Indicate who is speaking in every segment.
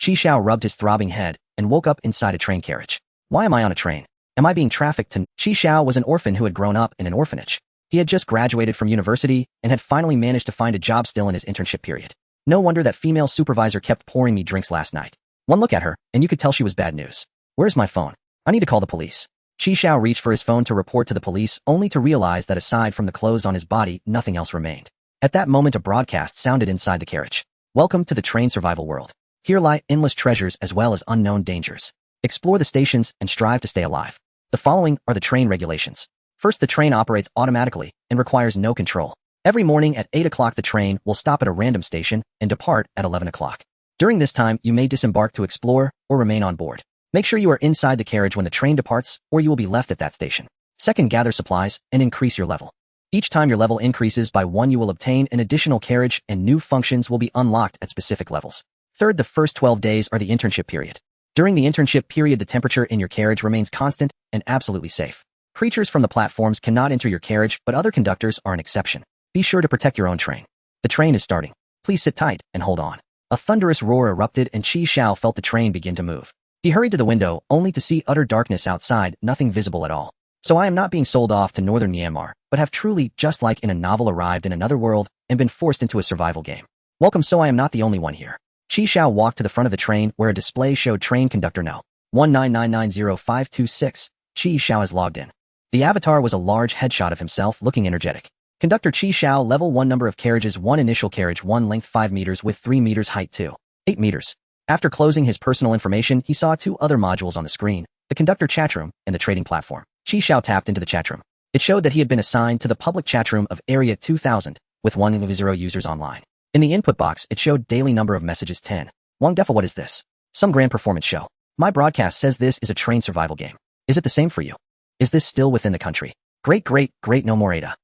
Speaker 1: Xiao rubbed his throbbing head and woke up inside a train carriage. Why am I on a train? Am I being trafficked to... Xiao was an orphan who had grown up in an orphanage. He had just graduated from university and had finally managed to find a job still in his internship period. No wonder that female supervisor kept pouring me drinks last night. One look at her, and you could tell she was bad news. Where's my phone? I need to call the police. Xiao reached for his phone to report to the police, only to realize that aside from the clothes on his body, nothing else remained. At that moment, a broadcast sounded inside the carriage. Welcome to the train survival world. Here lie endless treasures as well as unknown dangers. Explore the stations and strive to stay alive. The following are the train regulations. First, the train operates automatically and requires no control. Every morning at 8 o'clock, the train will stop at a random station and depart at 11 o'clock. During this time, you may disembark to explore or remain on board. Make sure you are inside the carriage when the train departs, or you will be left at that station. Second, gather supplies and increase your level. Each time your level increases by 1, you will obtain an additional carriage and new functions will be unlocked at specific levels. Third, the first 12 days are the internship period. During the internship period, the temperature in your carriage remains constant and absolutely safe. Creatures from the platforms cannot enter your carriage, but other conductors are an exception. Be sure to protect your own train. The train is starting. Please sit tight and hold on. A thunderous roar erupted and Xiao felt the train begin to move. He hurried to the window, only to see utter darkness outside, nothing visible at all. So I am not being sold off to northern Myanmar, but have truly, just like in a novel, arrived in another world and been forced into a survival game. Welcome, so I am not the only one here. Xiao walked to the front of the train where a display showed train conductor no. 199905526. Xiao is logged in. The avatar was a large headshot of himself looking energetic. Conductor Xiao, level 1, number of carriages 1, initial carriage 1, length 5 meters, width 3 meters, height 2. 8 meters. After closing his personal information, he saw 2 other modules on the screen, the conductor chatroom and the trading platform. Xiao tapped into the chatroom. It showed that he had been assigned to the public chatroom of Area 2000, with 1 of 0 users online. In the input box, it showed daily number of messages 10. Wang Defa, what is this? Some grand performance show. My broadcast says this is a train survival game. Is it the same for you? Is this still within the country? Great, no more Ada.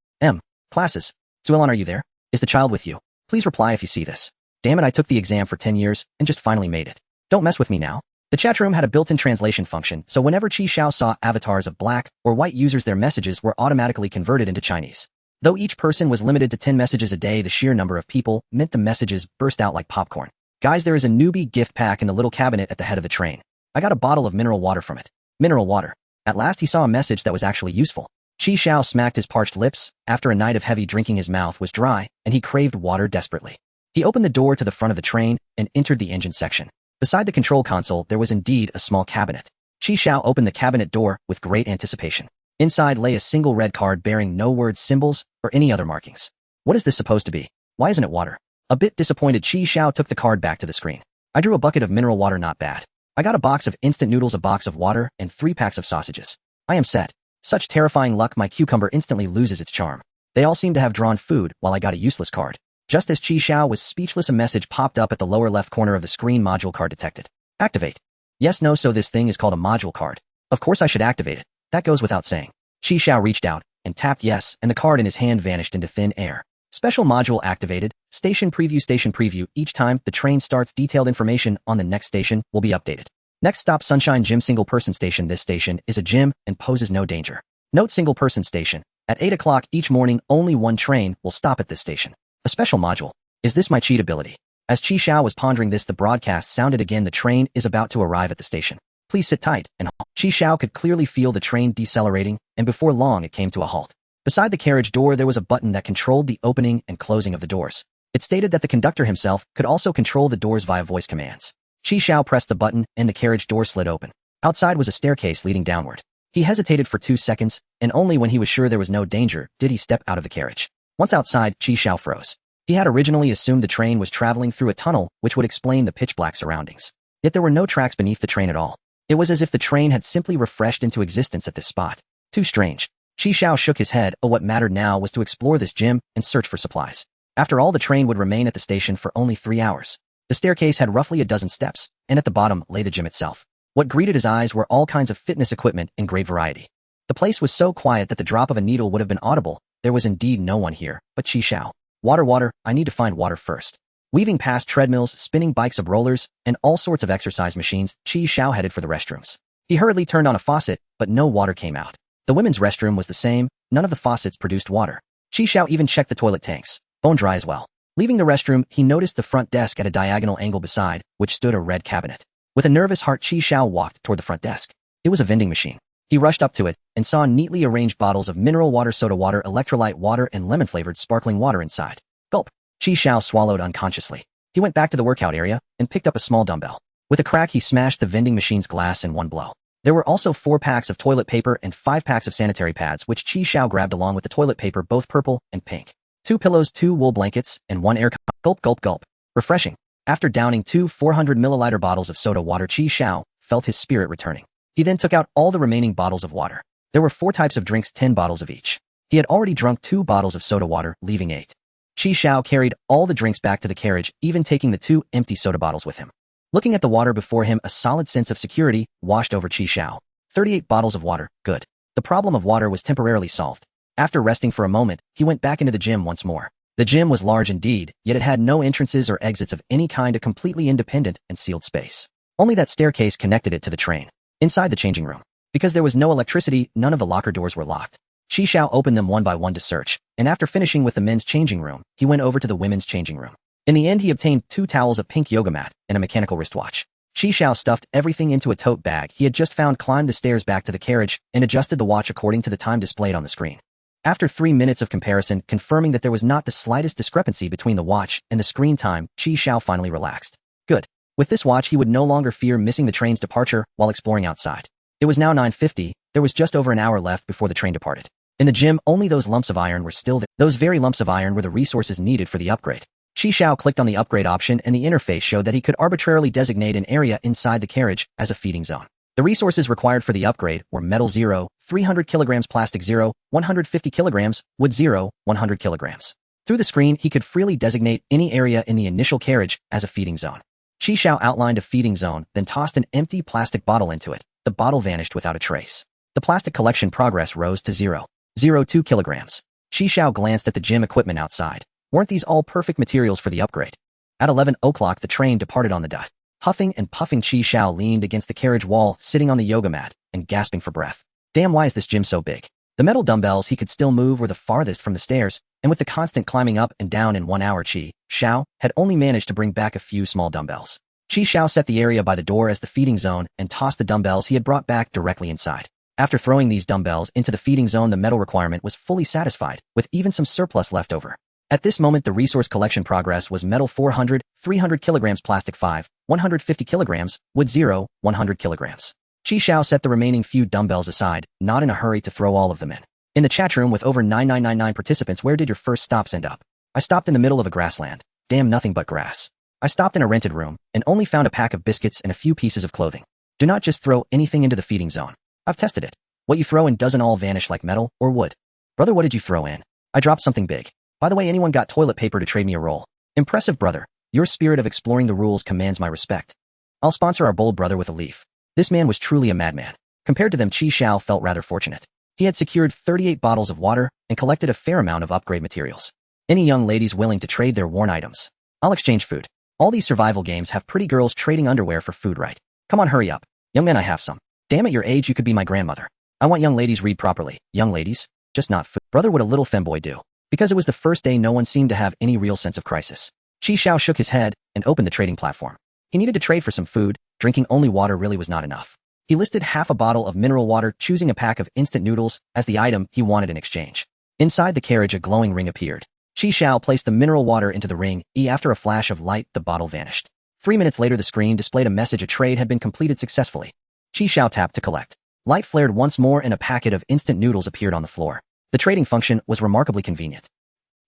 Speaker 1: Classes. Zuelan, are you there? Is the child with you? Please reply if you see this. Damn it, I took the exam for 10 years and just finally made it. Don't mess with me now. The chatroom had a built-in translation function, so whenever Xiao saw avatars of black or white users, their messages were automatically converted into Chinese. Though each person was limited to 10 messages a day, the sheer number of people meant the messages burst out like popcorn. Guys, there is a newbie gift pack in the little cabinet at the head of the train. I got a bottle of mineral water from it. Mineral water. At last he saw a message that was actually useful. Xiao smacked his parched lips. After a night of heavy drinking, his mouth was dry, and he craved water desperately. He opened the door to the front of the train and entered the engine section. Beside the control console, there was indeed a small cabinet. Xiao opened the cabinet door with great anticipation. Inside lay a single red card bearing no words, symbols, or any other markings. What is this supposed to be? Why isn't it water? A bit disappointed, Xiao took the card back to the screen. I drew a bucket of mineral water, not bad. I got a box of instant noodles, a box of water, and 3 packs of sausages. I am set. Such terrifying luck, my cucumber instantly loses its charm. They all seem to have drawn food, while I got a useless card. Just as Xiao was speechless, a message popped up at the lower left corner of the screen. Module card detected. Activate. Yes, no, so this thing is called a module card. Of course I should activate it. That goes without saying. Xiao reached out and tapped yes, and the card in his hand vanished into thin air. Special module activated. Station preview. Station preview. Each time the train starts, detailed information on the next station will be updated. Next stop, Sunshine Gym, single person station. This station is a gym and poses no danger. Note, single person station. At 8 o'clock each morning, only 1 train will stop at this station. A special module. Is this my cheat ability? As Xiao was pondering this, the broadcast sounded again. The train is about to arrive at the station. Please sit tight and halt. Xiao could clearly feel the train decelerating, and before long it came to a halt. Beside the carriage door, there was a button that controlled the opening and closing of the doors. It stated that the conductor himself could also control the doors via voice commands. Xiao pressed the button, and the carriage door slid open. Outside was a staircase leading downward. He hesitated for 2 seconds, and only when he was sure there was no danger did he step out of the carriage. Once outside, Xiao froze. He had originally assumed the train was traveling through a tunnel, which would explain the pitch-black surroundings. Yet there were no tracks beneath the train at all. It was as if the train had simply refreshed into existence at this spot. Too strange. Xiao shook his head. Oh, what mattered now was to explore this gym and search for supplies. After all, the train would remain at the station for only 3 hours. The staircase had roughly a dozen steps, and at the bottom lay the gym itself. What greeted his eyes were all kinds of fitness equipment in great variety. The place was so quiet that the drop of a needle would have been audible. There was indeed no one here but Xiao. Water, I need to find water first. Weaving past treadmills, spinning bikes of rollers, and all sorts of exercise machines, Xiao headed for the restrooms. He hurriedly turned on a faucet, but no water came out. The women's restroom was the same. None of the faucets produced water. Xiao even checked the toilet tanks. Bone dry as well. Leaving the restroom, he noticed the front desk at a diagonal angle beside, which stood a red cabinet. With a nervous heart, Xiao walked toward the front desk. It was a vending machine. He rushed up to it and saw neatly arranged bottles of mineral water, soda water, electrolyte water, and lemon-flavored sparkling water inside. Gulp. Xiao swallowed unconsciously. He went back to the workout area and picked up a small dumbbell. With a crack, he smashed the vending machine's glass in one blow. There were also 4 packs of toilet paper and 5 packs of sanitary pads, which Xiao grabbed along with the toilet paper, both purple and pink. 2 pillows, 2 wool blankets, and 1 air. Gulp, gulp, gulp. Refreshing. After downing 2 400-milliliter bottles of soda water, Xiao felt his spirit returning. He then took out all the remaining bottles of water. There were 4 types of drinks, 10 bottles of each. He had already drunk 2 bottles of soda water, leaving 8. Xiao carried all the drinks back to the carriage, even taking the 2 empty soda bottles with him. Looking at the water before him, a solid sense of security washed over Xiao. 38 bottles of water, good. The problem of water was temporarily solved. After resting for a moment, he went back into the gym once more. The gym was large indeed, yet it had no entrances or exits of any kind, a completely independent and sealed space. Only that staircase connected it to the train. Inside the changing room, because there was no electricity, none of the locker doors were locked. Xiao opened them one by one to search, and after finishing with the men's changing room, he went over to the women's changing room. In the end, he obtained 2 towels, a pink yoga mat, and a mechanical wristwatch. Xiao stuffed everything into a tote bag he had just found, climbed the stairs back to the carriage, and adjusted the watch according to the time displayed on the screen. After 3 minutes of comparison, confirming that there was not the slightest discrepancy between the watch and the screen time, Xiao finally relaxed. Good. With this watch, he would no longer fear missing the train's departure while exploring outside. It was now 9:50, there was just over an hour left before the train departed. In the gym, only those lumps of iron were still there. Those very lumps of iron were the resources needed for the upgrade. Xiao clicked on the upgrade option and the interface showed that he could arbitrarily designate an area inside the carriage as a feeding zone. The resources required for the upgrade were metal 0, 300 kilograms, plastic 0, 150 kilograms, wood 0, 100 kilograms. Through the screen, he could freely designate any area in the initial carriage as a feeding zone. Xiao outlined a feeding zone, then tossed an empty plastic bottle into it. The bottle vanished without a trace. The plastic collection progress rose to 0.02 kilograms. Xiao glanced at the gym equipment outside. Weren't these all perfect materials for the upgrade? At 11 o'clock, the train departed on the dot. Huffing and puffing, Xiao leaned against the carriage wall, sitting on the yoga mat, and gasping for breath. Damn, why is this gym so big? The metal dumbbells he could still move were the farthest from the stairs, and with the constant climbing up and down in 1 hour, Xiao had only managed to bring back a few small dumbbells. Xiao set the area by the door as the feeding zone and tossed the dumbbells he had brought back directly inside. After throwing these dumbbells into the feeding zone, the metal requirement was fully satisfied, with even some surplus left over. At this moment, the resource collection progress was metal 400, 300 kilograms, plastic 5, 150 kilograms, wood 0, 100 kilograms. Xiao set the remaining few dumbbells aside, not in a hurry to throw all of them in. In the chat room with over 9999 participants, where did your first stops end up? I stopped in the middle of a grassland. Damn, nothing but grass. I stopped in a rented room and only found a pack of biscuits and a few pieces of clothing. Do not just throw anything into the feeding zone. I've tested it. What you throw in doesn't all vanish like metal or wood. Brother, what did you throw in? I dropped something big. By the way, anyone got toilet paper to trade me a roll? Impressive, brother. Your spirit of exploring the rules commands my respect. I'll sponsor our bold brother with a leaf. This man was truly a madman. Compared to them, Xiao felt rather fortunate. He had secured 38 bottles of water and collected a fair amount of upgrade materials. Any young ladies willing to trade their worn items? I'll exchange food. All these survival games have pretty girls trading underwear for food, right? Come on, hurry up. Young men, I have some. Damn, at your age, you could be my grandmother. I want young ladies, read properly. Young ladies, just not food. Brother, what a little femboy do. Because it was the first day, no one seemed to have any real sense of crisis. Xiao shook his head and opened the trading platform. He needed to trade for some food. Drinking only water really was not enough. He listed half a bottle of mineral water, choosing a pack of instant noodles as the item he wanted in exchange. Inside the carriage, a glowing ring appeared. Xiao placed the mineral water into the ring. After a flash of light, the bottle vanished. 3 minutes later, the screen displayed a message: a trade had been completed successfully. Xiao tapped to collect. Light flared once more and a packet of instant noodles appeared on the floor. The trading function was remarkably convenient.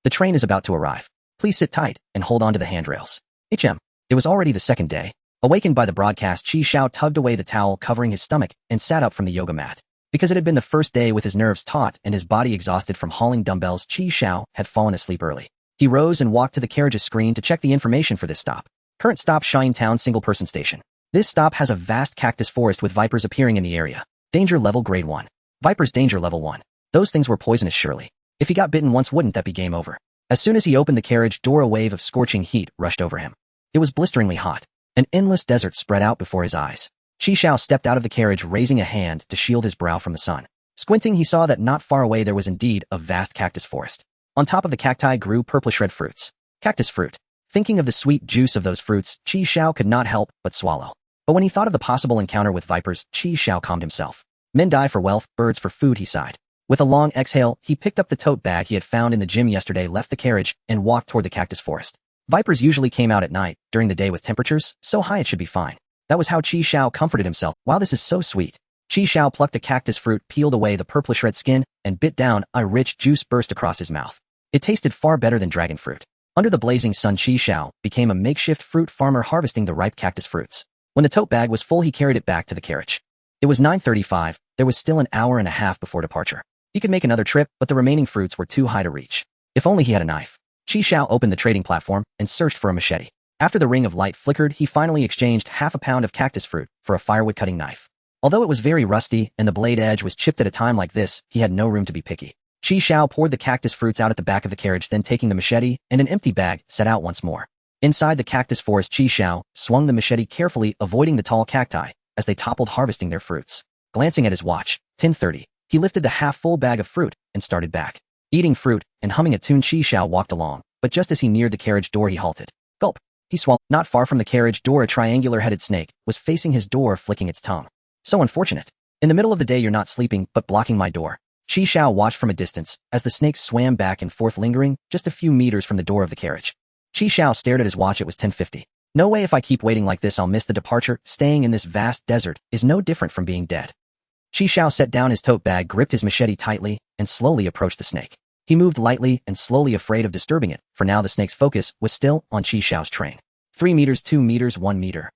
Speaker 1: The train is about to arrive. Please sit tight and hold on to the handrails. It was already the second day. Awakened by the broadcast, Xiao tugged away the towel covering his stomach and sat up from the yoga mat. Because it had been the first day, with his nerves taut and his body exhausted from hauling dumbbells, Xiao had fallen asleep early. He rose and walked to the carriage's screen to check the information for this stop. Current stop: Shinetown single-person station. This stop has a vast cactus forest with vipers appearing in the area. Danger level grade 1. Vipers danger level 1. Those things were poisonous, surely. If he got bitten once, wouldn't that be game over? As soon as he opened the carriage door, a wave of scorching heat rushed over him. It was blisteringly hot. An endless desert spread out before his eyes. Xiao stepped out of the carriage, raising a hand to shield his brow from the sun. Squinting, he saw that not far away there was indeed a vast cactus forest. On top of the cacti grew purplish red fruits. Cactus fruit. Thinking of the sweet juice of those fruits, Xiao could not help but swallow. But when he thought of the possible encounter with vipers, Xiao calmed himself. Men die for wealth, birds for food, he sighed. With a long exhale, he picked up the tote bag he had found in the gym yesterday, left the carriage, and walked toward the cactus forest. Vipers usually came out at night, during the day with temperatures so high it should be fine. That was how Xiao comforted himself. Wow, this is so sweet. Xiao plucked a cactus fruit, peeled away the purplish red skin, and bit down. A rich juice burst across his mouth. It tasted far better than dragon fruit. Under the blazing sun, Xiao became a makeshift fruit farmer harvesting the ripe cactus fruits. When the tote bag was full, he carried it back to the carriage. It was 9:35. There was still an hour and a half before departure. He could make another trip, but the remaining fruits were too high to reach. If only he had a knife. Xiao opened the trading platform and searched for a machete. After the ring of light flickered, he finally exchanged half a pound of cactus fruit for a firewood cutting knife. Although it was very rusty and the blade edge was chipped at a time like this, he had no room to be picky. Xiao poured the cactus fruits out at the back of the carriage, then taking the machete and an empty bag, set out once more. Inside the cactus forest, Xiao swung the machete carefully, avoiding the tall cacti as they toppled, harvesting their fruits. Glancing at his watch, 10:30, he lifted the half-full bag of fruit and started back. Eating fruit and humming a tune, Xiao walked along, but just as he neared the carriage door, he halted. Gulp! He swallowed. Not far from the carriage door, a triangular-headed snake was facing his door, flicking its tongue. So unfortunate. In the middle of the day, you're not sleeping, but blocking my door. Xiao watched from a distance as the snake swam back and forth, lingering just a few meters from the door of the carriage. Xiao stared at his watch. It was 10:50. No way, if I keep waiting like this, I'll miss the departure. Staying in this vast desert is no different from being dead. Xiao set down his tote bag, gripped his machete tightly, and slowly approached the snake. He moved lightly and slowly, afraid of disturbing it. For now, the snake's focus was still on Xiao's train. 3 meters, 2 meters, 1 meter.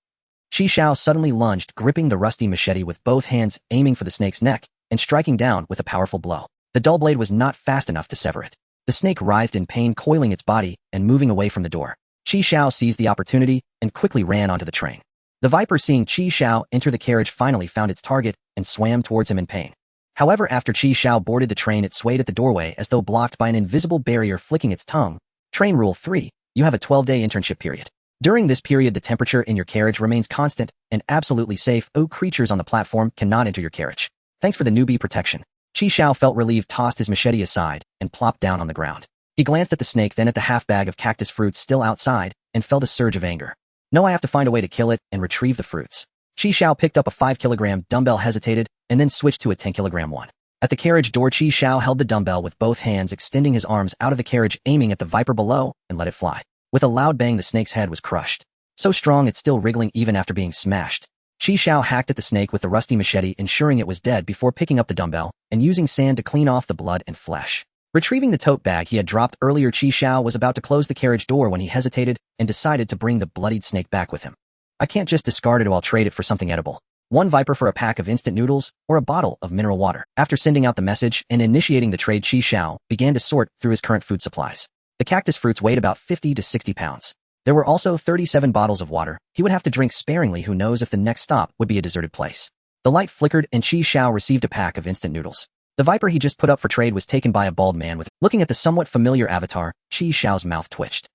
Speaker 1: Xiao suddenly lunged, gripping the rusty machete with both hands, aiming for the snake's neck, and striking down with a powerful blow. The dull blade was not fast enough to sever it. The snake writhed in pain, coiling its body and moving away from the door. Xiao seized the opportunity and quickly ran onto the train. The viper, seeing Xiao enter the carriage, finally found its target and swam towards him in pain. However, after Xiao boarded the train, it swayed at the doorway as though blocked by an invisible barrier, flicking its tongue. Train Rule 3. You have a 12-day internship period. During this period, the temperature in your carriage remains constant and absolutely safe. Creatures on the platform cannot enter your carriage. Thanks for the newbie protection. Xiao felt relieved, tossed his machete aside, and plopped down on the ground. He glanced at the snake, then at the half bag of cactus fruits still outside, and felt a surge of anger. No, I have to find a way to kill it and retrieve the fruits. Xiao picked up a 5-kilogram dumbbell, hesitated, and then switched to a 10-kilogram one. At the carriage door, Xiao held the dumbbell with both hands, extending his arms out of the carriage, aiming at the viper below, and let it fly. With a loud bang, the snake's head was crushed. So strong it's still wriggling even after being smashed. Xiao hacked at the snake with the rusty machete, ensuring it was dead before picking up the dumbbell and using sand to clean off the blood and flesh. Retrieving the tote bag he had dropped earlier, Xiao was about to close the carriage door when he hesitated and decided to bring the bloodied snake back with him. I can't just discard it, or I'll trade it for something edible. 1 viper for a pack of instant noodles or a bottle of mineral water. After sending out the message and initiating the trade, Xiao began to sort through his current food supplies. The cactus fruits weighed about 50 to 60 pounds. There were also 37 bottles of water. He would have to drink sparingly. Who knows if the next stop would be a deserted place. The light flickered and Xiao received a pack of instant noodles. The viper he just put up for trade was taken by a bald man with it. Looking at the somewhat familiar avatar, Xiao's mouth twitched.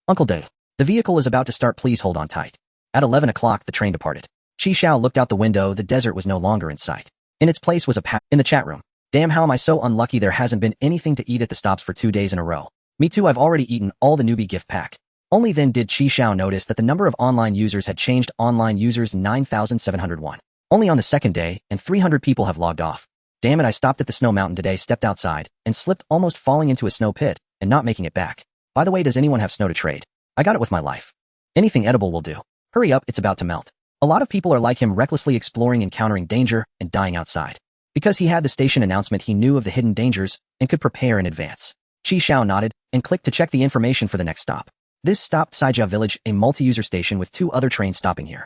Speaker 1: Uncle Day. The vehicle is about to start. Please hold on tight. At 11 o'clock, the train departed. Xiao looked out the window. The desert was no longer in sight. In its place was a pack. In the chat room. Damn, how am I so unlucky? There hasn't been anything to eat at the stops for 2 days in a row. Me too, I've already eaten all the newbie gift pack. Only then did Xiao notice that the number of online users had changed. Online users 9,701. Only on the second day, and 300 people have logged off. Damn it, I stopped at the snow mountain today, stepped outside, and slipped, almost falling into a snow pit, and not making it back. By the way, does anyone have snow to trade? I got it with my life. Anything edible will do. Hurry up, it's about to melt. A lot of people are like him, recklessly exploring, encountering danger, and dying outside. Because he had the station announcement, he knew of the hidden dangers, and could prepare in advance. Xiao nodded, and clicked to check the information for the next stop. This stopped Xiao Village, a multi-user station with 2 other trains stopping here.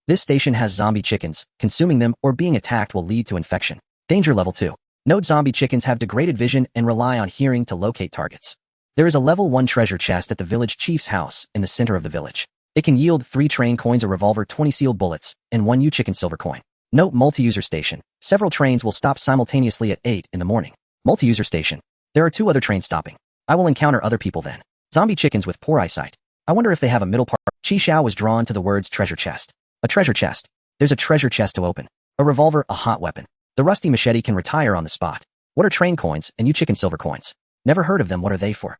Speaker 1: This station has zombie chickens. Consuming them or being attacked will lead to infection. Danger level 2. Note: zombie chickens have degraded vision and rely on hearing to locate targets. There is a level 1 treasure chest at the village chief's house in the center of the village. It can yield 3 train coins, a revolver, 20 sealed bullets, and 1 chicken silver coin. Note: multi-user station. Several trains will stop simultaneously at 8 in the morning. Multi-user station. There are 2 other trains stopping. I will encounter other people then. Zombie chickens with poor eyesight. I wonder if they have a middle part. Xiao was drawn to the words treasure chest. A treasure chest. There's a treasure chest to open. A revolver, a hot weapon. The rusty machete can retire on the spot. What are train coins and chicken silver coins? Never heard of them. What are they for?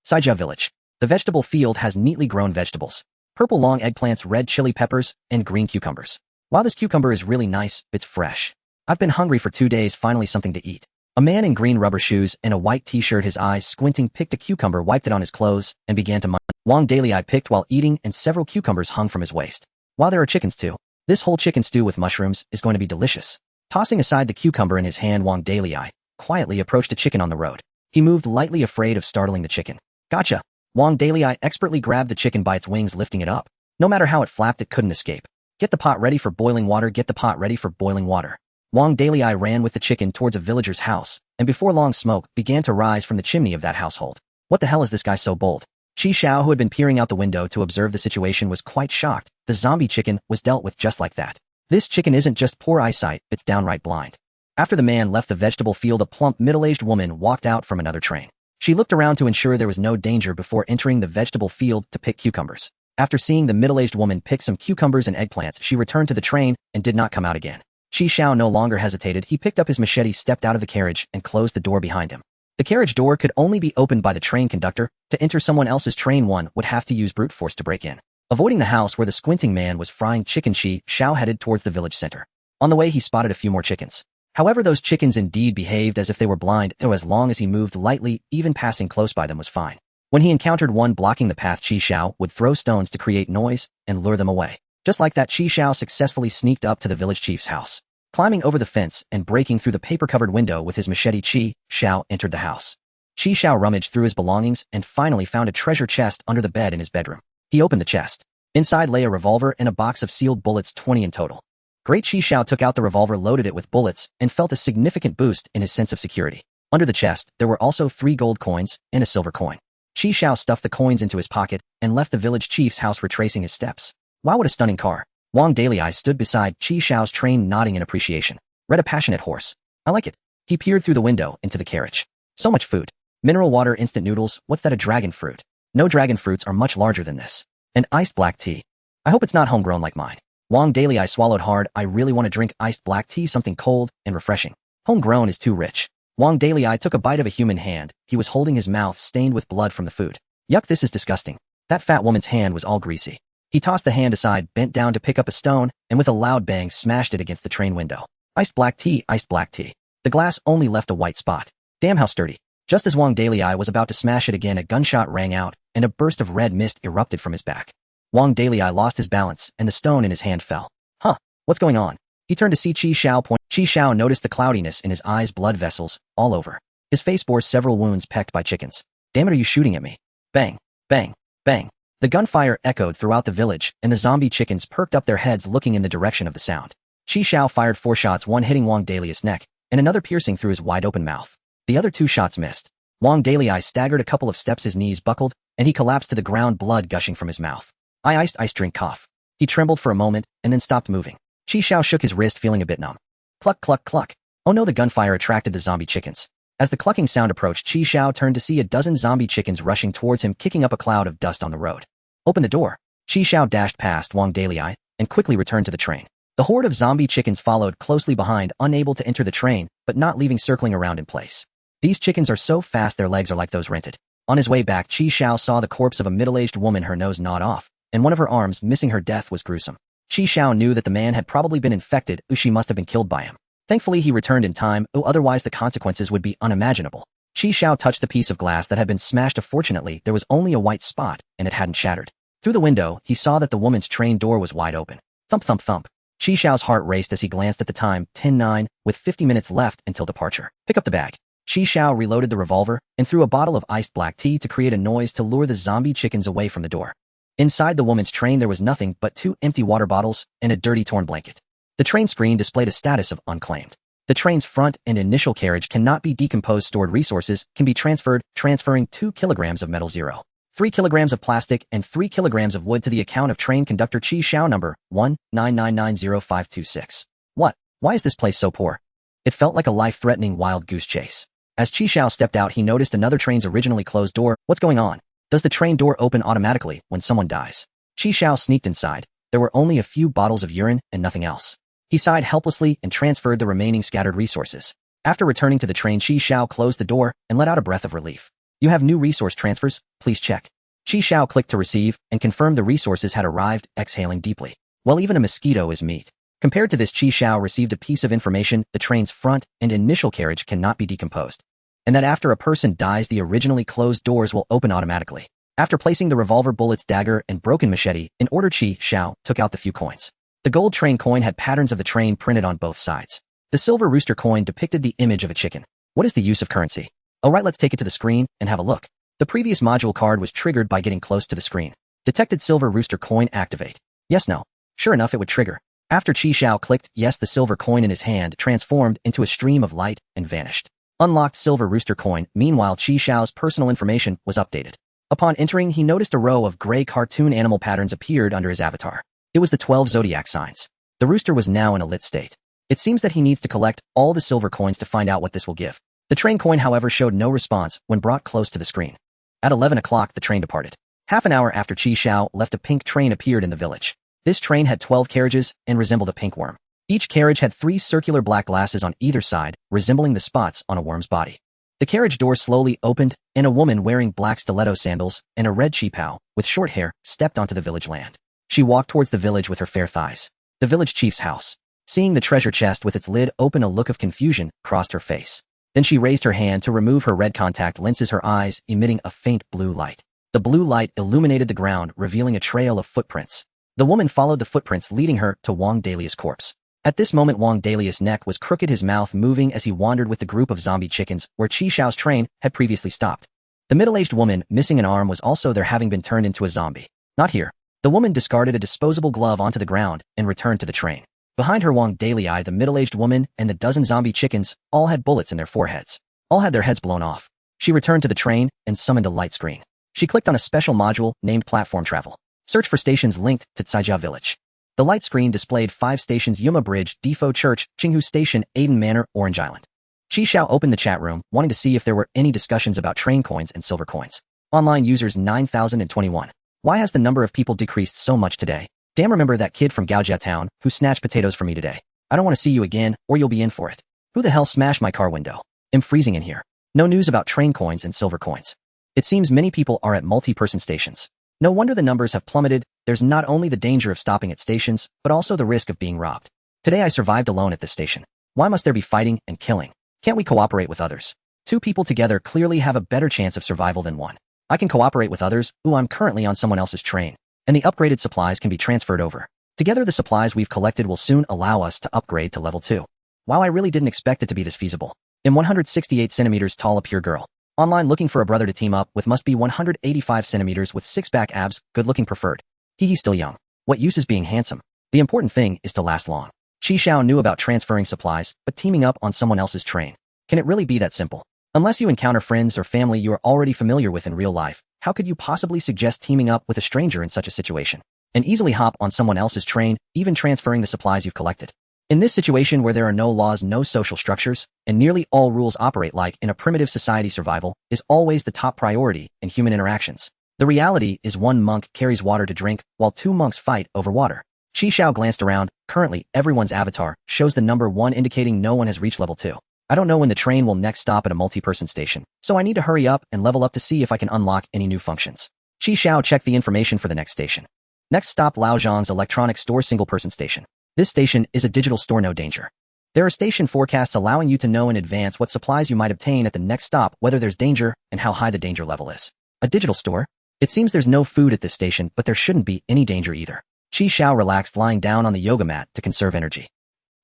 Speaker 1: Xiao Village. The vegetable field has neatly grown vegetables. Purple long eggplants, red chili peppers, and green cucumbers. While this cucumber is really nice, it's fresh. I've been hungry for 2 days, finally something to eat. A man in green rubber shoes and a white t-shirt, his eyes squinting, picked a cucumber, wiped it on his clothes, and began to munch. Wang Dalai picked while eating, and several cucumbers hung from his waist. While there are chickens too. This whole chicken stew with mushrooms is going to be delicious. Tossing aside the cucumber in his hand, Wang Dalai quietly approached a chicken on the road. He moved lightly, afraid of startling the chicken. Gotcha! Wang Dalai expertly grabbed the chicken by its wings, lifting it up. No matter how it flapped, it couldn't escape. Get the pot ready for boiling water, get the pot ready for boiling water. Wang Dalai ran with the chicken towards a villager's house, and before long smoke began to rise from the chimney of that household. What the hell is this guy so bold? Xiao, who had been peering out the window to observe the situation, was quite shocked. The zombie chicken was dealt with just like that. This chicken isn't just poor eyesight, it's downright blind. After the man left the vegetable field, a plump, middle-aged woman walked out from another train. She looked around to ensure there was no danger before entering the vegetable field to pick cucumbers. After seeing the middle-aged woman pick some cucumbers and eggplants, she returned to the train and did not come out again. Xiao no longer hesitated. He picked up his machete, stepped out of the carriage, and closed the door behind him. The carriage door could only be opened by the train conductor. To enter someone else's train, one would have to use brute force to break in. Avoiding the house where the squinting man was frying chicken, Xiao headed towards the village center. On the way, he spotted a few more chickens. However, those chickens indeed behaved as if they were blind, and as long as he moved lightly, even passing close by them was fine. When he encountered one blocking the path, Xiao would throw stones to create noise and lure them away. Just like that, Xiao successfully sneaked up to the village chief's house. Climbing over the fence and breaking through the paper-covered window with his machete, Xiao entered the house. Xiao rummaged through his belongings and finally found a treasure chest under the bed in his bedroom. He opened the chest. Inside lay a revolver and a box of sealed bullets, 20 in total. Great! Xiao took out the revolver, loaded it with bullets, and felt a significant boost in his sense of security. Under the chest, there were also 3 gold coins and a silver coin. Xiao stuffed the coins into his pocket and left the village chief's house, retracing his steps. Wow, what a stunning car! Wang Dalai stood beside Xiao's train, nodding in appreciation. Read a passionate horse. I like it. He peered through the window into the carriage. So much food. Mineral water, instant noodles. What's that, a dragon fruit? No, dragon fruits are much larger than this. And iced black tea. I hope it's not homegrown like mine. Wang Dalai swallowed hard. I really want to drink iced black tea, something cold and refreshing. Homegrown is too rich. Wang Dalai took a bite of a human hand. He was holding his mouth stained with blood from the food. Yuck, this is disgusting. That fat woman's hand was all greasy. He tossed the hand aside, bent down to pick up a stone, and with a loud bang smashed it against the train window. Iced black tea, iced black tea. The glass only left a white spot. Damn, how sturdy. Just as Wang Dalai was about to smash it again, a gunshot rang out, and a burst of red mist erupted from his back. Wang Dalai lost his balance, and the stone in his hand fell. Huh, what's going on? He turned to see Xiao point. Xiao noticed the cloudiness in his eyes, blood vessels all over. His face bore several wounds pecked by chickens. Damn it, are you shooting at me? Bang, bang, bang. The gunfire echoed throughout the village, and the zombie chickens perked up their heads, looking in the direction of the sound. Xiao fired 4 shots, one hitting Wang Dalai's neck, and another piercing through his wide-open mouth. The other 2 shots missed. Wang Dalai staggered a couple of steps, his knees buckled, and he collapsed to the ground, blood gushing from his mouth. Iced drink, cough. He trembled for a moment, and then stopped moving. Xiao shook his wrist, feeling a bit numb. Cluck, cluck, cluck. Oh no, the gunfire attracted the zombie chickens. As the clucking sound approached, Xiao turned to see a dozen zombie chickens rushing towards him, kicking up a cloud of dust on the road. Open the door. Xiao dashed past Wang Dalai and quickly returned to the train. The horde of zombie chickens followed closely behind, unable to enter the train, but not leaving, circling around in place. These chickens are so fast, their legs are like those rented. On his way back, Xiao saw the corpse of a middle-aged woman, her nose gnawed off, and one of her arms missing. Her death was gruesome. Xiao knew that the man had probably been infected, or she must have been killed by him. Thankfully, he returned in time, otherwise the consequences would be unimaginable. Xiao touched the piece of glass that had been smashed. Fortunately, there was only a white spot, and it hadn't shattered. Through the window, he saw that the woman's train door was wide open. Thump, thump, thump. Xiao's heart raced as he glanced at the time, 10:09, with 50 minutes left until departure. Pick up the bag. Xiao reloaded the revolver and threw a bottle of iced black tea to create a noise to lure the zombie chickens away from the door. Inside the woman's train, there was nothing but 2 empty water bottles and a dirty torn blanket. The train screen displayed a status of unclaimed. The train's front and initial carriage cannot be decomposed. Stored resources can be transferred, transferring 2 kilograms of metal, 3 kilograms of plastic, and 3 kilograms of wood to the account of train conductor Xiao number 199905526. What? Why is this place so poor? It felt like a life-threatening wild goose chase. As Xiao stepped out, he noticed another train's originally closed door. What's going on? Does the train door open automatically when someone dies? Xiao sneaked inside. There were only a few bottles of urine and nothing else. He sighed helplessly and transferred the remaining scattered resources. After returning to the train, Xiao closed the door and let out a breath of relief. You have new resource transfers, please check. Qi Xiao clicked to receive and confirmed the resources had arrived, exhaling deeply. Well, even a mosquito is meat. Compared to this, Qi Xiao received a piece of information: the train's front and initial carriage cannot be decomposed, and that after a person dies, the originally closed doors will open automatically. After placing the revolver bullets, dagger, and broken machete in order, Qi Xiao took out the few coins. The gold train coin had patterns of the train printed on both sides. The silver rooster coin depicted the image of a chicken. What is the use of currency? Alright, let's take it to the screen and have a look. The previous module card was triggered by getting close to the screen. Detected silver rooster coin activate. Yes, no. Sure enough, it would trigger. After Qi Xiao clicked yes, the silver coin in his hand transformed into a stream of light and vanished. Unlocked silver rooster coin. Meanwhile, Qi Xiao's personal information was updated. Upon entering, he noticed a row of gray cartoon animal patterns appeared under his avatar. It was the 12 zodiac signs. The rooster was now in a lit state. It seems that he needs to collect all the silver coins to find out what this will give. The train coin, however, showed no response when brought close to the screen. At 11 o'clock, the train departed. Half an hour after Qi Xiao left, a pink train appeared in the village. This train had 12 carriages and resembled a pink worm. Each carriage had 3 circular black glasses on either side, resembling the spots on a worm's body. The carriage door slowly opened, and a woman wearing black stiletto sandals and a red qipao, with short hair, stepped onto the village land. She walked towards the village with her fair thighs. The village chief's house. Seeing the treasure chest with its lid open, a look of confusion crossed her face. Then she raised her hand to remove her red contact lenses, her eyes emitting a faint blue light. The blue light illuminated the ground, revealing a trail of footprints. The woman followed the footprints, leading her to Wang Dalia's corpse. At this moment, Wang Dalia's neck was crooked, his mouth moving as he wandered with the group of zombie chickens where Qi Xiao's train had previously stopped. The middle-aged woman, missing an arm, was also there, having been turned into a zombie. Not here. The woman discarded a disposable glove onto the ground and returned to the train. Behind her, Wang Dalia, the middle-aged woman, and the dozen zombie chickens all had bullets in their foreheads. All had their heads blown off. She returned to the train and summoned a light screen. She clicked on a special module named Platform Travel. Search for stations linked to Caijia Village. The light screen displayed 5 stations: Yuma Bridge, Defo Church, Qinghu Station, Aiden Manor, Orange Island. Qi Xiao opened the chat room, wanting to see if there were any discussions about train coins and silver coins. Online users 9,021. Why has the number of people decreased so much today? Damn, remember that kid from Gaojia Town who snatched potatoes from me today? I don't want to see you again, or you'll be in for it. Who the hell smashed my car window? I'm freezing in here. No news about train coins and silver coins. It seems many people are at multi-person stations. No wonder the numbers have plummeted. There's not only the danger of stopping at stations, but also the risk of being robbed. Today I survived alone at this station. Why must there be fighting and killing? Can't we cooperate with others? 2 people together clearly have a better chance of survival than 1. I can cooperate with others. Ooh, I'm currently on someone else's train, and the upgraded supplies can be transferred over. Together, the supplies we've collected will soon allow us to upgrade to level 2. Wow, I really didn't expect it to be this feasible. I'm 168 centimeters tall, a pure girl. Online looking for a brother to team up with, must be 185 centimeters with 6-pack abs, good looking, preferred. He's still young. What use is being handsome? The important thing is to last long. Qi Xiao knew about transferring supplies, but teaming up on someone else's train. Can it really be that simple? Unless you encounter friends or family you are already familiar with in real life, how could you possibly suggest teaming up with a stranger in such a situation? And easily hop on someone else's train, even transferring the supplies you've collected. In this situation where there are no laws, no social structures, and nearly all rules operate like in a primitive society, survival is always the top priority in human interactions. The reality is 1 monk carries water to drink, while 2 monks fight over water. Qi Xiao glanced around. Currently, everyone's avatar shows the number 1, indicating no one has reached level 2. I don't know when the train will next stop at a multi-person station, so I need to hurry up and level up to see if I can unlock any new functions. Qi Xiao checked the information for the next station. Next stop, Laozhang's electronic store, single-person station. This station is a digital store, no danger. There are station forecasts allowing you to know in advance what supplies you might obtain at the next stop, whether there's danger, and how high the danger level is. A digital store? It seems there's no food at this station, but there shouldn't be any danger either. Qi Xiao relaxed, lying down on the yoga mat to conserve energy.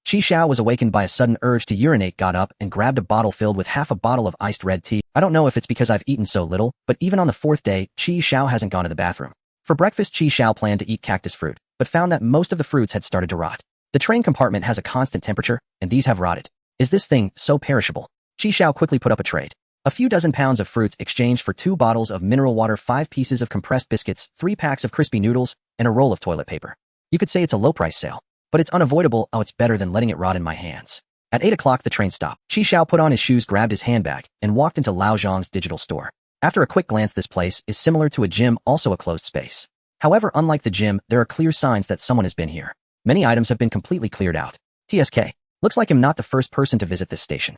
Speaker 1: Qi Xiao was awakened by a sudden urge to urinate, got up and grabbed a bottle filled with half a bottle of iced red tea. I don't know if it's because I've eaten so little, but even on the 4th day, Qi Xiao hasn't gone to the bathroom. For breakfast, Qi Xiao planned to eat cactus fruit, but found that most of the fruits had started to rot. The train compartment has a constant temperature, and these have rotted. Is this thing so perishable? Qi Xiao quickly put up a trade. A few dozen pounds of fruits exchanged for 2 bottles of mineral water, 5 pieces of compressed biscuits, 3 packs of crispy noodles, and a roll of toilet paper. You could say it's a low-price sale, but it's unavoidable. Oh, it's better than letting it rot in my hands. At 8 o'clock, the train stopped. Qi Xiao put on his shoes, grabbed his handbag, and walked into Laozhang's digital store. After a quick glance, this place is similar to a gym, also a closed space. However, unlike the gym, there are clear signs that someone has been here. Many items have been completely cleared out. TSK. Looks like I'm not the first person to visit this station.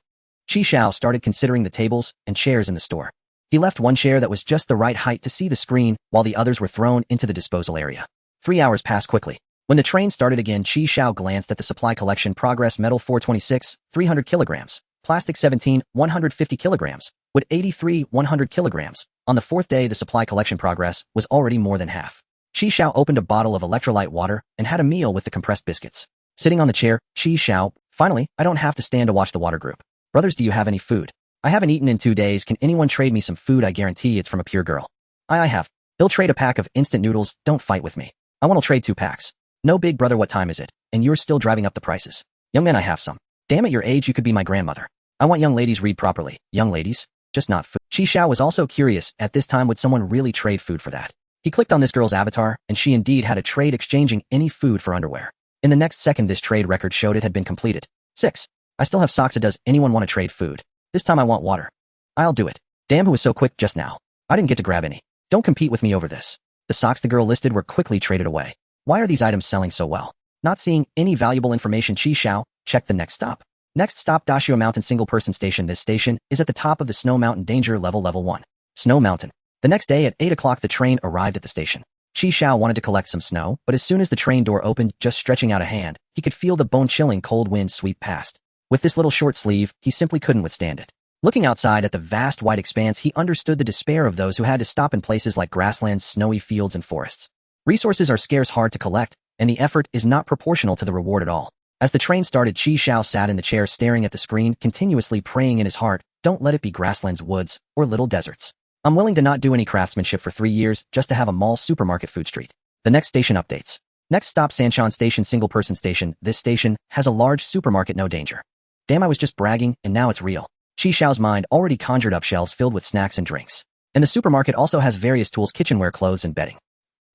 Speaker 1: Qi Xiao started considering the tables and chairs in the store. He left one chair that was just the right height to see the screen, while the others were thrown into the disposal area. 3 hours passed quickly. When the train started again, Xiao glanced at the supply collection progress: metal 426, 300 kilograms, plastic 17, 150 kilograms, wood 83, 100 kilograms. On the fourth day, the supply collection progress was already more than half. Xiao opened a bottle of electrolyte water and had a meal with the compressed biscuits. Sitting on the chair, Xiao, finally, I don't have to stand to watch the water group. Brothers, do you have any food? I haven't eaten in 2 days. Can anyone trade me some food? I guarantee it's from a pure girl. I have. He'll trade a pack of instant noodles. Don't fight with me. I want to trade 2 packs. No, big brother, what time is it? And you're still driving up the prices. Young man, I have some. Damn, at your age you could be my grandmother. I want young ladies. Read properly. Young ladies, just not food. Xiao was also curious. At this time, would someone really trade food for that? He clicked on this girl's avatar, and she indeed had a trade, exchanging any food for underwear. In the next second, this trade record showed it had been completed. 6. I still have socks. Does anyone want to trade food? This time I want water. I'll do it. Damn, who was so quick just now? I didn't get to grab any. Don't compete with me over this. The socks the girl listed were quickly traded away. Why are these items selling so well? Not seeing any valuable information, Xiao checked the next stop. Next stop, Xiao Mountain single-person station. This station is at the top of the Snow Mountain, danger level 1. Snow Mountain. The next day at 8 o'clock, the train arrived at the station. Xiao wanted to collect some snow, but as soon as the train door opened, just stretching out a hand, he could feel the bone-chilling cold wind sweep past. With this little short sleeve, he simply couldn't withstand it. Looking outside at the vast white expanse, he understood the despair of those who had to stop in places like grasslands, snowy fields, and forests. Resources are scarce, hard to collect, and the effort is not proportional to the reward at all. As the train started, Xiao sat in the chair staring at the screen, continuously praying in his heart, don't let it be grasslands, woods, or little deserts. I'm willing to not do any craftsmanship for 3 years just to have a mall supermarket food street. The next station updates. Next stop, Sanshan Station single-person station. This station has a large supermarket, no danger. Damn, I was just bragging, and now it's real. Xiao's mind already conjured up shelves filled with snacks and drinks. And the supermarket also has various tools, kitchenware, clothes, and bedding.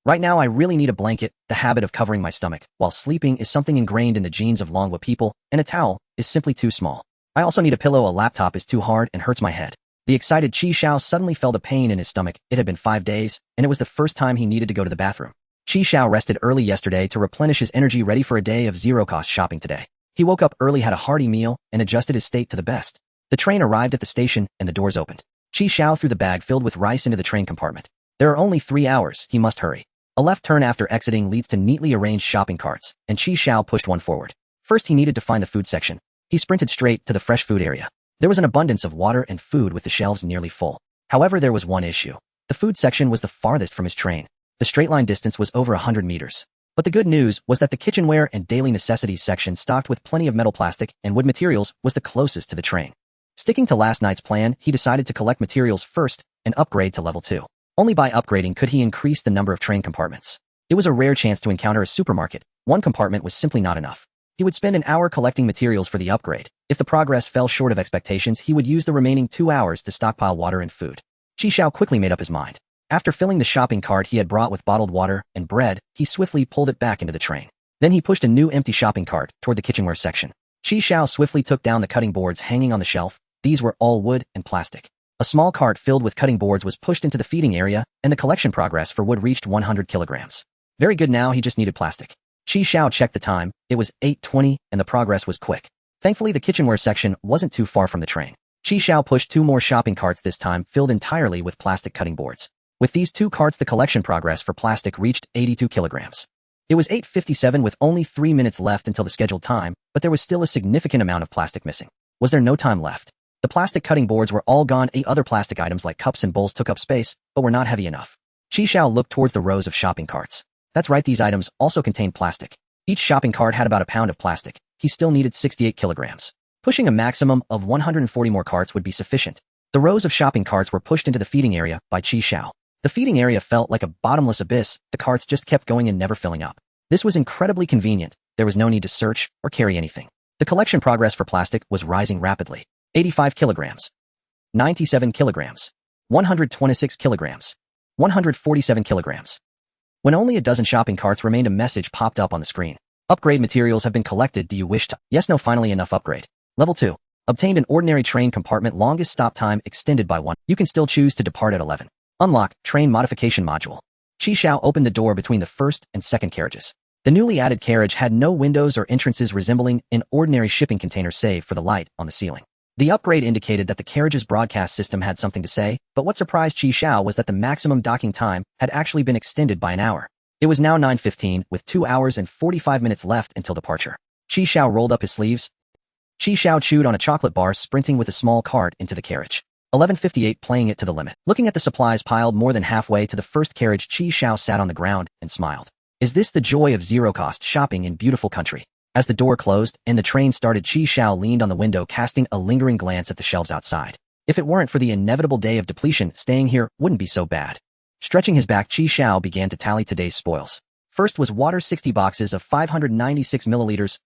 Speaker 1: Right now, I really need a blanket. The habit of covering my stomach while sleeping is something ingrained in the genes of Longwa people, and a towel is simply too small. I also need a pillow. A laptop is too hard and hurts my head. The excited Xiao suddenly felt a pain in his stomach. It had been 5 days, and it was the first time he needed to go to the bathroom. Xiao rested early yesterday to replenish his energy, ready for a day of zero-cost shopping today. He woke up early, had a hearty meal, and adjusted his state to the best. The train arrived at the station, and the doors opened. Xiao threw the bag filled with rice into the train compartment. There are only 3 hours, he must hurry. A left turn after exiting leads to neatly arranged shopping carts, and Xiao pushed one forward. First, he needed to find the food section. He sprinted straight to the fresh food area. There was an abundance of water and food with the shelves nearly full. However, there was one issue. The food section was the farthest from his train. The straight line distance was over 100 meters. But the good news was that the kitchenware and daily necessities section, stocked with plenty of metal, plastic, and wood materials, was the closest to the train. Sticking to last night's plan, he decided to collect materials first and upgrade to level 2. Only by upgrading could he increase the number of train compartments. It was a rare chance to encounter a supermarket. One compartment was simply not enough. He would spend an hour collecting materials for the upgrade. If the progress fell short of expectations, he would use the remaining 2 hours to stockpile water and food. Xiao quickly made up his mind. After filling the shopping cart he had brought with bottled water and bread, he swiftly pulled it back into the train. Then he pushed a new empty shopping cart toward the kitchenware section. Xiao swiftly took down the cutting boards hanging on the shelf. These were all wood and plastic. A small cart filled with cutting boards was pushed into the feeding area, and the collection progress for wood reached 100 kilograms. Very good, now he just needed plastic. Xiao checked the time. It was 8:20, and the progress was quick. Thankfully, the kitchenware section wasn't too far from the train. Xiao pushed 2 more shopping carts, this time filled entirely with plastic cutting boards. With these 2 carts, the collection progress for plastic reached 82 kilograms. It was 8:57 with only 3 minutes left until the scheduled time, but there was still a significant amount of plastic missing. Was there no time left? The plastic cutting boards were all gone. 8 other plastic items like cups and bowls took up space, but were not heavy enough. Xiao looked towards the rows of shopping carts. That's right, these items also contained plastic. Each shopping cart had about a pound of plastic. He still needed 68 kilograms. Pushing a maximum of 140 more carts would be sufficient. The rows of shopping carts were pushed into the feeding area by Xiao. The feeding area felt like a bottomless abyss. The carts just kept going and never filling up. This was incredibly convenient. There was no need to search or carry anything. The collection progress for plastic was rising rapidly. 85 kilograms, 97 kilograms, 126 kilograms, 147 kilograms. When only a dozen shopping carts remained, a message popped up on the screen. Upgrade materials have been collected. Do you wish to? Yes, no, finally enough. Upgrade. Level 2. Obtained an ordinary train compartment, longest stop time extended by 1. You can still choose to depart at 11. Unlock train modification module. Xiao opened the door between the first and second carriages. The newly added carriage had no windows or entrances, resembling an ordinary shipping container save for the light on the ceiling. The upgrade indicated that the carriage's broadcast system had something to say, but what surprised Xiao was that the maximum docking time had actually been extended by an hour. It was now 9:15, with 2 hours and 45 minutes left until departure. Xiao rolled up his sleeves. Xiao chewed on a chocolate bar, sprinting with a small cart into the carriage. 11:58, playing it to the limit. Looking at the supplies piled more than halfway to the first carriage, Xiao sat on the ground and smiled. Is this the joy of zero-cost shopping in beautiful country? As the door closed and the train started, Xiao leaned on the window, casting a lingering glance at the shelves outside. If it weren't for the inevitable day of depletion, staying here wouldn't be so bad. Stretching his back, Xiao began to tally today's spoils. First was water, 60 boxes of 596 milliliters,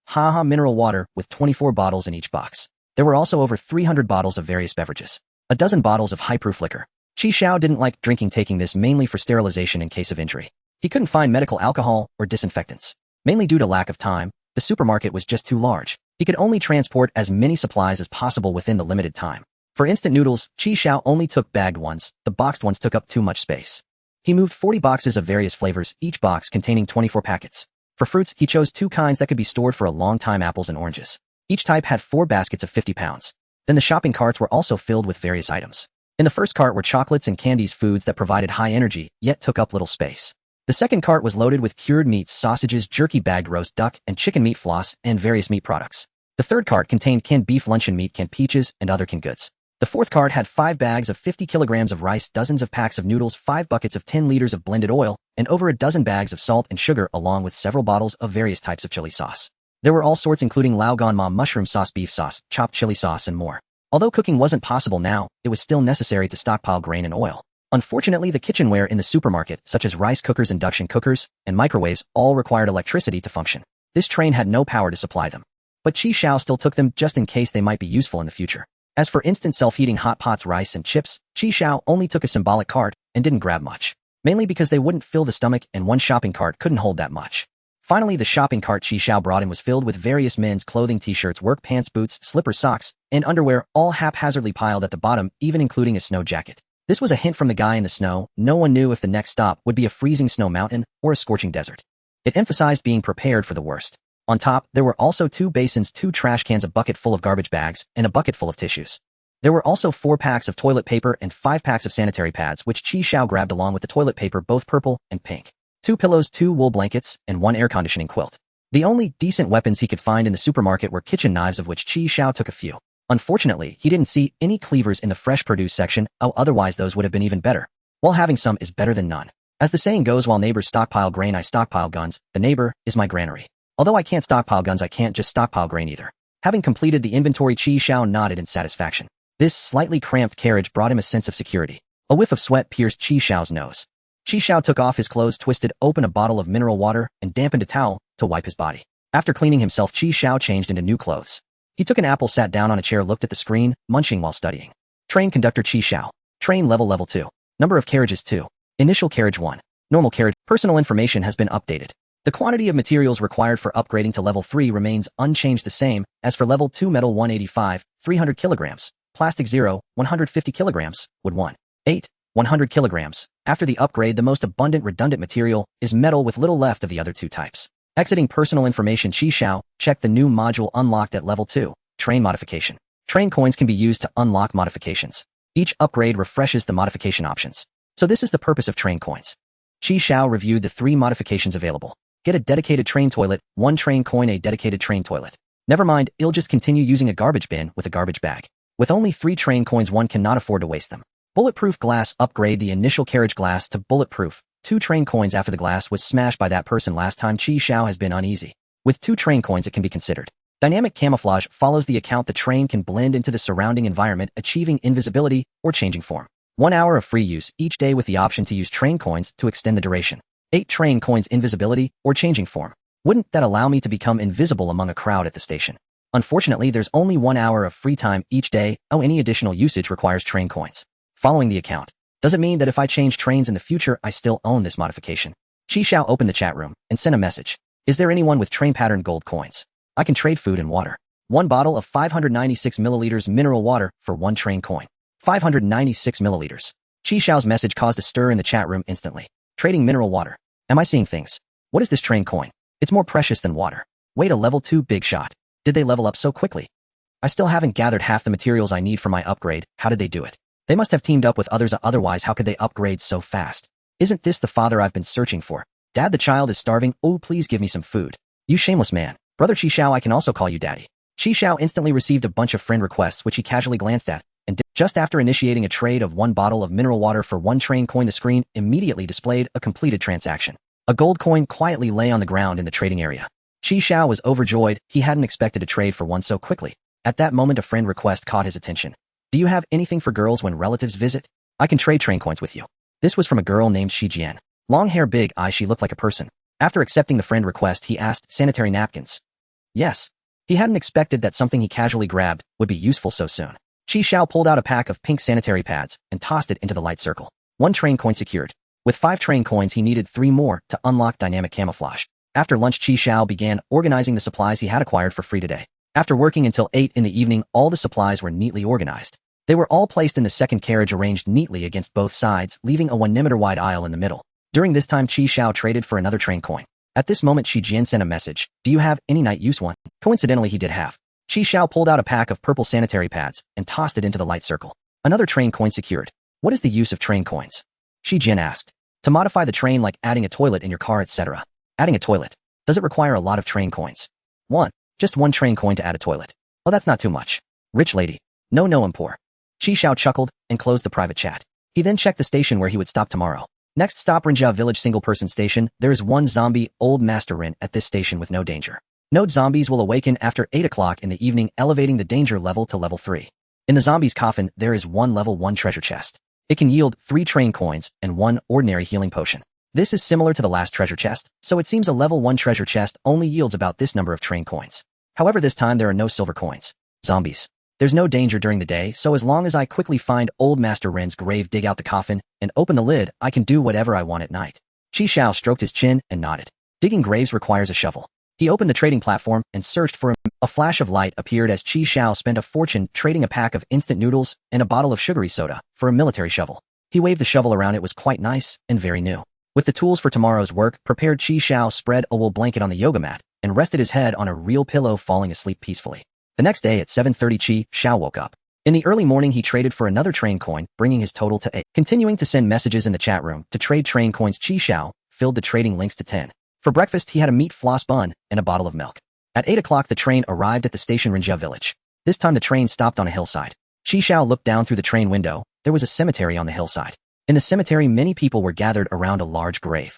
Speaker 1: mineral water, with 24 bottles in each box. There were also over 300 bottles of various beverages. A dozen bottles of high-proof liquor. Xiao didn't like drinking, taking this mainly for sterilization in case of injury. He couldn't find medical alcohol or disinfectants. Mainly due to lack of time, the supermarket was just too large. He could only transport as many supplies as possible within the limited time. For instant noodles, Xiao only took bagged ones. The boxed ones took up too much space. He moved 40 boxes of various flavors, each box containing 24 packets. For fruits, he chose 2 kinds that could be stored for a long time: apples and oranges. Each type had 4 baskets of 50 pounds. Then the shopping carts were also filled with various items. In the first cart were chocolates and candies, foods that provided high energy, yet took up little space. The second cart was loaded with cured meats, sausages, jerky, bagged roast duck, and chicken meat floss, and various meat products. The third cart contained canned beef, luncheon meat, canned peaches, and other canned goods. The fourth cart had 5 bags of 50 kilograms of rice, dozens of packs of noodles, 5 buckets of 10 liters of blended oil, and over a dozen bags of salt and sugar, along with several bottles of various types of chili sauce. There were all sorts, including lao gan ma mushroom sauce, beef sauce, chopped chili sauce, and more. Although cooking wasn't possible now, it was still necessary to stockpile grain and oil. Unfortunately, the kitchenware in the supermarket, such as rice cookers, induction cookers, and microwaves, all required electricity to function. This train had no power to supply them. But Xiao still took them just in case they might be useful in the future. As for instant self-heating hot pots, rice, and chips, Xiao only took a symbolic cart and didn't grab much. Mainly because they wouldn't fill the stomach and one shopping cart couldn't hold that much. Finally, the shopping cart Xiao brought in was filled with various men's clothing, t-shirts, work pants, boots, slippers, socks, and underwear, all haphazardly piled at the bottom, even including a snow jacket. This was a hint from the guy in the snow. No one knew if the next stop would be a freezing snow mountain or a scorching desert. It emphasized being prepared for the worst. On top, there were also 2 basins, 2 trash cans, a bucket full of garbage bags, and a bucket full of tissues. There were also 4 packs of toilet paper and 5 packs of sanitary pads, which Xiao grabbed along with the toilet paper, both purple and pink. 2 pillows, 2 wool blankets, and 1 air conditioning quilt. The only decent weapons he could find in the supermarket were kitchen knives, of which Xiao took a few. Unfortunately, he didn't see any cleavers in the fresh produce section. Otherwise those would have been even better. While having some is better than none. As the saying goes, while neighbors stockpile grain, I stockpile guns. The neighbor is my granary. Although I can't stockpile guns, I can't just stockpile grain either. Having completed the inventory, Xiao nodded in satisfaction. This slightly cramped carriage brought him a sense of security. A whiff of sweat pierced Xiao's nose. Xiao took off his clothes, twisted open a bottle of mineral water, and dampened a towel to wipe his body. After cleaning himself, Xiao changed into new clothes. He took an apple, sat down on a chair, looked at the screen, munching while studying. Train conductor Xiao. Train level 2. Number of carriages 2. Initial carriage 1. Normal carriage. Personal information has been updated. The quantity of materials required for upgrading to level 3 remains unchanged, the same as for level 2. Metal 185, 300 kilograms. Plastic 0, 150 kilograms. Wood 1, 8, 100 kilograms. After the upgrade, the most abundant redundant material is metal, with little left of the other 2 types. Exiting personal information, Xiao checked the new module unlocked at level 2, train modification. Train coins can be used to unlock modifications. Each upgrade refreshes the modification options. So this is the purpose of train coins. Xiao reviewed the 3 modifications available. Get a dedicated train toilet, 1 train coin, a dedicated train toilet. Never mind, I'll just continue using a garbage bin with a garbage bag. With only 3 train coins, one cannot afford to waste them. Bulletproof glass. Upgrade the initial carriage glass to bulletproof. 2 train coins after the glass was smashed by that person last time. Xiao has been uneasy. With 2 train coins it can be considered. Dynamic camouflage follows the account. The train can blend into the surrounding environment, achieving invisibility or changing form. 1 hour of free use each day with the option to use train coins to extend the duration. 8 train coins. Invisibility or changing form. Wouldn't that allow me to become invisible among a crowd at the station? Unfortunately, there's only 1 hour of free time each day. Any additional usage requires train coins. Following the account. Does it mean that if I change trains in the future, I still own this modification? Xiao opened the chat room and sent a message. Is there anyone with train pattern gold coins? I can trade food and water. 1 bottle of 596 milliliters mineral water for 1 train coin. 596 milliliters. Xiao's message caused a stir in the chat room instantly. Trading mineral water. Am I seeing things? What is this train coin? It's more precious than water. Wait, a level 2 big shot. Did they level up so quickly? I still haven't gathered half the materials I need for my upgrade. How did they do it? They must have teamed up with others, otherwise how could they upgrade so fast? Isn't this the father I've been searching for? Dad, the child is starving. Oh, please give me some food. You shameless man. Brother Xiao, I can also call you daddy. Xiao instantly received a bunch of friend requests which he casually glanced at, and just after initiating a trade of 1 bottle of mineral water for 1 train coin, the screen immediately displayed a completed transaction. A gold coin quietly lay on the ground in the trading area. Xiao was overjoyed. He hadn't expected to trade for one so quickly. At that moment, a friend request caught his attention. Do you have anything for girls when relatives visit? I can trade train coins with you. This was from a girl named Shijian. Long hair, big eyes, she looked like a person. After accepting the friend request, he asked, sanitary napkins? Yes. He hadn't expected that something he casually grabbed would be useful so soon. Xiao pulled out a pack of pink sanitary pads and tossed it into the light circle. 1 train coin secured. With 5 train coins, he needed 3 more to unlock dynamic camouflage. After lunch, Xiao began organizing the supplies he had acquired for free today. After working until 8 in the evening, all the supplies were neatly organized. They were all placed in the second carriage, arranged neatly against both sides, leaving a 1-meter wide aisle in the middle. During this time, Xiao traded for another train coin. At this moment, Shijian sent a message. Do you have any night use one? Coincidentally, he did have. Xiao pulled out a pack of purple sanitary pads and tossed it into the light circle. Another train coin secured. What is the use of train coins? Shijian asked. To modify the train, like adding a toilet in your car, etc. Adding a toilet. Does it require a lot of train coins? 1. Just 1 train coin to add a toilet. Oh, that's not too much. Rich lady. No, I'm poor. Xiao chuckled and closed the private chat. He then checked the station where he would stop tomorrow. Next stop, Rinjia Village single-person station. There is 1 zombie, Old Master Rin, at this station with no danger. Node zombies will awaken after 8 o'clock in the evening, elevating the danger level to level 3. In the zombie's coffin, there is 1 level 1 treasure chest. It can yield 3 train coins and 1 ordinary healing potion. This is similar to the last treasure chest, so it seems a level 1 treasure chest only yields about this number of train coins. However, this time there are no silver coins. Zombies. There's no danger during the day, so as long as I quickly find Old Master Rin's grave, dig out the coffin, and open the lid, I can do whatever I want at night. Xiao stroked his chin and nodded. Digging graves requires a shovel. He opened the trading platform and searched for him. A flash of light appeared as Xiao spent a fortune trading a pack of instant noodles and a bottle of sugary soda for a military shovel. He waved the shovel around. It was quite nice and very new. With the tools for tomorrow's work prepared, Xiao spread a wool blanket on the yoga mat and rested his head on a real pillow, falling asleep peacefully. The next day at 7:30, Xiao woke up. In the early morning, he traded for another train coin, bringing his total to 8. Continuing to send messages in the chat room to trade train coins, Xiao filled the trading links to 10. For breakfast, he had a meat floss bun and a bottle of milk. At 8 o'clock, the train arrived at the station Rinjia Village. This time the train stopped on a hillside. Xiao looked down through the train window. There was a cemetery on the hillside. In the cemetery, many people were gathered around a large grave.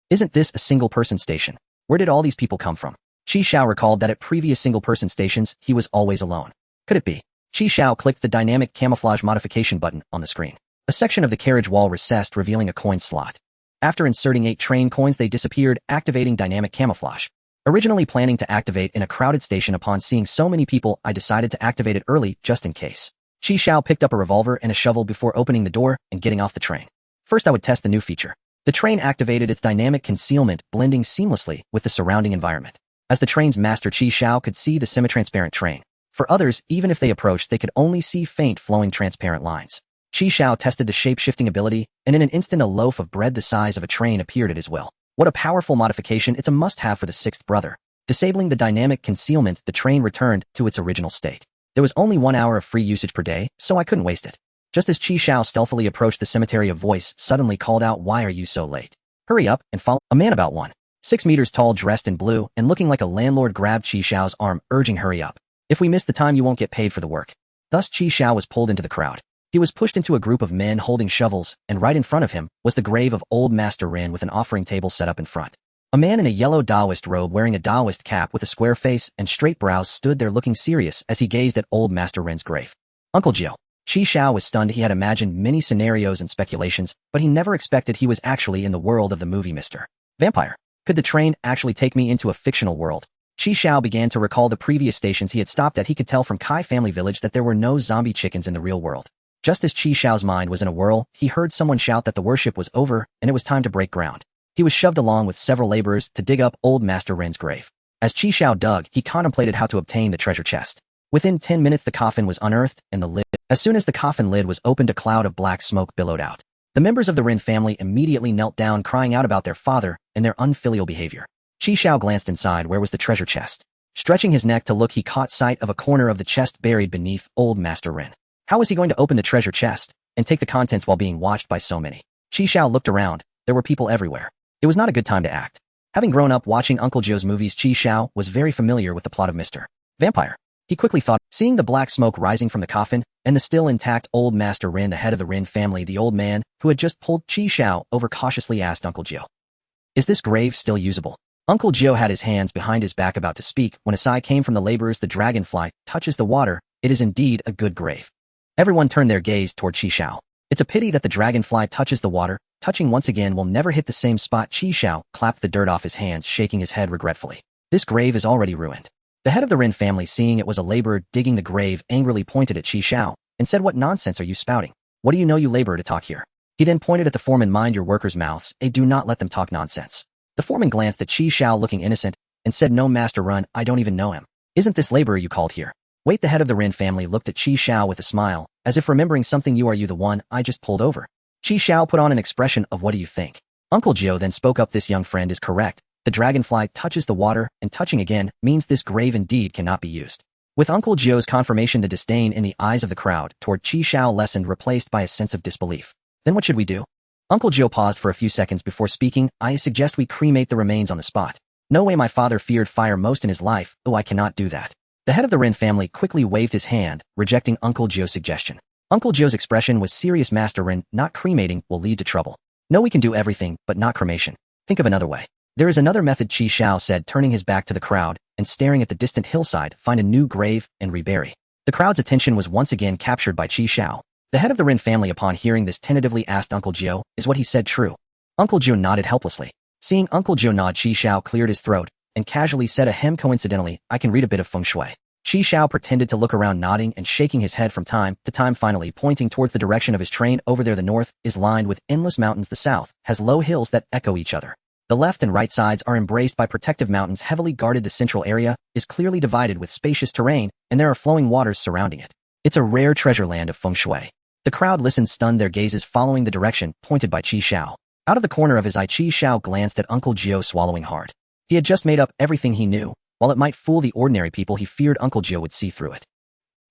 Speaker 1: Isn't this a single-person station? Where did all these people come from? Xiao recalled that at previous single-person stations, he was always alone. Could it be? Xiao clicked the dynamic camouflage modification button on the screen. A section of the carriage wall recessed, revealing a coin slot. After inserting 8 train coins, they disappeared, activating dynamic camouflage. Originally planning to activate in a crowded station, upon seeing so many people, I decided to activate it early, just in case. Xiao picked up a revolver and a shovel before opening the door and getting off the train. First, I would test the new feature. The train activated its dynamic concealment, blending seamlessly with the surrounding environment. As the train's master, Xiao could see the semi-transparent train. For others, even if they approached, they could only see faint flowing transparent lines. Xiao tested the shape-shifting ability, and in an instant a loaf of bread the size of a train appeared at his will. What a powerful modification! It's a must-have for the 6th brother. Disabling the dynamic concealment, the train returned to its original state. There was only 1 hour of free usage per day, so I couldn't waste it. Just as Xiao stealthily approached the cemetery, a voice suddenly called out, "Why are you so late? Hurry up and follow." A man about 1.6 meters tall, dressed in blue, and looking like a landlord, grabbed Xiao's arm, urging, "Hurry up. If we miss the time, you won't get paid for the work." Thus, Xiao was pulled into the crowd. He was pushed into a group of men holding shovels, and right in front of him was the grave of Old Master Rin with an offering table set up in front. A man in a yellow Taoist robe, wearing a Taoist cap with a square face and straight brows, stood there looking serious as he gazed at Old Master Rin's grave. Uncle Xiao. Xiao was stunned. He had imagined many scenarios and speculations, but he never expected he was actually in the world of the movie Mr. Vampire. Could the train actually take me into a fictional world? Xiao began to recall the previous stations he had stopped at. He could tell from Kai Family Village that there were no zombie chickens in the real world. Just as Xiao's mind was in a whirl, he heard someone shout that the worship was over and it was time to break ground. He was shoved along with several laborers to dig up Old Master Rin's grave. As Xiao dug, he contemplated how to obtain the treasure chest. Within 10 minutes, the coffin was unearthed and the lid. As soon as the coffin lid was opened, a cloud of black smoke billowed out. The members of the Rin family immediately knelt down, crying out about their father and their unfilial behavior. Xiao glanced inside. Where was the treasure chest? Stretching his neck to look, he caught sight of a corner of the chest buried beneath old Master Ren. How was he going to open the treasure chest and take the contents while being watched by so many? Xiao looked around. There were people everywhere. It was not a good time to act. Having grown up watching Uncle Joe's movies, Xiao was very familiar with the plot of Mr. Vampire. He quickly thought, seeing the black smoke rising from the coffin and the still intact old Master Ren, the head of the Ren family, the old man who had just pulled Xiao over cautiously asked Uncle Joe, "Is this grave still usable?" Uncle Joe had his hands behind his back about to speak when a sigh came from the laborers. "The dragonfly touches the water. It is indeed a good grave." Everyone turned their gaze toward Xiao. "It's a pity that the dragonfly touches the water. Touching once again will never hit the same spot." Xiao clapped the dirt off his hands, shaking his head regretfully. "This grave is already ruined." The head of the Ren family, seeing it was a laborer digging the grave, angrily pointed at Xiao and said, "What nonsense are you spouting? What do you know, you laborer, to talk here?" He then pointed at the foreman. "Mind your workers' mouths. Do not let them talk nonsense." The foreman glanced at Xiao looking innocent and said, "No, Master Ren, I don't even know him. Isn't this laborer you called here?" "Wait." The head of the Ren family looked at Xiao with a smile, as if remembering something. "You are the one I just pulled over?" Xiao put on an expression of "What do you think?" Uncle Joe then spoke up. "This young friend is correct. The dragonfly touches the water, and touching again means this grave indeed cannot be used." With Uncle Joe's confirmation, the disdain in the eyes of the crowd toward Xiao lessened, replaced by a sense of disbelief. "Then what should we do?" Uncle Joe paused for a few seconds before speaking. "I suggest we cremate the remains on the spot." "No way, my father feared fire most in his life. Oh, I cannot do that." The head of the Ren family quickly waved his hand, rejecting Uncle Joe's suggestion. Uncle Joe's expression was serious. "Master Ren, not cremating will lead to trouble. No, we can do everything, but not cremation. Think of another way." "There is another method," Xiao said, turning his back to the crowd and staring at the distant hillside. "Find a new grave and rebury." The crowd's attention was once again captured by Xiao. The head of the Ren family, upon hearing this, tentatively asked Uncle Joe, "Is what he said true?" Uncle Joe nodded helplessly. Seeing Uncle Joe nod, Xiao cleared his throat and casually said, "Ahem, coincidentally, I can read a bit of feng shui." Xiao pretended to look around, nodding and shaking his head from time to time, finally pointing towards the direction of his train. "Over there, the north is lined with endless mountains. The south has low hills that echo each other. The left and right sides are embraced by protective mountains, heavily guarded. The central area is clearly divided with spacious terrain, and there are flowing waters surrounding it. It's a rare treasure land of feng shui." The crowd listened, stunned, their gazes following the direction pointed by Xiao. Out of the corner of his eye, Xiao glanced at Uncle Joe, swallowing hard. He had just made up everything he knew. While it might fool the ordinary people, he feared Uncle Joe would see through it.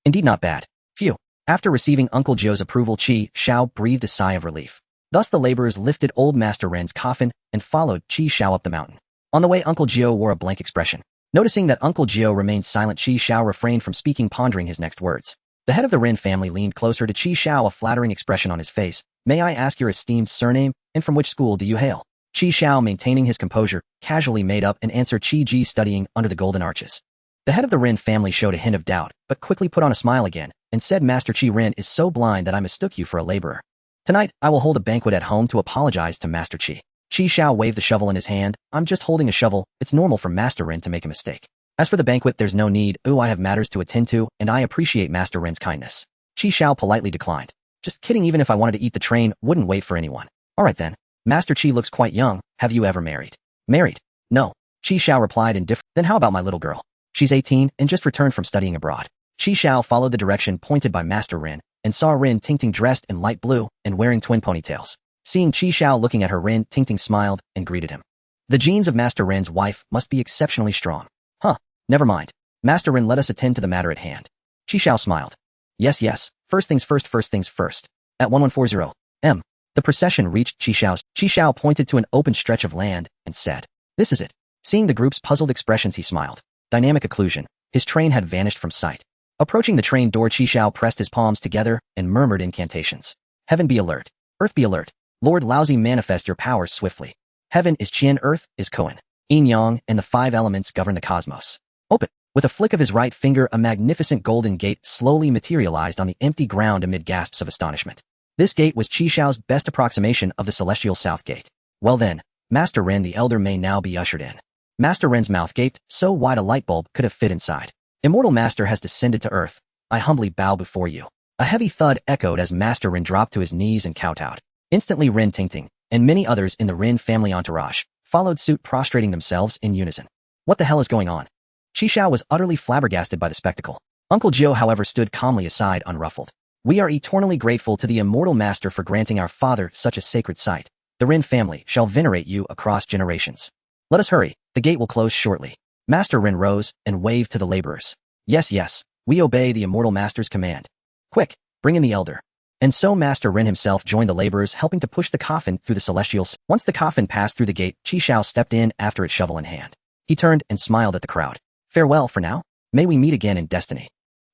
Speaker 1: Indeed, not bad. Phew. After receiving Uncle Joe's approval, Xiao breathed a sigh of relief. Thus the laborers lifted old Master Ren's coffin and followed Xiao up the mountain. On the way, Uncle Joe wore a blank expression. Noticing that Uncle Joe remained silent, Xiao refrained from speaking, pondering his next words. The head of the Ren family leaned closer to Xiao, a flattering expression on his face. "May I ask your esteemed surname, and from which school do you hail?" Xiao, maintaining his composure, casually made up an answer. "Ji, studying under the Golden Arches." The head of the Ren family showed a hint of doubt, but quickly put on a smile again, and said, "Master Chi Ren is so blind that I mistook you for a laborer. Tonight, I will hold a banquet at home to apologize to Master Chi." Xiao waved the shovel in his hand. "I'm just holding a shovel. It's normal for Master Ren to make a mistake. As for the banquet, there's no need. I have matters to attend to, and I appreciate Master Ren's kindness." Xiao politely declined. "Just kidding, even if I wanted to eat, the train wouldn't wait for anyone." "All right then. Master Chi looks quite young. Have you ever married?" "Married? No." Xiao replied indifferently. "Then how about my little girl? She's 18 and just returned from studying abroad." Xiao followed the direction pointed by Master Ren and saw Ren Tingting dressed in light blue and wearing twin ponytails. Seeing Xiao looking at her, Ren Tingting smiled and greeted him. "The genes of Master Ren's wife must be exceptionally strong." "Huh. Never mind. Master Ren, let us attend to the matter at hand." Xiao smiled. Yes. First things first. At 1140 m. The procession reached Xiao's. Xiao pointed to an open stretch of land and said, "This is it." Seeing the group's puzzled expressions, he smiled. Dynamic occlusion. His train had vanished from sight. Approaching the train door, Xiao pressed his palms together and murmured incantations. "Heaven be alert. Earth be alert. Lord Laozi, manifest your powers swiftly. Heaven is Qian, earth is Koan. Yin Yang and the 5 elements govern the cosmos. Open." With a flick of his right finger, a magnificent golden gate slowly materialized on the empty ground amid gasps of astonishment. This gate was Xiao's best approximation of the celestial south gate. Well then, Master Ren the Elder may now be ushered in. Master Ren's mouth gaped, so wide a light bulb could have fit inside. "Immortal Master has descended to earth. I humbly bow before you." A heavy thud echoed as Master Ren dropped to his knees and kowtowed. Instantly, Ren Tingting and many others in the Ren family entourage followed suit, prostrating themselves in unison. What the hell is going on? Xiao was utterly flabbergasted by the spectacle. Uncle Joe, however, stood calmly aside, unruffled. "We are eternally grateful to the Immortal Master for granting our father such a sacred sight. The Ren family shall venerate you across generations. Let us hurry. The gate will close shortly." Master Rin rose and waved to the laborers. Yes, yes, we obey the immortal master's command. Quick, bring in the elder. And so Master Rin himself joined the laborers, helping to push the coffin through the celestial. Once the coffin passed through the gate, Xiao stepped in after it, shovel in hand. He turned and smiled at the crowd. Farewell for now. May we meet again in destiny.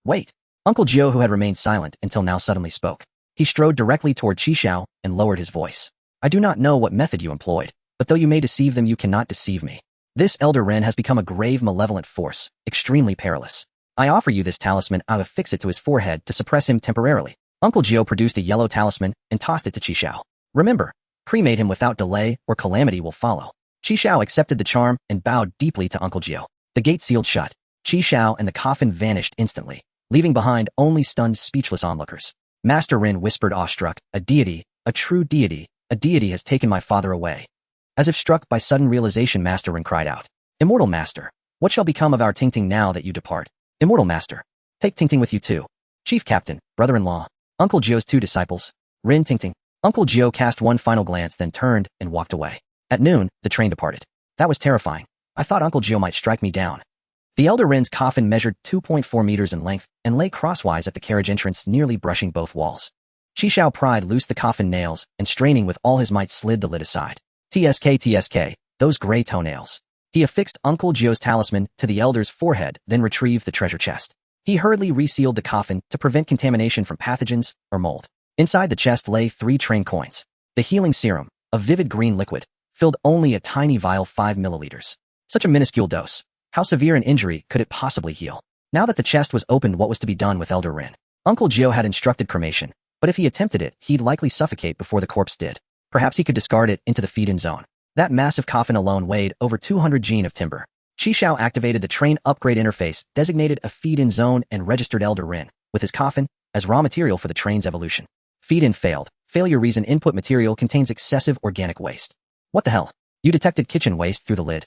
Speaker 1: Wait. Uncle Xiao, who had remained silent until now, suddenly spoke. He strode directly toward Xiao and lowered his voice. I do not know what method you employed, but though you may deceive them, you cannot deceive me. This elder Ren has become a grave malevolent force, extremely perilous. I offer you this talisman. I'll affix it to his forehead to suppress him temporarily. Uncle Xiao produced a yellow talisman and tossed it to Xiao. Remember, cremate him without delay or calamity will follow. Xiao accepted the charm and bowed deeply to Uncle Xiao. The gate sealed shut. Xiao and the coffin vanished instantly, leaving behind only stunned, speechless onlookers. Master Rin whispered, awestruck, a deity, a true deity, a deity has taken my father away. As if struck by sudden realization, Master Rin cried out, Immortal Master, what shall become of our Tingting now that you depart? Immortal Master, take Tingting with you too. Chief Captain, brother-in-law, Uncle Xiao's 2 disciples, Rin Tingting. Uncle Xiao cast one final glance, then turned and walked away. At noon, the train departed. That was terrifying. I thought Uncle Xiao might strike me down. The elder Rin's coffin measured 2.4 meters in length and lay crosswise at the carriage entrance, nearly brushing both walls. Xiao pried loose the coffin nails and, straining with all his might, slid the lid aside. TSK, those gray toenails. He affixed Uncle Xiao's talisman to the elder's forehead, then retrieved the treasure chest. He hurriedly resealed the coffin to prevent contamination from pathogens or mold. Inside the chest lay 3 train coins. The healing serum, a vivid green liquid, filled only a tiny vial, 5 milliliters. Such a minuscule dose. How severe an injury could it possibly heal? Now that the chest was opened, what was to be done with Elder Rin? Uncle Xiao had instructed cremation, but if he attempted it, he'd likely suffocate before the corpse did. Perhaps he could discard it into the feed-in zone. That massive coffin alone weighed over 200 gene of timber. Xiao activated the train upgrade interface, designated a feed-in zone, and registered Elder Rin, with his coffin, as raw material for the train's evolution. Feed-in failed. Failure reason: input material contains excessive organic waste. What the hell? You detected kitchen waste through the lid.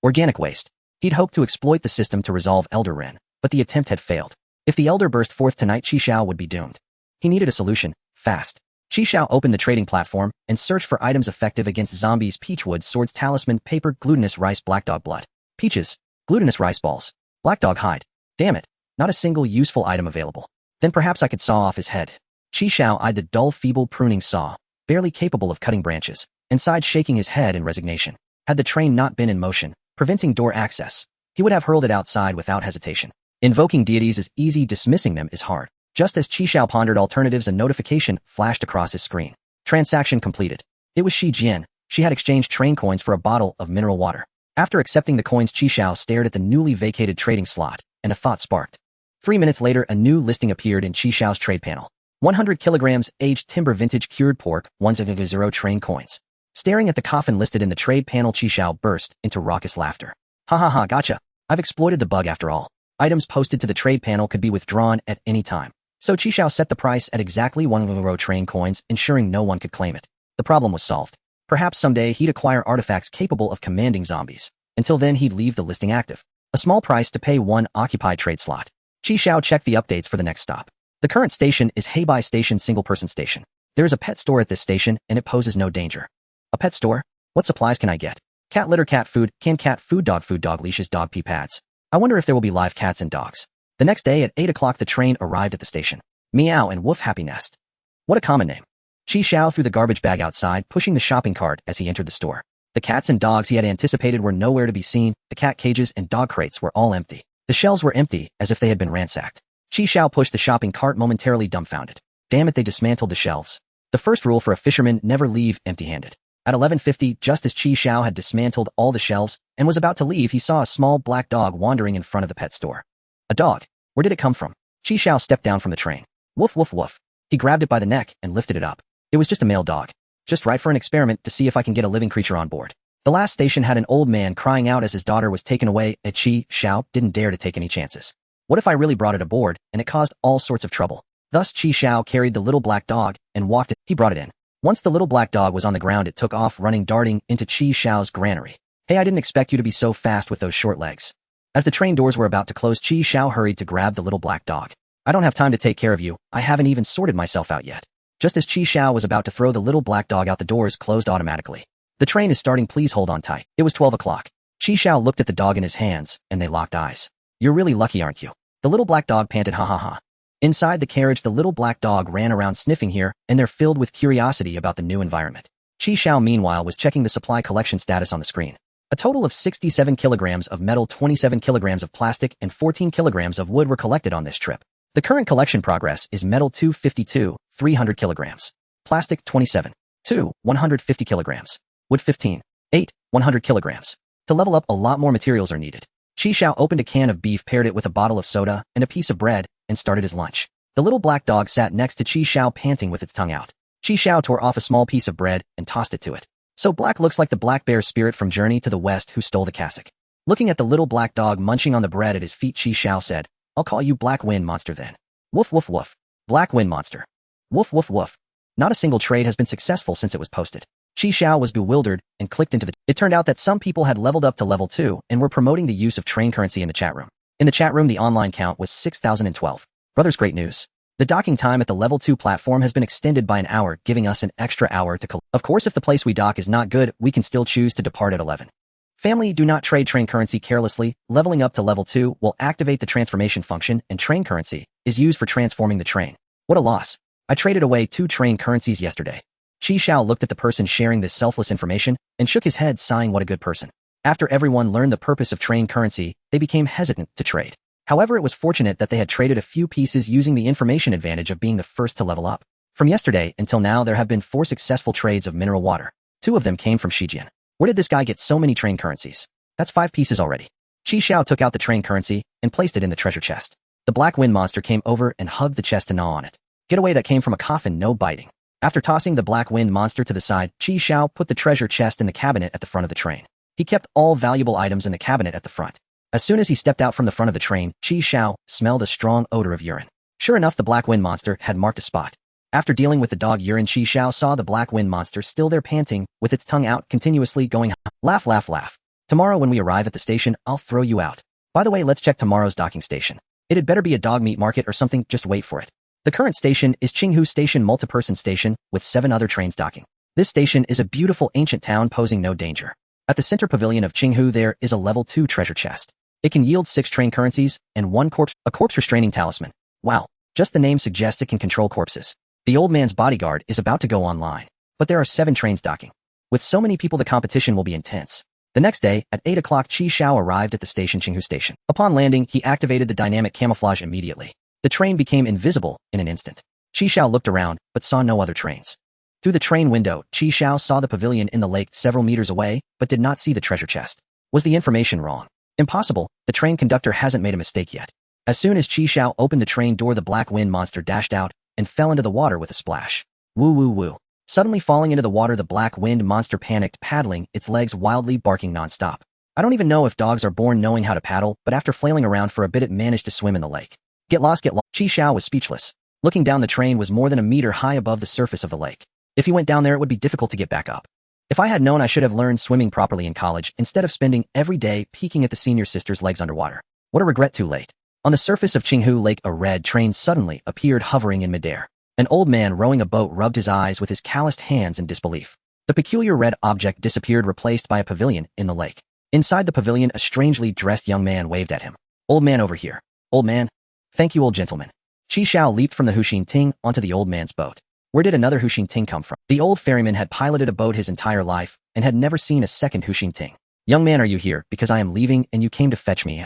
Speaker 1: Organic waste. He'd hoped to exploit the system to resolve Elder Rin, but the attempt had failed. If the Elder burst forth tonight, Xiao would be doomed. He needed a solution, fast. Xiao opened the trading platform and searched for items effective against zombies: peachwood, swords, talisman, paper, glutinous rice, black dog blood. Peaches, glutinous rice balls, black dog hide. Damn it, not a single useful item available. Then perhaps I could saw off his head. Xiao eyed the dull, feeble pruning saw, barely capable of cutting branches, and sighed, shaking his head in resignation. Had the train not been in motion, preventing door access, he would have hurled it outside without hesitation. Invoking deities is easy, dismissing them is hard. Just as Xiao pondered alternatives, a notification flashed across his screen. Transaction completed. It was Shi Jian. She had exchanged train coins for a bottle of mineral water. After accepting the coins, Xiao stared at the newly vacated trading slot, and a thought sparked. 3 minutes later, a new listing appeared in Xiao's trade panel. 100 kilograms aged timber, vintage cured pork, 100 train coins. Staring at the coffin listed in the trade panel, Xiao burst into raucous laughter. Ha ha ha, gotcha. I've exploited the bug after all. Items posted to the trade panel could be withdrawn at any time. So Xiao set the price at exactly 100 train coins, ensuring no one could claim it. The problem was solved. Perhaps someday he'd acquire artifacts capable of commanding zombies. Until then, he'd leave the listing active. A small price to pay 1 occupied trade slot. Xiao checked the updates for the next stop. The current station is Heibai Station, single-person station. There is a pet store at this station, and it poses no danger. A pet store? What supplies can I get? Cat litter, cat food, canned cat food, dog leashes, dog pee pads. I wonder if there will be live cats and dogs. The next day at 8 o'clock, the train arrived at the station. Meow and Woof Happy Nest. What a common name. Xiao threw the garbage bag outside, pushing the shopping cart as he entered the store. The cats and dogs he had anticipated were nowhere to be seen. The cat cages and dog crates were all empty. The shelves were empty, as if they had been ransacked. Xiao pushed the shopping cart, momentarily dumbfounded. Damn it, they dismantled the shelves. The first rule for a fisherman: never leave empty-handed. At 11:50, just as Xiao had dismantled all the shelves and was about to leave, he saw a small black dog wandering in front of the pet store. A dog? Where did it come from? Xiao stepped down from the train. Woof, woof, woof. He grabbed it by the neck and lifted it up. It was just a male dog. Just right for an experiment to see if I can get a living creature on board. The last station had an old man crying out as his daughter was taken away. Xiao didn't dare to take any chances. What if I really brought it aboard and it caused all sorts of trouble? Thus Xiao carried the little black dog and walked it. He brought it in. Once the little black dog was on the ground, it took off running, darting into Xiao's granary. Hey, I didn't expect you to be so fast with those short legs. As the train doors were about to close, Xiao hurried to grab the little black dog. I don't have time to take care of you. I haven't even sorted myself out yet. Just as Xiao was about to throw the little black dog out, the doors closed automatically. The train is starting. Please hold on tight. It was 12 o'clock. Chi Xiao looked at the dog in his hands, and they locked eyes. You're really lucky, aren't you? The little black dog panted, ha ha ha. Inside the carriage, the little black dog ran around sniffing here, and they're filled with curiosity about the new environment. Chi Xiao meanwhile was checking the supply collection status on the screen. A total of 67 kilograms of metal, 27 kilograms of plastic, and 14 kilograms of wood were collected on this trip. The current collection progress is metal 252, 300 kilograms. Plastic 27, 2, 150 kilograms. Wood 15, 8, 100 kilograms. To level up, a lot more materials are needed. Chi Xiao opened a can of beef, paired it with a bottle of soda and a piece of bread, and started his lunch. The little black dog sat next to Chi Xiao, panting with its tongue out. Chi Xiao tore off a small piece of bread and tossed it to it. So black looks like the black bear spirit from Journey to the West who stole the cassock. Looking at the little black dog munching on the bread at his feet, Chi Xiao said, I'll call you Black Wind Monster then. Woof woof woof. Black Wind Monster. Woof woof woof. Not a single trade has been successful since it was posted. Chi Xiao was bewildered and clicked into the... It turned out that some people had leveled up to level 2 and were promoting the use of train currency in the chat room. In the chat room, the online count was 6,012. Brothers, great news. The docking time at the level 2 platform has been extended by an hour, giving us an extra hour to collect. Of course, if the place we dock is not good, we can still choose to depart at 11. Family, do not trade train currency carelessly. Leveling up to level 2 will activate the transformation function, and train currency is used for transforming the train. What a loss. I traded away 2 train currencies yesterday. Chi Xiao looked at the person sharing this selfless information and shook his head, sighing, what a good person. After everyone learned the purpose of train currency, they became hesitant to trade. However, it was fortunate that they had traded a few pieces using the information advantage of being the first to level up. From yesterday until now, there have been 4 successful trades of mineral water. 2 of them came from Shijian. Where did this guy get so many train currencies? That's 5 pieces already. Chi Xiao took out the train currency and placed it in the treasure chest. The Black Wind Monster came over and hugged the chest to gnaw on it. Getaway that came from a coffin, no biting. After tossing the Black Wind Monster to the side, Chi Xiao put the treasure chest in the cabinet at the front of the train. He kept all valuable items in the cabinet at the front. As soon as he stepped out from the front of the train, Chi Xiao smelled a strong odor of urine. Sure enough, the Black Wind Monster had marked a spot. After dealing with the dog urine, Chi Xiao saw the Black Wind Monster still there, panting, with its tongue out, continuously going, laugh, laugh, laugh. Tomorrow when we arrive at the station, I'll throw you out. By the way, let's check tomorrow's docking station. It had better be a dog meat market or something, just wait for it. The current station is Qinghu Station, multi-person station, with 7 other trains docking. This station is a beautiful ancient town posing no danger. At the center pavilion of Qinghu there is a level 2 treasure chest. It can yield 6 train currencies and 1 corpse, a corpse restraining talisman. Wow, just the name suggests it can control corpses. The old man's bodyguard is about to go online, but there are 7 trains docking. With so many people, the competition will be intense. The next day, at 8 o'clock, Chi Xiao arrived at the station, Qinghu Station. Upon landing, he activated the dynamic camouflage immediately. The train became invisible in an instant. Chi Xiao looked around, but saw no other trains. Through the train window, Chi Xiao saw the pavilion in the lake several meters away, but did not see the treasure chest. Was the information wrong? Impossible, the train conductor hasn't made a mistake yet. As soon as Chi Xiao opened the train door, the Black Wind Monster dashed out and fell into the water with a splash. Woo woo woo. Suddenly falling into the water, the Black Wind Monster panicked, paddling, its legs wildly barking non-stop. I don't even know if dogs are born knowing how to paddle, but after flailing around for a bit, it managed to swim in the lake. Get lost, get lost. Chi Xiao was speechless. Looking down, the train was more than a meter high above the surface of the lake. If he went down there, it would be difficult to get back up. If I had known, I should have learned swimming properly in college instead of spending every day peeking at the senior sister's legs underwater. What a regret, too late. On the surface of Qinghu Lake, a red train suddenly appeared, hovering in midair. An old man rowing a boat rubbed his eyes with his calloused hands in disbelief. The peculiar red object disappeared, replaced by a pavilion in the lake. Inside the pavilion, a strangely dressed young man waved at him. Old man, over here. Old man. Thank you, old gentleman. Chi Xiao leaped from the Huxing Ting onto the old man's boat. Where did another Huxing Ting come from? The old ferryman had piloted a boat his entire life and had never seen a second Huxing Ting. Young man, are you here because I am leaving and you came to fetch me?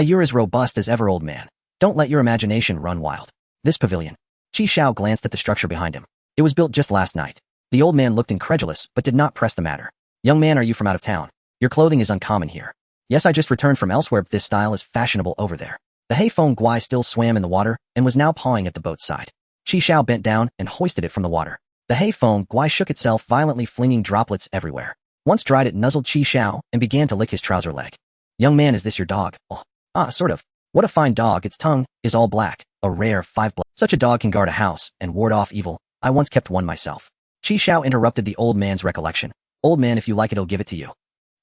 Speaker 1: You're as robust as ever, old man. Don't let your imagination run wild. This pavilion. Chi Xiao glanced at the structure behind him. It was built just last night. The old man looked incredulous but did not press the matter. Young man, are you from out of town? Your clothing is uncommon here. Yes, I just returned from elsewhere, but this style is fashionable over there. The Heifeng Guai still swam in the water and was now pawing at the boat's side. Chi Xiao bent down and hoisted it from the water. The Heifeng Guai shook itself violently, flinging droplets everywhere. Once dried, it nuzzled Chi Xiao and began to lick his trouser leg. Young man, is this your dog? Oh. Sort of. What a fine dog. Its tongue is all black, a rare 5 black. Such a dog can guard a house and ward off evil. I once kept one myself. Chi Xiao interrupted the old man's recollection. Old man, if you like it, I'll give it to you.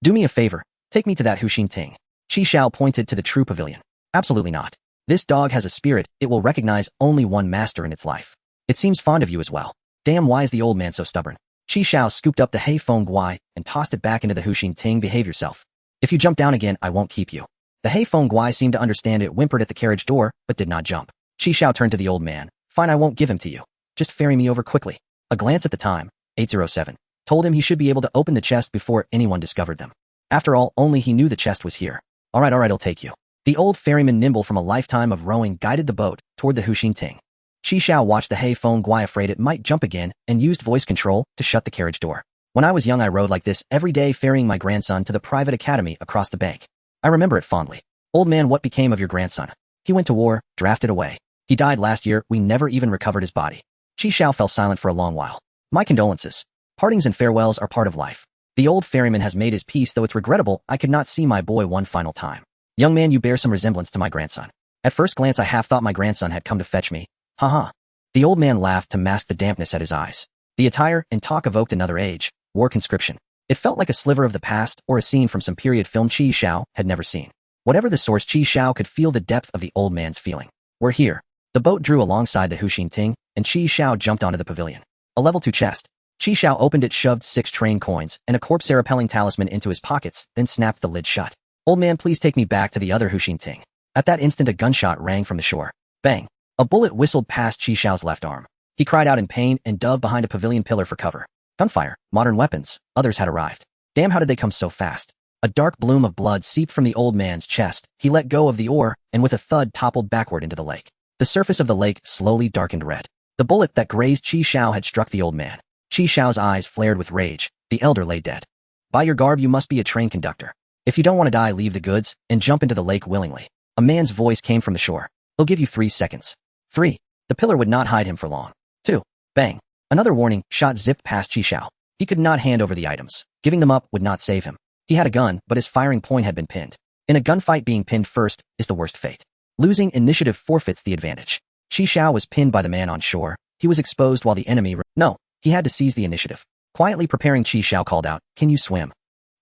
Speaker 1: Do me a favor. Take me to that Huxing Ting. Chi Xiao pointed to the true pavilion. Absolutely not. This dog has a spirit. It will recognize only one master in its life. It seems fond of you as well. Damn, why is the old man so stubborn? Chi Xiao scooped up the Heifeng Guai and tossed it back into the Huxing Ting. Behave yourself. If you jump down again, I won't keep you. The Hei Feng Guai seemed to understand it, whimpered at the carriage door, but did not jump. Xiao turned to the old man. Fine, I won't give him to you. Just ferry me over quickly. A glance at the time, 807, told him he should be able to open the chest before anyone discovered them. After all, only he knew the chest was here. Alright, I'll take you. The old ferryman, nimble from a lifetime of rowing, guided the boat toward the Huxing Ting. Xiao watched the Hei Feng Guai, afraid it might jump again, and used voice control to shut the carriage door. When I was young, I rowed like this every day, ferrying my grandson to the private academy across the bank. I remember it fondly. Old man, what became of your grandson? He went to war, drafted away. He died last year, we never even recovered his body. Xiao fell silent for a long while. My condolences. Partings and farewells are part of life. The old ferryman has made his peace, though it's regrettable I could not see my boy one final time. Young man, you bear some resemblance to my grandson. At first glance I half thought my grandson had come to fetch me. Ha. The old man laughed to mask the dampness at his eyes. The attire and talk evoked another age, war conscription. It felt like a sliver of the past or a scene from some period film Xiao had never seen. Whatever the source, Xiao could feel the depth of the old man's feeling. We're here. The boat drew alongside the Huxing Ting, and Xiao jumped onto the pavilion. A level 2 chest. Xiao opened it, shoved 6 train coins and a corpse-repelling talisman into his pockets, then snapped the lid shut. Old man, please take me back to the other Huxing Ting. At that instant a gunshot rang from the shore. Bang! A bullet whistled past Xiao's left arm. He cried out in pain and dove behind a pavilion pillar for cover. Gunfire, modern weapons, others had arrived. Damn, how did they come so fast? A dark bloom of blood seeped from the old man's chest. He let go of the oar and with a thud toppled backward into the lake. The surface of the lake slowly darkened red. The bullet that grazed Xiao had struck the old man. Xiao's eyes flared with rage. The elder lay dead. By your garb, you must be a train conductor. If you don't want to die, leave the goods and jump into the lake willingly. A man's voice came from the shore. He'll give you 3 seconds. 3. The pillar would not hide him for long. 2. Bang. Another warning shot zipped past Xiao. He could not hand over the items. Giving them up would not save him. He had a gun, but his firing point had been pinned. In a gunfight, being pinned first is the worst fate. Losing initiative forfeits the advantage. Xiao was pinned by the man on shore. He was exposed while the enemy... No, he had to seize the initiative. Quietly preparing, Xiao called out, "Can you swim?"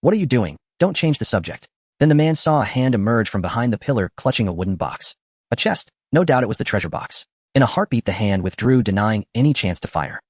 Speaker 1: "What are you doing? Don't change the subject." Then the man saw a hand emerge from behind the pillar, clutching a wooden box. A chest. No doubt it was the treasure box. In a heartbeat, the hand withdrew, denying any chance to fire.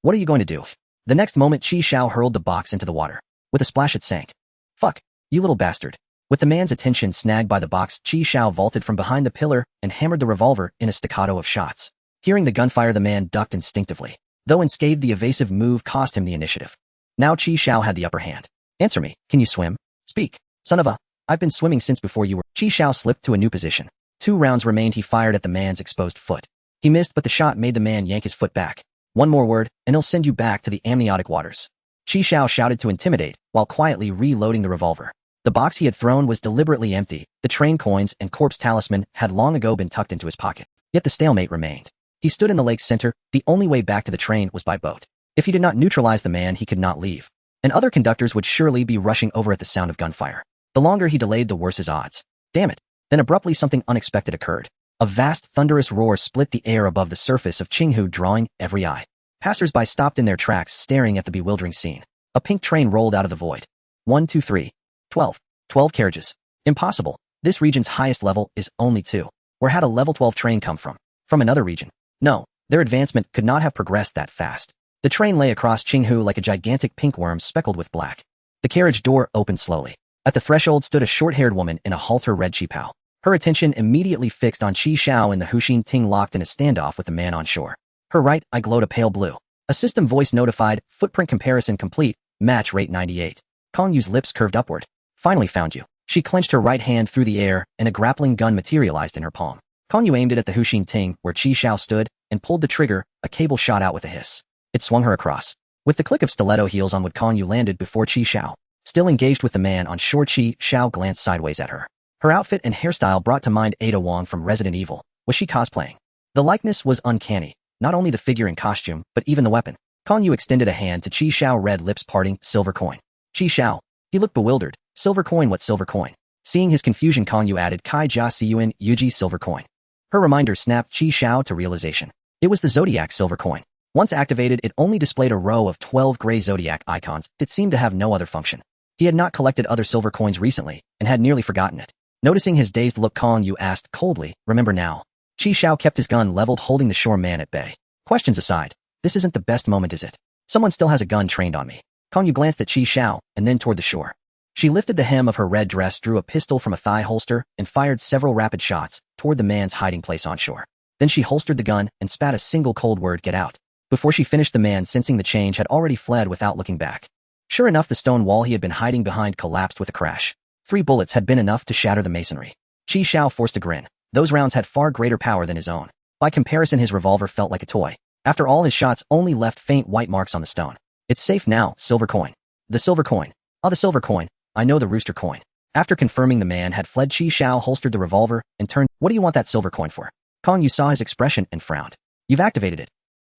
Speaker 1: What are you going to do? The next moment, Xiao hurled the box into the water. With a splash, it sank. Fuck, you little bastard. With the man's attention snagged by the box, Xiao vaulted from behind the pillar and hammered the revolver in a staccato of shots. Hearing the gunfire, the man ducked instinctively. Though unscathed, the evasive move cost him the initiative. Now Xiao had the upper hand. Answer me, can you swim? Speak, son of a... I've been swimming since before you were... Xiao slipped to a new position. 2 rounds remained. He fired at the man's exposed foot. He missed, but the shot made the man yank his foot back. One more word, and he'll send you back to the amniotic waters. Xiao shouted to intimidate, while quietly reloading the revolver. The box he had thrown was deliberately empty. The train coins and corpse talisman had long ago been tucked into his pocket. Yet the stalemate remained. He stood in the lake's center. The only way back to the train was by boat. If he did not neutralize the man, he could not leave. And other conductors would surely be rushing over at the sound of gunfire. The longer he delayed, the worse his odds. Damn it. Then abruptly something unexpected occurred. A vast, thunderous roar split the air above the surface of Qinghu, drawing every eye. Passers-by stopped in their tracks, staring at the bewildering scene. A pink train rolled out of the void. 1, 2, 3. 12. 12 carriages. Impossible. This region's highest level is only 2. Where had a level 12 train come from? From another region. No, their advancement could not have progressed that fast. The train lay across Qinghu like a gigantic pink worm speckled with black. The carriage door opened slowly. At the threshold stood a short-haired woman in a halter red qipao. Her attention immediately fixed on Xiao and the Huxing Ting, locked in a standoff with the man on shore. Her right eye glowed a pale blue. A system voice notified, footprint comparison complete, match rate 98. Kong Yu's lips curved upward. Finally found you. She clenched her right hand through the air, and a grappling gun materialized in her palm. Kong Yu aimed it at the Huxing Ting, where Xiao stood, and pulled the trigger. A cable shot out with a hiss. It swung her across. With the click of stiletto heels on wood, Kong Yu landed before Xiao. Still engaged with the man on shore, Xiao glanced sideways at her. Her outfit and hairstyle brought to mind Ada Wong from Resident Evil. Was she cosplaying? The likeness was uncanny. Not only the figure and costume, but even the weapon. Kong Yu extended a hand to Xiao, red lips parting. Silver coin. Xiao. He looked bewildered. Silver coin? What silver coin? Seeing his confusion, Kong Yu added, Kai Jia Cun Yuji silver coin. Her reminder snapped Xiao to realization. It was the Zodiac silver coin. Once activated, it only displayed a row of 12 gray Zodiac icons that seemed to have no other function. He had not collected other silver coins recently, and had nearly forgotten it. Noticing his dazed look, Kong Yu asked coldly, remember now? Xiao kept his gun leveled, holding the shore man at bay. Questions aside, this isn't the best moment, is it? Someone still has a gun trained on me. Kong Yu glanced at Xiao, and then toward the shore. She lifted the hem of her red dress, drew a pistol from a thigh holster, and fired several rapid shots toward the man's hiding place on shore. Then she holstered the gun and spat a single cold word, "Get out." Before she finished, the man, sensing the change, had already fled without looking back. Sure enough, the stone wall he had been hiding behind collapsed with a crash. 3 bullets had been enough to shatter the masonry. Xiao forced a grin. Those rounds had far greater power than his own. By comparison, his revolver felt like a toy. After all, his shots only left faint white marks on the stone. It's safe now. Silver coin. The silver coin. Ah, the silver coin. I know, the rooster coin. After confirming the man had fled, Xiao holstered the revolver and turned. What do you want that silver coin for? Kong Yu saw his expression and frowned. You've activated it.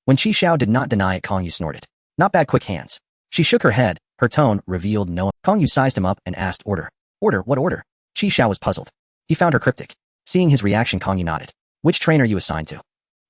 Speaker 1: When Xiao did not deny it, Kong Yu snorted. Not bad, quick hands. She shook her head. Her tone revealed no. Kong Yu sized him up and asked, Order. Order? What order? Xiao was puzzled. He found her cryptic. Seeing his reaction, Kong Yu nodded. Which train are you assigned to?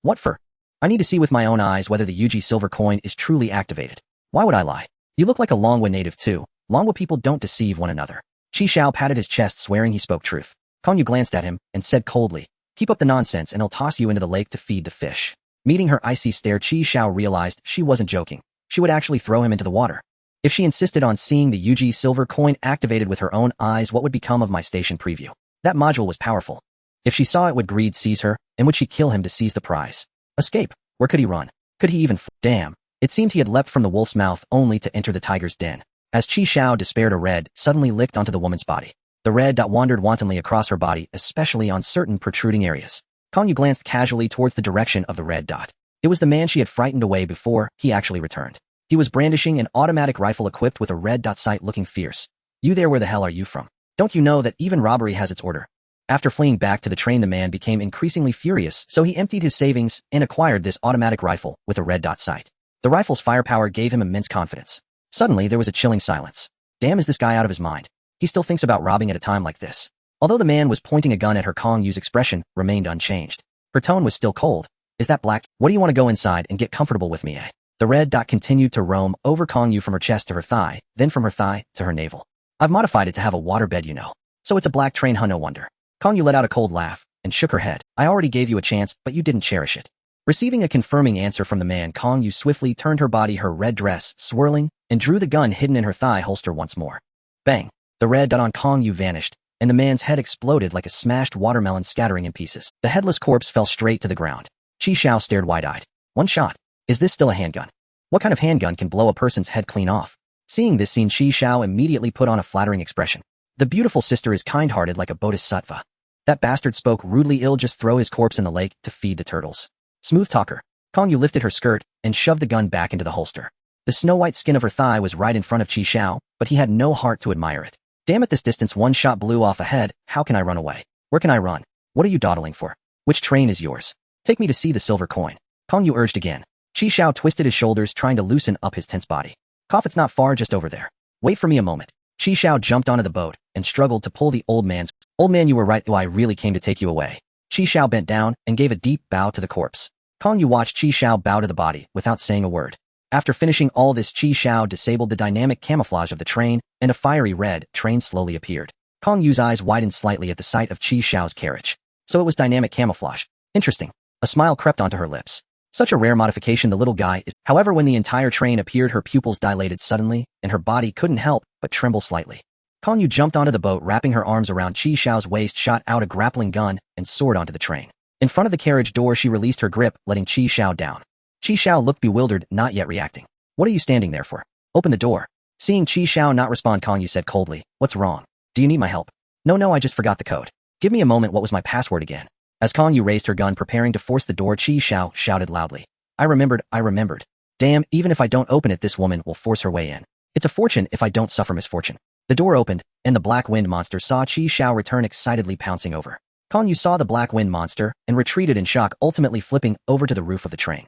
Speaker 1: What for? I need to see with my own eyes whether the Yuji silver coin is truly activated. Why would I lie? You look like a Longwa native too. Longwa people don't deceive one another. Xiao patted his chest, swearing he spoke truth. Kong Yu glanced at him and said coldly, Keep up the nonsense and I'll toss you into the lake to feed the fish. Meeting her icy stare, Xiao realized she wasn't joking. She would actually throw him into the water. If she insisted on seeing the Yuji silver coin activated with her own eyes, what would become of my station preview? That module was powerful. If she saw it, would greed seize her, and would she kill him to seize the prize? Escape? Where could he run? Could he even Damn. It seemed he had leapt from the wolf's mouth only to enter the tiger's den. As Xiao despaired, a red suddenly licked onto the woman's body. The red dot wandered wantonly across her body, especially on certain protruding areas. Kong Yu glanced casually towards the direction of the red dot. It was the man she had frightened away before he actually returned. He was brandishing an automatic rifle equipped with a red dot sight, looking fierce. You there? Where the hell are you from? Don't you know that even robbery has its order? After fleeing back to the train, the man became increasingly furious, so he emptied his savings and acquired this automatic rifle with a red dot sight. The rifle's firepower gave him immense confidence. Suddenly, there was a chilling silence. Damn, is this guy out of his mind? He still thinks about robbing at a time like this. Although the man was pointing a gun at her, Kong Yu's expression remained unchanged. Her tone was still cold. Is that black? What do you want to go inside and get comfortable with me, eh? The red dot continued to roam over Kong Yu from her chest to her thigh, then from her thigh to her navel. I've modified it to have a water bed, you know. So it's a black train, huh? No wonder. Kong Yu let out a cold laugh and shook her head. I already gave you a chance, but you didn't cherish it. Receiving a confirming answer from the man, Kong Yu swiftly turned her body, her red dress swirling, and drew the gun hidden in her thigh holster once more. Bang! The red dot on Kong Yu vanished, and the man's head exploded like a smashed watermelon, scattering in pieces. The headless corpse fell straight to the ground. Xiao stared wide-eyed. One shot. Is this still a handgun? What kind of handgun can blow a person's head clean off? Seeing this scene, Xiao immediately put on a flattering expression. The beautiful sister is kind-hearted like a bodhisattva. That bastard spoke rudely. Ill just throw his corpse in the lake to feed the turtles. Smooth talker. Kong Yu lifted her skirt and shoved the gun back into the holster. The snow-white skin of her thigh was right in front of Xiao, but he had no heart to admire it. Damn, at this distance one shot blew off a head. How can I run away? Where can I run? What are you dawdling for? Which train is yours? Take me to see the silver coin. Kong Yu urged again. Xiao twisted his shoulders, trying to loosen up his tense body. Cough, it's not far, just over there. Wait for me a moment. Xiao jumped onto the boat and struggled to pull the old man's. Old man, you were right. I really came to take you away. Xiao bent down and gave a deep bow to the corpse. Kong Yu watched Xiao bow to the body without saying a word. After finishing all this, Xiao disabled the dynamic camouflage of the train, and a fiery red train slowly appeared. Kong Yu's eyes widened slightly at the sight of Xiao's carriage. So it was dynamic camouflage. Interesting. A smile crept onto her lips. Such a rare modification, the little guy is. However, when the entire train appeared, her pupils dilated suddenly, and her body couldn't help but tremble slightly. Kong Yu jumped onto the boat, wrapping her arms around Xiao's waist, shot out a grappling gun, and soared onto the train. In front of the carriage door, she released her grip, letting Xiao down. Xiao looked bewildered, not yet reacting. What are you standing there for? Open the door. Seeing Xiao not respond, Kong Yu said coldly, What's wrong? Do you need my help? No, I just forgot the code. Give me a moment. What was my password again? As Kong Yu raised her gun, preparing to force the door, Xiao shouted loudly. I remembered. Damn, even if I don't open it, this woman will force her way in. It's a fortune if I don't suffer misfortune. The door opened, and the black wind monster saw Xiao return, excitedly pouncing over. Kong Yu saw the black wind monster and retreated in shock, ultimately flipping over to the roof of the train.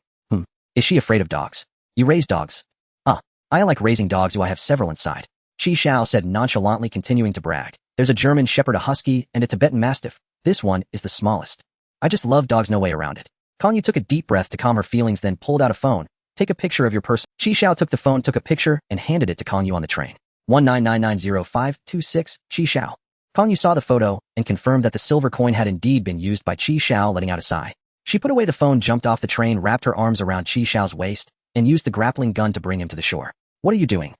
Speaker 1: Is she afraid of dogs? You raise dogs? I like raising dogs. I have several inside. Xiao said nonchalantly, continuing to brag. There's a German Shepherd, a Husky, and a Tibetan Mastiff. This one is the smallest. I just love dogs, no way around it. Kong Yu took a deep breath to calm her feelings, then pulled out a phone. Take a picture of your person. Xiao took the phone, took a picture, and handed it to Kong Yu on the train. 19990-526, Xiao. Kong Yu saw the photo and confirmed that the silver coin had indeed been used by Xiao, letting out a sigh. She put away the phone, jumped off the train, wrapped her arms around Xiao's waist, and used the grappling gun to bring him to the shore. What are you doing?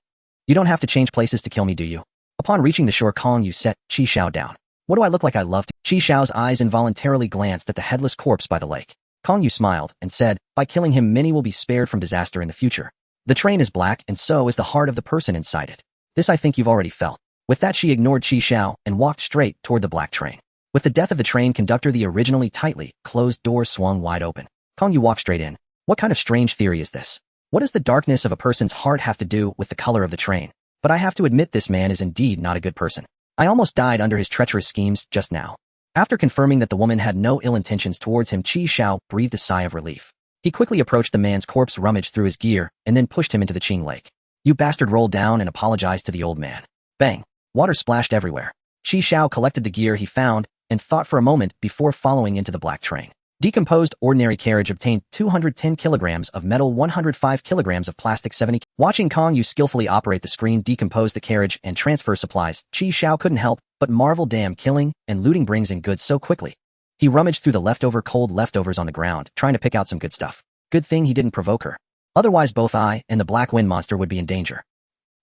Speaker 1: You don't have to change places to kill me, do you? Upon reaching the shore, Kong Yu set Xiao down. What do I look like? I love to. Xiao's eyes involuntarily glanced at the headless corpse by the lake. Kong Yu smiled and said, by killing him, many will be spared from disaster in the future. The train is black, and so is the heart of the person inside it. This I think you've already felt. With that, she ignored Xiao and walked straight toward the black train. With the death of the train conductor, the originally tightly closed door swung wide open. Kong Yu walked straight in. What kind of strange theory is this? What does the darkness of a person's heart have to do with the color of the train? But I have to admit, this man is indeed not a good person. I almost died under his treacherous schemes just now. After confirming that the woman had no ill intentions towards him, Xiao breathed a sigh of relief. He quickly approached the man's corpse, rummaged through his gear, and then pushed him into the Qing lake. You bastard, rolled down and apologized to the old man. Bang! Water splashed everywhere. Xiao collected the gear he found and thought for a moment before following into the black train. Decomposed ordinary carriage obtained 210 kilograms of metal, 105 kilograms of plastic, 70. Watching Kong Yu skillfully operate the screen, decompose the carriage, and transfer supplies, Xiao couldn't help but marvel. Damn, killing and looting brings in goods so quickly. He rummaged through the cold leftovers on the ground, trying to pick out some good stuff. Good thing he didn't provoke her. Otherwise, both I and the black wind monster would be in danger.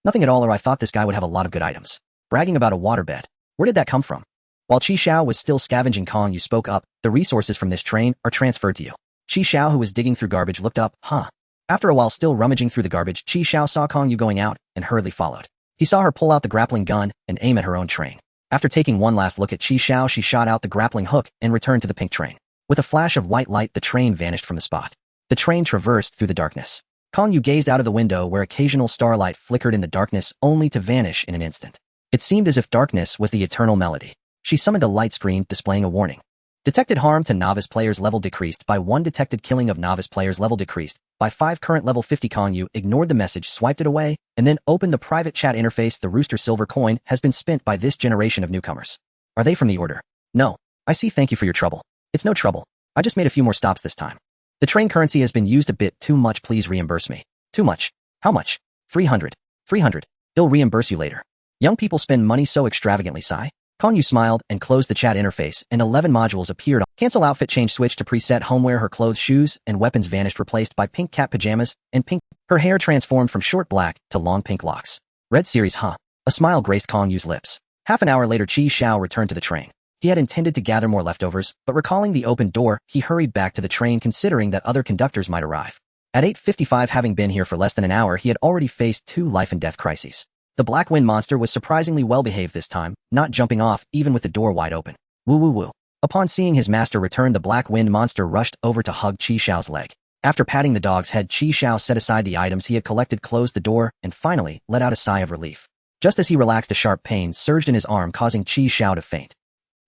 Speaker 1: Nothing at all, or I thought this guy would have a lot of good items. Bragging about a waterbed. Where did that come from? While Xiao was still scavenging, Kong Yu spoke up. The resources from this train are transferred to you. Xiao, who was digging through garbage, looked up. Huh. After a while, still rummaging through the garbage, Xiao saw Kong Yu going out and hurriedly followed. He saw her pull out the grappling gun and aim at her own train. After taking one last look at Xiao, she shot out the grappling hook and returned to the pink train. With a flash of white light, the train vanished from the spot. The train traversed through the darkness. Kong Yu gazed out of the window, where occasional starlight flickered in the darkness, only to vanish in an instant. It seemed as if darkness was the eternal melody. She summoned a light screen displaying a warning. Detected harm to novice players, level decreased by 1. Detected killing of novice players, level decreased by 5. Current level 50. Kong Yu ignored the message, swiped it away, and then opened the private chat interface. The rooster silver coin has been spent by this generation of newcomers. Are they from the order? No. I see. Thank you for your trouble. It's no trouble. I just made a few more stops this time. The train currency has been used a bit too much. Please reimburse me. Too much. How much? 300. 300. He'll reimburse you later. Young people spend money so extravagantly, sigh. Kong Yu smiled and closed the chat interface, and 11 modules appeared. Cancel outfit change, switch to preset homeware. Her clothes, shoes, and weapons vanished, replaced by pink cat pajamas and pink. Her hair transformed from short black to long pink locks. Red series, huh? A smile graced Kong Yu's lips. Half an hour later, Xiao returned to the train. He had intended to gather more leftovers, but recalling the open door, he hurried back to the train, considering that other conductors might arrive. At 8:55, having been here for less than an hour, he had already faced 2 life and death crises. The black wind monster was surprisingly well behaved this time, not jumping off even with the door wide open. Woo woo woo. Upon seeing his master return, the black wind monster rushed over to hug Xiao's leg. After patting the dog's head, Xiao set aside the items he had collected, closed the door, and finally let out a sigh of relief. Just as he relaxed, a sharp pain surged in his arm, causing Xiao to faint.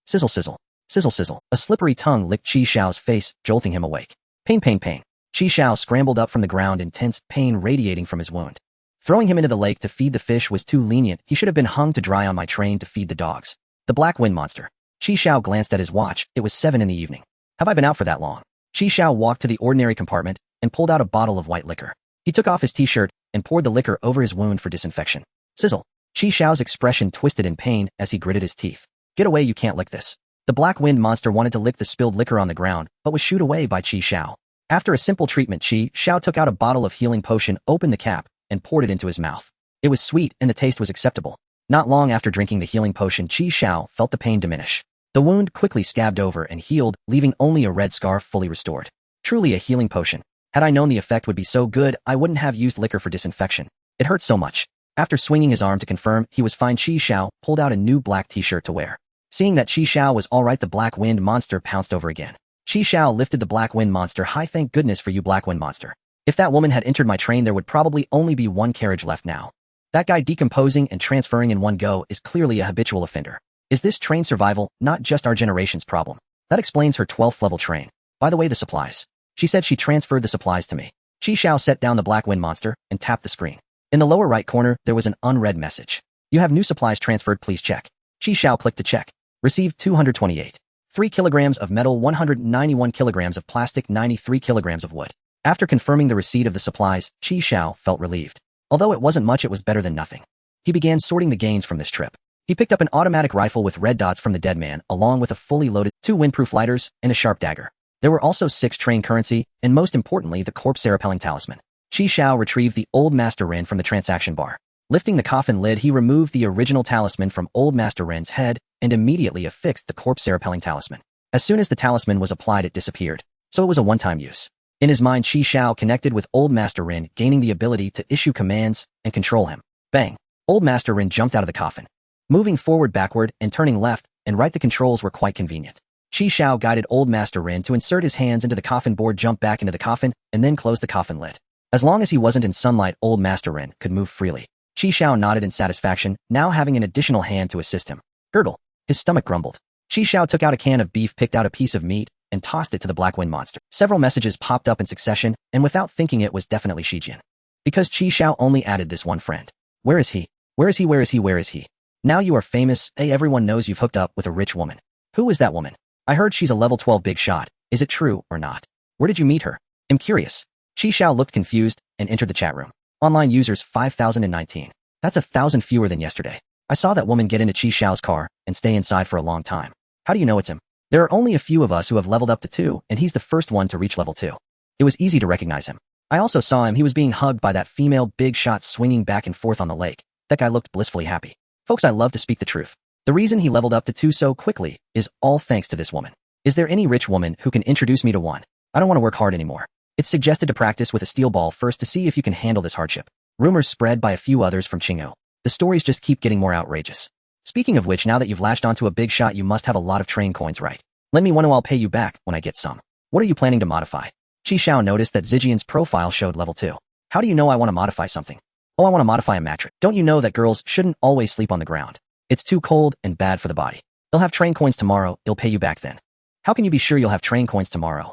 Speaker 1: Sizzle sizzle. Sizzle sizzle. A slippery tongue licked Xiao's face, jolting him awake. Pain pain pain. Xiao scrambled up from the ground, intense pain radiating from his wound. Throwing him into the lake to feed the fish was too lenient. He should have been hung to dry on my train to feed the dogs. The black wind monster. Xiao glanced at his watch. It was 7 in the evening. Have I been out for that long? Xiao walked to the ordinary compartment and pulled out a bottle of white liquor. He took off his t-shirt and poured the liquor over his wound for disinfection. Sizzle. Xiao's expression twisted in pain as he gritted his teeth. Get away, you can't lick this. The black wind monster wanted to lick the spilled liquor on the ground, but was shooed away by Xiao. After a simple treatment, Xiao took out a bottle of healing potion, opened the cap, and poured it into his mouth. It was sweet and the taste was acceptable. Not long after drinking the healing potion, Xiao felt the pain diminish. The wound quickly scabbed over and healed, leaving only a red scar fully restored. Truly a healing potion. Had I known the effect would be so good, I wouldn't have used liquor for disinfection. It hurt so much. After swinging his arm to confirm he was fine, Xiao pulled out a new black t-shirt to wear. Seeing that Xiao was alright, the black wind monster pounced over again. Xiao lifted the black wind monster high. Thank goodness for you, black wind monster. If that woman had entered my train, there would probably only be 1 carriage left now. That guy decomposing and transferring in one go is clearly a habitual offender. Is this train survival not just our generation's problem? That explains her 12th level train. By the way, the supplies. She said she transferred the supplies to me. Xiao set down the black wind monster and tapped the screen. In the lower right corner, there was an unread message. You have new supplies transferred, please check. Xiao clicked to check. Received 228. 3 kilograms of metal, 191 kilograms of plastic, 93 kilograms of wood. After confirming the receipt of the supplies, Xiao felt relieved. Although it wasn't much, it was better than nothing. He began sorting the gains from this trip. He picked up an automatic rifle with red dots from the dead man, along with a fully loaded 2 windproof lighters and a sharp dagger. There were also 6 train currency, and most importantly, the corpse repelling talisman. Xiao retrieved the old master rin from the transaction bar. Lifting the coffin lid, he removed the original talisman from Old Master Ren's head and immediately affixed the corpse-repelling talisman. As soon as the talisman was applied, it disappeared, so it was a one-time use. In his mind, Xiao connected with Old Master Ren, gaining the ability to issue commands and control him. Bang! Old Master Ren jumped out of the coffin. Moving forward, backward, and turning left and right, the controls were quite convenient. Xiao guided Old Master Ren to insert his hands into the coffin board, jump back into the coffin, and then close the coffin lid. As long as he wasn't in sunlight, Old Master Ren could move freely. Xiao nodded in satisfaction, now having an additional hand to assist him. Gurgle. His stomach grumbled. Xiao took out a can of beef, picked out a piece of meat, and tossed it to the Black Wind monster. Several messages popped up in succession, and without thinking, it was definitely Shijian. Because Xiao only added this one friend. Where is he? Where is he? Where is he? Where is he? Now you are famous. Hey, everyone knows you've hooked up with a rich woman. Who is that woman? I heard she's a level 12 big shot. Is it true or not? Where did you meet her? I'm curious. Xiao looked confused and entered the chat room. Online users 5,019. That's 1,000 fewer than yesterday. I saw that woman get into Xiao's car and stay inside for a long time. How do you know it's him? There are only a few of us who have leveled up to 2, and he's the first one to reach level 2. It was easy to recognize him. I also saw him. He was being hugged by that female big shot swinging back and forth on the lake. That guy looked blissfully happy. Folks, I love to speak the truth. The reason he leveled up to 2 so quickly is all thanks to this woman. Is there any rich woman who can introduce me to one? I don't want to work hard anymore. It's suggested to practice with a steel ball first to see if you can handle this hardship. Rumors spread by a few others from Qing'o. The stories just keep getting more outrageous. Speaking of which, now that you've latched onto a big shot, you must have a lot of train coins, right? Lend me one and I'll pay you back when I get some. What are you planning to modify? Xiao noticed that Zijian's profile showed level 2. How do you know I want to modify something? Oh, I want to modify a mattress. Don't you know that girls shouldn't always sleep on the ground? It's too cold and bad for the body. They'll have train coins tomorrow, I'll pay you back then. How can you be sure you'll have train coins tomorrow?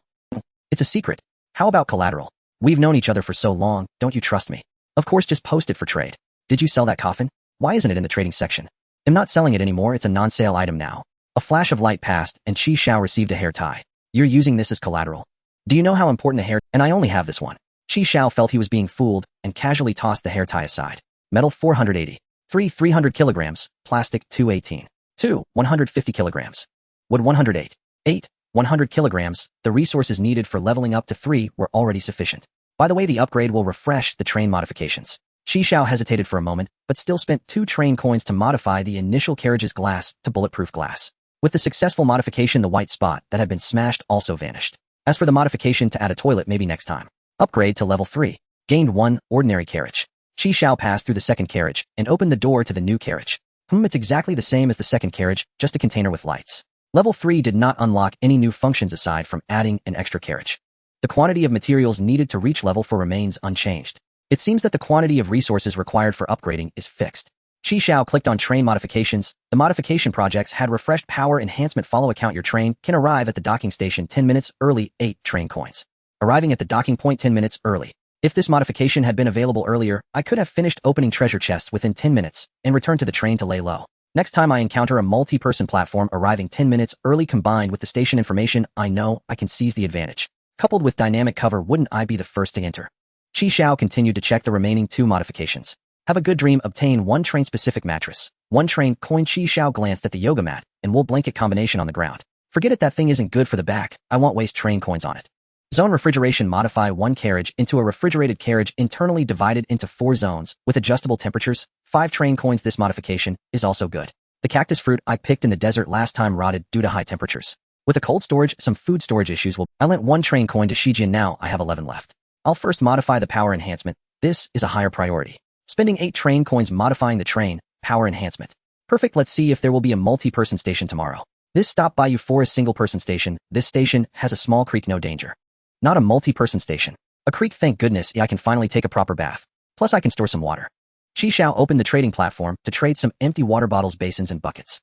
Speaker 1: It's a secret. How about collateral? We've known each other for so long, don't you trust me? Of course, just post it for trade. Did you sell that coffin? Why isn't it in the trading section? I'm not selling it anymore, it's a non-sale item now. A flash of light passed, and Xiao received a hair tie. You're using this as collateral. Do you know how important a hair? And I only have this one. Xiao felt he was being fooled, and casually tossed the hair tie aside. Metal 480. 3 300 kilograms. Plastic 218. 2 150 kilograms. Wood 108. 8 100 kilograms. The resources needed for leveling up to 3 were already sufficient. By the way, the upgrade will refresh the train modifications. Xiao hesitated for a moment, but still spent 2 train coins to modify the initial carriage's glass to bulletproof glass. With the successful modification, the white spot that had been smashed also vanished. As for the modification to add a toilet, maybe next time. Upgrade to level 3. Gained 1 ordinary carriage. Xiao passed through the second carriage and opened the door to the new carriage. It's exactly the same as the second carriage, just a container with lights. Level 3 did not unlock any new functions aside from adding an extra carriage. The quantity of materials needed to reach level 4 remains unchanged. It seems that the quantity of resources required for upgrading is fixed. Xiao clicked on train modifications. The modification projects had refreshed power enhancement. Follow account. Your train can arrive at the docking station 10 minutes early. 8 train coins. Arriving at the docking point 10 minutes early. If this modification had been available earlier, I could have finished opening treasure chests within 10 minutes and returned to the train to lay low. Next time I encounter a multi-person platform arriving 10 minutes early combined with the station information, I know I can seize the advantage. Coupled with dynamic cover, wouldn't I be the first to enter? Xiao continued to check the remaining 2 modifications. Have a good dream. Obtain 1 train-specific mattress. 1 train coin. Xiao glanced at the yoga mat and wool blanket combination on the ground. Forget it, that thing isn't good for the back. I won't waste train coins on it. Zone refrigeration. Modify 1 carriage into a refrigerated carriage internally divided into 4 zones with adjustable temperatures. 5 train coins. This modification is also good. The cactus fruit I picked in the desert last time rotted due to high temperatures. With a cold storage, some food storage issues will... I lent 1 train coin to Shijian, now I have 11 left. I'll first modify the power enhancement. This is a higher priority. Spending 8 train coins modifying the train, power enhancement. Perfect, let's see if there will be a multi-person station tomorrow. This stop by you for a single-person station. This station has a small creek, no danger. Not a multi-person station. A creek, thank goodness, yeah, I can finally take a proper bath. Plus I can store some water. Xiao opened the trading platform to trade some empty water bottles, basins, and buckets.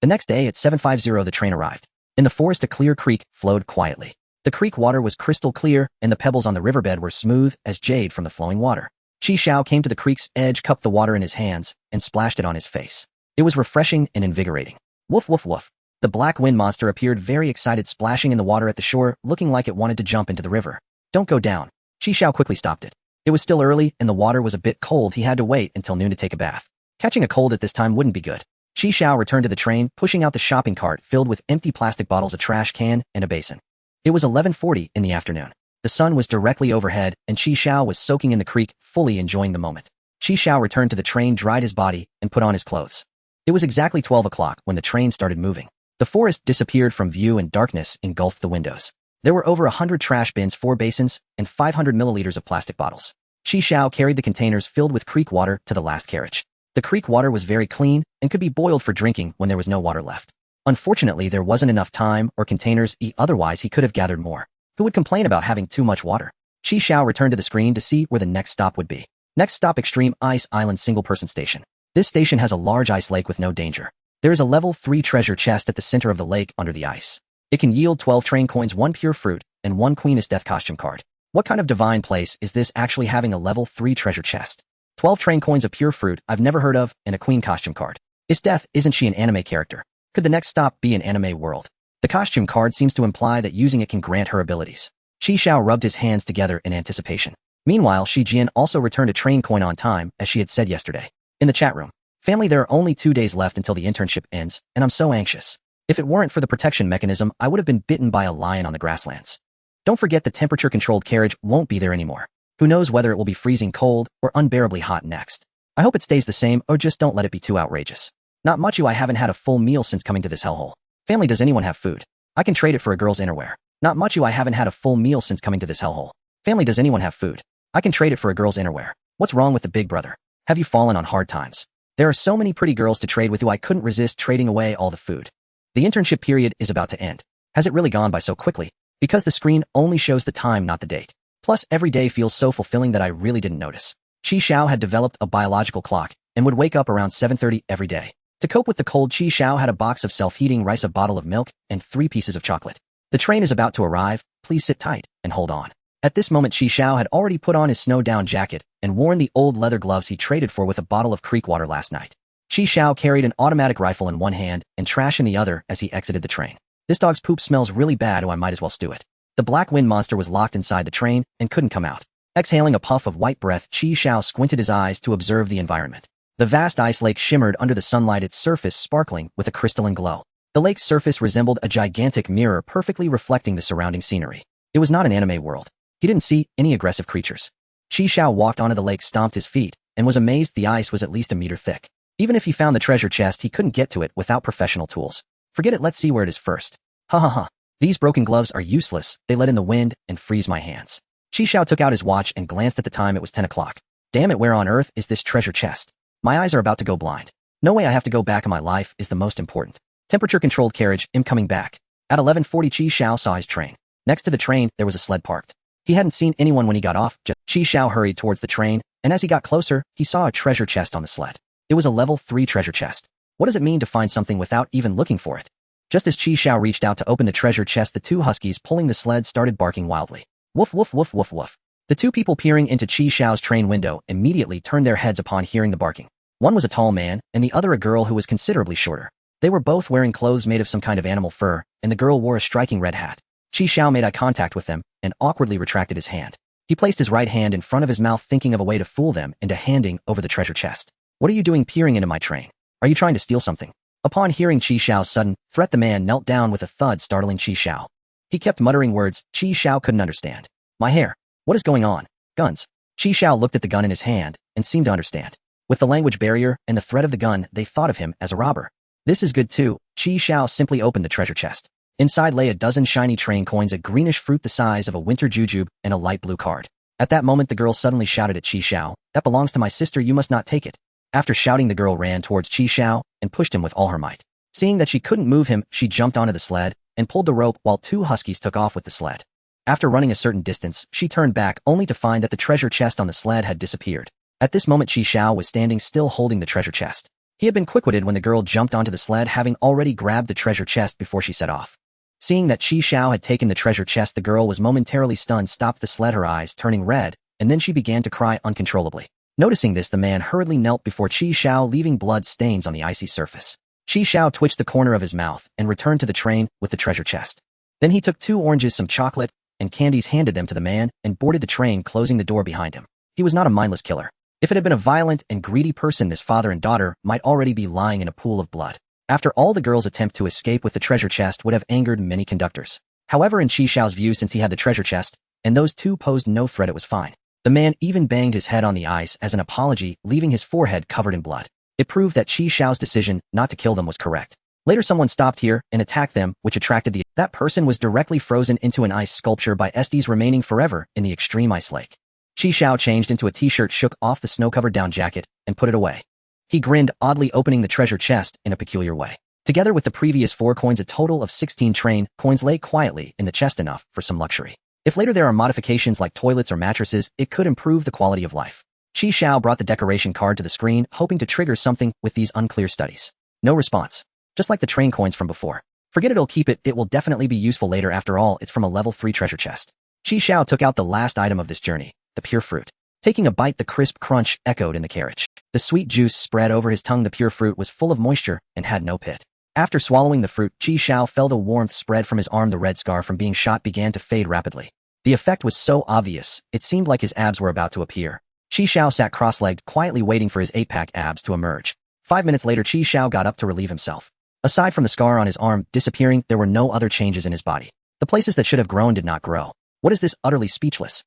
Speaker 1: The next day at 7:50 the train arrived. In the forest a clear creek flowed quietly. The creek water was crystal clear, and the pebbles on the riverbed were smooth as jade from the flowing water. Xiao came to the creek's edge, cupped the water in his hands, and splashed it on his face. It was refreshing and invigorating. Woof woof woof. The black wind monster appeared very excited, splashing in the water at the shore, looking like it wanted to jump into the river. Don't go down. Xiao quickly stopped it. It was still early, and the water was a bit cold. He had to wait until noon to take a bath. Catching a cold at this time wouldn't be good. Xiao returned to the train, pushing out the shopping cart filled with empty plastic bottles, a trash can, and a basin. It was 11:40 in the afternoon. The sun was directly overhead, and Xiao was soaking in the creek, fully enjoying the moment. Xiao returned to the train, dried his body, and put on his clothes. It was exactly 12 o'clock when the train started moving. The forest disappeared from view and darkness engulfed the windows. There were over 100 trash bins, 4 basins, and 500 milliliters of plastic bottles. Xiao carried the containers filled with creek water to the last carriage. The creek water was very clean and could be boiled for drinking when there was no water left. Unfortunately, there wasn't enough time or containers, otherwise he could have gathered more. Who would complain about having too much water? Xiao returned to the screen to see where the next stop would be. Next stop, Extreme Ice Island Single-Person Station. This station has a large ice lake with no danger. There is a level 3 treasure chest at the center of the lake under the ice. It can yield 12 train coins, 1 pure fruit, and 1 Queen's Death costume card. What kind of divine place is this actually having a level 3 treasure chest? 12 train coins, a pure fruit I've never heard of, and a queen costume card. Is Death, isn't she an anime character? Could the next stop be an anime world? The costume card seems to imply that using it can grant her abilities. Xiao rubbed his hands together in anticipation. Meanwhile, Shi Jian also returned a train coin on time, as she had said yesterday. In the chat room. Family, there are only 2 days left until the internship ends, and I'm so anxious. If it weren't for the protection mechanism, I would have been bitten by a lion on the grasslands. Don't forget the temperature-controlled carriage won't be there anymore. Who knows whether it will be freezing cold or unbearably hot next. I hope it stays the same, or just don't let it be too outrageous. Not much. I haven't had a full meal since coming to this hellhole. Family, does anyone have food? I can trade it for a girl's innerwear. Not much. I haven't had a full meal since coming to this hellhole. Family, does anyone have food? I can trade it for a girl's innerwear. What's wrong with the big brother? Have you fallen on hard times? There are so many pretty girls to trade with who I couldn't resist trading away all the food. The internship period is about to end. Has it really gone by so quickly? Because the screen only shows the time, not the date. Plus, every day feels so fulfilling that I really didn't notice. Xiao had developed a biological clock and would wake up around 7:30 every day. To cope with the cold, Xiao had a box of self-heating rice, a bottle of milk, and 3 pieces of chocolate. The train is about to arrive. Please sit tight and hold on. At this moment, Xiao had already put on his snow-down jacket and worn the old leather gloves he traded for with a bottle of creek water last night. Xiao carried an automatic rifle in one hand and trash in the other as he exited the train. This dog's poop smells really bad, I might as well stew it. The black wind monster was locked inside the train and couldn't come out. Exhaling a puff of white breath, Xiao squinted his eyes to observe the environment. The vast ice lake shimmered under the sunlight, its surface sparkling with a crystalline glow. The lake's surface resembled a gigantic mirror, perfectly reflecting the surrounding scenery. It was not an anime world. He didn't see any aggressive creatures. Xiao walked onto the lake, stomped his feet, and was amazed the ice was at least a meter thick. Even if he found the treasure chest, he couldn't get to it without professional tools. Forget it, let's see where it is first. Ha ha ha. These broken gloves are useless, they let in the wind and freeze my hands. Xiao took out his watch and glanced at the time. It was 10 o'clock. Damn it, where on earth is this treasure chest? My eyes are about to go blind. No way, I have to go back, and my life is the most important. Temperature-controlled carriage, I'm coming back. At 11:40, Xiao saw his train. Next to the train, there was a sled parked. He hadn't seen anyone when he got off. Xiao hurried towards the train, and as he got closer, he saw a treasure chest on the sled. It was a level 3 treasure chest. What does it mean to find something without even looking for it? Just as Xiao reached out to open the treasure chest, the 2 huskies pulling the sled started barking wildly. Woof woof woof woof woof. The 2 people peering into Xiao's train window immediately turned their heads upon hearing the barking. One was a tall man, and the other a girl who was considerably shorter. They were both wearing clothes made of some kind of animal fur, and the girl wore a striking red hat. Xiao made eye contact with them and awkwardly retracted his hand. He placed his right hand in front of his mouth, thinking of a way to fool them into handing over the treasure chest. What are you doing peering into my train? Are you trying to steal something? Upon hearing Xiao's sudden threat, the man knelt down with a thud, startling Xiao. He kept muttering words Xiao couldn't understand. My hair. What is going on? Guns. Xiao looked at the gun in his hand and seemed to understand. With the language barrier and the threat of the gun, they thought of him as a robber. This is good too. Xiao simply opened the treasure chest. Inside lay a dozen shiny train coins, a greenish fruit the size of a winter jujube, and a light blue card. At that moment, the girl suddenly shouted at Xiao, "That belongs to my sister, you must not take it." After shouting, the girl ran towards Xiao and pushed him with all her might. Seeing that she couldn't move him, she jumped onto the sled and pulled the rope while 2 huskies took off with the sled. After running a certain distance, she turned back only to find that the treasure chest on the sled had disappeared. At this moment, Xiao was standing still holding the treasure chest. He had been quick-witted when the girl jumped onto the sled, having already grabbed the treasure chest before she set off. Seeing that Xiao had taken the treasure chest, the girl was momentarily stunned, stopped the sled, her eyes turning red, and then she began to cry uncontrollably. Noticing this, the man hurriedly knelt before Xiao, leaving blood stains on the icy surface. Xiao twitched the corner of his mouth and returned to the train with the treasure chest. Then he took 2 oranges, some chocolate, and candies, handed them to the man, and boarded the train, closing the door behind him. He was not a mindless killer. If it had been a violent and greedy person, this father and daughter might already be lying in a pool of blood. After all, the girl's attempt to escape with the treasure chest would have angered many conductors. However, in Xiao's view, since he had the treasure chest, and those 2 posed no threat, it was fine. The man even banged his head on the ice as an apology, leaving his forehead covered in blood. It proved that Xiao's decision not to kill them was correct. Later someone stopped here and attacked them, which attracted that person was directly frozen into an ice sculpture by Estes remaining forever in the extreme ice lake. Xiao changed into a t-shirt, shook off the snow-covered down jacket, and put it away. He grinned, oddly opening the treasure chest in a peculiar way. Together with the previous 4 coins, a total of 16 train coins lay quietly in the chest, enough for some luxury. If later there are modifications like toilets or mattresses, it could improve the quality of life. Xiao brought the decoration card to the screen, hoping to trigger something with these unclear studies. No response. Just like the train coins from before. Forget it'll keep it, it will definitely be useful later, after all it's from a level 3 treasure chest. Xiao took out the last item of this journey, the pure fruit. Taking a bite, the crisp crunch echoed in the carriage. The sweet juice spread over his tongue. The pure fruit was full of moisture and had no pit. After swallowing the fruit, Xiao felt a warmth spread from his arm. The red scar from being shot began to fade rapidly. The effect was so obvious, it seemed like his abs were about to appear. Xiao sat cross-legged, quietly waiting for his 8-pack abs to emerge. 5 minutes later, Xiao got up to relieve himself. Aside from the scar on his arm disappearing, there were no other changes in his body. The places that should have grown did not grow. What is this? Utterly speechless.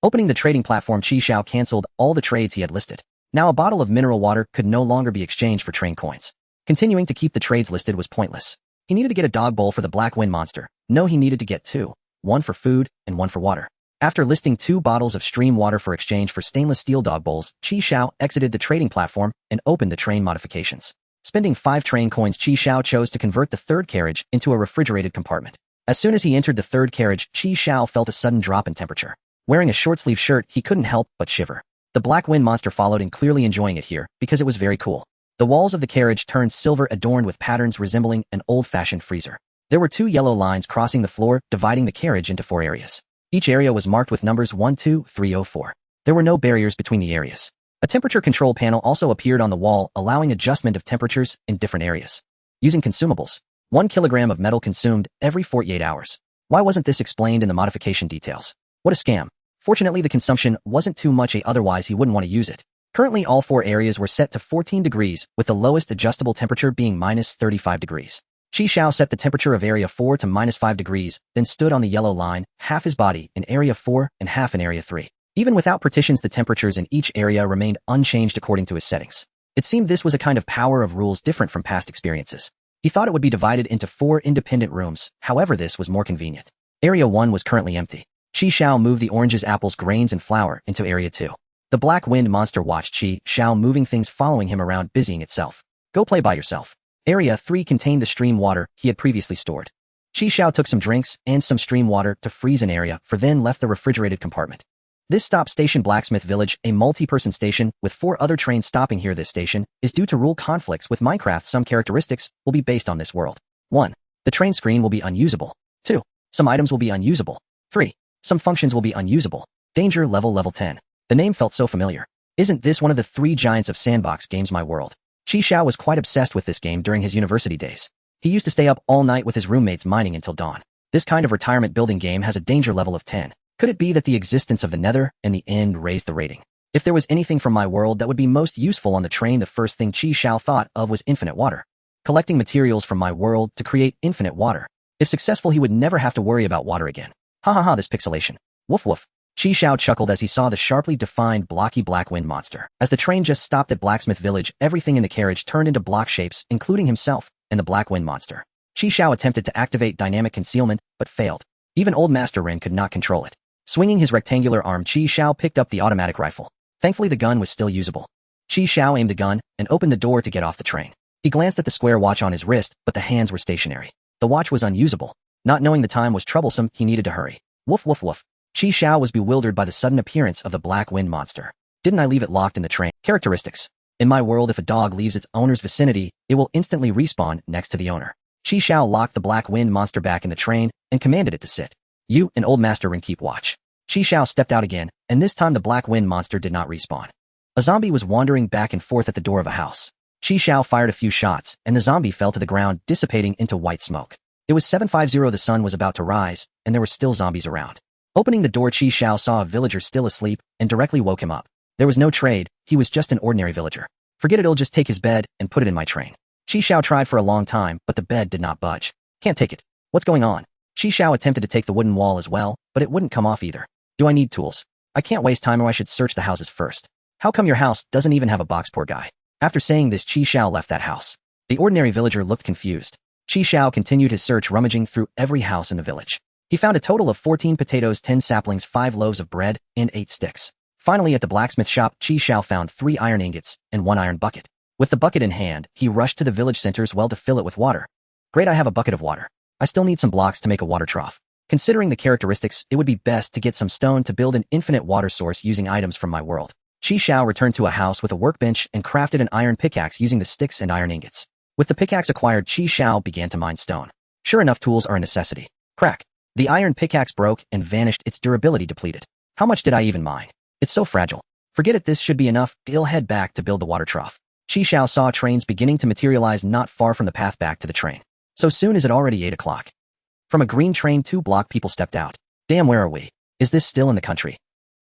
Speaker 1: Opening the trading platform, Xiao cancelled all the trades he had listed. Now a bottle of mineral water could no longer be exchanged for train coins. Continuing to keep the trades listed was pointless. He needed to get a dog bowl for the black wind monster. No, he needed to get 2. 1 for food and 1 for water. After listing 2 bottles of stream water for exchange for stainless steel dog bowls, Xiao exited the trading platform and opened the train modifications. Spending 5 train coins, Xiao chose to convert the 3rd carriage into a refrigerated compartment. As soon as he entered the 3rd carriage, Xiao felt a sudden drop in temperature. Wearing a short-sleeve shirt, he couldn't help but shiver. The black wind monster followed in, clearly enjoying it here, because it was very cool. The walls of the carriage turned silver, adorned with patterns resembling an old-fashioned freezer. There were 2 yellow lines crossing the floor, dividing the carriage into 4 areas. Each area was marked with numbers 1, 2, 3, 4. There were no barriers between the areas. A temperature control panel also appeared on the wall, allowing adjustment of temperatures in different areas. Using consumables. 1 kilogram of metal consumed every 48 hours. Why wasn't this explained in the modification details? What a scam. Fortunately, the consumption wasn't too much, otherwise he wouldn't want to use it. Currently, all 4 areas were set to 14 degrees, with the lowest adjustable temperature being minus 35 degrees. Xiao set the temperature of area 4 to minus 5 degrees, then stood on the yellow line, half his body in area 4 and half in area 3. Even without partitions, the temperatures in each area remained unchanged according to his settings. It seemed this was a kind of power of rules different from past experiences. He thought it would be divided into 4 independent rooms, however this was more convenient. Area 1 was currently empty. Xiao moved the oranges, apples, grains, and flour into area 2. The black wind monster watched Xiao moving things, following him around, busying itself. Go play by yourself. Area 3 contained the stream water he had previously stored. Xiao took some drinks and some stream water to freeze an area, for then left the refrigerated compartment. This stop station, Blacksmith Village, a multi-person station with 4 other trains stopping here. This station is due to rule conflicts with Minecraft. Some characteristics will be based on this world. 1. The train screen will be unusable. 2. Some items will be unusable. 3. Some functions will be unusable. Danger level 10. The name felt so familiar. Isn't this one of the 3 giants of sandbox games? My World. Xiao was quite obsessed with this game during his university days. He used to stay up all night with his roommates mining until dawn. This kind of retirement building game has a danger level of 10. Could it be that the existence of the Nether and the End raised the rating? If there was anything from My World that would be most useful on the train, the first thing Xiao thought of was infinite water. Collecting materials from My World to create infinite water. If successful, he would never have to worry about water again. Ha ha ha, this pixelation. Woof woof. Xiao chuckled as he saw the sharply defined blocky black wind monster. As the train just stopped at Blacksmith Village, everything in the carriage turned into block shapes, including himself and the black wind monster. Xiao attempted to activate dynamic concealment, but failed. Even old Master Ren could not control it. Swinging his rectangular arm, Xiao picked up the automatic rifle. Thankfully, the gun was still usable. Xiao aimed the gun and opened the door to get off the train. He glanced at the square watch on his wrist, but the hands were stationary. The watch was unusable. Not knowing the time was troublesome, he needed to hurry. Woof woof woof. Xiao was bewildered by the sudden appearance of the black wind monster. Didn't I leave it locked in the train? Characteristics. In My World, if a dog leaves its owner's vicinity, it will instantly respawn next to the owner. Xiao locked the black wind monster back in the train and commanded it to sit. You and old Master Ren keep watch. Xiao stepped out again, and this time the black wind monster did not respawn. A zombie was wandering back and forth at the door of a house. Xiao fired a few shots, and the zombie fell to the ground, dissipating into white smoke. It was 7:50. The sun was about to rise, and there were still zombies around. Opening the door, Xiao saw a villager still asleep and directly woke him up. There was no trade, he was just an ordinary villager. Forget it, I'll just take his bed and put it in my train. Xiao tried for a long time, but the bed did not budge. Can't take it. What's going on? Xiao attempted to take the wooden wall as well, but it wouldn't come off either. Do I need tools? I can't waste time or I should search the houses first. How come your house doesn't even have a box, poor guy? After saying this, Xiao left that house. The ordinary villager looked confused. Xiao continued his search, rummaging through every house in the village. He found a total of 14 potatoes, 10 saplings, 5 loaves of bread, and 8 sticks. Finally, at the blacksmith shop, Xiao found 3 iron ingots and 1 iron bucket. With the bucket in hand, he rushed to the village center's well to fill it with water. Great, I have a bucket of water. I still need some blocks to make a water trough. Considering the characteristics, it would be best to get some stone to build an infinite water source using items from my world. Xiao returned to a house with a workbench and crafted an iron pickaxe using the sticks and iron ingots. With the pickaxe acquired, Xiao began to mine stone. Sure enough, tools are a necessity. Crack. The iron pickaxe broke and vanished, its durability depleted. How much did I even mine? It's so fragile. Forget it, this should be enough. I'll head back to build the water trough. Xiao saw trains beginning to materialize not far from the path back to the train. So soon is it already 8 o'clock. From a green train, 2 block people stepped out. Damn, where are we? Is this still in the country?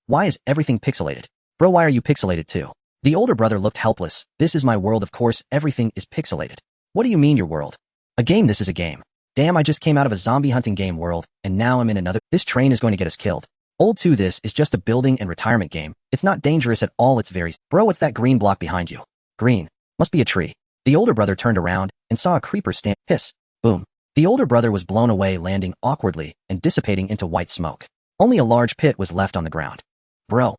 Speaker 1: Why is everything pixelated? Bro, why are you pixelated too? The older brother looked helpless. This is my world, of course, everything is pixelated. What do you mean your world? A game, this is a game. Damn, I just came out of a zombie hunting game world, and now I'm in another. This train is going to get us killed. Old 2, this is just a building and retirement game. It's not dangerous at all, it's very. Bro, what's that green block behind you? Green. Must be a tree. The older brother turned around and saw a creeper stand. Hiss. Boom. The older brother was blown away, landing awkwardly and dissipating into white smoke. Only a large pit was left on the ground. Bro,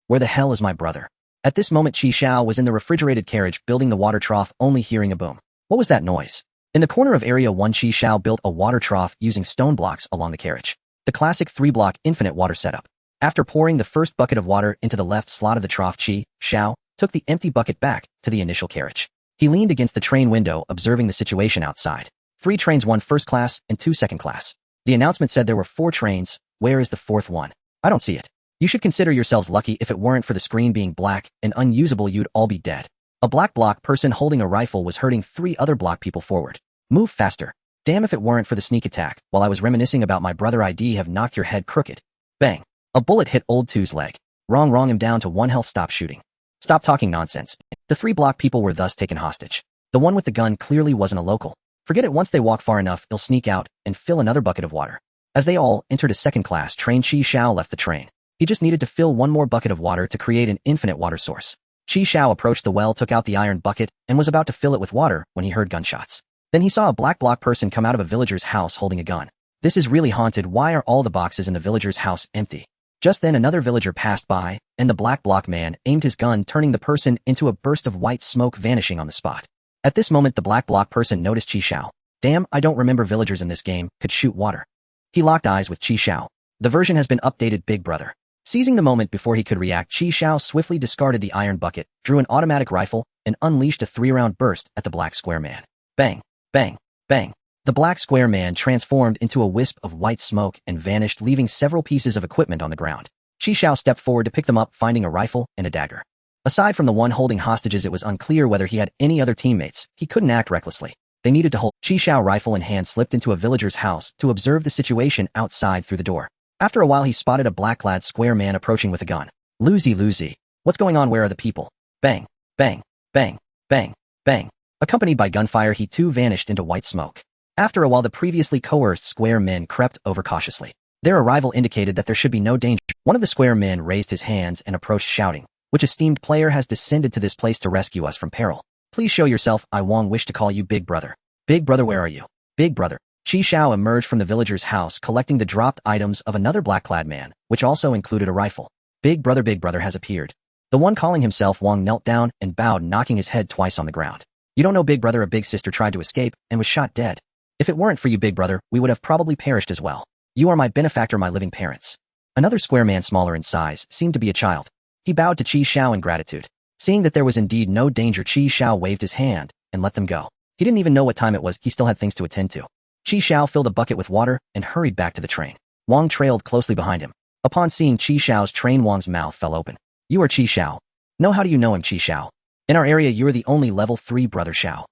Speaker 1: where the hell is my brother? At this moment, Xiao was in the refrigerated carriage building the water trough, only hearing a boom. What was that noise? In the corner of Area 1, Xiao built a water trough using stone blocks along the carriage. The classic 3-block infinite water setup. After pouring the first bucket of water into the left slot of the trough, Xiao took the empty bucket back to the initial carriage. He leaned against the train window, observing the situation outside. 3 trains, 1 first class and 2 second class. The announcement said there were 4 trains. Where is the 4th one? I don't see it. You should consider yourselves lucky. If it weren't for the screen being black and unusable, you'd all be dead. A black block person holding a rifle was hurting 3 other block people forward. Move faster. Damn, if it weren't for the sneak attack, while I was reminiscing about my brother, I'd have knocked your head crooked. Bang. A bullet hit old 2's leg. Wrong, him down to 1 health. Stop shooting. Stop talking nonsense. The 3 block people were thus taken hostage. The one with the gun clearly wasn't a local. Forget it, once they walk far enough, they'll sneak out and fill another bucket of water. As they all entered a second-class train, Xiao left the train. He just needed to fill 1 more bucket of water to create an infinite water source. Xiao approached the well, took out the iron bucket, and was about to fill it with water when he heard gunshots. Then he saw a black block person come out of a villager's house holding a gun. This is really haunted. Why are all the boxes in the villager's house empty? Just then another villager passed by, and the black block man aimed his gun, turning the person into a burst of white smoke, vanishing on the spot. At this moment, the black block person noticed Xiao. Damn, I don't remember villagers in this game could shoot water. He locked eyes with Xiao. The version has been updated, big brother. Seizing the moment before he could react, Xiao swiftly discarded the iron bucket, drew an automatic rifle, and unleashed a 3-round burst at the black square man. Bang, bang, bang. The black square man transformed into a wisp of white smoke and vanished, leaving several pieces of equipment on the ground. Xiao stepped forward to pick them up, finding a rifle and a dagger. Aside from the one holding hostages, it was unclear whether he had any other teammates. He couldn't act recklessly. They needed to hold. Xiao, rifle in hand, slipped into a villager's house to observe the situation outside through the door. After a while, he spotted a black-clad square man approaching with a gun. Lucy. What's going on? Where are the people? Bang, bang, bang, bang, bang. Accompanied by gunfire, he too vanished into white smoke. After a while, the previously coerced square men crept over cautiously. Their arrival indicated that there should be no danger. One of the square men raised his hands and approached, shouting, "Which esteemed player has descended to this place to rescue us from peril? Please show yourself. I wish to call you Big Brother. Big Brother, where are you? Big Brother." Xiao emerged from the villager's house, collecting the dropped items of another black-clad man, which also included a rifle. Big Brother has appeared. The one calling himself Wang knelt down and bowed, knocking his head twice on the ground. You don't know, Big Brother, a big sister tried to escape and was shot dead. If it weren't for you, Big Brother, we would have probably perished as well. You are my benefactor, my living parents. Another square man, smaller in size, seemed to be a child. He bowed to Xiao in gratitude. Seeing that there was indeed no danger, Xiao waved his hand and let them go. He didn't even know what time it was. He still had things to attend to. Xiao filled a bucket with water and hurried back to the train. Wang trailed closely behind him. Upon seeing Xiao's train, Wang's mouth fell open. You are Xiao. No, how do you know him, Xiao? In our area, you're the only level 3 Brother Xiao.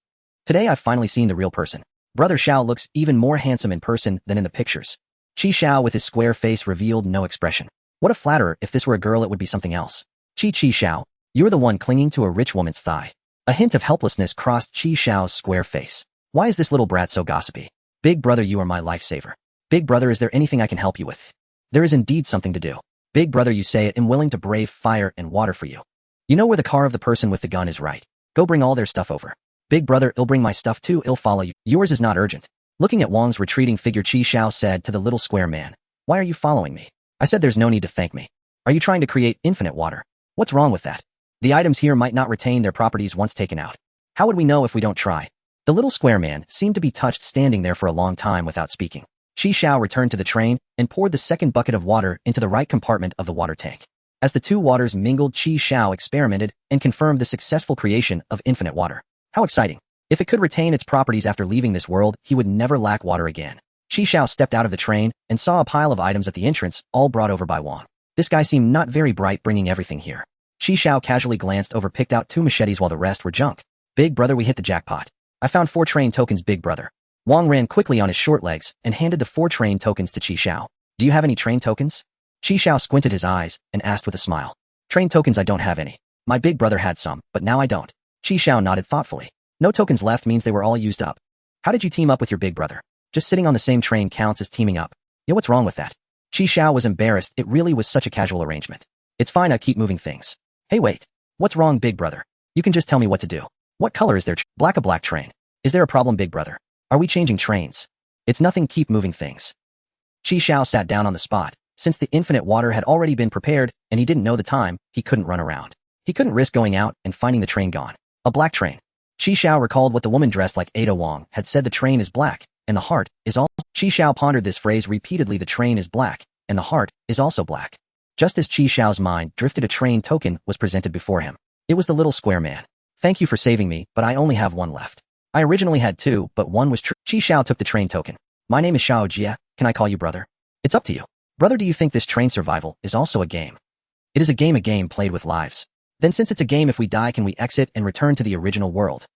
Speaker 1: Today I've finally seen the real person. Brother Xiao looks even more handsome in person than in the pictures. Xiao with his square face revealed no expression. What a flatterer. If this were a girl, it would be something else. Xiao, you're the one clinging to a rich woman's thigh. A hint of helplessness crossed Xiao's square face. Why is this little brat so gossipy? Big Brother, you are my lifesaver. Big Brother, is there anything I can help you with? There is indeed something to do. Big brother, you say it, am willing to brave fire and water for you. You know where the car of the person with the gun is, right? Go bring all their stuff over. Big brother, I'll bring my stuff too, I'll follow you. Yours is not urgent. Looking at Wang's retreating figure, Xiao said to the little square man, why are you following me? I said there's no need to thank me. Are you trying to create infinite water? What's wrong with that? The items here might not retain their properties once taken out. How would we know if we don't try? The little square man seemed to be touched, standing there for a long time without speaking. Xiao returned to the train and poured the second bucket of water into the right compartment of the water tank. As the two waters mingled, Xiao experimented and confirmed the successful creation of infinite water. How exciting! If it could retain its properties after leaving this world, he would never lack water again. Xiao stepped out of the train and saw a pile of items at the entrance, all brought over by Wang. This guy seemed not very bright bringing everything here. Xiao casually glanced over, picked out 2 machetes while the rest were junk. Big brother, we hit the jackpot. I found 4 train tokens, big brother. Wang ran quickly on his short legs and handed the 4 train tokens to Xiao. Do you have any train tokens? Xiao squinted his eyes and asked with a smile. Train tokens, I don't have any. My big brother had some, but now I don't. Xiao nodded thoughtfully. No tokens left means they were all used up. How did you team up with your big brother? Just sitting on the same train counts as teaming up. Yeah, what's wrong with that? Xiao was embarrassed. It really was such a casual arrangement. It's fine, I keep moving things. Hey, wait. What's wrong, big brother? You can just tell me what to do. What color is their black? A black train. Is there a problem, big brother? Are we changing trains? It's nothing, keep moving things. Xiao sat down on the spot. Since the infinite water had already been prepared and he didn't know the time, he couldn't run around. He couldn't risk going out and finding the train gone. A black train. Xiao recalled what the woman dressed like Ada Wang had said, the train is black, and the heart is also. Xiao pondered this phrase repeatedly, the train is black, and the heart is also black. Just as Xiao's mind drifted, a train token was presented before him. It was the little square man. Thank you for saving me, but I only have 1 left. I originally had 2, but 1 was true. Xiao took the train token. My name is Xiao Jia, can I call you brother? It's up to you. Brother, do you think this train survival is also a game? It is a game played with lives. Then since it's a game, if we die, can we exit and return to the original world?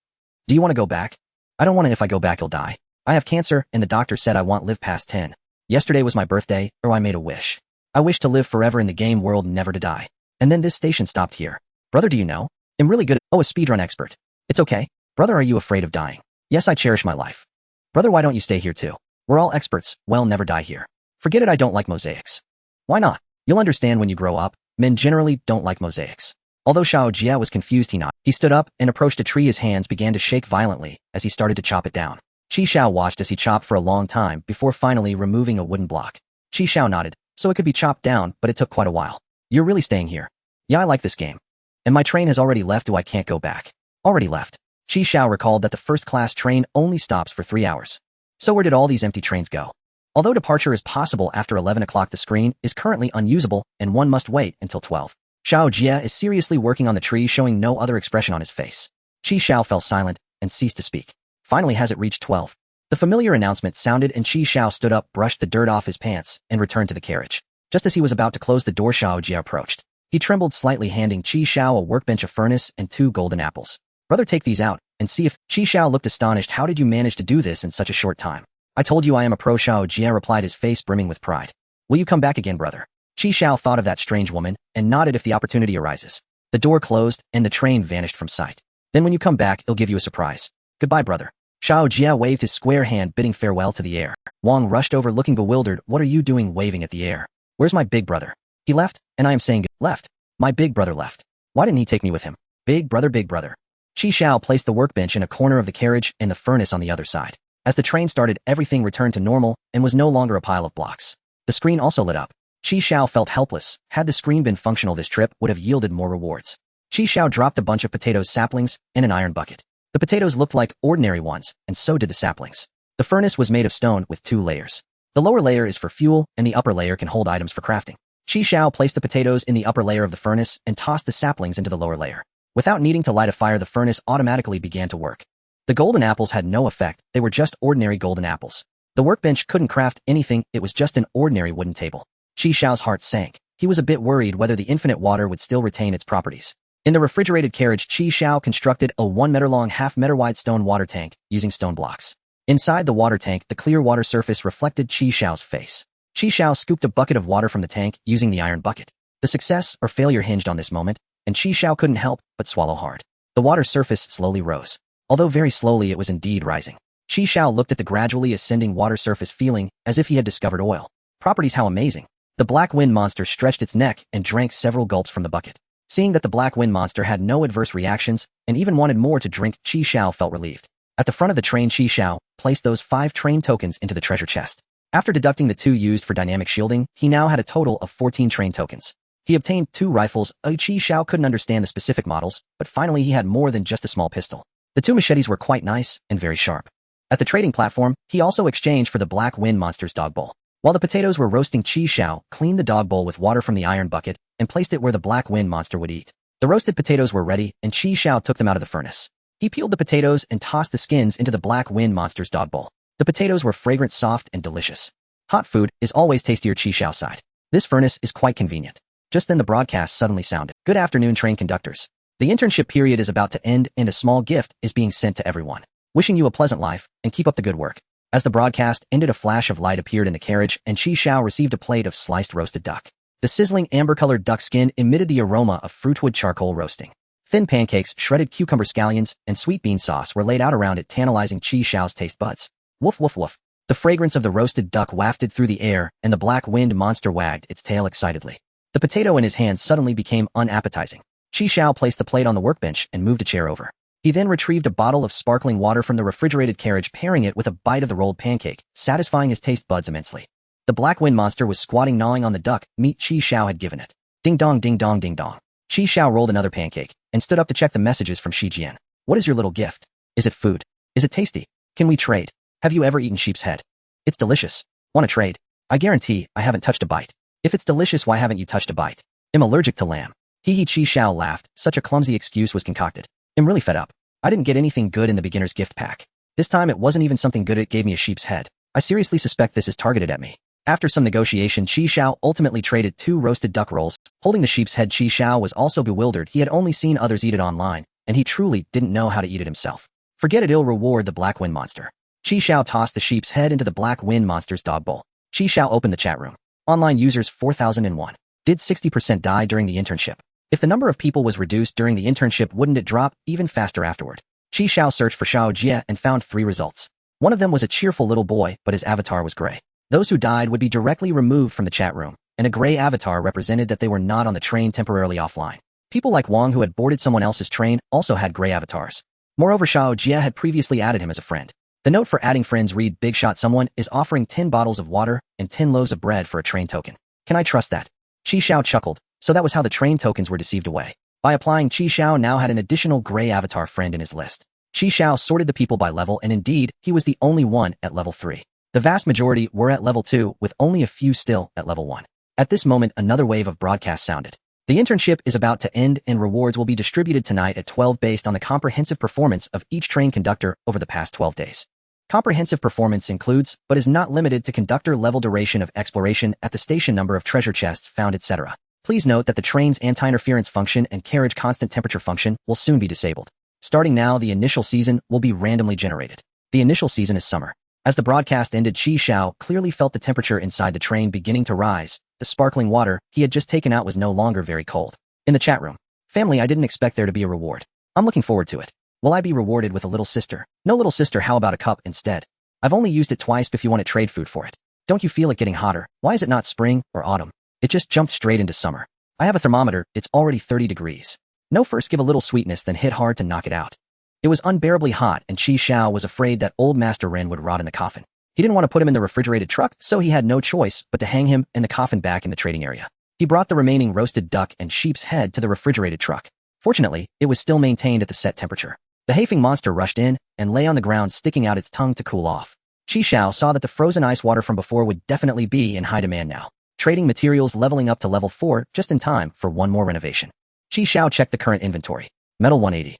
Speaker 1: Do you want to go back? I don't want to. If I go back, I'll die. I have cancer, and the doctor said I won't live past 10. Yesterday was my birthday, or I made a wish. I wish to live forever in the game world, never to die. And then this station stopped here. Brother, do you know? I'm really good. Oh, a speedrun expert. It's okay. Brother, are you afraid of dying? Yes, I cherish my life. Brother, why don't you stay here too? We're all experts. Well, never die here. Forget it, I don't like mosaics. Why not? You'll understand when you grow up. Men generally don't like mosaics. Although Xiao Jia was confused, he stood up and approached a tree. His hands began to shake violently as he started to chop it down. Xiao watched as he chopped for a long time before finally removing a wooden block. Xiao nodded. So it could be chopped down, but it took quite a while. You're really staying here? Yeah, I like this game. And my train has already left. I can't go back. Already left. Xiao recalled that the first-class train only stops for 3 hours. So where did all these empty trains go? Although departure is possible after 11 o'clock, the screen is currently unusable and one must wait until 12. Xiao Jia is seriously working on the tree, showing no other expression on his face. Xiao fell silent and ceased to speak. Finally, has it reached 12? The familiar announcement sounded and Xiao stood up, brushed the dirt off his pants, and returned to the carriage. Just as he was about to close the door, Xiao Jia approached. He trembled slightly, handing Xiao a workbench, a furnace, and 2 golden apples. Brother, take these out and see if... Xiao looked astonished. How did you manage to do this in such a short time? I told you I am a pro, Xiao Jia replied, his face brimming with pride. Will you come back again, brother? Xiao thought of that strange woman and nodded. If the opportunity arises. The door closed and the train vanished from sight. Then when you come back, I'll give you a surprise. Goodbye, brother. Xiao Jia waved his square hand, bidding farewell to the air. Wang rushed over, looking bewildered. What are you doing waving at the air? Where's my big brother? He left, and I am saying left. My big brother left. Why didn't he take me with him? Big brother, big brother. Xiao placed the workbench in a corner of the carriage and the furnace on the other side. As the train started, everything returned to normal and was no longer a pile of blocks. The screen also lit up. Xiao felt helpless. Had the screen been functional, this trip would have yielded more rewards. Xiao dropped a bunch of potatoes, saplings, and an iron bucket. The potatoes looked like ordinary ones, and so did the saplings. The furnace was made of stone with 2 layers. The lower layer is for fuel, and the upper layer can hold items for crafting. Xiao placed the potatoes in the upper layer of the furnace and tossed the saplings into the lower layer. Without needing to light a fire, the furnace automatically began to work. The golden apples had no effect, they were just ordinary golden apples. The workbench couldn't craft anything, it was just an ordinary wooden table. Xiao's heart sank. He was a bit worried whether the infinite water would still retain its properties. In the refrigerated carriage, Xiao constructed a 1-meter-long, half-meter-wide stone water tank using stone blocks. Inside the water tank, the clear water surface reflected Xiao's face. Xiao scooped a bucket of water from the tank using the iron bucket. The success or failure hinged on this moment, and Xiao couldn't help but swallow hard. The water surface slowly rose. Although very slowly, it was indeed rising. Xiao looked at the gradually ascending water surface, feeling as if he had discovered oil. Properties, how amazing. The black wind monster stretched its neck and drank several gulps from the bucket. Seeing that the black wind monster had no adverse reactions and even wanted more to drink, Xiao felt relieved. At the front of the train, Xiao placed those 5 train tokens into the treasure chest. After deducting the 2 used for dynamic shielding, he now had a total of 14 train tokens. He obtained 2 rifles. Xiao couldn't understand the specific models, but finally he had more than just a small pistol. The 2 machetes were quite nice and very sharp. At the trading platform, he also exchanged for the black wind monster's dog bowl. While the potatoes were roasting, Xiao cleaned the dog bowl with water from the iron bucket and placed it where the black wind monster would eat. The roasted potatoes were ready, and Xiao took them out of the furnace. He peeled the potatoes and tossed the skins into the black wind monster's dog bowl. The potatoes were fragrant, soft, and delicious. Hot food is always tastier, Xiao sighed. This furnace is quite convenient. Just then the broadcast suddenly sounded. Good afternoon, train conductors. The internship period is about to end and a small gift is being sent to everyone. Wishing you a pleasant life and keep up the good work. As the broadcast ended, a flash of light appeared in the carriage and Xiao received a plate of sliced roasted duck. The sizzling amber-colored duck skin emitted the aroma of fruitwood charcoal roasting. Thin pancakes, shredded cucumber scallions, and sweet bean sauce were laid out around it, tantalizing Xiao's taste buds. Woof woof woof. The fragrance of the roasted duck wafted through the air, and the black wind monster wagged its tail excitedly. The potato in his hand suddenly became unappetizing. Xiao placed the plate on the workbench and moved a chair over. He then retrieved a bottle of sparkling water from the refrigerated carriage, pairing it with a bite of the rolled pancake, satisfying his taste buds immensely. The black wind monster was squatting, gnawing on the duck meat Xiao had given it. Ding dong, ding dong, ding dong. Xiao rolled another pancake and stood up to check the messages from Shijian. What is your little gift? Is it food? Is it tasty? Can we trade? Have you ever eaten sheep's head? It's delicious. Want to trade? I guarantee I haven't touched a bite. If it's delicious, why haven't you touched a bite? I'm allergic to lamb. Hee Xiao laughed. Such a clumsy excuse was concocted. I'm really fed up. I didn't get anything good in the beginner's gift pack. This time it wasn't even something good, it gave me a sheep's head. I seriously suspect this is targeted at me. After some negotiation, Xiao ultimately traded 2 roasted duck rolls. Holding the sheep's head, Xiao was also bewildered. He had only seen others eat it online, and he truly didn't know how to eat it himself. Forget it, it'll reward the black wind monster. Xiao tossed the sheep's head into the black wind monster's dog bowl. Xiao opened the chat room. Online users 4001. Did 60% die during the internship? If the number of people was reduced during the internship, wouldn't it drop even faster afterward? Xiao searched for Xiao Jie and found 3 results. One of them was a cheerful little boy, but his avatar was gray. Those who died would be directly removed from the chat room, and a gray avatar represented that they were not on the train, temporarily offline. People like Wang, who had boarded someone else's train, also had gray avatars. Moreover, Xiao Jie had previously added him as a friend. The note for adding friends read: Big shot, someone is offering 10 bottles of water and 10 loaves of bread for a train token. Can I trust that? Xiao chuckled. So that was how the train tokens were deceived away. By applying, Xiao now had an additional gray avatar friend in his list. Xiao sorted the people by level, and indeed, he was the only one at level 3. The vast majority were at level 2, with only a few still at level 1. At this moment, another wave of broadcasts sounded. The internship is about to end, and rewards will be distributed tonight at 12 based on the comprehensive performance of each train conductor over the past 12 days. Comprehensive performance includes, but is not limited to, conductor level, duration of exploration at the station, number of treasure chests found, etc. Please note that the train's anti-interference function and carriage constant temperature function will soon be disabled. Starting now, the initial season will be randomly generated. The initial season is summer. As the broadcast ended, Xiao clearly felt the temperature inside the train beginning to rise. The sparkling water he had just taken out was no longer very cold. In the chat room. Family, I didn't expect there to be a reward. I'm looking forward to it. Will I be rewarded with a little sister? No little sister, how about a cup instead? I've only used it twice. If you want to trade food for it. Don't you feel it getting hotter? Why is it not spring or autumn? It just jumped straight into summer. I have a thermometer, it's already 30 degrees. No, first give a little sweetness, then hit hard to knock it out. It was unbearably hot, and Xiao was afraid that old Master Ren would rot in the coffin. He didn't want to put him in the refrigerated truck, so he had no choice but to hang him in the coffin back in the trading area. He brought the remaining roasted duck and sheep's head to the refrigerated truck. Fortunately, it was still maintained at the set temperature. The Hafeng monster rushed in and lay on the ground, sticking out its tongue to cool off. Xiao saw that the frozen ice water from before would definitely be in high demand now. Trading materials leveling up to level 4 just in time for one more renovation. Xiao checked the current inventory. Metal 180.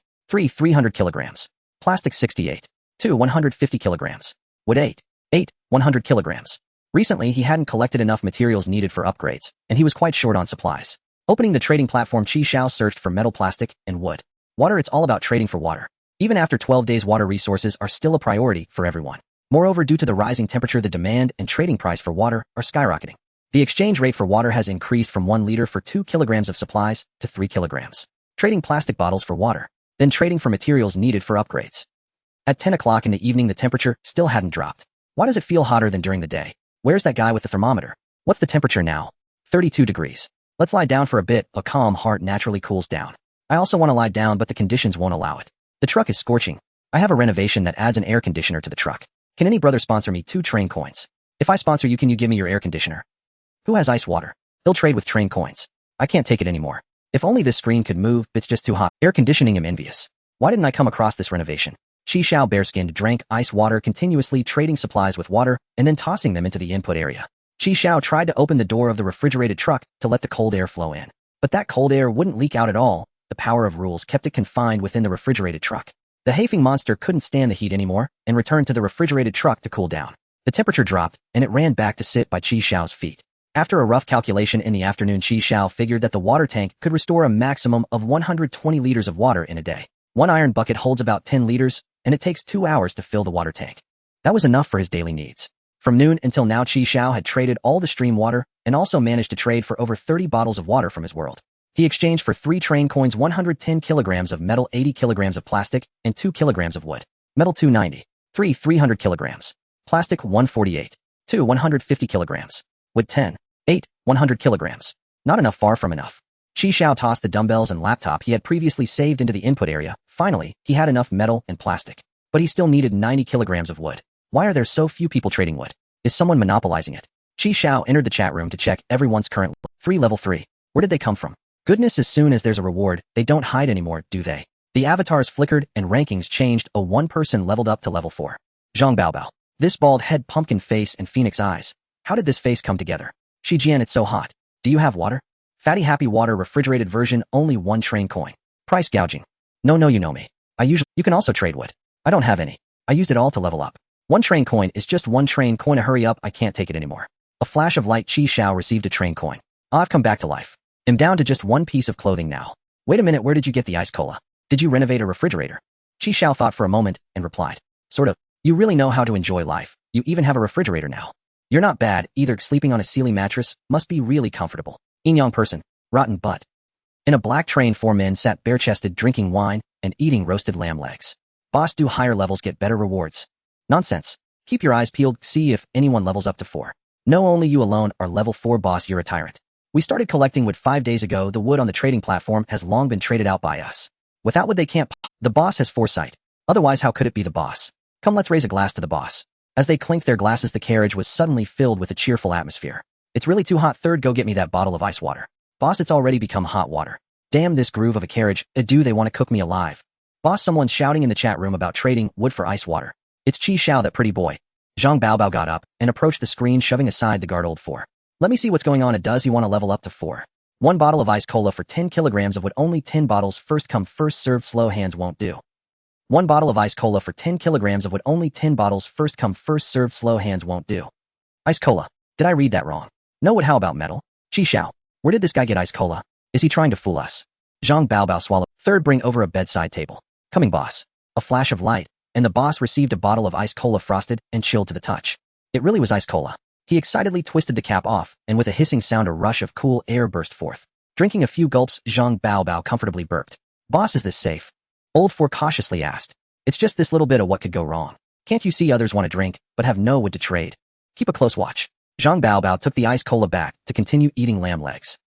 Speaker 1: 300 kilograms. Plastic 68. 150 kilograms. Wood 8 100 kilograms. Recently, he hadn't collected enough materials needed for upgrades, and he was quite short on supplies. Opening the trading platform, Xiao searched for metal, plastic, and wood. Water, it's all about trading for water. Even after 12 days, water resources are still a priority for everyone. Moreover, due to the rising temperature, the demand and trading price for water are skyrocketing. The exchange rate for water has increased from 1 liter for 2 kilograms of supplies to 3 kilograms. Trading plastic bottles for water, then trading for materials needed for upgrades. At 10 o'clock in the evening, the temperature still hadn't dropped. Why does it feel hotter than during the day? Where's that guy with the thermometer? What's the temperature now? 32 degrees. Let's lie down for a bit. A calm heart naturally cools down. I also want to lie down, but the conditions won't allow it. The truck is scorching. I have a renovation that adds an air conditioner to the truck. Can any brother sponsor me 2 train coins? If I sponsor you, can you give me your air conditioner? Who has ice water? He'll trade with train coins. I can't take it anymore. If only this screen could move, but it's just too hot. Air conditioning, I'm envious. Why didn't I come across this renovation? Xiao bareskinned drank ice water, continuously trading supplies with water and then tossing them into the input area. Xiao tried to open the door of the refrigerated truck to let the cold air flow in. But that cold air wouldn't leak out at all. The power of rules kept it confined within the refrigerated truck. The Hafing monster couldn't stand the heat anymore and returned to the refrigerated truck to cool down. The temperature dropped and it ran back to sit by Xiao's feet. After a rough calculation in the afternoon, Xiao figured that the water tank could restore a maximum of 120 liters of water in a day. One iron bucket holds about 10 liters, and it takes 2 hours to fill the water tank. That was enough for his daily needs. From noon until now, Xiao had traded all the stream water and also managed to trade for over 30 bottles of water from his world. He exchanged for 3 train coins, 110 kilograms of metal, 80 kilograms of plastic, and 2 kilograms of wood. Metal 290, 300 kilograms. Plastic 148, 150 kilograms. Wood 10, 100 kilograms. Not enough, far from enough. Xiao tossed the dumbbells and laptop he had previously saved into the input area. Finally, he had enough metal and plastic. But he still needed 90 kilograms of wood. Why are there so few people trading wood? Is someone monopolizing it? Xiao entered the chat room to check everyone's current level 3. Where did they come from? Goodness, as soon as there's a reward, they don't hide anymore, do they? The avatars flickered and rankings changed. One person leveled up to level 4. Zhang Baobao. This bald head, pumpkin face, and phoenix eyes. How did this face come together? Shijian, it's so hot. Do you have water? Fatty Happy Water refrigerated version, only 1 train coin. Price gouging. No, you know me. You can also trade wood. I don't have any. I used it all to level up. 1 train coin is just 1 train coin. Hurry up, I can't take it anymore. A flash of light. Xiao received a train coin. I've come back to life. I'm down to just 1 piece of clothing now. Wait a minute, where did you get the ice cola? Did you renovate a refrigerator? Xiao thought for a moment and replied. Sort of. You really know how to enjoy life. You even have a refrigerator now. You're not bad, either. Sleeping on a Sealy mattress must be really comfortable. Young person. Rotten butt. In a black train, 4 men sat bare-chested, drinking wine and eating roasted lamb legs. Boss, do higher levels get better rewards? Nonsense. Keep your eyes peeled, see if anyone levels up to 4. No, only you alone are level 4. Boss, you're a tyrant. We started collecting wood 5 days ago. The wood on the trading platform has long been traded out by us. Without wood they can't. The boss has foresight. Otherwise, how could it be the boss? Come, let's raise a glass to the boss. As they clinked their glasses, the carriage was suddenly filled with a cheerful atmosphere. It's really too hot. Third, go get me that bottle of ice water. Boss, it's already become hot water. Damn this groove of a carriage. Do they want to cook me alive? Boss, someone's shouting in the chat room about trading wood for ice water. It's Xiao, that pretty boy. Zhang Baobao got up and approached the screen, shoving aside the guard. Old 4. Let me see what's going on. Does he want to level up to 4? 1 bottle of ice cola for 10 kilograms of wood, only 10 bottles. First come, first served. Slow hands won't do. 1 bottle of ice cola for 10 kilograms of wood, only 10 bottles. First come, first served. Slow hands won't do. Ice cola. Did I read that wrong? No wood. How about metal? Xiao. Where did this guy get ice cola? Is he trying to fool us? Zhang Baobao swallowed. Third, bring over a bedside table. Coming, boss. A flash of light, and the boss received a bottle of ice cola, frosted and chilled to the touch. It really was ice cola. He excitedly twisted the cap off, and with a hissing sound, a rush of cool air burst forth. Drinking a few gulps, Zhang Baobao comfortably burped. Boss, is this safe? Old 4 cautiously asked. It's just this little bit of what could go wrong. Can't you see others want to drink, but have no wood to trade? Keep a close watch. Zhang Baobao took the ice cola back to continue eating lamb legs.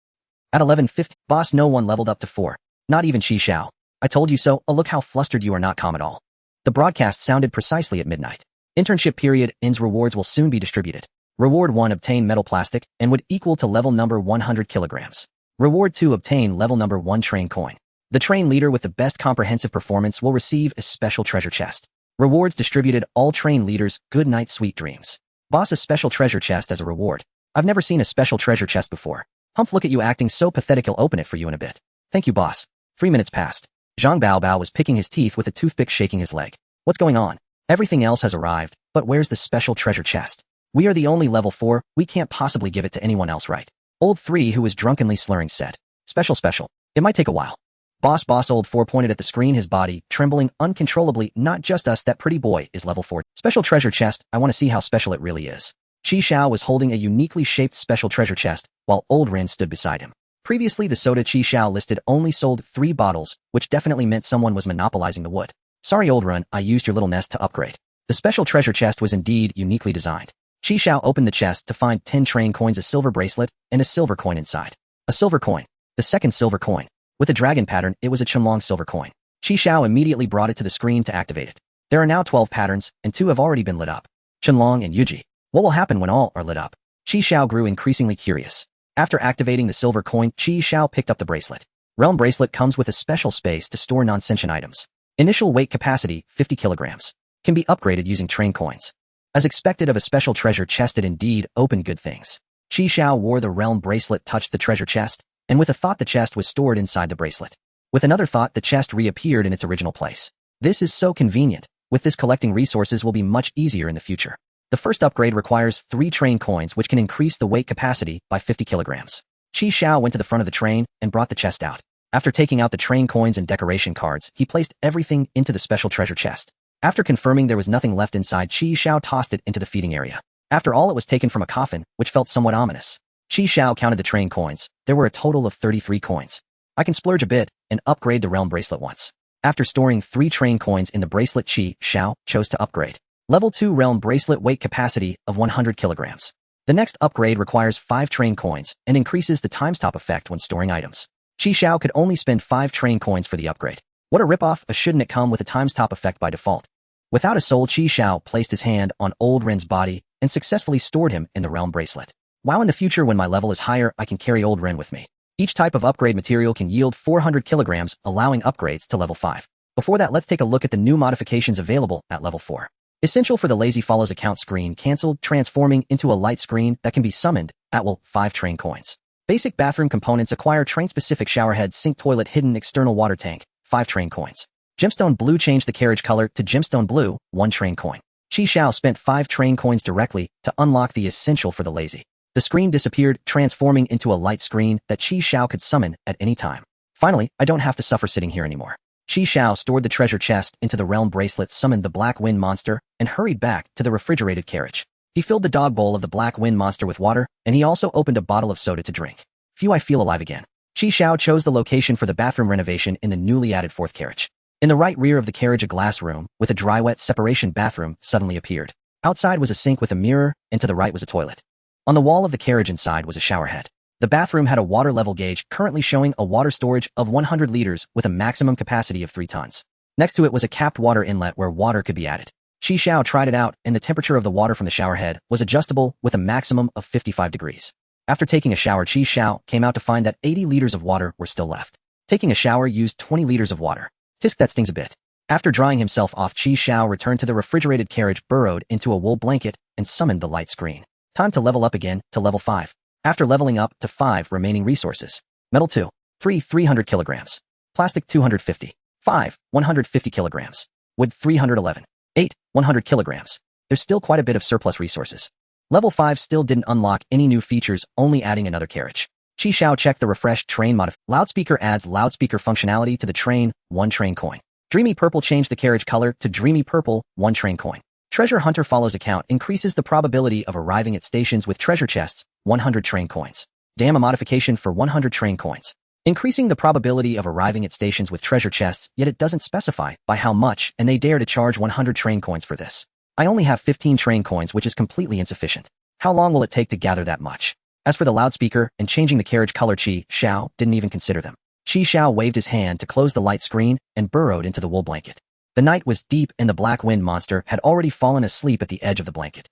Speaker 1: At 11:50, boss, no one leveled up to 4. Not even Xiao. I told you so. Oh, look how flustered you are, not calm at all. The broadcast sounded precisely at midnight. Internship period ends. Rewards will soon be distributed. Reward 1, obtain metal plastic and would equal to level number 100 kilograms. Reward 2, obtain level number 1 train coin. The train leader with the best comprehensive performance will receive a special treasure chest. Rewards distributed. All train leaders, good night, sweet dreams. Boss, a special treasure chest as a reward. I've never seen a special treasure chest before. Humph, look at you acting so pathetic. I'll open it for you in a bit. Thank you, boss. 3 minutes passed. Zhang Baobao was picking his teeth with a toothpick, shaking his leg. What's going on? Everything else has arrived, but where's the special treasure chest? We are the only level 4, we can't possibly give it to anyone else, right? Old 3, who was drunkenly slurring, said. Special. It might take a while. Boss. Old 4 pointed at the screen, his body trembling uncontrollably. Not just us, that pretty boy is level 4. Special treasure chest, I want to see how special it really is. Xiao was holding a uniquely shaped special treasure chest, while old Ren stood beside him. Previously, the soda Xiao listed only sold 3 bottles, which definitely meant someone was monopolizing the wood. Sorry, old Ren, I used your little nest to upgrade. The special treasure chest was indeed uniquely designed. Xiao opened the chest to find 10 train coins, a silver bracelet, and a silver coin inside. A silver coin. The second silver coin. With a dragon pattern, it was a Qianlong silver coin. Xiao immediately brought it to the screen to activate it. There are now 12 patterns, and 2 have already been lit up. Qianlong and Yuji. What will happen when all are lit up? Xiao grew increasingly curious. After activating the silver coin, Xiao picked up the bracelet. Realm bracelet comes with a special space to store non-sentient items. Initial weight capacity, 50 kilograms. Can be upgraded using train coins. As expected of a special treasure chest, it indeed opened good things. Xiao wore the realm bracelet, touched the treasure chest, and with a thought the chest was stored inside the bracelet. With another thought, the chest reappeared in its original place. This is so convenient. With this, collecting resources will be much easier in the future. The first upgrade requires 3 train coins, which can increase the weight capacity by 50 kilograms. Xiao went to the front of the train and brought the chest out. After taking out the train coins and decoration cards, he placed everything into the special treasure chest. After confirming there was nothing left inside, Xiao tossed it into the feeding area. After all, it was taken from a coffin, which felt somewhat ominous. Xiao counted the train coins. There were a total of 33 coins. I can splurge a bit and upgrade the realm bracelet once. After storing 3 train coins in the bracelet, Xiao chose to upgrade. Level 2 realm bracelet, weight capacity of 100 kilograms. The next upgrade requires 5 train coins and increases the time stop effect when storing items. Xiao could only spend 5 train coins for the upgrade. What a ripoff! Shouldn't it come with a time stop effect by default? Without a soul, Xiao placed his hand on old Ren's body and successfully stored him in the realm bracelet. Wow, in the future when my level is higher, I can carry old Ren with me. Each type of upgrade material can yield 400 kilograms, allowing upgrades to level 5. Before that, let's take a look at the new modifications available at level 4. Essential for the Lazy Follows account: screen cancelled, transforming into a light screen that can be summoned at will, 5 train coins. Basic bathroom components: acquire train-specific showerhead, sink, toilet, hidden external water tank, 5 train coins. Gemstone blue, change the carriage color to gemstone blue, 1 train coin. Xiao spent 5 train coins directly to unlock the essential for the Lazy. The screen disappeared, transforming into a light screen that Xiao could summon at any time. Finally, I don't have to suffer sitting here anymore. Xiao stored the treasure chest into the realm bracelet, summoned the black wind monster, and hurried back to the refrigerated carriage. He filled the dog bowl of the black wind monster with water, and he also opened a bottle of soda to drink. Phew, I feel alive again. Xiao chose the location for the bathroom renovation in the newly added 4th carriage. In the right rear of the carriage, a glass room with a dry-wet separation bathroom suddenly appeared. Outside was a sink with a mirror, and to the right was a toilet. On the wall of the carriage inside was a showerhead. The bathroom had a water level gauge, currently showing a water storage of 100 liters with a maximum capacity of 3 tons. Next to it was a capped water inlet where water could be added. Xiao tried it out, and the temperature of the water from the showerhead was adjustable with a maximum of 55 degrees. After taking a shower, Xiao came out to find that 80 liters of water were still left. Taking a shower used 20 liters of water. Tisk, that stings a bit. After drying himself off, Xiao returned to the refrigerated carriage, burrowed into a wool blanket, and summoned the light screen. Time to level up again to level 5. After leveling up to 5 remaining resources. Metal 2. 300 kilograms. Plastic 250. 5, 150 kilograms. Wood 311. 8, 100 kilograms. There's still quite a bit of surplus resources. Level 5 still didn't unlock any new features, only adding another carriage. Xiao checked the refreshed train loudspeaker, adds loudspeaker functionality to the train, 1 train coin. Dreamy purple, change the carriage color to dreamy purple, 1 train coin. Treasure hunter follows account, increases the probability of arriving at stations with treasure chests, 100 train coins. Damn, a modification for 100 train coins. Increasing the probability of arriving at stations with treasure chests, yet it doesn't specify by how much, and they dare to charge 100 train coins for this. I only have 15 train coins, which is completely insufficient. How long will it take to gather that much? As for the loudspeaker and changing the carriage color, Xiao didn't even consider them. Xiao waved his hand to close the light screen and burrowed into the wool blanket. The night was deep and the black wind monster had already fallen asleep at the edge of the blanket.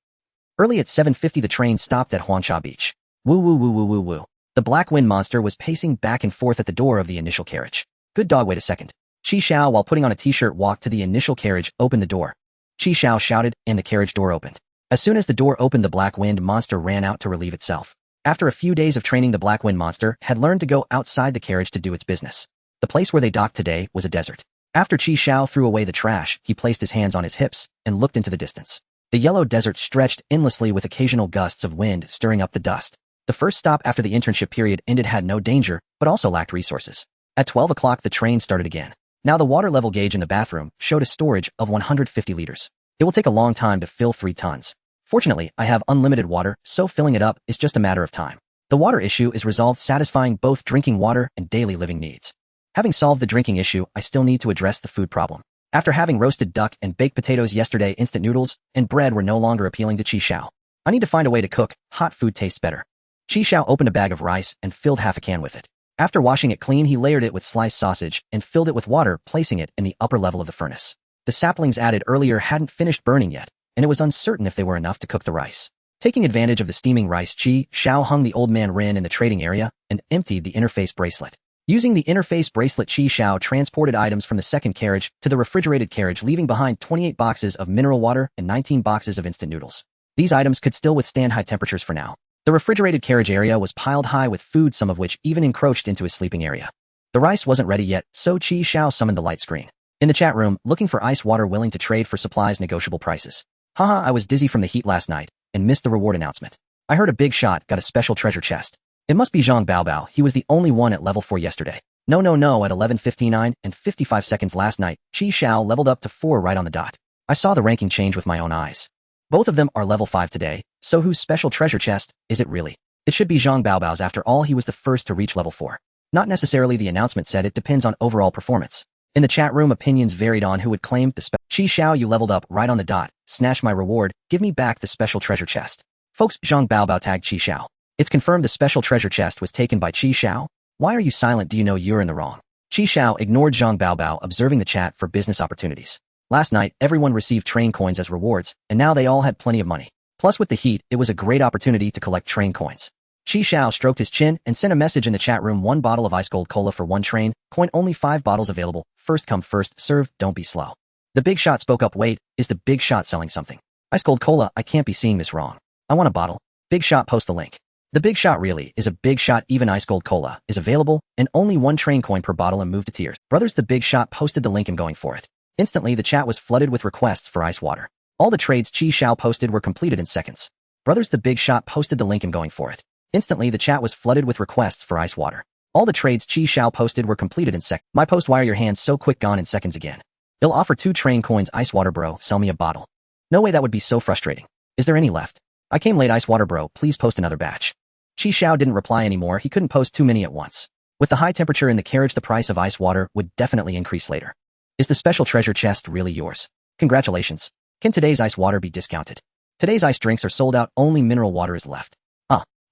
Speaker 1: Early at 7:50, the train stopped at Huangsha Beach. Woo woo woo woo woo woo. The black wind monster was pacing back and forth at the door of the initial carriage. Good dog, wait a second. Xiao, while putting on a t-shirt, walked to the initial carriage, opened the door. Xiao shouted, and the carriage door opened. As soon as the door opened, the black wind monster ran out to relieve itself. After a few days of training, the black wind monster had learned to go outside the carriage to do its business. The place where they docked today was a desert. After Xiao threw away the trash, he placed his hands on his hips and looked into the distance. The yellow desert stretched endlessly with occasional gusts of wind stirring up the dust. The first stop after the internship period ended had no danger, but also lacked resources. At 12 o'clock, the train started again. Now the water level gauge in the bathroom showed a storage of 150 liters. It will take a long time to fill 3 tons. Fortunately, I have unlimited water, so filling it up is just a matter of time. The water issue is resolved, satisfying both drinking water and daily living needs. Having solved the drinking issue, I still need to address the food problem. After having roasted duck and baked potatoes yesterday, instant noodles and bread were no longer appealing to Xiao. I need to find a way to cook. Hot food tastes better. Xiao opened a bag of rice and filled half a can with it. After washing it clean, he layered it with sliced sausage and filled it with water, placing it in the upper level of the furnace. The saplings added earlier hadn't finished burning yet, and it was uncertain if they were enough to cook the rice. Taking advantage of the steaming rice, Xiao hung the old man Rin in the trading area and emptied the interface bracelet. Using the interface bracelet, Xiao transported items from the second carriage to the refrigerated carriage, leaving behind 28 boxes of mineral water and 19 boxes of instant noodles. These items could still withstand high temperatures for now. The refrigerated carriage area was piled high with food, some of which even encroached into his sleeping area. The rice wasn't ready yet, so Xiao summoned the light screen. In the chat room, looking for ice water willing to trade for supplies, negotiable prices. Haha, I was dizzy from the heat last night and missed the reward announcement. I heard a big shot got a special treasure chest. It must be Zhang Baobao, he was the only one at level 4 yesterday. No, at 11:59 and 55 seconds last night, Xiao leveled up to 4 right on the dot. I saw the ranking change with my own eyes. Both of them are level 5 today, so whose special treasure chest is it really? It should be Zhang Baobao's, after all he was the first to reach level 4. Not necessarily, the announcement said it depends on overall performance. In the chat room, opinions varied on who would claim the Xiao, you leveled up right on the dot, snatch my reward, give me back the special treasure chest. Folks, Zhang Baobao tagged Xiao. It's confirmed the special treasure chest was taken by Xiao. Why are you silent? Do you know you're in the wrong? Xiao ignored Zhang Baobao, observing the chat for business opportunities. Last night, everyone received train coins as rewards, and now they all had plenty of money. Plus with the heat, it was a great opportunity to collect train coins. Xiao stroked his chin and sent a message in the chat room: 1 bottle of ice cold cola for 1 train coin, only 5 bottles available, first come first served, don't be slow. The big shot spoke up. Wait, is the big shot selling something? Ice cold cola, I can't be seeing this wrong. I want a bottle. Big shot, post the link. The big shot really is a big shot. Even ice cold cola is available, and only 1 train coin per bottle, and move to tiers. Brothers, the big shot posted the link. I'm going for it. Instantly, the chat was flooded with requests for ice water. All the trades Xiao posted were completed in seconds. Brothers, the big shot posted the link. I'm going for it. Instantly, the chat was flooded with requests for ice water. All the trades Xiao posted were completed in seconds. My post, why are your hands so quick? Gone in seconds again. He'll offer 2 train coins. Ice water bro, sell me a bottle. No way, that would be so frustrating. Is there any left? I came late. Ice water bro, please post another batch. Xiao didn't reply anymore. He couldn't post too many at once. With the high temperature in the carriage, the price of ice water would definitely increase later. Is the special treasure chest really yours? Congratulations. Can today's ice water be discounted? Today's ice drinks are sold out. Only mineral water is left.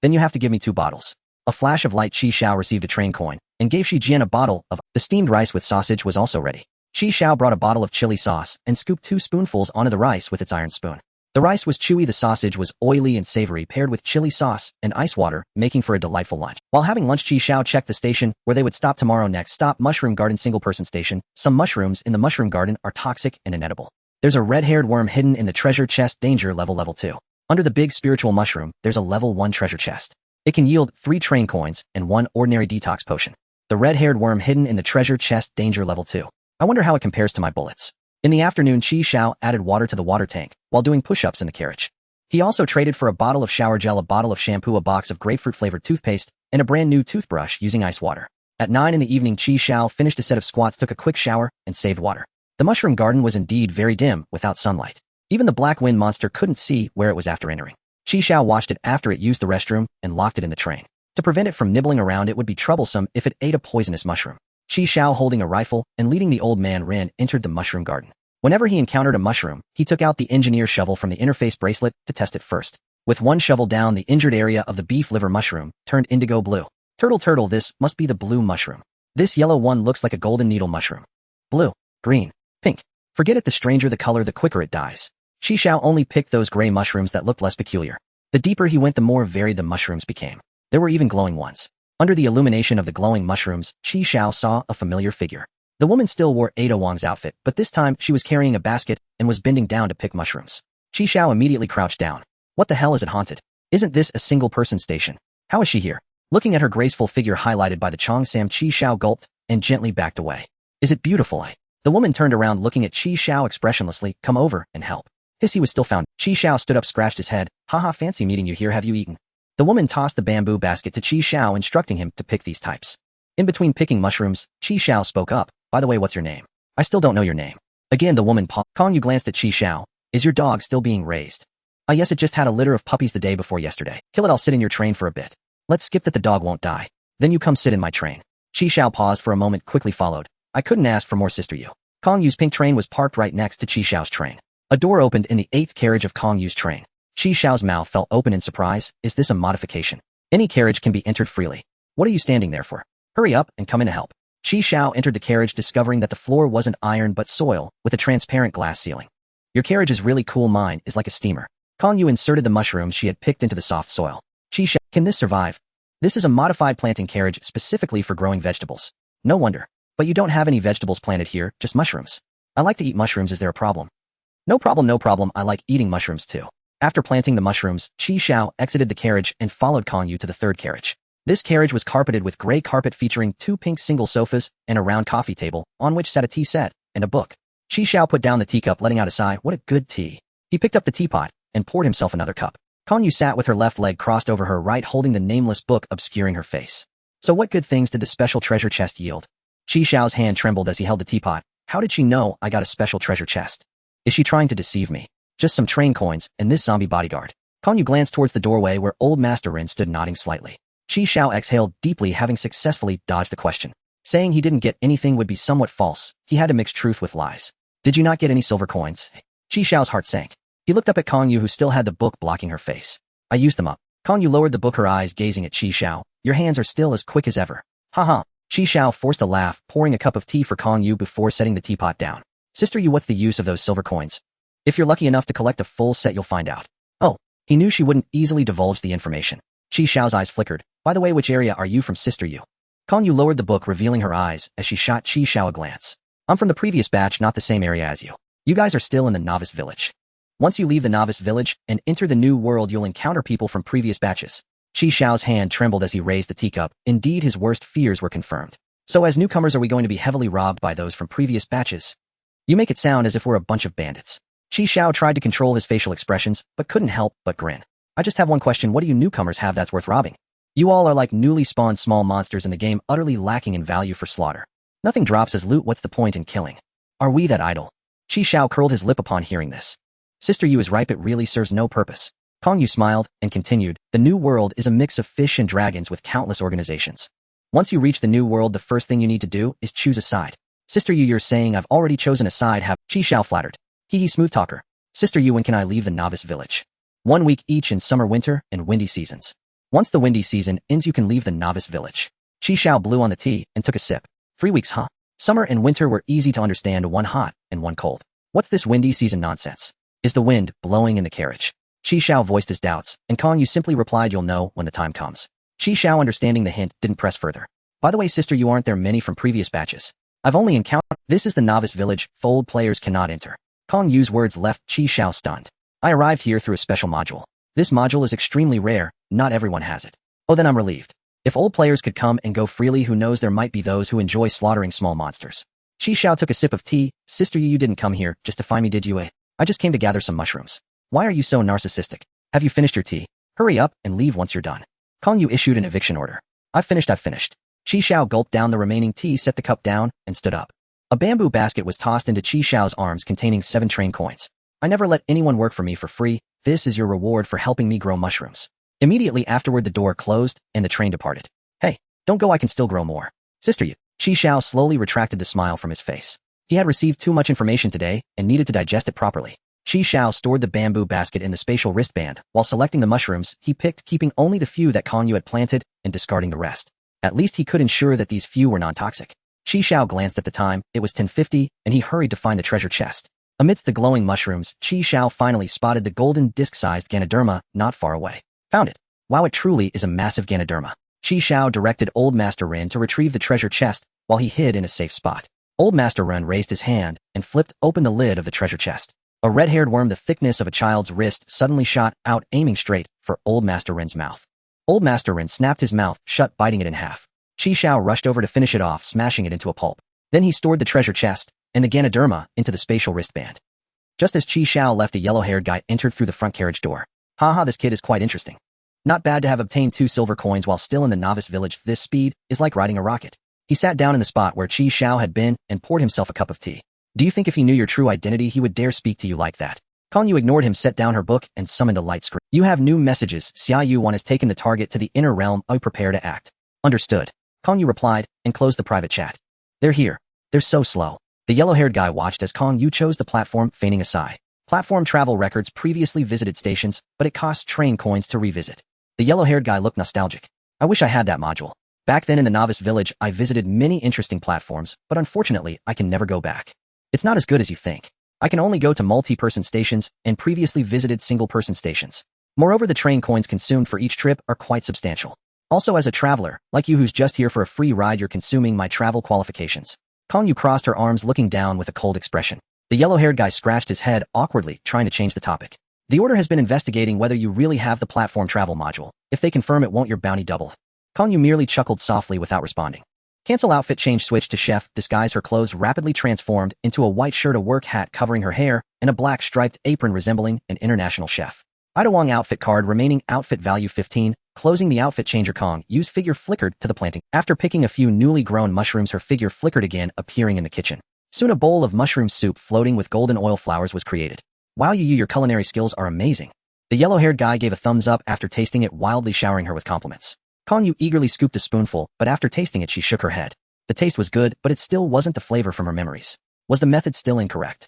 Speaker 1: Then you have to give me 2 bottles. A flash of light, Xiao received a train coin and gave Jian a bottle of the steamed rice with sausage was also ready. Xiao brought a bottle of chili sauce and scooped 2 spoonfuls onto the rice with its iron spoon. The rice was chewy, the sausage was oily and savory, paired with chili sauce and ice water, making for a delightful lunch. While having lunch, Xiao checked the station where they would stop tomorrow. Next stop, Mushroom Garden single-person station. Some mushrooms in the Mushroom Garden are toxic and inedible. There's a red-haired worm hidden in the treasure chest. Danger level 2. Under the big spiritual mushroom, there's a level 1 treasure chest. It can yield 3 train coins and 1 ordinary detox potion. The red-haired worm hidden in the treasure chest. Danger level 2. I wonder how it compares to my bullets. In the afternoon, Xiao added water to the water tank while doing push-ups in the carriage. He also traded for a bottle of shower gel, a bottle of shampoo, a box of grapefruit-flavored toothpaste, and a brand new toothbrush using ice water. At 9 in the evening, Xiao finished a set of squats, took a quick shower, and saved water. The mushroom garden was indeed very dim without sunlight. Even the black wind monster couldn't see where it was after entering. Xiao watched it after it used the restroom and locked it in the train. To prevent it from nibbling around, it would be troublesome if it ate a poisonous mushroom. Xiao, holding a rifle and leading the old man Rin, entered the mushroom garden. Whenever he encountered a mushroom, he took out the engineer shovel from the interface bracelet to test it first. With 1 shovel down, the injured area of the beef liver mushroom turned indigo blue. Turtle, this must be the blue mushroom. This yellow one looks like a golden needle mushroom. Blue, green, pink. Forget it, the stranger the color, the quicker it dies. Xiao only picked those gray mushrooms that looked less peculiar. The deeper he went, the more varied the mushrooms became. There were even glowing ones. Under the illumination of the glowing mushrooms, Xiao saw a familiar figure. The woman still wore Ada Wang's outfit, but this time she was carrying a basket and was bending down to pick mushrooms. Xiao immediately crouched down. What the hell, is it haunted? Isn't this a single-person station? How is she here? Looking at her graceful figure highlighted by the Cheongsam, Xiao gulped and gently backed away. Is it beautiful? The woman turned around looking at Xiao expressionlessly. Come over and help. He was still found. Xiao stood up, scratched his head. Haha, fancy meeting you here. Have you eaten? The woman tossed the bamboo basket to Xiao, instructing him to pick these types. In between picking mushrooms, Xiao spoke up. By the way, what's your name? I still don't know your name. Again, the woman paused. Kong, you glanced at Xiao. Is your dog still being raised? Yes, it just had a litter of puppies the day before yesterday. Kill it, I'll sit in your train for a bit. Let's skip that, the dog won't die. Then you come sit in my train. Xiao paused for a moment, quickly followed. I couldn't ask for more, sister you. Kong Yu's pink train was parked right next to Xiao's train. A door opened in the 8th carriage of Kong Yu's train. Qi Xiao's mouth fell open in surprise. Is this a modification? Any carriage can be entered freely. What are you standing there for? Hurry up and come in to help. Qi Xiao entered the carriage discovering that the floor wasn't iron but soil, with a transparent glass ceiling. Your carriage is really cool, mine is like a steamer. Kong Yu inserted the mushrooms she had picked into the soft soil. Qi Xiao, can this survive? This is a modified planting carriage specifically for growing vegetables. No wonder. But you don't have any vegetables planted here, just mushrooms. I like to eat mushrooms, is there a problem? No problem, no problem, I like eating mushrooms too. After planting the mushrooms, Qi Xiao exited the carriage and followed Kong Yu to the third carriage. This carriage was carpeted with gray carpet featuring 2 pink single sofas and a round coffee table, on which sat a tea set and a book. Qi Xiao put down the teacup, letting out a sigh. What a good tea. He picked up the teapot and poured himself another cup. Kong Yu sat with her left leg crossed over her right, holding the nameless book obscuring her face. So what good things did the special treasure chest yield? Qi Xiao's hand trembled as he held the teapot. How did she know I got a special treasure chest? Is she trying to deceive me? Just some train coins and this zombie bodyguard. Kong Yu glanced towards the doorway where old Master Rin stood nodding slightly. Qi Xiao exhaled deeply, having successfully dodged the question. Saying he didn't get anything would be somewhat false. He had to mix truth with lies. Did you not get any silver coins? Qi Xiao's heart sank. He looked up at Kong Yu, who still had the book blocking her face. I used them up. Kong Yu lowered the book, her eyes gazing at Qi Xiao. Your hands are still as quick as ever. Haha. Qi Xiao forced a laugh, pouring a cup of tea for Kong Yu before setting the teapot down. Sister Yu, what's the use of those silver coins? If you're lucky enough to collect a full set, you'll find out. Oh, he knew she wouldn't easily divulge the information. Qi Xiao's eyes flickered. By the way, which area are you from, Sister Yu? Kong Yu lowered the book, revealing her eyes as she shot Qi Xiao a glance. I'm from the previous batch, not the same area as you. You guys are still in the novice village. Once you leave the novice village and enter the new world, you'll encounter people from previous batches. Qi Xiao's hand trembled as he raised the teacup. Indeed, his worst fears were confirmed. So as newcomers, are we going to be heavily robbed by those from previous batches? You make it sound as if we're a bunch of bandits. Qi Xiao tried to control his facial expressions, but couldn't help but grin. I just have one question. What do you newcomers have that's worth robbing? You all are like newly spawned small monsters in the game, utterly lacking in value for slaughter. Nothing drops as loot. What's the point in killing? Are we that idle? Qi Xiao curled his lip upon hearing this. Sister Yu is ripe, it really serves no purpose. Kong Yu smiled and continued, the new world is a mix of fish and dragons with countless organizations. Once you reach the new world, the first thing you need to do is choose a side. Sister Yu, you're saying I've already chosen a side, have Qi Xiao flattered. Hee smooth talker. Sister Yu, when can I leave the novice village? 1 week each in summer, winter, and windy seasons. Once the windy season ends, you can leave the novice village. Qi Xiao blew on the tea and took a sip. 3 weeks, huh? Summer and winter were easy to understand, 1 hot and 1 cold. What's this windy season nonsense? Is the wind blowing in the carriage? Qi Xiao voiced his doubts, and Kong Yu simply replied, you'll know when the time comes. Qi Xiao, understanding the hint, didn't press further. By the way, Sister Yu, aren't there many from previous batches? I've only encountered. This is the novice village, old players cannot enter. Kong Yu's words left Qi Xiao stunned. I arrived here through a special module. This module is extremely rare, not everyone has it. Oh, then I'm relieved. If old players could come and go freely, who knows, there might be those who enjoy slaughtering small monsters. Qi Xiao took a sip of tea. Sister Yu, you didn't come here just to find me, did you? I just came to gather some mushrooms. Why are you so narcissistic? Have you finished your tea? Hurry up and leave once you're done. Kong Yu issued an eviction order. I've finished. Qi Xiao gulped down the remaining tea, set the cup down, and stood up. A bamboo basket was tossed into Qi Xiao's arms containing 7 train coins. I never let anyone work for me for free. This is your reward for helping me grow mushrooms. Immediately afterward, the door closed and the train departed. Hey, don't go, I can still grow more. Sister Yu. Qi Xiao slowly retracted the smile from his face. He had received too much information today and needed to digest it properly. Qi Xiao stored the bamboo basket in the spatial wristband. While selecting the mushrooms, he picked, keeping only the few that Kong Yu had planted and discarding the rest. At least he could ensure that these few were non-toxic. Qi Xiao glanced at the time. It was 10:50, and he hurried to find the treasure chest. Amidst the glowing mushrooms, Qi Xiao finally spotted the golden disc-sized Ganoderma not far away. Found it. Wow, it truly is a massive Ganoderma. Qi Xiao directed Old Master Rin to retrieve the treasure chest while he hid in a safe spot. Old Master Rin raised his hand and flipped open the lid of the treasure chest. A red-haired worm the thickness of a child's wrist suddenly shot out, aiming straight for Old Master Rin's mouth. Old Master Rin snapped his mouth shut, biting it in half. Qi Xiao rushed over to finish it off, smashing it into a pulp. Then he stored the treasure chest and the Ganoderma into the spatial wristband. Just as Qi Xiao left, a yellow-haired guy entered through the front carriage door. Haha, this kid is quite interesting. Not bad to have obtained 2 silver coins while still in the novice village. This speed is like riding a rocket. He sat down in the spot where Qi Xiao had been and poured himself a cup of tea. Do you think if he knew your true identity, he would dare speak to you like that? Kong Yu ignored him, set down her book, and summoned a light screen. You have new messages. Xiao 1 has taken the target to the inner realm. I prepare to act. Understood. Kong Yu replied and closed the private chat. They're here. They're so slow. The yellow-haired guy watched as Kong Yu chose the platform, feigning a sigh. Platform travel records previously visited stations, but it costs train coins to revisit. The yellow-haired guy looked nostalgic. I wish I had that module. Back then in the novice village, I visited many interesting platforms, but unfortunately, I can never go back. It's not as good as you think. I can only go to multi-person stations and previously visited single-person stations. Moreover, the train coins consumed for each trip are quite substantial. Also, as a traveler, like you who's just here for a free ride, you're consuming my travel qualifications. Kong Yu crossed her arms looking down with a cold expression. The yellow-haired guy scratched his head awkwardly, trying to change the topic. The order has been investigating whether you really have the platform travel module. If they confirm it, won't your bounty double? Kong Yu merely chuckled softly without responding. Cancel outfit change switch to chef, disguise her clothes rapidly transformed into a white shirt, a work hat covering her hair, and a black striped apron resembling an international chef. Ida Wong outfit card remaining outfit value 15, closing the outfit changer. Kong Yu's figure flickered to the planting. After picking a few newly grown mushrooms, her figure flickered again, appearing in the kitchen. Soon a bowl of mushroom soup floating with golden oil flowers was created. Wow, your culinary skills are amazing. The yellow-haired guy gave a thumbs up after tasting it, wildly showering her with compliments. Kong Yu eagerly scooped a spoonful, but after tasting it she shook her head. The taste was good, but it still wasn't the flavor from her memories. Was the method still incorrect?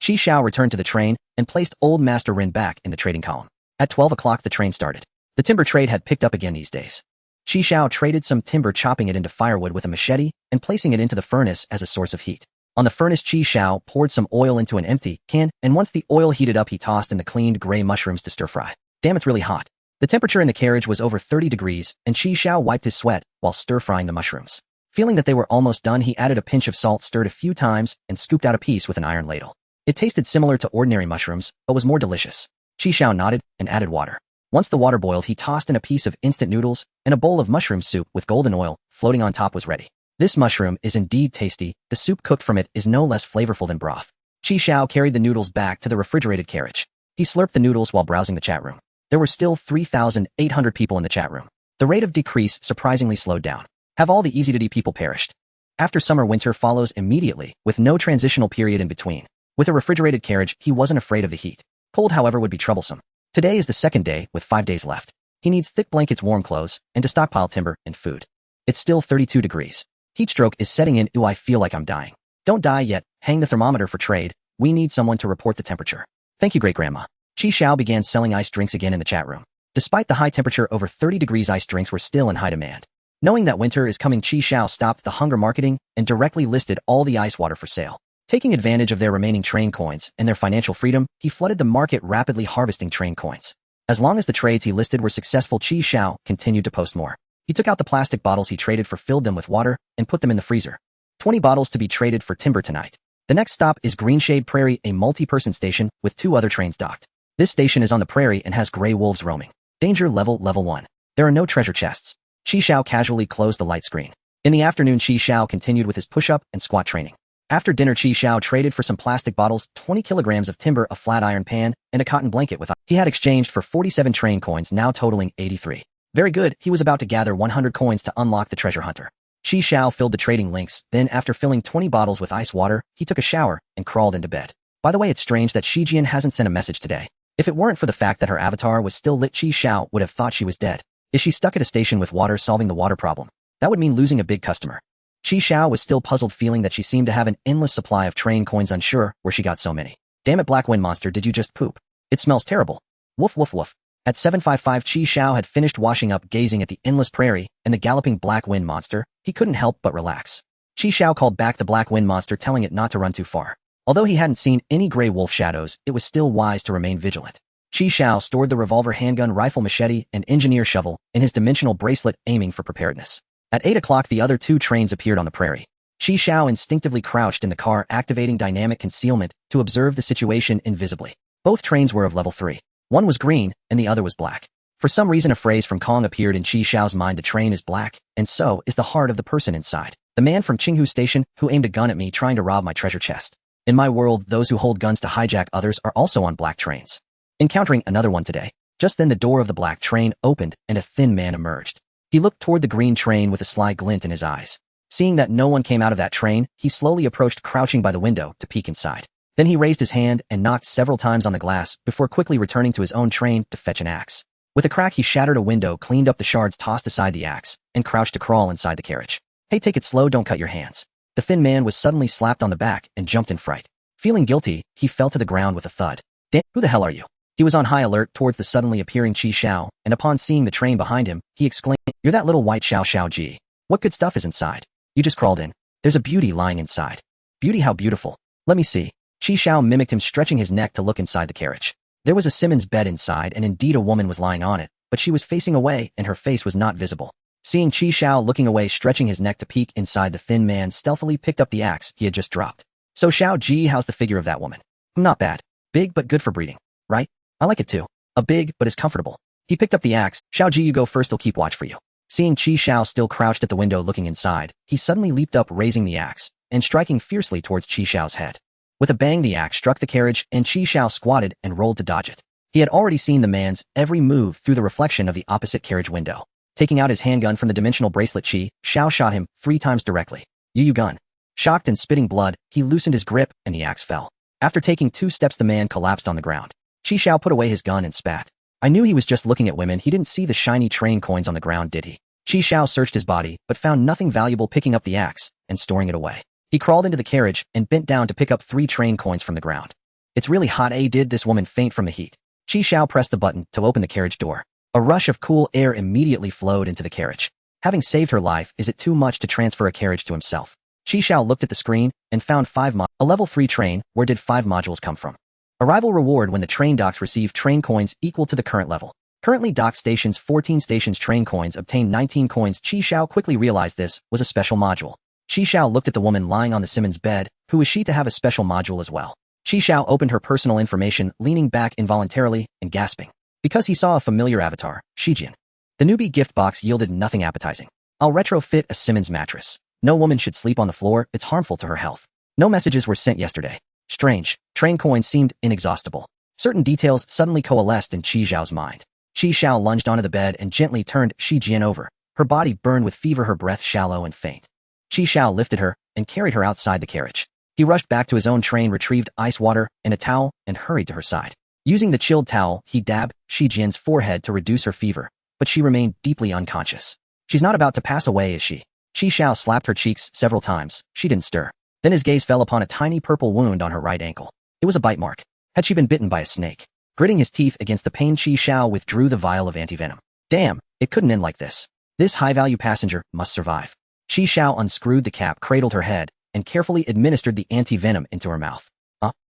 Speaker 1: Xiao returned to the train and placed Old Master Rin back in the trading column. At 12 o'clock the train started. The timber trade had picked up again these days. Xiao traded some timber, chopping it into firewood with a machete and placing it into the furnace as a source of heat. On the furnace, Xiao poured some oil into an empty can, and once the oil heated up he tossed in the cleaned gray mushrooms to stir-fry. Damn, it's really hot. The temperature in the carriage was over 30 degrees, and Xiao wiped his sweat while stir-frying the mushrooms. Feeling that they were almost done, he added a pinch of salt, stirred a few times, and scooped out a piece with an iron ladle. It tasted similar to ordinary mushrooms, but was more delicious. Xiao nodded and added water. Once the water boiled, he tossed in a piece of instant noodles, and a bowl of mushroom soup with golden oil floating on top was ready. This mushroom is indeed tasty. The soup cooked from it is no less flavorful than broth. Xiao carried the noodles back to the refrigerated carriage. He slurped the noodles while browsing the chat room. There were still 3,800 people in the chat room. The rate of decrease surprisingly slowed down. Have all the easy-to-do people perished? After summer, winter follows immediately, with no transitional period in between. With a refrigerated carriage, he wasn't afraid of the heat. Cold, however, would be troublesome. Today is the second day, with 5 days left. He needs thick blankets, warm clothes, and to stockpile timber and food. It's still 32 degrees. Heatstroke is setting in. Ooh, I feel like I'm dying. Don't die yet. Hang the thermometer for trade. We need someone to report the temperature. Thank you, great-grandma. Xiao began selling iced drinks again in the chat room. Despite the high temperature, over 30 degrees, iced drinks were still in high demand. Knowing that winter is coming, Xiao stopped the hunger marketing and directly listed all the ice water for sale. Taking advantage of their remaining train coins and their financial freedom, he flooded the market, rapidly harvesting train coins. As long as the trades he listed were successful, Xiao continued to post more. He took out the plastic bottles he traded for, filled them with water, and put them in the freezer. 20 bottles to be traded for timber tonight. The next stop is Greenshade Prairie, a multi-person station with 2 other trains docked. This station is on the prairie and has gray wolves roaming. Danger level 1. There are no treasure chests. Xiao casually closed the light screen. In the afternoon, Xiao continued with his push-up and squat training. After dinner, Xiao traded for some plastic bottles, 20 kilograms of timber, a flat iron pan, and a cotton blanket with he had exchanged for 47 train coins, now totaling 83. Very good. He was about to gather 100 coins to unlock the treasure hunter. Xiao filled the trading links, then after filling 20 bottles with ice water, he took a shower and crawled into bed. By the way, it's strange that Shijian hasn't sent a message today. If it weren't for the fact that her avatar was still lit, Xiao would have thought she was dead. Is she stuck at a station with water, solving the water problem? That would mean losing a big customer. Xiao was still puzzled, feeling that she seemed to have an endless supply of train coins, unsure where she got so many. Damn it, Black Wind Monster, did you just poop? It smells terrible. Woof woof woof. At 7:55, Xiao had finished washing up, gazing at the endless prairie and the galloping Black Wind Monster. He couldn't help but relax. Xiao called back the Black Wind Monster, telling it not to run too far. Although he hadn't seen any gray wolf shadows, it was still wise to remain vigilant. Xiao stored the revolver, handgun, rifle, machete, and engineer shovel in his dimensional bracelet, aiming for preparedness. At 8 o'clock, the other 2 trains appeared on the prairie. Xiao instinctively crouched in the car, activating dynamic concealment to observe the situation invisibly. Both trains were of level 3. One was green, and the other was black. For some reason, a phrase from Kong appeared in Xiao's mind: the train is black, and so is the heart of the person inside. The man from Qinghu Station who aimed a gun at me trying to rob my treasure chest. In my world, those who hold guns to hijack others are also on black trains. Encountering another one today. Just then the door of the black train opened and a thin man emerged. He looked toward the green train with a sly glint in his eyes. Seeing that no one came out of that train, he slowly approached, crouching by the window to peek inside. Then he raised his hand and knocked several times on the glass before quickly returning to his own train to fetch an axe. With a crack, he shattered a window, cleaned up the shards, tossed aside the axe, and crouched to crawl inside the carriage. Hey, take it slow, don't cut your hands. The thin man was suddenly slapped on the back and jumped in fright. Feeling guilty, he fell to the ground with a thud. Damn, who the hell are you? He was on high alert towards the suddenly appearing Xiao, and upon seeing the train behind him, he exclaimed, "You're that little white Xiao Ji. What good stuff is inside? You just crawled in. There's a beauty lying inside." "Beauty, how beautiful. Let me see." Xiao mimicked him, stretching his neck to look inside the carriage. There was a Simmons bed inside, and indeed a woman was lying on it, but she was facing away and her face was not visible. Seeing Xiao looking away, stretching his neck to peek inside, the thin man stealthily picked up the axe he had just dropped. "So Xiao Ji, how's the figure of that woman?" "Not bad. Big but good for breeding. Right? I like it too. A big but is comfortable." He picked up the axe. "Xiao Ji, you go first, I'll keep watch for you." Seeing Xiao still crouched at the window looking inside, he suddenly leaped up, raising the axe and striking fiercely towards Xiao's head. With a bang, the axe struck the carriage and Xiao squatted and rolled to dodge it. He had already seen the man's every move through the reflection of the opposite carriage window. Taking out his handgun from the dimensional bracelet, Xiao shot him 3 times directly. "You gun." Shocked and spitting blood, he loosened his grip and the axe fell. After taking 2 steps, the man collapsed on the ground. Xiao put away his gun and spat. "I knew he was just looking at women. He didn't see the shiny train coins on the ground, did he?" Xiao searched his body, but found nothing valuable, picking up the axe and storing it away. He crawled into the carriage and bent down to pick up 3 train coins from the ground. "It's really hot, eh? Did this woman faint from the heat?" Xiao pressed the button to open the carriage door. A rush of cool air immediately flowed into the carriage. Having saved her life, is it too much to transfer a carriage to himself? Xiao looked at the screen and found 5 a level 3 train. Where did 5 modules come from? Arrival reward: when the train docks, receive train coins equal to the current level. Currently docked stations 14 stations, train coins obtain 19 coins. Xiao quickly realized this was a special module. Xiao looked at the woman lying on the Simmons bed. Who is she to have a special module as well? Xiao opened her personal information, leaning back involuntarily and gasping, because he saw a familiar avatar, Shijian. The newbie gift box yielded nothing appetizing. "I'll retrofit a Simmons mattress. No woman should sleep on the floor, it's harmful to her health. No messages were sent yesterday." Strange. Train coins seemed inexhaustible. Certain details suddenly coalesced in Xiao's mind. Xiao lunged onto the bed and gently turned Shijian over. Her body burned with fever, her breath shallow and faint. Xiao lifted her and carried her outside the carriage. He rushed back to his own train, retrieved ice water and a towel, and hurried to her side. Using the chilled towel, he dabbed Shijian's forehead to reduce her fever, but she remained deeply unconscious. "She's not about to pass away, is she?" Xiao slapped her cheeks several times. She didn't stir. Then his gaze fell upon a tiny purple wound on her right ankle. It was a bite mark. Had she been bitten by a snake? Gritting his teeth against the pain, Xiao withdrew the vial of antivenom. Damn, it couldn't end like this. This high-value passenger must survive. Xiao unscrewed the cap, cradled her head, and carefully administered the anti-venom into her mouth.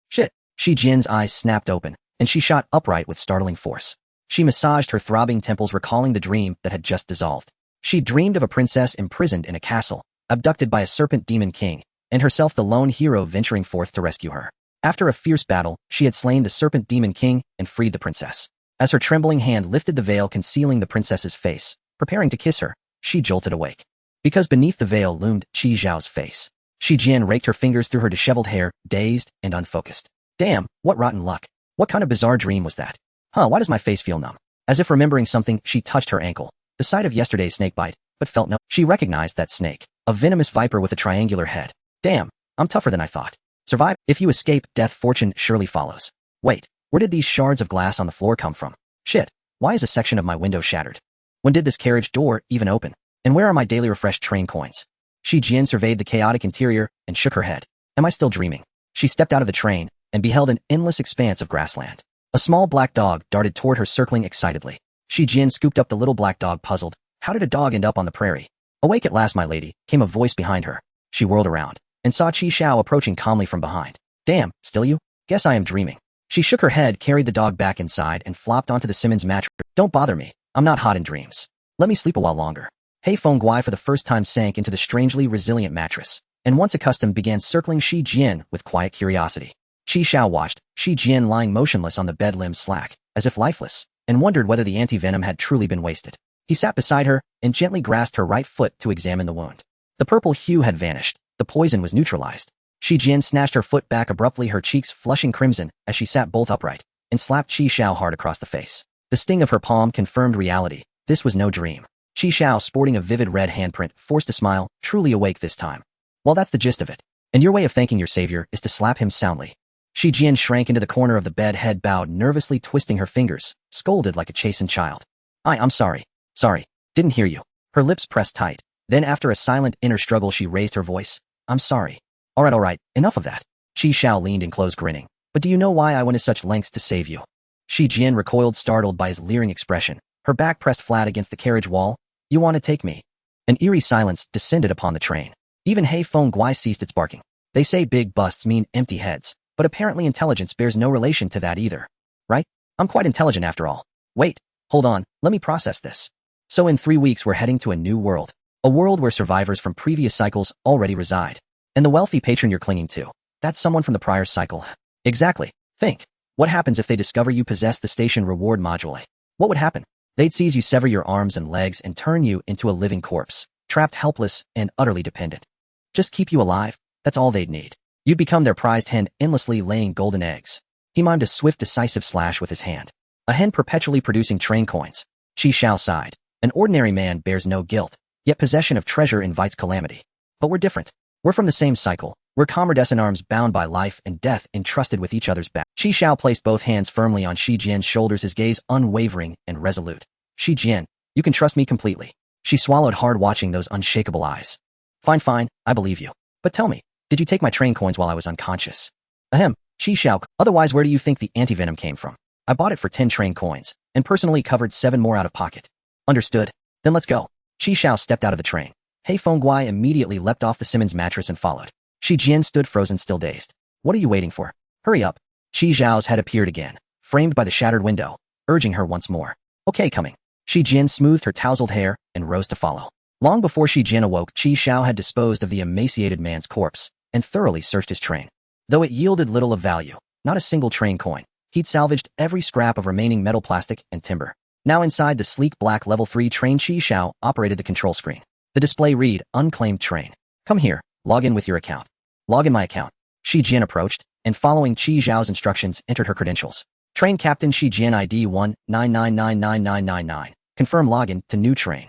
Speaker 1: Shit. Shijian's eyes snapped open, and she shot upright with startling force. She massaged her throbbing temples, recalling the dream that had just dissolved. She dreamed of a princess imprisoned in a castle, abducted by a serpent demon king, and herself the lone hero venturing forth to rescue her. After a fierce battle, she had slain the serpent demon king and freed the princess. As her trembling hand lifted the veil concealing the princess's face, preparing to kiss her, she jolted awake. Because beneath the veil loomed Xiao's face. Shijian raked her fingers through her disheveled hair, dazed and unfocused. Damn, what rotten luck. What kind of bizarre dream was that? Why does my face feel numb? As if remembering something, she touched her ankle. The sight of yesterday's snake bite, but felt no. She recognized that snake. A venomous viper with a triangular head. Damn, I'm tougher than I thought. Survive. If you escape, death, fortune surely follows. Wait, where did these shards of glass on the floor come from? Shit, why is a section of my window shattered? When did this carriage door even open? And where are my daily refreshed train coins? Shijian surveyed the chaotic interior and shook her head. Am I still dreaming? She stepped out of the train and beheld an endless expanse of grassland. A small black dog darted toward her, circling excitedly. Shijian scooped up the little black dog, puzzled. How did a dog end up on the prairie? Awake at last, my lady, came a voice behind her. She whirled around and saw Xiao approaching calmly from behind. Damn, still you? Guess I am dreaming. She shook her head, carried the dog back inside, and flopped onto the Simmons mattress. Don't bother me. I'm not hot in dreams. Let me sleep a while longer. Hei Feng Guai for the first time sank into the strangely resilient mattress, and once accustomed began circling Shijian with quiet curiosity. Xiao watched Shijian lying motionless on the bed, limbs slack, as if lifeless, and wondered whether the anti-venom had truly been wasted. He sat beside her and gently grasped her right foot to examine the wound. The purple hue had vanished. The poison was neutralized. Shijian snatched her foot back abruptly, her cheeks flushing crimson as she sat bolt upright, and slapped Xiao hard across the face. The sting of her palm confirmed reality. This was no dream. Xiao, sporting a vivid red handprint, forced a smile, truly awake this time. Well, that's the gist of it. And your way of thanking your savior is to slap him soundly. Shijian shrank into the corner of the bed, head bowed, nervously twisting her fingers, scolded like a chastened child. I'm sorry. Sorry. Didn't hear you. Her lips pressed tight. Then after a silent inner struggle, she raised her voice. I'm sorry. All right, enough of that. Xiao leaned in close, grinning. But do you know why I went to such lengths to save you? Shi Jian recoiled, startled by his leering expression, her back pressed flat against the carriage wall. You want to take me? An eerie silence descended upon the train. Even Hei Feng Guai ceased its barking. They say big busts mean empty heads, but apparently intelligence bears no relation to that either. Right? I'm quite intelligent after all. Wait, hold on, let me process this. So in 3 weeks we're heading to a new world. A world where survivors from previous cycles already reside. And the wealthy patron you're clinging to, that's someone from the prior cycle. Exactly. Think. What happens if they discover you possess the station reward module? What would happen? They'd seize you, sever your arms and legs, and turn you into a living corpse, trapped, helpless, and utterly dependent. Just keep you alive, that's all they'd need. You'd become their prized hen, endlessly laying golden eggs. He mimed a swift, decisive slash with his hand. A hen perpetually producing train coins. Xiao sighed. An ordinary man bears no guilt, yet possession of treasure invites calamity. But we're different. We're from the same cycle. We're comrades in arms, bound by life and death, entrusted with each other's back. Xiao placed both hands firmly on Shi Jian's shoulders, his gaze unwavering and resolute. Shi Jian, you can trust me completely. She swallowed hard, watching those unshakable eyes. Fine, I believe you. But tell me, did you take my train coins while I was unconscious? Ahem, Xiao, otherwise where do you think the antivenom came from? I bought it for 10 train coins, and personally covered 7 more out of pocket. Understood? Then let's go. Xiao stepped out of the train. Hei Feng Guai immediately leapt off the Simmons mattress and followed. Shi Jian stood frozen, still dazed. What are you waiting for? Hurry up. Xiao's head appeared again, framed by the shattered window, urging her once more. Okay, coming. Shi Jian smoothed her tousled hair and rose to follow. Long before Shi Jian awoke, Xiao had disposed of the emaciated man's corpse and thoroughly searched his train. Though it yielded little of value, not a single train coin, he'd salvaged every scrap of remaining metal, plastic, and timber. Now inside the sleek black level 3 train, Xiao operated the control screen. The display read, unclaimed train. Come here, log in with your account. Log in my account. Shi Jian approached, and following Xiao's instructions, entered her credentials. Train Captain Shi Jian ID 1999999. Confirm login to new train.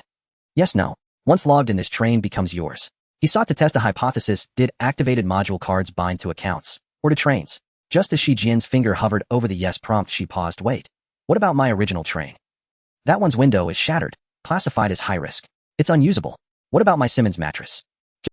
Speaker 1: Yes, no. Once logged in, this train becomes yours. He sought to test a hypothesis. Did activated module cards bind to accounts, or to trains? Just as Shi Jian's finger hovered over the yes prompt, she paused. Wait. What about my original train? That one's window is shattered, classified as high risk. It's unusable. What about my Simmons mattress?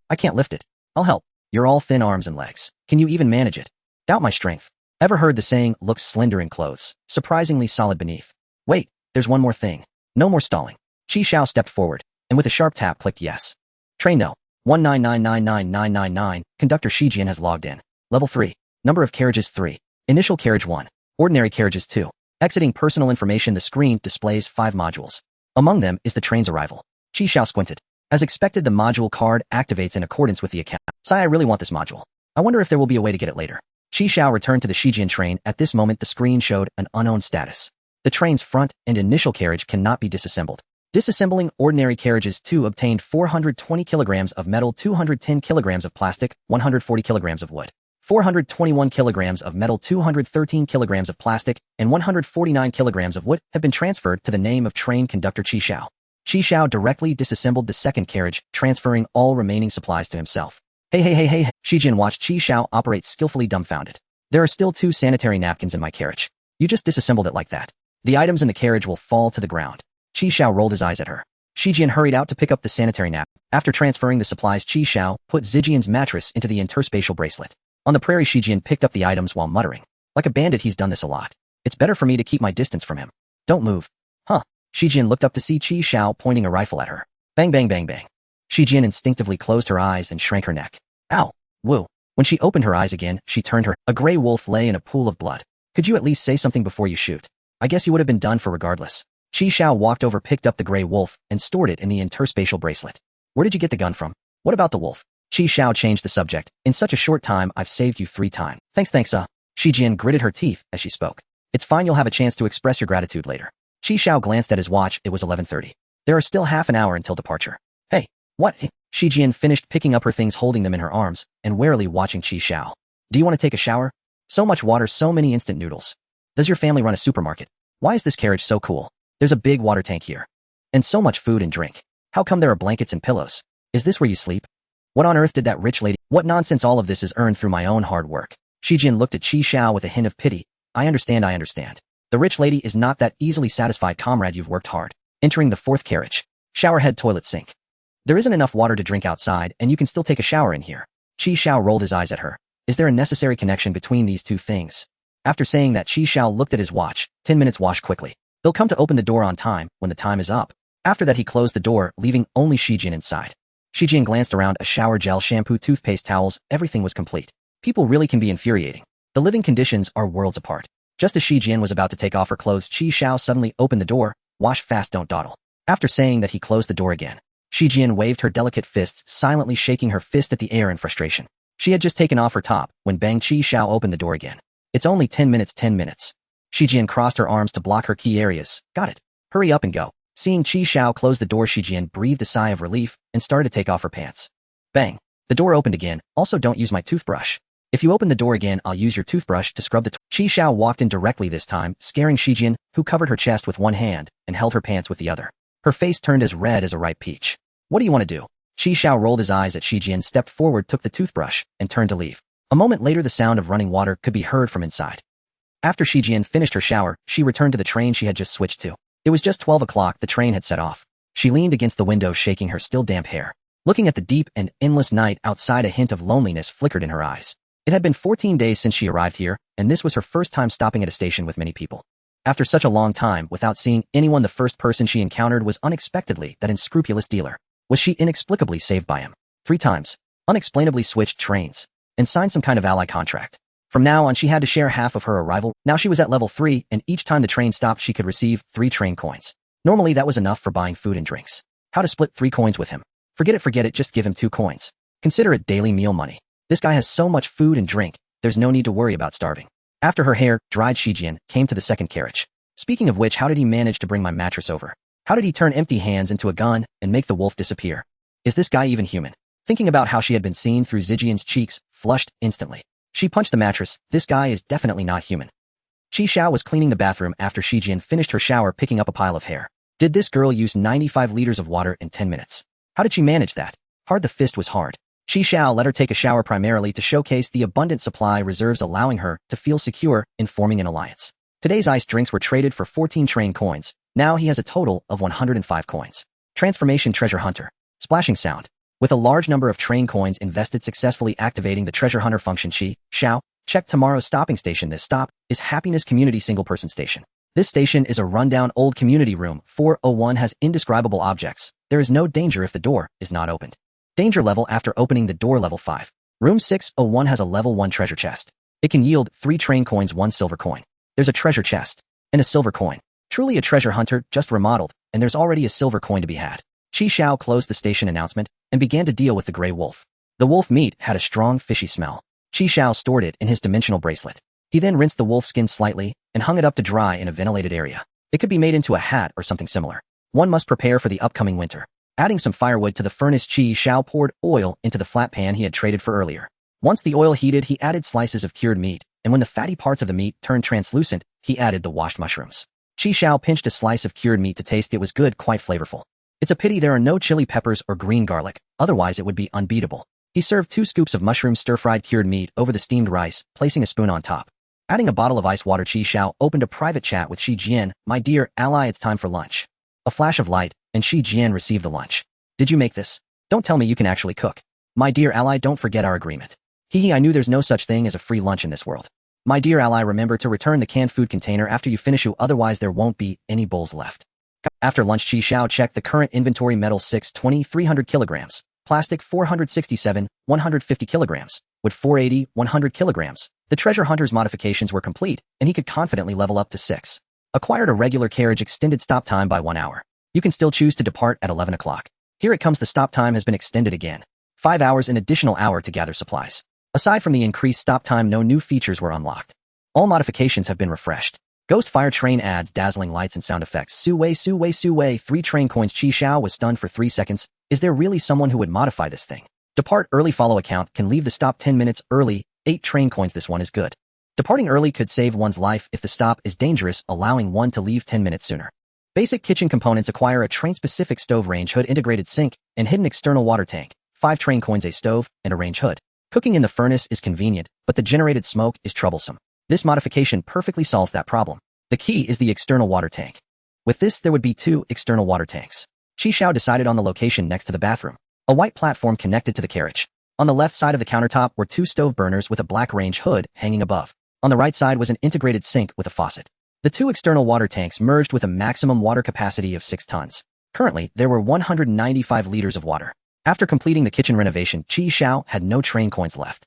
Speaker 1: I can't lift it. I'll help. You're all thin arms and legs. Can you even manage it? Doubt my strength. Ever heard the saying, looks slender in clothes, surprisingly solid beneath? Wait, there's one more thing. No more stalling. Xiao stepped forward, and with a sharp tap clicked yes. Train no. 1999999. Conductor Shi Jian has logged in. Level 3. Number of carriages 3. Initial carriage 1. Ordinary carriages 2. Exiting personal information. The screen displays 5 modules. Among them is the train's arrival. Xiao squinted. As expected, the module card activates in accordance with the account. Sai, I really want this module. I wonder if there will be a way to get it later. Xiao returned to the Shijian train. At this moment, the screen showed an unknown status. The train's front and initial carriage cannot be disassembled. Disassembling ordinary carriages 2 obtained 420 kilograms of metal, 210 kilograms of plastic, 140 kilograms of wood. 421 kilograms of metal, 213 kilograms of plastic, and 149 kilograms of wood have been transferred to the name of train conductor Xiao. Xiao directly disassembled the second carriage, transferring all remaining supplies to himself. Hey. Shijian watched Xiao operate skillfully, dumbfounded. There are still 2 sanitary napkins in my carriage. You just disassembled it like that. The items in the carriage will fall to the ground. Xiao rolled his eyes at her. Shijian hurried out to pick up the sanitary nap. After transferring the supplies, Xiao put Zijian's mattress into the interspatial bracelet. On the prairie, Shijian picked up the items while muttering. Like a bandit, he's done this a lot. It's better for me to keep my distance from him. Don't move. Huh. Shijian looked up to see Xiao pointing a rifle at her. Bang, bang, bang, bang. Shijian instinctively closed her eyes and shrank her neck. Ow. Woo. When she opened her eyes again, she turned her. A gray wolf lay in a pool of blood. Could you at least say something before you shoot? I guess you would have been done for regardless. Xiao walked over, picked up the gray wolf, and stored it in the interspatial bracelet. Where did you get the gun from? What about the wolf? Xiao changed the subject. In such a short time, I've saved you 3 times. Thanks. Shijian gritted her teeth as she spoke. It's fine, you'll have a chance to express your gratitude later. Xiao glanced at his watch. It was 11:30. There are still half an hour until departure. Hey, what? Shijian finished picking up her things, holding them in her arms, and warily watching Xiao. Do you want to take a shower? So much water, so many instant noodles. Does your family run a supermarket? Why is this carriage so cool? There's a big water tank here. And so much food and drink. How come there are blankets and pillows? Is this where you sleep? What on earth did that rich lady— What nonsense, all of this is earned through my own hard work. Shijian looked at Xiao with a hint of pity. I understand. The rich lady is not that easily satisfied, comrade, you've worked hard. Entering the 4th carriage. Shower head, toilet, sink. There isn't enough water to drink outside, and you can still take a shower in here. Xiao rolled his eyes at her. Is there a necessary connection between these 2 things? After saying that, Xiao looked at his watch. 10 minutes, wash quickly. They'll come to open the door on time when the time is up. After that, he closed the door, leaving only Shijian inside. Shijian glanced around. A shower gel, shampoo, toothpaste, towels, everything was complete. People really can be infuriating. The living conditions are worlds apart. Just as Shijian was about to take off her clothes, Xiao suddenly opened the door. Wash fast, don't dawdle. After saying that, he closed the door again. Shijian waved her delicate fists, silently shaking her fist at the air in frustration. She had just taken off her top when bang, Xiao opened the door again. It's only 10 minutes, 10 minutes. Shijian crossed her arms to block her key areas. Got it. Hurry up and go. Seeing Xiao close the door, Shijian breathed a sigh of relief and started to take off her pants. Bang. The door opened again. Also, don't use my toothbrush. If you open the door again, I'll use your toothbrush to scrub the Xiao walked in directly this time, scaring Shijian, who covered her chest with one hand and held her pants with the other. Her face turned as red as a ripe peach. What do you want to do? Xiao rolled his eyes at Shijian, stepped forward, took the toothbrush, and turned to leave. A moment later, the sound of running water could be heard from inside. After Shijian finished her shower, she returned to the train she had just switched to. It was just 12 o'clock, the train had set off. She leaned against the window, shaking her still damp hair. Looking at the deep and endless night outside, a hint of loneliness flickered in her eyes. It had been 14 days since she arrived here, and this was her first time stopping at a station with many people. After such a long time without seeing anyone, the first person she encountered was unexpectedly that unscrupulous dealer. Was she inexplicably saved by him? 3 times. Unexplainably switched trains. And signed some kind of ally contract. From now on, she had to share half of her arrival. Now she was at level 3, and each time the train stopped, she could receive 3 train coins. Normally that was enough for buying food and drinks. How to split 3 coins with him? Forget it, just give him 2 coins. Consider it daily meal money. This guy has so much food and drink, there's no need to worry about starving. After her hair dried, Shijian came to the second carriage. Speaking of which, how did he manage to bring my mattress over? How did he turn empty hands into a gun and make the wolf disappear? Is this guy even human? Thinking about how she had been seen through Zijian's cheeks, flushed instantly. She punched the mattress. This guy is definitely not human. Xiao was cleaning the bathroom after Shijian finished her shower, picking up a pile of hair. Did this girl use 95 liters of water in 10 minutes? How did she manage that? Hard. The fist was hard. Xiao let her take a shower primarily to showcase the abundant supply reserves, allowing her to feel secure in forming an alliance. Today's iced drinks were traded for 14 train coins. Now he has a total of 105 coins. Transformation Treasure Hunter. Splashing sound. With a large number of train coins invested, successfully activating the treasure hunter function, Xiao check tomorrow's stopping station. This stop is Happiness Community Single Person Station. This station is a rundown old community room. 401 has indescribable objects. There is no danger if the door is not opened. Danger level after opening the door, level 5. Room 601 has a level 1 treasure chest. It can yield 3 train coins, 1 silver coin. There's a treasure chest and a silver coin. Truly a treasure hunter, just remodeled, and there's already a silver coin to be had. Xiao closed the station announcement and began to deal with the gray wolf. The wolf meat had a strong fishy smell. Xiao stored it in his dimensional bracelet. He then rinsed the wolf skin slightly and hung it up to dry in a ventilated area. It could be made into a hat or something similar. One must prepare for the upcoming winter. Adding some firewood to the furnace, Xiao poured oil into the flat pan he had traded for earlier. Once the oil heated, he added slices of cured meat, and when the fatty parts of the meat turned translucent, he added the washed mushrooms. Xiao pinched a slice of cured meat to taste. It was good, quite flavorful. It's a pity there are no chili peppers or green garlic, otherwise it would be unbeatable. He served 2 scoops of mushroom stir-fried cured meat over the steamed rice, placing a spoon on top. Adding a bottle of ice water, Xiao opened a private chat with Shijian. My dear ally, it's time for lunch. A flash of light, and Shijian received the lunch. Did you make this? Don't tell me you can actually cook. My dear ally, don't forget our agreement. I knew there's no such thing as a free lunch in this world. My dear ally, remember to return the canned food container after you finish it, otherwise there won't be any bowls left. After lunch, Xiao checked the current inventory. Metal 620, 300 kilograms. Plastic 467, 150 kilograms. Wood 480, 100 kilograms. The treasure hunter's modifications were complete, and he could confidently level up to 6. Acquired a regular carriage, extended stop time by 1 hour. You can still choose to depart at 11 o'clock. Here it comes, the stop time has been extended again. 5 hours, an additional hour to gather supplies. Aside from the increased stop time, no new features were unlocked. All modifications have been refreshed. Ghost fire train adds dazzling lights and sound effects. Suwei, 3 train coins. Xiao was stunned for 3 seconds. Is there really someone who would modify this thing? Depart early, follow account, can leave the stop 10 minutes early, 8 train coins. This one is good. Departing early could save one's life if the stop is dangerous, allowing one to leave 10 minutes sooner. Basic kitchen components. Acquire a train-specific stove, range hood, integrated sink, and hidden external water tank. 5 train coins, a stove, and a range hood. Cooking in the furnace is convenient, but the generated smoke is troublesome. This modification perfectly solves that problem. The key is the external water tank. With this, there would be 2 external water tanks. Xiao decided on the location next to the bathroom. A white platform connected to the carriage. On the left side of the countertop were 2 stove burners with a black range hood hanging above. On the right side was an integrated sink with a faucet. The two external water tanks merged with a maximum water capacity of 6 tons. Currently, there were 195 liters of water. After completing the kitchen renovation, Xiao had no train coins left.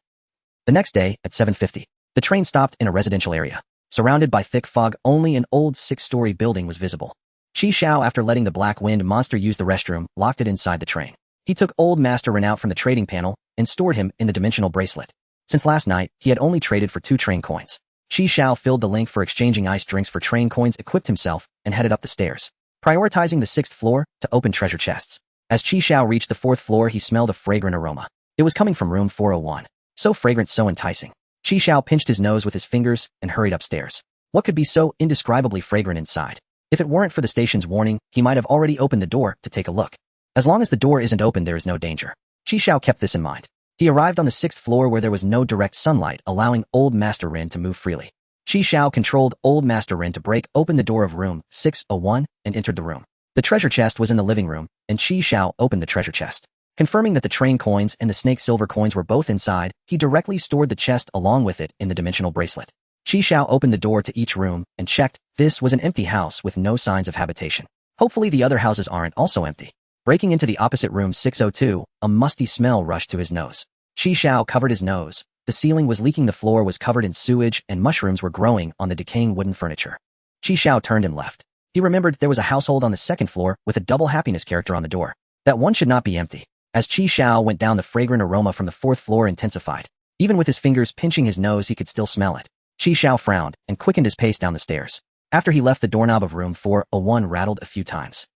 Speaker 1: The next day, at 7:50, the train stopped in a residential area. Surrounded by thick fog, only an old 6-story building was visible. Xiao, after letting the black wind monster use the restroom, locked it inside the train. He took Old Master Ren out from the trading panel and stored him in the dimensional bracelet. Since last night, he had only traded for 2 train coins. Xiao filled the link for exchanging ice drinks for train coins, equipped himself, and headed up the stairs, prioritizing the 6th floor to open treasure chests. As Xiao reached the 4th floor, he smelled a fragrant aroma. It was coming from room 401. So fragrant, so enticing. Xiao pinched his nose with his fingers and hurried upstairs. What could be so indescribably fragrant inside? If it weren't for the station's warning, he might have already opened the door to take a look. As long as the door isn't open, there is no danger. Xiao kept this in mind. He arrived on the 6th floor where there was no direct sunlight, allowing Old Master Ren to move freely. Xiao controlled Old Master Ren to break open the door of room 601 and entered the room. The treasure chest was in the living room, and Xiao opened the treasure chest. Confirming that the train coins and the snake silver coins were both inside, he directly stored the chest along with it in the dimensional bracelet. Xiao opened the door to each room and checked. This was an empty house with no signs of habitation. Hopefully the other houses aren't also empty. Breaking into the opposite room 602, a musty smell rushed to his nose. Xiao covered his nose. The ceiling was leaking, the floor was covered in sewage, and mushrooms were growing on the decaying wooden furniture. Xiao turned and left. He remembered there was a household on the 2nd floor with a double happiness character on the door. That one should not be empty. As Xiao went down, the fragrant aroma from the 4th floor intensified. Even with his fingers pinching his nose, he could still smell it. Xiao frowned and quickened his pace down the stairs. After he left, the doorknob of room 401 rattled a few times.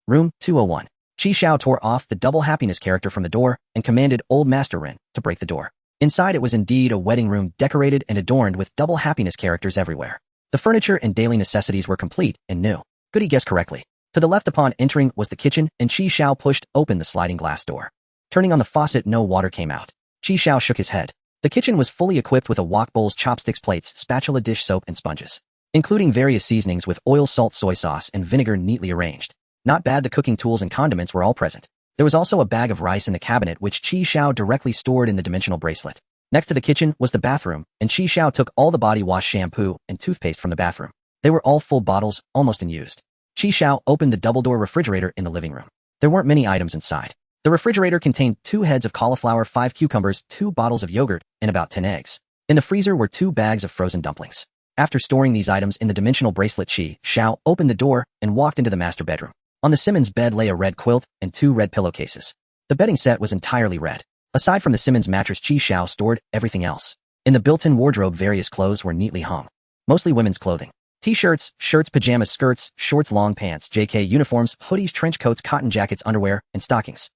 Speaker 1: Room 201. Xiao tore off the double happiness character from the door and commanded Old Master Ren to break the door. Inside, it was indeed a wedding room, decorated and adorned with double happiness characters everywhere. The furniture and daily necessities were complete and new. Good, he guessed correctly. To the left upon entering was the kitchen, and Xiao pushed open the sliding glass door. Turning on the faucet, no water came out. Xiao shook his head. The kitchen was fully equipped with a wok, bowls, chopsticks, plates, spatula, dish soap, and sponges, including various seasonings with oil, salt, soy sauce, and vinegar neatly arranged. Not bad, the cooking tools and condiments were all present. There was also a bag of rice in the cabinet, which Xiao directly stored in the dimensional bracelet. Next to the kitchen was the bathroom, and Xiao took all the body wash, shampoo, and toothpaste from the bathroom. They were all full bottles, almost unused. Xiao opened the double-door refrigerator in the living room. There weren't many items inside. The refrigerator contained 2 heads of cauliflower, 5 cucumbers, 2 bottles of yogurt, and about 10 eggs. In the freezer were 2 bags of frozen dumplings. After storing these items in the dimensional bracelet, Xiao opened the door and walked into the master bedroom. On the Simmons bed lay a red quilt and 2 red pillowcases. The bedding set was entirely red. Aside from the Simmons mattress, Xiao stored everything else. In the built-in wardrobe, various clothes were neatly hung. Mostly women's clothing. T-shirts, shirts, pajamas, skirts, shorts, long pants, JK uniforms, hoodies, trench coats, cotton jackets, underwear, and stockings.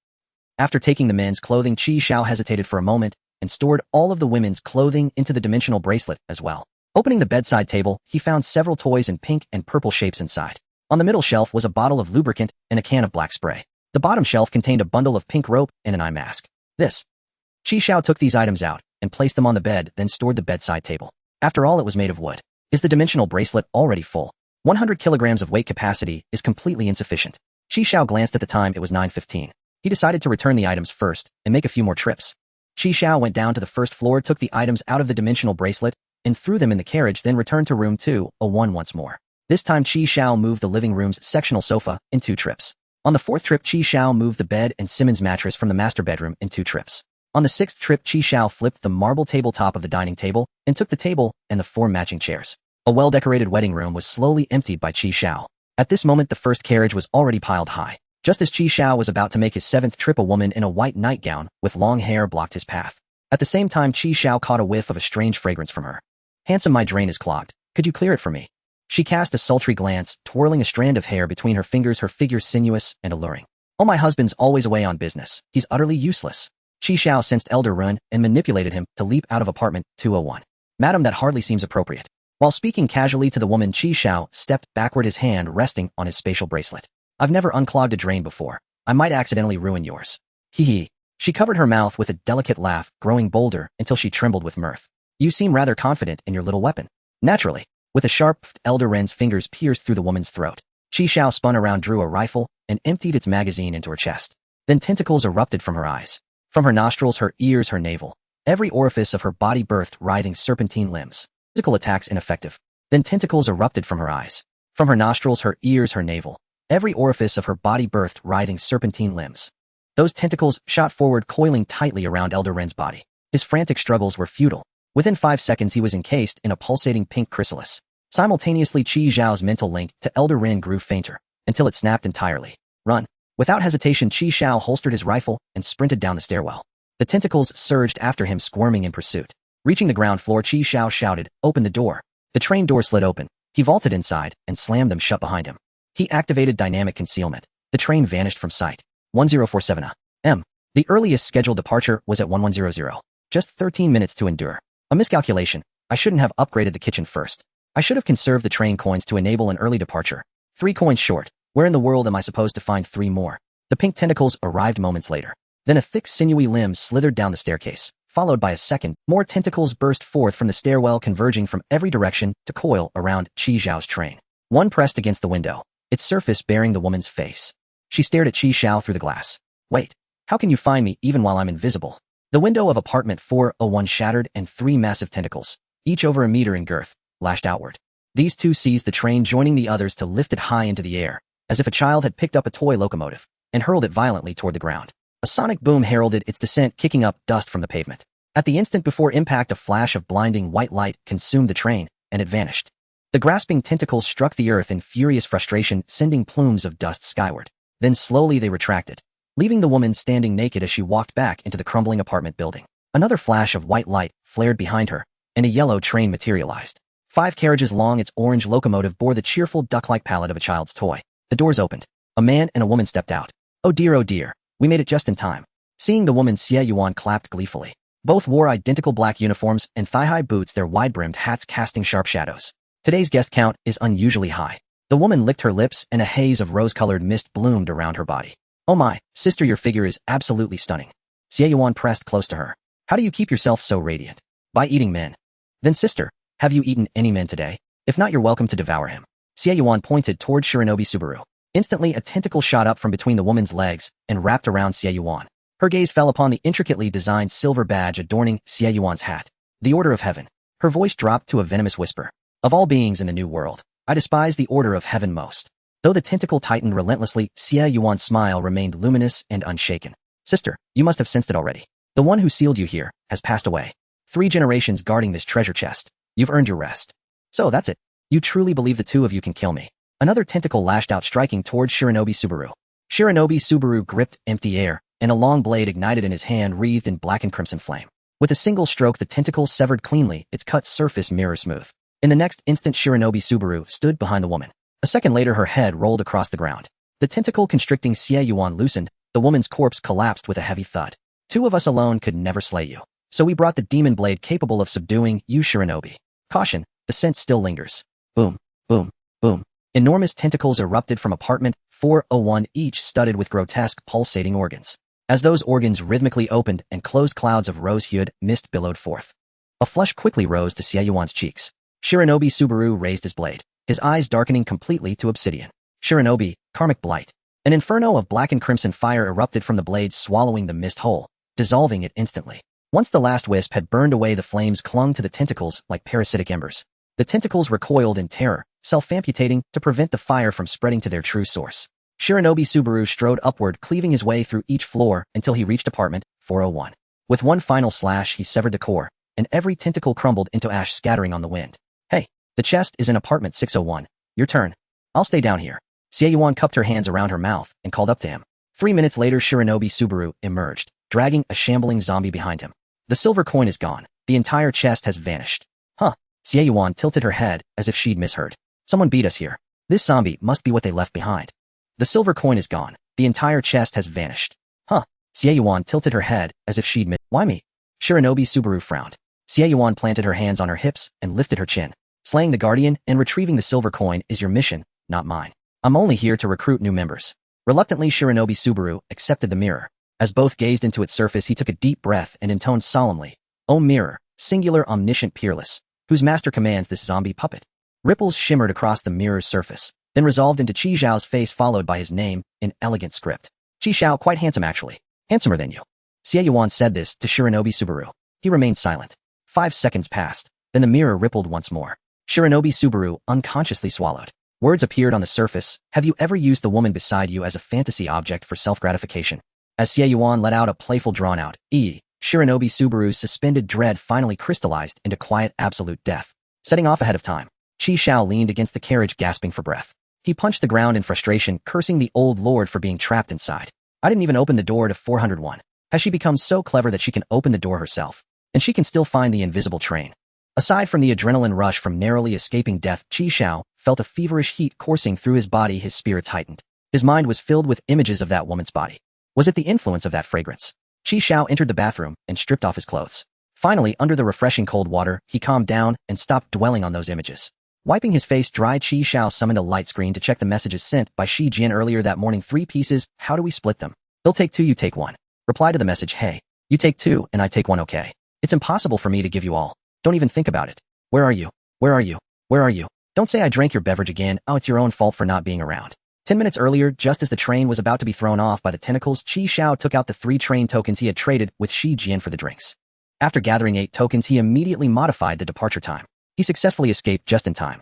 Speaker 1: After taking the men's clothing, Xiao hesitated for a moment and stored all of the women's clothing into the dimensional bracelet as well. Opening the bedside table, he found several toys in pink and purple shapes inside. On the middle shelf was a bottle of lubricant and a can of black spray. The bottom shelf contained a bundle of pink rope and an eye mask. Xiao took these items out and placed them on the bed, then stored the bedside table. After all, it was made of wood. Is the dimensional bracelet already full? 100 kilograms of weight capacity is completely insufficient. Xiao glanced at the time. It was 9:15. He decided to return the items first and make a few more trips. Xiao went down to the 1st floor, took the items out of the dimensional bracelet, and threw them in the carriage, then returned to room 201 once more. This time, Xiao moved the living room's sectional sofa in 2 trips. On the 4th trip, Xiao moved the bed and Simmons mattress from the master bedroom in 2 trips. On the 6th trip, Xiao flipped the marble tabletop of the dining table and took the table and the 4 matching chairs. A well-decorated wedding room was slowly emptied by Xiao. At this moment, the first carriage was already piled high. Just as Xiao was about to make his 7th trip, a woman in a white nightgown with long hair blocked his path. At the same time, Xiao caught a whiff of a strange fragrance from her. "Handsome, my drain is clogged. Could you clear it for me?" She cast a sultry glance, twirling a strand of hair between her fingers, her figure sinuous and alluring. "Oh, my husband's always away on business. He's utterly useless." Xiao sensed Elder Run and manipulated him to leap out of apartment 201. "Madam, that hardly seems appropriate." While speaking casually to the woman, Xiao stepped backward, his hand resting on his spatial bracelet. "I've never unclogged a drain before. I might accidentally ruin yours." Hee hee. She covered her mouth with a delicate laugh, growing bolder until she trembled with mirth. "You seem rather confident in your little weapon." "Naturally." With a sharp, Elder Ren's fingers pierced through the woman's throat. Xiao spun around, drew a rifle, and emptied its magazine into her chest. Then tentacles erupted from her eyes. From her nostrils, her ears, her navel. Every orifice of her body birthed writhing serpentine limbs. Physical attacks ineffective. Then tentacles erupted from her eyes. From her nostrils, her ears, her navel. Every orifice of her body birthed writhing serpentine limbs. Those tentacles shot forward, coiling tightly around Elder Ren's body. His frantic struggles were futile. Within 5 seconds he was encased in a pulsating pink chrysalis. Simultaneously, Qi Xiao's mental link to Elder Ren grew fainter, until it snapped entirely. Run. Without hesitation, Qi Xiao holstered his rifle and sprinted down the stairwell. The tentacles surged after him, squirming in pursuit. Reaching the ground floor, Qi Xiao shouted, "Open the door." The train door slid open. He vaulted inside and slammed them shut behind him. He activated dynamic concealment. The train vanished from sight. 1047 a.m. The earliest scheduled departure was at 1100. Just 13 minutes to endure. A miscalculation. I shouldn't have upgraded the kitchen first. I should have conserved the train coins to enable an early departure. 3 coins short. Where in the world am I supposed to find 3 more? The pink tentacles arrived moments later. Then a thick sinewy limb slithered down the staircase, followed by a second. More tentacles burst forth from the stairwell, converging from every direction to coil around Qi Xiao's train. One pressed against the window, its surface bearing the woman's face. She stared at Qi Xiao through the glass. Wait, how can you find me even while I'm invisible? The window of apartment 401 shattered and 3 massive tentacles, each over a meter in girth, lashed outward. These 2 seized the train, joining the others to lift it high into the air, as if a child had picked up a toy locomotive, and hurled it violently toward the ground. A sonic boom heralded its descent, kicking up dust from the pavement. At the instant before impact, a flash of blinding white light consumed the train, and it vanished. The grasping tentacles struck the earth in furious frustration, sending plumes of dust skyward. Then slowly they retracted, leaving the woman standing naked as she walked back into the crumbling apartment building. Another flash of white light flared behind her, and a yellow train materialized. 5 carriages long, its orange locomotive bore the cheerful duck-like palette of a child's toy. The doors opened. A man and a woman stepped out. Oh dear, we made it just in time. Seeing the woman, Xie Yuan clapped gleefully. Both wore identical black uniforms and thigh-high boots, their wide-brimmed hats casting sharp shadows. Today's guest count is unusually high. The woman licked her lips, and a haze of rose-colored mist bloomed around her body. Oh my, sister, your figure is absolutely stunning. Xie Yuan pressed close to her. How do you keep yourself so radiant? By eating men. Then sister, have you eaten any men today? If not, you're welcome to devour him. Xie Yuan pointed toward Shiranobi Subaru. Instantly, a tentacle shot up from between the woman's legs and wrapped around Xie Yuan. Her gaze fell upon the intricately designed silver badge adorning Xie Yuan's hat. The Order of Heaven. Her voice dropped to a venomous whisper. Of all beings in the New World, I despise the Order of Heaven most. Though the tentacle tightened relentlessly, Xie Yuan's smile remained luminous and unshaken. Sister, you must have sensed it already. The one who sealed you here has passed away. 3 generations guarding this treasure chest. You've earned your rest. So that's it. You truly believe the 2 of you can kill me? Another tentacle lashed out, striking toward Shiranobi Subaru. Shiranobi Subaru gripped empty air, and a long blade ignited in his hand, wreathed in black and crimson flame. With a single stroke, the tentacle severed cleanly, its cut surface mirror smooth. In the next instant, Shiranobi Subaru stood behind the woman. A second later, her head rolled across the ground. The tentacle constricting Xie Yuan loosened, the woman's corpse collapsed with a heavy thud. 2 of us alone could never slay you. So we brought the demon blade capable of subduing you, Shiranobi. Caution, the scent still lingers. Boom, boom, boom. Enormous tentacles erupted from apartment 401, each studded with grotesque pulsating organs. As those organs rhythmically opened and closed, clouds of rose-hued mist billowed forth. A flush quickly rose to Xie Yuan's cheeks. Shiranobi Subaru raised his blade, his eyes darkening completely to obsidian. Shiranobi, karmic blight. An inferno of black and crimson fire erupted from the blade, swallowing the mist whole, dissolving it instantly. Once the last wisp had burned away, the flames clung to the tentacles like parasitic embers. The tentacles recoiled in terror, self-amputating to prevent the fire from spreading to their true source. Shiranobi Subaru strode upward, cleaving his way through each floor until he reached apartment 401. With one final slash, he severed the core, and every tentacle crumbled into ash, scattering on the wind. Hey, the chest is in apartment 601. Your turn. I'll stay down here. Xie Yuan cupped her hands around her mouth and called up to him. 3 minutes later, Shiranobi Subaru emerged, dragging a shambling zombie behind him. The silver coin is gone. The entire chest has vanished. Huh. Xie Yuan tilted her head as if she'd misheard. Someone beat us here. This zombie must be what they left behind. The silver coin is gone. The entire chest has vanished. Huh. Xie Yuan tilted her head as if she'd Why me? Shiranobi Subaru frowned. Xie Yuan planted her hands on her hips and lifted her chin. Slaying the Guardian and retrieving the silver coin is your mission, not mine. I'm only here to recruit new members. Reluctantly, Shiranobi Subaru accepted the mirror. As both gazed into its surface, he took a deep breath and intoned solemnly, O mirror, singular, omniscient, peerless, whose master commands this zombie puppet. Ripples shimmered across the mirror's surface, then resolved into Qi Xiao's face, followed by his name in elegant script. Qi Xiao, quite handsome actually. Handsomer than you. Xie Yuan said this to Shiranobi Subaru. He remained silent. 5 seconds passed. Then the mirror rippled once more. Shiranobi Subaru unconsciously swallowed. Words appeared on the surface. Have you ever used the woman beside you as a fantasy object for self-gratification? As Xiao let out a playful drawn-out, Shiranobi Subaru's suspended dread finally crystallized into quiet absolute death. Setting off ahead of time, Xiao leaned against the carriage gasping for breath. He punched the ground in frustration, cursing the old lord for being trapped inside. I didn't even open the door to 401. Has she become so clever that she can open the door herself? And she can still find the invisible train. Aside from the adrenaline rush from narrowly escaping death, Xiao felt a feverish heat coursing through his body. His spirits heightened. His mind was filled with images of that woman's body. Was it the influence of that fragrance? Xiao entered the bathroom and stripped off his clothes. Finally, under the refreshing cold water, he calmed down and stopped dwelling on those images. Wiping his face dry, Xiao summoned a light screen to check the messages sent by Shi Jian earlier that morning. 3 pieces, how do we split them? He'll take 2, you take 1. Reply to the message, hey, you take 2 and I take 1, okay? It's impossible for me to give you all. Don't even think about it. Where are you? Where are you? Where are you? Don't say I drank your beverage again. Oh, it's your own fault for not being around. 10 minutes earlier, just as the train was about to be thrown off by the tentacles, Xiao took out the 3 train tokens he had traded with Shi Jian for the drinks. After gathering 8 tokens, he immediately modified the departure time. He successfully escaped just in time.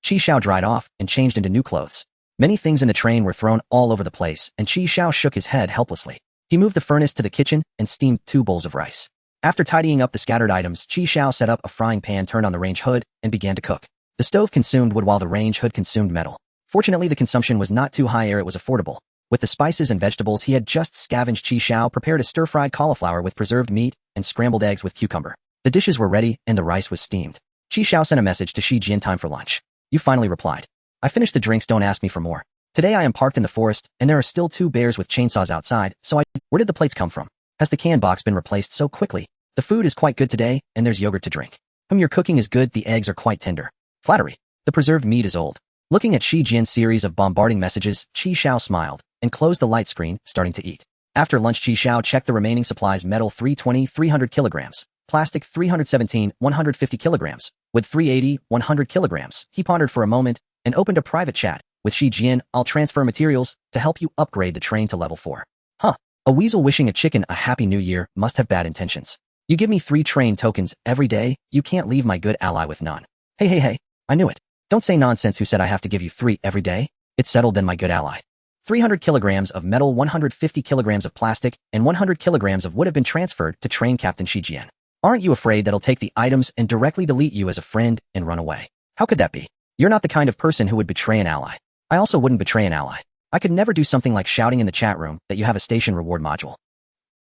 Speaker 1: Xiao dried off and changed into new clothes. Many things in the train were thrown all over the place, and Xiao shook his head helplessly. He moved the furnace to the kitchen and steamed 2 bowls of rice. After tidying up the scattered items, Xiao set up a frying pan, turned on the range hood, and began to cook. The stove consumed wood while the range hood consumed metal. Fortunately, the consumption was not too high, it was affordable. With the spices and vegetables he had just scavenged, Xiao prepared a stir-fried cauliflower with preserved meat and scrambled eggs with cucumber. The dishes were ready and the rice was steamed. Xiao sent a message to Shi Jian, time for lunch. You finally replied. I finished the drinks, don't ask me for more. Today I am parked in the forest, and there are still 2 bears with chainsaws outside, so where did the plates come from? Has the can box been replaced so quickly? The food is quite good today, and there's yogurt to drink. Your cooking is good, the eggs are quite tender. Flattery. The preserved meat is old. Looking at Shi Jian's series of bombarding messages, Xiao smiled and closed the light screen, starting to eat. After lunch, Xiao checked the remaining supplies: metal 320, 300 kilograms, plastic 317, 150 kilograms, wood 380, 100 kilograms. He pondered for a moment and opened a private chat with Shi Jian. I'll transfer materials to help you upgrade the train to level 4. Huh. A weasel wishing a chicken a happy new year must have bad intentions. You give me 3 train tokens every day, you can't leave my good ally with none. Hey, I knew it. Don't say nonsense. Who said I have to give you 3 every day? It's settled then, my good ally. 300 kilograms of metal, 150 kilograms of plastic, and 100 kilograms of wood have been transferred to train captain Shi Jian. Aren't you afraid that he'll take the items and directly delete you as a friend and run away? How could that be? You're not the kind of person who would betray an ally. I also wouldn't betray an ally. I could never do something like shouting in the chat room that you have a station reward module.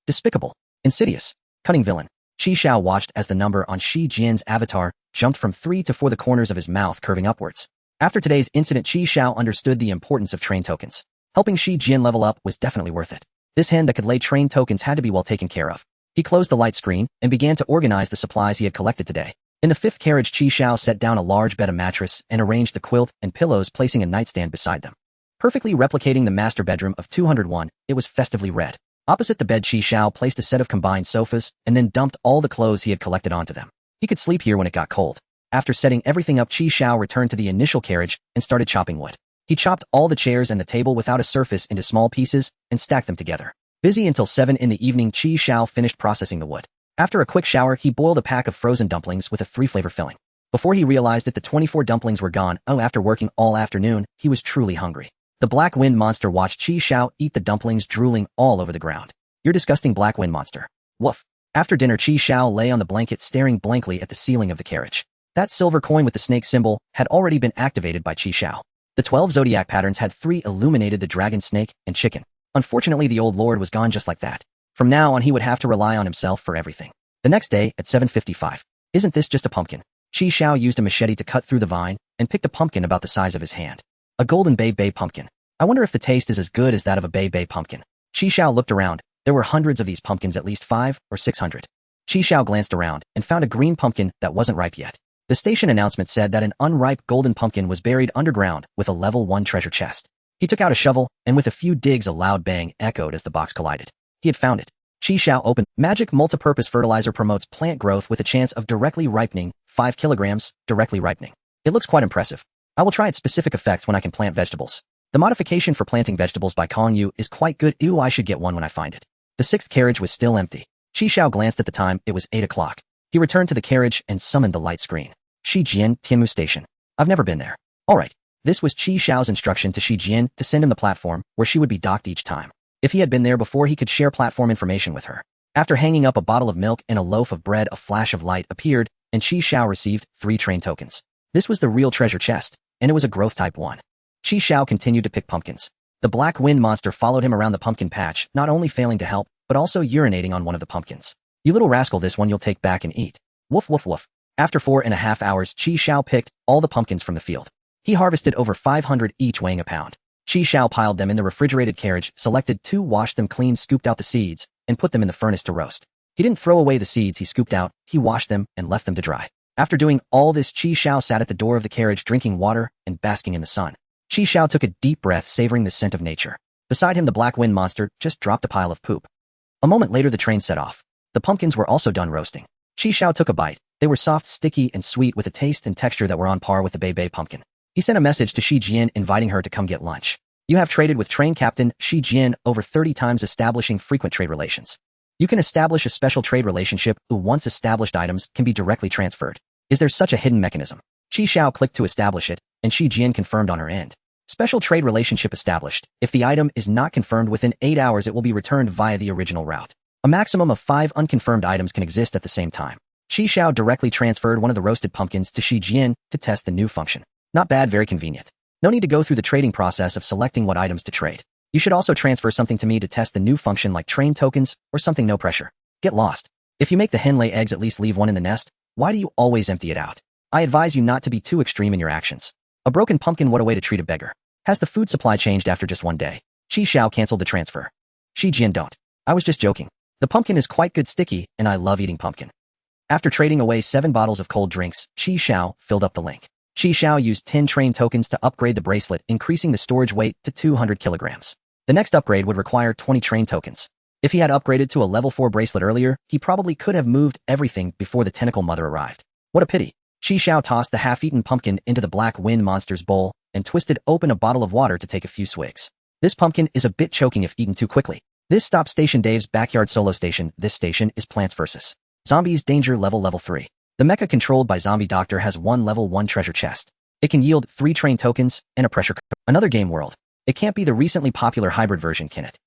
Speaker 1: Despicable. Insidious. Cunning villain. Xiao watched as the number on Shi Jian's avatar jumped from 3 to 4, the corners of his mouth curving upwards. After today's incident, Xiao understood the importance of train tokens. Helping Shi Jian level up was definitely worth it. This hen that could lay train tokens had to be well taken care of. He closed the light screen and began to organize the supplies he had collected today. In the 5th carriage, Xiao set down a large bed, a mattress, and arranged the quilt and pillows, placing a nightstand beside them. Perfectly replicating the master bedroom of 201, it was festively red. Opposite the bed, Xiao placed a set of combined sofas and then dumped all the clothes he had collected onto them. He could sleep here when it got cold. After setting everything up, Xiao returned to the initial carriage and started chopping wood. He chopped all the chairs and the table without a surface into small pieces and stacked them together. Busy until 7 in the evening, Xiao finished processing the wood. After a quick shower, he boiled a pack of frozen dumplings with a 3-flavor filling. Before he realized it, the 24 dumplings were gone. After working all afternoon, he was truly hungry. The black wind monster watched Xiao eat the dumplings, drooling all over the ground. You're disgusting, black wind monster. Woof. After dinner, Xiao lay on the blanket staring blankly at the ceiling of the carriage. That silver coin with the snake symbol had already been activated by Xiao. The 12 zodiac patterns had 3 illuminated: the dragon, snake, and chicken. Unfortunately, the old lord was gone just like that. From now on, he would have to rely on himself for everything. The next day, at 7:55. Isn't this just a pumpkin? Xiao used a machete to cut through the vine and picked a pumpkin about the size of his hand. A golden bay pumpkin. I wonder if the taste is as good as that of a bay pumpkin. Xiao looked around. There were hundreds of these pumpkins, at least 500 or 600. Xiao glanced around and found a green pumpkin that wasn't ripe yet. The station announcement said that an unripe golden pumpkin was buried underground with a level 1 treasure chest. He took out a shovel, and with a few digs, a loud bang echoed as the box collided. He had found it. Xiao opened. Magic multipurpose fertilizer promotes plant growth with a chance of directly ripening. 5 kilograms, directly ripening. It looks quite impressive. I will try its specific effects when I can plant vegetables. The modification for planting vegetables by calling you is quite good. I should get one when I find it. The 6th carriage was still empty. Xiao glanced at the time. It was 8 o'clock. He returned to the carriage and summoned the light screen. Shijian, Tianmu Station. I've never been there. Alright. This was Qi Xiao's instruction to Shijian to send him the platform where she would be docked each time. If he had been there before, he could share platform information with her. After hanging up a bottle of milk and a loaf of bread, a flash of light appeared, and Qi Xiao received 3 train tokens. This was the real treasure chest, and it was a growth type 1. Qi Xiao continued to pick pumpkins. The black wind monster followed him around the pumpkin patch, not only failing to help, but also urinating on one of the pumpkins. You little rascal, this one you'll take back and eat. Woof woof woof. After 4.5 hours, Qi Xiao picked all the pumpkins from the field. He harvested over 500 each, weighing a pound. Qi Xiao piled them in the refrigerated carriage, selected 2, washed them clean, scooped out the seeds, and put them in the furnace to roast. He didn't throw away the seeds he scooped out, he washed them and left them to dry. After doing all this, Qi Xiao sat at the door of the carriage drinking water and basking in the sun. Qi Xiao took a deep breath, savoring the scent of nature. Beside him, the black wind monster just dropped a pile of poop. A moment later, the train set off. The pumpkins were also done roasting. Qi Xiao took a bite. They were soft, sticky, and sweet with a taste and texture that were on par with the Bei pumpkin. He sent a message to Shijian inviting her to come get lunch. You have traded with train captain Shijian over 30 times, establishing frequent trade relations. You can establish a special trade relationship who once established items can be directly transferred. Is there such a hidden mechanism? Qi Xiao clicked to establish it, and Shijian confirmed on her end. Special trade relationship established. If the item is not confirmed within 8 hours, it will be returned via the original route. A maximum of 5 unconfirmed items can exist at the same time. Qi Xiao directly transferred one of the roasted pumpkins to Shijian to test the new function. Not bad, very convenient. No need to go through the trading process of selecting what items to trade. You should also transfer something to me to test the new function, like train tokens or something. No pressure. Get lost. If you make the hen lay eggs, at least leave one in the nest. Why do you always empty it out? I advise you not to be too extreme in your actions. A broken pumpkin, what a way to treat a beggar. Has the food supply changed after just 1 day? Qi Xiao canceled the transfer. Shijian, don't. I was just joking. The pumpkin is quite good, sticky, and I love eating pumpkin. After trading away 7 bottles of cold drinks, Qi Xiao filled up the link. Qi Xiao used 10 train tokens to upgrade the bracelet, increasing the storage weight to 200 kilograms. The next upgrade would require 20 train tokens. If he had upgraded to a level 4 bracelet earlier, he probably could have moved everything before the tentacle mother arrived. What a pity. Qi Xiao tossed the half-eaten pumpkin into the black wind monster's bowl and twisted open a bottle of water to take a few swigs. This pumpkin is a bit choking if eaten too quickly. This stop station, Dave's backyard solo station. This station is Plants vs. Zombies danger level 3. The mecha controlled by Zombie Doctor has 1 level 1 treasure chest. It can yield 3 train tokens and a pressure cooker. Another game world. It can't be the recently popular hybrid version, can it?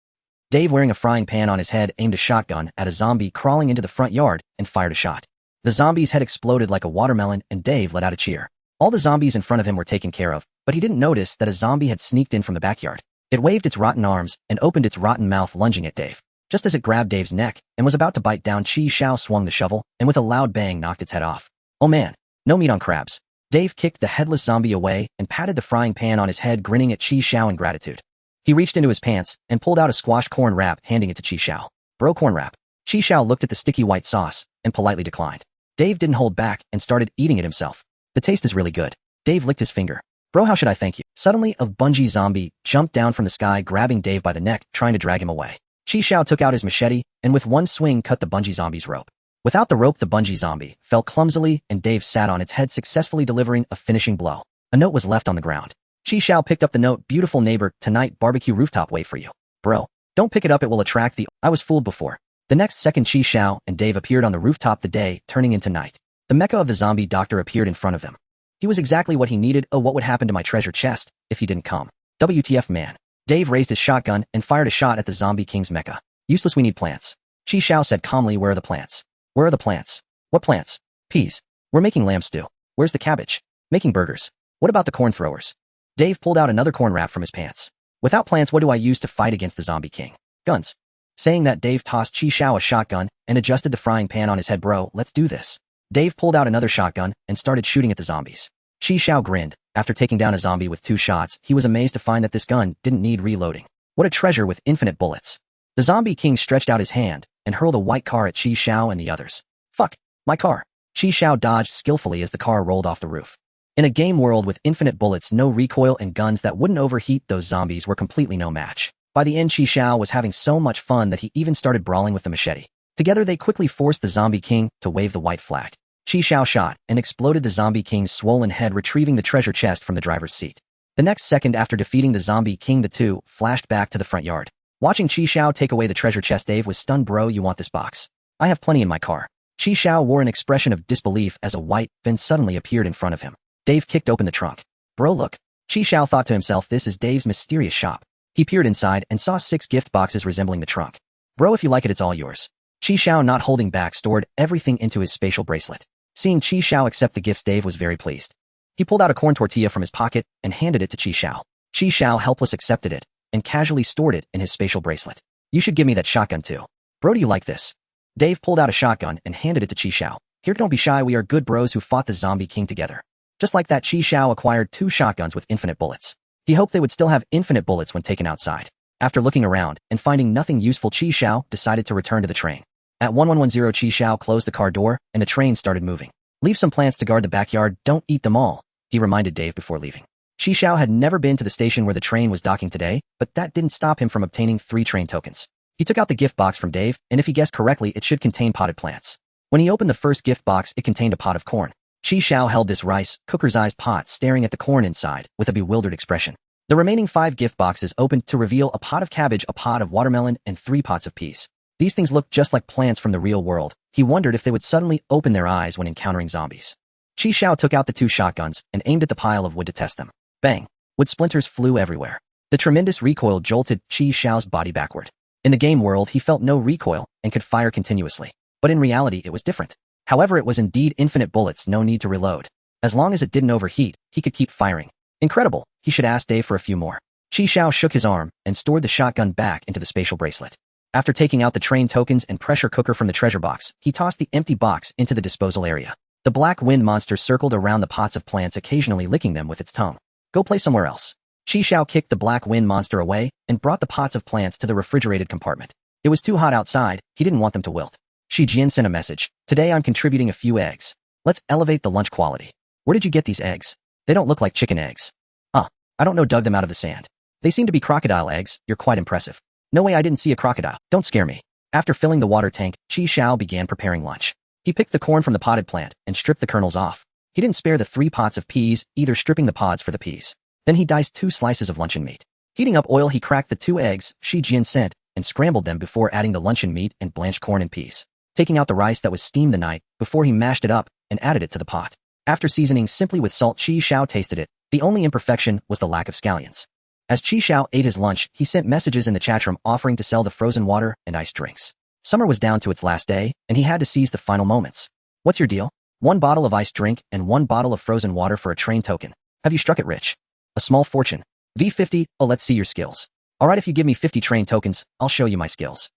Speaker 1: Dave, wearing a frying pan on his head, aimed a shotgun at a zombie crawling into the front yard and fired a shot. The zombie's head exploded like a watermelon, and Dave let out a cheer. All the zombies in front of him were taken care of, but he didn't notice that a zombie had sneaked in from the backyard. It waved its rotten arms and opened its rotten mouth, lunging at Dave. Just as it grabbed Dave's neck and was about to bite down, Qi Xiao swung the shovel and with a loud bang knocked its head off. Oh man, no meat on crabs. Dave kicked the headless zombie away and patted the frying pan on his head, grinning at Qi Xiao in gratitude. He reached into his pants and pulled out a squashed corn wrap, handing it to Qi Xiao. Bro, corn wrap. Qi Xiao looked at the sticky white sauce and politely declined. Dave didn't hold back and started eating it himself. The taste is really good. Dave licked his finger. Bro, how should I thank you? Suddenly, a bungee zombie jumped down from the sky, grabbing Dave by the neck, trying to drag him away. Qi Xiao took out his machete and with one swing cut the bungee zombie's rope. Without the rope, the bungee zombie fell clumsily and Dave sat on its head, successfully delivering a finishing blow. A note was left on the ground. Qi Xiao picked up the note. Beautiful neighbor, tonight barbecue rooftop wait for you. Bro, don't pick it up, it will attract the... I was fooled before. The next second, Qi Xiao and Dave appeared on the rooftop, the day turning into night. The mecha of the zombie doctor appeared in front of them. He was exactly what he needed. Oh, what would happen to my treasure chest if he didn't come? WTF, man. Dave raised his shotgun and fired a shot at the zombie king's mecha. Useless, we need plants. Qi Xiao said calmly. Where are the plants? Where are the plants? What plants? Peas. We're making lamb stew. Where's the cabbage? Making burgers. What about the corn throwers? Dave pulled out another corn wrap from his pants. Without plants, what do I use to fight against the zombie king? Guns. Saying that, Dave tossed Qi Xiao a shotgun and adjusted the frying pan on his head. Bro, let's do this. Dave pulled out another shotgun and started shooting at the zombies. Qi Xiao grinned. After taking down a zombie with 2 shots, he was amazed to find that this gun didn't need reloading. What a treasure with infinite bullets. The zombie king stretched out his hand and hurled a white car at Qi Xiao and the others. Fuck, my car. Qi Xiao dodged skillfully as the car rolled off the roof. In a game world with infinite bullets, no recoil, and guns that wouldn't overheat, those zombies were completely no match. By the end, Qi Xiao was having so much fun that he even started brawling with the machete. Together, they quickly forced the zombie king to wave the white flag. Qi Xiao shot and exploded the zombie king's swollen head, retrieving the treasure chest from the driver's seat. The next second, after defeating the zombie king, the two flashed back to the front yard. Watching Qi Xiao take away the treasure chest, Dave was stunned. Bro, you want this box? I have plenty in my car. Chi Xiao wore an expression of disbelief as a white bin suddenly appeared in front of him. Dave kicked open the trunk. Bro, look. Chi Xiao thought to himself, this is Dave's mysterious shop. He peered inside and saw 6 gift boxes resembling the trunk. Bro, if you like it, it's all yours. Chi Xiao, not holding back, stored everything into his spatial bracelet. Seeing Chi Xiao accept the gifts, Dave was very pleased. He pulled out a corn tortilla from his pocket and handed it to Chi Xiao. Chi Xiao, helpless, accepted it and casually stored it in his spatial bracelet. You should give me that shotgun too. Bro, do you like this? Dave pulled out a shotgun and handed it to Chi Xiao. Here, don't be shy, we are good bros who fought the zombie king together. Just like that, Chi Xiao acquired 2 shotguns with infinite bullets. He hoped they would still have infinite bullets when taken outside. After looking around and finding nothing useful, Chi Xiao decided to return to the train. At 1110, Chi Xiao closed the car door and the train started moving. Leave some plants to guard the backyard, don't eat them all, he reminded Dave before leaving. Chi Xiao had never been to the station where the train was docking today, but that didn't stop him from obtaining 3 train tokens. He took out the gift box from Dave, and if he guessed correctly, it should contain potted plants. When he opened the first gift box, it contained a pot of corn. Chi Xiao held this rice cooker-sized pot, staring at the corn inside with a bewildered expression. The remaining 5 gift boxes opened to reveal a pot of cabbage, a pot of watermelon, and 3 pots of peas. These things looked just like plants from the real world. He wondered if they would suddenly open their eyes when encountering zombies. Chi Xiao took out the 2 shotguns and aimed at the pile of wood to test them. Bang! Wood splinters flew everywhere. The tremendous recoil jolted Chi Xiao's body backward. In the game world, he felt no recoil and could fire continuously. But in reality, it was different. However, it was indeed infinite bullets, no need to reload. As long as it didn't overheat, he could keep firing. Incredible, he should ask Dave for a few more. Chi Xiao shook his arm and stored the shotgun back into the spatial bracelet. After taking out the train tokens and pressure cooker from the treasure box, he tossed the empty box into the disposal area. The black wind monster circled around the pots of plants, occasionally licking them with its tongue. Go play somewhere else. Chi Xiao kicked the black wind monster away and brought the pots of plants to the refrigerated compartment. It was too hot outside, he didn't want them to wilt. Shi Jian sent a message. Today I'm contributing a few eggs. Let's elevate the lunch quality. Where did you get these eggs? They don't look like chicken eggs. I don't know, dug them out of the sand. They seem to be crocodile eggs, you're quite impressive. No way, I didn't see a crocodile, don't scare me. After filling the water tank, Chi Xiao began preparing lunch. He picked the corn from the potted plant and stripped the kernels off. He didn't spare the 3 pots of peas, either stripping the pods for the peas. Then he diced 2 slices of luncheon meat. Heating up oil, he cracked the 2 eggs Shi Jian sent and scrambled them before adding the luncheon meat and blanched corn and peas. Taking out the rice that was steamed the night before, he mashed it up and added it to the pot. After seasoning simply with salt, Chi Xiao tasted it. The only imperfection was the lack of scallions. As Chi Xiao ate his lunch, he sent messages in the chat room offering to sell the frozen water and iced drinks. Summer was down to its last day, and he had to seize the final moments. What's your deal? 1 bottle of iced drink and 1 bottle of frozen water for a train token. Have you struck it rich? A small fortune. V50, oh, let's see your skills. Alright, if you give me 50 train tokens, I'll show you my skills.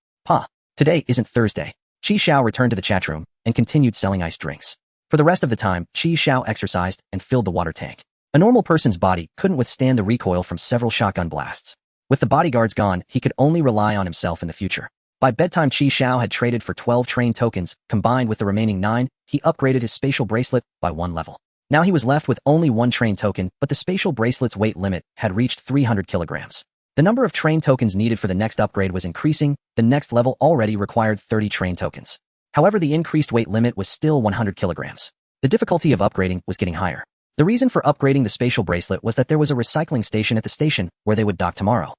Speaker 1: Today isn't Thursday. Chi Xiao returned to the chat room and continued selling iced drinks. For the rest of the time, Chi Xiao exercised and filled the water tank. A normal person's body couldn't withstand the recoil from several shotgun blasts. With the bodyguards gone, he could only rely on himself in the future. By bedtime, Chi Xiao had traded for 12 train tokens. Combined with the remaining 9, he upgraded his spatial bracelet by 1 level. Now he was left with only 1 train token, but the spatial bracelet's weight limit had reached 300 kilograms. The number of train tokens needed for the next upgrade was increasing. The next level already required 30 train tokens. However, the increased weight limit was still 100 kilograms. The difficulty of upgrading was getting higher. The reason for upgrading the spatial bracelet was that there was a recycling station at the station where they would dock tomorrow.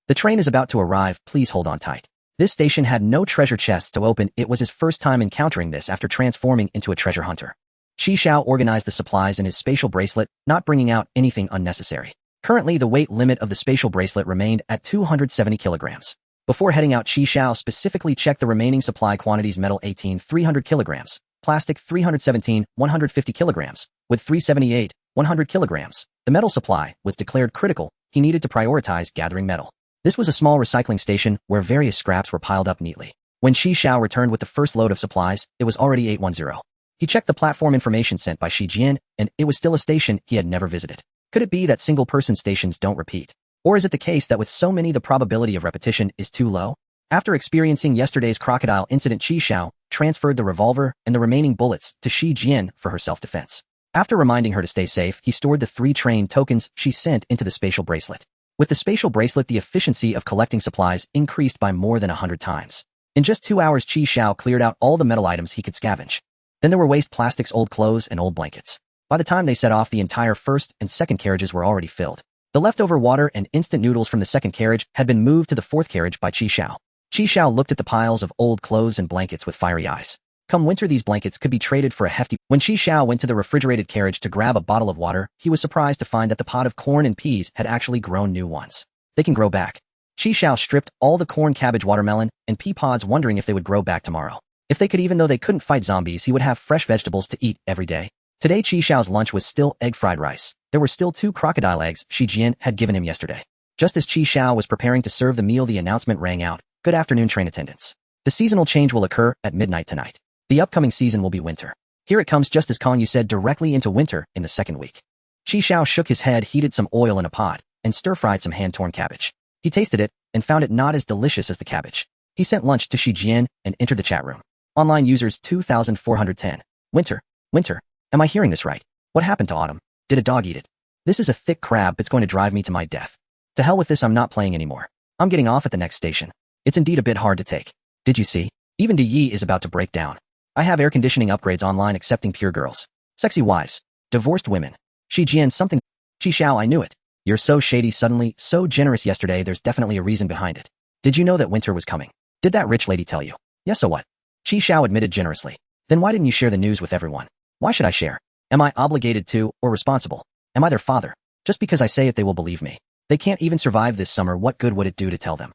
Speaker 1: The train is about to arrive, please hold on tight. This station had no treasure chests to open. It was his first time encountering this after transforming into a treasure hunter. Chi Xiao organized the supplies in his spatial bracelet, not bringing out anything unnecessary. Currently, the weight limit of the spatial bracelet remained at 270 kilograms. Before heading out, Chi Xiao specifically checked the remaining supply quantities: metal 18, 300 kilograms, plastic 317, 150 kilograms, wood 378, 100 kilograms. The metal supply was declared critical. He needed to prioritize gathering metal. This was a small recycling station where various scraps were piled up neatly. When Chi Xiao returned with the first load of supplies, it was already 810. He checked the platform information sent by Shi Jian, and it was still a station he had never visited. Could it be that single-person stations don't repeat? Or is it the case that with so many the probability of repetition is too low? After experiencing yesterday's crocodile incident, Chi Xiao transferred the revolver and the remaining bullets to Shi Jian for her self-defense. After reminding her to stay safe, he stored the 3 train tokens she sent into the spatial bracelet. With the spatial bracelet, the efficiency of collecting supplies increased by more than 100 times. In just 2 hours, Chi Xiao cleared out all the metal items he could scavenge. Then there were waste plastics, old clothes, and old blankets. By the time they set off, the entire first and second carriages were already filled. The leftover water and instant noodles from the second carriage had been moved to the fourth carriage by Chi Xiao. Chi Xiao looked at the piles of old clothes and blankets with fiery eyes. Come winter, these blankets could be traded for a hefty. When Xiao went to the refrigerated carriage to grab a bottle of water, he was surprised to find that the pot of corn and peas had actually grown new ones. They can grow back. Xiao stripped all the corn, cabbage, watermelon, and pea pods, wondering if they would grow back tomorrow. If they could, even though they couldn't fight zombies, he would have fresh vegetables to eat every day. Today Xiao's lunch was still egg fried rice. There were still 2 crocodile eggs Jian had given him yesterday. Just as Xiao was preparing to serve the meal, the announcement rang out. Good afternoon, train attendants. The seasonal change will occur at midnight tonight. The upcoming season will be winter. Here it comes, just as Kong Yu said, directly into winter in the second week. Xiao shook his head, heated some oil in a pot, and stir-fried some hand-torn cabbage. He tasted it and found it not as delicious as the cabbage. He sent lunch to Jian and entered the chat room. Online users 2410. Winter. Winter. Am I hearing this right? What happened to autumn? Did a dog eat it? This is a thick crab. It's going to drive me to my death. To hell with this, I'm not playing anymore. I'm getting off at the next station. It's indeed a bit hard to take. Did you see? Even Di Yi is about to break down. I have air conditioning upgrades online accepting pure girls. Sexy wives. Divorced women. Jian something. Xiao, I knew it. You're so shady suddenly, so generous yesterday. There's definitely a reason behind it. Did you know that winter was coming? Did that rich lady tell you? Yes, so what? Xiao admitted generously. Then why didn't you share the news with everyone? Why should I share? Am I obligated to, or responsible? Am I their father? Just because I say it they will believe me. They can't even survive this summer. What good would it do to tell them?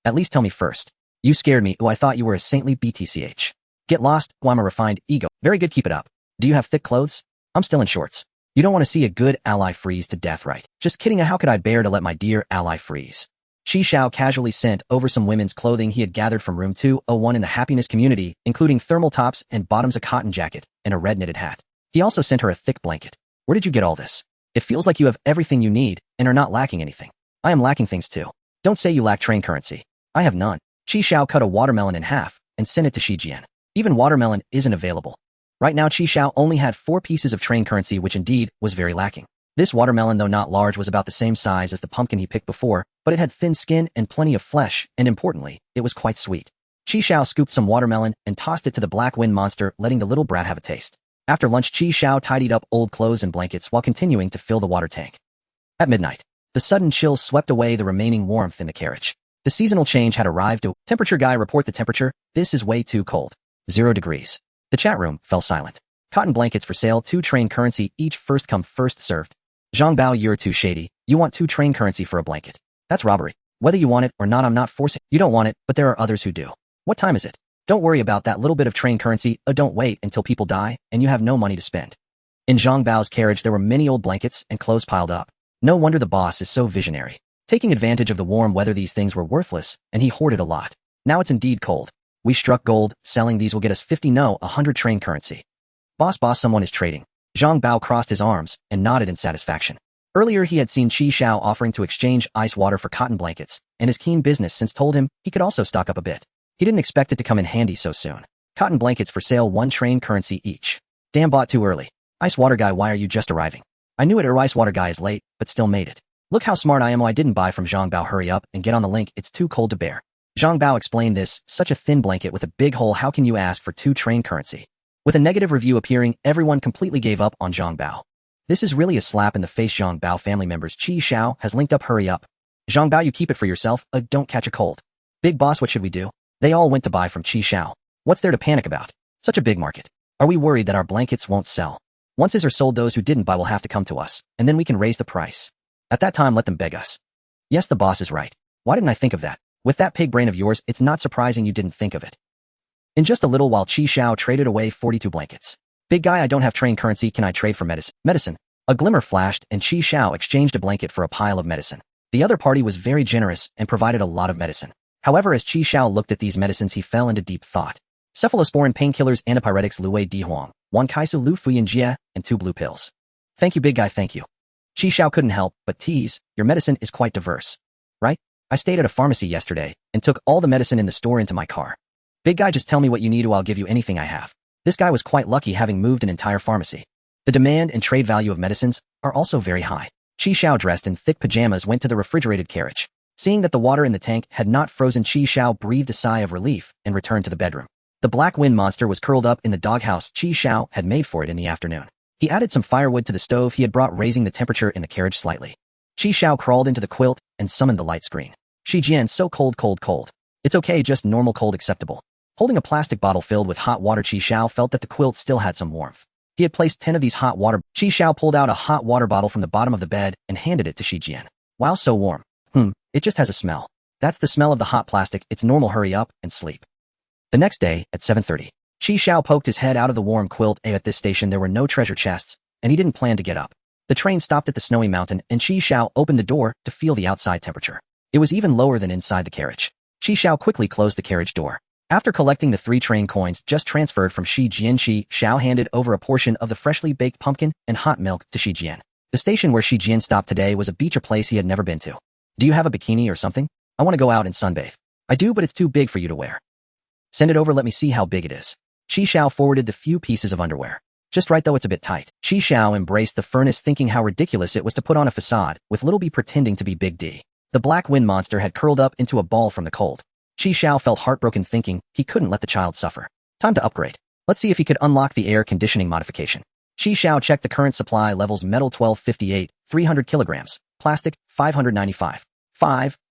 Speaker 1: At least tell me first. You scared me. Oh, I thought you were a saintly BTCH. Get lost. Oh, I'm a refined ego. Very good, keep it up. Do you have thick clothes? I'm still in shorts. You don't want to see a good ally freeze to death, right? Just kidding. How could I bear to let my dear ally freeze? Xiao casually sent over some women's clothing he had gathered from room 201 in the happiness community, including thermal tops and bottoms, a cotton jacket, and a red knitted hat. He also sent her a thick blanket. Where did you get all this? It feels like you have everything you need and are not lacking anything. I am lacking things too. Don't say you lack train currency. I have none. Xiao cut a watermelon in half and sent it to Jian. Even watermelon isn't available. Right now Xiao only had 4 pieces of train currency, which indeed was very lacking. This watermelon, though not large, was about the same size as the pumpkin he picked before, but it had thin skin and plenty of flesh, and importantly, it was quite sweet. Xiao scooped some watermelon and tossed it to the black wind monster, letting the little brat have a taste. After lunch, Xiao tidied up old clothes and blankets while continuing to fill the water tank. At midnight, the sudden chill swept away the remaining warmth in the carriage. The seasonal change had arrived. Temperature guy, report the temperature. This is way too cold. 0 degrees. The chat room fell silent. Cotton blankets for sale, 2 train currency each, first come first served. Zhang Bao, you're too shady. You want 2 train currency for a blanket. That's robbery. Whether you want it or not, I'm not forcing. You don't want it, but there are others who do. What time is it? Don't worry about that little bit of train currency. Don't wait until people die and you have no money to spend. In Zhang Bao's carriage there were many old blankets and clothes piled up. No wonder the boss is so visionary. Taking advantage of the warm weather, these things were worthless, and he hoarded a lot. Now it's indeed cold. We struck gold. Selling these will get us 50, no, 100 train currency. Boss, someone is trading. Zhang Bao crossed his arms and nodded in satisfaction. Earlier he had seen Xiao offering to exchange ice water for cotton blankets, and his keen business sense told him he could also stock up a bit. He didn't expect it to come in handy so soon. Cotton blankets for sale, 1 train currency each. Damn, bought too early. Ice water guy, why are you just arriving? I knew it, ice water guy is late, but still made it. Look how smart I am. I didn't buy from Zhang Bao. Hurry up and get on the link. It's too cold to bear. Zhang Bao explained this. Such a thin blanket with a big hole. How can you ask for 2 train currency? With a negative review appearing, everyone completely gave up on Zhang Bao. This is really a slap in the face. Zhang Bao family members. Xiao has linked up. Hurry up. Zhang Bao, you keep it for yourself. Don't catch a cold. Big boss, what should we do? They all went to buy from Xiao. What's there to panic about? Such a big market. Are we worried that our blankets won't sell? Once his are sold, those who didn't buy will have to come to us, and then we can raise the price. At that time, let them beg us. Yes, the boss is right. Why didn't I think of that? With that pig brain of yours, it's not surprising you didn't think of it. In just a little while, Xiao traded away 42 blankets. Big guy, I don't have train currency. Can I trade for medicine? A glimmer flashed, and Xiao exchanged a blanket for a pile of medicine. The other party was very generous and provided a lot of medicine. However, as Xiao looked at these medicines, he fell into deep thought. Cephalosporin, painkillers, antipyretics, Luwei Di Huang, 1 Kaisu Lu Fuyan Jia, and 2 blue pills. Thank you, big guy, thank you. Xiao couldn't help but tease. Your medicine is quite diverse. Right? I stayed at a pharmacy yesterday and took all the medicine in the store into my car. Big guy, just tell me what you need or I'll give you anything I have. This guy was quite lucky having moved an entire pharmacy. The demand and trade value of medicines are also very high. Xiao, dressed in thick pajamas, went to the refrigerated carriage. Seeing that the water in the tank had not frozen, Xiao breathed a sigh of relief and returned to the bedroom. The black wind monster was curled up in the doghouse Xiao had made for it in the afternoon. He added some firewood to the stove he had brought, raising the temperature in the carriage slightly. Xiao crawled into the quilt and summoned the light screen. Jian, so cold, cold, cold. It's okay, just normal cold, acceptable. Holding a plastic bottle filled with hot water, Xiao felt that the quilt still had some warmth. He had placed 10 of these hot water. Xiao pulled out a hot water bottle from the bottom of the bed and handed it to Xijian. Wow, so warm. It just has a smell. That's the smell of the hot plastic. It's normal. Hurry up and sleep. The next day, at 7:30, Xiao poked his head out of the warm quilt. At this station there were no treasure chests, and he didn't plan to get up. The train stopped at the snowy mountain, and Xiao opened the door to feel the outside temperature. It was even lower than inside the carriage. Xiao quickly closed the carriage door. After collecting the 3 train coins just transferred from Xiao handed over a portion of the freshly baked pumpkin and hot milk to Xijian. The station where Xijian stopped today was a beach, a place he had never been to. Do you have a bikini or something? I want to go out and sunbathe. I do, but it's too big for you to wear. Send it over, let me see how big it is. Xiao forwarded the few pieces of underwear. Just right, though it's a bit tight. Xiao embraced the furnace, thinking how ridiculous it was to put on a facade, with Little B pretending to be Big D. The black wind monster had curled up into a ball from the cold. Xiao felt heartbroken, thinking he couldn't let the child suffer. Time to upgrade. Let's see if he could unlock the air conditioning modification. Xiao checked the current supply levels: metal 1258, 300 kilograms, plastic 595,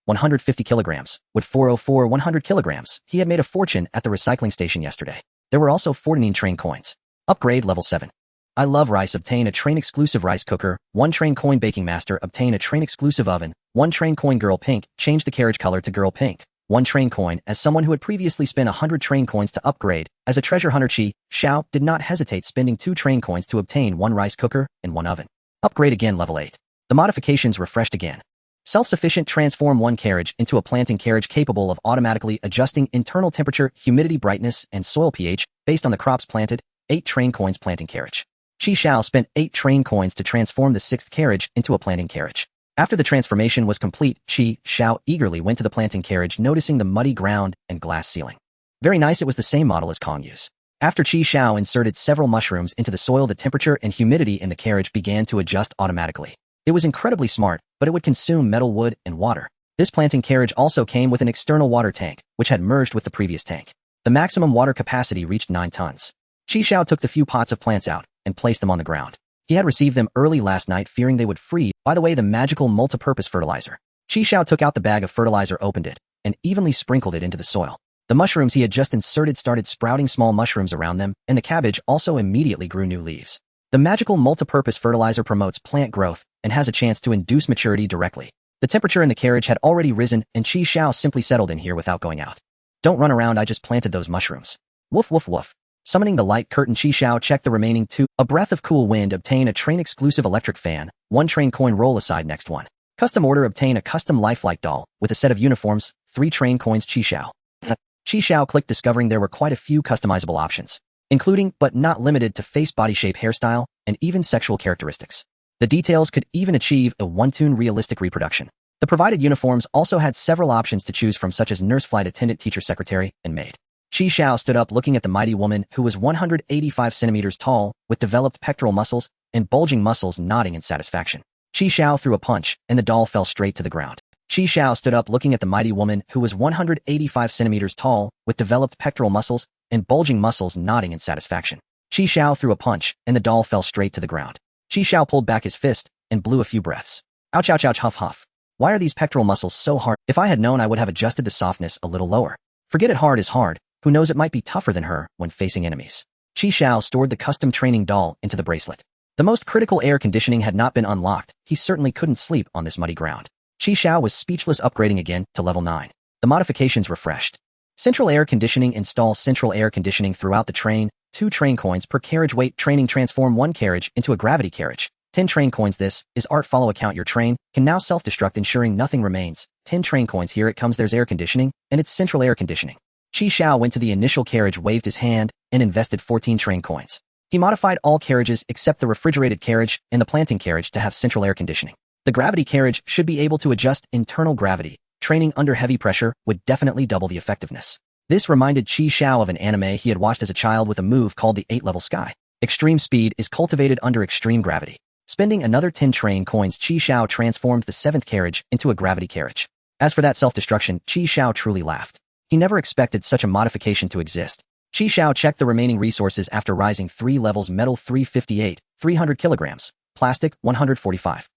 Speaker 1: 150 kilograms, wood 404, 100 kilograms. He had made a fortune at the recycling station yesterday. There were also 14 train coins. Upgrade level 7. I love rice. Obtain a train exclusive rice cooker. 1 train coin baking master. Obtain a train exclusive oven. 1 train coin girl pink. Change the carriage color to girl pink. 1 train coin. As someone who had previously spent 100 train coins to upgrade, as a treasure hunter, Xiao did not hesitate spending 2 train coins to obtain 1 rice cooker and 1 oven. Upgrade again level 8. The modifications refreshed again. Self-sufficient. Transform 1 carriage into a planting carriage capable of automatically adjusting internal temperature, humidity, brightness, and soil pH based on the crops planted. 8 train coins planting carriage. Xiao spent 8 train coins to transform the 6th carriage into a planting carriage. After the transformation was complete, Xiao eagerly went to the planting carriage, noticing the muddy ground and glass ceiling. Very nice, it was the same model as Kongyu's. After Xiao inserted several mushrooms into the soil, the temperature and humidity in the carriage began to adjust automatically. It was incredibly smart, but it would consume metal, wood, and water. This planting carriage also came with an external water tank, which had merged with the previous tank. The maximum water capacity reached 9 tons. Xiao took the few pots of plants out and placed them on the ground. He had received them early last night, fearing they would freeze. By the way, the magical multi-purpose fertilizer. Xiao took out the bag of fertilizer, opened it, and evenly sprinkled it into the soil. The mushrooms he had just inserted started sprouting small mushrooms around them, and the cabbage also immediately grew new leaves. The magical multi-purpose fertilizer promotes plant growth and has a chance to induce maturity directly. The temperature in the carriage had already risen, and Xiao simply settled in here without going out. Don't run around, I just planted those mushrooms. Woof woof woof. Summoning the light curtain, Xiao checked the remaining 2. A breath of cool wind. Obtain a train exclusive electric fan. 1 train coin. Roll aside. Next one. Custom order. Obtain a custom lifelike doll with a set of uniforms. 3 train coins. Xiao clicked, discovering there were quite a few customizable options, including but not limited to face, body shape, hairstyle, and even sexual characteristics. The details could even achieve a one-tune realistic reproduction. The provided uniforms also had several options to choose from, such as nurse, flight attendant, teacher, secretary, and maid. Xiao stood up, looking at the mighty woman who was 185 centimeters tall, with developed pectoral muscles and bulging muscles, nodding in satisfaction. Xiao threw a punch, and the doll fell straight to the ground. Xiao stood up, looking at the mighty woman who was 185 centimeters tall, with developed pectoral muscles and bulging muscles, nodding in satisfaction. Xiao threw a punch, and the doll fell straight to the ground. Xiao pulled back his fist and blew a few breaths. Ouch, ouch, ouch, huff, huff. Why are these pectoral muscles so hard? If I had known, I would have adjusted the softness a little lower. Forget it, hard is hard. Who knows, it might be tougher than her when facing enemies. Xiao stored the custom training doll into the bracelet. The most critical air conditioning had not been unlocked. He certainly couldn't sleep on this muddy ground. Xiao was speechless, upgrading again to level 9. The modifications refreshed. Central air conditioning. Install central air conditioning throughout the train. 2 train coins per carriage. Weight training. Transform 1 carriage into a gravity carriage. 10 train coins. This is art. Follow account. Your train can now self-destruct, ensuring nothing remains. 10 train coins. Here it comes. There's air conditioning, and it's central air conditioning. Xiao went to the initial carriage, waved his hand, and invested 14 train coins. He modified all carriages except the refrigerated carriage and the planting carriage to have central air conditioning. The gravity carriage should be able to adjust internal gravity. Training under heavy pressure would definitely double the effectiveness. This reminded Xiao of an anime he had watched as a child, with a move called the 8-level sky. Extreme speed is cultivated under extreme gravity. Spending another 10 train coins, Xiao transformed the 7th carriage into a gravity carriage. As for that self-destruction, Xiao truly laughed. He never expected such a modification to exist. Xiao checked the remaining resources after rising 3 levels: metal 358, 300 kilograms, plastic 145,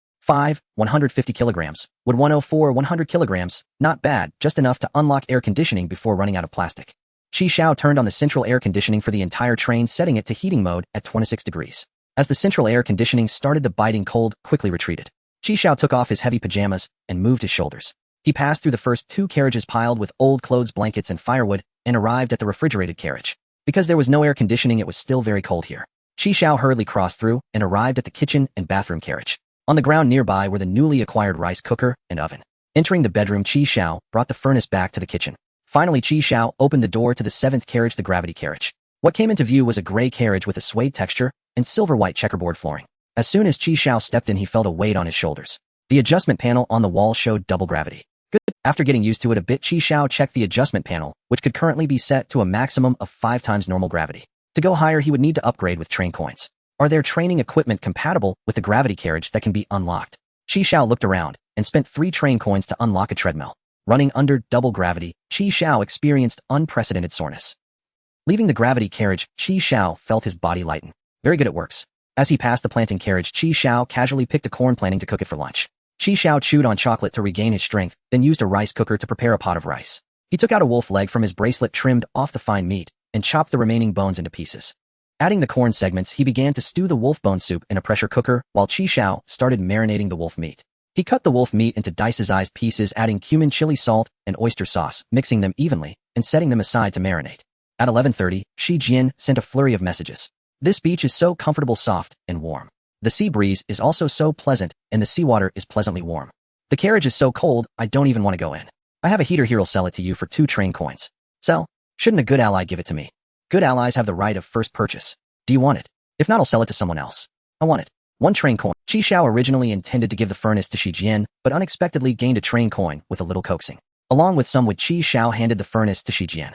Speaker 1: 150 kilograms, wood 104, 100 kilograms. Not bad, just enough to unlock air conditioning before running out of plastic. Qi Xiao turned on the central air conditioning for the entire train, setting it to heating mode at 26 degrees. As the central air conditioning started, the biting cold quickly retreated. Qi Xiao took off his heavy pajamas and moved his shoulders. He passed through the first 2 carriages piled with old clothes, blankets, and firewood, and arrived at the refrigerated carriage. Because there was no air conditioning, it was still very cold here. Qi Xiao hurriedly crossed through and arrived at the kitchen and bathroom carriage. On the ground nearby were the newly acquired rice cooker and oven. Entering the bedroom, Qi Xiao brought the furnace back to the kitchen. Finally, Qi Xiao opened the door to the 7th carriage, the gravity carriage. What came into view was a gray carriage with a suede texture and silver-white checkerboard flooring. As soon as Qi Xiao stepped in, he felt a weight on his shoulders. The adjustment panel on the wall showed double gravity. Good. After getting used to it a bit, Qi Xiao checked the adjustment panel, which could currently be set to a maximum of 5 times normal gravity. To go higher, he would need to upgrade with train coins. Are there training equipment compatible with the gravity carriage that can be unlocked? Qi Xiao looked around and spent 3 train coins to unlock a treadmill. Running under double gravity, Qi Xiao experienced unprecedented soreness. Leaving the gravity carriage, Qi Xiao felt his body lighten. Very good, it works. As he passed the planting carriage, Qi Xiao casually picked a corn, planning to cook it for lunch. Qi Xiao chewed on chocolate to regain his strength, then used a rice cooker to prepare a pot of rice. He took out a wolf leg from his bracelet, trimmed off the fine meat, and chopped the remaining bones into pieces. Adding the corn segments, he began to stew the wolf bone soup in a pressure cooker, while Qi Xiao started marinating the wolf meat. He cut the wolf meat into dice-sized pieces, adding cumin, chili, salt, and oyster sauce, mixing them evenly, and setting them aside to marinate. At 11:30, Shi Jian sent a flurry of messages. This beach is so comfortable, soft, and warm. The sea breeze is also so pleasant, and the seawater is pleasantly warm. The carriage is so cold, I don't even want to go in. I have a heater here, I'll sell it to you for 2 train coins. Sell? Shouldn't a good ally give it to me? Good allies have the right of first purchase. Do you want it? If not, I'll sell it to someone else. I want it. 1 train coin. Qi Xiao originally intended to give the furnace to Shi Jian, but unexpectedly gained a train coin with a little coaxing. Along with some wood, Qi Xiao handed the furnace to Shi Jian.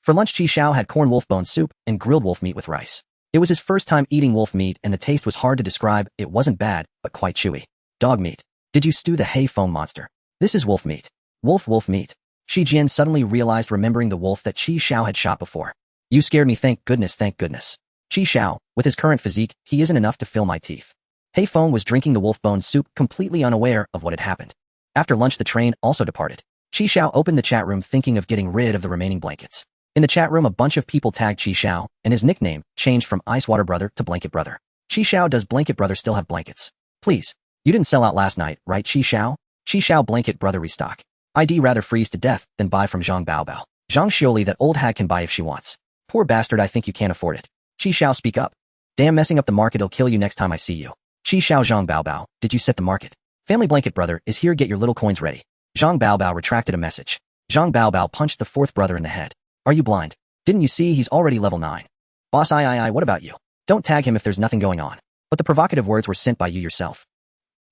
Speaker 1: For lunch, Qi Xiao had corn wolf bone soup and grilled wolf meat with rice. It was his first time eating wolf meat, and the taste was hard to describe. It wasn't bad, but quite chewy. Dog meat. Did you stew the hay foam monster? This is wolf meat. Wolf meat. Shi Jian suddenly realized, remembering the wolf that Qi Xiao had shot before. You scared me, thank goodness, thank goodness. Qi Xiao, with his current physique, he isn't enough to fill my teeth. Hay Foam was drinking the wolf bone soup, completely unaware of what had happened. After lunch, the train also departed. Qi Xiao opened the chat room, thinking of getting rid of the remaining blankets. In the chat room, a bunch of people tagged Qi Xiao, and his nickname changed from Ice Water Brother to Blanket Brother. Qi Xiao, does Blanket Brother still have blankets? Please. You didn't sell out last night, right, Qi Xiao? Qi Xiao, Blanket Brother restock. I'd rather freeze to death than buy from Zhang Baobao. Zhang Xioli, that old hag can buy if she wants. Poor bastard, I think you can't afford it. Qi Xiao, speak up. Damn, messing up the market, I'll kill you next time I see you. Qi Xiao, Zhang Baobao, did you set the market? Family Blanket Brother is here, get your little coins ready. Zhang Baobao retracted a message. Zhang Baobao punched the 4th brother in the head. Are you blind? Didn't you see he's already level 9? Boss, what about you? Don't tag him if there's nothing going on. But the provocative words were sent by you yourself.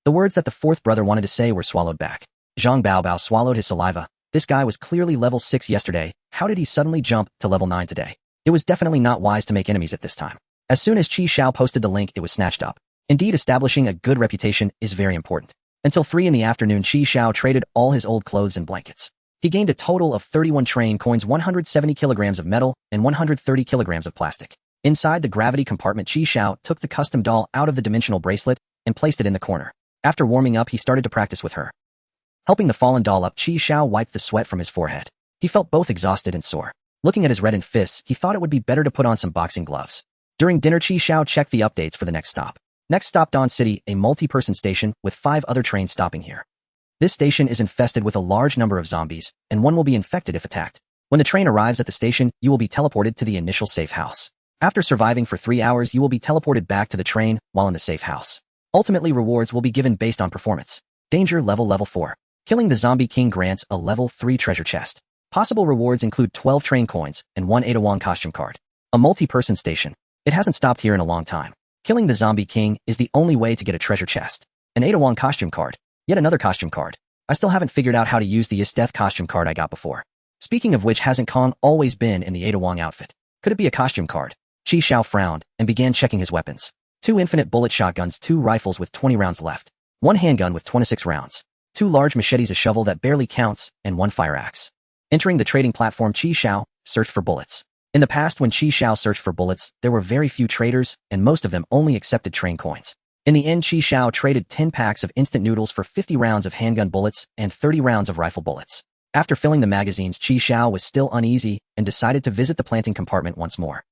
Speaker 1: The words that the 4th brother wanted to say were swallowed back. Zhang Baobao swallowed his saliva. This guy was clearly level 6 yesterday. How did he suddenly jump to level 9 today? It was definitely not wise to make enemies at this time. As soon as Qi Xiao posted the link, it was snatched up. Indeed, establishing a good reputation is very important. Until 3 in the afternoon, Qi Xiao traded all his old clothes and blankets. He gained a total of 31 train coins, 170 kilograms of metal, and 130 kilograms of plastic. Inside the gravity compartment, Qi Xiao took the custom doll out of the dimensional bracelet and placed it in the corner. After warming up, he started to practice with her. Helping the fallen doll up, Qi Xiao wiped the sweat from his forehead. He felt both exhausted and sore. Looking at his reddened fists, he thought it would be better to put on some boxing gloves. During dinner, Qi Xiao checked the updates for the next stop. Next stop, Dawn City, a multi-person station with 5 other trains stopping here. This station is infested with a large number of zombies, and one will be infected if attacked. When the train arrives at the station, you will be teleported to the initial safe house. After surviving for 3 hours, you will be teleported back to the train while in the safe house. Ultimately, rewards will be given based on performance. Danger level 4. Killing the Zombie King grants a level 3 treasure chest. Possible rewards include 12 train coins and 1 Ada Wong costume card. A multi-person station. It hasn't stopped here in a long time. Killing the Zombie King is the only way to get a treasure chest. An Ada Wong costume card. Yet another costume card. I still haven't figured out how to use the Death costume card I got before. Speaking of which, hasn't Kong always been in the Ada Wong outfit? Could it be a costume card? Qi Xiao frowned and began checking his weapons. 2 infinite bullet shotguns, 2 rifles with 20 rounds left, 1 handgun with 26 rounds, 2 large machetes, a shovel that barely counts, and 1 fire axe. Entering the trading platform, Qi Xiao searched for bullets. In the past, when Qi Xiao searched for bullets, there were very few traders, and most of them only accepted train coins. In the end, Qi Xiao traded 10 packs of instant noodles for 50 rounds of handgun bullets and 30 rounds of rifle bullets. After filling the magazines, Xiao was still uneasy and decided to visit the planting compartment once more.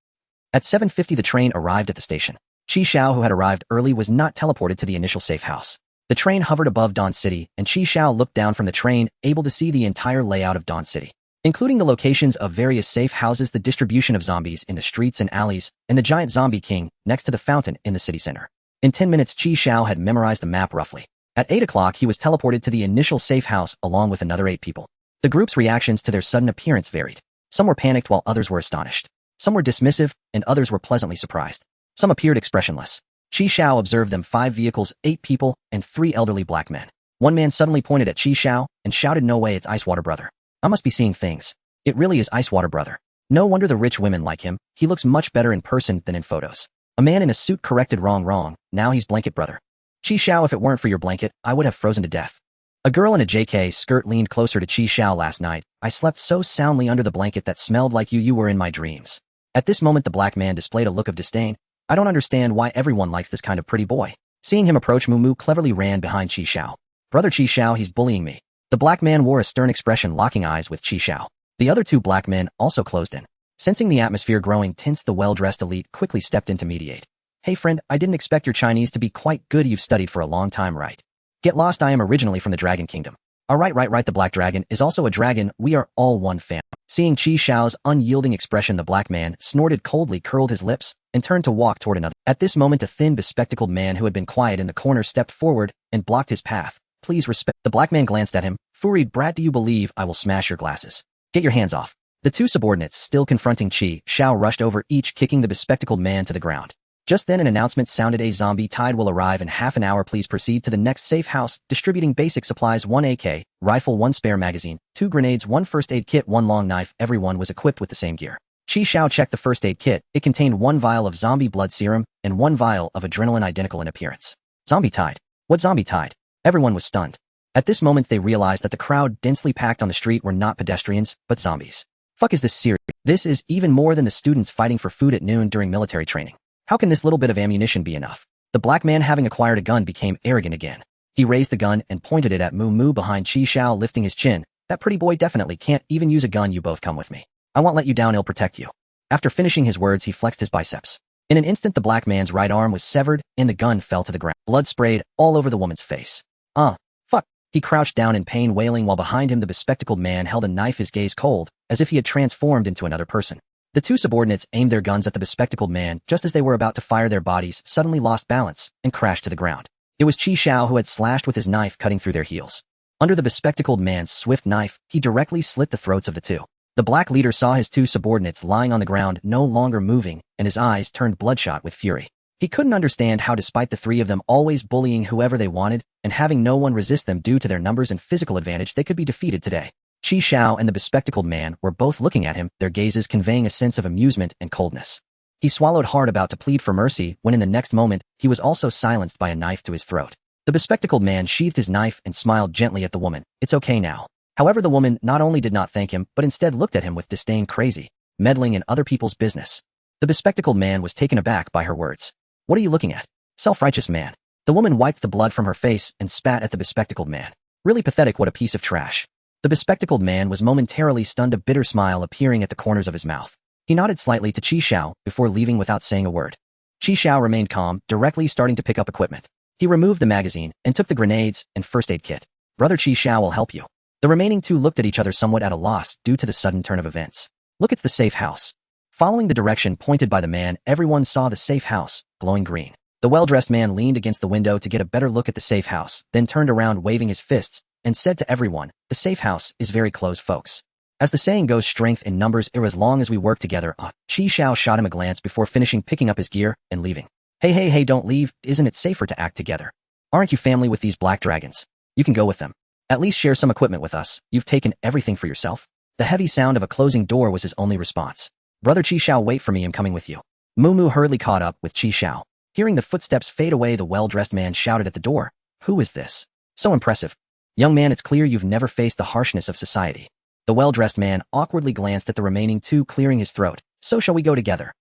Speaker 1: At 7:50 the train arrived at the station. Xiao, who had arrived early, was not teleported to the initial safe house. The train hovered above Dawn City, and Xiao looked down from the train, able to see the entire layout of Dawn City, including the locations of various safe houses, the distribution of zombies in the streets and alleys, and the giant zombie king next to the fountain in the city center. In 10 minutes, Xiao had memorized the map roughly. At 8 o'clock, he was teleported to the initial safe house along with another 8 people. The group's reactions to their sudden appearance varied. Some were panicked while others were astonished. Some were dismissive, and others were pleasantly surprised. Some appeared expressionless. Xiao observed them: 5 vehicles, 8 people, and 3 elderly black men. One man suddenly pointed at Xiao and shouted, "No way, it's Icewater Brother. I must be seeing things. It really is Icewater Brother. No wonder the rich women like him. He looks much better in person than in photos." A man in a suit corrected, "Wrong. Now he's Blanket Brother. Xiao, if it weren't for your blanket, I would have frozen to death." A girl in a JK skirt leaned closer to Xiao. "Last night, I slept so soundly under the blanket that smelled like you were in my dreams." At this moment the black man displayed a look of disdain. "I don't understand why everyone likes this kind of pretty boy." Seeing him approach, Moo cleverly ran behind Xiao. "Brother Xiao, he's bullying me." The black man wore a stern expression, locking eyes with Xiao. The other 2 black men also closed in. Sensing the atmosphere growing tense, the well-dressed elite quickly stepped in to mediate. "Hey friend, I didn't expect your Chinese to be quite good. You've studied for a long time, right? Get lost, I am originally from the Dragon Kingdom." Right, the Black Dragon is also a dragon. We are all one fam. Seeing Xiao's unyielding expression, the black man snorted coldly, curled his lips, and turned to walk toward another. At this moment a thin, bespectacled man who had been quiet in the corner stepped forward and blocked his path. "Please respect." The black man glanced at him. "Furied brat, do you believe I will smash your glasses? Get your hands off." The 2 subordinates, still confronting Xiao, rushed over, each kicking the bespectacled man to the ground. Just then an announcement sounded: "A zombie tide will arrive in half an hour. Please proceed to the next safe house, distributing basic supplies: 1 AK, rifle, 1 spare magazine, 2 grenades, 1 first aid kit, 1 long knife." Everyone was equipped with the same gear. Xiao checked the first aid kit. It contained 1 vial of zombie blood serum and 1 vial of adrenaline identical in appearance. Zombie tide? What zombie tide? Everyone was stunned. At this moment they realized that the crowd densely packed on the street were not pedestrians, but zombies. Fuck, is this serious? This is even more than the students fighting for food at noon during military training. How can this little bit of ammunition be enough? The black man, having acquired a gun, became arrogant again. He raised the gun and pointed it at Moo behind Xiao, lifting his chin. "That pretty boy definitely can't even use a gun. You both come with me. I won't let you down, I'll protect you." After finishing his words, he flexed his biceps. In an instant the black man's right arm was severed and the gun fell to the ground. Blood sprayed all over the woman's face. Fuck. He crouched down in pain, wailing, while behind him the bespectacled man held a knife, his gaze cold, as if he had transformed into another person. The 2 subordinates aimed their guns at the bespectacled man. Just as they were about to fire, their bodies suddenly lost balance and crashed to the ground. It was Xiao who had slashed with his knife, cutting through their heels. Under the bespectacled man's swift knife, he directly slit the throats of the 2. The black leader saw his 2 subordinates lying on the ground, no longer moving, and his eyes turned bloodshot with fury. He couldn't understand how, despite the 3 of them always bullying whoever they wanted and having no one resist them due to their numbers and physical advantage, they could be defeated today. Xiao and the bespectacled man were both looking at him, their gazes conveying a sense of amusement and coldness. He swallowed hard, about to plead for mercy, when in the next moment, he was also silenced by a knife to his throat. The bespectacled man sheathed his knife and smiled gently at the woman. "It's okay now." However, the woman not only did not thank him, but instead looked at him with disdain. "Crazy, meddling in other people's business." The bespectacled man was taken aback by her words. "What are you looking at? Self-righteous man." The woman wiped the blood from her face and spat at the bespectacled man. "Really pathetic, what a piece of trash." The bespectacled man was momentarily stunned, a bitter smile appearing at the corners of his mouth. He nodded slightly to Xiao before leaving without saying a word. Xiao remained calm, directly starting to pick up equipment. He removed the magazine and took the grenades and first aid kit. "Brother Xiao will help you." The remaining 2 looked at each other, somewhat at a loss due to the sudden turn of events. "Look, it's the safe house." Following the direction pointed by the man, everyone saw the safe house, glowing green. The well-dressed man leaned against the window to get a better look at the safe house, then turned around waving his fists, and said to everyone, "The safe house is very close, folks. As the saying goes, strength in numbers, or as long as we work together." Xiao shot him a glance before finishing picking up his gear and leaving. Hey, don't leave. Isn't it safer to act together? Aren't you family with these black dragons? You can go with them. At least share some equipment with us. You've taken everything for yourself." The heavy sound of a closing door was his only response. "Brother Xiao, wait for me, I'm coming with you." Moo hurriedly caught up with Xiao. Hearing the footsteps fade away, the well-dressed man shouted at the door, "Who is this? So impressive. Young man, it's clear you've never faced the harshness of society." The well-dressed man awkwardly glanced at the remaining 2, clearing his throat. "So shall we go together?"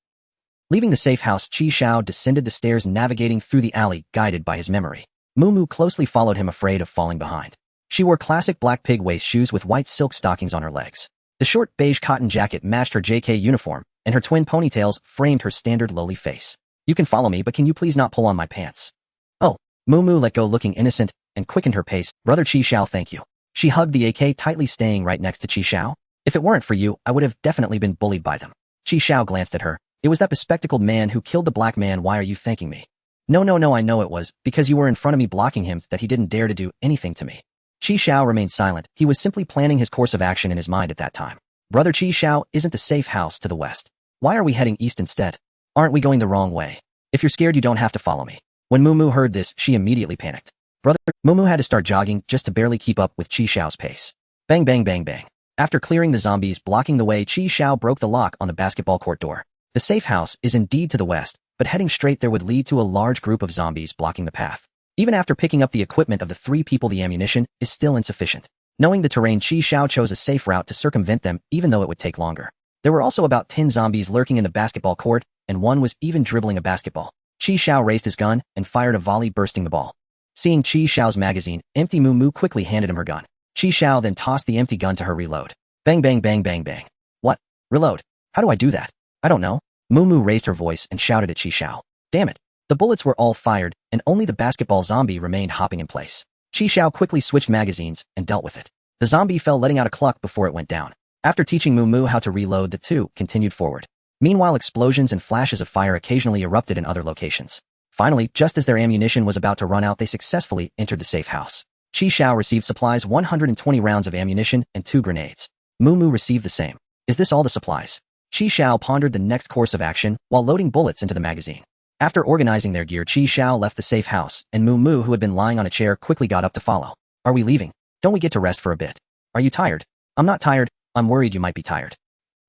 Speaker 1: Leaving the safe house, Xiao descended the stairs, navigating through the alley, guided by his memory. Moo closely followed him, afraid of falling behind. She wore classic black pig waist shoes with white silk stockings on her legs. The short beige cotton jacket matched her JK uniform, and her twin ponytails framed her standard lowly face. You can follow me, but can you please not pull on my pants? Oh, Moo let go, looking innocent, and quickened her pace. Brother Xiao, thank you. She hugged the AK, tightly staying right next to Xiao. If it weren't for you, I would have definitely been bullied by them. Xiao glanced at her. It was that bespectacled man who killed the black man. Why are you thanking me? No, I know it was, because you were in front of me blocking him that he didn't dare to do anything to me. Xiao remained silent. He was simply planning his course of action in his mind at that time. Brother Xiao, isn't the safe house to the west? Why are we heading east instead? Aren't we going the wrong way? If you're scared, you don't have to follow me. When Moo heard this, she immediately panicked. Brother, Moo had to start jogging just to barely keep up with Xiao's pace. Bang, bang, bang, bang. After clearing the zombies blocking the way, Xiao broke the lock on the basketball court door. The safe house is indeed to the west, but heading straight there would lead to a large group of zombies blocking the path. Even after picking up the equipment of the 3 people, the ammunition is still insufficient. Knowing the terrain, Xiao chose a safe route to circumvent them, even though it would take longer. There were also about 10 zombies lurking in the basketball court, and one was even dribbling a basketball. Xiao raised his gun and fired a volley, bursting the ball. Seeing Xiao's magazine empty, Moo quickly handed him her gun. Xiao then tossed the empty gun to her. Reload. Bang, bang, bang, bang, bang. What? Reload? How do I do that? I don't know. Moo raised her voice and shouted at Xiao. Damn it. The bullets were all fired, and only the basketball zombie remained hopping in place. Xiao quickly switched magazines and dealt with it. The zombie fell, letting out a cluck before it went down. After teaching Moo how to reload, the two continued forward. Meanwhile, explosions and flashes of fire occasionally erupted in other locations. Finally, just as their ammunition was about to run out, they successfully entered the safe house. Xiao received supplies, 120 rounds of ammunition and 2 grenades. Moo received the same. Is this all the supplies? Xiao pondered the next course of action while loading bullets into the magazine. After organizing their gear, Xiao left the safe house, and Moo, who had been lying on a chair, quickly got up to follow. Are we leaving? Don't we get to rest for a bit? Are you tired? I'm not tired. I'm worried you might be tired.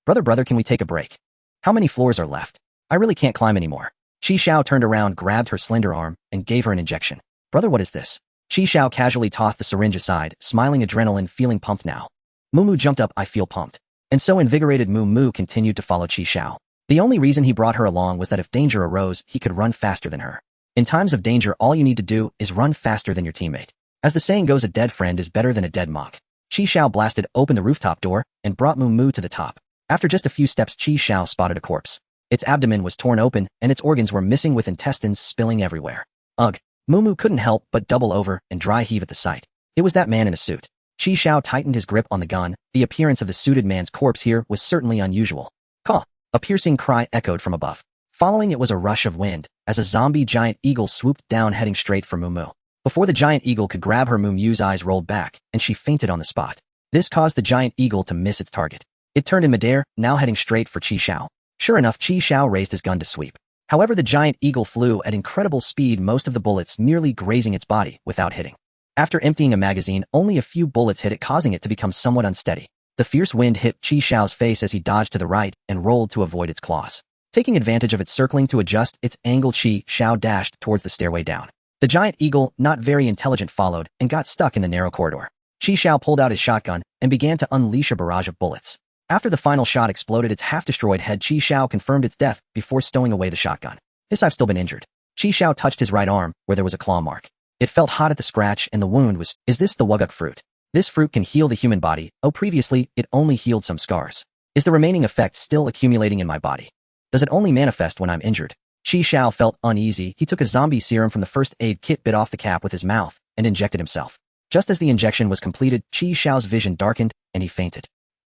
Speaker 1: Brother, can we take a break? How many floors are left? I really can't climb anymore. Xiao turned around, grabbed her slender arm, and gave her an injection. Brother, what is this? Xiao casually tossed the syringe aside, smiling, adrenaline, feeling pumped now. Moo jumped up. I feel pumped. And so invigorated, Moo continued to follow Xiao. The only reason he brought her along was that if danger arose, he could run faster than her. In times of danger, all you need to do is run faster than your teammate. As the saying goes, a dead friend is better than a dead mock. Xiao blasted open the rooftop door and brought Moo to the top. After just a few steps, Xiao spotted a corpse. Its abdomen was torn open, and its organs were missing, with intestines spilling everywhere. Ugh. Moo couldn't help but double over and dry heave at the sight. It was that man in a suit. Xiao tightened his grip on the gun. The appearance of the suited man's corpse here was certainly unusual. Caw! A piercing cry echoed from above. Following it was a rush of wind, as a zombie giant eagle swooped down, heading straight for Moo. Before the giant eagle could grab her, Moo's eyes rolled back, and she fainted on the spot. This caused the giant eagle to miss its target. It turned in midair, now heading straight for Xiao. Sure enough, Xiao raised his gun to sweep. However, the giant eagle flew at incredible speed, most of the bullets merely grazing its body without hitting. After emptying a magazine, only a few bullets hit it, causing it to become somewhat unsteady. The fierce wind hit Xiao's face as he dodged to the right and rolled to avoid its claws. Taking advantage of its circling to adjust its angle, Xiao dashed towards the stairway down. The giant eagle, not very intelligent, followed and got stuck in the narrow corridor. Xiao pulled out his shotgun and began to unleash a barrage of bullets. After the final shot exploded its half-destroyed head, Xiao confirmed its death before stowing away the shotgun. I've still been injured. Xiao touched his right arm, where there was a claw mark. It felt hot at the scratch, and the wound was, is this the wuguk fruit? This fruit can heal the human body. Oh, previously, it only healed some scars. Is the remaining effect still accumulating in my body? Does it only manifest when I'm injured? Xiao felt uneasy. He took a zombie serum from the first aid kit, bit off the cap with his mouth, and injected himself. Just as the injection was completed, Xiao's vision darkened, and he fainted.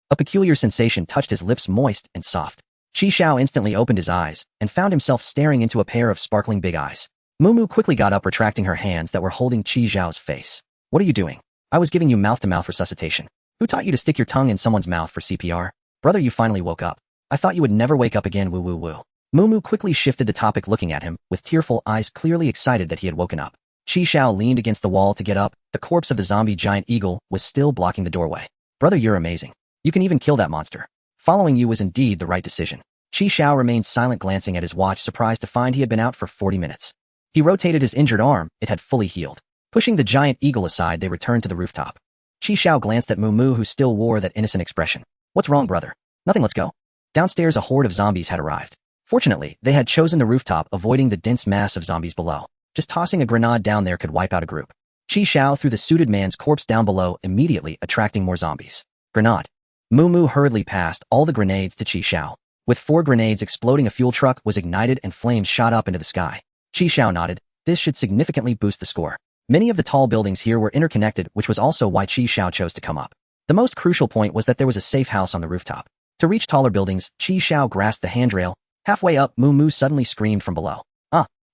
Speaker 1: A peculiar sensation touched his lips, moist and soft. Xiao instantly opened his eyes, and found himself staring into a pair of sparkling big eyes. Moo quickly got up, retracting her hands that were holding Xiao's face. What are you doing? I was giving you mouth-to-mouth resuscitation. Who taught you to stick your tongue in someone's mouth for CPR? Brother, you finally woke up. I thought you would never wake up again, woo woo woo. Moo quickly shifted the topic, looking at him, with tearful eyes, clearly excited that he had woken up. Xiao leaned against the wall to get up. The corpse of the zombie giant eagle was still blocking the doorway. Brother, you're amazing. You can even kill that monster. Following you was indeed the right decision. Xiao remained silent, glancing at his watch, surprised to find he had been out for 40 minutes. He rotated his injured arm. It had fully healed. Pushing the giant eagle aside, they returned to the rooftop. Xiao glanced at Moo, who still wore that innocent expression. What's wrong, brother? Nothing, let's go. Downstairs, a horde of zombies had arrived. Fortunately, they had chosen the rooftop, avoiding the dense mass of zombies below. Just tossing a grenade down there could wipe out a group. Xiao threw the suited man's corpse down below, immediately attracting more zombies. Grenade. Moo hurriedly passed all the grenades to Xiao. With 4 grenades exploding, a fuel truck was ignited and flames shot up into the sky. Xiao nodded. This should significantly boost the score. Many of the tall buildings here were interconnected, which was also why Xiao chose to come up. The most crucial point was that there was a safe house on the rooftop. To reach taller buildings, Xiao grasped the handrail. Halfway up, Moo suddenly screamed from below.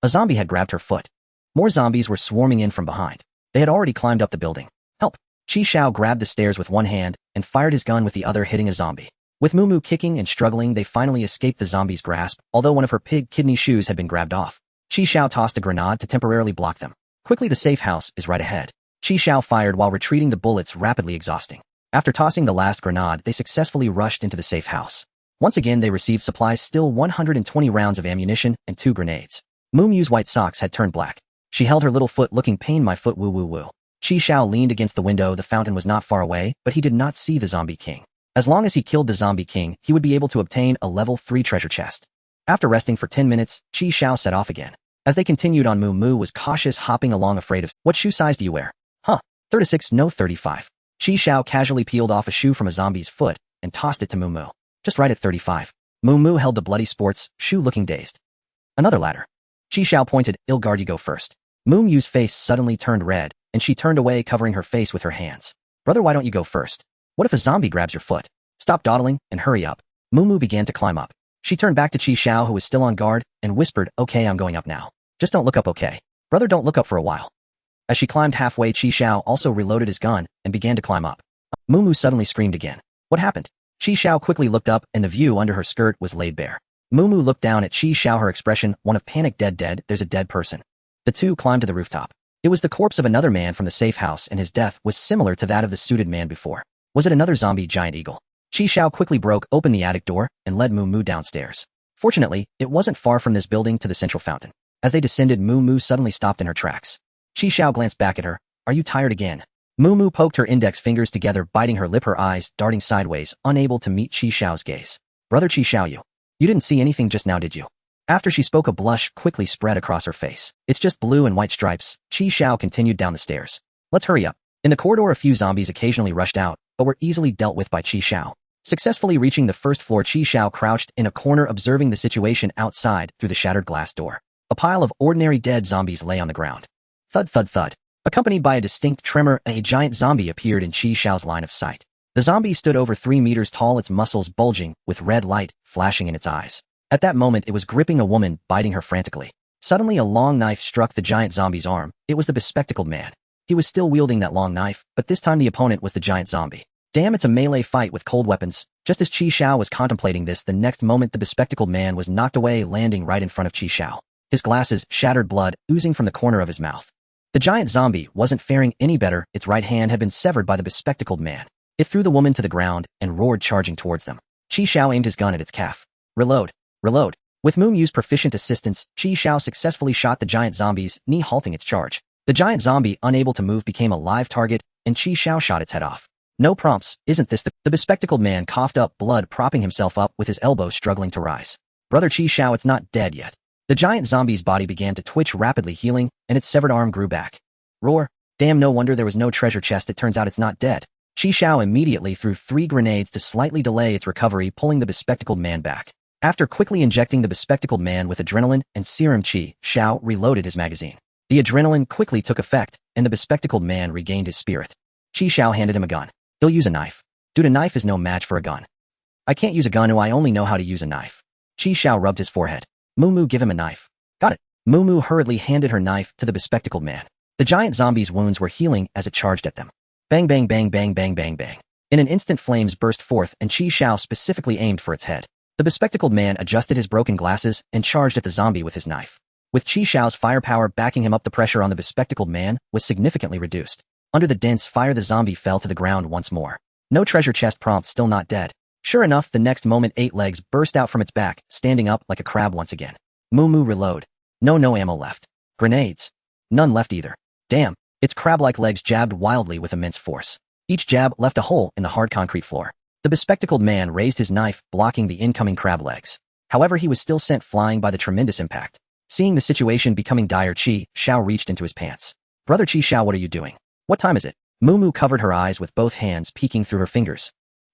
Speaker 1: A zombie had grabbed her foot. More zombies were swarming in from behind. They had already climbed up the building. Help! Xiao grabbed the stairs with one hand and fired his gun with the other, hitting a zombie. With Moo kicking and struggling, they finally escaped the zombie's grasp, although one of her pig kidney shoes had been grabbed off. Xiao tossed a grenade to temporarily block them. Quickly, the safe house is right ahead. Xiao fired while retreating, the bullets rapidly exhausting. After tossing the last grenade, they successfully rushed into the safe house. Once again, they received supplies, still 120 rounds of ammunition and 2 grenades. Moo's white socks had turned black. She held her little foot, looking pain. My foot, woo. Xiao leaned against the window. The fountain was not far away, but he did not see the zombie king. As long as he killed the zombie king, he would be able to obtain a level 3 treasure chest. After resting for 10 minutes, Xiao set off again. As they continued on, Moo was cautious, hopping along, afraid of, what shoe size do you wear? 36, no 35. Xiao casually peeled off a shoe from a zombie's foot and tossed it to Moo. Just right at 35. Moo held the bloody sports shoe, looking dazed. Another ladder. Xiao pointed, I'll guard, you go first. Moo's face suddenly turned red, and she turned away, covering her face with her hands. Brother, why don't you go first? What if a zombie grabs your foot? Stop dawdling and hurry up. Moo began to climb up. She turned back to Xiao, who was still on guard, and whispered, okay, I'm going up now. Just don't look up, okay? Brother, don't look up for a while. As she climbed halfway, Xiao also reloaded his gun and began to climb up. Moo suddenly screamed again. What happened? Xiao quickly looked up, and the view under her skirt was laid bare. Moo looked down at Xiao, her expression one of panic. Dead, there's a dead person. The two climbed to the rooftop. It was the corpse of another man from the safe house, and his death was similar to that of the suited man before. Was it another zombie giant eagle? Xiao quickly broke open the attic door and led Moo downstairs. Fortunately, it wasn't far from this building to the central fountain. As they descended, Moo suddenly stopped in her tracks. Xiao glanced back at her. Are you tired again? Moo poked her index fingers together, biting her lip, her eyes darting sideways, unable to meet Xiao's gaze. Brother Xiao, you didn't see anything just now, did you? After she spoke, a blush quickly spread across her face. It's just blue and white stripes. Xiao continued down the stairs. Let's hurry up. In the corridor, a few zombies occasionally rushed out, but were easily dealt with by Xiao. Successfully reaching the first floor, Xiao crouched in a corner, observing the situation outside through the shattered glass door. A pile of ordinary dead zombies lay on the ground. Thud, thud, thud. Accompanied by a distinct tremor, a giant zombie appeared in Xiao's line of sight. The zombie stood over 3 meters tall, its muscles bulging, with red light flashing in its eyes. At that moment, it was gripping a woman, biting her frantically. Suddenly, a long knife struck the giant zombie's arm. It was the bespectacled man. He was still wielding that long knife, but this time the opponent was the giant zombie. Damn, it's a melee fight with cold weapons. Just as Xiao was contemplating this, the next moment the bespectacled man was knocked away, landing right in front of Xiao. His glasses shattered, blood oozing from the corner of his mouth. The giant zombie wasn't faring any better. Its right hand had been severed by the bespectacled man. It threw the woman to the ground and roared, charging towards them. Xiao aimed his gun at its calf. Reload. Reload. With Moo's proficient assistance, Xiao successfully shot the giant zombie's knee, halting its charge. The giant zombie, unable to move, became a live target, and Xiao shot its head off. No prompts. Isn't this the bespectacled man coughed up blood, propping himself up with his elbow, struggling to rise. Brother Xiao, it's not dead yet. The giant zombie's body began to twitch, rapidly healing, and its severed arm grew back. Roar. Damn, no wonder there was no treasure chest. It turns out it's not dead. Xiao immediately threw 3 grenades to slightly delay its recovery, pulling the bespectacled man back. After quickly injecting the bespectacled man with adrenaline and serum chi, Xiao reloaded his magazine. The adrenaline quickly took effect, and the bespectacled man regained his spirit. Xiao handed him a gun. He'll use a knife. Dude, a knife is no match for a gun. I can't use a gun. I only know how to use a knife. Xiao rubbed his forehead. Moo, give him a knife. Got it. Moo hurriedly handed her knife to the bespectacled man. The giant zombie's wounds were healing as it charged at them. Bang, bang, bang, bang, bang, bang, bang. In an instant, flames burst forth, and Xiao specifically aimed for its head. The bespectacled man adjusted his broken glasses and charged at the zombie with his knife. With Xiao's firepower backing him up, the pressure on the bespectacled man was significantly reduced. Under the dense fire, the zombie fell to the ground once more. No treasure chest. Prompt, still not dead. Sure enough, the next moment 8 legs burst out from its back, standing up like a crab once again. Moo, reload. No ammo left. Grenades. None left either. Damn, its crab-like legs jabbed wildly with immense force. Each jab left a hole in the hard concrete floor. The bespectacled man raised his knife, blocking the incoming crab legs. However, he was still sent flying by the tremendous impact. Seeing the situation becoming dire, Xiao reached into his pants. Brother Chi Xiao, what are you doing? What time is it? Moo covered her eyes with both hands peeking through her fingers.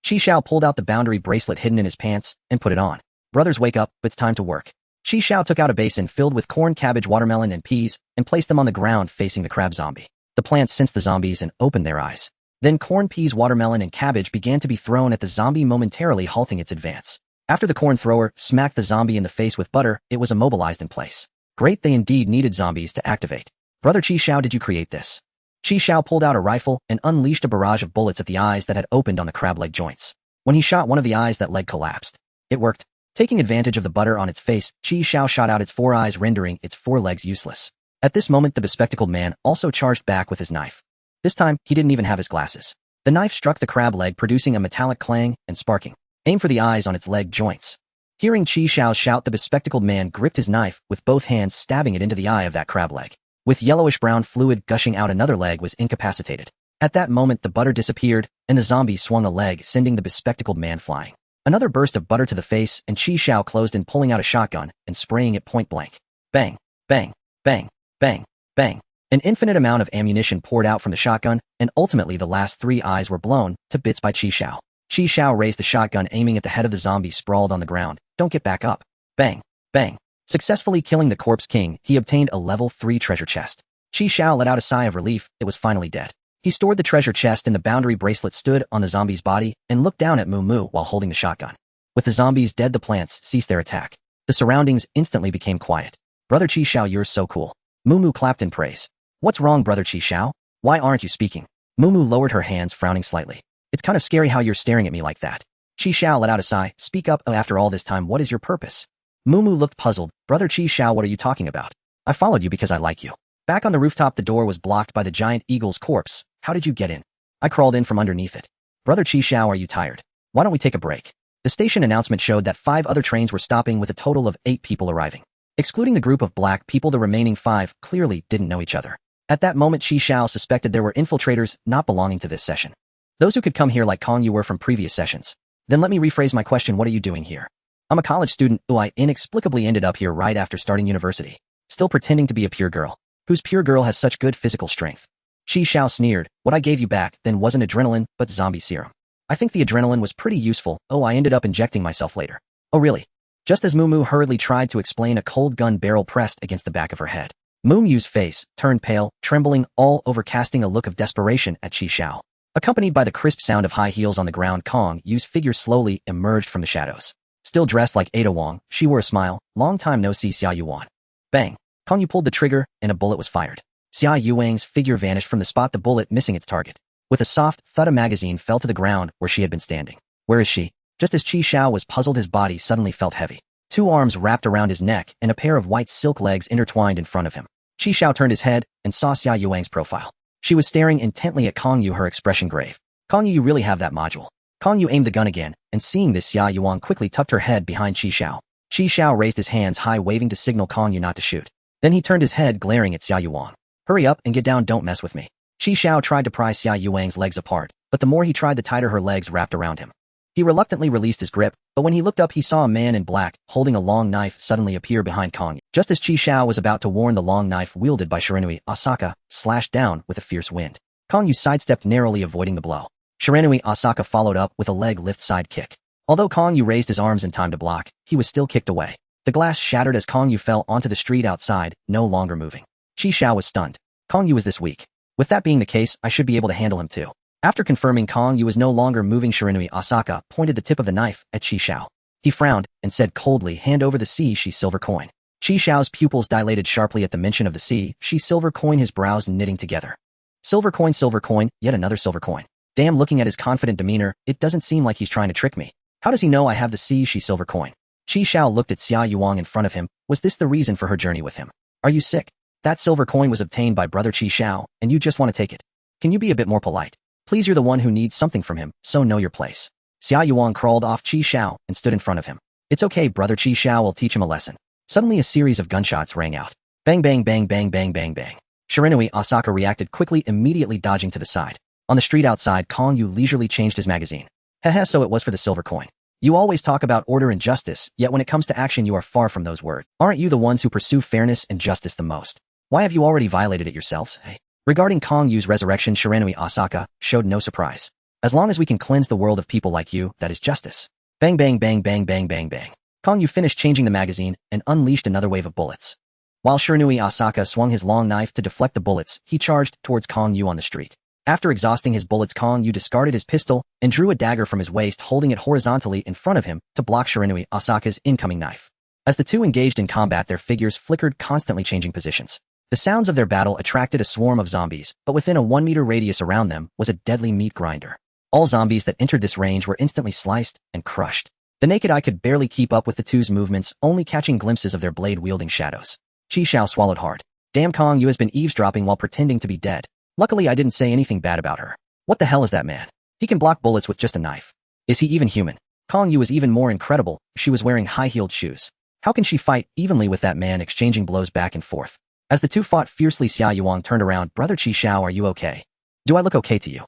Speaker 1: Chi Xiao pulled out the boundary bracelet hidden in his pants and put it on. Brothers, wake up, it's time to work. Chi Xiao took out a basin filled with corn, cabbage, watermelon, and peas and placed them on the ground facing the crab zombie. The plants sensed the zombies and opened their eyes. Then corn, peas, watermelon, and cabbage began to be thrown at the zombie, momentarily halting its advance. After the corn thrower smacked the zombie in the face with butter, it was immobilized in place. Great, they indeed needed zombies to activate. Brother Chi Xiao, did you create this? Chi Xiao pulled out a rifle and unleashed a barrage of bullets at the eyes that had opened on the crab leg joints. When he shot one of the eyes, that leg collapsed. It worked. Taking advantage of the butter on its face, Chi Xiao shot out its 4 eyes, rendering its 4 legs useless. At this moment, the bespectacled man also charged back with his knife. This time, he didn't even have his glasses. The knife struck the crab leg, producing a metallic clang and sparking. Aim for the eyes on its leg joints. Hearing Chi Xiao shout, the bespectacled man gripped his knife with both hands, stabbing it into the eye of that crab leg. With yellowish-brown fluid gushing out, another leg was incapacitated. At that moment, the butter disappeared, and the zombie swung a leg, sending the bespectacled man flying. Another burst of butter to the face, and Chi Xiao closed in, pulling out a shotgun and spraying it point blank. Bang, bang, bang, bang, bang. An infinite amount of ammunition poured out from the shotgun, and ultimately the last 3 eyes were blown to bits by Chi Xiao. Chi Xiao raised the shotgun, aiming at the head of the zombie sprawled on the ground. Don't get back up. Bang, bang. Successfully killing the corpse king, he obtained a level 3 treasure chest. Chi Xiao let out a sigh of relief. It was finally dead. He stored the treasure chest in the boundary bracelet, stood on the zombie's body, and looked down at Moo while holding the shotgun. With the zombies dead, the plants ceased their attack. The surroundings instantly became quiet. Brother Chi Xiao, you're so cool. Moo clapped in praise. What's wrong, Brother Chi Xiao? Why aren't you speaking? Moo lowered her hands, frowning slightly. It's kind of scary how you're staring at me like that. Chi Xiao let out a sigh. Speak up. After all this time, what is your purpose? Moo looked puzzled. Brother Chi Xiao, what are you talking about? I followed you because I like you. Back on the rooftop, the door was blocked by the giant eagle's corpse. How did you get in? I crawled in from underneath it. Brother Chi Xiao, are you tired? Why don't we take a break? The station announcement showed that 5 other trains were stopping, with a total of 8 people arriving. Excluding the group of black people, the remaining 5 clearly didn't know each other. At that moment, Chi Xiao suspected there were infiltrators not belonging to this session. Those who could come here like Kong Yu were from previous sessions. Then let me rephrase my question. What are you doing here? I'm a college student who I inexplicably ended up here right after starting university. Still pretending to be a pure girl. Whose pure girl has such good physical strength? Chi Xiao sneered. What I gave you back then wasn't adrenaline, but zombie serum. I think the adrenaline was pretty useful. Oh, I ended up injecting myself later. Oh really? Just as Moo hurriedly tried to explain, a cold gun barrel pressed against the back of her head. Moo's face turned pale, trembling all over, casting a look of desperation at Chi Xiao. Accompanied by the crisp sound of high heels on the ground, Kong Yu's figure slowly emerged from the shadows. Still dressed like Ada Wong, she wore a smile. Long time no see, Xia Yuan. Bang! Kong Yu pulled the trigger, and a bullet was fired. Xia Yuang's figure vanished from the spot, the bullet missing its target. With a soft thud, a magazine fell to the ground where she had been standing. Where is she? Just as Chi Xiao was puzzled, his body suddenly felt heavy. 2 arms wrapped around his neck, and a pair of white silk legs intertwined in front of him. Chi Xiao turned his head and saw Xia Yuang's profile. She was staring intently at Kong Yu, her expression grave. Kong Yu, you really have that module. Kong Yu aimed the gun again, and seeing this, Xia Yuang quickly tucked her head behind Chi Xiao. Chi Xiao raised his hands high, waving to signal Kong Yu not to shoot. Then he turned his head, glaring at Xia Yuang. Hurry up and get down, don't mess with me. Chi Xiao tried to pry Xia Yuang's legs apart, but the more he tried, the tighter her legs wrapped around him. He reluctantly released his grip, but when he looked up, he saw a man in black, holding a long knife, suddenly appear behind Kong Yu. Just as Chi Xiao was about to warn, the long knife wielded by Shiranui Asaka slashed down with a fierce wind. Kong Yu sidestepped, narrowly avoiding the blow. Shiranui Asaka followed up with a leg lift side kick. Although Kong Yu raised his arms in time to block, he was still kicked away. The glass shattered as Kong Yu fell onto the street outside, no longer moving. Chi Xiao was stunned. Kong Yu is this weak. With that being the case, I should be able to handle him too. After confirming Kong Yu was no longer moving, Shiranui Asaka pointed the tip of the knife at Chi Xiao. He frowned and said coldly, hand over the C silver coin. Chi Xiao's pupils dilated sharply at the mention of the C silver coin, his brows knitting together. Silver coin, yet another silver coin. Damn, looking at his confident demeanor, it doesn't seem like he's trying to trick me. How does he know I have the C silver coin? Chi Xiao looked at Xia Yuang in front of him. Was this the reason for her journey with him? Are you sick? That silver coin was obtained by Brother Chi Xiao, and you just want to take it. Can you be a bit more polite? Please, you're the one who needs something from him, so know your place. Xia Yuang crawled off Chi Xiao and stood in front of him. It's okay, Brother Chi Xiao will teach him a lesson. Suddenly a series of gunshots rang out. Bang bang bang bang bang bang bang. Shiranui Asaka reacted quickly, immediately dodging to the side. On the street outside, Kong Yu leisurely changed his magazine. Hehe, so it was for the silver coin. You always talk about order and justice, yet when it comes to action you are far from those words. Aren't you the ones who pursue fairness and justice the most? Why have you already violated it yourselves? Hey. Regarding Kong Yu's resurrection, Shiranui Asaka showed no surprise. As long as we can cleanse the world of people like you, that is justice. Bang bang bang bang bang bang bang. Kong Yu finished changing the magazine and unleashed another wave of bullets. While Shiranui Asaka swung his long knife to deflect the bullets, he charged towards Kong Yu on the street. After exhausting his bullets, Kong Yu discarded his pistol and drew a dagger from his waist, holding it horizontally in front of him to block Shiranui Asaka's incoming knife. As the two engaged in combat, their figures flickered, constantly changing positions. The sounds of their battle attracted a swarm of zombies, but within a 1-meter radius around them was a deadly meat grinder. All zombies that entered this range were instantly sliced and crushed. The naked eye could barely keep up with the two's movements, only catching glimpses of their blade-wielding shadows. Xiao swallowed hard. Damn, Kong Yu has been eavesdropping while pretending to be dead. Luckily, I didn't say anything bad about her. What the hell is that man? He can block bullets with just a knife. Is he even human? Kong Yu was even more incredible. She was wearing high-heeled shoes. How can she fight evenly with that man, exchanging blows back and forth? As the two fought fiercely, Xiao Yuang turned around. Brother Xiao, are you okay? Do I look okay to you?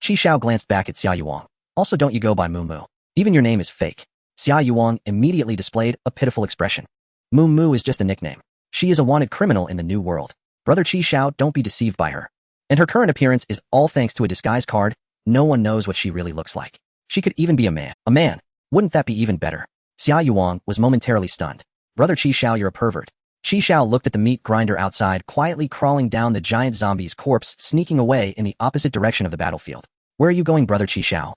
Speaker 1: Xiao glanced back at Xiao Yuang. Also, don't you go by Moo Moo. Even your name is fake. Xiao Yuang immediately displayed a pitiful expression. Moo Moo is just a nickname. She is a wanted criminal in the new world. Brother Xiao, don't be deceived by her. And her current appearance is all thanks to a disguise card. No one knows what she really looks like. She could even be a man. A man? Wouldn't that be even better? Xiao Yuang was momentarily stunned. Brother Xiao, you're a pervert. Xiao looked at the meat grinder outside, quietly crawling down the giant zombie's corpse, sneaking away in the opposite direction of the battlefield. Where are you going, Brother Xiao?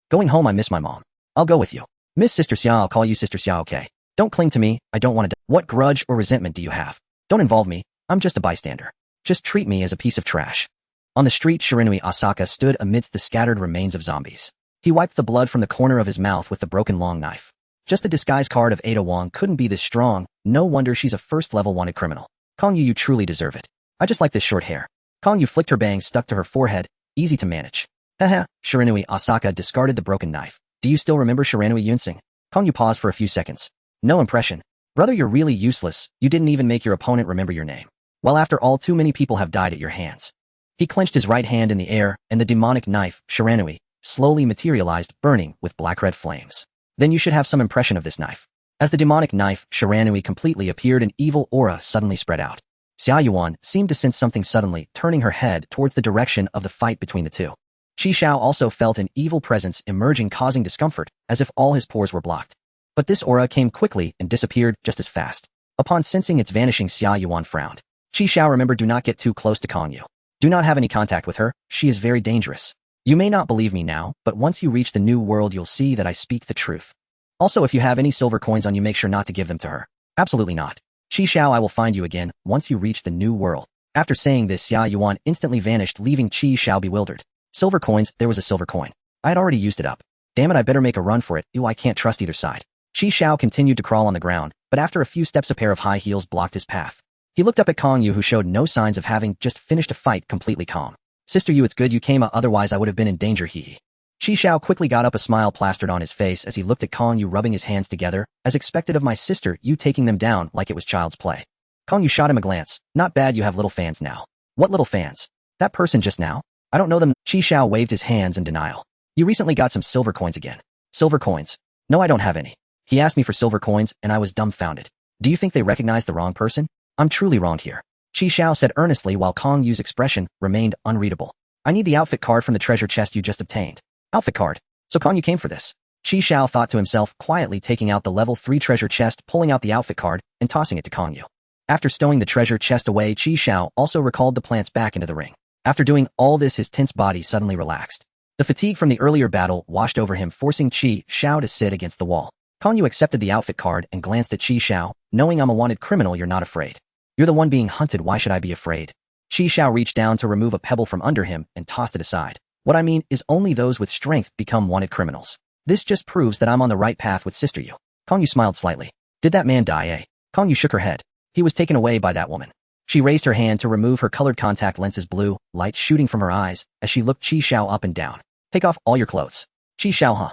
Speaker 1: Going home. I miss my mom. I'll go with you. Miss Sister Xiao, I'll call you Sister Xiao, okay? Don't cling to me. I don't want to die. What grudge or resentment do you have? Don't involve me. I'm just a bystander. Just treat me as a piece of trash. On the street, Shiranui Asaka stood amidst the scattered remains of zombies. He wiped the blood from the corner of his mouth with the broken long knife. Just a disguise card of Ada Wong couldn't be this strong. No wonder she's a first-level wanted criminal. Kong Yu, you truly deserve it. I just like this short hair. Kong Yu flicked her bangs stuck to her forehead. Easy to manage. Haha. Shiranui Asaka discarded the broken knife. Do you still remember Shiranui Yunsing? Kong Yu paused for a few seconds. No impression. Brother, you're really useless. You didn't even make your opponent remember your name. Well, after all, too many people have died at your hands. He clenched his right hand in the air, and the demonic knife, Shiranui, slowly materialized, burning with black-red flames. Then you should have some impression of this knife. As the demonic knife, Shiranui, completely appeared, an evil aura suddenly spread out. Xiao Yuan seemed to sense something suddenly, turning her head towards the direction of the fight between the two. Xiao also felt an evil presence emerging, causing discomfort, as if all his pores were blocked. But this aura came quickly and disappeared just as fast. Upon sensing its vanishing, Xiao Yuan frowned. Xiao, remember, do not get too close to Kong Yu. Do not have any contact with her. She is very dangerous. You may not believe me now, but once you reach the new world, you'll see that I speak the truth. Also, if you have any silver coins on you, make sure not to give them to her. Absolutely not. Xiao, I will find you again once you reach the new world. After saying this, Xiao Yuan instantly vanished, leaving Xiao bewildered. Silver coins, there was a silver coin. I had already used it up. Damn it, I better make a run for it. Ew, I can't trust either side. Xiao continued to crawl on the ground, but after a few steps a pair of high heels blocked his path. He looked up at Kong Yu, who showed no signs of having just finished a fight, completely calm. Sister Yu, it's good you came, otherwise I would have been in danger, hee. Xiao quickly got up, a smile plastered on his face as he looked at Kong Yu, rubbing his hands together, as expected of my sister, you taking them down like it was child's play. Kong Yu shot him a glance. Not bad, you have little fans now. What little fans? That person just now? I don't know them. Xiao waved his hands in denial. You recently got some silver coins again. Silver coins? No, I don't have any. He asked me for silver coins, and I was dumbfounded. Do you think they recognized the wrong person? I'm truly wronged here. Xiao said earnestly while Kong Yu's expression remained unreadable. I need the outfit card from the treasure chest you just obtained. Outfit card? So Kong Yu came for this. Xiao thought to himself, quietly taking out the level 3 treasure chest, pulling out the outfit card, and tossing it to Kong Yu. After stowing the treasure chest away, Xiao also recalled the plants back into the ring. After doing all this, his tense body suddenly relaxed. The fatigue from the earlier battle washed over him, forcing Xiao to sit against the wall. Kong Yu accepted the outfit card and glanced at Xiao. Knowing I'm a wanted criminal, you're not afraid. You're the one being hunted, why should I be afraid? Xiao reached down to remove a pebble from under him and tossed it aside. What I mean is only those with strength become wanted criminals. This just proves that I'm on the right path with Sister Yu. Kong Yu smiled slightly. Did that man die, eh? Kong Yu shook her head. He was taken away by that woman. She raised her hand to remove her colored contact lenses, blue light shooting from her eyes as she looked Xiao up and down. Take off all your clothes. Xiao, huh?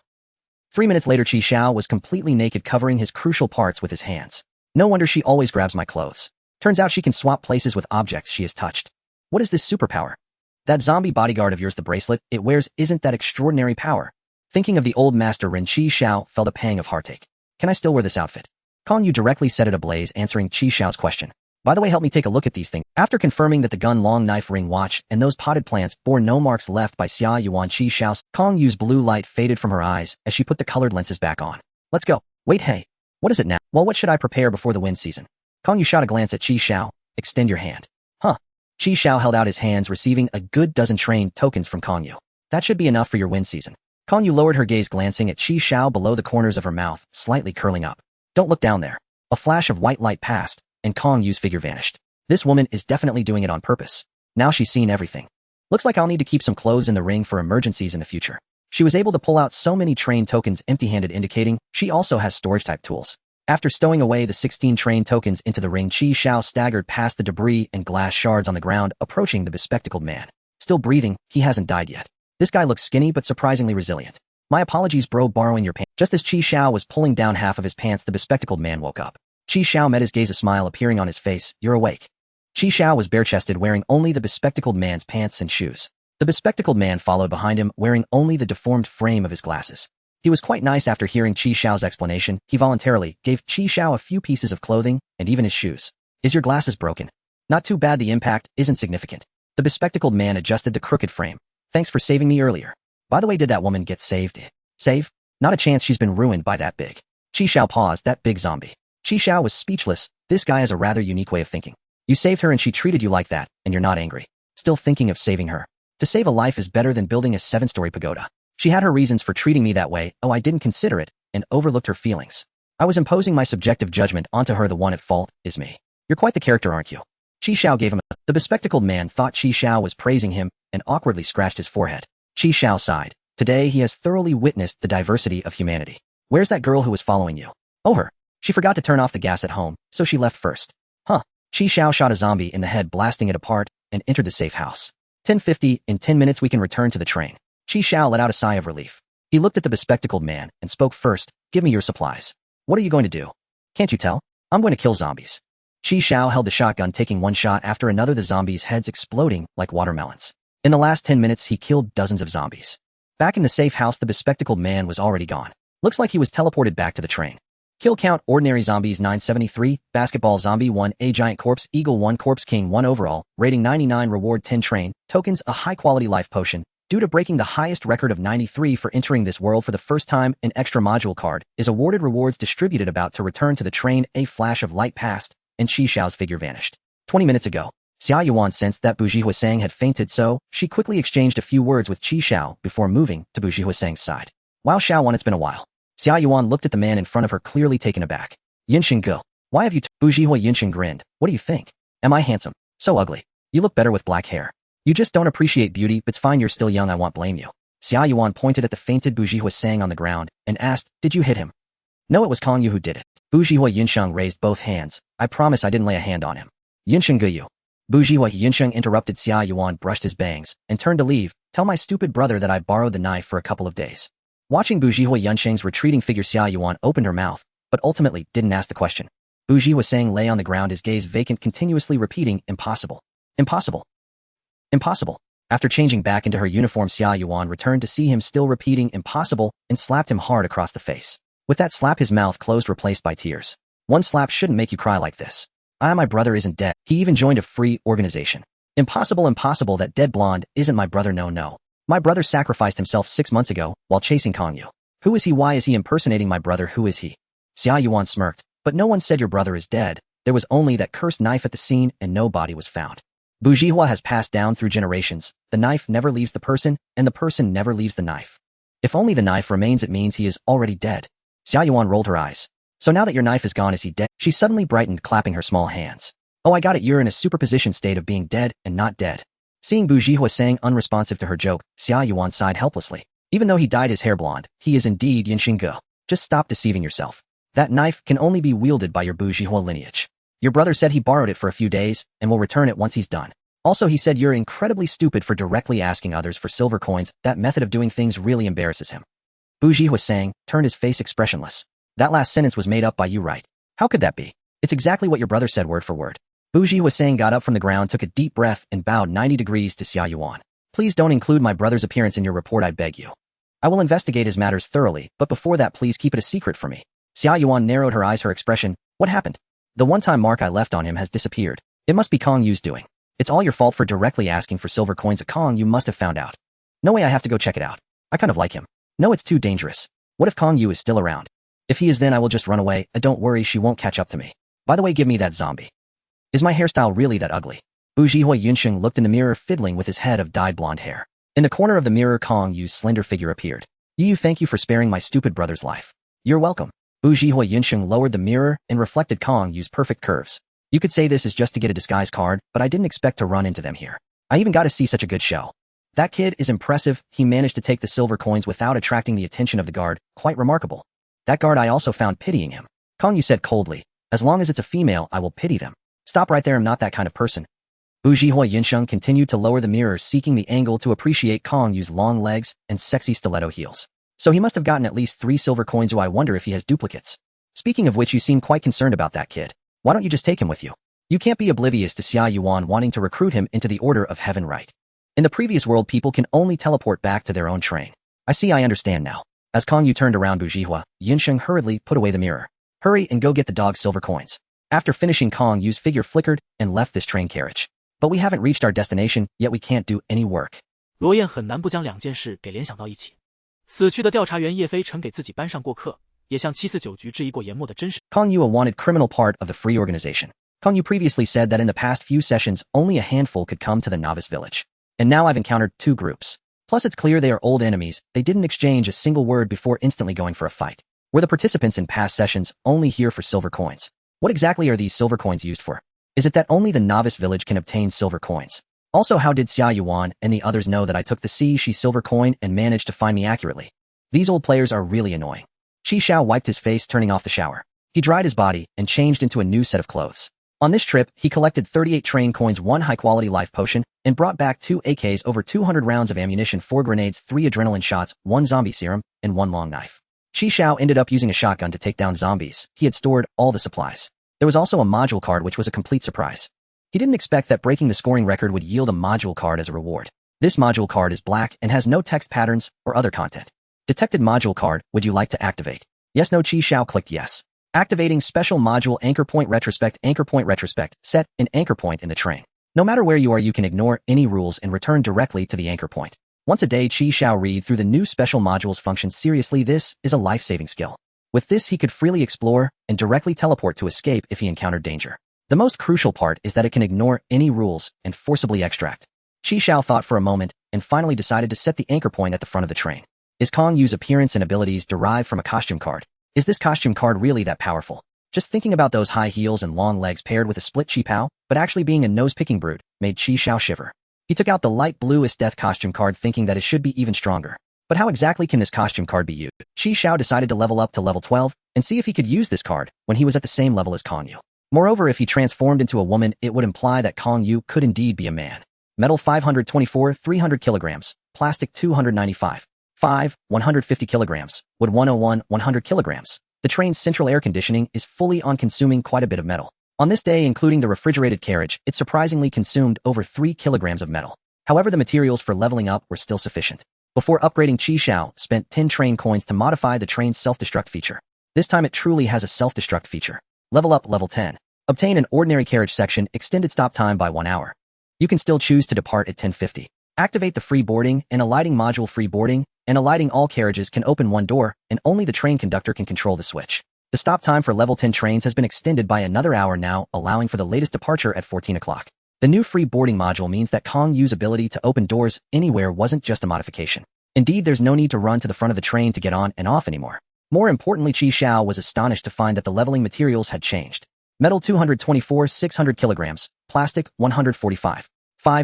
Speaker 1: 3 minutes later, Xiao was completely naked, covering his crucial parts with his hands. No wonder she always grabs my clothes. Turns out she can swap places with objects she has touched. What is this superpower? That zombie bodyguard of yours, the bracelet it wears, isn't that extraordinary power? Thinking of the old master Ren, Xiao felt a pang of heartache. Can I still wear this outfit? Kong Yu directly set it ablaze, answering Xiao's question. By the way, help me take a look at these things. After confirming that the gun long knife ring watch and those potted plants bore no marks left by Xiao Yuan, Xiao Kong Yu's blue light faded from her eyes as she put the colored lenses back on. Let's go. Wait, hey. What is it now? Well, what should I prepare before the wind season? Kong Yu shot a glance at Xiao. Extend your hand. Huh. Xiao held out his hands, receiving a good dozen train tokens from Kong Yu. That should be enough for your wind season. Kong Yu lowered her gaze, glancing at Xiao below the corners of her mouth, slightly curling up. Don't look down there. A flash of white light passed, and Kong Yu's figure vanished. This woman is definitely doing it on purpose. Now she's seen everything. Looks like I'll need to keep some clothes in the ring for emergencies in the future. She was able to pull out so many train tokens empty-handed, indicating she also has storage-type tools. After stowing away the 16 train tokens into the ring, Xiao staggered past the debris and glass shards on the ground, approaching the bespectacled man. Still breathing, he hasn't died yet. This guy looks skinny but surprisingly resilient. My apologies, bro, borrowing your pants. Just as Xiao was pulling down half of his pants, the bespectacled man woke up. Xiao met his gaze, a smile appearing on his face. You're awake. Xiao was bare-chested, wearing only the bespectacled man's pants and shoes. The bespectacled man followed behind him, wearing only the deformed frame of his glasses. He was quite nice. After hearing Xiao's explanation, he voluntarily gave Xiao a few pieces of clothing and even his shoes. Is your glasses broken? Not too bad, the impact isn't significant. The bespectacled man adjusted the crooked frame. Thanks for saving me earlier. By the way, did that woman get saved? Save? Not a chance, she's been ruined by that big. Xiao paused. That big zombie. Xiao was speechless. This guy has a rather unique way of thinking. You saved her and she treated you like that, and you're not angry. Still thinking of saving her. To save a life is better than building a 7-story pagoda. She had her reasons for treating me that way. Oh, I didn't consider it, and overlooked her feelings. I was imposing my subjective judgment onto her. The one at fault is me. You're quite the character, aren't you? Xiao gave him a... The bespectacled man thought Xiao was praising him, and awkwardly scratched his forehead. Xiao sighed. Today he has thoroughly witnessed the diversity of humanity. Where's that girl who was following you? Oh, her. She forgot to turn off the gas at home, so she left first. Huh. Xiao shot a zombie in the head, blasting it apart, and entered the safe house. 10:50, in 10 minutes we can return to the train. Xiao let out a sigh of relief. He looked at the bespectacled man and spoke first. Give me your supplies. What are you going to do? Can't you tell? I'm going to kill zombies. Xiao held the shotgun, taking one shot after another, the zombies' heads exploding like watermelons. In the last 10 minutes, he killed dozens of zombies. Back in the safe house, the bespectacled man was already gone. Looks like he was teleported back to the train. Kill count: ordinary zombies 973, basketball zombie 1, a giant corpse, eagle 1, corpse king 1 overall, rating 99, reward 10 train tokens, a high-quality life potion. Due to breaking the highest record of 93 for entering this world for the first time, an extra module card is awarded. Rewards distributed. About to return to the train, a flash of light passed, and Xiao's figure vanished. 20 minutes ago. Xiao Yuan sensed that Buji Huasang had fainted, so she quickly exchanged a few words with Xiao before moving to Buji Huasang's side. Wow, Xiao, it's been a while. Xiao Yuan looked at the man in front of her, clearly taken aback. Yinxin Go. Why have you Bujihua Yinxin grinned. What do you think? Am I handsome? So ugly. You look better with black hair. You just don't appreciate beauty, but it's fine, you're still young, I won't blame you. Xiao Yuan pointed at the fainted Bujihua Sang on the ground and asked, did you hit him? No, it was Kong Yu who did it. Bujihua Yinsheng raised both hands. I promise I didn't lay a hand on him. Yinsheng Guyu. Bujihua Yinsheng interrupted. Xiao Yuan brushed his bangs and turned to leave. Tell my stupid brother that I borrowed the knife for a couple of days. Watching Bujihua Yinsheng's retreating figure, Xiao Yuan opened her mouth, but ultimately didn't ask the question. Bujihua Sang lay on the ground, his gaze vacant, continuously repeating, impossible. Impossible. Impossible. After changing back into her uniform, Xiao Yuan returned to see him still repeating impossible and slapped him hard across the face. With that slap, his mouth closed, replaced by tears. One slap shouldn't make you cry like this. My brother isn't dead. He even joined a free organization. Impossible, impossible, that dead blonde isn't my brother, no. My brother sacrificed himself 6 months ago while chasing Kong Yu. Who is he? Why is he impersonating my brother? Who is he? Xiao Yuan smirked, but no one said your brother is dead. There was only that cursed knife at the scene and no body was found. Bujihua has passed down through generations. The knife never leaves the person, and the person never leaves the knife. If only the knife remains, it means he is already dead. Xiao Yuan rolled her eyes. So now that your knife is gone, is he dead? She suddenly brightened, clapping her small hands. Oh, I got it, you're in a superposition state of being dead and not dead. Seeing Bujihua Sang unresponsive to her joke, Xiao Yuan sighed helplessly. Even though he dyed his hair blonde, he is indeed Yinxin Ge. Just stop deceiving yourself. That knife can only be wielded by your Bujihua lineage. Your brother said he borrowed it for a few days and will return it once he's done. Also, he said you're incredibly stupid for directly asking others for silver coins. That method of doing things really embarrasses him. Bujihua Sang turned, his face expressionless. That last sentence was made up by you, right? How could that be? It's exactly what your brother said, word for word. Bujihua Sang got up from the ground, took a deep breath, and bowed 90 degrees to Xiao Yuan. Please don't include my brother's appearance in your report, I beg you. I will investigate his matters thoroughly, but before that, please keep it a secret for me. Xiao Yuan narrowed her eyes, her expression. What happened? The one-time mark I left on him has disappeared. It must be Kong Yu's doing. It's all your fault for directly asking for silver coins at Kong Yu must have found out. No way, I have to go check it out. I kind of like him. No, it's too dangerous. What if Kong Yu is still around? If he is, then I will just run away. Don't worry, she won't catch up to me. By the way, give me that zombie. Is my hairstyle really that ugly? Bu Zhihui Yunsheng looked in the mirror, fiddling with his head of dyed blonde hair. In the corner of the mirror, Kong Yu's slender figure appeared. Yu, thank you for sparing my stupid brother's life. You're welcome. Bu Zhihui Yunsheng lowered the mirror and reflected Kong Yu's perfect curves. You could say this is just to get a disguise card, but I didn't expect to run into them here. I even got to see such a good show. That kid is impressive. He managed to take the silver coins without attracting the attention of the guard. Quite remarkable. That guard I also found pitying him. Kong Yu said coldly, as long as it's a female, I will pity them. Stop right there, I'm not that kind of person. Bu Zhihui Yunsheng continued to lower the mirror, seeking the angle to appreciate Kong Yu's long legs and sexy stiletto heels. So he must have gotten at least 3 silver coins. I wonder if he has duplicates. Speaking of which, you seem quite concerned about that kid. Why don't you just take him with you? You can't be oblivious to Xia Yuan wanting to recruit him into the Order of Heaven, right? In the previous world, people can only teleport back to their own train. I understand now. As Kong Yu turned around, Bu Zhihui Yunsheng hurriedly put away the mirror. Hurry and go get the dog's silver coins. After finishing, Kong Yu's figure flickered and left this train carriage. But we haven't reached our destination, yet we can't do any work.
Speaker 2: 罗燕很难不将两件事给联想到一起。死去的调查员叶飞曾给自己班上过课，也向749局质疑过研墨的真实。
Speaker 1: Kong Yu, a wanted criminal part of the Free Organization. Kong Yu previously said that in the past few sessions, only a handful could come to the novice village. And now I've encountered 2 groups. Plus it's clear they are old enemies. They didn't exchange a single word before instantly going for a fight. Were the participants in past sessions only here for silver coins? What exactly are these silver coins used for? Is it that only the novice village can obtain silver coins? Also, how did Xia Yuan and the others know that I took the Shi silver coin and managed to find me accurately? These old players are really annoying. Xiao wiped his face, turning off the shower. He dried his body and changed into a new set of clothes. On this trip, he collected 38 train coins, 1 high-quality life potion, and brought back 2 AKs, over 200 rounds of ammunition, 4 grenades, 3 adrenaline shots, 1 zombie serum, and 1 long knife. Xiao ended up using a shotgun to take down zombies. He had stored all the supplies. There was also a module card, which was a complete surprise. He didn't expect that breaking the scoring record would yield a module card as a reward. This module card is black and has no text patterns or other content. Detected module card, would you like to activate? Yes, no. Xiao clicked yes. Activating special module anchor point retrospect, set an anchor point in the train. No matter where you are, you can ignore any rules and return directly to the anchor point. Once a day, Xiao read through the new special modules functions. Seriously, this is a life-saving skill. With this, he could freely explore and directly teleport to escape if he encountered danger. The most crucial part is that it can ignore any rules and forcibly extract. Xiao thought for a moment and finally decided to set the anchor point at the front of the train. Is Kong Yu's appearance and abilities derived from a costume card? Is this costume card really that powerful? Just thinking about those high heels and long legs paired with a split chi pao, but actually being a nose-picking brute, made Xiao shiver. He took out the light blue is death costume card, thinking that it should be even stronger. But how exactly can this costume card be used? Xiao decided to level up to level 12 and see if he could use this card when he was at the same level as Kong Yu. Moreover, if he transformed into a woman, it would imply that Kong Yu could indeed be a man. Metal 524, 300 kilograms. Plastic 295. 150 kilograms. Wood 101, 100 kilograms. The train's central air conditioning is fully on, consuming quite a bit of metal. On this day, including the refrigerated carriage, it surprisingly consumed over 3 kilograms of metal. However, the materials for leveling up were still sufficient. Before upgrading, Xiao spent 10 train coins to modify the train's self-destruct feature. This time it truly has a self-destruct feature. Level up, level 10. Obtain an ordinary carriage section, extended stop time by 1 hour. You can still choose to depart at 10:50. Activate the free boarding and alighting module. Free boarding and alighting, all carriages can open one door, and only the train conductor can control the switch. The stop time for level 10 trains has been extended by another hour now, allowing for the latest departure at 14 o'clock. The new free boarding module means that Kong Yu's ability to open doors anywhere wasn't just a modification. Indeed, there's no need to run to the front of the train to get on and off anymore. More importantly, Xiao was astonished to find that the leveling materials had changed. Metal 224, 600 kilograms. Plastic 145.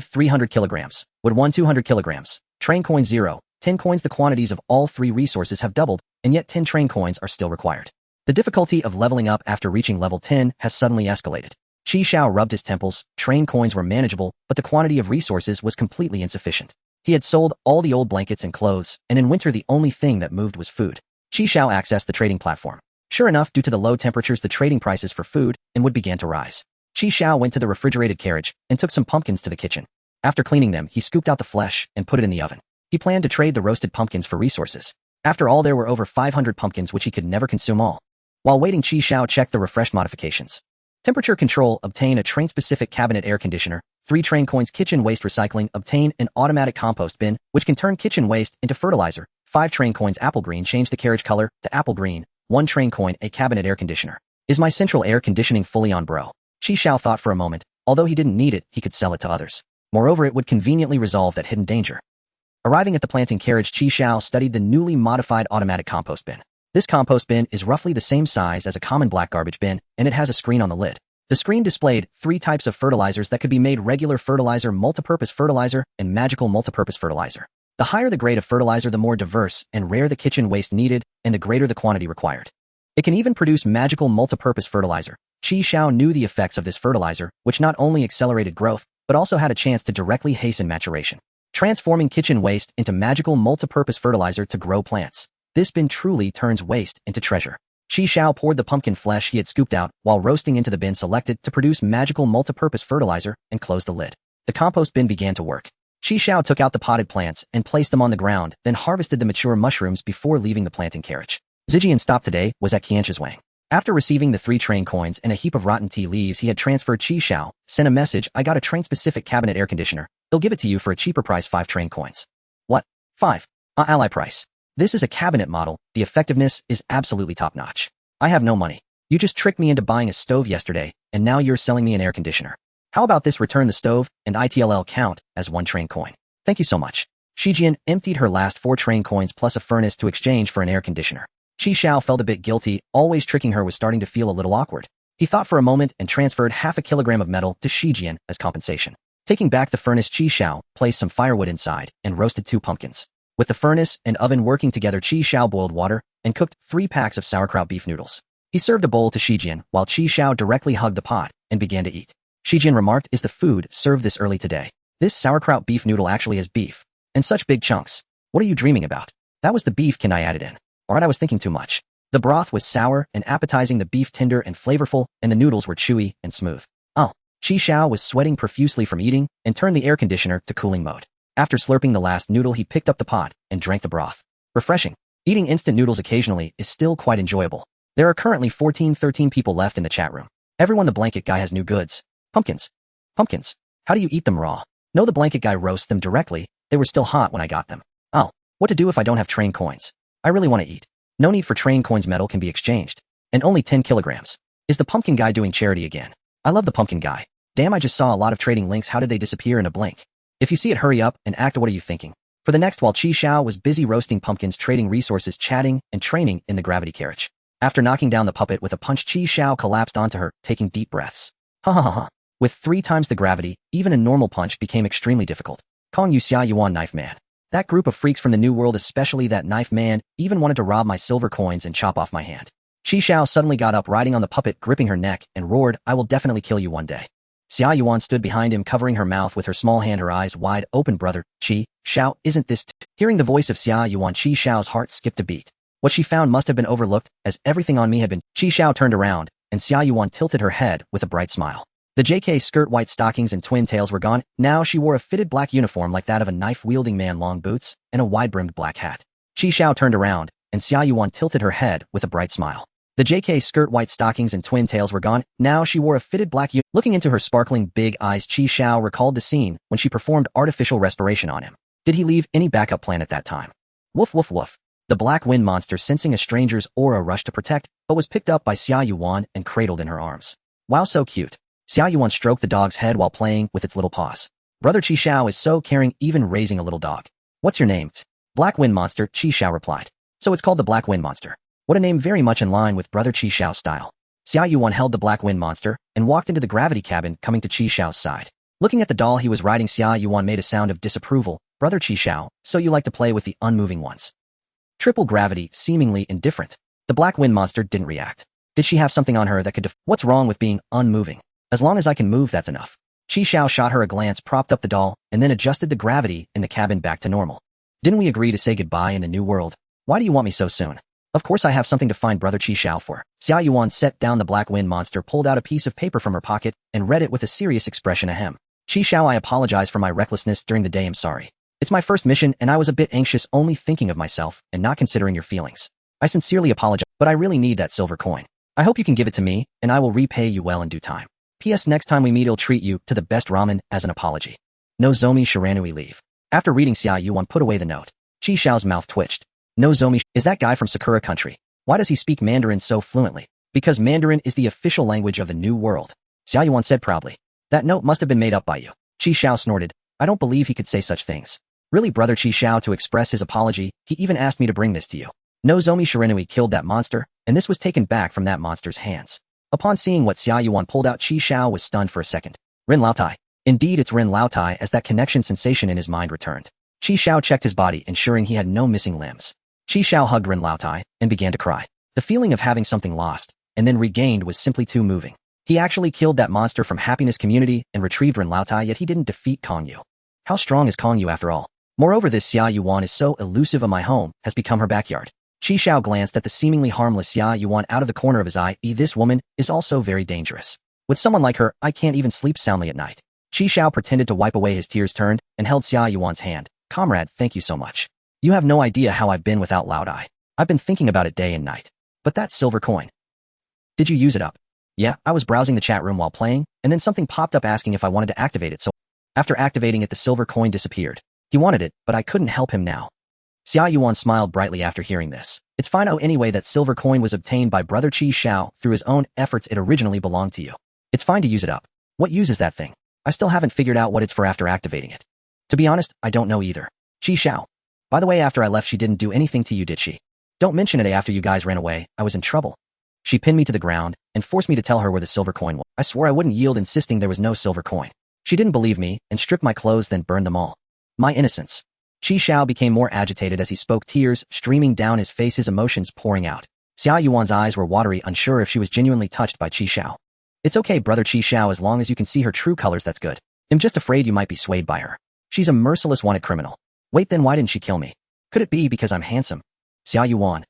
Speaker 1: 300 kilograms. Wood 200 kilograms. Train coin 0. 10 coins. The quantities of all 3 resources have doubled, and yet 10 train coins are still required. The difficulty of leveling up after reaching level 10 has suddenly escalated. Xiao rubbed his temples. Train coins were manageable, but the quantity of resources was completely insufficient. He had sold all the old blankets and clothes, and in winter the only thing that moved was food. Xiao accessed the trading platform. Sure enough, due to the low temperatures, the trading prices for food and wood began to rise. Xiao went to the refrigerated carriage and took some pumpkins to the kitchen. After cleaning them, he scooped out the flesh and put it in the oven. He planned to trade the roasted pumpkins for resources. After all, there were over 500 pumpkins which he could never consume all. While waiting, Xiao checked the refreshed modifications. Temperature control, obtain a train-specific cabinet air conditioner. 3 train coins. Kitchen waste recycling, obtain an automatic compost bin, which can turn kitchen waste into fertilizer. 5 train coins. Apple green, change the carriage color to apple green. 1 train coin, a cabinet air conditioner. Is my central air conditioning fully on, bro? Xiao thought for a moment. Although he didn't need it, he could sell it to others. Moreover, it would conveniently resolve that hidden danger. Arriving at the planting carriage, Xiao studied the newly modified automatic compost bin. This compost bin is roughly the same size as a common black garbage bin, and it has a screen on the lid. The screen displayed 3 types of fertilizers that could be made: regular fertilizer, multipurpose fertilizer, and magical multipurpose fertilizer. The higher the grade of fertilizer, the more diverse and rare the kitchen waste needed, and the greater the quantity required. It can even produce magical multipurpose fertilizer. Xiao knew the effects of this fertilizer, which not only accelerated growth, but also had a chance to directly hasten maturation, transforming kitchen waste into magical multipurpose fertilizer to grow plants. This bin truly turns waste into treasure. Xiao poured the pumpkin flesh he had scooped out while roasting into the bin selected to produce magical multipurpose fertilizer and closed the lid. The compost bin began to work. Xiao took out the potted plants and placed them on the ground, then harvested the mature mushrooms before leaving the planting carriage. Zijian's stop today was at Qianshizwang. After receiving the 3 train coins and a heap of rotten tea leaves he had transferred, Xiao sent a message: I got a train-specific cabinet air conditioner. They'll give it to you for a cheaper price, 5 train coins. What? 5? Ally price. This is a cabinet model. The effectiveness is absolutely top-notch. I have no money. You just tricked me into buying a stove yesterday, and now you're selling me an air conditioner. How about this? Return the stove, and ITLL count as 1 train coin. Thank you so much. Shijian emptied her last 4 train coins plus a furnace to exchange for an air conditioner. Xiao felt a bit guilty. Always tricking her was starting to feel a little awkward. He thought for a moment and transferred half a kilogram of metal to Shijian as compensation. Taking back the furnace, Xiao placed some firewood inside and roasted 2 pumpkins. With the furnace and oven working together, Xiao boiled water and cooked 3 packs of sauerkraut beef noodles. He served a bowl to Shijian while Xiao directly hugged the pot and began to eat. Shijian remarked, "Is the food served this early today? This sauerkraut beef noodle actually has beef. And such big chunks. What are you dreaming about? That was the beef. Can I add it in? Alright, I was thinking too much." The broth was sour and appetizing, the beef tender and flavorful, and the noodles were chewy and smooth. Oh. Xiao was sweating profusely from eating and turned the air conditioner to cooling mode. After slurping the last noodle, he picked up the pot and drank the broth. Refreshing. Eating instant noodles occasionally is still quite enjoyable. There are currently 13 people left in the chat room. Everyone, the blanket guy has new goods. Pumpkins. Pumpkins. How do you eat them raw? No, the blanket guy roasts them directly. They were still hot when I got them. Oh. What to do if I don't have train coins? I really want to eat. No need for train coins, metal can be exchanged. And only 10 kilograms. Is the pumpkin guy doing charity again? I love the pumpkin guy. Damn, I just saw a lot of trading links. How did they disappear in a blink? If you see it, hurry up and act. What are you thinking? For the next while, Xiao was busy roasting pumpkins, trading resources, chatting, and training in the gravity carriage. After knocking down the puppet with a punch, Xiao collapsed onto her, taking deep breaths. Ha ha ha ha. With 3 times the gravity, even a normal punch became extremely difficult. Calling you Xia Yuan Knife Man. That group of freaks from the New World, especially that knife man, even wanted to rob my silver coins and chop off my hand. Xiao suddenly got up, riding on the puppet, gripping her neck, and roared, I will definitely kill you one day. Xia Yuan stood behind him, covering her mouth with her small hand, her eyes wide open. Brother, Xiao, isn't this Hearing the voice of Xia Yuan, Xiao's heart skipped a beat. What she found must have been overlooked, as everything on me had been. Xiao turned around, and Xia Yuan tilted her head with a bright smile. The JK skirt, white stockings, and twin tails were gone. Now she wore a fitted black uniform like that of a knife-wielding man, long boots, and a wide-brimmed black hat. Xiao turned around, and Xia Yuan tilted her head with a bright smile. The JK skirt, white stockings, and twin tails were gone. Now she wore a fitted black uniform. Looking into her sparkling big eyes, Xiao recalled the scene when she performed artificial respiration on him. Did he leave any backup plan at that time? Woof woof woof. The black wind monster, sensing a stranger's aura, rushed to protect, but was picked up by Xia Yuan and cradled in her arms. Wow, so cute. Xia Yuan stroked the dog's head while playing with its little paws. Brother Xiao is so caring, even raising a little dog. What's your name? Black Wind Monster, Xiao replied. So it's called the Black Wind Monster. What a name, very much in line with Brother Xiao's style. Xia Yuan held the Black Wind Monster and walked into the gravity cabin, coming to Xiao's side. Looking at the doll he was riding, Xia Yuan made a sound of disapproval. Brother Xiao, so you like to play with the unmoving ones? Triple gravity, seemingly indifferent. The Black Wind Monster didn't react. Did she have something on her that could What's wrong with being unmoving? As long as I can move, that's enough. Xiao shot her a glance, propped up the doll, and then adjusted the gravity in the cabin back to normal. Didn't we agree to say goodbye in the new world? Why do you want me so soon? Of course I have something to find Brother Xiao for. Xia Yuan set down the Black Wind Monster, pulled out a piece of paper from her pocket, and read it with a serious expression. Ahem. Xiao, I apologize for my recklessness during the day. I'm sorry. It's my first mission, and I was a bit anxious, only thinking of myself and not considering your feelings. I sincerely apologize, but I really need that silver coin. I hope you can give it to me, and I will repay you well in due time. P.S. Next time we meet I'll treat you to the best ramen as an apology. Nozomi Shiranui leave. After reading Xiao Yuan put away the note. Xiao's mouth twitched. Nozomi, is that guy from Sakura country? Why does he speak Mandarin so fluently? Because Mandarin is the official language of the New World. Xiao Yuan said proudly. That note must have been made up by you. Xiao snorted. I don't believe he could say such things. Really, brother Xiao, to express his apology, he even asked me to bring this to you. Nozomi Shiranui killed that monster, and this was taken back from that monster's hands. Upon seeing what Xiao Yuan pulled out, Xiao was stunned for a second. Ren Laotai. Indeed, it's Ren Laotai, as that connection sensation in his mind returned. Xiao checked his body, ensuring he had no missing limbs. Xiao hugged Ren Laotai and began to cry. The feeling of having something lost and then regained was simply too moving. He actually killed that monster from Happiness Community and retrieved Ren Laotai, yet he didn't defeat Kong Yu. How strong is Kong Yu after all? Moreover, this Xiao Yuan is so elusive, and my home has become her backyard. Xiao glanced at the seemingly harmless Xiao Yuan out of the corner of his eye. This woman is also very dangerous. With someone like her, I can't even sleep soundly at night. Xiao pretended to wipe away his tears, turned, and held Xiao Yuan's hand. Comrade, thank you so much. You have no idea how I've been without Loud Eye. I've been thinking about it day and night. But that silver coin. Did you use it up? Yeah, I was browsing the chat room while playing, and then something popped up asking if I wanted to activate it, so after activating it, the silver coin disappeared. He wanted it, but I couldn't help him now. Xiao Yuan smiled brightly after hearing this. It's fine. Oh, anyway, that silver coin was obtained by brother Xiao through his own efforts. It originally belonged to you. It's fine to use it up. What use is that thing? I still haven't figured out what it's for after activating it. To be honest, I don't know either. Xiao. By the way, after I left, she didn't do anything to you, did she? Don't mention it. After you guys ran away, I was in trouble. She pinned me to the ground and forced me to tell her where the silver coin was. I swore I wouldn't yield, insisting there was no silver coin. She didn't believe me and stripped my clothes, then burned them all. My innocence. Xiao became more agitated as he spoke, tears streaming down his face, his emotions pouring out. Xiao Yuan's eyes were watery, unsure if she was genuinely touched by Xiao. It's okay, brother Xiao, as long as you can see her true colors, that's good. I'm just afraid you might be swayed by her. She's a merciless wanted criminal. Wait, then why didn't she kill me? Could it be because I'm handsome? Xiao Yuan.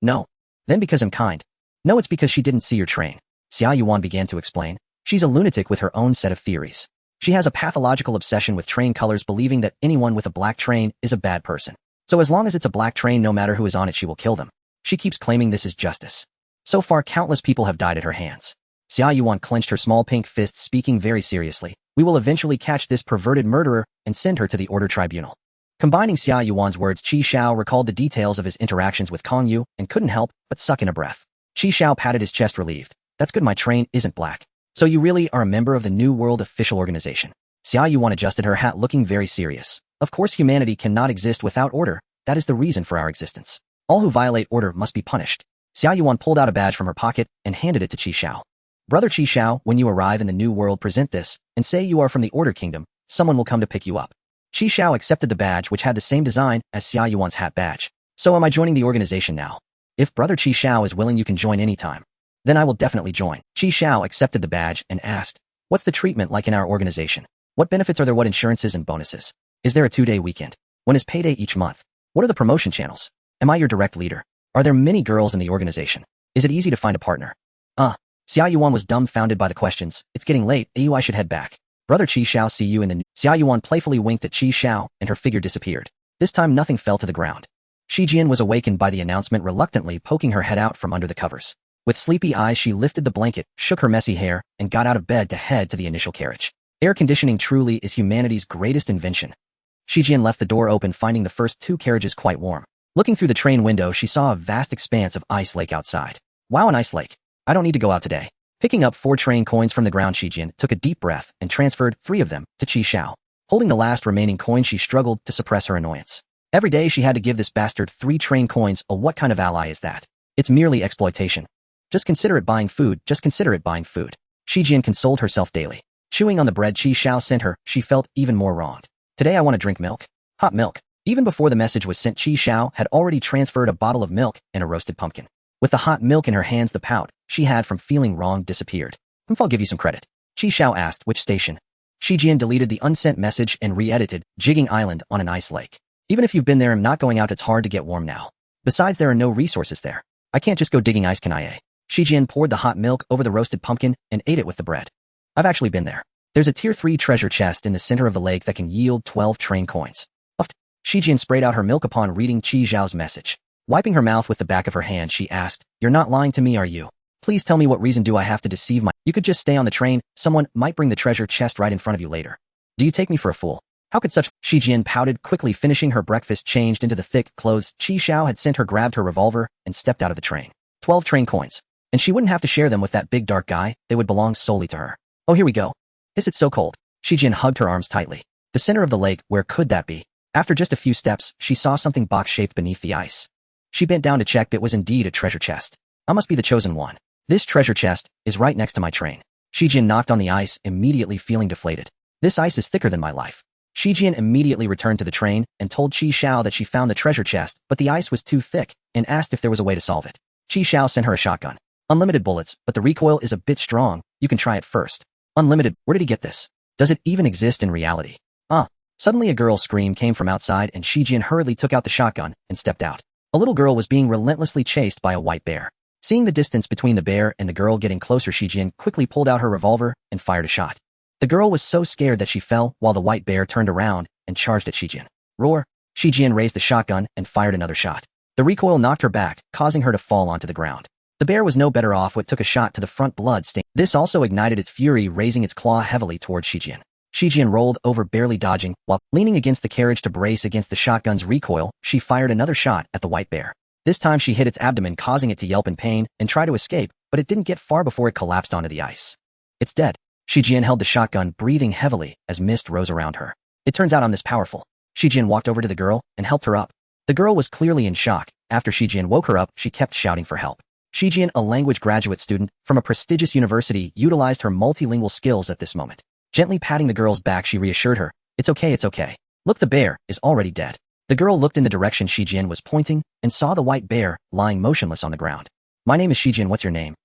Speaker 1: No. Then because I'm kind. No, it's because she didn't see your train. Xiao Yuan began to explain. She's a lunatic with her own set of theories. She has a pathological obsession with train colors, believing that anyone with a black train is a bad person. So as long as it's a black train, no matter who is on it, she will kill them. She keeps claiming this is justice. So far, countless people have died at her hands. Xiao Yuan clenched her small pink fists, speaking very seriously. We will eventually catch this perverted murderer and send her to the Order Tribunal. Combining Xiao Yuan's words, Xiao recalled the details of his interactions with Kong Yu and couldn't help but suck in a breath. Xiao patted his chest, relieved. That's good, my train isn't black. So you really are a member of the New World Official Organization. Xiao Yuan adjusted her hat, looking very serious. Of course, humanity cannot exist without order. That is the reason for our existence. All who violate order must be punished. Xiao Yuan pulled out a badge from her pocket and handed it to Xiao. Brother Xiao, when you arrive in the New World, present this and say you are from the Order Kingdom. Someone will come to pick you up. Xiao accepted the badge, which had the same design as Xiao Yuan's hat badge. So am I joining the organization now? If brother Xiao is willing, you can join anytime. Then I will definitely join. Xiao accepted the badge and asked, what's the treatment like in our organization? What benefits are there? What insurances and bonuses? Is there a 2-day weekend? When is payday each month? What are the promotion channels? Am I your direct leader? Are there many girls in the organization? Is it easy to find a partner? Xiao Yuan was dumbfounded by the questions. It's getting late. I should head back. Brother Xiao, see you in the Xiao Yuan playfully winked at Xiao and her figure disappeared. This time nothing fell to the ground. Shijian was awakened by the announcement, reluctantly poking her head out from under the covers. With sleepy eyes, she lifted the blanket, shook her messy hair, and got out of bed to head to the initial carriage. Air conditioning truly is humanity's greatest invention. Shijian left the door open, finding the first 2 carriages quite warm. Looking through the train window, she saw a vast expanse of ice lake outside. Wow, an ice lake. I don't need to go out today. Picking up 4 train coins from the ground, Shijian took a deep breath and transferred 3 of them to Xiao. Holding the last remaining coin, she struggled to suppress her annoyance. Every day she had to give this bastard 3 train coins. What kind of ally is that? It's merely exploitation. Just consider it buying food. Just consider it buying food. Shijian consoled herself daily. Chewing on the bread Xiao sent her, she felt even more wronged. Today I want to drink milk. Hot milk. Even before the message was sent, Xiao had already transferred a bottle of milk and a roasted pumpkin. With the hot milk in her hands, the pout she had from feeling wrong disappeared. I'll give you some credit. Xiao asked, which station? Shijian deleted the unsent message and re-edited, Jigging Island on an ice lake. Even if you've been there, I'm not going out. It's hard to get warm now. Besides, there are no resources there. I can't just go digging ice, can I? Shijian poured the hot milk over the roasted pumpkin and ate it with the bread. I've actually been there. There's a tier 3 treasure chest in the center of the lake that can yield 12 train coins. Shijian sprayed out her milk upon reading Xiao's message. Wiping her mouth with the back of her hand, she asked, you're not lying to me, are you? Please tell me what reason do I have to deceive my— You could just stay on the train, someone might bring the treasure chest right in front of you later. Do you take me for a fool? How could such— Shijian pouted, quickly finishing her breakfast changed into the thick clothes Xiao had sent her, grabbed her revolver, and stepped out of the train. 12 train coins. And she wouldn't have to share them with that big dark guy, they would belong solely to her. Oh, here we go. Is it so cold? Shijian hugged her arms tightly. The center of the lake, where could that be? After just a few steps, she saw something box-shaped beneath the ice. She bent down to check. It was indeed a treasure chest. I must be the chosen one. This treasure chest is right next to my train. Shijian knocked on the ice, immediately feeling deflated. This ice is thicker than my life. Shijian immediately returned to the train and told Xiao that she found the treasure chest, but the ice was too thick, and asked if there was a way to solve it. Xiao sent her a shotgun. Unlimited bullets, but the recoil is a bit strong. You can try it first. Unlimited. Where did he get this? Does it even exist in reality? Suddenly a girl's scream came from outside and Shijian hurriedly took out the shotgun and stepped out. A little girl was being relentlessly chased by a white bear. Seeing the distance between the bear and the girl getting closer, Shijian quickly pulled out her revolver and fired a shot. The girl was so scared that she fell while the white bear turned around and charged at Shijian. Roar! Shijian raised the shotgun and fired another shot. The recoil knocked her back, causing her to fall onto the ground. The bear was no better off but took a shot to the front, blood stain. This also ignited its fury, raising its claw heavily towards Shijian. Shijian rolled over, barely dodging, while leaning against the carriage to brace against the shotgun's recoil. She fired another shot at the white bear. This time she hit its abdomen, causing it to yelp in pain and try to escape, but it didn't get far before it collapsed onto the ice. It's dead. Shijian held the shotgun, breathing heavily as mist rose around her. It turns out I'm this powerful. Shijian walked over to the girl and helped her up. The girl was clearly in shock. After Shijian woke her up, she kept shouting for help. Shijian, a language graduate student from a prestigious university, utilized her multilingual skills at this moment. Gently patting the girl's back, she reassured her, it's okay, it's okay. Look, the bear is already dead. The girl looked in the direction Shijian was pointing and saw the white bear lying motionless on the ground. My name is Shijian, what's your name?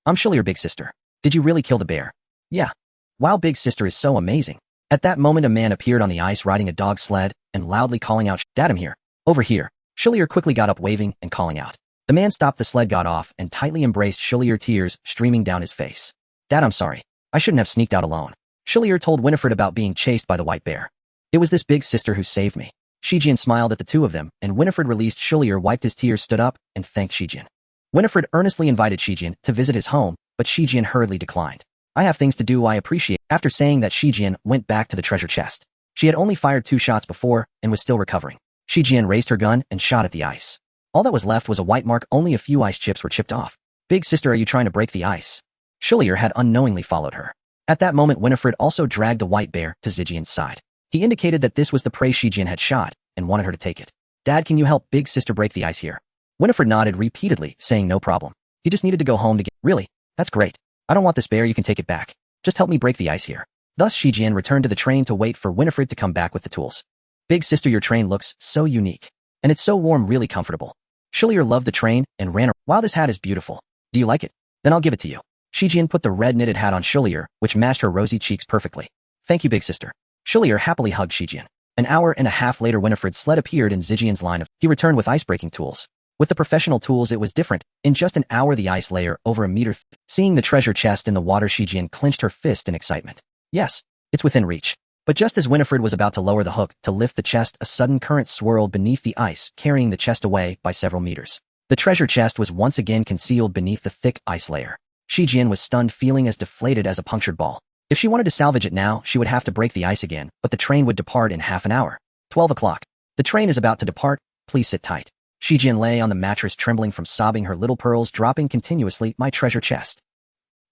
Speaker 1: I'm Xiao, your big sister. Did you really kill the bear? Yeah. Wow, big sister is so amazing. At that moment a man appeared on the ice riding a dog sled and loudly calling out, Dad, I'm here. Over here. Xiao quickly got up, waving and calling out. The man stopped the sled, got off, and tightly embraced Xiao, tears streaming down his face. Dad, I'm sorry. I shouldn't have sneaked out alone. Xiao told Winifred about being chased by the white bear. It was this big sister who saved me. Shijian smiled at the two of them, and Winifred released Xiao, wiped his tears, stood up, and thanked Shijian. Winifred earnestly invited Shijian to visit his home, but Shijian hurriedly declined. I have things to do, I appreciate. After saying that, Shijian went back to the treasure chest. She had only fired 2 shots before and was still recovering. Shijian raised her gun and shot at the ice. All that was left was a white mark, only a few ice chips were chipped off. Big sister, are you trying to break the ice? Xiao had unknowingly followed her. At that moment Winifred also dragged the white bear to Shijian's side. He indicated that this was the prey Shijian had shot and wanted her to take it. Dad, can you help big sister break the ice here? Winifred nodded repeatedly, saying no problem. He just needed to go home to get— Really? That's great. I don't want this bear, you can take it back. Just help me break the ice here. Thus Shijian returned to the train to wait for Winifred to come back with the tools. Big sister, your train looks so unique. And it's so warm, really comfortable. Xiao loved the train and ran. Wow, this hat is beautiful. Do you like it? Then I'll give it to you. Shijian put the red knitted hat on Xiao, which matched her rosy cheeks perfectly. Thank you, big sister. Xiao happily hugged Shijian. An hour and a half later Winifred's sled appeared in Shijian's line of— He returned with ice-breaking tools. With the professional tools it was different. In just an hour the ice layer over a meter thick. Seeing the treasure chest in the water, Shijian clenched her fist in excitement. Yes, it's within reach. But just as Winifred was about to lower the hook to lift the chest, a sudden current swirled beneath the ice, carrying the chest away by several meters. The treasure chest was once again concealed beneath the thick ice layer. Shijian was stunned, feeling as deflated as a punctured ball. If she wanted to salvage it now, she would have to break the ice again, but the train would depart in half an hour. 12 o'clock. The train is about to depart. Please sit tight. Shijian lay on the mattress, trembling from sobbing, her little pearls dropping continuously. My treasure chest.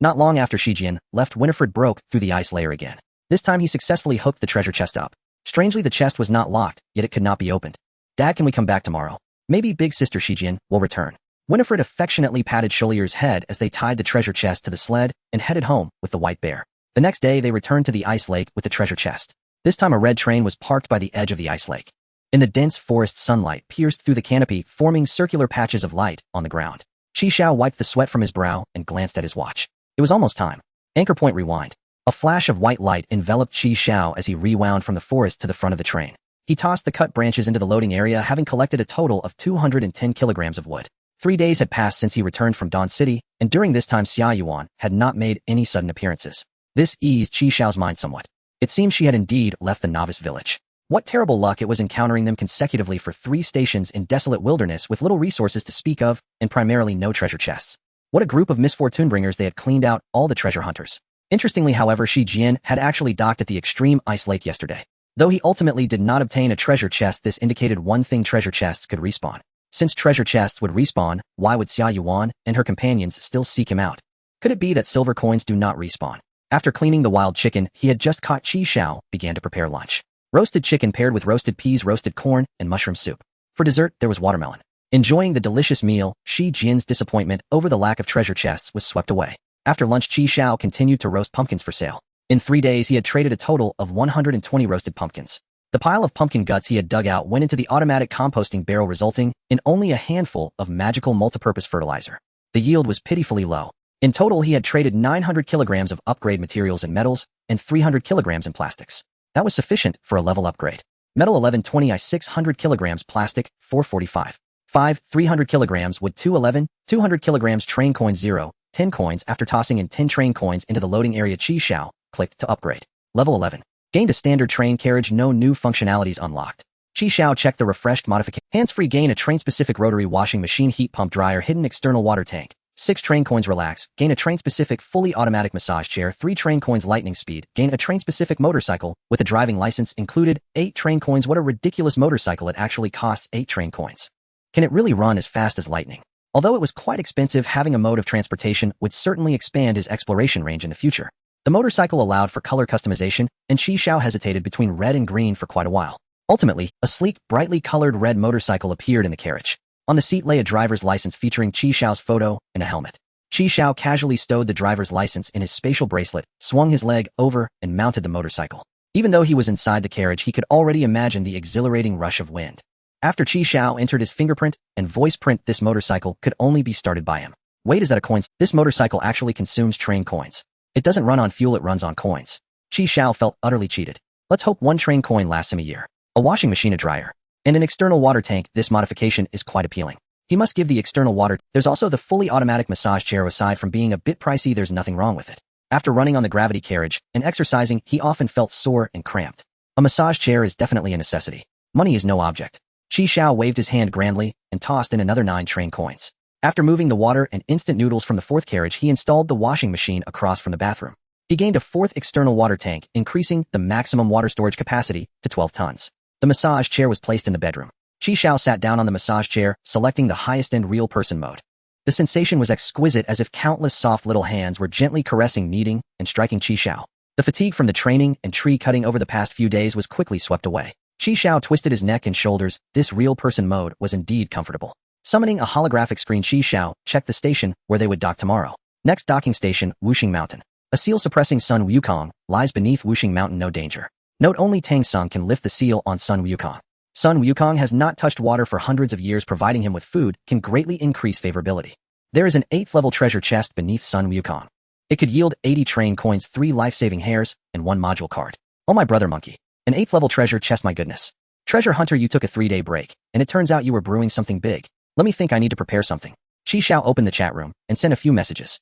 Speaker 1: Not long after Shijian left, Winifred broke through the ice layer again. This time he successfully hooked the treasure chest up. Strangely, the chest was not locked, yet it could not be opened. Dad, can we come back tomorrow? Maybe big sister Shijian will return. Winifred affectionately patted Xiao's head as they tied the treasure chest to the sled and headed home with the white bear. The next day they returned to the ice lake with the treasure chest. This time a red train was parked by the edge of the ice lake. In the dense forest, sunlight pierced through the canopy, forming circular patches of light on the ground. Xiao wiped the sweat from his brow and glanced at his watch. It was almost time. Anchor point, rewind. A flash of white light enveloped Xiao as he rewound from the forest to the front of the train. He tossed the cut branches into the loading area, having collected a total of 210 kilograms of wood. 3 days had passed since he returned from Dawn City, and during this time Xiao had not made any sudden appearances. This eased Xiao's mind somewhat. It seemed she had indeed left the novice village. What terrible luck it was encountering them consecutively for 3 stations in desolate wilderness with little resources to speak of, and primarily no treasure chests. What a group of misfortune bringers. They had cleaned out all the treasure hunters. Interestingly, however, Shi Jian had actually docked at the extreme ice lake yesterday. Though he ultimately did not obtain a treasure chest, this indicated one thing: treasure chests could respawn. Since treasure chests would respawn, why would Xia Yuan and her companions still seek him out? Could it be that silver coins do not respawn? After cleaning the wild chicken he had just caught, Xiao began to prepare lunch. Roasted chicken paired with roasted peas, roasted corn, and mushroom soup. For dessert, there was watermelon. Enjoying the delicious meal, Shi Jian's disappointment over the lack of treasure chests was swept away. After lunch, Xiao continued to roast pumpkins for sale. In 3 days, he had traded a total of 120 roasted pumpkins. The pile of pumpkin guts he had dug out went into the automatic composting barrel, resulting in only a handful of magical multipurpose fertilizer. The yield was pitifully low. In total, he had traded 900 kilograms of upgrade materials and metals and 300 kilograms in plastics. That was sufficient for a level upgrade. Metal 1120 I 600 kilograms, plastic 445. 5, 300 kilograms wood 211, 200 kilograms train coins 0, 10 coins. After tossing in 10 train coins into the loading area, Xiao clicked to upgrade. Level 11. Gained a standard train carriage, no new functionalities unlocked. Xiao checked the refreshed modification. Hands-free, gain a train-specific rotary washing machine, heat pump, dryer, hidden external water tank. 6 train coins. Relax, gain a train-specific fully automatic massage chair. 3 train coins. Lightning speed, gain a train-specific motorcycle with a driving license included. 8 train coins. What a ridiculous motorcycle, it actually costs 8 train coins. Can it really run as fast as lightning? Although it was quite expensive, having a mode of transportation would certainly expand his exploration range in the future. The motorcycle allowed for color customization, and Xiao hesitated between red and green for quite a while. Ultimately, a sleek, brightly colored red motorcycle appeared in the carriage. On the seat lay a driver's license featuring Xiao's photo and a helmet. Xiao casually stowed the driver's license in his spatial bracelet, swung his leg over, and mounted the motorcycle. Even though he was inside the carriage, he could already imagine the exhilarating rush of wind. After Xiao entered his fingerprint and voice print, this motorcycle could only be started by him. Wait, is that a coin? This motorcycle actually consumes train coins. It doesn't run on fuel, it runs on coins. Xiao felt utterly cheated. Let's hope 1 train coin lasts him a year. A washing machine, a dryer, and an external water tank. This modification is quite appealing. He must give the external water. There's also the fully automatic massage chair. Aside from being a bit pricey, there's nothing wrong with it. After running on the gravity carriage and exercising, he often felt sore and cramped. A massage chair is definitely a necessity. Money is no object. Xiao waved his hand grandly and tossed in another 9 train coins. After moving the water and instant noodles from the 4th carriage, he installed the washing machine across from the bathroom. He gained a 4th external water tank, increasing the maximum water storage capacity to 12 tons. The massage chair was placed in the bedroom. Xiao sat down on the massage chair, selecting the highest-end real person mode. The sensation was exquisite, as if countless soft little hands were gently caressing, kneading, and striking Xiao. The fatigue from the training and tree cutting over the past few days was quickly swept away. Xiao twisted his neck and shoulders. This real person mode was indeed comfortable. Summoning a holographic screen, Xiao checked the station where they would dock tomorrow. Next docking station, Wuxing Mountain. A seal-suppressing Sun Wukong lies beneath Wuxing Mountain, no danger. Note: only Tang Sung can lift the seal on Sun Wukong. Sun Wukong has not touched water for hundreds of years. Providing him with food can greatly increase favorability. There is an 8th level treasure chest beneath Sun Wukong. It could yield 80 train coins, 3 life-saving hairs, and 1 module card. Oh my brother monkey. An 8th level treasure chest, my goodness. Treasure hunter, you took a 3-day break, and it turns out you were brewing something big. Let me think, I need to prepare something. Xiao opened the chat room and sent a few messages.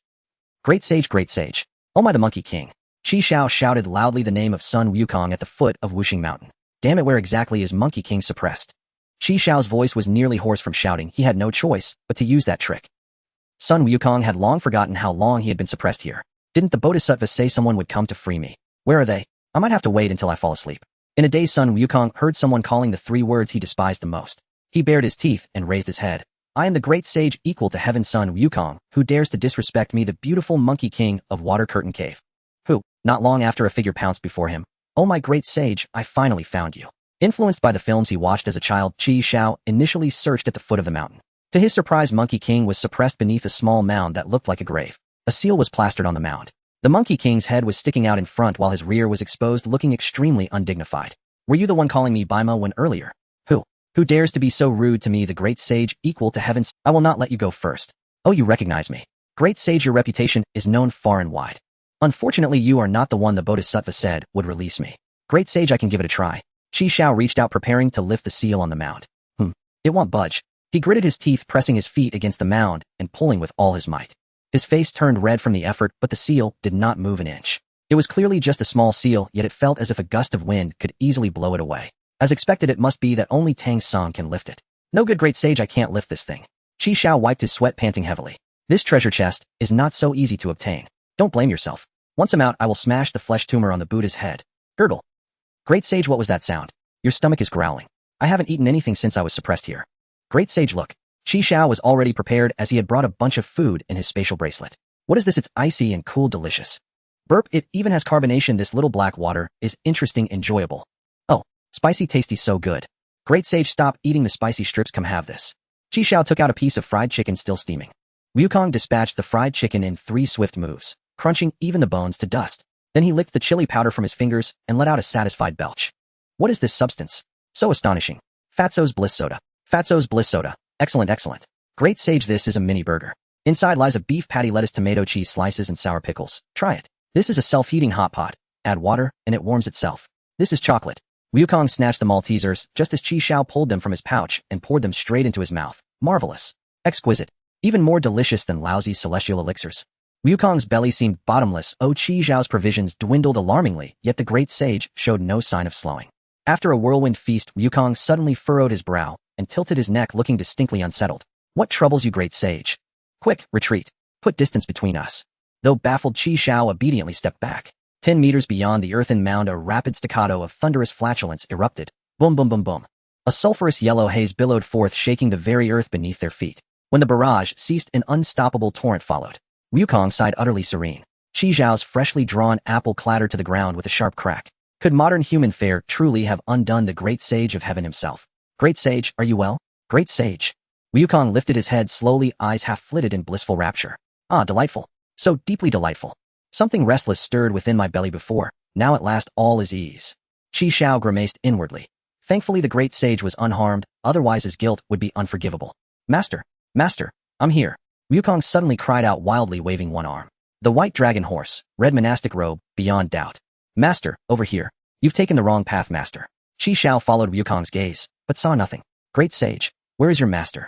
Speaker 1: Great sage, great sage. Oh my, the Monkey King. Xiao shouted loudly the name of Sun Wukong at the foot of Wuxing Mountain. Damn it, where exactly is Monkey King suppressed? Xiao's voice was nearly hoarse from shouting. He had no choice but to use that trick. Sun Wukong had long forgotten how long he had been suppressed here. Didn't the Bodhisattva say someone would come to free me? Where are they? I might have to wait until I fall asleep. In a daze, Sun Wukong heard someone calling the 3 words he despised the most. He bared his teeth and raised his head. I am the great sage equal to heaven, Sun Wukong, who dares to disrespect me, the beautiful Monkey King of Water Curtain Cave. Who? Not long after, a figure pounced before him. Oh my great sage, I finally found you. Influenced by the films he watched as a child, Xiao initially searched at the foot of the mountain. To his surprise, Monkey King was suppressed beneath a small mound that looked like a grave. A seal was plastered on the mound. The Monkey King's head was sticking out in front while his rear was exposed, looking extremely undignified. Were you the one calling me Baima when earlier? Who? Who dares to be so rude to me, the great sage equal to heaven? I will not let you go first. Oh, you recognize me. Great sage, your reputation is known far and wide. Unfortunately, you are not the one the Bodhisattva said would release me. Great sage, I can give it a try. Xiao reached out, preparing to lift the seal on the mound. It won't budge. He gritted his teeth, pressing his feet against the mound and pulling with all his might. His face turned red from the effort, but the seal did not move an inch. It was clearly just a small seal, yet it felt as if a gust of wind could easily blow it away. As expected, it must be that only Tang Sung can lift it. No good, great sage, I can't lift this thing. Xiao wiped his sweat, panting heavily. This treasure chest is not so easy to obtain. Don't blame yourself. Once I'm out, I will smash the flesh tumor on the Buddha's head. Gurgle. Great Sage, what was that sound? Your stomach is growling. I haven't eaten anything since I was suppressed here. Great Sage, look. Xiao was already prepared as he had brought a bunch of food in his spatial bracelet. What is this? It's icy and cool, delicious. Burp, it even has carbonation. This little black water is interesting, enjoyable. Oh, spicy, tasty, so good. Great Sage, stop eating the spicy strips, come have this. Xiao took out a piece of fried chicken still steaming. Wukong dispatched the fried chicken in 3 swift moves, crunching even the bones to dust. Then he licked the chili powder from his fingers and let out a satisfied belch. What is this substance? So astonishing. Fatso's Bliss Soda. Fatso's Bliss Soda. Excellent, excellent. Great Sage, this is a mini burger. Inside lies a beef patty, lettuce, tomato, cheese slices, and sour pickles. Try it. This is a self-heating hot pot. Add water, and it warms itself. This is chocolate. Wukong snatched the Maltesers just as Xiao pulled them from his pouch and poured them straight into his mouth. Marvelous. Exquisite. Even more delicious than lousy celestial elixirs. Wukong's belly seemed bottomless. Xiao's provisions dwindled alarmingly, yet the Great Sage showed no sign of slowing. After a whirlwind feast, Wukong suddenly furrowed his brow and tilted his neck, looking distinctly unsettled. What troubles you, Great Sage? Quick, retreat. Put distance between us. Though baffled, Xiao obediently stepped back. 10 meters beyond the earthen mound, a rapid staccato of thunderous flatulence erupted. Boom, boom, boom, boom. A sulphurous yellow haze billowed forth, shaking the very earth beneath their feet. When the barrage ceased, an unstoppable torrent followed. Wukong sighed, utterly serene. Xiao's freshly drawn apple clattered to the ground with a sharp crack. Could modern human fare truly have undone the Great Sage of Heaven himself? Great Sage, are you well? Great Sage. Wukong lifted his head slowly, eyes half flitted in blissful rapture. Ah, delightful. So deeply delightful. Something restless stirred within my belly before. Now at last all is ease. Xiao grimaced inwardly. Thankfully the Great Sage was unharmed, otherwise his guilt would be unforgivable. Master, Master, I'm here. Wukong suddenly cried out wildly, waving one arm. The white dragon horse, red monastic robe, beyond doubt. Master, over here. You've taken the wrong path, Master. Xiao followed Wukong's gaze, but saw nothing. Great Sage, where is your master?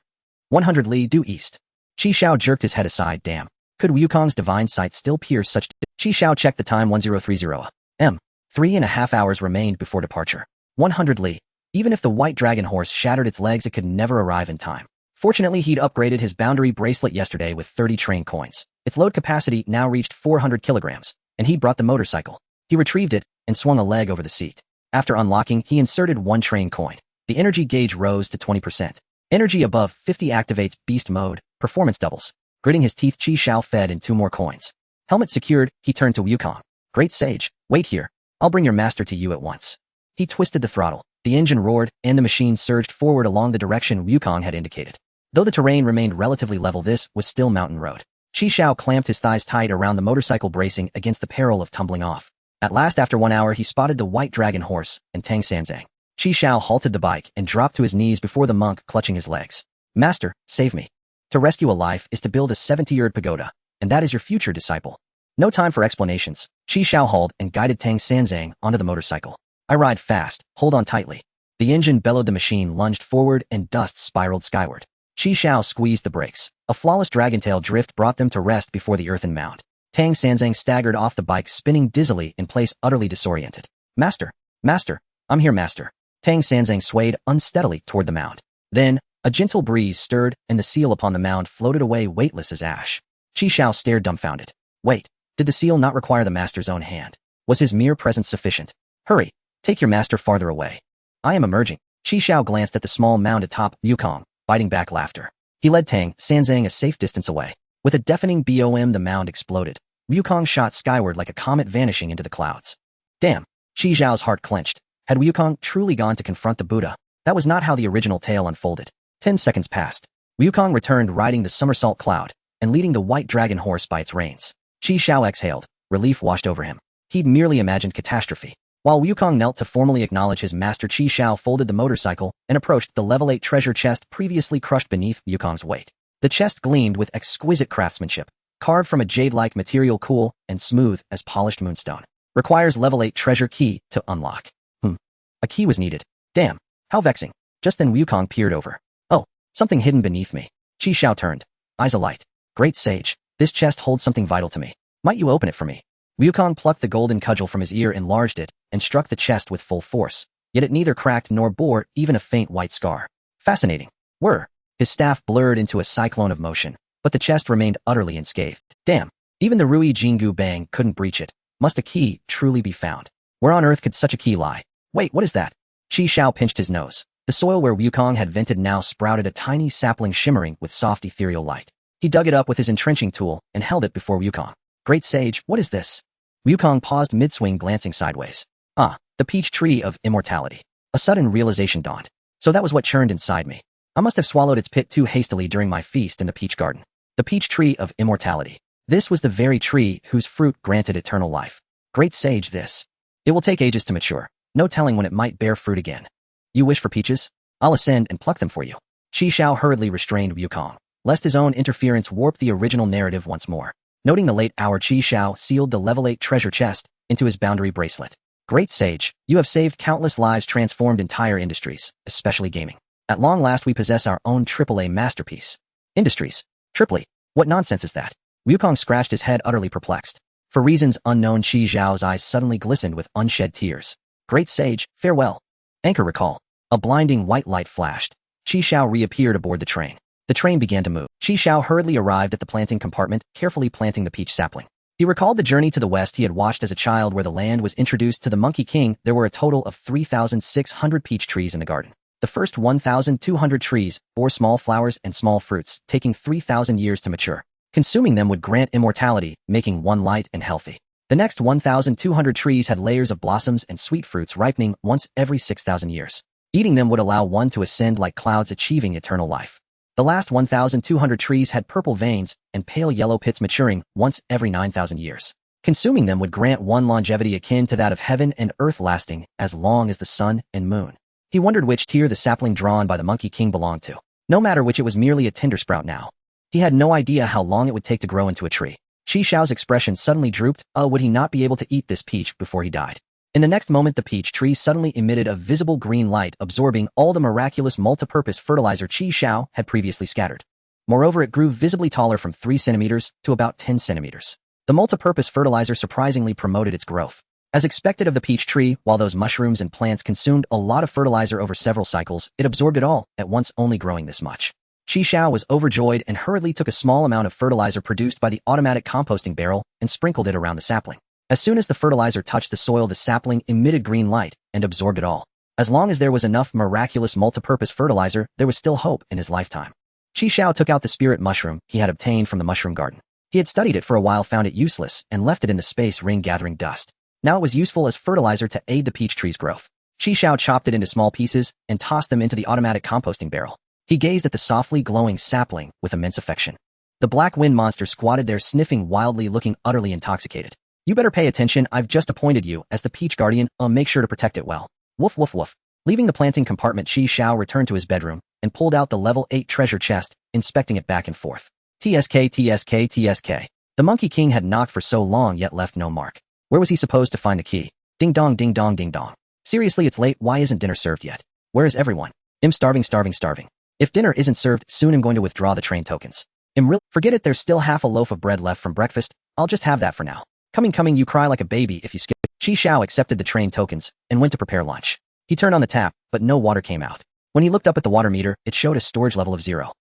Speaker 1: 100 li due east. Xiao jerked his head aside. Damn. Could Wukong's divine sight still pierce such? Xiao checked the time. 1030 m. 3.5 hours remained before departure. 100 li. Even if the white dragon horse shattered its legs, it could never arrive in time. Fortunately, he'd upgraded his boundary bracelet yesterday with 30 train coins. Its load capacity now reached 400 kilograms, and he'd brought the motorcycle. He retrieved it and swung a leg over the seat. After unlocking, he inserted 1 train coin. The energy gauge rose to 20%. Energy above 50 activates beast mode, performance doubles. Gritting his teeth, Xiao fed in 2 more coins. Helmet secured, he turned to Wukong. Great Sage, wait here. I'll bring your master to you at once. He twisted the throttle. The engine roared, and the machine surged forward along the direction Wukong had indicated. Though the terrain remained relatively level, this was still mountain road. Xiao clamped his thighs tight around the motorcycle, bracing against the peril of tumbling off. At last, after 1 hour, he spotted the white dragon horse and Tang Sanzang. Xiao halted the bike and dropped to his knees before the monk, clutching his legs. Master, save me. To rescue a life is to build a 70-year pagoda, and that is your future disciple. No time for explanations. Xiao hauled and guided Tang Sanzang onto the motorcycle. I ride fast, hold on tightly. The engine bellowed, the machine lunged forward, and dust spiraled skyward. Xiao squeezed the brakes. A flawless dragontail drift brought them to rest before the earthen mound. Tang Sanzang staggered off the bike, spinning dizzily in place, utterly disoriented. Master, Master, I'm here, Master. Tang Sanzang swayed unsteadily toward the mound. Then, a gentle breeze stirred, and the seal upon the mound floated away weightless as ash. Xiao stared dumbfounded. Wait, did the seal not require the master's own hand? Was his mere presence sufficient? Hurry, take your master farther away. I am emerging. Xiao glanced at the small mound atop Wukong, biting back laughter. He led Tang Sanzang a safe distance away. With a deafening boom, the mound exploded. Wukong shot skyward like a comet, vanishing into the clouds. Damn, Xiao's heart clenched. Had Wukong truly gone to confront the Buddha? That was not how the original tale unfolded. 10 seconds passed. Wukong returned riding the somersault cloud and leading the white dragon horse by its reins. Xiao exhaled. Relief washed over him. He'd merely imagined catastrophe. While Wukong knelt to formally acknowledge his master, Xiao folded the motorcycle and approached the level 8 treasure chest previously crushed beneath Wukong's weight. The chest gleamed with exquisite craftsmanship, carved from a jade-like material, cool and smooth as polished moonstone. Requires level 8 treasure key to unlock. A key was needed. Damn, how vexing. Just then Wukong peered over. Oh, something hidden beneath me. Xiao turned, eyes alight. Great Sage, this chest holds something vital to me. Might you open it for me? Wukong plucked the golden cudgel from his ear, enlarged it, and struck the chest with full force. Yet it neither cracked nor bore even a faint white scar. Fascinating. Whir. His staff blurred into a cyclone of motion. but the chest remained utterly unscathed. Damn, even the Rui Jingu Bang couldn't breach it. Must a key truly be found? Where on earth could such a key lie? Wait, what is that? Xiao pinched his nose. The soil where Wukong had vented now sprouted a tiny sapling shimmering with soft ethereal light. He dug it up with his entrenching tool and held it before Wukong. Great sage, what is this? Wukong paused mid-swing, glancing sideways. Ah, the peach tree of immortality. A sudden realization dawned. So that was what churned inside me. I must have swallowed its pit too hastily during my feast in the peach garden. The peach tree of immortality. This was the very tree whose fruit granted eternal life. Great sage this. It will take ages to mature. No telling when it might bear fruit again. You wish for peaches? I'll ascend and pluck them for you. Xiao hurriedly restrained Wukong, lest his own interference warp the original narrative once more. Noting the late hour, Xiao sealed the level 8 treasure chest into his boundary bracelet. Great sage, you have saved countless lives, transformed entire industries, especially gaming. At long last we possess our own AAA masterpiece. Industries. Triply. What nonsense is that? Wukong scratched his head, utterly perplexed. For reasons unknown, Xiao's eyes suddenly glistened with unshed tears. Great sage, farewell. Anchor recall. A blinding white light flashed. Xiao reappeared aboard the train. The train began to move. Xiao hurriedly arrived at the planting compartment, carefully planting the peach sapling. He recalled the journey to the west he had watched as a child, where the land was introduced to the Monkey King. There were a total of 3,600 peach trees in the garden. The first 1,200 trees bore small flowers and small fruits, taking 3,000 years to mature. Consuming them would grant immortality, making one light and healthy. The next 1,200 trees had layers of blossoms and sweet fruits, ripening once every 6,000 years. Eating them would allow one to ascend like clouds, achieving eternal life. The last 1,200 trees had purple veins and pale yellow pits, maturing once every 9,000 years. Consuming them would grant one longevity akin to that of heaven and earth, lasting as long as the sun and moon. He wondered which tier the sapling drawn by the Monkey King belonged to. No matter which, it was merely a tender sprout now. He had no idea how long it would take to grow into a tree. Xiao's expression suddenly drooped. Would he not be able to eat this peach before he died? In the next moment, the peach tree suddenly emitted a visible green light, absorbing all the miraculous multi-purpose fertilizer Xiao had previously scattered. Moreover, it grew visibly taller, from 3 centimeters to about 10 centimeters. The multi-purpose fertilizer surprisingly promoted its growth. As expected of the peach tree, while those mushrooms and plants consumed a lot of fertilizer over several cycles, it absorbed it all at once, only growing this much. Xiao was overjoyed and hurriedly took a small amount of fertilizer produced by the automatic composting barrel and sprinkled it around the sapling. As soon as the fertilizer touched the soil, the sapling emitted green light and absorbed it all. As long as there was enough miraculous multipurpose fertilizer, there was still hope in his lifetime. Xiao took out the spirit mushroom he had obtained from the mushroom garden. He had studied it for a while, found it useless, and left it in the space ring, gathering dust. Now it was useful as fertilizer to aid the peach tree's growth. Xiao chopped it into small pieces and tossed them into the automatic composting barrel. He gazed at the softly glowing sapling with immense affection. The black wind monster squatted there, sniffing wildly, looking utterly intoxicated. You better pay attention. I've just appointed you as the peach guardian. Make sure to protect it well. Woof woof woof. Leaving the planting compartment, Xiao returned to his bedroom and pulled out the level 8 treasure chest, inspecting it back and forth. TSK, TSK, TSK. The Monkey King had knocked for so long yet left no mark. Where was he supposed to find the key? Ding dong, ding dong, ding dong. Seriously, it's late. Why isn't dinner served yet? Where is everyone? I'm starving, starving, starving. If dinner isn't served soon, I'm going to withdraw the train tokens. Forget it, there's still half a loaf of bread left from breakfast. I'll just have that for now. Coming, you cry like a baby if you skip. Xiao accepted the train tokens and went to prepare lunch. He turned on the tap, but no water came out. When he looked up at the water meter, it showed a storage level of 0.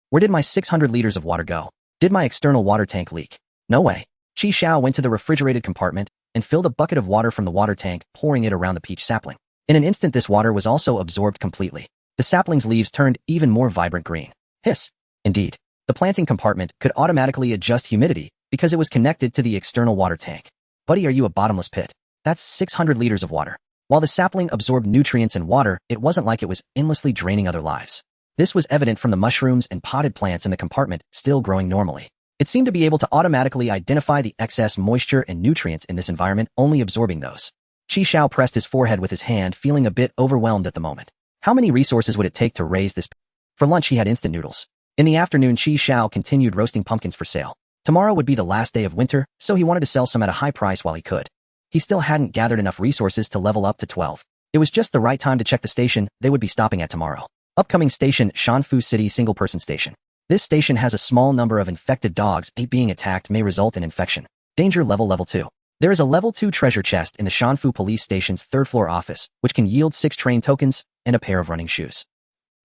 Speaker 1: Where did my 600 liters of water go? Did my external water tank leak? No way. Xiao went to the refrigerated compartment and filled a bucket of water from the water tank, pouring it around the peach sapling. In an instant, this water was also absorbed completely. The sapling's leaves turned even more vibrant green. Hiss. Indeed, the planting compartment could automatically adjust humidity because it was connected to the external water tank. Buddy, are you a bottomless pit? That's 600 liters of water. While the sapling absorbed nutrients and water, it wasn't like it was endlessly draining other lives. This was evident from the mushrooms and potted plants in the compartment still growing normally. It seemed to be able to automatically identify the excess moisture and nutrients in this environment, only absorbing those. Xiao pressed his forehead with his hand, feeling a bit overwhelmed at the moment. How many resources would it take to raise this? For lunch, he had instant noodles. In the afternoon, Xiao continued roasting pumpkins for sale. Tomorrow would be the last day of winter, so he wanted to sell some at a high price while he could. He still hadn't gathered enough resources to level up to 12. It was just the right time to check the station they would be stopping at tomorrow. Upcoming station, Shanfu City Single-Person Station. This station has a small number of infected dogs. Being attacked may result in infection. Danger level 2. There is a level 2 treasure chest in the Shanfu Police Station's 3rd floor office, which can yield 6 train tokens and a pair of running shoes.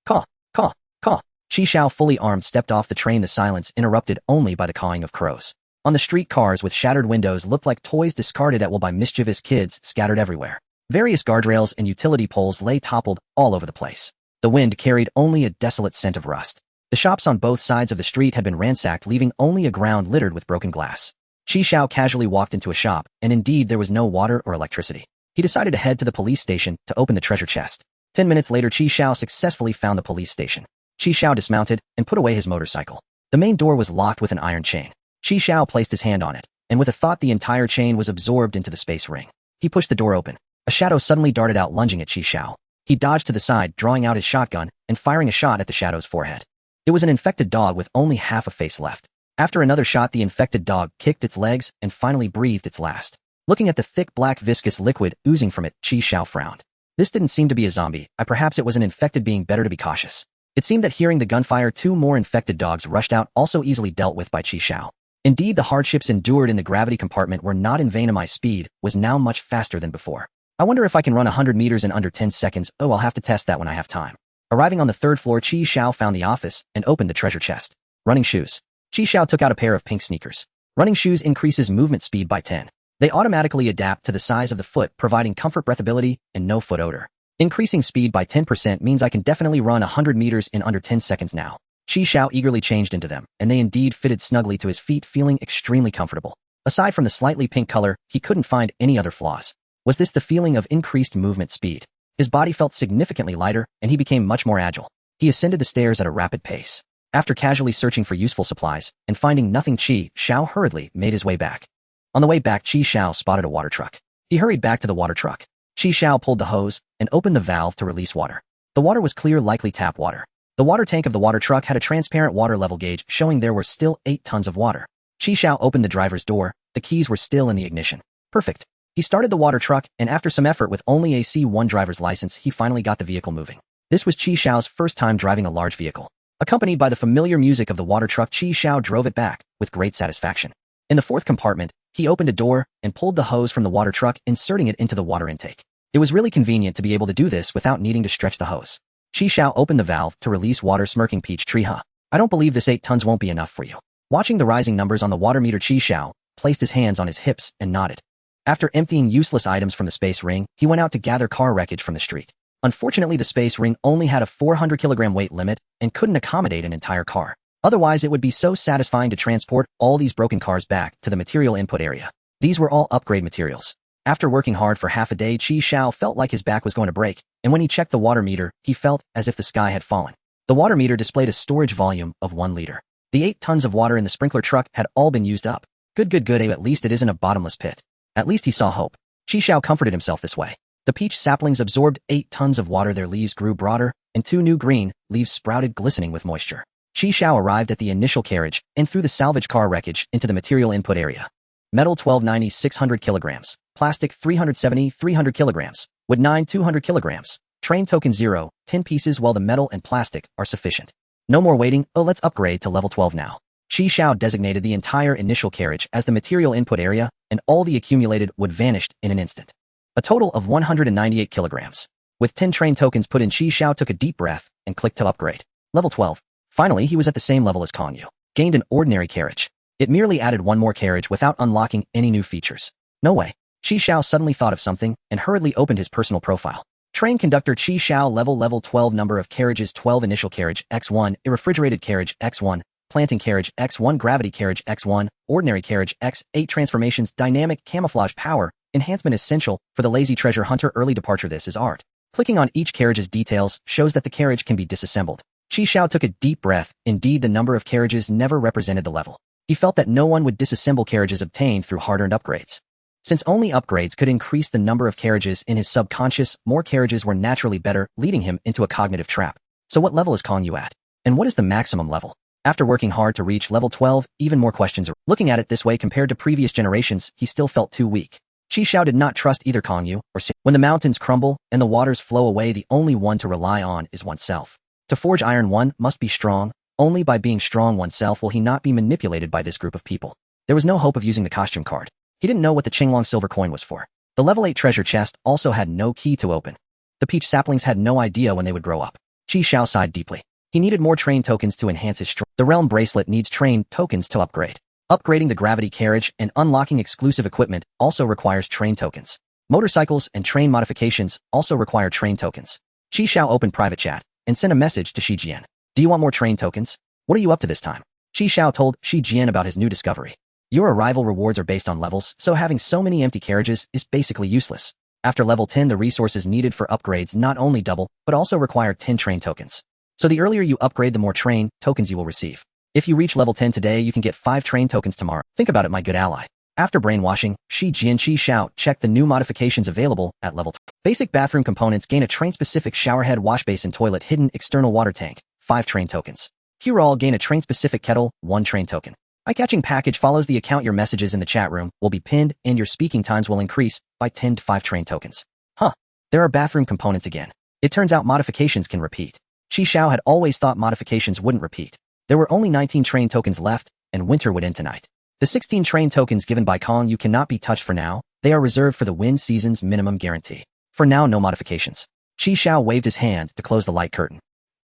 Speaker 1: Caw, caw, caw. Qi Xiao, fully armed, stepped off the train, the silence interrupted only by the cawing of crows. On the street, cars with shattered windows looked like toys discarded at will by mischievous kids scattered everywhere. Various guardrails and utility poles lay toppled all over the place. The wind carried only a desolate scent of rust. The shops on both sides of the street had been ransacked, leaving only a ground littered with broken glass. Qi Xiao casually walked into a shop, and indeed there was no water or electricity. He decided to head to the police station to open the treasure chest. 10 minutes later, Qi Xiao successfully found the police station. Qi Xiao dismounted and put away his motorcycle. The main door was locked with an iron chain. Qi Xiao placed his hand on it, and with a thought, the entire chain was absorbed into the space ring. He pushed the door open. A shadow suddenly darted out, lunging at Qi Xiao. He dodged to the side, drawing out his shotgun and firing a shot at the shadow's forehead. It was an infected dog with only half a face left. After another shot, the infected dog kicked its legs and finally breathed its last. Looking at the thick black viscous liquid oozing from it, Qi Xiao frowned. This didn't seem to be a zombie. Perhaps it was an infected being. Better to be cautious. It seemed that hearing the gunfire, 2 more infected dogs rushed out, also easily dealt with by Qi Xiao. Indeed, the hardships endured in the gravity compartment were not in vain, and my speed was now much faster than before. I wonder if I can run 100 meters in under 10 seconds. Oh, I'll have to test that when I have time. Arriving on the 3rd floor, Qi Xiao found the office and opened the treasure chest. Running shoes. Qi Xiao took out a pair of pink sneakers. Running shoes increases movement speed by 10. They automatically adapt to the size of the foot, providing comfort, breathability, and no foot odor. Increasing speed by 10% means I can definitely run 100 meters in under 10 seconds now. Qi Xiao eagerly changed into them, and they indeed fitted snugly to his feet, feeling extremely comfortable. Aside from the slightly pink color, he couldn't find any other flaws. Was this the feeling of increased movement speed? His body felt significantly lighter, and he became much more agile. He ascended the stairs at a rapid pace. After casually searching for useful supplies and finding nothing, Qi Xiao hurriedly made his way back. On the way back, Qi Xiao spotted a water truck. He hurried back to the water truck. Qi Xiao pulled the hose and opened the valve to release water. The water was clear, likely tap water. The water tank of the water truck had a transparent water level gauge showing there were still 8 tons of water. Qi Xiao opened the driver's door. The keys were still in the ignition. Perfect. He started the water truck, and after some effort with only a C1 driver's license, he finally got the vehicle moving. This was Qi Xiao's first time driving a large vehicle. Accompanied by the familiar music of the water truck, Qi Xiao drove it back with great satisfaction. In the 4th compartment, he opened a door and pulled the hose from the water truck, inserting it into the water intake. It was really convenient to be able to do this without needing to stretch the hose. Qi Xiao opened the valve to release water, smirking. Peach tree, huh? I don't believe this 8 tons won't be enough for you. Watching the rising numbers on the water meter, Qi Xiao placed his hands on his hips and nodded. After emptying useless items from the space ring, he went out to gather car wreckage from the street. Unfortunately, the space ring only had a 400-kilogram weight limit and couldn't accommodate an entire car. Otherwise, it would be so satisfying to transport all these broken cars back to the material input area. These were all upgrade materials. After working hard for half a day, Qi Xiao felt like his back was going to break, and when he checked the water meter, he felt as if the sky had fallen. The water meter displayed a storage volume of 1 liter. The 8 tons of water in the sprinkler truck had all been used up. Good. At least it isn't a bottomless pit. At least he saw hope. Qi Xiao comforted himself this way. The peach saplings absorbed 8 tons of water. Their leaves grew broader, and 2 new green leaves sprouted, glistening with moisture. Qi Xiao arrived at the initial carriage and threw the salvage car wreckage into the material input area. Metal 1290 600 kilograms. Plastic 370 300 kilograms. Wood 9 200 kilograms. Train token 0, 10 pieces. While the metal and plastic are sufficient. No more waiting. Oh, let's upgrade to level 12 now. Qi Xiao designated the entire initial carriage as the material input area, and all the accumulated wood vanished in an instant. A total of 198 kilograms. With 10 train tokens put in, Qi Xiao took a deep breath and clicked to upgrade. Level 12. Finally, he was at the same level as Kong Yu. Gained an ordinary carriage. It merely added 1 more carriage without unlocking any new features. No way. Qi Xiao suddenly thought of something and hurriedly opened his personal profile. Train conductor Qi Xiao, level 12, number of carriages 12, initial carriage X1, a refrigerated carriage X1, planting carriage X1, gravity carriage X1, ordinary carriage X8, transformations, dynamic camouflage power, enhancement essential for the lazy treasure hunter, early departure. This is art. Clicking on each carriage's details shows that the carriage can be disassembled. Qi Xiao took a deep breath. Indeed, the number of carriages never represented the level. He felt that no one would disassemble carriages obtained through hard-earned upgrades. Since only upgrades could increase the number of carriages in his subconscious, more carriages were naturally better, leading him into a cognitive trap. So what level is Kong Yu at? And what is the maximum level? After working hard to reach level 12, even more questions are. Looking at it this way, compared to previous generations, he still felt too weak. Qi Xiao did not trust either Kong Yu or Xiao. When the mountains crumble and the waters flow away, the only one to rely on is oneself. To forge iron, one must be strong. Only by being strong oneself will he not be manipulated by this group of people. There was no hope of using the costume card. He didn't know what the Qinglong silver coin was for. The level 8 treasure chest also had no key to open. The peach saplings had no idea when they would grow up. Qi Xiao sighed deeply. He needed more train tokens to enhance his strength. The realm bracelet needs train tokens to upgrade. Upgrading the gravity carriage and unlocking exclusive equipment also requires train tokens. Motorcycles and train modifications also require train tokens. Xiao opened private chat and sent a message to Shi Jian. Do you want more train tokens? What are you up to this time? Xiao told Shi Jian about his new discovery. Your arrival rewards are based on levels, so having so many empty carriages is basically useless. After level 10, the resources needed for upgrades not only double, but also require 10 train tokens. So the earlier you upgrade, the more train tokens you will receive. If you reach level 10 today, you can get 5 train tokens tomorrow. Think about it, my good ally. After brainwashing, Shi Jian Xiao checked the new modifications available at level 2. Basic bathroom components gain a train-specific showerhead, wash basin, toilet, hidden external water tank, 5 train tokens. Cure-all gain a train-specific kettle, 1 train token. Eye-catching package follows the account. Your messages in the chat room will be pinned and your speaking times will increase by 10 to 5 train tokens. Huh. There are bathroom components again. It turns out modifications can repeat. Xiao had always thought modifications wouldn't repeat. There were only 19 train tokens left, and winter would end tonight. The 16 train tokens given by Kong you cannot be touched for now. They are reserved for the wind season's minimum guarantee. For now, no modifications. Xiao waved his hand to close the light curtain.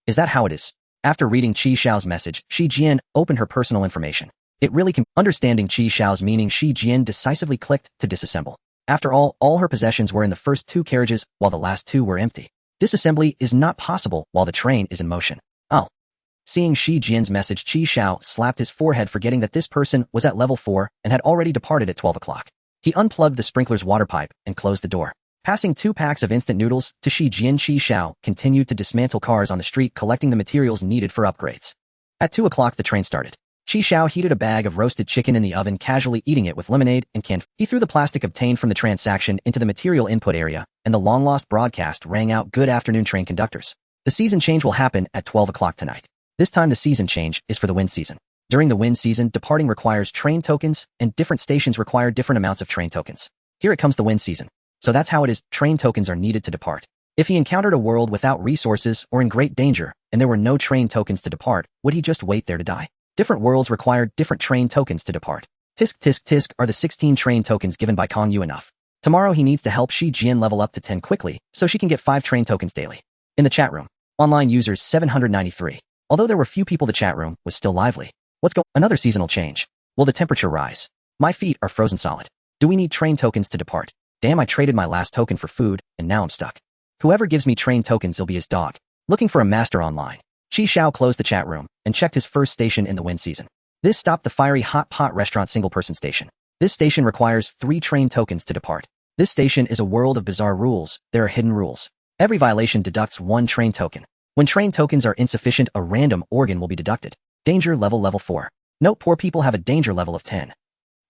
Speaker 1: Is that how it is? After reading Xiao's message, Shi Jian opened her personal information. It really can. Understanding Xiao's meaning, Shi Jian decisively clicked to disassemble. After all her possessions were in the first 2 carriages, while the last 2 were empty. Disassembly is not possible while the train is in motion. Oh. Seeing Shi Jian's message, Xiao slapped his forehead, forgetting that this person was at level 4 and had already departed at 12 o'clock. He unplugged the sprinkler's water pipe and closed the door. Passing 2 packs of instant noodles to Shi Jian, Xiao continued to dismantle cars on the street, collecting the materials needed for upgrades. At 2 o'clock, the train started. Xiao heated a bag of roasted chicken in the oven, casually eating it with lemonade and canned. He threw the plastic obtained from the transaction into the material input area, and the long-lost broadcast rang out, "Good afternoon, train conductors. The season change will happen at 12 o'clock tonight. This time the season change is for the wind season. During the wind season, departing requires train tokens, and different stations require different amounts of train tokens. Here it comes the wind season. So that's how it is, train tokens are needed to depart. If he encountered a world without resources or in great danger, and there were no train tokens to depart, would he just wait there to die? Different worlds required different train tokens to depart. Tisk tisk tisk are the 16 train tokens given by Kong Yu enough. Tomorrow he needs to help Shi Jian level up to 10 quickly, so she can get 5 train tokens daily. In the chat room, online users 793. Although there were few people, the chat room was still lively. Another seasonal change. Will the temperature rise? My feet are frozen solid. Do we need train tokens to depart? Damn, I traded my last token for food, and now I'm stuck. Whoever gives me train tokens, he'll be his dog. Looking for a master online. Xiao closed the chat room and checked his first station in the wind season. This stopped the Fiery Hot Pot Restaurant single-person station. This station requires 3 train tokens to depart. This station is a world of bizarre rules. There are hidden rules. Every violation deducts 1 train token. When train tokens are insufficient, a random organ will be deducted. Danger level 4. Note: poor people have a danger level of 10.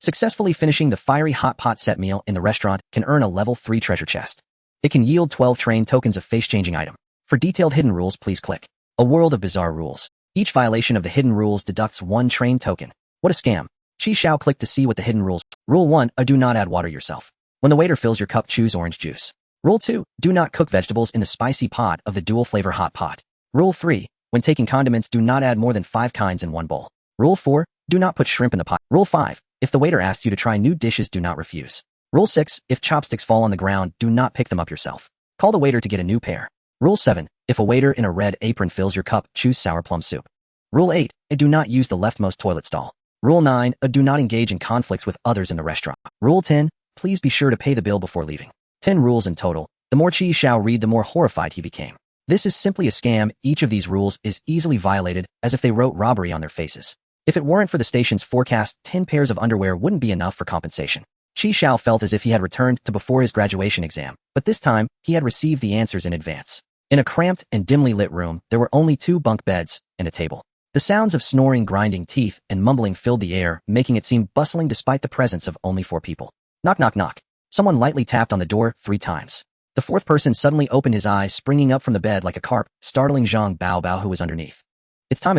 Speaker 1: Successfully finishing the Fiery Hot Pot set meal in the restaurant can earn a level 3 treasure chest. It can yield 12 train tokens of face-changing item. For detailed hidden rules, please click. A world of bizarre rules. Each violation of the hidden rules deducts 1 train token. What a scam. Xiao clicked to see what the hidden rules. Rule 1, do not add water yourself. When the waiter fills your cup, choose orange juice. Rule 2, do not cook vegetables in the spicy pot of the dual flavor hot pot. Rule 3, when taking condiments, do not add more than 5 kinds in one bowl. Rule 4, do not put shrimp in the pot. Rule 5, if the waiter asks you to try new dishes, do not refuse. Rule 6, if chopsticks fall on the ground, do not pick them up yourself. Call the waiter to get a new pair. Rule 7, if a waiter in a red apron fills your cup, choose sour plum soup. Rule 8, do not use the leftmost toilet stall. Rule 9, do not engage in conflicts with others in the restaurant. Rule 10, please be sure to pay the bill before leaving. 10 rules in total. The more Xiao read, the more horrified he became. This is simply a scam. Each of these rules is easily violated, as if they wrote robbery on their faces. If it weren't for the station's forecast, 10 pairs of underwear wouldn't be enough for compensation. Xiao felt as if he had returned to before his graduation exam, but this time, he had received the answers in advance. In a cramped and dimly lit room, there were only 2 bunk beds and a table. The sounds of snoring, grinding teeth, and mumbling filled the air, making it seem bustling despite the presence of only 4 people. Knock knock knock. Someone lightly tapped on the door 3 times. The 4th person suddenly opened his eyes, springing up from the bed like a carp, startling Zhang Baobao, who was underneath. It's time.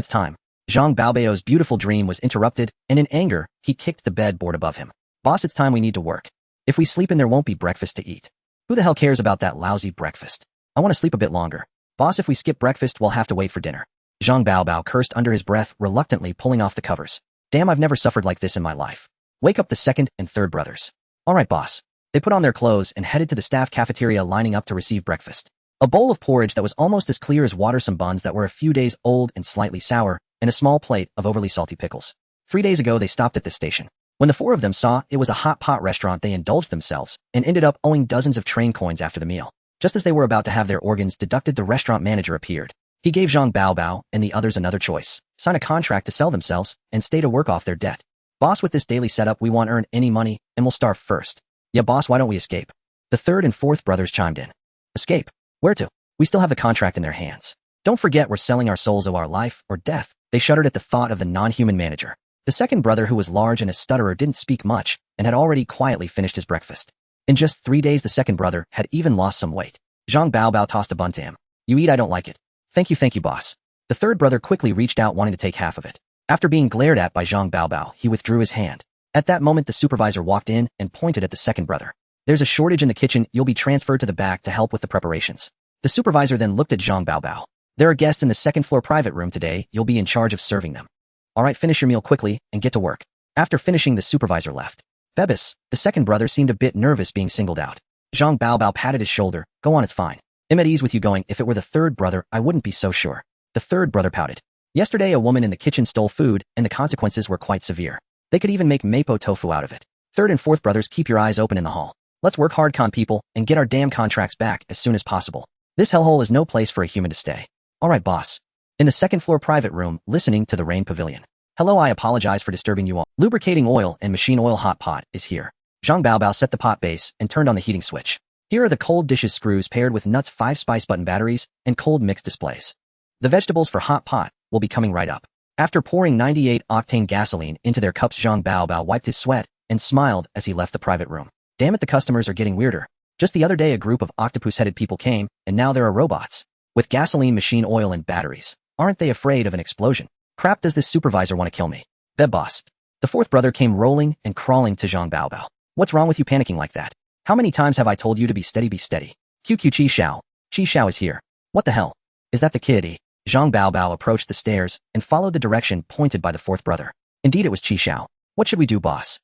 Speaker 1: Zhang Baobao's beautiful dream was interrupted, and in anger, he kicked the bed board above him. Boss, it's time, we need to work. If we sleep in, there won't be breakfast to eat. Who the hell cares about that lousy breakfast? I want to sleep a bit longer. Boss, if we skip breakfast, we'll have to wait for dinner. Zhang Baobao cursed under his breath, reluctantly pulling off the covers. Damn, I've never suffered like this in my life. Wake up the 2nd and 3rd brothers. All right, boss. They put on their clothes and headed to the staff cafeteria, lining up to receive breakfast. A bowl of porridge that was almost as clear as water, some buns that were a few days old and slightly sour, and a small plate of overly salty pickles. 3 days ago they stopped at this station. When the four of them saw it was a hot pot restaurant, they indulged themselves and ended up owing dozens of train coins after the meal. Just as they were about to have their organs deducted, the restaurant manager appeared. He gave Zhang Baobao and the others another choice: sign a contract to sell themselves and stay to work off their debt. Boss, with this daily setup we won't earn any money and we'll starve first. Yeah boss, why don't we escape? The third and fourth brothers chimed in. Escape? Where to? We still have the contract in their hands. Don't forget we're selling our souls or our life or death. They shuddered at the thought of the non-human manager. The second brother, who was large and a stutterer, didn't speak much and had already quietly finished his breakfast. In just 3 days the second brother had even lost some weight. Zhang Baobao tossed a bun to him. You eat, I don't like it. Thank you boss. The third brother quickly reached out, wanting to take half of it. After being glared at by Zhang Baobao, he withdrew his hand. At that moment the supervisor walked in and pointed at the second brother. There's a shortage in the kitchen, you'll be transferred to the back to help with the preparations. The supervisor then looked at Zhang Baobao. There are guests in the second floor private room today, you'll be in charge of serving them. Alright, finish your meal quickly and get to work. After finishing, the supervisor left. Bebis, the second brother, seemed a bit nervous being singled out. Zhang Baobao patted his shoulder. Go on, it's fine. I'm at ease with you going. If it were the third brother, I wouldn't be so sure. The third brother pouted. Yesterday a woman in the kitchen stole food and the consequences were quite severe. They could even make mapo tofu out of it. Third and fourth brothers, keep your eyes open in the hall. Let's work hard, con people, and get our damn contracts back as soon as possible. This hellhole is no place for a human to stay. Alright boss. In the second floor private room, listening to the rain pavilion. Hello, I apologize for disturbing you all. Lubricating oil and machine oil hot pot is here. Zhang Baobao set the pot base and turned on the heating switch. Here are the cold dishes screws paired with nuts, 5 spice button batteries, and cold mix displays. The vegetables for hot pot will be coming right up. After pouring 98-octane gasoline into their cups, Zhang Baobao wiped his sweat and smiled as he left the private room. Damn it, the customers are getting weirder. Just the other day a group of octopus-headed people came, and now there are robots. With gasoline, machine oil, and batteries. Aren't they afraid of an explosion? Crap, does this supervisor want to kill me? Beb boss. The fourth brother came rolling and crawling to Zhang Baobao. What's wrong with you panicking like that? How many times have I told you to be steady, be steady? QQ Xiao. Xiao is here. What the hell? Is that the kid? Zhang Baobao approached the stairs and followed the direction pointed by the fourth brother. Indeed, it was Xiao. What should we do, boss?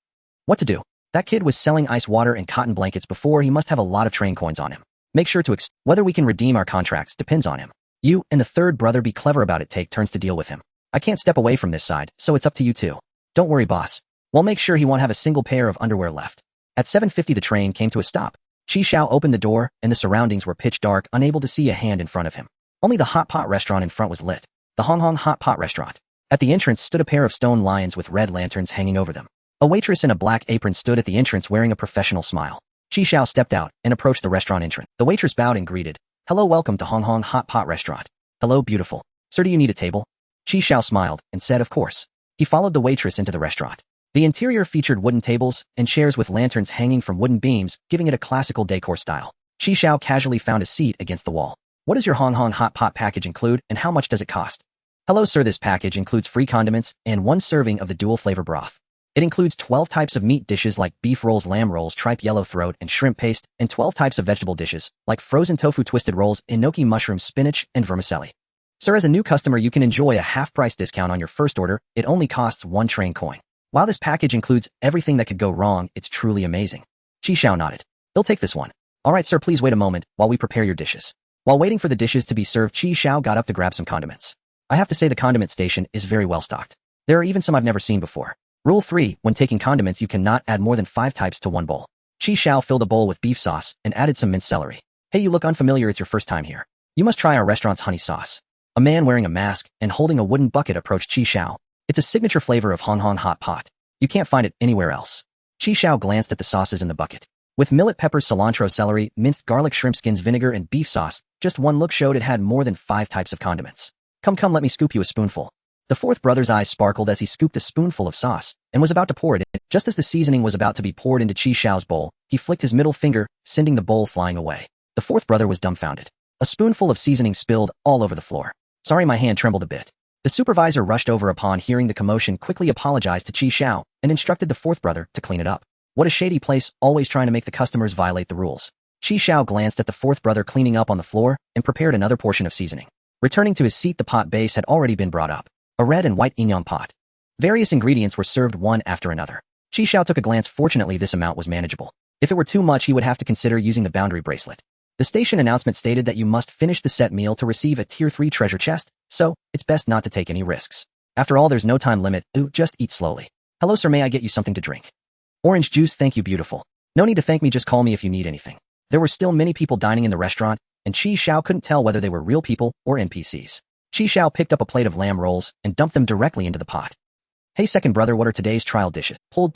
Speaker 1: What to do? That kid was selling ice water and cotton blankets before. He must have a lot of train coins on him. Make sure to whether we can redeem our contracts depends on him. You and the third brother be clever about it. Take turns to deal with him. I can't step away from this side, so it's up to you two. Don't worry, boss. We'll make sure he won't have a single pair of underwear left. At 7:50 the train came to a stop. Xiao opened the door, and the surroundings were pitch dark, unable to see a hand in front of him. Only the hot pot restaurant in front was lit. The Hong Hong Hot Pot Restaurant. At the entrance stood a pair of stone lions with red lanterns hanging over them. A waitress in a black apron stood at the entrance wearing a professional smile. Xiao stepped out and approached the restaurant entrance. The waitress bowed and greeted. Hello, welcome to Hong Hong Hot Pot Restaurant. Hello, beautiful. Sir, do you need a table? Xiao smiled and said of course. He followed the waitress into the restaurant. The interior featured wooden tables and chairs with lanterns hanging from wooden beams, giving it a classical decor style. Xiao casually found a seat against the wall. What does your Hong Hong Hot Pot package include, and how much does it cost? Hello, sir, this package includes free condiments and 1 serving of the dual flavor broth. It includes 12 types of meat dishes like beef rolls, lamb rolls, tripe yellow throat, and shrimp paste, and 12 types of vegetable dishes like frozen tofu, twisted rolls, enoki mushroom, spinach, and vermicelli. Sir, as a new customer, you can enjoy a half-price discount on your first order. It only costs 1 train coin. While this package includes everything that could go wrong, it's truly amazing. Xiao nodded. He'll take this one. Alright, sir, please wait a moment while we prepare your dishes. While waiting for the dishes to be served, Xiao got up to grab some condiments. I have to say the condiment station is very well stocked. There are even some I've never seen before. Rule 3, when taking condiments you cannot add more than 5 types to one bowl. Xiao filled a bowl with beef sauce and added some minced celery. Hey, you look unfamiliar, it's your first time here. You must try our restaurant's honey sauce. A man wearing a mask and holding a wooden bucket approached Xiao. It's a signature flavor of Hong Hong Hot Pot. You can't find it anywhere else. Xiao glanced at the sauces in the bucket. With millet peppers, cilantro, celery, minced garlic, shrimp skins, vinegar, and beef sauce, just one look showed it had more than 5 types of condiments. Come, let me scoop you a spoonful. The fourth brother's eyes sparkled as he scooped a spoonful of sauce and was about to pour it in. Just as the seasoning was about to be poured into Xiao's bowl, he flicked his middle finger, sending the bowl flying away. The fourth brother was dumbfounded. A spoonful of seasoning spilled all over the floor. Sorry, my hand trembled a bit. The supervisor rushed over upon hearing the commotion, quickly apologized to Xiao, and instructed the fourth brother to clean it up. What a shady place, always trying to make the customers violate the rules. Xiao glanced at the fourth brother cleaning up on the floor and prepared another portion of seasoning. Returning to his seat, the pot base had already been brought up. A red and white inyan pot. Various ingredients were served one after another. Xiao took a glance. Fortunately, this amount was manageable. If it were too much, he would have to consider using the boundary bracelet. The station announcement stated that you must finish the set meal to receive a Tier 3 treasure chest, so it's best not to take any risks. After all, there's no time limit. Ooh, just eat slowly. Hello sir, may I get you something to drink? Orange juice, thank you, beautiful. No need to thank me, just call me if you need anything. There were still many people dining in the restaurant, and Xiao couldn't tell whether they were real people or NPCs. Xiao picked up a plate of lamb rolls and dumped them directly into the pot. Hey second brother, what are today's trial dishes? Pulled,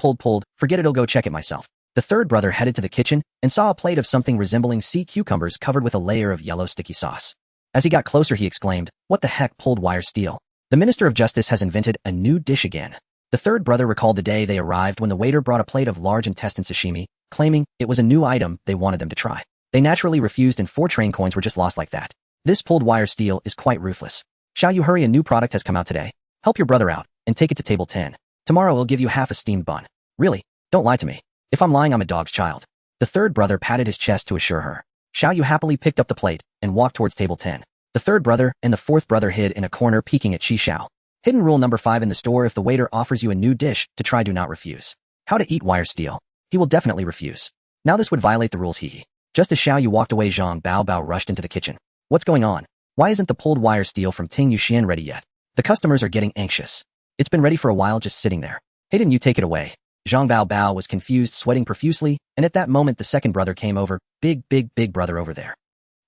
Speaker 1: forget it, I'll go check it myself. The third brother headed to the kitchen and saw a plate of something resembling sea cucumbers covered with a layer of yellow sticky sauce. As he got closer, he exclaimed, what the heck, pulled wire steel? The Minister of Justice has invented a new dish again. The third brother recalled the day they arrived when the waiter brought a plate of large intestine sashimi, claiming it was a new item they wanted them to try. They naturally refused and 4 train coins were just lost like that. This pulled wire steel is quite ruthless. Shall you hurry, a new product has come out today. Help your brother out and take it to table 10. Tomorrow we'll give you half a steamed bun. Really? Don't lie to me. If I'm lying, I'm a dog's child. The third brother patted his chest to assure her. Xiao happily picked up the plate and walked towards table 10. The third brother and the fourth brother hid in a corner peeking at Xiao. Hidden rule number 5 in the store: if the waiter offers you a new dish to try, do not refuse. How to eat wire steel? He will definitely refuse. Now this would violate the rules, hee. Just as Xiao walked away, Zhang Bao rushed into the kitchen. What's going on? Why isn't the pulled wire steel from Ting Yuxian ready yet? The customers are getting anxious. It's been ready for a while, just sitting there. Hey, didn't you take it away? Zhang Bao was confused, sweating profusely, and at that moment the second brother came over. Big brother over there.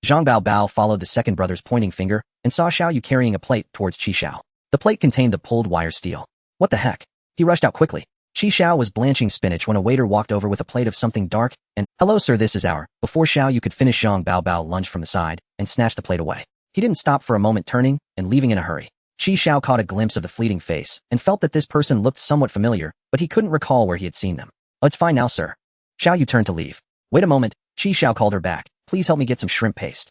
Speaker 1: Zhang Bao followed the second brother's pointing finger and saw Xiao carrying a plate towards Xiao. The plate contained the pulled wire steel. What the heck? He rushed out quickly. Xiao was blanching spinach when a waiter walked over with a plate of something dark and, hello sir, this is our. Before Xiao could finish, Zhang Bao lunged from the side and snatched the plate away. He didn't stop for a moment, turning and leaving in a hurry. Xiao caught a glimpse of the fleeting face and felt that this person looked somewhat familiar, but he couldn't recall where he had seen them. Oh, it's fine now, sir. Xiao turned to leave. Wait a moment, Xiao called her back. Please help me get some shrimp paste.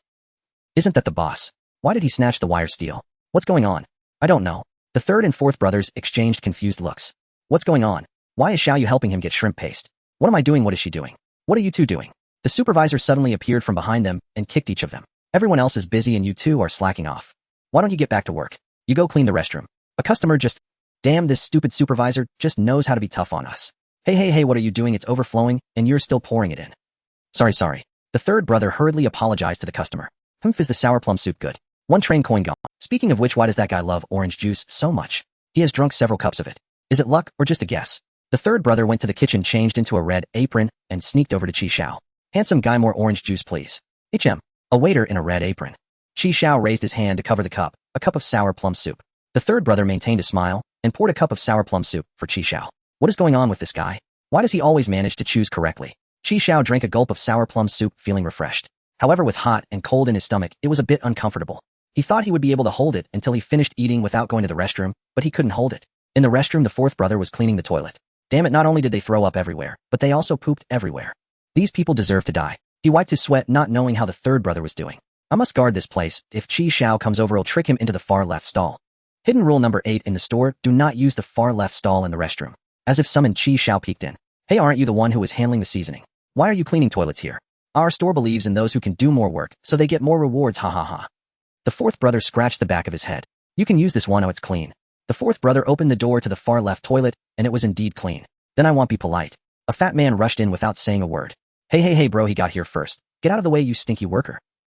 Speaker 1: Isn't that the boss? Why did he snatch the wire steel? What's going on? I don't know. The third and fourth brothers exchanged confused looks. What's going on? Why is Xiao helping him get shrimp paste? What am I doing? What is she doing? What are you two doing? The supervisor suddenly appeared from behind them and kicked each of them. Everyone else is busy and you two are slacking off. Why don't you get back to work? You go clean the restroom. A customer just... Damn, this stupid supervisor just knows how to be tough on us. Hey, what are you doing? It's overflowing and you're still pouring it in. Sorry. The third brother hurriedly apologized to the customer. Is the sour plum soup good? 1 train coin gone. Speaking of which, why does that guy love orange juice so much? He has drunk several cups of it. Is it luck or just a guess? The third brother went to the kitchen, changed into a red apron, and sneaked over to Xiao. Handsome guy, more orange juice please. HM. A waiter in a red apron. Xiao raised his hand to cover the cup, a cup of sour plum soup. The third brother maintained a smile and poured a cup of sour plum soup for Xiao. What is going on with this guy? Why does he always manage to choose correctly? Xiao drank a gulp of sour plum soup, feeling refreshed. However, with hot and cold in his stomach, it was a bit uncomfortable. He thought he would be able to hold it until he finished eating without going to the restroom, but he couldn't hold it. In the restroom, the fourth brother was cleaning the toilet. Damn it, not only did they throw up everywhere, but they also pooped everywhere. These people deserve to die. He wiped his sweat, not knowing how the third brother was doing. I must guard this place. If Xiao comes over, I'll trick him into the far left stall. Hidden rule number 8 in the store: do not use the far left stall in the restroom. As if summoned, Xiao peeked in. Hey, aren't you the one who was handling the seasoning? Why are you cleaning toilets here? Our store believes in those who can do more work, so they get more rewards, ha. The fourth brother scratched the back of his head. You can use this one, oh it's clean. The fourth brother opened the door to the far left toilet, and it was indeed clean. Then I won't be polite. A fat man rushed in without saying a word. Hey bro, he got here first. Get out of the way, you stinky worker.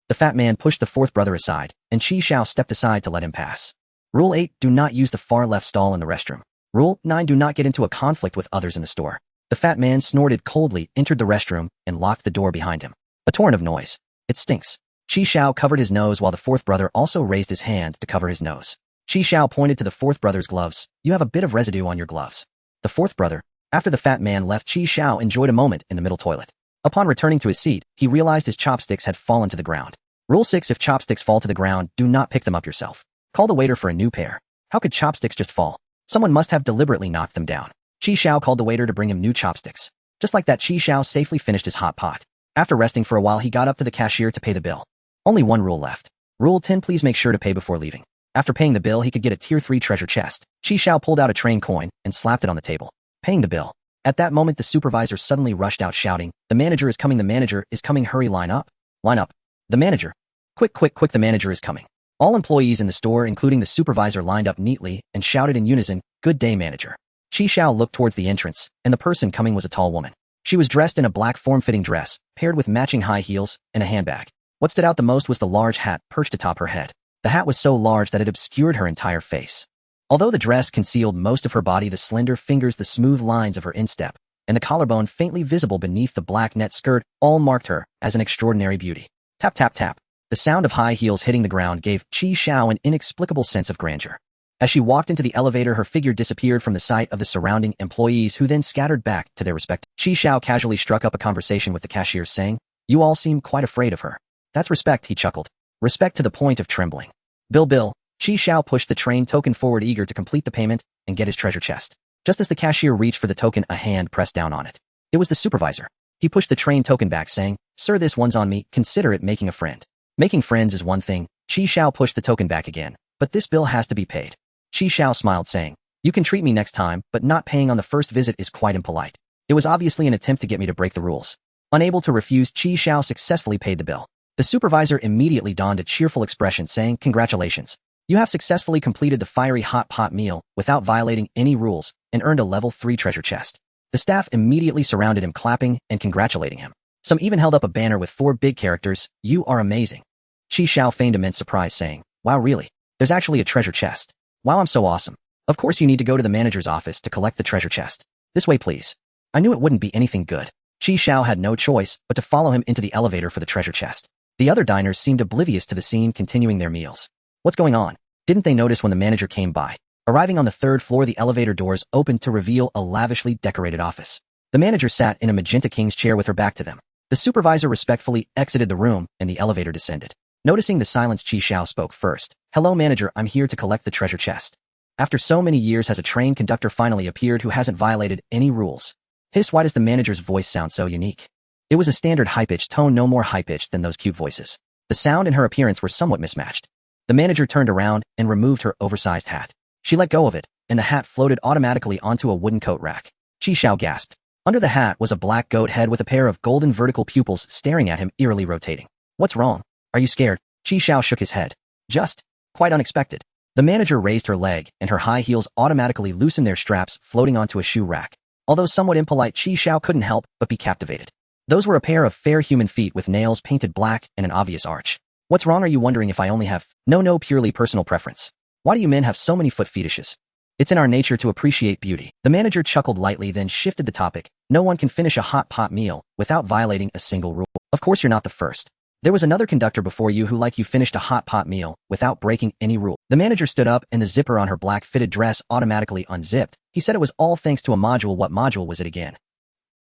Speaker 1: The fat man pushed the fourth brother aside, and Xiao stepped aside to let him pass. Rule 8, do not use the far left stall in the restroom. Rule 9, do not get into a conflict with others in the store. The fat man snorted coldly, entered the restroom, and locked the door behind him. A torrent of noise. It stinks. Xiao covered his nose while the fourth brother also raised his hand to cover his nose. Xiao pointed to the fourth brother's gloves. You have a bit of residue on your gloves. The fourth brother, after the fat man left, Xiao enjoyed a moment in the middle toilet. Upon returning to his seat, he realized his chopsticks had fallen to the ground. Rule 6, if chopsticks fall to the ground, do not pick them up yourself. Call the waiter for a new pair. How could chopsticks just fall? Someone must have deliberately knocked them down. Xiao called the waiter to bring him new chopsticks. Just like that, Xiao safely finished his hot pot. After resting for a while, he got up to the cashier to pay the bill. Only one rule left. Rule 10, please make sure to pay before leaving. After paying the bill, he could get a Tier 3 treasure chest. Xiao pulled out a train coin and slapped it on the table. Paying the bill. At that moment, the supervisor suddenly rushed out shouting, the manager is coming, the manager is coming, hurry, line up. Line up. The manager. Quick, the manager is coming. All employees in the store, including the supervisor, lined up neatly and shouted in unison, good day, manager. Xiao looked towards the entrance, and the person coming was a tall woman. She was dressed in a black form-fitting dress, paired with matching high heels and a handbag. What stood out the most was the large hat perched atop her head. The hat was so large that it obscured her entire face. Although the dress concealed most of her body, the slender fingers, the smooth lines of her instep, and the collarbone faintly visible beneath the black net skirt all marked her as an extraordinary beauty. Tap, tap, tap. The sound of high heels hitting the ground gave Xiao an inexplicable sense of grandeur. As she walked into the elevator, her figure disappeared from the sight of the surrounding employees, who then scattered back to their respective. Xiao casually struck up a conversation with the cashier, saying, "You all seem quite afraid of her." "That's respect," he chuckled. "Respect to the point of trembling." Bill. Xiao pushed the train token forward, eager to complete the payment and get his treasure chest. Just as the cashier reached for the token, a hand pressed down on it. It was the supervisor. He pushed the train token back, saying, "Sir, this one's on me. Consider it making a friend." Making friends is one thing. Xiao pushed the token back again. "But this bill has to be paid." Xiao smiled, saying, "You can treat me next time, but not paying on the first visit is quite impolite." It was obviously an attempt to get me to break the rules. Unable to refuse, Xiao successfully paid the bill. The supervisor immediately donned a cheerful expression, saying, "Congratulations. You have successfully completed the fiery hot pot meal without violating any rules and earned a level 3 treasure chest." The staff immediately surrounded him, clapping and congratulating him. Some even held up a banner with 4 big characters, "You are amazing." Xiao feigned immense surprise, saying, "Wow, really? There's actually a treasure chest. Wow, I'm so awesome. Of course you need to go to the manager's office to collect the treasure chest. This way, please." I knew it wouldn't be anything good. Xiao had no choice but to follow him into the elevator for the treasure chest. The other diners seemed oblivious to the scene, continuing their meals. What's going on? Didn't they notice when the manager came by? Arriving on the 3rd floor, the elevator doors opened to reveal a lavishly decorated office. The manager sat in a magenta king's chair with her back to them. The supervisor respectfully exited the room and the elevator descended. Noticing the silence, Xiao spoke first. "Hello, manager, I'm here to collect the treasure chest." After so many years has a train conductor finally appeared who hasn't violated any rules. Hiss, why does the manager's voice sound so unique? It was a standard high-pitched tone, no more high-pitched than those cute voices. The sound and her appearance were somewhat mismatched. The manager turned around and removed her oversized hat. She let go of it, and the hat floated automatically onto a wooden coat rack. Xiao gasped. Under the hat was a black goat head with a pair of golden vertical pupils staring at him, eerily rotating. "What's wrong? Are you scared?" Xiao shook his head. "Just quite unexpected." The manager raised her leg, and her high heels automatically loosened their straps, floating onto a shoe rack. Although somewhat impolite, Xiao couldn't help but be captivated. Those were a pair of fair human feet with nails painted black and an obvious arch. "What's wrong? Are you wondering if I only have..." No, purely personal preference." "Why do you men have so many foot fetishes?" "It's in our nature to appreciate beauty." The manager chuckled lightly, then shifted the topic. "No one can finish a hot pot meal without violating a single rule. Of course you're not the first. There was another conductor before you who, like you, finished a hot pot meal without breaking any rule." The manager stood up, and the zipper on her black fitted dress automatically unzipped. He said it was all thanks to a module. What module was it again?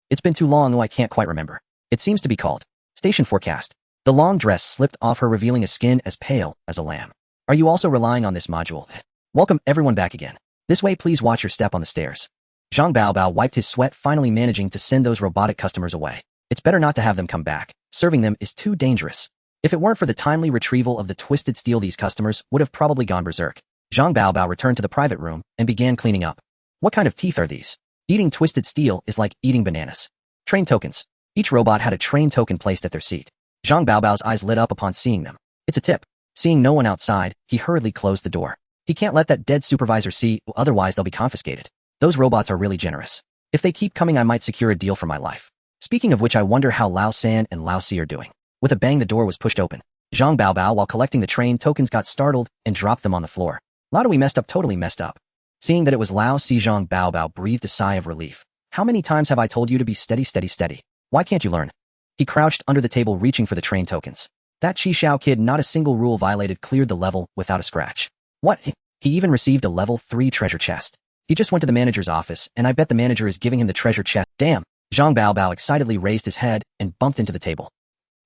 Speaker 1: It's been too long, I can't quite remember. It seems to be called Station Forecast. The long dress slipped off her, revealing a skin as pale as a lamb. "Are you also relying on this module?" "Welcome everyone back again. This way, please. Watch your step on the stairs." Zhang Baobao wiped his sweat, finally managing to send those robotic customers away. It's better not to have them come back. Serving them is too dangerous. If it weren't for the timely retrieval of the twisted steel, these customers would have probably gone berserk. Zhang Baobao returned to the private room and began cleaning up. What kind of teeth are these? Eating twisted steel is like eating bananas. Train tokens. Each robot had a train token placed at their seat. Zhang Baobao's eyes lit up upon seeing them. It's a tip. Seeing no one outside, he hurriedly closed the door. He can't let that dead supervisor see, otherwise they'll be confiscated. Those robots are really generous. If they keep coming, I might secure a deal for my life. Speaking of which, I wonder how Lao San and Lao Si are doing. With a bang, the door was pushed open. Zhang Baobao, while collecting the train tokens, got startled and dropped them on the floor. "Lao, we messed up, totally messed up." Seeing that it was Lao Si, Zhang Baobao breathed a sigh of relief. "How many times have I told you to be steady, steady, steady? Why can't you learn?" He crouched under the table, reaching for the train tokens. That Xiao kid, not a single rule violated, cleared the level without a scratch. What? He even received a level 3 treasure chest. He just went to the manager's office, and I bet the manager is giving him the treasure chest. Damn! Zhang Baobao excitedly raised his head and bumped into the table.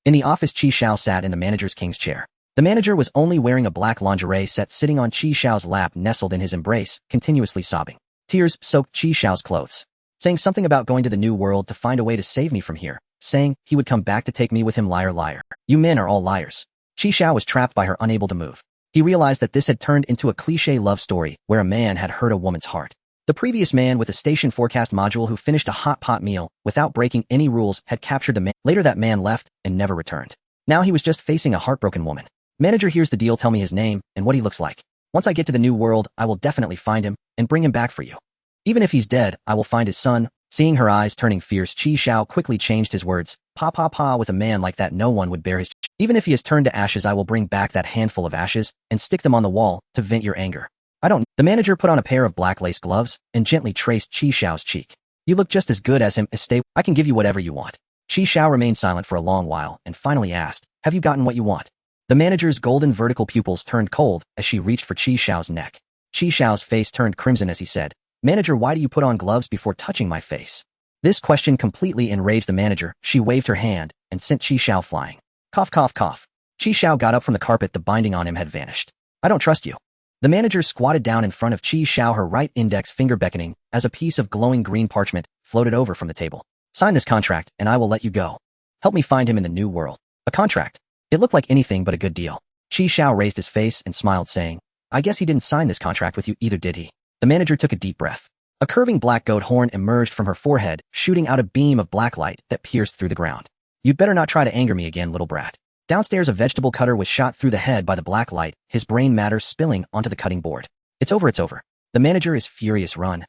Speaker 1: In the office, Xiao sat in the manager's king's chair. The manager was only wearing a black lingerie set, sitting on Xiao's lap, nestled in his embrace, continuously sobbing. Tears soaked Xiao's clothes. Saying something about going to the new world to find a way to save me from here. Saying he would come back to take me with him. Liar, liar. You men are all liars. Xiao was trapped by her, unable to move. He realized that this had turned into a cliché love story where a man had hurt a woman's heart. The previous man with the station forecast module who finished a hot pot meal without breaking any rules had captured the man. Later that man left and never returned. Now he was just facing a heartbroken woman. Manager, here's the deal. Tell me his name and what he looks like. Once I get to the new world, I will definitely find him and bring him back for you. Even if he's dead, I will find his son. Seeing her eyes turning fierce, Xiao quickly changed his words. Pa pa pa, with a man like that no one would bear his even if he is turned to ashes, I will bring back that handful of ashes and stick them on the wall to vent your anger. I don't. The manager put on a pair of black lace gloves and gently traced Xiao's cheek. You look just as good as him. I can give you whatever you want. Xiao remained silent for a long while and finally asked, have you gotten what you want? The manager's golden vertical pupils turned cold as she reached for Xiao's neck. Xiao's face turned crimson as he said, Manager, why do you put on gloves before touching my face? This question completely enraged the manager. She waved her hand and sent Xiao flying. Cough, cough, cough. Xiao got up from the carpet. The binding on him had vanished. I don't trust you. The manager squatted down in front of Xiao, her right index finger beckoning as a piece of glowing green parchment floated over from the table. Sign this contract and I will let you go. Help me find him in the new world. A contract? It looked like anything but a good deal. Xiao raised his face and smiled, saying, I guess he didn't sign this contract with you either, did he? The manager took a deep breath. A curving black goat horn emerged from her forehead, shooting out a beam of black light that pierced through the ground. You'd better not try to anger me again, little brat. Downstairs, a vegetable cutter was shot through the head by the black light, his brain matter spilling onto the cutting board. It's over, it's over. The manager is furious. Run.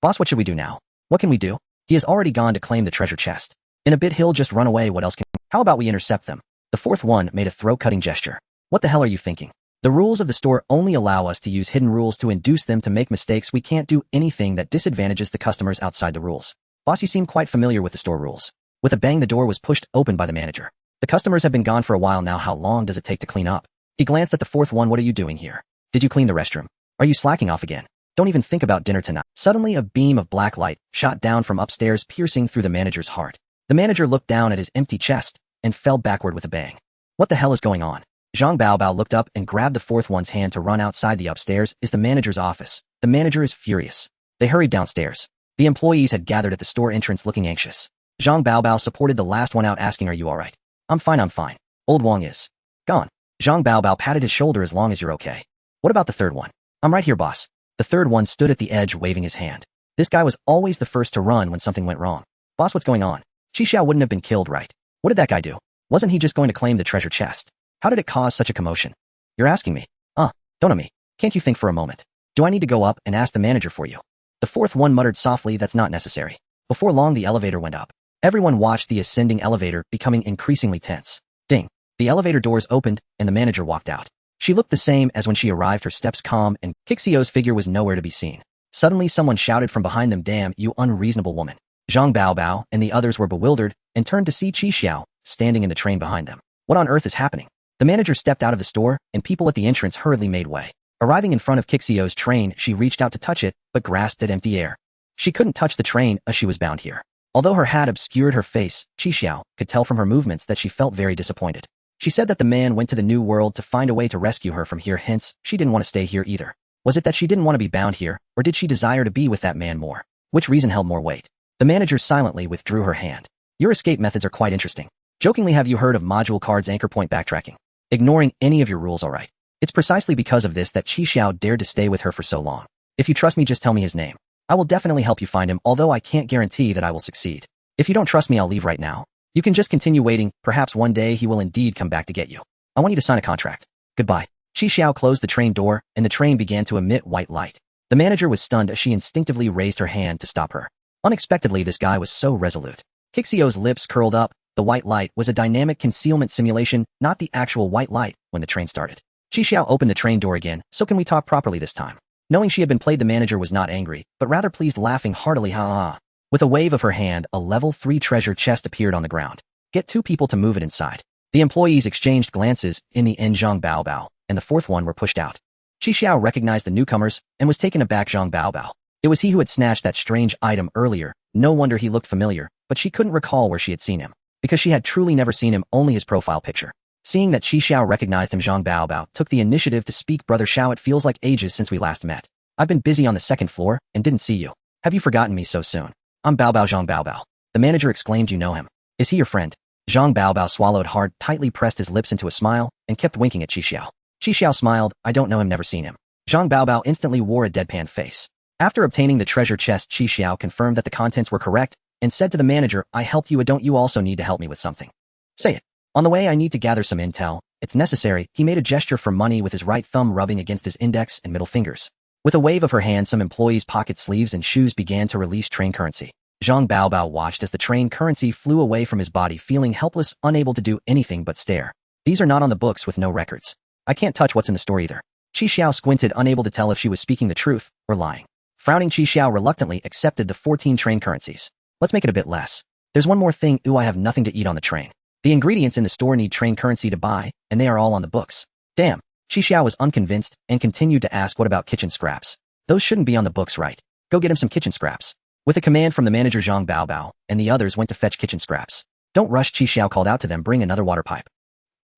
Speaker 1: Boss, what should we do now? What can we do? He has already gone to claim the treasure chest. In a bit he'll just run away. What else can... How about we intercept them? The fourth one made a throat-cutting gesture. What the hell are you thinking? The rules of the store only allow us to use hidden rules to induce them to make mistakes. We can't do anything that disadvantages the customers outside the rules. Boss, you seem quite familiar with the store rules. With a bang, the door was pushed open by the manager. The customers have been gone for a while now. How long does it take to clean up? He glanced at the fourth one. What are you doing here? Did you clean the restroom? Are you slacking off again? Don't even think about dinner tonight. Suddenly, a beam of black light shot down from upstairs, piercing through the manager's heart. The manager looked down at his empty chest and fell backward with a bang. What the hell is going on? Zhang Baobao looked up and grabbed the fourth one's hand to run outside. The upstairs is the manager's office. The manager is furious. They hurried downstairs. The employees had gathered at the store entrance looking anxious. Zhang Baobao supported the last one out, asking, are you alright? I'm fine, I'm fine. Old Wang is gone. Zhang Baobao patted his shoulder. As long as you're okay. What about the third one? I'm right here, boss. The third one stood at the edge, waving his hand. This guy was always the first to run when something went wrong. Boss, what's going on? Xiao wouldn't have been killed, right? What did that guy do? Wasn't he just going to claim the treasure chest? How did it cause such a commotion? You're asking me. Don't know me. Can't you think for a moment? Do I need to go up and ask the manager for you? The fourth one muttered softly, that's not necessary. Before long, the elevator went up. Everyone watched the ascending elevator, becoming increasingly tense. Ding. The elevator doors opened, and the manager walked out. She looked the same as when she arrived, her steps calm, and Xiao's figure was nowhere to be seen. Suddenly, someone shouted from behind them, damn, you unreasonable woman. Zhang Baobao and the others were bewildered and turned to see Xiao standing in the train behind them. What on earth is happening? The manager stepped out of the store, and people at the entrance hurriedly made way. Arriving in front of Xiao's train, she reached out to touch it, but grasped at empty air. She couldn't touch the train as she was bound here. Although her hat obscured her face, Xiao could tell from her movements that she felt very disappointed. She said that the man went to the new world to find a way to rescue her from here, hence, she didn't want to stay here either. Was it that she didn't want to be bound here, or did she desire to be with that man more? Which reason held more weight? The manager silently withdrew her hand. Your escape methods are quite interesting. Jokingly, have you heard of module cards anchor point backtracking? Ignoring any of your rules, alright. It's precisely because of this that Xiao dared to stay with her for so long. If you trust me, just tell me his name. I will definitely help you find him, although I can't guarantee that I will succeed. If you don't trust me, I'll leave right now. You can just continue waiting, perhaps one day he will indeed come back to get you. I want you to sign a contract. Goodbye. Xiao closed the train door, and the train began to emit white light. The manager was stunned as she instinctively raised her hand to stop her. Unexpectedly, this guy was so resolute. Xiao's lips curled up. The white light was a dynamic concealment simulation, not the actual white light, when the train started. Xiao opened the train door again. So can we talk properly this time? Knowing she had been played, the manager was not angry, but rather pleased, laughing heartily, ha ha. With a wave of her hand, a level 3 treasure chest appeared on the ground. Get 2 people to move it inside. The employees exchanged glances. In the end, Zhang Baobao and the fourth one were pushed out. Xiao recognized the newcomers and was taken aback. Zhang Baobao. It was he who had snatched that strange item earlier. No wonder he looked familiar, but she couldn't recall where she had seen him, because she had truly never seen him, only his profile picture. Seeing that Xiao recognized him, Zhang Baobao took the initiative to speak. Brother Xiao, it feels like ages since we last met. I've been busy on the 2nd floor and didn't see you. Have you forgotten me so soon? I'm Baobao, Zhang Baobao. The manager exclaimed, you know him. Is he your friend? Zhang Baobao swallowed hard, tightly pressed his lips into a smile, and kept winking at Xiao. Xiao smiled, I don't know him, never seen him. Zhang Baobao instantly wore a deadpan face. After obtaining the treasure chest, Xiao confirmed that the contents were correct, and said to the manager, I helped you, don't you also need to help me with something? Say it. On the way, I need to gather some intel. It's necessary. He made a gesture for money with his right thumb rubbing against his index and middle fingers. With a wave of her hand, some employees' pocket sleeves and shoes began to release train currency. Zhang Baobao watched as the train currency flew away from his body, feeling helpless, unable to do anything but stare. These are not on the books with no records. I can't touch what's in the store either. Xiao squinted, unable to tell if she was speaking the truth or lying. Frowning, Xiao reluctantly accepted the 14 train currencies. Let's make it a bit less. There's one more thing. I have nothing to eat on the train. The ingredients in the store need train currency to buy, and they are all on the books. Damn. Xiao was unconvinced and continued to ask, what about kitchen scraps? Those shouldn't be on the books, right? Go get him some kitchen scraps. With a command from the manager, Zhang Baobao and the others went to fetch kitchen scraps. Don't rush, Xiao called out to them, bring another water pipe.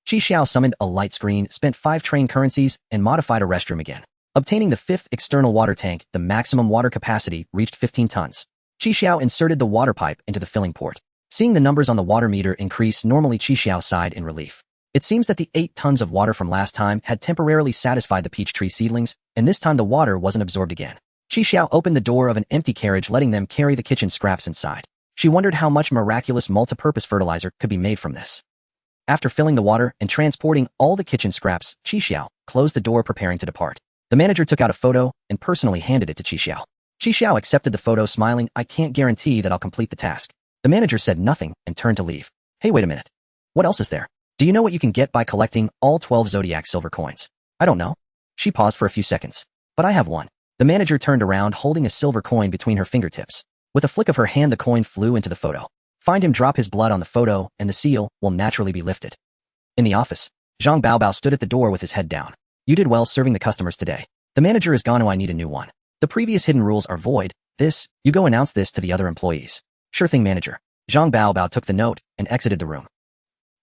Speaker 1: Xiao summoned a light screen, spent 5 train currencies, and modified a restroom again. Obtaining the 5th external water tank, the maximum water capacity reached 15 tons. Xiao inserted the water pipe into the filling port. Seeing the numbers on the water meter increase, normally Xiao sighed in relief. It seems that the 8 tons of water from last time had temporarily satisfied the peach tree seedlings, and this time the water wasn't absorbed again. Xiao opened the door of an empty carriage, letting them carry the kitchen scraps inside. She wondered how much miraculous multi-purpose fertilizer could be made from this. After filling the water and transporting all the kitchen scraps, Xiao closed the door, preparing to depart. The manager took out a photo and personally handed it to Xiao. Xiao accepted the photo, smiling. I can't guarantee that I'll complete the task. The manager said nothing and turned to leave. Hey, wait a minute. What else is there? Do you know what you can get by collecting all 12 Zodiac silver coins? I don't know. She paused for a few seconds. But I have one. The manager turned around, holding a silver coin between her fingertips. With a flick of her hand, the coin flew into the photo. Find him, drop his blood on the photo, and the seal will naturally be lifted. In the office, Zhang Baobao stood at the door with his head down. You did well serving the customers today. The manager is gone. I need a new one. The previous hidden rules are void. You go announce this to the other employees. Sure thing, manager. Zhang Baobao took the note and exited the room.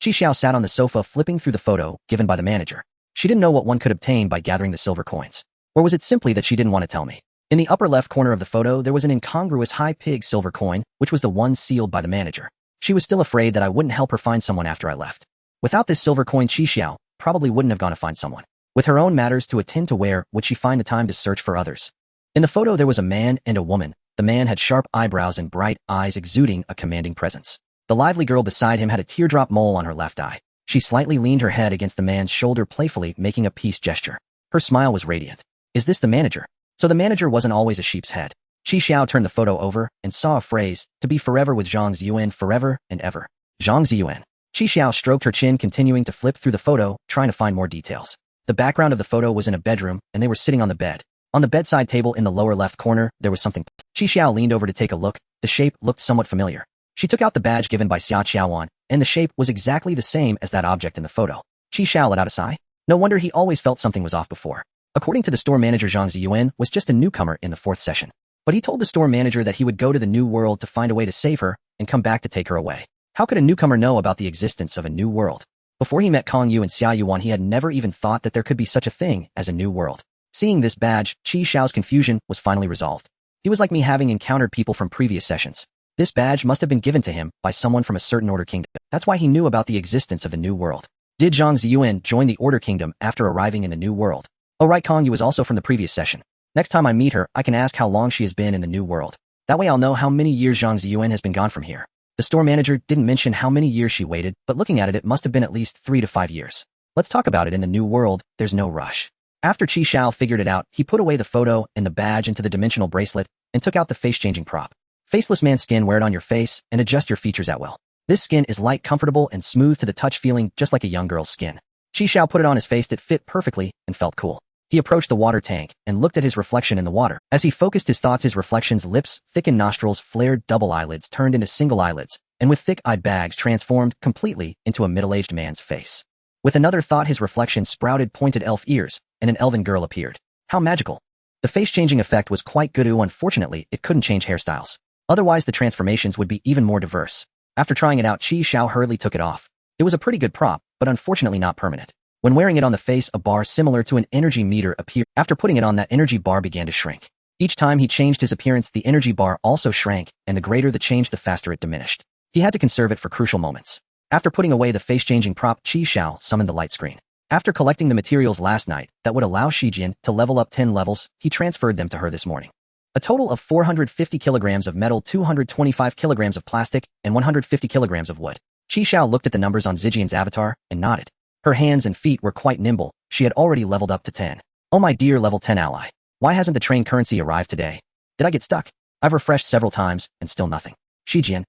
Speaker 1: Xiao sat on the sofa, flipping through the photo given by the manager. She didn't know what one could obtain by gathering the silver coins. Or was it simply that she didn't want to tell me? In the upper left corner of the photo, there was an incongruous high pig silver coin, which was the one sealed by the manager. She was still afraid that I wouldn't help her find someone after I left. Without this silver coin, Xiao probably wouldn't have gone to find someone. With her own matters to attend to, where would she find the time to search for others? In the photo, there was a man and a woman. The man had sharp eyebrows and bright eyes, exuding a commanding presence. The lively girl beside him had a teardrop mole on her left eye. She slightly leaned her head against the man's shoulder, playfully making a peace gesture. Her smile was radiant. Is this the manager? So the manager wasn't always a sheep's head. Xiao turned the photo over and saw a phrase, to be forever with Zhang Ziyuan, forever and ever. Zhang Ziyuan. Xiao stroked her chin, continuing to flip through the photo, trying to find more details. The background of the photo was in a bedroom, and they were sitting on the bed. On the bedside table in the lower left corner, there was something. Xiao leaned over to take a look. The shape looked somewhat familiar. She took out the badge given by Xiaowan, and the shape was exactly the same as that object in the photo. Xiao let out a sigh. No wonder he always felt something was off before. According to the store manager, Zhang Ziyuan was just a newcomer in the 4th session. But he told the store manager that he would go to the new world to find a way to save her and come back to take her away. How could a newcomer know about the existence of a new world? Before he met Kong Yu and Xiao Yuan, he had never even thought that there could be such a thing as a new world. Seeing this badge, Xiao's confusion was finally resolved. He was like me, having encountered people from previous sessions. This badge must have been given to him by someone from a certain Order Kingdom. That's why he knew about the existence of the new world. Did Zhang Ziyuan join the Order Kingdom after arriving in the new world? Oh right, Kong Yu was also from the previous session. Next time I meet her, I can ask how long she has been in the new world. That way I'll know how many years Zhang Ziyuan has been gone from here. The store manager didn't mention how many years she waited, but looking at it, it must have been at least 3 to 5 years. Let's talk about it in the new world. There's no rush. After Xiao figured it out, he put away the photo and the badge into the dimensional bracelet and took out the face-changing prop. Faceless man skin, wear it on your face and adjust your features at will. This skin is light, comfortable, and smooth to the touch, feeling just like a young girl's skin. Xiao put it on his face. It fit perfectly and felt cool. He approached the water tank and looked at his reflection in the water. As he focused his thoughts, his reflection's lips, thickened nostrils, flared double eyelids turned into single eyelids, and with thick eye bags transformed completely into a middle-aged man's face. With another thought, his reflection sprouted pointed elf ears, and an elven girl appeared. How magical. The face-changing effect was quite good. Unfortunately, it couldn't change hairstyles. Otherwise, the transformations would be even more diverse. After trying it out, Xiao hurriedly took it off. It was a pretty good prop, but unfortunately not permanent. When wearing it on the face, a bar similar to an energy meter appeared. After putting it on, that energy bar began to shrink. Each time he changed his appearance, the energy bar also shrank, and the greater the change, the faster it diminished. He had to conserve it for crucial moments. After putting away the face-changing prop, Xiao summoned the light screen. After collecting the materials last night that would allow Shijin to level up 10 levels, he transferred them to her this morning. A total of 450 kilograms of metal, 225 kilograms of plastic, and 150 kilograms of wood. Xiao looked at the numbers on Zijian's avatar and nodded. Her hands and feet were quite nimble. She had already leveled up to 10. Oh my dear level 10 ally. Why hasn't the train currency arrived today? Did I get stuck? I've refreshed several times, and still nothing. Shijian,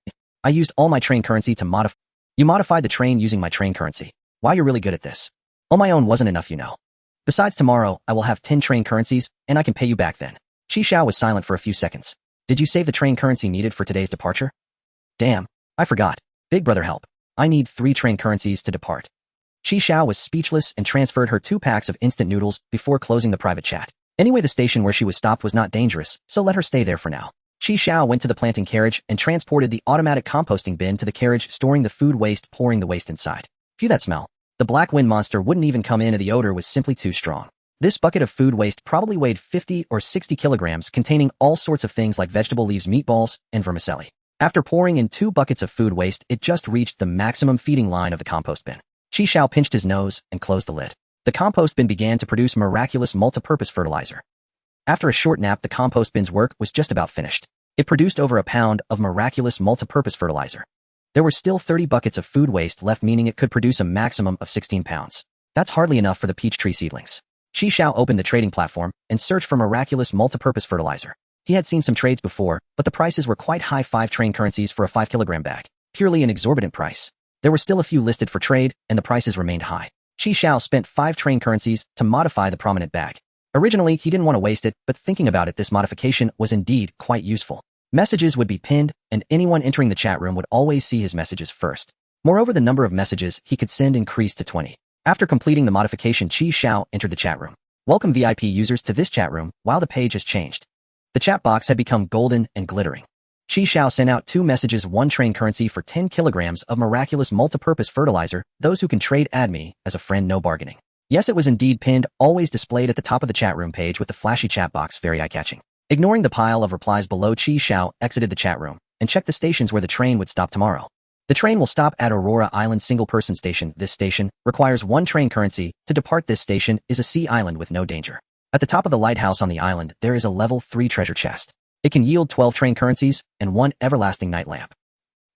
Speaker 1: I used all my train currency to modify. You modified the train using my train currency. Wow, you're really good at this. On my own wasn't enough, you know. Besides, tomorrow, I will have 10 train currencies, and I can pay you back then. Xiao was silent for a few seconds. Did you save the train currency needed for today's departure? Damn, I forgot. Big brother help. I need 3 train currencies to depart. Xiao was speechless and transferred her 2 packs of instant noodles before closing the private chat. Anyway, the station where she was stopped was not dangerous, so let her stay there for now. Xiao went to the planting carriage and transported the automatic composting bin to the carriage, storing the food waste, pouring the waste inside. Phew, that smell. The black wind monster wouldn't even come in, and the odor was simply too strong. This bucket of food waste probably weighed 50 or 60 kilograms, containing all sorts of things like vegetable leaves, meatballs, and vermicelli. After pouring in 2 buckets of food waste, it just reached the maximum feeding line of the compost bin. Xiao pinched his nose and closed the lid. The compost bin began to produce miraculous multi-purpose fertilizer. After a short nap, the compost bin's work was just about finished. It produced over a pound of miraculous multi-purpose fertilizer. There were still 30 buckets of food waste left, meaning it could produce a maximum of 16 pounds. That's hardly enough for the peach tree seedlings. Xiao opened the trading platform and searched for miraculous multi-purpose fertilizer. He had seen some trades before, but the prices were quite high. 5 train currencies for a 5-kilogram bag. Purely an exorbitant price. There were still a few listed for trade, and the prices remained high. Xiao spent 5 train currencies to modify the prominent bag. Originally, he didn't want to waste it, but thinking about it, this modification was indeed quite useful. Messages would be pinned, and anyone entering the chat room would always see his messages first. Moreover, the number of messages he could send increased to 20. After completing the modification, Xiao entered the chat room. Welcome VIP users to this chat room. While the page has changed, the chat box had become golden and glittering. Xiao sent out 2 messages, 1 train currency for 10 kilograms of miraculous multi-purpose fertilizer. Those who can trade, add me as a friend, no bargaining. Yes, it was indeed pinned, always displayed at the top of the chat room page with the flashy chat box, very eye-catching. Ignoring the pile of replies below, Xiao exited the chat room and checked the stations where the train would stop tomorrow. The train will stop at Aurora Island single-person station. This station requires 1 train currency to depart. This station is a sea island with no danger. At the top of the lighthouse on the island, there is a level 3 treasure chest. It can yield 12 train currencies and 1 everlasting night lamp.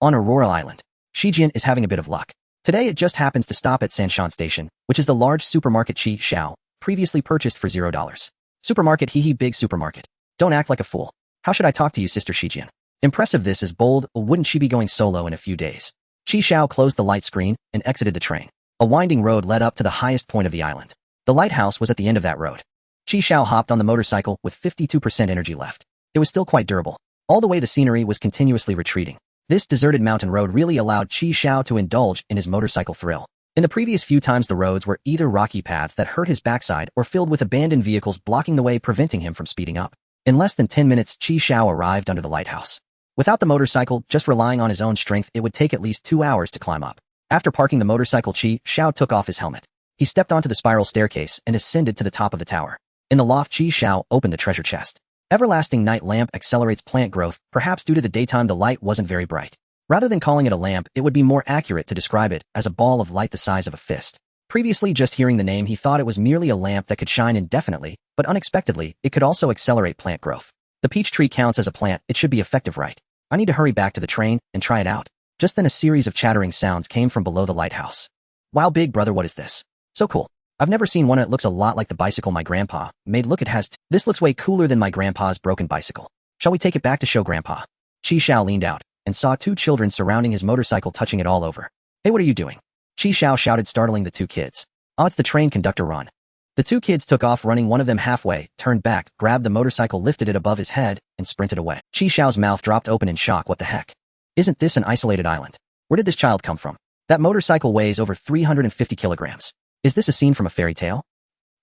Speaker 1: On Aurora Island, Shijian is having a bit of luck. Today it just happens to stop at Sanshan Station, which is the large supermarket Xiao previously purchased for $0. Supermarket, hee hee, big supermarket. Don't act like a fool. How should I talk to you, Sister Shijian? Impressive, this is bold. Wouldn't she be going solo in a few days? Xiao closed the light screen and exited the train. A winding road led up to the highest point of the island. The lighthouse was at the end of that road. Xiao hopped on the motorcycle with 52% energy left. It was still quite durable. All the way the scenery was continuously retreating. This deserted mountain road really allowed Xiao to indulge in his motorcycle thrill. In the previous few times, the roads were either rocky paths that hurt his backside or filled with abandoned vehicles blocking the way, preventing him from speeding up. In less than 10 minutes, Xiao arrived under the lighthouse. Without the motorcycle, just relying on his own strength, it would take at least 2 hours to climb up. After parking the motorcycle, Xiao took off his helmet. He stepped onto the spiral staircase and ascended to the top of the tower. In the loft, Xiao opened the treasure chest. Everlasting night lamp accelerates plant growth. Perhaps due to the daytime, the light wasn't very bright. Rather than calling it a lamp, it would be more accurate to describe it as a ball of light the size of a fist. Previously, just hearing the name, he thought it was merely a lamp that could shine indefinitely, but unexpectedly, it could also accelerate plant growth. The peach tree counts as a plant. It should be effective, right? I need to hurry back to the train and try it out. Just then a series of chattering sounds came from below the lighthouse. Wow, big brother, what is this? So cool. I've never seen one. It looks a lot like the bicycle my grandpa made. Look, it has this looks way cooler than my grandpa's broken bicycle. Shall we take it back to show grandpa? Xiao leaned out and saw 2 children surrounding his motorcycle, touching it all over. Hey, what are you doing? Xiao shouted, startling the 2 kids. Oh, it's the train conductor, run. The 2 kids took off running. One of them halfway turned back, grabbed the motorcycle, lifted it above his head, and sprinted away. Xiao's mouth dropped open in shock. What the heck? Isn't this an isolated island? Where did this child come from? That motorcycle weighs over 350 kilograms. Is this a scene from a fairy tale?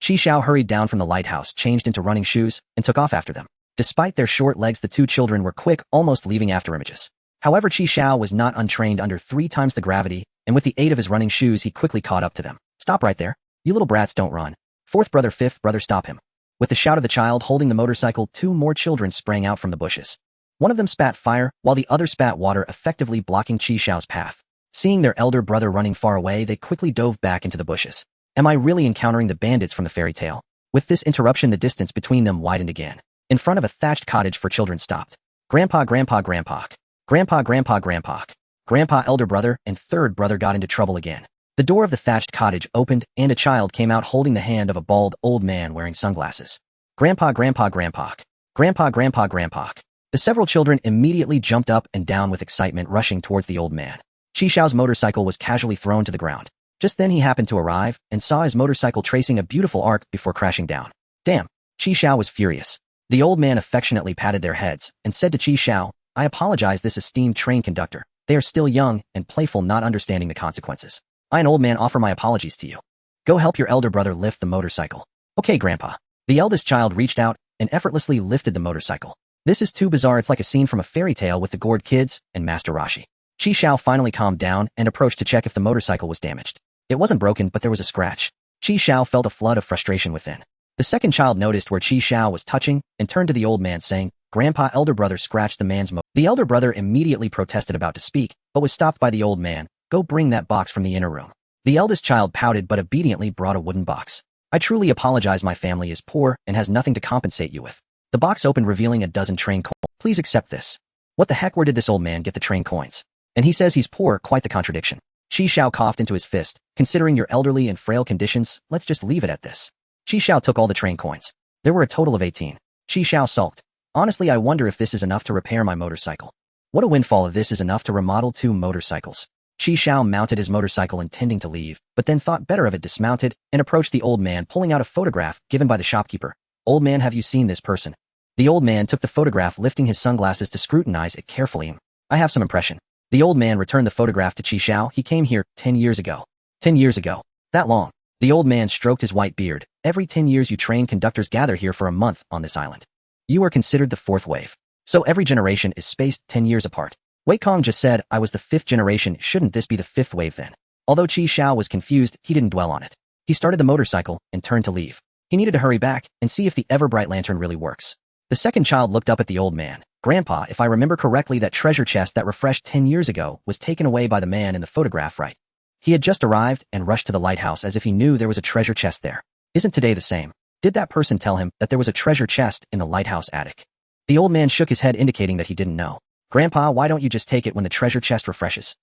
Speaker 1: Xiao hurried down from the lighthouse, changed into running shoes, and took off after them. Despite their short legs, the 2 children were quick, almost leaving after images. However, Xiao was not untrained. Under 3 times the gravity, and with the aid of his running shoes, he quickly caught up to them. Stop right there. You little brats, don't run. 4th brother, 5th brother, stop him. With the shout of the child holding the motorcycle, 2 more children sprang out from the bushes. One of them spat fire, while the other spat water, effectively blocking Xiao's path. Seeing their elder brother running far away, they quickly dove back into the bushes. Am I really encountering the bandits from the fairy tale? With this interruption, the distance between them widened again. In front of a thatched cottage for children stopped. Grandpa, grandpa, grandpa. Grandpa, grandpa, grandpa. Grandpa, elder brother, and 3rd brother got into trouble again. The door of the thatched cottage opened, and a child came out holding the hand of a bald, old man wearing sunglasses. Grandpa, grandpa, grandpa. Grandpa, grandpa, grandpa. The several children immediately jumped up and down with excitement, rushing towards the old man. Xiao's motorcycle was casually thrown to the ground. Just then he happened to arrive and saw his motorcycle tracing a beautiful arc before crashing down. Damn! Xiao was furious. The old man affectionately patted their heads and said to Xiao, I apologize, this esteemed train conductor. They are still young and playful, not understanding the consequences. I, an old man, offer my apologies to you. Go help your elder brother lift the motorcycle. Okay, Grandpa. The eldest child reached out and effortlessly lifted the motorcycle. This is too bizarre, it's like a scene from a fairy tale with the gourd kids and Master Rashi. Xiao finally calmed down and approached to check if the motorcycle was damaged. It wasn't broken, but there was a scratch. Xiao felt a flood of frustration within. The second child noticed where Xiao was touching and turned to the old man saying, Grandpa, elder brother scratched the man's motor. The elder brother immediately protested, about to speak, but was stopped by the old man. Go bring that box from the inner room. The eldest child pouted but obediently brought a wooden box. I truly apologize, my family is poor and has nothing to compensate you with. The box opened, revealing a dozen train coins. Please accept this. What the heck, where did this old man get the train coins? And he says he's poor, quite the contradiction. Xiao coughed into his fist. Considering your elderly and frail conditions, let's just leave it at this. Xiao took all the train coins. There were a total of 18. Xiao sulked. Honestly, I wonder if this is enough to repair my motorcycle. What a windfall if this is enough to remodel 2 motorcycles. Xiao mounted his motorcycle intending to leave, but then thought better of it, dismounted, and approached the old man, pulling out a photograph given by the shopkeeper. Old man, have you seen this person? The old man took the photograph, lifting his sunglasses to scrutinize it carefully. I have some impression. The old man returned the photograph to Xiao. He came here 10 years ago. 10 years ago. That long. The old man stroked his white beard. Every 10 years you train conductors gather here for a month on this island. You are considered the 4th wave. So every generation is spaced 10 years apart. Wei Kong just said I was the 5th generation. Shouldn't this be the 5th wave then? Although Xiao was confused, he didn't dwell on it. He started the motorcycle and turned to leave. He needed to hurry back and see if the ever-bright lantern really works. The second child looked up at the old man. Grandpa, if I remember correctly, that treasure chest that refreshed 10 years ago was taken away by the man in the photograph, right? He had just arrived and rushed to the lighthouse as if he knew there was a treasure chest there. Isn't today the same? Did that person tell him that there was a treasure chest in the lighthouse attic? The old man shook his head, indicating that he didn't know. Grandpa, why don't you just take it when the treasure chest refreshes?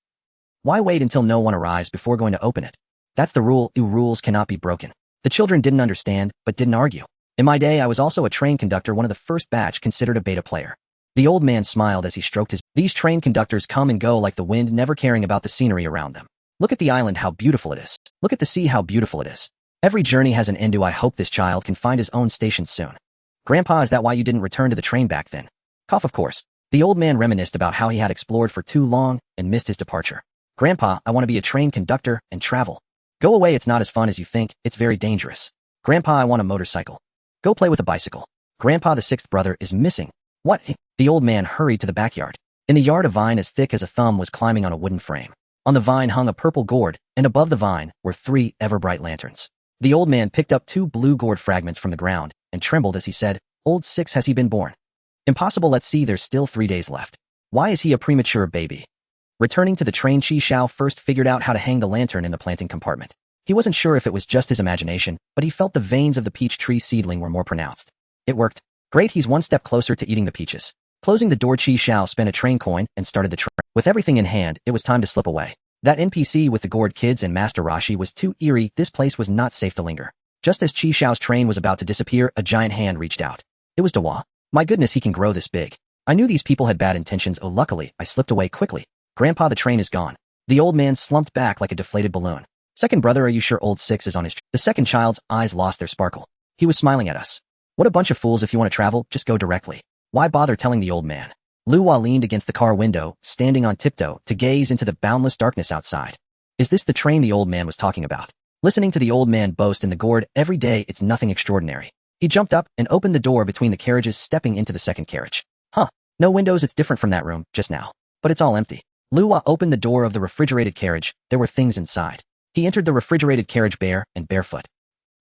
Speaker 1: Why wait until no one arrives before going to open it? That's the rule. Rules cannot be broken. The children didn't understand, but didn't argue. In my day, I was also a train conductor, one of the first batch, considered a beta player. The old man smiled as he stroked his... These train conductors come and go like the wind, never caring about the scenery around them. Look at the island, how beautiful it is. Look at the sea, how beautiful it is. Every journey has an end. I hope this child can find his own station soon. Grandpa, is that why you didn't return to the train back then? Cough, of course. The old man reminisced about how he had explored for too long and missed his departure. Grandpa, I want to be a train conductor and travel. Go away, it's not as fun as you think, it's very dangerous. Grandpa, I want a motorcycle. Go play with a bicycle. Grandpa, the 6th brother is missing. What? The old man hurried to the backyard. In the yard, a vine as thick as a thumb was climbing on a wooden frame. On the vine hung a purple gourd, and above the vine were 3 ever-bright lanterns. The old man picked up 2 blue gourd fragments from the ground and trembled as he said, Old 6, has he been born? Impossible, let's see, there's still 3 days left. Why is he a premature baby? Returning to the train, Xiao first figured out how to hang the lantern in the planting compartment. He wasn't sure if it was just his imagination, but he felt the veins of the peach tree seedling were more pronounced. It worked. Great, he's one step closer to eating the peaches. Closing the door, Xiao spent a train coin and started the train. With everything in hand, it was time to slip away. That NPC with the gourd kids and Master Rashi was too eerie. This place was not safe to linger. Just as Xiao's train was about to disappear, a giant hand reached out. It was Dawa. My goodness, he can grow this big. I knew these people had bad intentions. Oh, luckily, I slipped away quickly. Grandpa, the train is gone. The old man slumped back like a deflated balloon. Second brother, are you sure old 6 is on his... The second child's eyes lost their sparkle. He was smiling at us. What a bunch of fools. If you want to travel, just go directly. Why bother telling the old man? Luwa leaned against the car window, standing on tiptoe, to gaze into the boundless darkness outside. Is this the train the old man was talking about? Listening to the old man boast in the gourd every day, it's nothing extraordinary. He jumped up and opened the door between the carriages, stepping into the second carriage. Huh. No windows, it's different from that room, just now. But it's all empty. Luwa opened the door of the refrigerated carriage. There were things inside. He entered the refrigerated carriage bare and barefoot.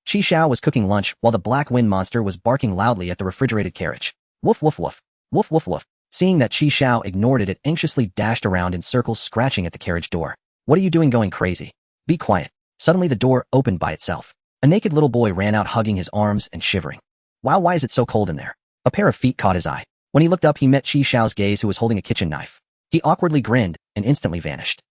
Speaker 1: Xiao was cooking lunch while the black wind monster was barking loudly at the refrigerated carriage. Woof woof woof. Woof woof woof. Seeing that Xiao ignored it, it anxiously dashed around in circles, scratching at the carriage door. What are you doing, going crazy? Be quiet. Suddenly the door opened by itself. A naked little boy ran out, hugging his arms and shivering. Wow, why is it so cold in there? A pair of feet caught his eye. When he looked up, he met Xiao's gaze, who was holding a kitchen knife. He awkwardly grinned and instantly vanished.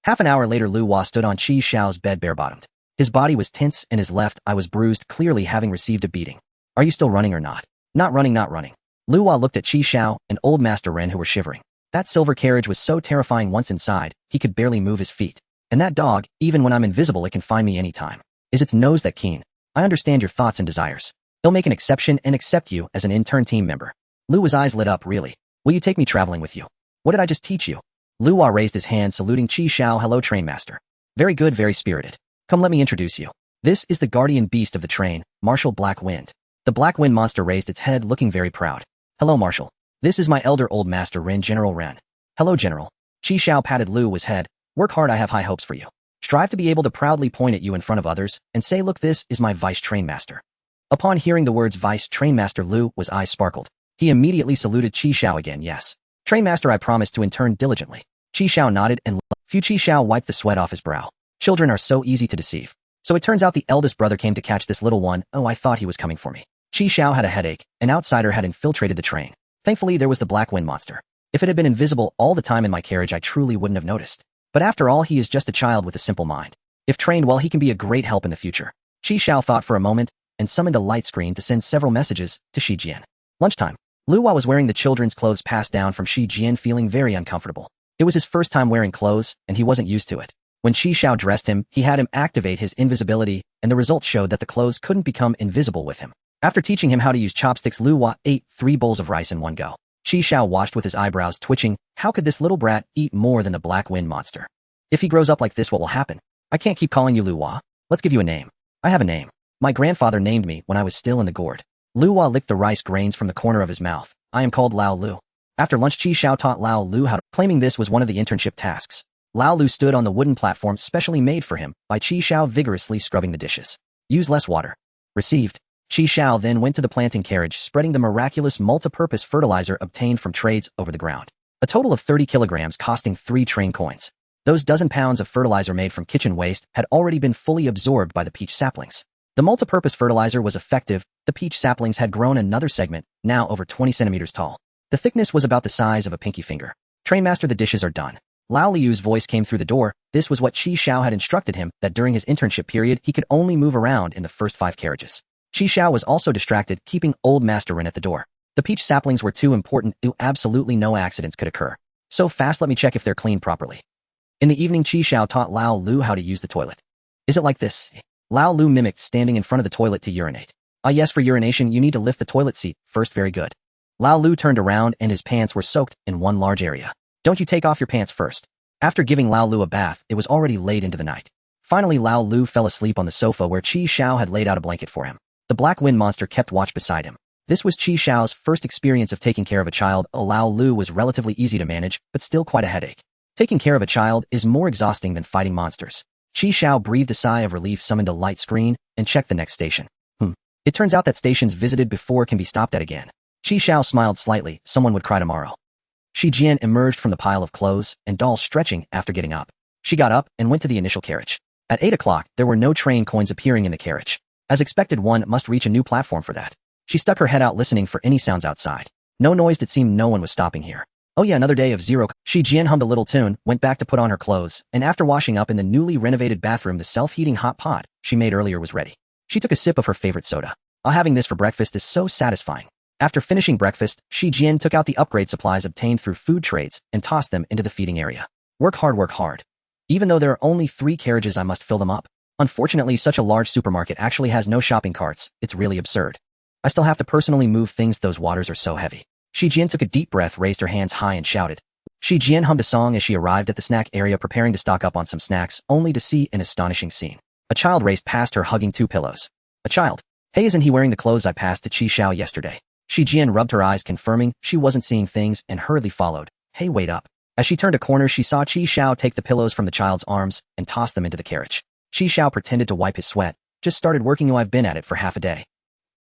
Speaker 1: Half an hour later, Lu Hua stood on Xiao's bed bare-bottomed. His body was tense and his left eye was bruised, clearly having received a beating. Are you still running or not? Not running, not running. Luwa looked at Qi Xiao and old Master Ren who were shivering. That silver carriage was so terrifying once inside, he could barely move his feet. And that dog, even when I'm invisible it can find me anytime. Is its nose that keen? I understand your thoughts and desires. They'll make an exception and accept you as an intern team member. Luwa's eyes lit up. Really? Will you take me traveling with you? What did I just teach you? Luwa raised his hand saluting Qi Xiao. Hello trainmaster. Very good, very spirited. Come let me introduce you. This is the guardian beast of the train, Marshal Black Wind. The Black Wind monster raised its head looking very proud. Hello Marshal. This is my elder old master Ren, General Ren. Hello General. Qi Xiao patted Luwa's head. Work hard, I have high hopes for you. Strive to be able to proudly point at you in front of others and say look, this is my vice trainmaster. Upon hearing the words vice trainmaster, Luwa's eyes sparkled. He immediately saluted Qi Xiao again. Yes. Trainmaster, I promise to intern diligently. Qi Xiao nodded and Qi Xiao wiped the sweat off his brow. Children are so easy to deceive. So it turns out the eldest brother came to catch this little one. Oh, I thought he was coming for me. Qi Xiao had a headache. An outsider had infiltrated the train. Thankfully, there was the Black Wind monster. If it had been invisible all the time in my carriage, I truly wouldn't have noticed. But after all, he is just a child with a simple mind. If trained well, he can be a great help in the future. Qi Xiao thought for a moment and summoned a light screen to send several messages to Shi Jian. Lunchtime. Luwa was wearing the children's clothes passed down from Shi Jian, feeling very uncomfortable. It was his first time wearing clothes, and he wasn't used to it. When Qi Xiao dressed him, he had him activate his invisibility, and the results showed that the clothes couldn't become invisible with him. After teaching him how to use chopsticks, Luwa ate 3 bowls of rice in one go. Qi Xiao watched with his eyebrows twitching. How could this little brat eat more than the Black Wind monster? If he grows up like this, what will happen? I can't keep calling you Luwa. Let's give you a name. I have a name. My grandfather named me when I was still in the gourd. Luwa licked the rice grains from the corner of his mouth. I am called Lao Lu. After lunch, Qi Xiao taught Lao Lu how to, claiming this was one of the internship tasks. Lao Lu stood on the wooden platform specially made for him by Qi Xiao, vigorously scrubbing the dishes. Use less water. Received. Qi Xiao then went to the planting carriage, spreading the miraculous multi-purpose fertilizer obtained from trades over the ground. A total of 30 kilograms costing 3 train coins. Those dozen pounds of fertilizer made from kitchen waste had already been fully absorbed by the peach saplings. The multi-purpose fertilizer was effective. The peach saplings had grown another segment, now over 20 centimeters tall. The thickness was about the size of a pinky finger. Trainmaster, the dishes are done. Lao Liu's voice came through the door. This was what Qi Xiao had instructed him, that during his internship period he could only move around in the first 5 carriages. Qi Xiao was also distracted, keeping old Master Ren at the door. The peach saplings were too important. Absolutely no accidents could occur. So fast, let me check if they're cleaned properly. In the evening, Qi Xiao taught Lao Lu how to use the toilet. Is it like this? Lao Lu mimicked standing in front of the toilet to urinate. Ah yes, for urination you need to lift the toilet seat first. Very good. Lao Lu turned around and his pants were soaked in one large area. Don't you take off your pants first. After giving Lao Lu a bath, it was already late into the night. Finally, Lao Lu fell asleep on the sofa where Qi Xiao had laid out a blanket for him. The Black Wind monster kept watch beside him. This was Qi Xiao's first experience of taking care of a child. Lao Lu was relatively easy to manage, but still quite a headache. Taking care of a child is more exhausting than fighting monsters. Qi Xiao breathed a sigh of relief, summoned a light screen, and checked the next station. It turns out that stations visited before can be stopped at again. Qi Xiao smiled slightly. Someone would cry tomorrow. Shi Jian emerged from the pile of clothes and dolls, stretching after getting up. She got up and went to the initial carriage. At 8 o'clock, there were no train coins appearing in the carriage. As expected, one must reach a new platform for that. She stuck her head out, listening for any sounds outside. No noise. It seemed no one was stopping here. Oh yeah, another day of zero. Shi Jian hummed a little tune, went back to put on her clothes, and after washing up in the newly renovated bathroom, the self-heating hot pot she made earlier was ready. She took a sip of her favorite soda. Having this for breakfast is so satisfying. After finishing breakfast, Shi Jian took out the upgrade supplies obtained through food trades and tossed them into the feeding area. Work hard, work hard. Even though there are only 3 carriages, I must fill them up. Unfortunately, such a large supermarket actually has no shopping carts. It's really absurd. I still have to personally move things. Those waters are so heavy. Shi Jian took a deep breath, raised her hands high and shouted. Shi Jian hummed a song as she arrived at the snack area, preparing to stock up on some snacks, only to see an astonishing scene. A child raced past her, hugging 2 pillows. A child. Hey, isn't he wearing the clothes I passed to Qi Xiao yesterday? Shi Jian rubbed her eyes, confirming she wasn't seeing things, and hurriedly followed. Hey, wait up. As she turned a corner, she saw Qi Xiao take the pillows from the child's arms and toss them into the carriage. Qi Xiao pretended to wipe his sweat. Just started working. I've been at it for half a day.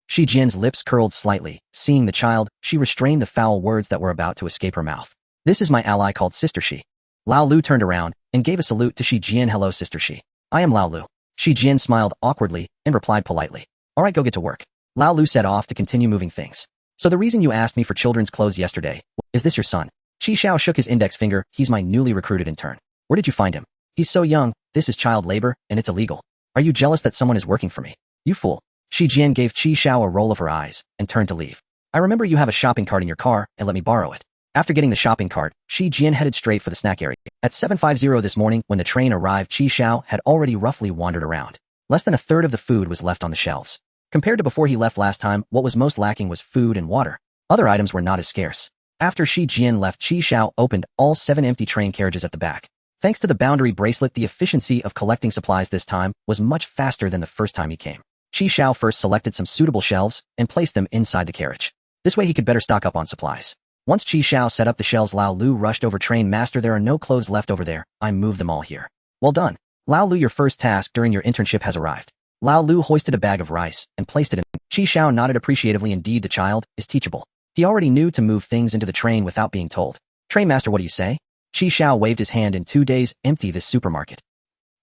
Speaker 1: Shi Jian's lips curled slightly. Seeing the child, she restrained the foul words that were about to escape her mouth. This is my ally called Sister Shi. Lao Lu turned around and gave a salute to Shi Jian. Hello, Sister Shi. I am Lao Lu. Shi Jian smiled awkwardly and replied politely. All right, go get to work. Lao Lu set off to continue moving things. So the reason you asked me for children's clothes yesterday, is this your son? Qi Xiao shook his index finger. He's my newly recruited intern. Where did you find him? He's so young. This is child labor, and it's illegal. Are you jealous that someone is working for me? You fool. Shi Jian gave Qi Xiao a roll of her eyes and turned to leave. I remember you have a shopping cart in your car, and let me borrow it. After getting the shopping cart, Shi Jian headed straight for the snack area. At 7:50 this morning, when the train arrived, Xiao had already roughly wandered around. Less than a third of the food was left on the shelves. Compared to before he left last time, what was most lacking was food and water. Other items were not as scarce. After Shi Jian left, Xiao opened all 7 empty train carriages at the back. Thanks to the boundary bracelet, the efficiency of collecting supplies this time was much faster than the first time he came. Xiao first selected some suitable shelves and placed them inside the carriage. This way he could better stock up on supplies. Once Xiao set up the shelves, Lao Lu rushed over. Train master, there are no clothes left over there. I moved them all here. Well done. Lao Lu, your first task during your internship has arrived. Lao Lu hoisted a bag of rice and placed it in. Xiao nodded appreciatively. Indeed, the child is teachable. He already knew to move things into the train without being told. Train master, what do you say? Xiao waved his hand. In 2 days, empty this supermarket.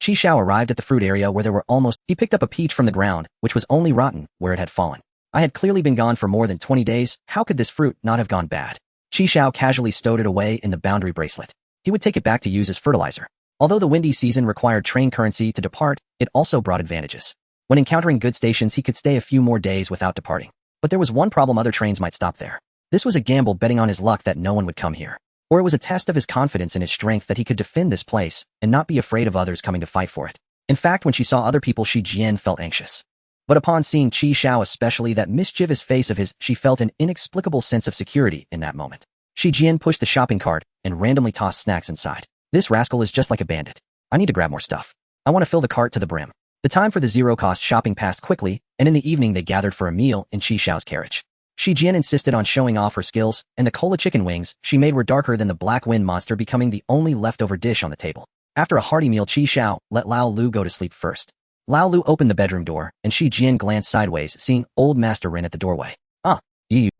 Speaker 1: Xiao arrived at the fruit area where there were almost. He picked up a peach from the ground, which was only rotten where it had fallen. I had clearly been gone for more than 20 days. How could this fruit not have gone bad? Xiao casually stowed it away in the boundary bracelet. He would take it back to use as fertilizer. Although the windy season required train currency to depart, it also brought advantages. When encountering good stations, he could stay a few more days without departing. But there was one problem: other trains might stop there. This was a gamble, betting on his luck that no one would come here. Or it was a test of his confidence in his strength that he could defend this place and not be afraid of others coming to fight for it. In fact, when she saw other people, Shi Jian felt anxious. But upon seeing Xiao, especially that mischievous face of his, she felt an inexplicable sense of security in that moment. Shi Jian pushed the shopping cart and randomly tossed snacks inside. This rascal is just like a bandit. I need to grab more stuff. I want to fill the cart to the brim. The time for the zero-cost shopping passed quickly, and in the evening they gathered for a meal in Xiao's carriage. Shi Jian insisted on showing off her skills, and the cola chicken wings she made were darker than the black wind monster, becoming the only leftover dish on the table. After a hearty meal, Xiao let Lao Lu go to sleep first. Lao Lu opened the bedroom door, and Shi Jian glanced sideways, seeing old Master Ren at the doorway. Ah, you.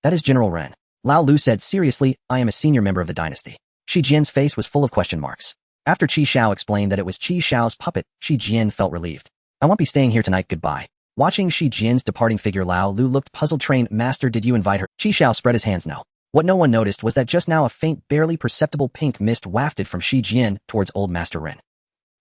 Speaker 1: That is General Ren. Lao Lu said seriously, I am a senior member of the dynasty. Shi Jian's face was full of question marks. After Xiao explained that it was Xiao's puppet, Shi Jian felt relieved. I won't be staying here tonight, goodbye. Watching Shi Jian's departing figure, Lao Lu looked puzzled. Train master, did you invite her? Xiao spread his hands. No. What no one noticed was that just now a faint, barely perceptible pink mist wafted from Shi Jian towards old Master Ren.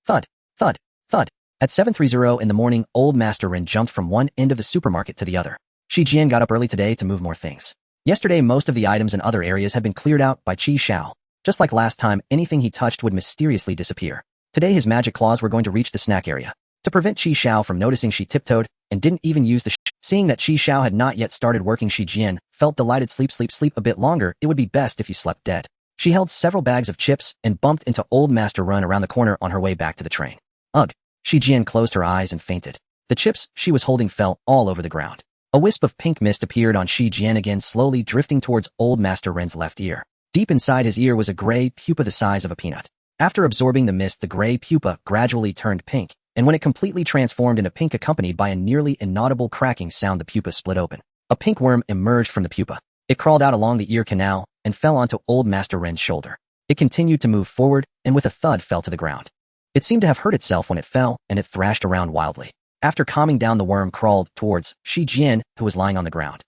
Speaker 1: Thud, thud, thud. At 7:30 in the morning, old Master Ren jumped from one end of the supermarket to the other. Shi Jian got up early today to move more things. Yesterday, most of the items in other areas had been cleared out by Xiao. Just like last time, anything he touched would mysteriously disappear. Today his magic claws were going to reach the snack area. To prevent Xiao from noticing, she tiptoed and didn't even use the Seeing that Xiao had not yet started working, Shi Jian felt delighted. Sleep a bit longer. It would be best if you slept dead. She held several bags of chips and bumped into old Master Ren around the corner on her way back to the train. Ugh. Shi Jian closed her eyes and fainted. The chips she was holding fell all over the ground. A wisp of pink mist appeared on Shi Jian again, slowly drifting towards old Master Ren's left ear. Deep inside his ear was a gray pupa the size of a peanut. After absorbing the mist, the gray pupa gradually turned pink, and when it completely transformed into pink, accompanied by a nearly inaudible cracking sound, the pupa split open. A pink worm emerged from the pupa. It crawled out along the ear canal and fell onto old Master Ren's shoulder. It continued to move forward and with a thud fell to the ground. It seemed to have hurt itself when it fell, and it thrashed around wildly. After calming down, the worm crawled towards Shi Jian, who was lying on the ground.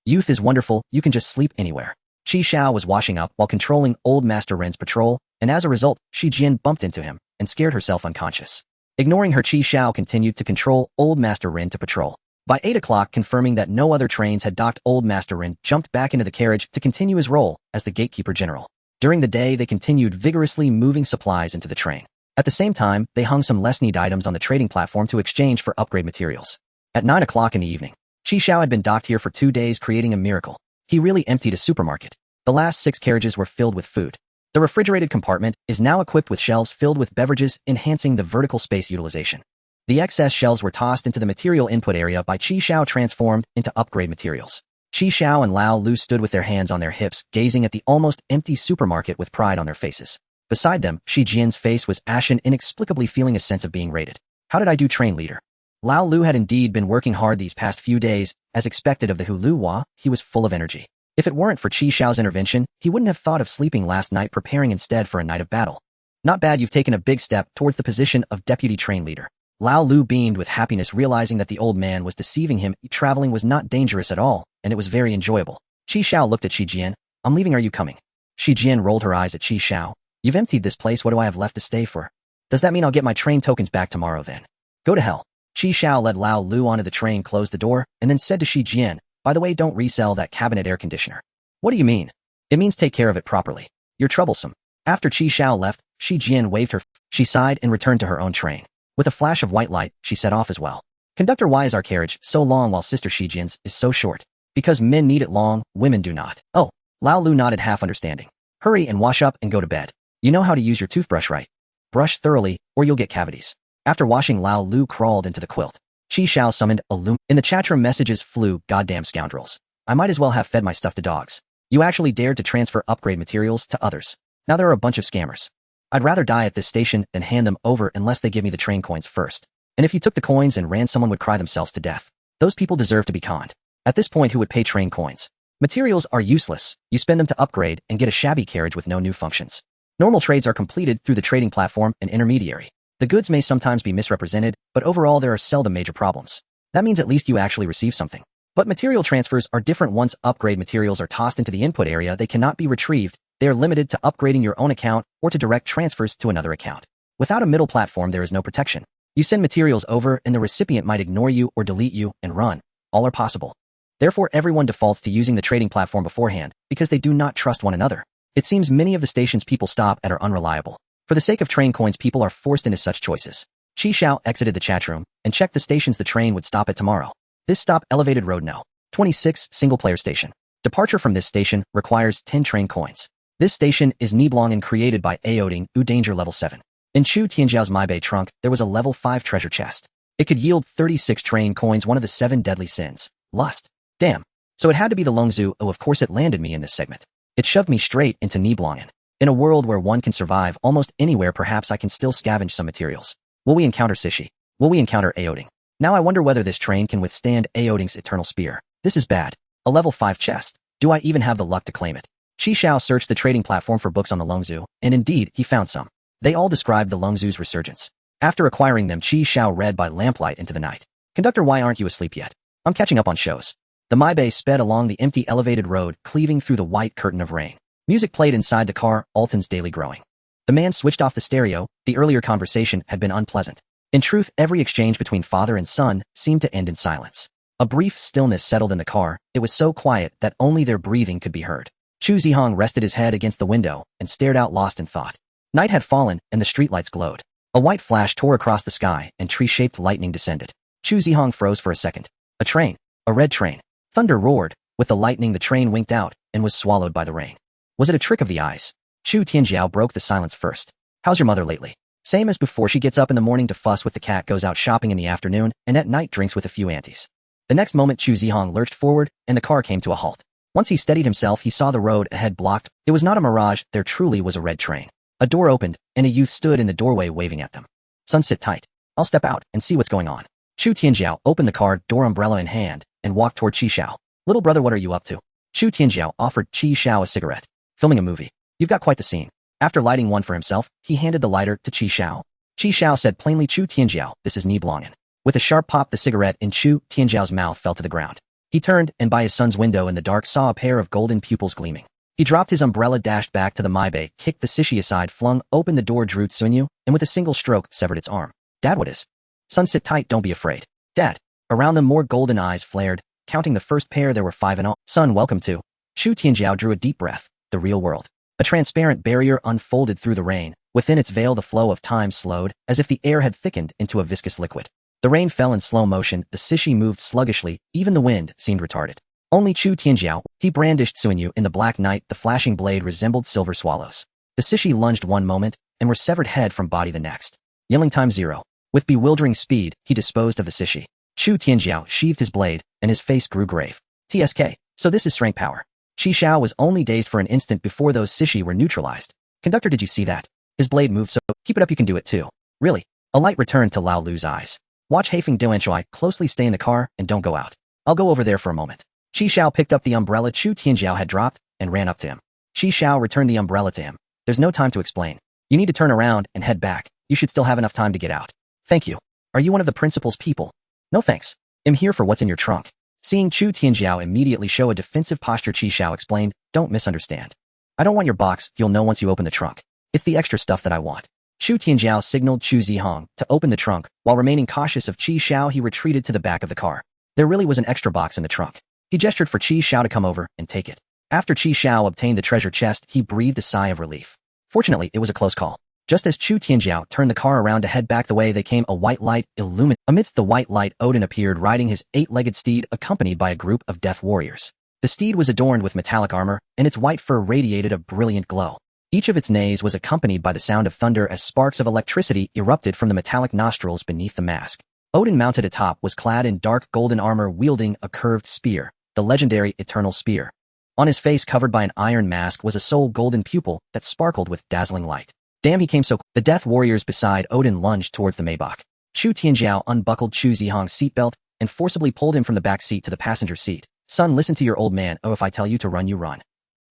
Speaker 1: Youth is wonderful, you can just sleep anywhere. Xiao was washing up while controlling old Master Ren's patrol, and as a result, Shi Jian bumped into him and scared herself unconscious. Ignoring her, Xiao continued to control old Master Ren to patrol. By 8 o'clock, confirming that no other trains had docked, old Master Ren jumped back into the carriage to continue his role as the gatekeeper general. During the day, they continued vigorously moving supplies into the train. At the same time, they hung some less-needed items on the trading platform to exchange for upgrade materials. At 9 o'clock in the evening, Xiao had been docked here for 2 days, creating a miracle. He really emptied a supermarket. The last 6 carriages were filled with food. The refrigerated compartment is now equipped with shelves filled with beverages, enhancing the vertical space utilization. The excess shelves were tossed into the material input area by Xiao, transformed into upgrade materials. Xiao and Lao Lu stood with their hands on their hips, gazing at the almost empty supermarket with pride on their faces. Beside them, Shi Jian's face was ashen, inexplicably feeling a sense of being rated. How did I do, train leader? Lao Lu had indeed been working hard these past few days. As expected of the Huluwa, he was full of energy. If it weren't for Xiao's intervention, he wouldn't have thought of sleeping last night, preparing instead for a night of battle. Not bad, you've taken a big step towards the position of deputy train leader. Lao Lu beamed with happiness, realizing that the old man was deceiving him. Traveling was not dangerous at all, and it was very enjoyable. Xiao looked at Shi Jian. I'm leaving, are you coming? Shi Jian rolled her eyes at Xiao. You've emptied this place, what do I have left to stay for? Does that mean I'll get my train tokens back tomorrow then? Go to hell. Xiao led Lao Lu onto the train, closed the door, and then said to Shi Jian, By the way, don't resell that cabinet air conditioner. What do you mean? It means take care of it properly. You're troublesome. After Qi Xiao left, Shi Jian waved her. She sighed and returned to her own train. With a flash of white light, she set off as well. Conductor, why is our carriage so long while Sister Shi Jian's is so short? Because men need it long, women do not. Oh, Lao Lu nodded half understanding. Hurry and wash up and go to bed. You know how to use your toothbrush, right? Brush thoroughly, or you'll get cavities. After washing, Lao Lu crawled into the quilt. Qi Xiao summoned a loom. In the chatroom, messages flew, goddamn scoundrels. I might as well have fed my stuff to dogs. You actually dared to transfer upgrade materials to others. Now there are a bunch of scammers. I'd rather die at this station than hand them over unless they give me the train coins first. And if you took the coins and ran, someone would cry themselves to death. Those people deserve to be conned. At this point, who would pay train coins? Materials are useless. You spend them to upgrade and get a shabby carriage with no new functions. Normal trades are completed through the trading platform and intermediary. The goods may sometimes be misrepresented, but overall there are seldom major problems. That means at least you actually receive something. But material transfers are different. Once upgrade materials are tossed into the input area, they cannot be retrieved. They are limited to upgrading your own account or to direct transfers to another account. Without a middle platform, there is no protection. You send materials over and the recipient might ignore you or delete you and run. All are possible. Therefore, everyone defaults to using the trading platform beforehand because they do not trust one another. It seems many of the stations people stop at are unreliable. For the sake of train coins, people are forced into such choices. Qi Xiao exited the chat room and checked the stations the train would stop at tomorrow. This stop, Elevated Road No. 26, single-player station. Departure from this station requires 10 train coins. This station is Niblong and created by Aoding, U Danger Level 7. In Chu Tianjiao's Maibei trunk, there was a Level 5 treasure chest. It could yield 36 train coins, one of the 7 deadly sins. Lust. Damn. So it had to be the Longzhu. Oh, of course it landed me in this segment. It shoved me straight into Niblongen. In a world where one can survive almost anywhere, perhaps I can still scavenge some materials. Will we encounter Sishi? Will we encounter Aoding? Now I wonder whether this train can withstand Aoding's eternal spear. This is bad. A level 5 chest. Do I even have the luck to claim it? Qi Xiao searched the trading platform for books on the Longzhu, and indeed, he found some. They all described the Longzhu's resurgence. After acquiring them, Qi Xiao read by lamplight into the night. Conductor, why aren't you asleep yet? I'm catching up on shows. The Maibei sped along the empty elevated road, cleaving through the white curtain of rain. Music played inside the car, Alton's Daily Growing. The man switched off the stereo. The earlier conversation had been unpleasant. In truth, every exchange between father and son seemed to end in silence. A brief stillness settled in the car. It was so quiet that only their breathing could be heard. Chu Zihong rested his head against the window and stared out, lost in thought. Night had fallen and the streetlights glowed. A white flash tore across the sky and tree-shaped lightning descended. Chu Zihong froze for a second. A train. A red train. Thunder roared. With the lightning, the train winked out and was swallowed by the rain. Was it a trick of the eyes? Chu Tianjiao broke the silence first. How's your mother lately? Same as before. She gets up in the morning to fuss with the cat, goes out shopping in the afternoon, and at night drinks with a few aunties. The next moment, Chu Zihong lurched forward, and the car came to a halt. Once he steadied himself, he saw the road ahead blocked. It was not a mirage, there truly was a red train. A door opened, and a youth stood in the doorway waving at them. Son, sit tight. I'll step out and see what's going on. Chu Tianjiao opened the car door, umbrella in hand, and walked toward Qi Xiao. Little brother, what are you up to? Chu Tianjiao offered Qi Xiao a cigarette. Filming a movie. You've got quite the scene. After lighting one for himself, he handed the lighter to Qi Xiao. Qi Xiao said plainly, Chu Tianjiao, this is Niblongen. With a sharp pop, the cigarette in Chu Tianjiao's mouth fell to the ground. He turned, and by his son's window in the dark saw a pair of golden pupils gleaming. He dropped his umbrella, dashed back to the Maibei, kicked the Sishi aside, flung open the door, drew Tsunyu, and with a single stroke, severed its arm. Dad, what is? Son, sit tight, don't be afraid. Dad. Around them more golden eyes flared. Counting the first pair, there were 5 in all. Son, welcome to. Chu Tianjiao drew a deep breath. The real world. A transparent barrier unfolded through the rain. Within its veil, the flow of time slowed, as if the air had thickened into a viscous liquid. The rain fell in slow motion, the Sishi moved sluggishly, even the wind seemed retarded. Only Chu Tianjiao, he brandished Tsunyu in the black night, the flashing blade resembled silver swallows. The Sishi lunged one moment, and were severed head from body the next. Yelling time 0. With bewildering speed, he disposed of the Sishi. Chu Tianjiao sheathed his blade, and his face grew grave. TSK, so this is strength power. Qi Xiao was only dazed for an instant before those Sishi were neutralized. Conductor, did you see that? His blade moved, so keep it up, you can do it too. Really? A light returned to Lao Lu's eyes. Watch Haifeng Doanshui, closely stay in the car and don't go out. I'll go over there for a moment. Qi Xiao picked up the umbrella Chu Tianjiao had dropped and ran up to him. Qi Xiao returned the umbrella to him. There's no time to explain. You need to turn around and head back. You should still have enough time to get out. Thank you. Are you one of the principal's people? No thanks. I'm here for what's in your trunk. Seeing Chu Tianjiao immediately show a defensive posture, Qi Xiao explained, don't misunderstand. I don't want your box, you'll know once you open the trunk. It's the extra stuff that I want. Chu Tianjiao signaled Chu Zihong to open the trunk. While remaining cautious of Qi Xiao, he retreated to the back of the car. There really was an extra box in the trunk. He gestured for Qi Xiao to come over and take it. After Qi Xiao obtained the treasure chest, he breathed a sigh of relief. Fortunately, it was a close call. Just as Chu Tianjiao turned the car around to head back the way they came, a white light illuminated. Amidst the white light, Odin appeared riding his 8-legged steed, accompanied by a group of death warriors. The steed was adorned with metallic armor, and its white fur radiated a brilliant glow. Each of its neighs was accompanied by the sound of thunder as sparks of electricity erupted from the metallic nostrils beneath the mask. Odin, mounted atop, was clad in dark golden armor, wielding a curved spear, the legendary Eternal Spear. On his face, covered by an iron mask, was a sole golden pupil that sparkled with dazzling light. Damn, he came so quick. The death warriors beside Odin lunged towards the Maybach. Chu Tianjiao unbuckled Chu Zihong's seatbelt and forcibly pulled him from the back seat to the passenger seat. Son, listen to your old man. Oh, if I tell you to run, you run.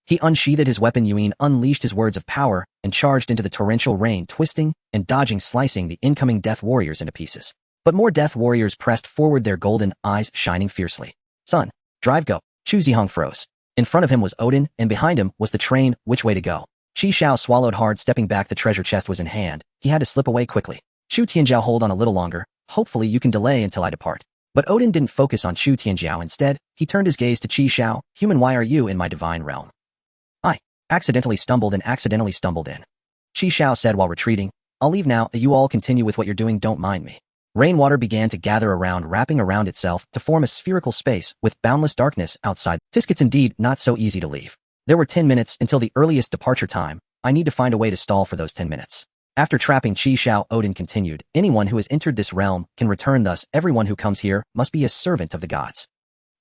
Speaker 1: He unsheathed his weapon. Yuan unleashed his words of power and charged into the torrential rain, twisting and dodging, slicing the incoming death warriors into pieces. But more death warriors pressed forward, their golden eyes shining fiercely. Son, drive, go. Chu Zihong froze. In front of him was Odin, and behind him was the train. Which way to go? Qi Xiao swallowed hard, stepping back. The treasure chest was in hand. He had to slip away quickly. Chu Tianjiao, hold on a little longer. Hopefully you can delay until I depart. But Odin didn't focus on Chu Tianjiao. Instead, he turned his gaze to Qi Xiao. Human, why are you in my divine realm? I accidentally stumbled in. Qi Xiao said while retreating. I'll leave now. You all continue with what you're doing. Don't mind me. Rainwater began to gather around, wrapping around itself to form a spherical space with boundless darkness outside. It's indeed not so easy to leave. There were 10 minutes until the earliest departure time. I need to find a way to stall for those 10 minutes. After trapping Qi Xiao, Odin continued, anyone who has entered this realm can return, thus everyone who comes here must be a servant of the gods.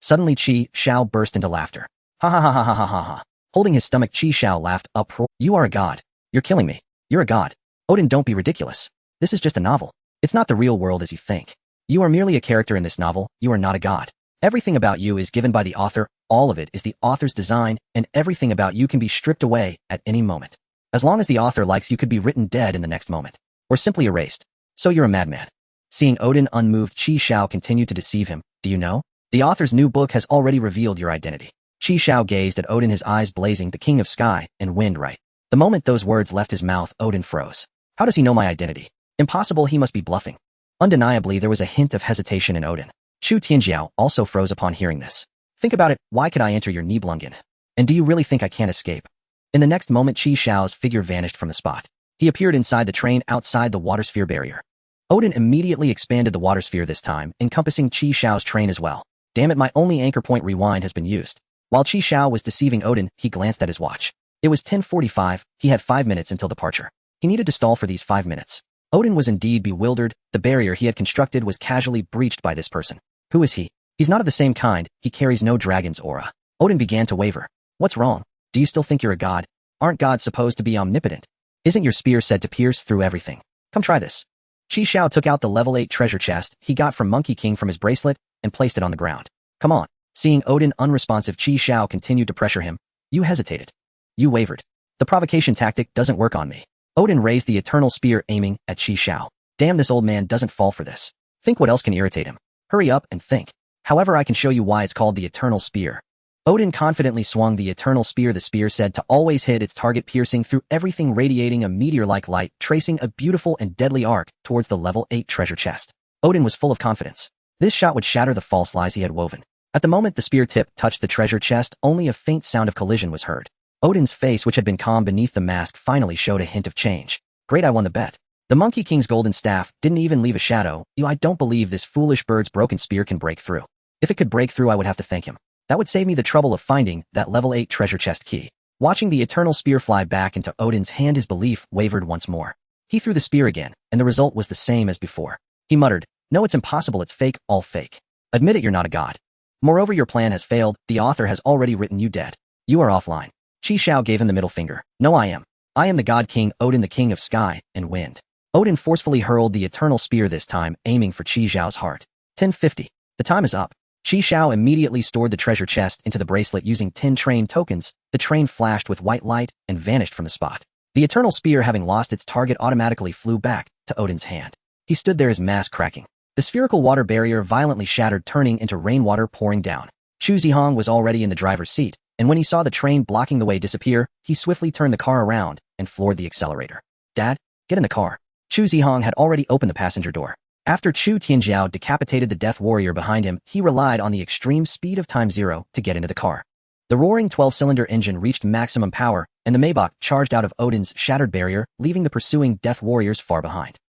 Speaker 1: Suddenly Qi Xiao burst into laughter. Ha ha ha ha ha ha ha ha. Holding his stomach, Qi Xiao laughed uproar. You are a god. You're killing me. You're a god. Odin, don't be ridiculous. This is just a novel. It's not the real world as you think. You are merely a character in this novel. You are not a god. Everything about you is given by the author. All of it is the author's design, and everything about you can be stripped away at any moment. As long as the author likes, you could be written dead in the next moment, or simply erased. So you're a madman. Seeing Odin unmoved, Qi Xiao continued to deceive him. Do you know? The author's new book has already revealed your identity. Qi Xiao gazed at Odin, his eyes blazing. The king of sky and wind, right? The moment those words left his mouth, Odin froze. How does he know my identity? Impossible, he must be bluffing. Undeniably, there was a hint of hesitation in Odin. Chu Tianjiao also froze upon hearing this. Think about it, why could I enter your Nibelungen? And do you really think I can't escape? In the next moment, Qi Xiao's figure vanished from the spot. He appeared inside the train outside the water sphere barrier. Odin immediately expanded the water sphere, this time encompassing Qi Xiao's train as well. Damn it, my only anchor point rewind has been used. While Qi Xiao was deceiving Odin, he glanced at his watch. It was 10:45, he had 5 minutes until departure. He needed to stall for these 5 minutes. Odin was indeed bewildered. The barrier he had constructed was casually breached by this person. Who is he? He's not of the same kind. He carries no dragon's aura. Odin began to waver. What's wrong? Do you still think you're a god? Aren't gods supposed to be omnipotent? Isn't your spear said to pierce through everything? Come try this. Qi Xiao took out the level 8 treasure chest he got from Monkey King from his bracelet and placed it on the ground. Come on. Seeing Odin unresponsive, Qi Xiao continued to pressure him. You hesitated. You wavered. The provocation tactic doesn't work on me. Odin raised the eternal spear, aiming at Qi Xiao. Damn, this old man doesn't fall for this. Think what else can irritate him. Hurry up and think. However, I can show you why it's called the eternal spear. Odin confidently swung the eternal spear. The spear said to always hit its target, piercing through everything, radiating a meteor-like light, tracing a beautiful and deadly arc towards the level 8 treasure chest. Odin was full of confidence. This shot would shatter the false lies he had woven. At the moment the spear tip touched the treasure chest, only a faint sound of collision was heard. Odin's face, which had been calm beneath the mask, finally showed a hint of change. Great, I won the bet. The Monkey King's golden staff didn't even leave a shadow. I don't believe this foolish bird's broken spear can break through. If it could break through, I would have to thank him. That would save me the trouble of finding that level 8 treasure chest key. Watching the eternal spear fly back into Odin's hand, his belief wavered once more. He threw the spear again, and the result was the same as before. He muttered, no, it's impossible, it's fake, all fake. Admit it, you're not a god. Moreover, your plan has failed. The author has already written you dead. You are offline. Qi Xiao gave him the middle finger. No, I am. I am the God King, Odin, the king of sky and wind. Odin forcefully hurled the eternal spear, this time aiming for Qi Xiao's heart. 10:50. The time is up. Qi Xiao immediately stored the treasure chest into the bracelet using 10 train tokens. The train flashed with white light and vanished from the spot. The eternal spear, having lost its target, automatically flew back to Odin's hand. He stood there, his mask cracking. The spherical water barrier violently shattered, turning into rainwater pouring down. Chu Zihong was already in the driver's seat, and when he saw the train blocking the way disappear, he swiftly turned the car around and floored the accelerator. Dad, get in the car. Chu Zihong had already opened the passenger door. After Chu Tianjiao decapitated the death warrior behind him, he relied on the extreme speed of time zero to get into the car. The roaring 12-cylinder engine reached maximum power, and the Maybach charged out of Odin's shattered barrier, leaving the pursuing death warriors far behind.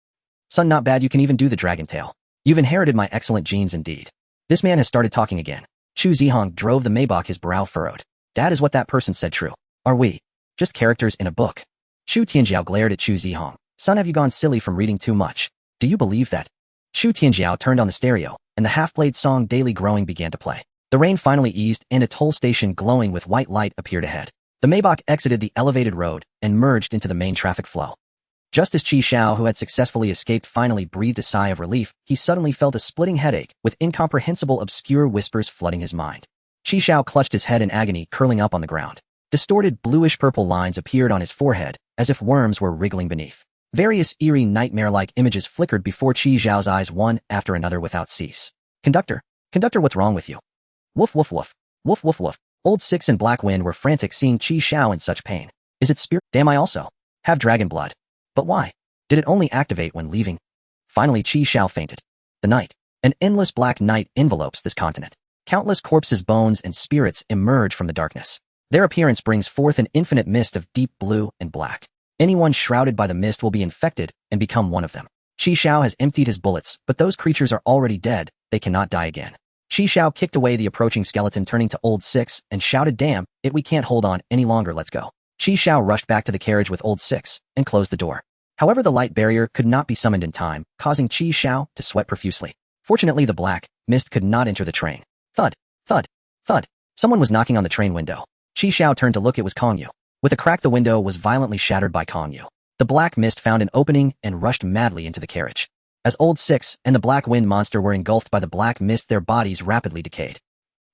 Speaker 1: Son, not bad, you can even do the dragon tail. You've inherited my excellent genes indeed. This man has started talking again. Chu Zihong drove the Maybach, his brow furrowed. Dad, is what that person said true? Are we just characters in a book? Chu Tianjiao glared at Chu Zihong. Son, have you gone silly from reading too much? Do you believe that? Chu Tianjiao turned on the stereo, and the half-played song Daily Growing began to play. The rain finally eased, and a toll station glowing with white light appeared ahead. The Maybach exited the elevated road and merged into the main traffic flow. Just as Xiao, who had successfully escaped, finally breathed a sigh of relief, he suddenly felt a splitting headache, with incomprehensible obscure whispers flooding his mind. Xiao clutched his head in agony, curling up on the ground. Distorted bluish-purple lines appeared on his forehead, as if worms were wriggling beneath. Various eerie nightmare-like images flickered before Xiao's eyes, one after another without cease. Conductor, what's wrong with you? Woof woof woof. Woof woof woof. Old Six and Black Wind were frantic seeing Xiao in such pain. Is it spirit? Damn, I also have dragon blood. But why? Did it only activate when leaving? Finally Xiao fainted. The night. An endless black night envelopes this continent. Countless corpses, bones, and spirits emerge from the darkness. Their appearance brings forth an infinite mist of deep blue and black. Anyone shrouded by the mist will be infected and become one of them. Xiao has emptied his bullets, but those creatures are already dead. They cannot die again. Xiao kicked away the approaching skeleton, turning to Old Six, and shouted, damn it, we can't hold on any longer, let's go. Xiao rushed back to the carriage with Old Six and closed the door. However, the light barrier could not be summoned in time, causing Xiao to sweat profusely. Fortunately, the black mist could not enter the train. Thud, thud, thud. Someone was knocking on the train window. Xiao turned to look. It was Kongyu. With a crack, the window was violently shattered by Kongyu. The black mist found an opening and rushed madly into the carriage. As Old Six and the Black Wind monster were engulfed by the black mist, their bodies rapidly decayed.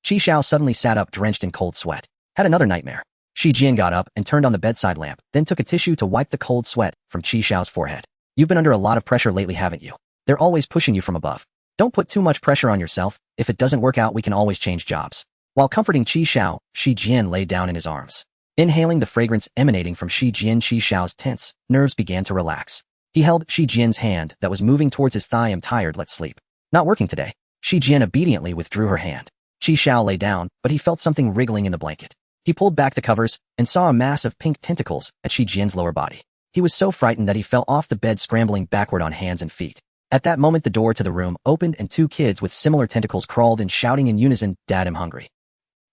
Speaker 1: Xiao suddenly sat up, drenched in cold sweat. Had another nightmare. Shi Jian got up and turned on the bedside lamp, then took a tissue to wipe the cold sweat from Xiao's forehead. You've been under a lot of pressure lately, haven't you? They're always pushing you from above. Don't put too much pressure on yourself. If it doesn't work out, we can always change jobs. While comforting Xiao, Shi Jian lay down in his arms. Inhaling the fragrance emanating from Shi Jian, Xiao's tense nerves began to relax. He held Shi Jian's hand that was moving towards his thigh. I'm tired, let's sleep. Not working today. Shi Jian obediently withdrew her hand. Xiao lay down, but he felt something wriggling in the blanket. He pulled back the covers and saw a mass of pink tentacles at Shi Jian's lower body. He was so frightened that he fell off the bed, scrambling backward on hands and feet. At that moment, the door to the room opened and two kids with similar tentacles crawled in, shouting in unison, Dad, I'm hungry.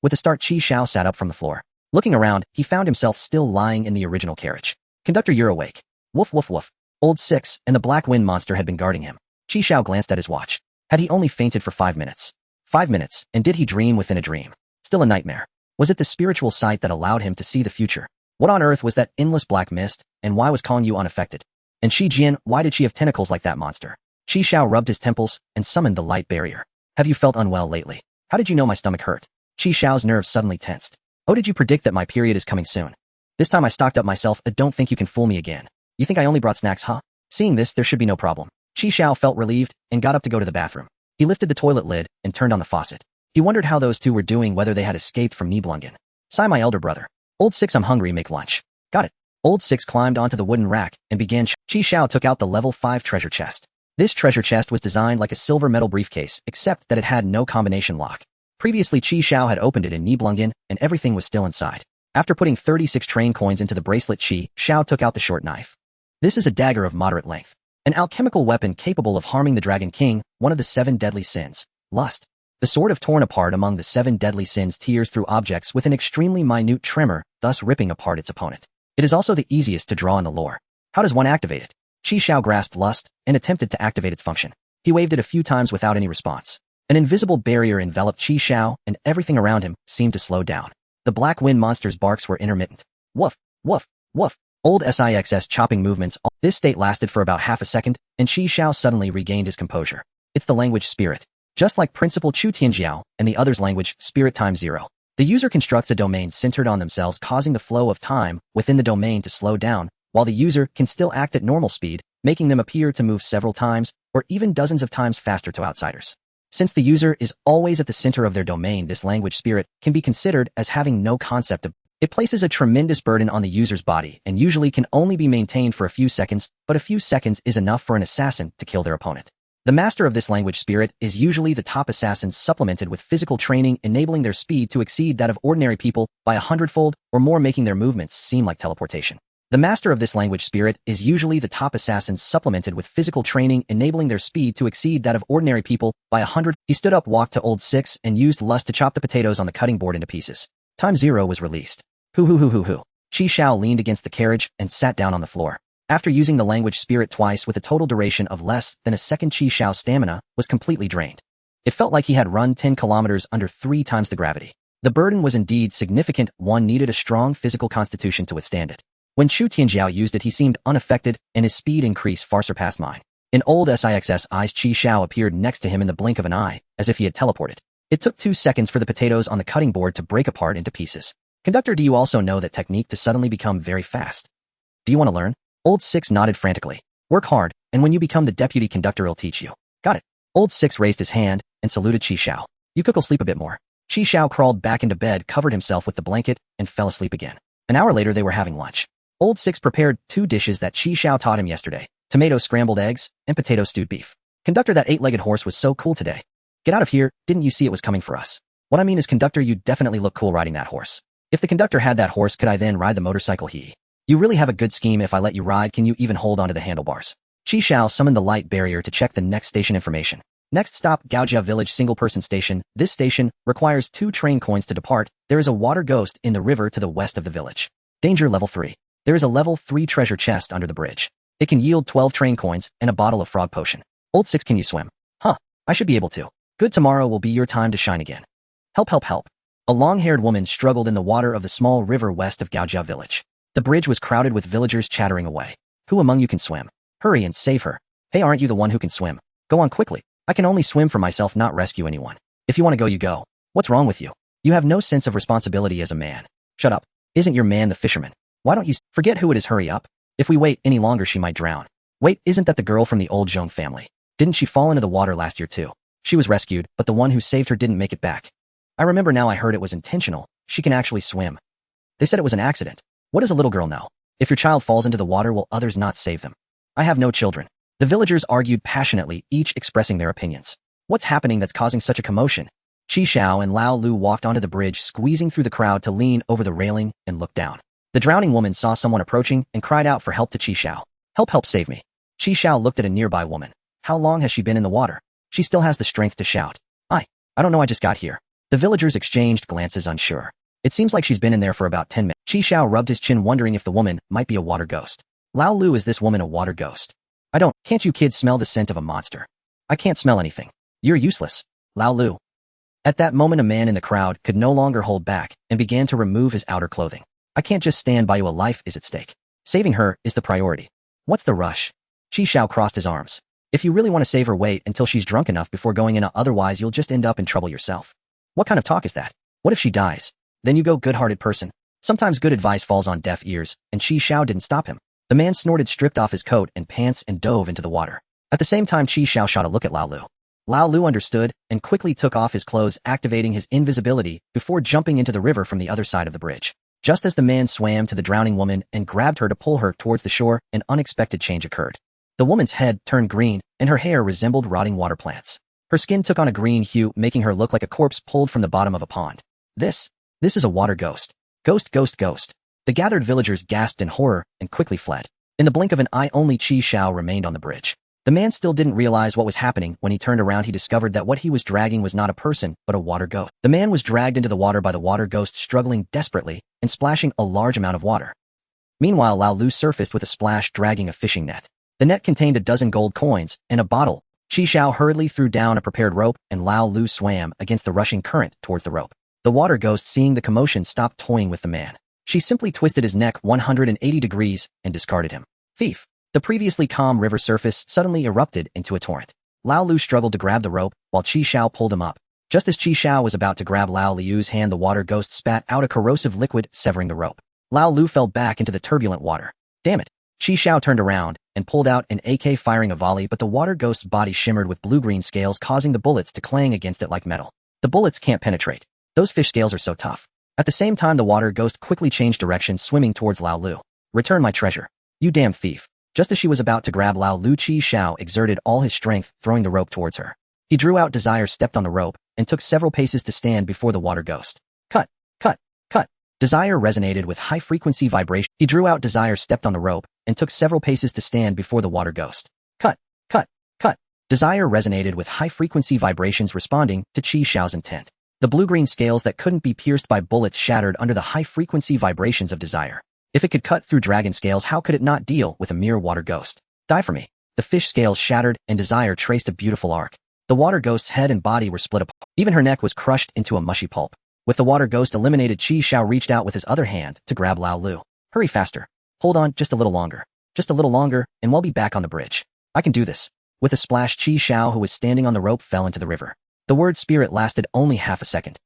Speaker 1: With a start, Xiao sat up from the floor. Looking around, he found himself still lying in the original carriage. Conductor, you're awake. Woof woof woof. Old Six and the Black Wind monster had been guarding him. Xiao glanced at his watch. Had he only fainted for 5 minutes? 5 minutes, and did he dream within a dream? Still a nightmare. Was it the spiritual sight that allowed him to see the future? What on earth was that endless black mist, and why was Kongyu unaffected? And Shi Jian, why did she have tentacles like that monster? Xiao rubbed his temples and summoned the light barrier. Have you felt unwell lately? How did you know my stomach hurt? Xiao's nerves suddenly tensed. Oh, did you predict that my period is coming soon? This time I stocked up myself. I don't think you can fool me again. You think I only brought snacks, huh? Seeing this, there should be no problem. Xiao felt relieved and got up to go to the bathroom. He lifted the toilet lid and turned on the faucet. He wondered how those two were doing, whether they had escaped from Nibelungen. Sigh, my elder brother. Old Six, I'm hungry, make lunch. Got it. Old Six climbed onto the wooden rack and began. Xiao took out the level 5 treasure chest. This treasure chest was designed like a silver metal briefcase, except that it had no combination lock. Previously, Xiao had opened it in Nibelungen, and everything was still inside. After putting 36 train coins into the bracelet, Xiao took out the short knife. This is a dagger of moderate length. An alchemical weapon capable of harming the Dragon King, one of the 7 deadly sins, lust. The sword, if torn apart among the 7 deadly sins, tears through objects with an extremely minute tremor, thus ripping apart its opponent. It is also the easiest to draw in the lore. How does one activate it? Xiao grasped lust and attempted to activate its function. He waved it a few times without any response. An invisible barrier enveloped Xiao, and everything around him seemed to slow down. The Black Wind monster's barks were intermittent. Woof, woof, woof. Old Six's chopping movements. This state lasted for about half a second, and Xiao suddenly regained his composure. It's the language spirit. Just like Principal Chu Tianjiao and the other's language, spirit times 0. The user constructs a domain centered on themselves, causing the flow of time within the domain to slow down, while the user can still act at normal speed, making them appear to move several times, or even dozens of times faster to outsiders. Since the user is always at the center of their domain, this language spirit can be considered as having no concept of. It places a tremendous burden on the user's body and usually can only be maintained for a few seconds, but a few seconds is enough for an assassin to kill their opponent. The master of this language spirit is usually the top assassins supplemented with physical training enabling their speed to exceed that of ordinary people by 100-fold or more, making their movements seem like teleportation. The master of this language spirit is usually the top assassins supplemented with physical training enabling their speed to exceed that of ordinary people by 100. He stood up, walked to old 6, and used lust to chop the potatoes on the cutting board into pieces. Time 0 was released. Hoo. Xiao leaned against the carriage and sat down on the floor. After using the language spirit twice with a total duration of less than a second, Xiao's stamina was completely drained. It felt like he had run 10 kilometers under 3 times the gravity. The burden was indeed significant. One needed a strong physical constitution to withstand it. When Chu Tianjiao used it, he seemed unaffected, and his speed increase far surpassed mine. In old Six's eyes, Xiao appeared next to him in the blink of an eye, as if he had teleported. It took 2 seconds for the potatoes on the cutting board to break apart into pieces. Conductor, do you also know that technique to suddenly become very fast? Do you want to learn? Old 6 nodded frantically. Work hard, and when you become the deputy conductor, I'll teach you. Got it. Old 6 raised his hand and saluted Xiao. You cook'll sleep a bit more. Xiao crawled back into bed, covered himself with the blanket, and fell asleep again. An hour later, they were having lunch. Old 6 prepared 2 dishes that Xiao taught him yesterday: tomato scrambled eggs and potato stewed beef. Conductor, that 8-legged horse was so cool today. Get out of here, didn't you see it was coming for us? What I mean is, Conductor, you definitely look cool riding that horse. If the conductor had that horse, could I then ride the motorcycle? You really have a good scheme. If I let you ride, can you even hold onto the handlebars? Xiao summoned the light barrier to check the next station information. Next stop, Gaojia Village single-person station. This station requires 2 train coins to depart. There is a water ghost in the river to the west of the village. Danger level 3. There is a level 3 treasure chest under the bridge. It can yield 12 train coins and a bottle of frog potion. Old 6, can you swim? Huh, I should be able to. Good, tomorrow will be your time to shine again. Help. A long-haired woman struggled in the water of the small river west of Gaojia Village. The bridge was crowded with villagers chattering away. Who among you can swim? Hurry and save her. Hey, aren't you the one who can swim? Go on quickly. I can only swim for myself, not rescue anyone. If you want to go, you go. What's wrong with you? You have no sense of responsibility as a man. Shut up. Isn't your man the fisherman? Why don't you forget who it is? Hurry up. If we wait any longer, she might drown. Wait, isn't that the girl from the old Zhong family? Didn't she fall into the water last year too? She was rescued, but the one who saved her didn't make it back. I remember now. I heard it was intentional. She can actually swim. They said it was an accident. What does a little girl know? If your child falls into the water, will others not save them? I have no children. The villagers argued passionately, each expressing their opinions. What's happening that's causing such a commotion? Xiao and Lao Lu walked onto the bridge, squeezing through the crowd to lean over the railing and look down. The drowning woman saw someone approaching and cried out for help to Xiao. Help, save me. Xiao looked at a nearby woman. How long has she been in the water? She still has the strength to shout. I don't know, I just got here. The villagers exchanged glances, unsure. It seems like she's been in there for about 10 minutes. Xiao rubbed his chin, wondering if the woman might be a water ghost. Lao Lu, is this woman a water ghost? Can't you kids smell the scent of a monster? I can't smell anything. You're useless. Lao Lu. At that moment, a man in the crowd could no longer hold back and began to remove his outer clothing. I can't just stand by you, a life is at stake. Saving her is the priority. What's the rush? Xiao crossed his arms. If you really want to save her, wait until she's drunk enough before going in, otherwise you'll just end up in trouble yourself. What kind of talk is that? What if she dies? Then you go, good-hearted person. Sometimes good advice falls on deaf ears, and Xiao didn't stop him. The man snorted, stripped off his coat and pants, and dove into the water. At the same time, Xiao shot a look at Lao Lu. Lao Lu understood and quickly took off his clothes, activating his invisibility before jumping into the river from the other side of the bridge. Just as the man swam to the drowning woman and grabbed her to pull her towards the shore, an unexpected change occurred. The woman's head turned green, and her hair resembled rotting water plants. Her skin took on a green hue, making her look like a corpse pulled from the bottom of a pond. This is a water ghost. Ghost. The gathered villagers gasped in horror and quickly fled. In the blink of an eye, only Xiao remained on the bridge. The man still didn't realize what was happening. When he turned around, he discovered that what he was dragging was not a person, but a water ghost. The man was dragged into the water by the water ghost, struggling desperately and splashing a large amount of water. Meanwhile, Lao Lu surfaced with a splash, dragging a fishing net. The net contained a dozen gold coins and a bottle. Xiao hurriedly threw down a prepared rope, and Lao Lu swam against the rushing current towards the rope. The water ghost, seeing the commotion, stopped toying with the man. She simply twisted his neck 180 degrees and discarded him. Thief! The previously calm river surface suddenly erupted into a torrent. Lao Lu struggled to grab the rope, while Xiao pulled him up. Just as Xiao was about to grab Lao Lu's hand, the water ghost spat out a corrosive liquid, severing the rope. Lao Lu fell back into the turbulent water. Damn it! Xiao turned around and pulled out an AK, firing a volley, but the water ghost's body shimmered with blue-green scales, causing the bullets to clang against it like metal. The bullets can't penetrate. Those fish scales are so tough. At the same time, the water ghost quickly changed direction, swimming towards Lao Lu. Return my treasure. You damn thief. Just as she was about to grab Lao Lu, Qi Xiao exerted all his strength, throwing the rope towards her. He drew out Desire, stepped on the rope, and took several paces to stand before the water ghost. Cut, cut, cut. Desire resonated with high-frequency vibration. He drew out Desire, stepped on the rope, and took several paces to stand before the water ghost. Cut, cut, cut. Desire resonated with high-frequency vibrations, responding to Qi Xiao's intent. The blue-green scales that couldn't be pierced by bullets shattered under the high-frequency vibrations of Desire. If it could cut through dragon scales, how could it not deal with a mere water ghost? Die for me. The fish scales shattered, and Desire traced a beautiful arc. The water ghost's head and body were split apart. Even her neck was crushed into a mushy pulp. With the water ghost eliminated, Qi Xiao reached out with his other hand to grab Lao Lu. Hurry faster. Hold on just a little longer. Just a little longer, and we'll be back on the bridge. I can do this. With a splash, Qi Xiao, who was standing on the rope, fell into the river. The word spirit lasted only half a second.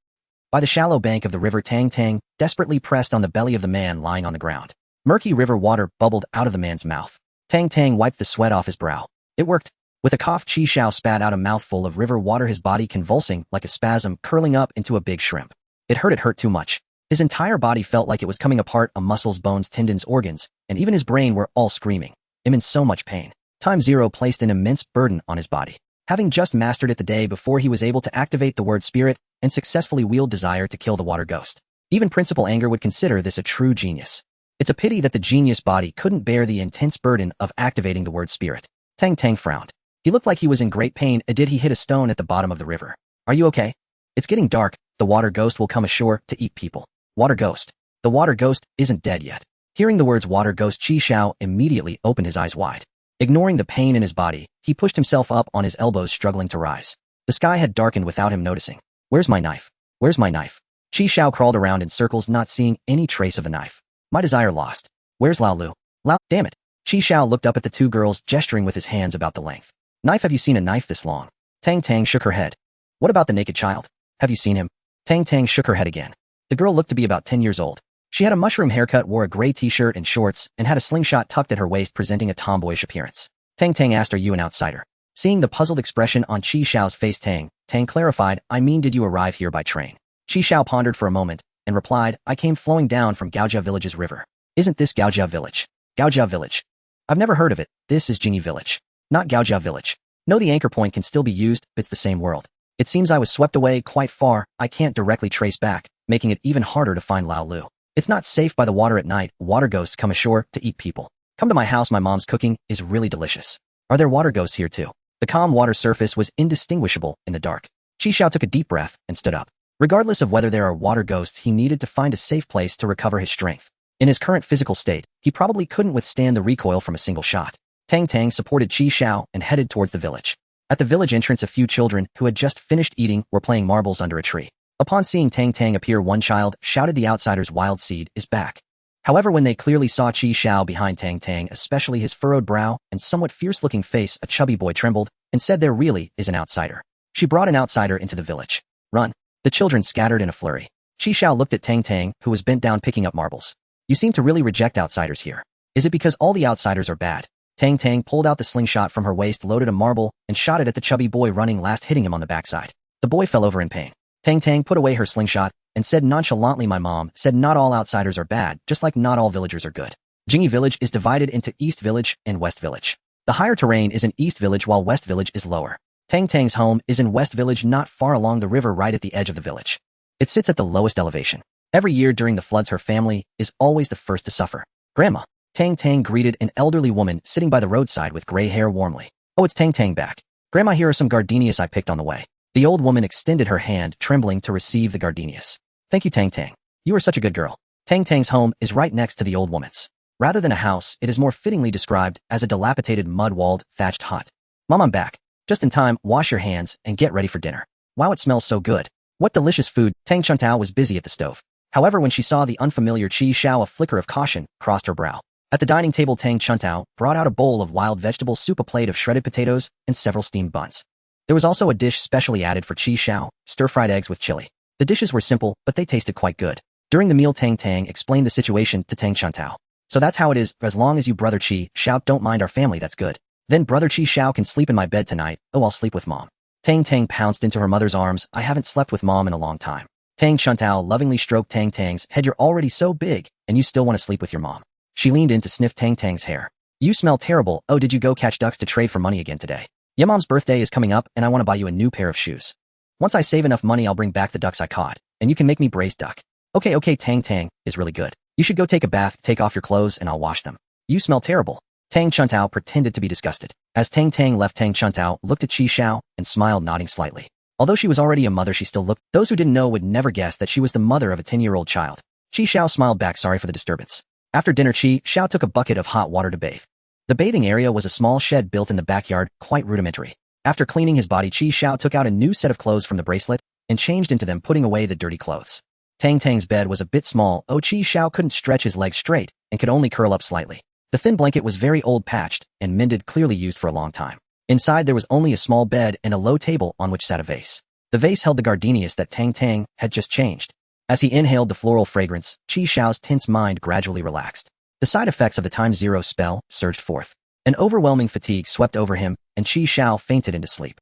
Speaker 1: By the shallow bank of the river, Tang Tang desperately pressed on the belly of the man lying on the ground. Murky river water bubbled out of the man's mouth. Tang Tang wiped the sweat off his brow. It worked. With a cough, Qi Xiao spat out a mouthful of river water, his body convulsing like a spasm, curling up into a big shrimp. It hurt too much. His entire body felt like it was coming apart, muscles, bones, tendons, organs, and even his brain were all screaming. I'm in so much pain. Time Zero placed an immense burden on his body. Having just mastered it the day before, he was able to activate the word spirit and successfully wield Desire to kill the water ghost. Even Principal Anger would consider this a true genius. It's a pity that the genius body couldn't bear the intense burden of activating the word spirit. Tang Tang frowned. He looked like he was in great pain. Did he hit a stone at the bottom of the river? Are you okay? It's getting dark. The water ghost will come ashore to eat people. Water ghost. The water ghost isn't dead yet. Hearing the words water ghost, Qi Xiao immediately opened his eyes wide. Ignoring the pain in his body, he pushed himself up on his elbows, struggling to rise. The sky had darkened without him noticing. Where's my knife? Where's my knife? Qi Xiao crawled around in circles, not seeing any trace of a knife. My Desire lost. Where's Lao Lu? Lao, damn it. Qi Xiao looked up at the two girls, gesturing with his hands about the length. Knife, have you seen a knife this long? Tang Tang shook her head. What about the naked child? Have you seen him? Tang Tang shook her head again. The girl looked to be about 10 years old. She had a mushroom haircut, wore a gray t-shirt and shorts, and had a slingshot tucked at her waist, presenting a tomboyish appearance. Tang Tang asked, are you an outsider? Seeing the puzzled expression on Qi Xiao's face, Tang clarified, I mean, did you arrive here by train? Qi Xiao pondered for a moment and replied, I came flowing down from Gaojia Village's river. Isn't this Gaojia Village? Gaojia Village. I've never heard of it. This is Jingyi Village. Not Gaojia Village. No, the anchor point can still be used, but it's the same world. It seems I was swept away quite far. I can't directly trace back, making it even harder to find Lao Lu. It's not safe by the water at night. Water ghosts come ashore to eat people. Come to my house, my mom's cooking is really delicious. Are there water ghosts here too? The calm water surface was indistinguishable in the dark. Qi Xiao took a deep breath and stood up. Regardless of whether there are water ghosts, he needed to find a safe place to recover his strength. In his current physical state, he probably couldn't withstand the recoil from a single shot. Tang supported Qi Xiao and headed towards the village. At the village entrance, a few children who had just finished eating were playing marbles under a tree. Upon seeing Tang appear, one child shouted, the outsider's wild seed is back. However, when they clearly saw Qi Xiao behind Tang, especially his furrowed brow and somewhat fierce-looking face, a chubby boy trembled and said, there really is an outsider. She brought an outsider into the village. Run. The children scattered in a flurry. Qi Xiao looked at Tang, who was bent down picking up marbles. You seem to really reject outsiders here. Is it because all the outsiders are bad? Tang pulled out the slingshot from her waist, loaded a marble, and shot it at the chubby boy running last, hitting him on the backside. The boy fell over in pain. Tang put away her slingshot and said nonchalantly, my mom said not all outsiders are bad, just like not all villagers are good. Jingyi Village is divided into East Village and West Village. The higher terrain is in East Village while West Village is lower. Tang's home is in West Village, not far along the river, right at the edge of the village. It sits at the lowest elevation. Every year during the floods, her family is always the first to suffer. Grandma. Tang greeted an elderly woman sitting by the roadside with gray hair warmly. Oh, it's Tang back. Grandma, here are some gardenias I picked on the way. The old woman extended her hand, trembling, to receive the gardenias. Thank you, Tang. You are such a good girl. Tang's home is right next to the old woman's. Rather than a house, it is more fittingly described as a dilapidated mud-walled, thatched hut. Mom, I'm back. Just in time. Wash your hands and get ready for dinner. Wow, it smells so good. What delicious food. Tang Chuntao was busy at the stove. However, when she saw the unfamiliar Qi Xiao, a flicker of caution crossed her brow. At the dining table, Tang Chuntao brought out a bowl of wild vegetable soup, a plate of shredded potatoes, and several steamed buns. There was also a dish specially added for Qi Xiao, stir-fried eggs with chili. The dishes were simple, but they tasted quite good. During the meal, Tang explained the situation to Tang Chuntao. So that's how it is. As long as you, brother Qi Xiao, don't mind our family, that's good. Then brother Qi Xiao can sleep in my bed tonight. Oh, I'll sleep with mom. Tang pounced into her mother's arms. I haven't slept with mom in a long time. Tang Chuntao lovingly stroked Tang's head. You're already so big, and you still want to sleep with your mom. She leaned in to sniff Tang's hair. You smell terrible. Oh, did you go catch ducks to trade for money again today? Yeah, Mom's birthday is coming up and I want to buy you a new pair of shoes. Once I save enough money, I'll bring back the ducks I caught, and you can make me braised duck. Okay, Tang Tang is really good. You should go take a bath, take off your clothes, and I'll wash them. You smell terrible. Tang Chuntao pretended to be disgusted. As Tang Tang left, Tang Chuntao looked at Xiao and smiled, nodding slightly. Although she was already a mother, she still looked. Those who didn't know would never guess that she was the mother of a 10-year-old child. Xiao smiled back, sorry for the disturbance. After dinner, Xiao took a bucket of hot water to bathe. The bathing area was a small shed built in the backyard, quite rudimentary. After cleaning his body, Xiao took out a new set of clothes from the bracelet and changed into them, putting away the dirty clothes. Tang Tang's bed was a bit small. Xiao couldn't stretch his legs straight and could only curl up slightly. The thin blanket was very old, patched, and mended, clearly used for a long time. Inside there was only a small bed and a low table on which sat a vase. The vase held the gardenias that Tang Tang had just changed. As he inhaled the floral fragrance, Xiao's tense mind gradually relaxed. The side effects of the Time Zero spell surged forth. An overwhelming fatigue swept over him, and Xiao fainted into sleep.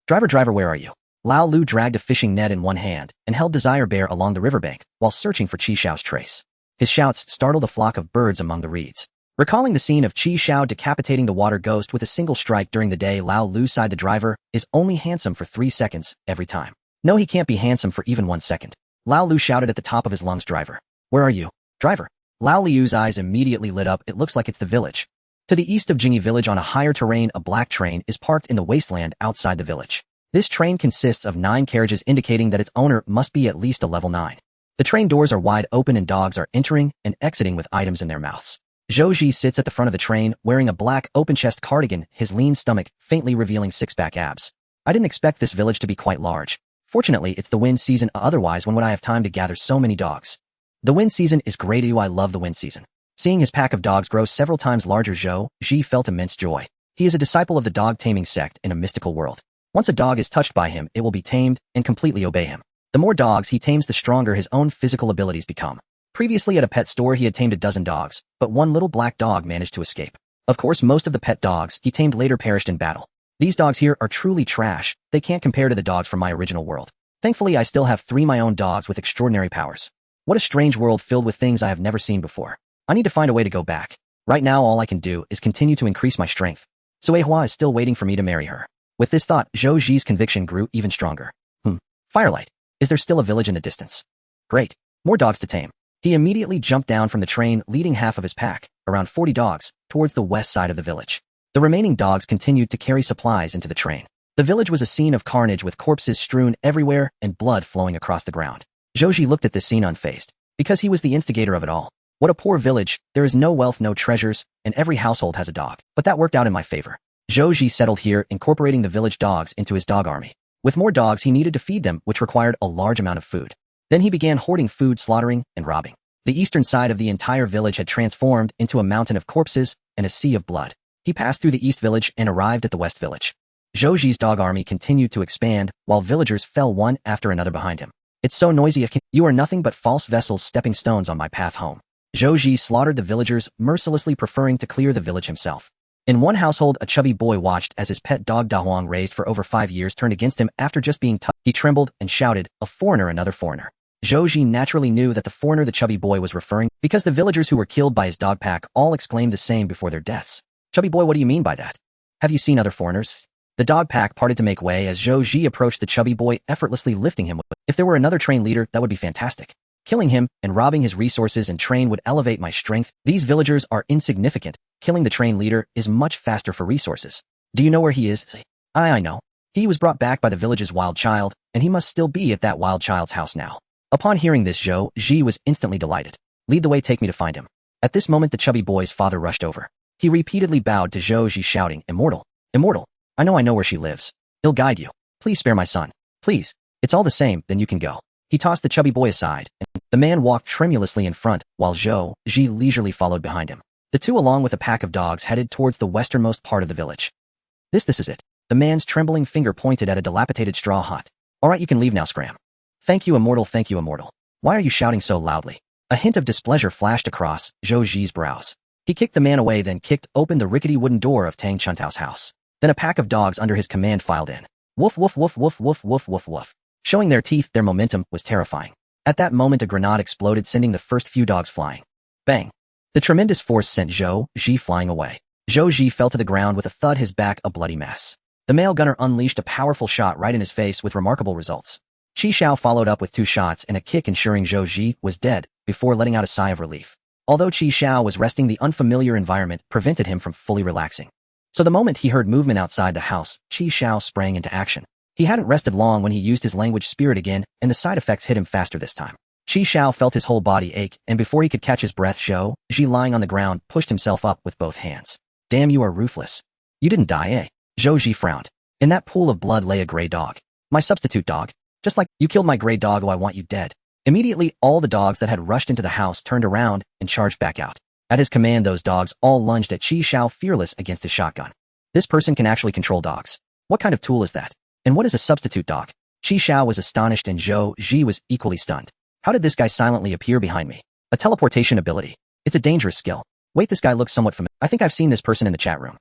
Speaker 1: Driver, where are you? Lao Lu dragged a fishing net in one hand and held Desire Bear along the riverbank while searching for Xiao's trace. His shouts startled a flock of birds among the reeds. Recalling the scene of Xiao decapitating the water ghost with a single strike during the day, Lao Lu sighed. The driver is only handsome for 3 seconds every time. No, he can't be handsome for even 1 second. Lao Lu shouted at the top of his lungs, driver. Where are you? Driver. Lao Liu's eyes immediately lit up. It looks like it's the village. To the east of Jingyi village on a higher terrain, a black train is parked in the wasteland outside the village. This train consists of 9 carriages, indicating that its owner must be at least a level 9. The train doors are wide open and dogs are entering and exiting with items in their mouths. Zhou Ji sits at the front of the train, wearing a black open-chest cardigan, his lean stomach faintly revealing 6-pack abs. I didn't expect this village to be quite large. Fortunately, it's the wind season, otherwise when would I have time to gather so many dogs? The wind season is great. I love the wind season. Seeing his pack of dogs grow several times larger, Zhou Ji felt immense joy. He is a disciple of the dog-taming sect in a mystical world. Once a dog is touched by him, it will be tamed and completely obey him. The more dogs he tames, the stronger his own physical abilities become. Previously at a pet store, he had tamed a dozen dogs, but one little black dog managed to escape. Of course, most of the pet dogs he tamed later perished in battle. These dogs here are truly trash. They can't compare to the dogs from my original world. Thankfully, I still have 3 my own dogs with extraordinary powers. What a strange world filled with things I have never seen before. I need to find a way to go back. Right now, all I can do is continue to increase my strength. Sui Hua is still waiting for me to marry her. With this thought, Zhou Ji's conviction grew even stronger. Firelight. Is there still a village in the distance? Great. More dogs to tame. He immediately jumped down from the train, leading half of his pack, around 40 dogs, towards the west side of the village. The remaining dogs continued to carry supplies into the train. The village was a scene of carnage with corpses strewn everywhere and blood flowing across the ground. Zhou Ji looked at this scene unfazed, because he was the instigator of it all. What a poor village, there is no wealth, no treasures, and every household has a dog. But that worked out in my favor. Zhou Ji settled here, incorporating the village dogs into his dog army. With more dogs, he needed to feed them, which required a large amount of food. Then he began hoarding food, slaughtering, and robbing. The eastern side of the entire village had transformed into a mountain of corpses and a sea of blood. He passed through the east village and arrived at the west village. Zhou Ji's dog army continued to expand, while villagers fell one after another behind him. It's so noisy. You are nothing but false vessels, stepping stones on my path home. Zhou Ji slaughtered the villagers, mercilessly preferring to clear the village himself. In one household, a chubby boy watched as his pet dog Dahuang, raised for over 5 years, turned against him after just being touched. He trembled and shouted, "A foreigner, another foreigner." Zhou Ji naturally knew that the foreigner the chubby boy was referring, because the villagers who were killed by his dog pack all exclaimed the same before their deaths. "Chubby boy, what do you mean by that? Have you seen other foreigners?" The dog pack parted to make way as Zhou Ji approached the chubby boy, effortlessly lifting him. If there were another train leader, that would be fantastic. Killing him and robbing his resources and train would elevate my strength. These villagers are insignificant. Killing the train leader is much faster for resources. Do you know where he is? I know. He was brought back by the village's wild child, and he must still be at that wild child's house now. Upon hearing this, Zhou Ji was instantly delighted. Lead the way, take me to find him. At this moment, the chubby boy's father rushed over. He repeatedly bowed to Zhou Ji, shouting, "Immortal! Immortal! I know where she lives. He'll guide you. Please spare my son. Please. It's all the same, then you can go." He tossed the chubby boy aside, and the man walked tremulously in front, while Zhou Ji leisurely followed behind him. The two, along with a pack of dogs, headed towards the westernmost part of the village. This is it. The man's trembling finger pointed at a dilapidated straw hut. "All right, you can leave now, Scram." Thank you, Immortal, thank you, Immortal. Why are you shouting so loudly?" A hint of displeasure flashed across Zhou Ji's brows. He kicked the man away, then kicked open the rickety wooden door of Tang Chuntao's house. Then a pack of dogs under his command filed in. Woof, woof, woof, woof, woof, woof, woof, woof. Showing their teeth, their momentum was terrifying. At that moment, a grenade exploded, sending the first few dogs flying. Bang! The tremendous force sent Zhou Ji flying away. Zhou Ji fell to the ground with a thud, his back a bloody mess. The male gunner unleashed a powerful shot right in his face with remarkable results. Xiao followed up with 2 shots and a kick, ensuring Zhou Ji was dead before letting out a sigh of relief. Although Xiao was resting, the unfamiliar environment prevented him from fully relaxing. So the moment he heard movement outside the house, Xiao sprang into action. He hadn't rested long when he used his language spirit again, and the side effects hit him faster this time. Xiao felt his whole body ache, and before he could catch his breath, Zhou Ji, lying on the ground, pushed himself up with both hands. Damn, you are ruthless. You didn't die, eh? Zhou Ji frowned. In that pool of blood lay a gray dog. My substitute dog. Just like you killed my gray dog, oh, I want you dead. Immediately, all the dogs that had rushed into the house turned around and charged back out. At his command, those dogs all lunged at Xiao, fearless against his shotgun. This person can actually control dogs. What kind of tool is that? And what is a substitute dog? Xiao was astonished and Zhou Ji was equally stunned. How did this guy silently appear behind me? A teleportation ability. It's a dangerous skill. Wait, this guy looks somewhat familiar. I think I've seen this person in the chat room.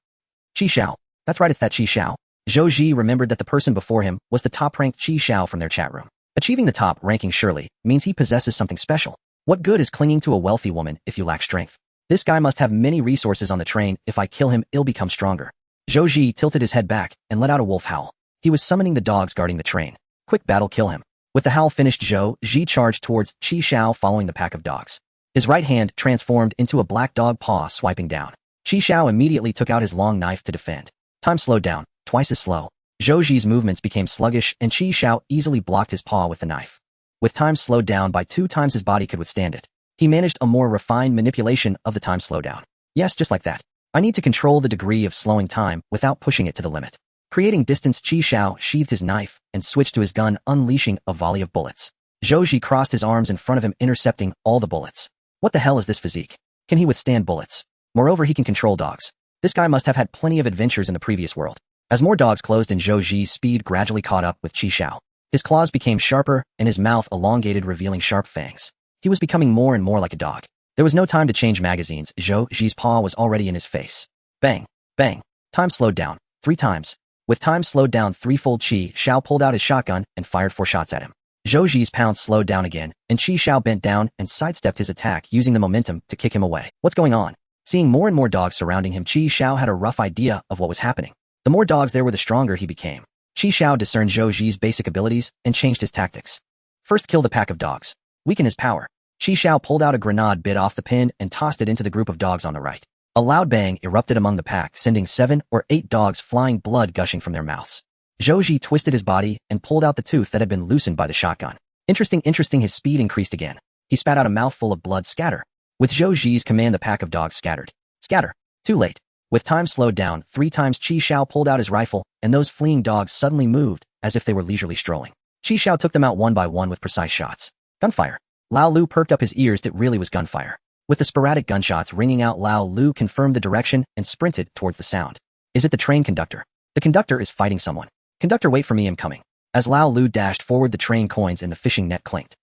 Speaker 1: Xiao. That's right, it's that Xiao. Zhou Ji remembered that the person before him was the top-ranked Xiao from their chat room. Achieving the top ranking surely means he possesses something special. What good is clinging to a wealthy woman if you lack strength? This guy must have many resources on the train. If I kill him, he'll become stronger. Zhou Ji tilted his head back and let out a wolf howl. He was summoning the dogs guarding the train. Quick battle, kill him. With the howl finished, Zhou Ji charged towards Xiao, following the pack of dogs. His right hand transformed into a black dog paw, swiping down. Xiao immediately took out his long knife to defend. Time slowed down, twice as slow. Zhou Ji's movements became sluggish, and Xiao easily blocked his paw with the knife. With time slowed down by 2 times his body could withstand it, he managed a more refined manipulation of the time slowdown. Yes, just like that. I need to control the degree of slowing time without pushing it to the limit. Creating distance, Xiao sheathed his knife and switched to his gun, unleashing a volley of bullets. Zhou Ji crossed his arms in front of him, intercepting all the bullets. What the hell is this physique? Can he withstand bullets? Moreover, he can control dogs. This guy must have had plenty of adventures in the previous world. As more dogs closed in, Zhou Ji's speed gradually caught up with Xiao. His claws became sharper, and his mouth elongated, revealing sharp fangs. He was becoming more and more like a dog. There was no time to change magazines. Zhou Ji's paw was already in his face. Bang! Bang! Time slowed down 3 times. With time slowed down threefold, Xiao pulled out his shotgun and fired 4 shots at him. Zhou Ji's pounce slowed down again, and Xiao bent down and sidestepped his attack, using the momentum to kick him away. What's going on? Seeing more and more dogs surrounding him, Xiao had a rough idea of what was happening. The more dogs there were, the stronger he became. Xiao discerned Zhou Ji's basic abilities and changed his tactics. First, kill the pack of dogs. Weaken his power. Xiao pulled out a grenade, bit off the pin, and tossed it into the group of dogs on the right. A loud bang erupted among the pack, sending 7 or 8 dogs flying, blood gushing from their mouths. Zhou Ji twisted his body and pulled out the tooth that had been loosened by the shotgun. Interesting. His speed increased again. He spat out a mouthful of blood. Scatter. With Zhou Ji's command, the pack of dogs scattered. Scatter. Too late. With time slowed down 3 times, Xiao pulled out his rifle, and those fleeing dogs suddenly moved, as if they were leisurely strolling. Xiao took them out one by one with precise shots. Gunfire. Lao Lu perked up his ears. It really was gunfire. With the sporadic gunshots ringing out, Lao Lu confirmed the direction and sprinted towards the sound. Is it the train conductor? The conductor is fighting someone. Conductor, wait for me, I'm coming. As Lao Lu dashed forward, the train coins in the fishing net clinked.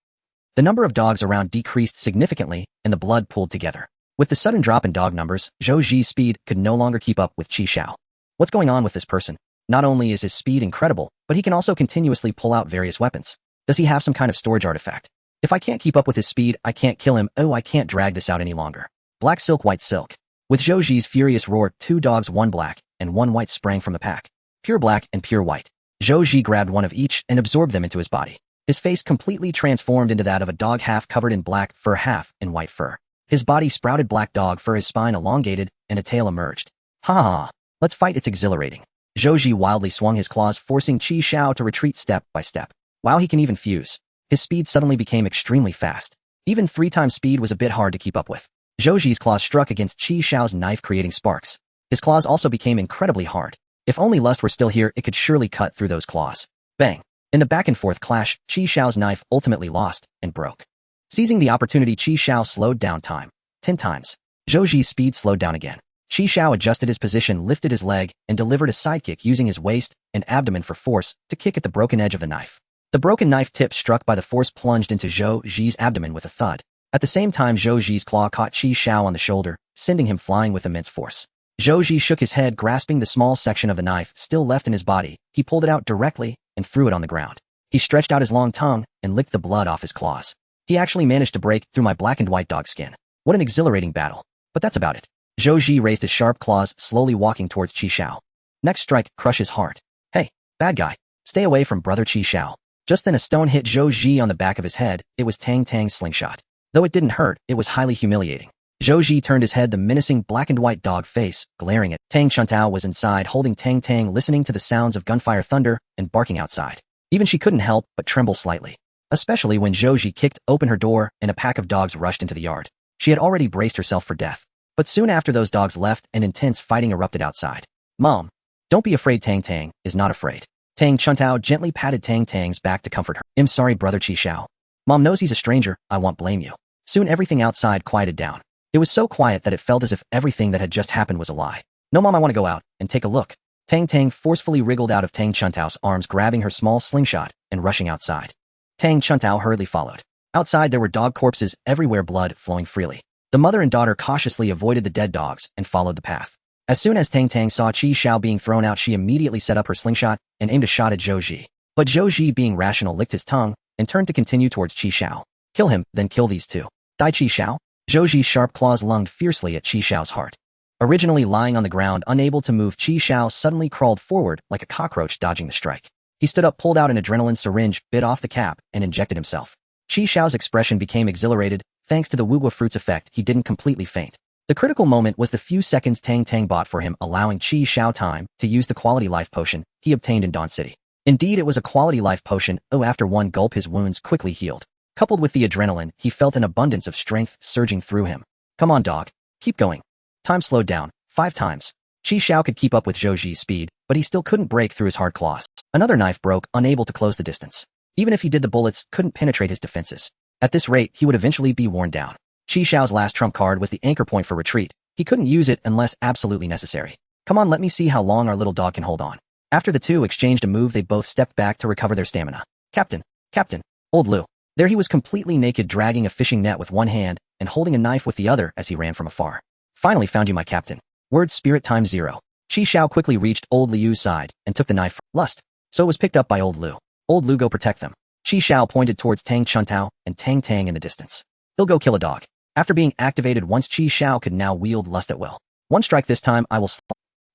Speaker 1: The number of dogs around decreased significantly, and the blood pooled together. With the sudden drop in dog numbers, Zhou Ji's speed could no longer keep up with Xiao. What's going on with this person? Not only is his speed incredible, but he can also continuously pull out various weapons. Does he have some kind of storage artifact? If I can't keep up with his speed, I can't kill him. Oh, I can't drag this out any longer. Black silk, white silk. With Zhou Ji's furious roar, 2 dogs, 1 black and 1 white, sprang from the pack. Pure black and pure white. Zhou Ji grabbed one of each and absorbed them into his body. His face completely transformed into that of a dog, half covered in black fur, half in white fur. His body sprouted black dog fur, his spine elongated, and a tail emerged. Ha ha ha. Let's fight, it's exhilarating. Zhou Ji wildly swung his claws, forcing Xiao to retreat step by step. Wow, he can even fuse. His speed suddenly became extremely fast. Even 3 times speed was a bit hard to keep up with. Zhou Ji's claws struck against Xiao's knife, creating sparks. His claws also became incredibly hard. If only Lust were still here, it could surely cut through those claws. Bang! In the back-and-forth clash, Xiao's knife ultimately lost and broke. Seizing the opportunity, Xiao slowed down time 10 times. Zhou Ji's speed slowed down again. Xiao adjusted his position, lifted his leg, and delivered a sidekick, using his waist and abdomen for force to kick at the broken edge of the knife. The broken knife tip, struck by the force, plunged into Zhou Ji's abdomen with a thud. At the same time, Zhou Ji's claw caught Xiao on the shoulder, sending him flying with immense force. Zhou Ji shook his head, grasping the small section of the knife still left in his body. He pulled it out directly and threw it on the ground. He stretched out his long tongue and licked the blood off his claws. He actually managed to break through my black and white dog skin. What an exhilarating battle. But that's about it. Zhou Ji raised his sharp claws, slowly walking towards Qi Xiao. Next strike, crush his heart. Hey, bad guy. Stay away from brother Qi Xiao. Just then a stone hit Zhou Ji on the back of his head. It was Tang Tang's slingshot. Though it didn't hurt, it was highly humiliating. Zhou Ji turned his head, the menacing black and white dog face, glaring at Tang. Chuntao was inside holding Tang Tang, listening to the sounds of gunfire, thunder, and barking outside. Even she couldn't help but tremble slightly. Especially when Zhou Ji kicked open her door and a pack of dogs rushed into the yard. She had already braced herself for death. But soon after those dogs left, an intense fighting erupted outside. Mom, don't be afraid. Tang Tang is not afraid. Tang Chuntao gently patted Tang Tang's back to comfort her. I'm sorry, brother Qi Xiao. Mom knows he's a stranger, I won't blame you. Soon everything outside quieted down. It was so quiet that it felt as if everything that had just happened was a lie. No, Mom, I want to go out and take a look. Tang Tang forcefully wriggled out of Tang Chuntao's arms, grabbing her small slingshot and rushing outside. Tang Chuntao hurriedly followed. Outside there were dog corpses everywhere, blood flowing freely. The mother and daughter cautiously avoided the dead dogs and followed the path. As soon as Tang Tang saw Qi Xiao being thrown out, she immediately set up her slingshot and aimed a shot at Zhou Ji. But Zhou Ji, being rational, licked his tongue and turned to continue towards Qi Xiao. Kill him, then kill these two. Die, Qi Xiao. Zhou Ji's sharp claws lunged fiercely at Qi Xiao's heart. Originally lying on the ground, unable to move, Qi Xiao suddenly crawled forward like a cockroach, dodging the strike. He stood up, pulled out an adrenaline syringe, bit off the cap, and injected himself. Qi Xiao's expression became exhilarated. Thanks to the Wugwa fruit's effect, he didn't completely faint. The critical moment was the few seconds Tang Tang bought for him, allowing Qi Xiao time to use the quality life potion he obtained in Dawn City. Indeed, it was a quality life potion. After one gulp, his wounds quickly healed. Coupled with the adrenaline, he felt an abundance of strength surging through him. Come on, dog. Keep going. Time slowed down 5 times. Qi Xiao could keep up with Zhou Ji's speed, but he still couldn't break through his hard claws. Another knife broke, unable to close the distance. Even if he did, the bullets couldn't penetrate his defenses. At this rate, he would eventually be worn down. Qi Xiao's last trump card was the anchor point for retreat. He couldn't use it unless absolutely necessary. Come on, let me see how long our little dog can hold on. After the two exchanged a move, they both stepped back to recover their stamina. Captain! Captain! Old Lu. There he was, completely naked, dragging a fishing net with one hand and holding a knife with the other as he ran from afar. Finally found you, my captain. Word spirit times 0. Qi Xiao quickly reached Old Liu's side and took the knife from Lust. So it was picked up by Old Lu. Old Lu, go protect them. Qi Xiao pointed towards Tang Chuntao and Tang Tang in the distance. He'll go kill a dog. After being activated once, Qi Xiao could now wield Lust at will. One strike this time, I will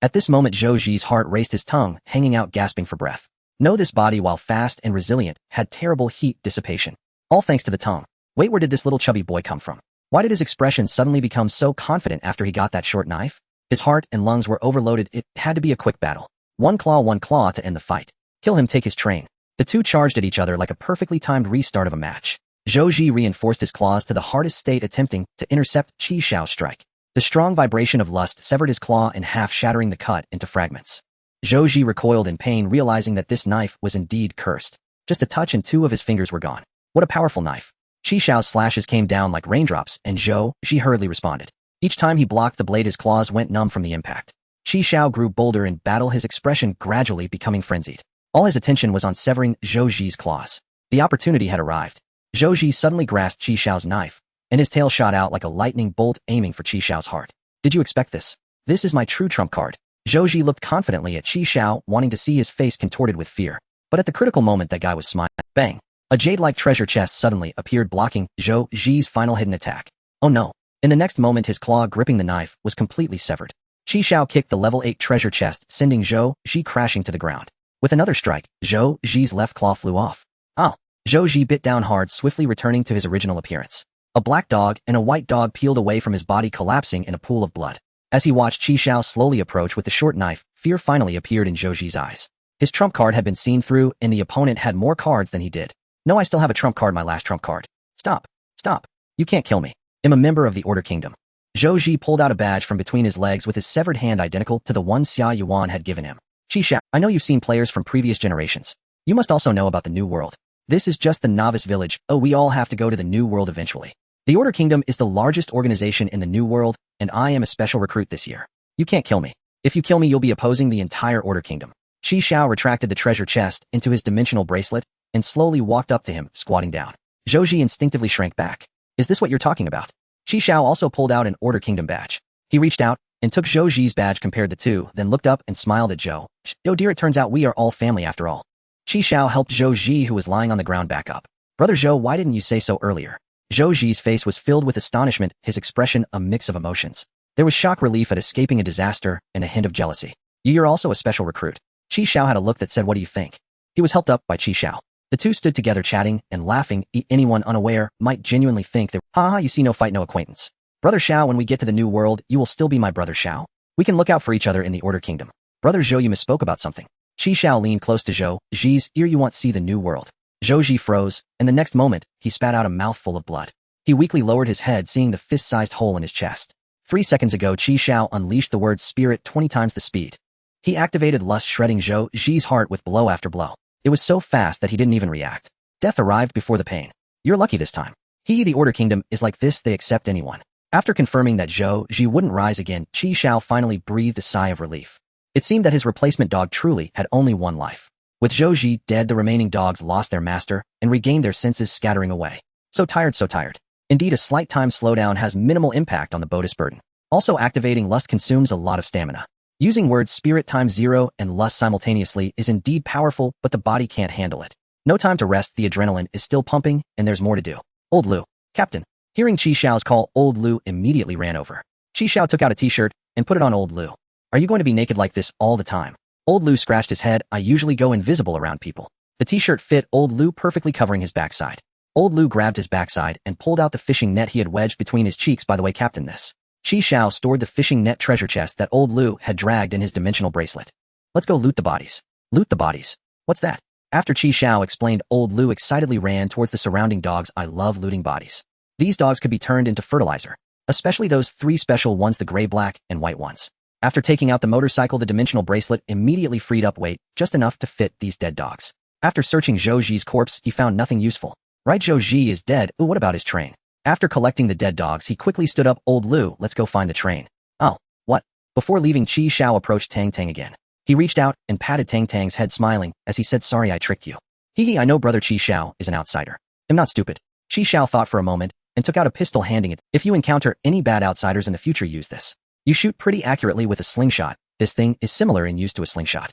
Speaker 1: At this moment, Zhou Ji's heart raced, his tongue hanging out, gasping for breath. No, this body, while fast and resilient, had terrible heat dissipation. All thanks to the tongue. Wait, where did this little chubby boy come from? Why did his expression suddenly become so confident after he got that short knife? His heart and lungs were overloaded. It had to be a quick battle. One claw to end the fight. Kill him, take his train. The two charged at each other like a perfectly timed restart of a match. Zhou Ji reinforced his claws to the hardest state, attempting to intercept Qi Xiao's strike. The strong vibration of lust severed his claw in half, shattering the cut into fragments. Zhou Ji recoiled in pain, realizing that this knife was indeed cursed. Just a touch and 2 of his fingers were gone. What a powerful knife. Qi Xiao's slashes came down like raindrops, and Zhou Ji hurriedly responded. Each time he blocked the blade, his claws went numb from the impact. Qi Xiao grew bolder in battle, his expression gradually becoming frenzied. All his attention was on severing Zhou Ji's claws. The opportunity had arrived. Zhou Ji suddenly grasped Qi Xiao's knife, and his tail shot out like a lightning bolt, aiming for Qi Xiao's heart. Did you expect this? This is my true trump card. Zhou Ji looked confidently at Qi Xiao, wanting to see his face contorted with fear. But at the critical moment, that guy was smiling. Bang! A jade-like treasure chest suddenly appeared, blocking Zhou Ji's final hidden attack. Oh no! In the next moment, his claw gripping the knife was completely severed. Qi Xiao kicked the level 8 treasure chest, sending Zhou Ji crashing to the ground. With another strike, Zhou Ji's left claw flew off. Ow! Zhou Ji bit down hard, swiftly returning to his original appearance. A black dog and a white dog peeled away from his body, collapsing in a pool of blood. As he watched Qi Xiao slowly approach with the short knife, fear finally appeared in Zhou Ji's eyes. His trump card had been seen through, and the opponent had more cards than he did. No, I still have a trump card, my last trump card. Stop! Stop! You can't kill me. I'm a member of the Order Kingdom. Zhou Ji pulled out a badge from between his legs with his severed hand, identical to the one Xia Yuan had given him. Qi Xiao, I know you've seen players from previous generations. You must also know about the New World. This is just the novice village. Oh, we all have to go to the New World eventually. The Order Kingdom is the largest organization in the New World, and I am a special recruit this year. You can't kill me. If you kill me, you'll be opposing the entire Order Kingdom. Qi Xiao retracted the treasure chest into his dimensional bracelet and slowly walked up to him, squatting down. Zhou Ji instinctively shrank back. Is this what you're talking about? Qi Xiao also pulled out an Order Kingdom badge. He reached out and took Zhou Ji's badge, compared the two, then looked up and smiled at Zhou. Oh dear, it turns out we are all family after all. Qi Xiao helped Zhou Ji, who was lying on the ground, back up. Brother Zhou, why didn't you say so earlier? Zhou Ji's face was filled with astonishment, his expression a mix of emotions. There was shock relief at escaping a disaster and a hint of jealousy. You're also a special recruit. Xiao had a look that said, what do you think? He was helped up by Xiao. The two stood together chatting and laughing. Anyone unaware might genuinely think that, haha, you see, no fight, no acquaintance. Brother Xiao, when we get to the new world, you will still be my brother Xiao. We can look out for each other in the Order Kingdom. Brother Zhou, you misspoke about something. Xiao leaned close to Zhou. Zhi's ear, you want see the new world. Zhou froze, and the next moment, he spat out a mouthful of blood. He weakly lowered his head, seeing the fist-sized hole in his chest. 3 seconds ago, Xiao unleashed the word spirit 20 times the speed. He activated lust, shredding Zhi's heart with blow after blow. It was so fast that he didn't even react. Death arrived before the pain. You're lucky this time. The Order Kingdom is like this, they accept anyone. After confirming that Zhi wouldn't rise again, Xiao finally breathed a sigh of relief. It seemed that his replacement dog truly had only one life. With Zhi dead, the remaining dogs lost their master and regained their senses, scattering away. So tired, so tired. Indeed, a slight time slowdown has minimal impact on the bonus burden. Also, activating lust consumes a lot of stamina. Using words spirit times 0 and lust simultaneously is indeed powerful, but the body can't handle it. No time to rest, the adrenaline is still pumping, and there's more to do. Old Lu. Captain. Hearing Xiao's call, Old Lu immediately ran over. Xiao took out a t-shirt and put it on Old Lu. Are you going to be naked like this all the time? Old Lu scratched his head. I usually go invisible around people. The t-shirt fit Old Lu perfectly, covering his backside. Old Lu grabbed his backside and pulled out the fishing net he had wedged between his cheeks. By the way, Captain, this. Xiao stored the fishing net treasure chest that Old Lu had dragged in his dimensional bracelet. Let's go loot the bodies. Loot the bodies. What's that? After Xiao explained, Old Lu excitedly ran towards the surrounding dogs. I love looting bodies. These dogs could be turned into fertilizer, especially those 3 special ones, the gray, black, and white ones. After taking out the motorcycle, the dimensional bracelet immediately freed up weight, just enough to fit these dead dogs. After searching Zhi's corpse, he found nothing useful. Right, Zhi is dead. Ooh, what about his train? After collecting the dead dogs, he quickly stood up. Old Lu, let's go find the train. Oh, what? Before leaving, Xiao approached Tang again. He reached out and patted Tang's head, smiling, as he said, sorry I tricked you. I know brother Xiao is an outsider. I'm not stupid. Xiao thought for a moment and took out a pistol, handing it. If you encounter any bad outsiders in the future, use this. You shoot pretty accurately with a slingshot. This thing is similar in use to a slingshot.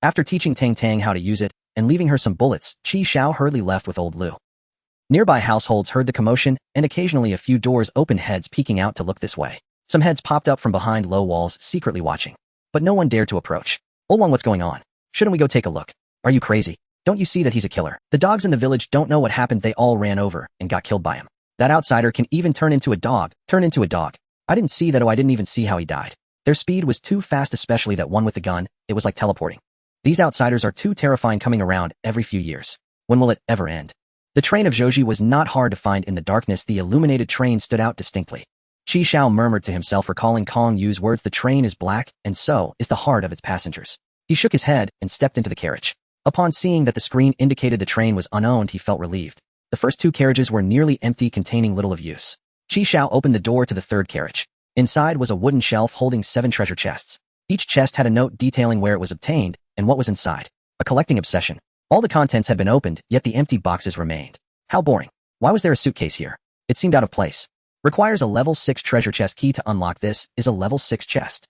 Speaker 1: After teaching Tang how to use it and leaving her some bullets, Xiao hurriedly left with Old Lu. Nearby households heard the commotion, and occasionally a few doors opened, heads peeking out to look this way. Some heads popped up from behind low walls, secretly watching. But no one dared to approach. Old one, what's going on? Shouldn't we go take a look? Are you crazy? Don't you see that he's a killer? The dogs in the village don't know what happened. They all ran over and got killed by him. That outsider can even turn into a dog. I didn't see that. I didn't even see how he died. Their speed was too fast, especially that one with the gun. It was like teleporting. These outsiders are too terrifying, coming around every few years. When will it ever end? The train of Zhi was not hard to find in the darkness. The illuminated train stood out distinctly. Xiao murmured to himself, recalling Kong Yu's words, the train is black, and so is the heart of its passengers. He shook his head and stepped into the carriage. Upon seeing that the screen indicated the train was unowned, he felt relieved. The first 2 carriages were nearly empty, containing little of use. Xiao opened the door to the 3rd carriage. Inside was a wooden shelf holding 7 treasure chests. Each chest had a note detailing where it was obtained and what was inside. A collecting obsession. All the contents had been opened, yet the empty boxes remained. How boring. Why was there a suitcase here? It seemed out of place. Requires a level 6 treasure chest key to unlock. This is a level 6 chest.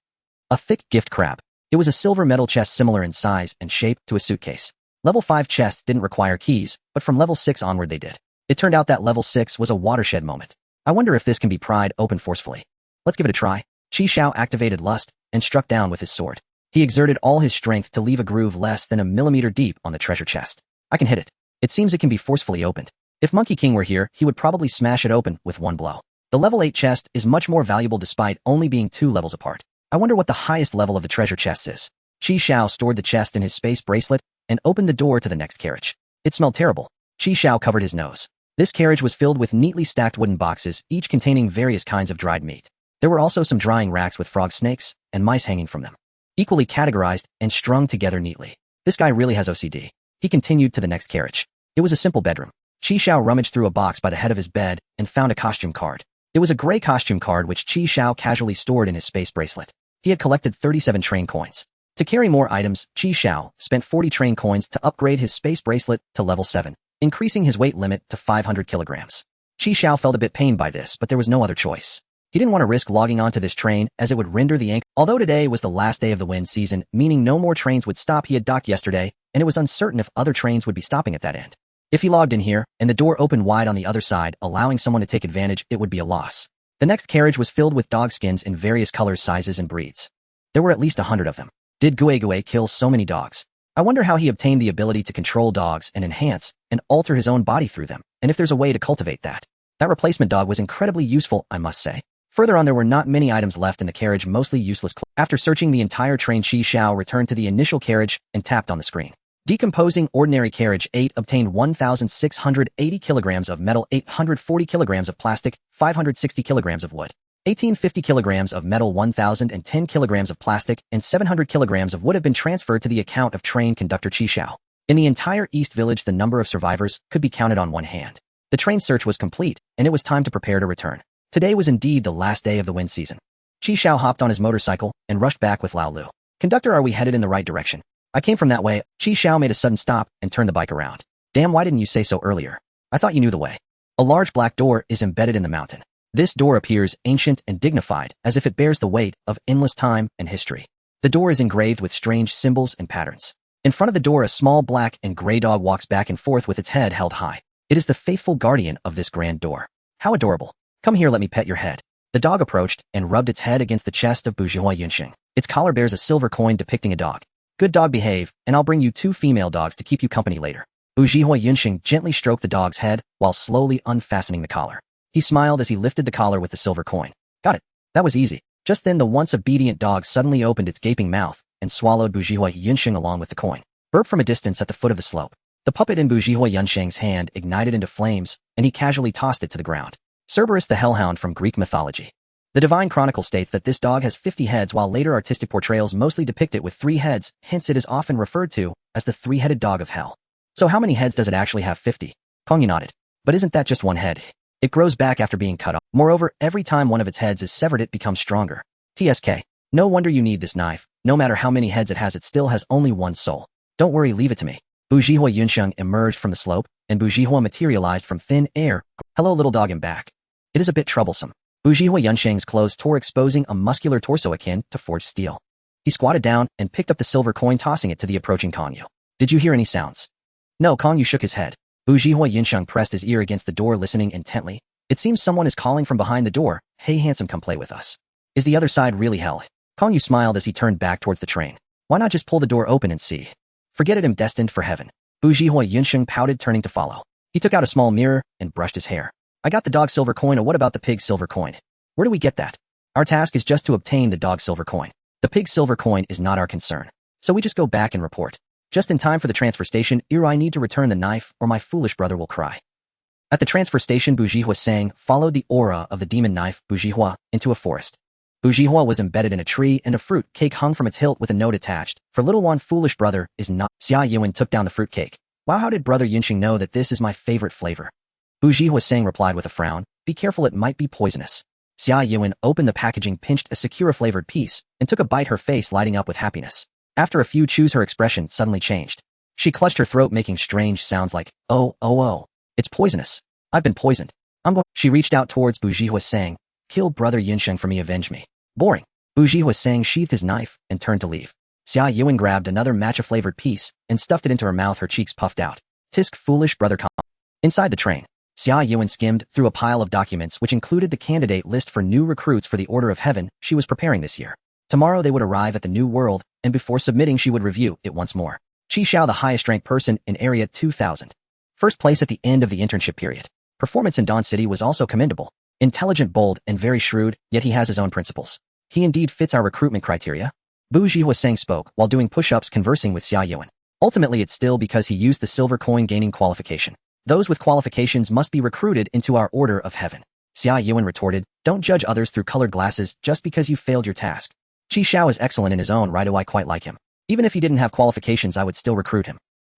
Speaker 1: A thick gift crab. It was a silver metal chest similar in size and shape to a suitcase. Level 5 chests didn't require keys, but from level 6 onward they did. It turned out that level 6 was a watershed moment. I wonder if this can be pried open forcefully. Let's give it a try. Xiao activated lust and struck down with his sword. He exerted all his strength to leave a groove less than a millimeter deep on the treasure chest. I can hit it. It seems it can be forcefully opened. If Monkey King were here, he would probably smash it open with one blow. The level 8 chest is much more valuable despite only being 2 levels apart. I wonder what the highest level of the treasure chest is. Xiao stored the chest in his space bracelet and opened the door to the next carriage. It smelled terrible. Xiao covered his nose. This carriage was filled with neatly stacked wooden boxes, each containing various kinds of dried meat. There were also some drying racks with frog snakes and mice hanging from them, equally categorized and strung together neatly. This guy really has OCD. He continued to the next carriage. It was a simple bedroom. Xiao rummaged through a box by the head of his bed and found a costume card. It was a gray costume card which Xiao casually stored in his space bracelet. He had collected 37 train coins. To carry more items, Xiao spent 40 train coins to upgrade his space bracelet to level 7, increasing his weight limit to 500 kilograms. Xiao felt a bit pained by this, but there was no other choice. He didn't want to risk logging onto this train as it would render the anchor. Although today was the last day of the wind season, meaning no more trains would stop, he had docked yesterday, and it was uncertain if other trains would be stopping at that end. If he logged in here, and the door opened wide on the other side, allowing someone to take advantage, it would be a loss. The next carriage was filled with dog skins in various colors, sizes, and breeds. There were at least 100 of them. Did Guegue kill so many dogs? I wonder how he obtained the ability to control dogs and enhance and alter his own body through them, and if there's a way to cultivate that. That replacement dog was incredibly useful, I must say. Further on, there were not many items left in the carriage, mostly useless clothes. After searching the entire train, Xiao returned to the initial carriage and tapped on the screen. Decomposing ordinary carriage 8 obtained 1,680 kilograms of metal, 840 kilograms of plastic, 560 kilograms of wood. 1,850 kilograms of metal, 1,010 kilograms of plastic, and 700 kilograms of wood have been transferred to the account of train conductor Xiao. In the entire East Village, the number of survivors could be counted on one hand. The train search was complete, and it was time to prepare to return. Today was indeed the last day of the wind season. Xiao hopped on his motorcycle and rushed back with Lao Lu. Conductor, are we headed in the right direction? I came from that way. Xiao made a sudden stop and turned the bike around. Damn, why didn't you say so earlier? I thought you knew the way. A large black door is embedded in the mountain. This door appears ancient and dignified, as if it bears the weight of endless time and history. The door is engraved with strange symbols and patterns. In front of the door, a small black and gray dog walks back and forth with its head held high. It is the faithful guardian of this grand door. How adorable. Come here, let me pet your head. The dog approached and rubbed its head against the chest of Bujihua Yunxing. Its collar bears a silver coin depicting a dog. Good dog, behave, and I'll bring you 2 female dogs to keep you company later. Bujihua Yunxing gently stroked the dog's head while slowly unfastening the collar. He smiled as he lifted the collar with the silver coin. Got it. That was easy. Just then, the once obedient dog suddenly opened its gaping mouth and swallowed Bujihua Yunxing along with the coin. Burp from a distance at the foot of the slope. The puppet in Bujihua Yunxing's hand ignited into flames, and he casually tossed it to the ground. Cerberus the Hellhound from Greek mythology. The Divine Chronicle states that this dog has 50 heads, while later artistic portrayals mostly depict it with 3 heads, hence it is often referred to as the 3-headed dog of hell. So how many heads does it actually have? 50. Kongyu nodded. But isn't that just one head? It grows back after being cut off. Moreover, every time one of its heads is severed, it becomes stronger. TSK. No wonder you need this knife. No matter how many heads it has, it still has only one soul. Don't worry, leave it to me. Bujihua Yunxing emerged from the slope, and Bujihua materialized from thin air. Hello, little dog, I'm back. It is a bit troublesome. Bujihua Yunxing's clothes tore, exposing a muscular torso akin to forged steel. He squatted down and picked up the silver coin, tossing it to the approaching Kongyu. Did you hear any sounds? No, Kongyu shook his head. Bujihua Yunxing pressed his ear against the door, listening intently. It seems someone is calling from behind the door. Hey, handsome, come play with us. Is the other side really hell? Kongyu smiled as he turned back towards the train. Why not just pull the door open and see? Forget it, I'm destined for heaven. Bujihua Yunxing pouted, turning to follow. He took out a small mirror and brushed his hair. I got the dog silver coin, or what about the pig silver coin? Where do we get that? Our task is just to obtain the dog silver coin. The pig silver coin is not our concern. So we just go back and report. Just in time for the transfer station. I need to return the knife or my foolish brother will cry. At the transfer station, Bujihua Sang followed the aura of the demon knife, Bujihua, into a forest. Bujihua was embedded in a tree, and a fruit cake hung from its hilt with a note attached. For little one, foolish brother is not. Xia Yuan took down the fruit cake. Wow, how did brother Yunxing know that this is my favorite flavor? Bujihua Sang replied with a frown. Be careful, it might be poisonous. Xia Yuan opened the packaging, pinched a Sakura-flavored piece, and took a bite, her face lighting up with happiness. After a few chews, her expression suddenly changed. She clutched her throat, making strange sounds like, oh, oh, oh. It's poisonous. I've been poisoned. She reached out towards Bujihua Sang. Kill brother Yunxing for me, avenge me. Boring. Bujihua Sang sheathed his knife and turned to leave. Xia Yuan grabbed another matcha-flavored piece and stuffed it into her mouth, her cheeks puffed out. Tisk, foolish brother. Inside the train, Xia Yuan skimmed through a pile of documents which included the candidate list for new recruits for the Order of Heaven she was preparing this year. Tomorrow they would arrive at the new world, and before submitting she would review it once more. Xiao, the highest-ranked person in Area 2000. First place at the end of the internship period. Performance in Dawn City was also commendable. Intelligent, bold, and very shrewd, yet he has his own principles. He indeed fits our recruitment criteria. Bujihua Sang spoke while doing push-ups, conversing with Xia Yuan. Ultimately, it's still because he used the silver coin, gaining qualification. Those with qualifications must be recruited into our Order of Heaven. Xia Yuan retorted, don't judge others through colored glasses just because you failed your task. Xiao is excellent in his own right. I quite like him. Even if he didn't have qualifications, I would still recruit him.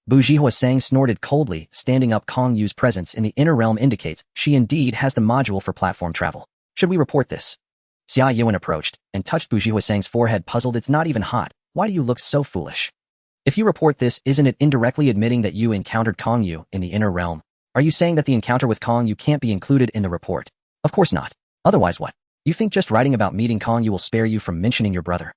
Speaker 1: Bujihua Sang snorted coldly, standing up. Kongyu's presence in the inner realm indicates she indeed has the module for platform travel. Should we report this? Xia Yuan approached and touched Bujihua Sang's forehead, puzzled. It's not even hot. Why do you look so foolish? If you report this, isn't it indirectly admitting that you encountered Kongyu in the inner realm? Are you saying that the encounter with Kongyu can't be included in the report? Of course not. Otherwise what? You think just writing about meeting Kongyu will spare you from mentioning your brother?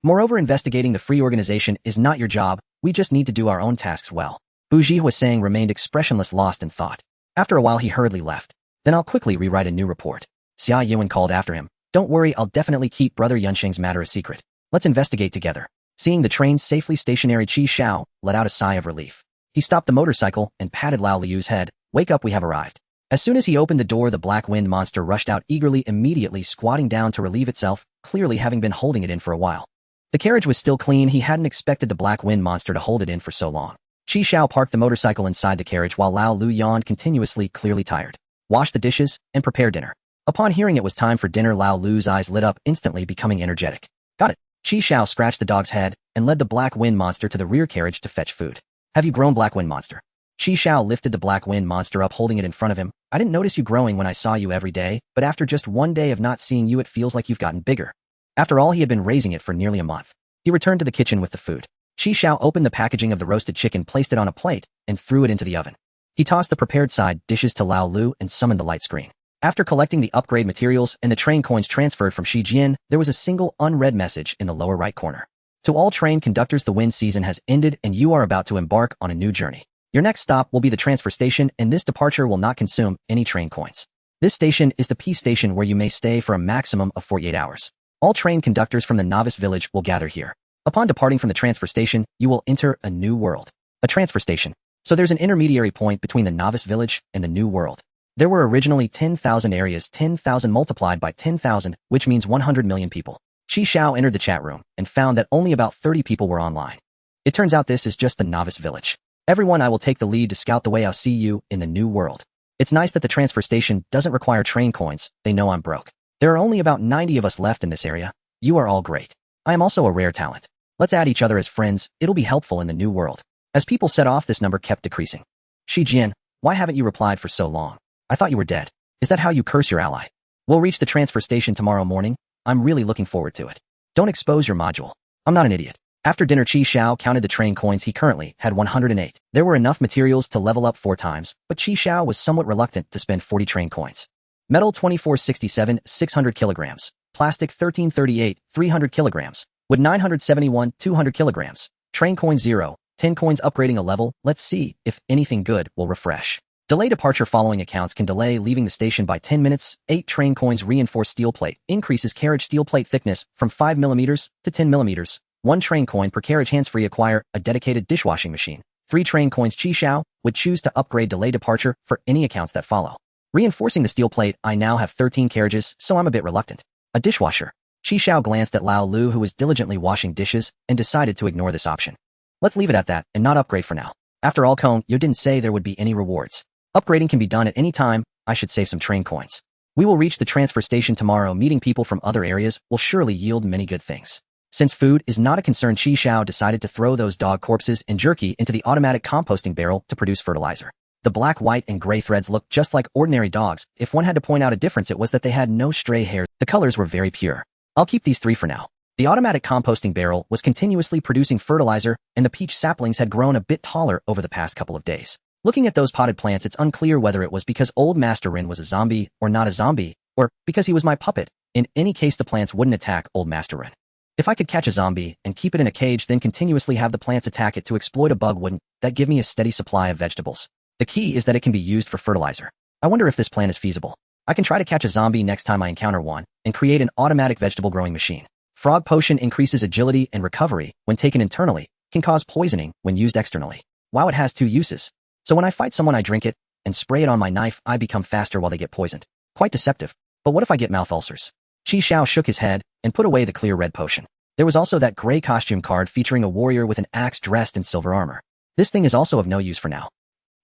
Speaker 1: Moreover, investigating the free organization is not your job. We just need to do our own tasks well. Bujihua Sang remained expressionless, lost in thought. After a while, he hurriedly left. Then I'll quickly rewrite a new report. Xia Yuan called after him. Don't worry, I'll definitely keep Brother Yunxing's matter a secret. Let's investigate together. Seeing the train safely stationary, Xiao let out a sigh of relief. He stopped the motorcycle and patted Lao Liu's head. Wake up, we have arrived. As soon as he opened the door, the black wind monster rushed out eagerly, immediately squatting down to relieve itself, clearly having been holding it in for a while. The carriage was still clean. He hadn't expected the black wind monster to hold it in for so long. Xiao parked the motorcycle inside the carriage while Lao Lu yawned continuously, clearly tired. Washed the dishes and prepared dinner. Upon hearing it was time for dinner, Lao Lu's eyes lit up, instantly becoming energetic. Got it. Xiao scratched the dog's head and led the black wind monster to the rear carriage to fetch food. Have you grown, black wind monster? Xiao lifted the black wind monster up, holding it in front of him. I didn't notice you growing when I saw you every day, but after just one day of not seeing you, it feels like you've gotten bigger. After all, he had been raising it for nearly a month. He returned to the kitchen with the food. Xiao opened the packaging of the roasted chicken, placed it on a plate, and threw it into the oven. He tossed the prepared side dishes to Lao Lu and summoned the light screen. After collecting the upgrade materials and the train coins transferred from Shi Jian, there was a single unread message in the lower right corner. To all train conductors, the wind season has ended and you are about to embark on a new journey. Your next stop will be the transfer station, and this departure will not consume any train coins. This station is the P station, where you may stay for a maximum of 48 hours. All train conductors from the novice village will gather here. Upon departing from the transfer station, you will enter a new world. A transfer station. So there's an intermediary point between the novice village and the new world. There were originally 10,000 areas, 10,000 multiplied by 10,000, which means 100 million people. Xiao entered the chat room and found that only about 30 people were online. It turns out this is just the novice village. Everyone, I will take the lead to scout the way. I'll see you in the new world. It's nice that the transfer station doesn't require train coins. They know I'm broke. There are only about 90 of us left in this area. You are all great. I am also a rare talent. Let's add each other as friends. It'll be helpful in the new world. As people set off, this number kept decreasing. Shi Jian, why haven't you replied for so long? I thought you were dead. Is that how you curse your ally? We'll reach the transfer station tomorrow morning. I'm really looking forward to it. Don't expose your module. I'm not an idiot. After dinner, Xiao counted the train coins. He currently had 108. There were enough materials to level up 4 times, but Xiao was somewhat reluctant to spend 40 train coins. Metal 2467, 600 kilograms. Plastic 1338, 300 kilograms. Wood 971, 200 kilograms. Train coin 0, 10 coins. Upgrading a level. Let's see if anything good will refresh. Delay departure. Following accounts can delay leaving the station by 10 minutes. 8 train coins. Reinforced steel plate. Increases carriage steel plate thickness from 5 mm to 10 mm. 1 train coin per carriage. Hands-free. Acquire a dedicated dishwashing machine. 3 train coins. Xiao would choose to upgrade delay departure for any accounts that follow. Reinforcing the steel plate. I now have 13 carriages, so I'm a bit reluctant. A dishwasher. Xiao glanced at Lao Lu, who was diligently washing dishes, and decided to ignore this option. Let's leave it at that and not upgrade for now. After all, Cone, you didn't say there would be any rewards. Upgrading can be done at any time. I should save some train coins. We will reach the transfer station tomorrow. Meeting people from other areas will surely yield many good things. Since food is not a concern, Xiao decided to throw those dog corpses and jerky into the automatic composting barrel to produce fertilizer. The black, white, and gray threads looked just like ordinary dogs. If one had to point out a difference, it was that they had no stray hairs. The colors were very pure. I'll keep these 3 for now. The automatic composting barrel was continuously producing fertilizer, and the peach saplings had grown a bit taller over the past couple of days. Looking at those potted plants, it's unclear whether it was because old Master Rin was a zombie or not a zombie, or because he was my puppet. In any case, the plants wouldn't attack old Master Rin. If I could catch a zombie and keep it in a cage, then continuously have the plants attack it to exploit a bug, wouldn't that give me a steady supply of vegetables? The key is that it can be used for fertilizer. I wonder if this plan is feasible. I can try to catch a zombie next time I encounter one and create an automatic vegetable growing machine. Frog potion increases agility and recovery when taken internally, can cause poisoning when used externally. Wow, it has 2 uses. So when I fight someone, I drink it and spray it on my knife. I become faster while they get poisoned. Quite deceptive. But what if I get mouth ulcers? Xiao shook his head and put away the clear red potion. There was also that gray costume card featuring a warrior with an axe dressed in silver armor. This thing is also of no use for now.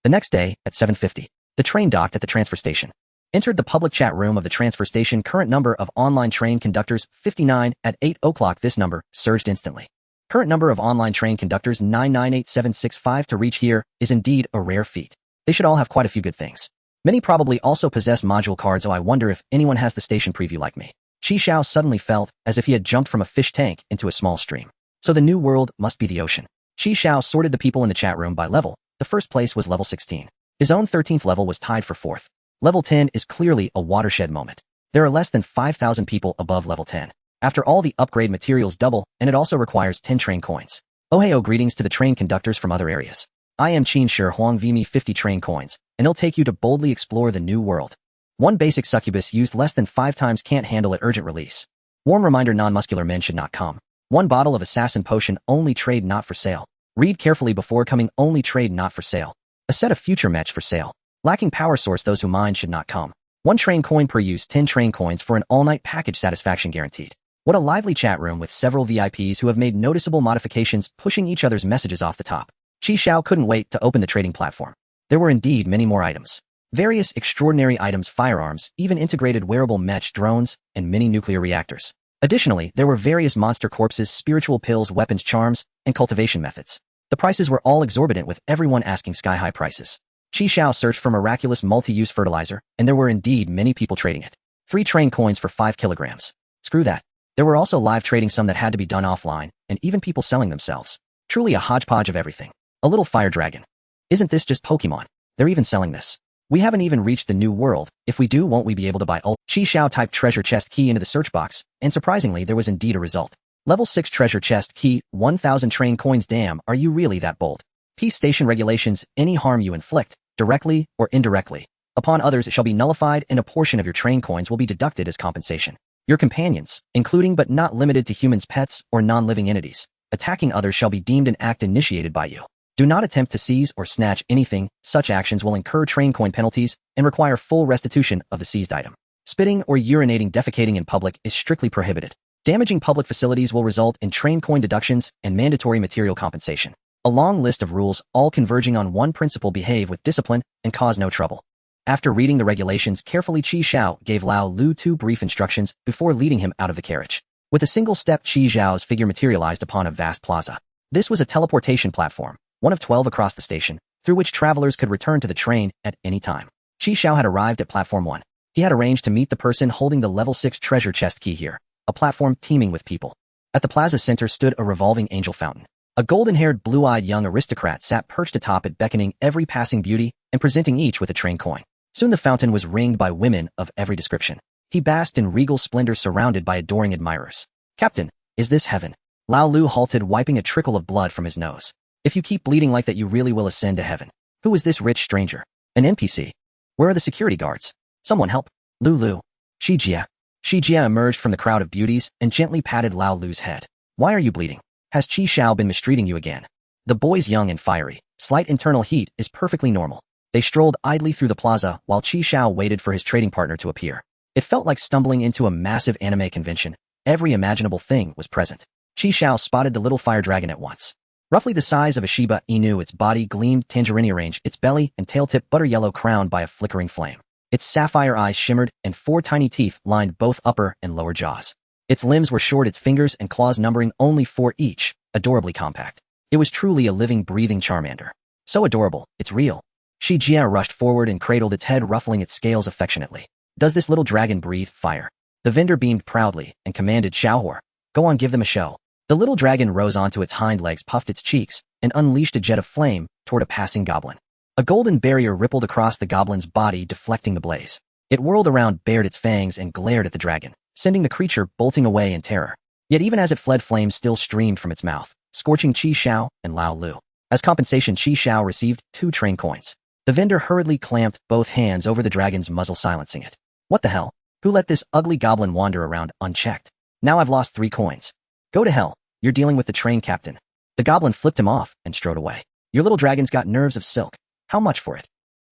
Speaker 1: The next day, at 7:50, the train docked at the transfer station. Entered the public chat room of the transfer station. Current number of online train conductors, 59. At 8 o'clock, this number surged instantly. Current number of online train conductors, 998,765. To reach here is indeed a rare feat. They should all have quite a few good things. Many probably also possess module cards. Oh, I wonder if anyone has the station preview like me. Xiao suddenly felt as if he had jumped from a fish tank into a small stream. So the new world must be the ocean. Xiao sorted the people in the chat room by level. The first place was level 16. His own 13th level was tied for 4th. Level 10 is clearly a watershed moment. There are less than 5,000 people above level 10. After all, the upgrade materials double, and it also requires 10 train coins. Oh hey, oh, greetings to the train conductors from other areas. I am Qin Shi Huang, V me 50 train coins, and it'll take you to boldly explore the new world. One basic succubus used less than 5 times can't handle it. Urgent release. Warm reminder non-muscular men should not come. One bottle of assassin potion only trade not for sale. Read carefully before coming only trade not for sale. A set of future match for sale. Lacking power source those who mine should not come. 1 train coin per use 10 train coins for an all-night package satisfaction guaranteed. What a lively chat room with several VIPs who have made noticeable modifications pushing each other's messages off the top. Xiao couldn't wait to open the trading platform. There were indeed many more items. Various extraordinary items, firearms, even integrated wearable mech drones, and mini nuclear reactors. Additionally, there were various monster corpses, spiritual pills, weapons, charms, and cultivation methods. The prices were all exorbitant with everyone asking sky-high prices. Xiao searched for miraculous multi-use fertilizer, and there were indeed many people trading it. 3 train coins for 5 kilograms. Screw that. There were also live trading, some that had to be done offline, and even people selling themselves. Truly a hodgepodge of everything. A little fire dragon. Isn't this just Pokemon? They're even selling this. We haven't even reached the new world. If we do, won't we be able to buy ult? Xiao typed treasure chest key into the search box, and surprisingly there was indeed a result. Level 6 treasure chest key, 1000 train coins. Damn, are you really that bold? Peace station regulations, any harm you inflict, directly or indirectly, upon others it shall be nullified and a portion of your train coins will be deducted as compensation. Your companions, including but not limited to humans, pets, or non-living entities, attacking others shall be deemed an act initiated by you. Do not attempt to seize or snatch anything. Such actions will incur train coin penalties and require full restitution of the seized item. Spitting or urinating, defecating in public is strictly prohibited. Damaging public facilities will result in train coin deductions and mandatory material compensation. A long list of rules, all converging on one principle: behave with discipline and cause no trouble. After reading the regulations carefully, Xiao gave Lao Lu 2 brief instructions before leading him out of the carriage. With a single step, Xiao's figure materialized upon a vast plaza. This was a teleportation platform, one of 12 across the station, through which travelers could return to the train at any time. Xiao had arrived at platform 1. He had arranged to meet the person holding the level 6 treasure chest key here, a platform teeming with people. At the plaza center stood a revolving angel fountain. A golden-haired, blue-eyed young aristocrat sat perched atop it, beckoning every passing beauty and presenting each with a train coin. Soon the fountain was ringed by women of every description. He basked in regal splendor surrounded by adoring admirers. Captain, is this heaven? Lao Lu halted, wiping a trickle of blood from his nose. If you keep bleeding like that, you really will ascend to heaven. Who is this rich stranger? An NPC? Where are the security guards? Someone help. Lu. Xijia emerged from the crowd of beauties and gently patted Lao Lu's head. Why are you bleeding? Has Xiao been mistreating you again? The boy's young and fiery. Slight internal heat is perfectly normal. They strolled idly through the plaza while Xiao waited for his trading partner to appear. It felt like stumbling into a massive anime convention. Every imaginable thing was present. Xiao spotted the little fire dragon at once. Roughly the size of a Shiba Inu, its body gleamed tangerine orange, its belly and tail tip butter yellow, crowned by a flickering flame. Its sapphire eyes shimmered, and 4 tiny teeth lined both upper and lower jaws. Its limbs were short, its fingers and claws numbering only 4 each, adorably compact. It was truly a living, breathing Charmander. So adorable, it's real. Xijia rushed forward and cradled its head, ruffling its scales affectionately. Does this little dragon breathe fire? The vendor beamed proudly and commanded, Xiaohua, go on, give them a show. The little dragon rose onto its hind legs, puffed its cheeks, and unleashed a jet of flame toward a passing goblin. A golden barrier rippled across the goblin's body, deflecting the blaze. It whirled around, bared its fangs, and glared at the dragon, sending the creature bolting away in terror. Yet even as it fled, flames still streamed from its mouth, scorching Xiao and Lao Lu. As compensation, Xiao received 2 train coins. The vendor hurriedly clamped both hands over the dragon's muzzle, silencing it. What the hell? Who let this ugly goblin wander around unchecked? Now I've lost 3 coins. Go to hell. You're dealing with the train captain. The goblin flipped him off and strode away. Your little dragon's got nerves of silk. How much for it?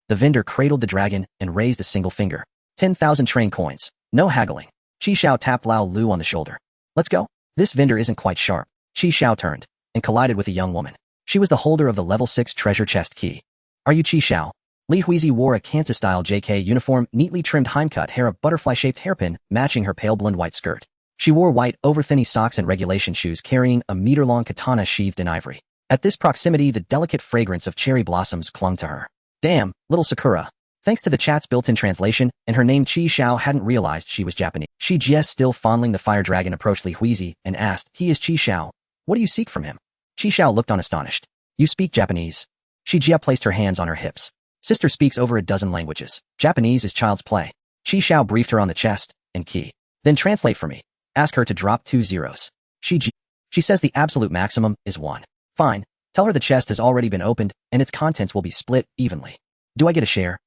Speaker 1: The vendor cradled the dragon and raised a single finger. 10,000 train coins. No haggling. Xiao tapped Lao Lu on the shoulder. Let's go. This vendor isn't quite sharp. Xiao turned and collided with a young woman. She was the holder of the level 6 treasure chest key. Are you Xiao? Li Huizi wore a Kansas-style JK uniform, neatly trimmed hindcut hair, a butterfly-shaped hairpin matching her pale blonde white skirt. She wore white over-thinny socks and regulation shoes, carrying a meter-long katana sheathed in ivory. At this proximity, the delicate fragrance of cherry blossoms clung to her. Damn, little Sakura. Thanks to the chat's built-in translation and her name, Xiao hadn't realized she was Japanese. Xijia, still fondling the fire dragon, approached Li Huizi and asked, He is Xiao. What do you seek from him? Xiao looked on, astonished. You speak Japanese? Xijia placed her hands on her hips. Sister speaks over a dozen languages. Japanese is child's play. Xiao briefed her on the chest and key. Then translate for me. Ask her to drop 2 zeros. She says the absolute maximum is 1. Fine. Tell her the chest has already been opened and its contents will be split evenly. Do I get a share?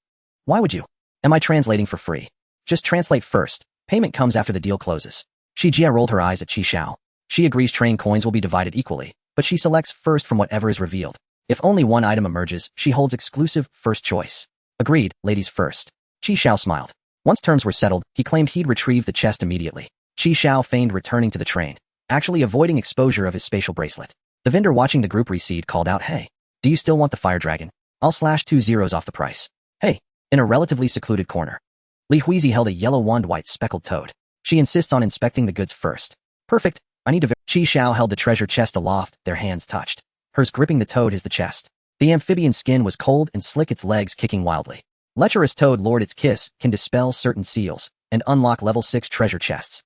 Speaker 1: Why would you? Am I translating for free? Just translate first. Payment comes after the deal closes. Jia rolled her eyes at Xiao. She agrees train coins will be divided equally, but she selects first from whatever is revealed. If only one item emerges, she holds exclusive first choice. Agreed, ladies first. Xiao smiled. Once terms were settled, he claimed he'd retrieve the chest immediately. Xiao feigned returning to the train, actually avoiding exposure of his spatial bracelet. The vendor watching the group recede called out, "Hey, do you still want the fire dragon? I'll slash 2 zeros off the price." "Hey." In a relatively secluded corner, Li Huizi held a yellow wand white speckled toad. She insists on inspecting the goods first. "Perfect, I need to Xiao held the treasure chest aloft, their hands touched. Hers gripping the toad is the chest. The amphibian skin was cold and slick, its legs kicking wildly. Lecherous toad lord its kiss can dispel certain seals and unlock level 6 treasure chests.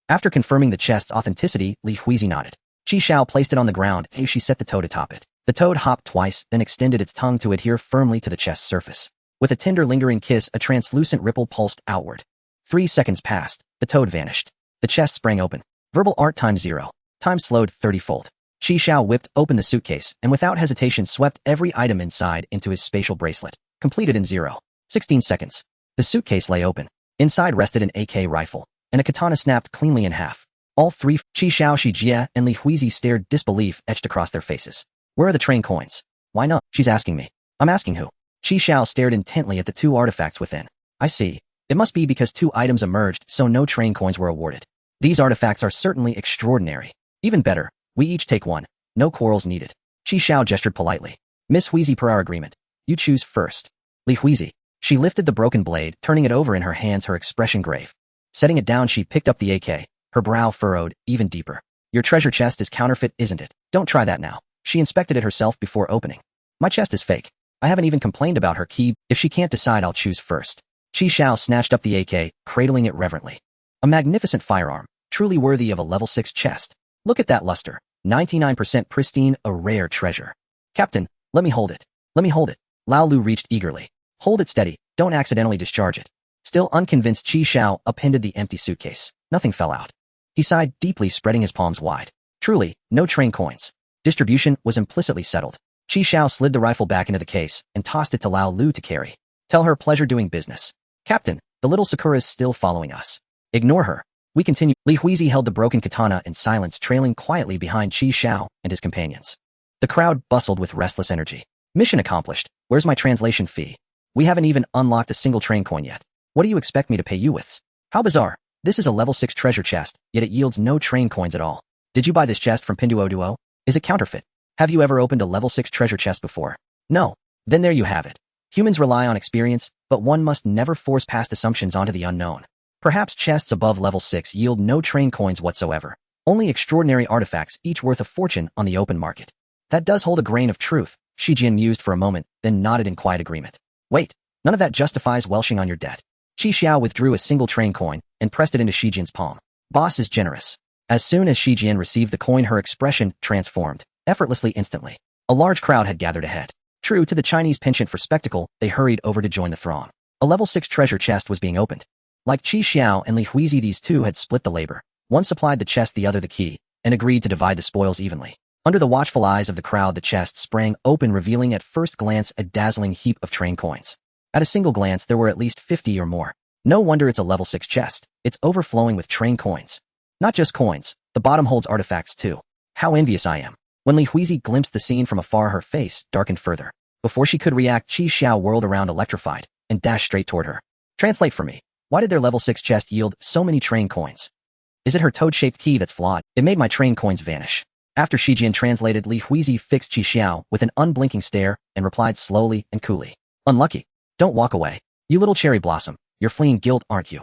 Speaker 1: After confirming the chest's authenticity, Li Huizi nodded. Xiao placed it on the ground as she set the toad atop it. The toad hopped twice, then extended its tongue to adhere firmly to the chest's surface. With a tender lingering kiss, a translucent ripple pulsed outward. 3 seconds passed. The toad vanished. The chest sprang open. Verbal art times 0. Time slowed 30-fold. Xiao whipped open the suitcase and without hesitation swept every item inside into his spatial bracelet. Completed in 16 seconds. The suitcase lay open. Inside rested an AK rifle, and a katana snapped cleanly in half. All three, Xiao, Jia, and Li Huizi stared, disbelief etched across their faces. "Where are the train coins?" "Why not?" "She's asking me." "I'm asking who?" Xiao stared intently at the 2 artifacts within. "I see. It must be because 2 items emerged, so no train coins were awarded. These artifacts are certainly extraordinary. Even better, we each take 1. No quarrels needed." Xiao gestured politely. "Miss Huizi, per our agreement, you choose first." Li Huizi. She lifted the broken blade, turning it over in her hands, her expression grave. Setting it down, she picked up the AK, her brow furrowed even deeper. "Your treasure chest is counterfeit, isn't it? Don't try that now." She inspected it herself before opening. "My chest is fake. I haven't even complained about her key. If she can't decide, I'll choose first." Xiao snatched up the AK, cradling it reverently. A magnificent firearm, truly worthy of a level 6 chest. "Look at that luster. 99% pristine, a rare treasure." "Captain, let me hold it. Let me hold it." Lao Lu reached eagerly. "Hold it steady. Don't accidentally discharge it." Still unconvinced, Xiao appended the empty suitcase. Nothing fell out. He sighed deeply, spreading his palms wide. Truly, no train coins. Distribution was implicitly settled. Xiao slid the rifle back into the case and tossed it to Lao Lu to carry. "Tell her pleasure doing business." "Captain, the little Sakura's still following us." "Ignore her. We continue." Li Huizi held the broken katana in silence, trailing quietly behind Xiao and his companions. The crowd bustled with restless energy. "Mission accomplished. Where's my translation fee? We haven't even unlocked a single train coin yet. What do you expect me to pay you with?" "How bizarre. This is a level 6 treasure chest, yet it yields no train coins at all. Did you buy this chest from Pinduoduo? Is it counterfeit? Have you ever opened a level 6 treasure chest before? No? Then there you have it. Humans rely on experience, but one must never force past assumptions onto the unknown. Perhaps chests above level 6 yield no train coins whatsoever. Only extraordinary artifacts, each worth a fortune on the open market. That does hold a grain of truth." Shijian mused for a moment, then nodded in quiet agreement. "Wait, none of that justifies welshing on your debt." Xiao withdrew a single train coin and pressed it into Shijian's palm. "Boss is generous." As soon as Shijian received the coin, her expression transformed, effortlessly, instantly. A large crowd had gathered ahead. True to the Chinese penchant for spectacle, they hurried over to join the throng. A level 6 treasure chest was being opened. Like Xiao and Li Huizi, these two had split the labor. One supplied the chest, the other the key, and agreed to divide the spoils evenly. Under the watchful eyes of the crowd, the chest sprang open, revealing at first glance a dazzling heap of train coins. At a single glance, there were at least 50 or more. No wonder it's a level 6 chest. It's overflowing with train coins. Not just coins, the bottom holds artifacts too. How envious I am. When Li Huizi glimpsed the scene from afar, her face darkened further. Before she could react, Xiao whirled around electrified and dashed straight toward her. "Translate for me. Why did their level 6 chest yield so many train coins? Is it her toad-shaped key that's flawed? It made my train coins vanish." After Shijian translated, Li Huizi fixed Xiao with an unblinking stare and replied slowly and coolly. "Unlucky. Don't walk away. You little cherry blossom. You're fleeing guilt, aren't you?"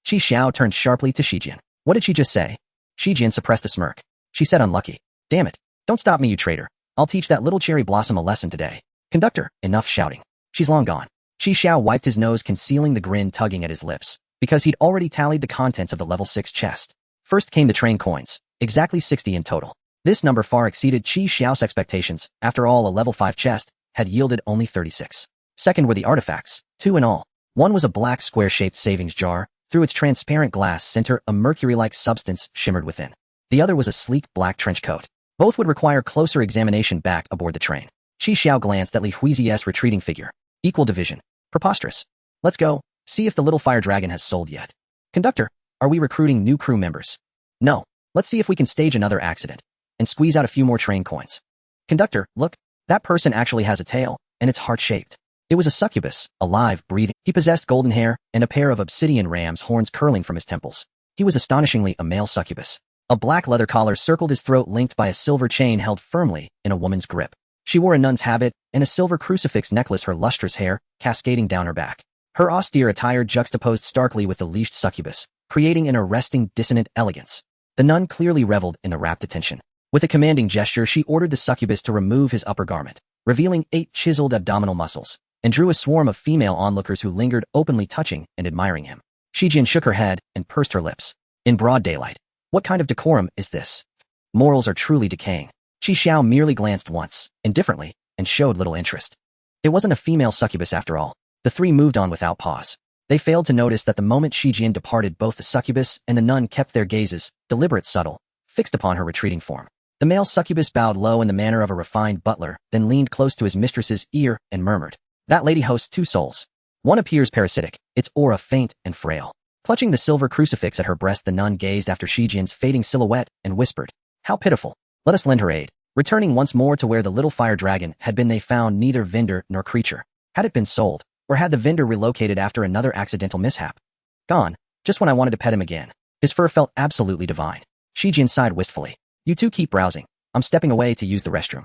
Speaker 1: Xiao turned sharply to Shijian. "What did she just say?" Shijian suppressed a smirk. "She said unlucky. Damn it. Don't stop me, you traitor. I'll teach that little cherry blossom a lesson today. Conductor, enough shouting. She's long gone." Xiao wiped his nose, concealing the grin tugging at his lips, because he'd already tallied the contents of the level 6 chest. First came the train coins, exactly 60 in total. This number far exceeded Xiao's expectations. After all, a level 5 chest had yielded only 36. Second were the artifacts, 2 in all. One was a black square-shaped savings jar. Through its transparent glass center, a mercury-like substance shimmered within. The other was a sleek black trench coat. Both would require closer examination back aboard the train. Xiao glanced at Li Huizi's retreating figure. Equal division. Preposterous. "Let's go." See if the little fire dragon has sold yet. Conductor, are we recruiting new crew members? No. Let's see if we can stage another accident and squeeze out a few more train coins. Conductor, look, that person actually has a tail, and it's heart-shaped. It was a succubus, alive, breathing. He possessed golden hair and a pair of obsidian ram's horns curling from his temples. He was astonishingly a male succubus. A black leather collar circled his throat linked by a silver chain held firmly in a woman's grip. She wore a nun's habit and a silver crucifix necklace, her lustrous hair cascading down her back. Her austere attire juxtaposed starkly with the leashed succubus, creating an arresting, dissonant elegance. The nun clearly reveled in the rapt attention. With a commanding gesture, she ordered the succubus to remove his upper garment, revealing 8 chiseled abdominal muscles, and drew a swarm of female onlookers who lingered openly touching and admiring him. Xiao shook her head and pursed her lips. In broad daylight. What kind of decorum is this? Morals are truly decaying. Xiao merely glanced once, indifferently, and showed little interest. It wasn't a female succubus after all. The three moved on without pause. They failed to notice that the moment Xiao departed, both the succubus and the nun kept their gazes, deliberate, subtle, fixed upon her retreating form. The male succubus bowed low in the manner of a refined butler, then leaned close to his mistress's ear and murmured, "That lady hosts 2 souls. One appears parasitic, its aura faint and frail." Clutching the silver crucifix at her breast, the nun gazed after Xiao's fading silhouette and whispered, "How pitiful. Let us lend her aid." Returning once more to where the little fire dragon had been, they found neither vendor nor creature. Had it been sold, or had the vendor relocated after another accidental mishap? Gone, just when I wanted to pet him again. His fur felt absolutely divine. Xiao sighed wistfully. "You two keep browsing. I'm stepping away to use the restroom."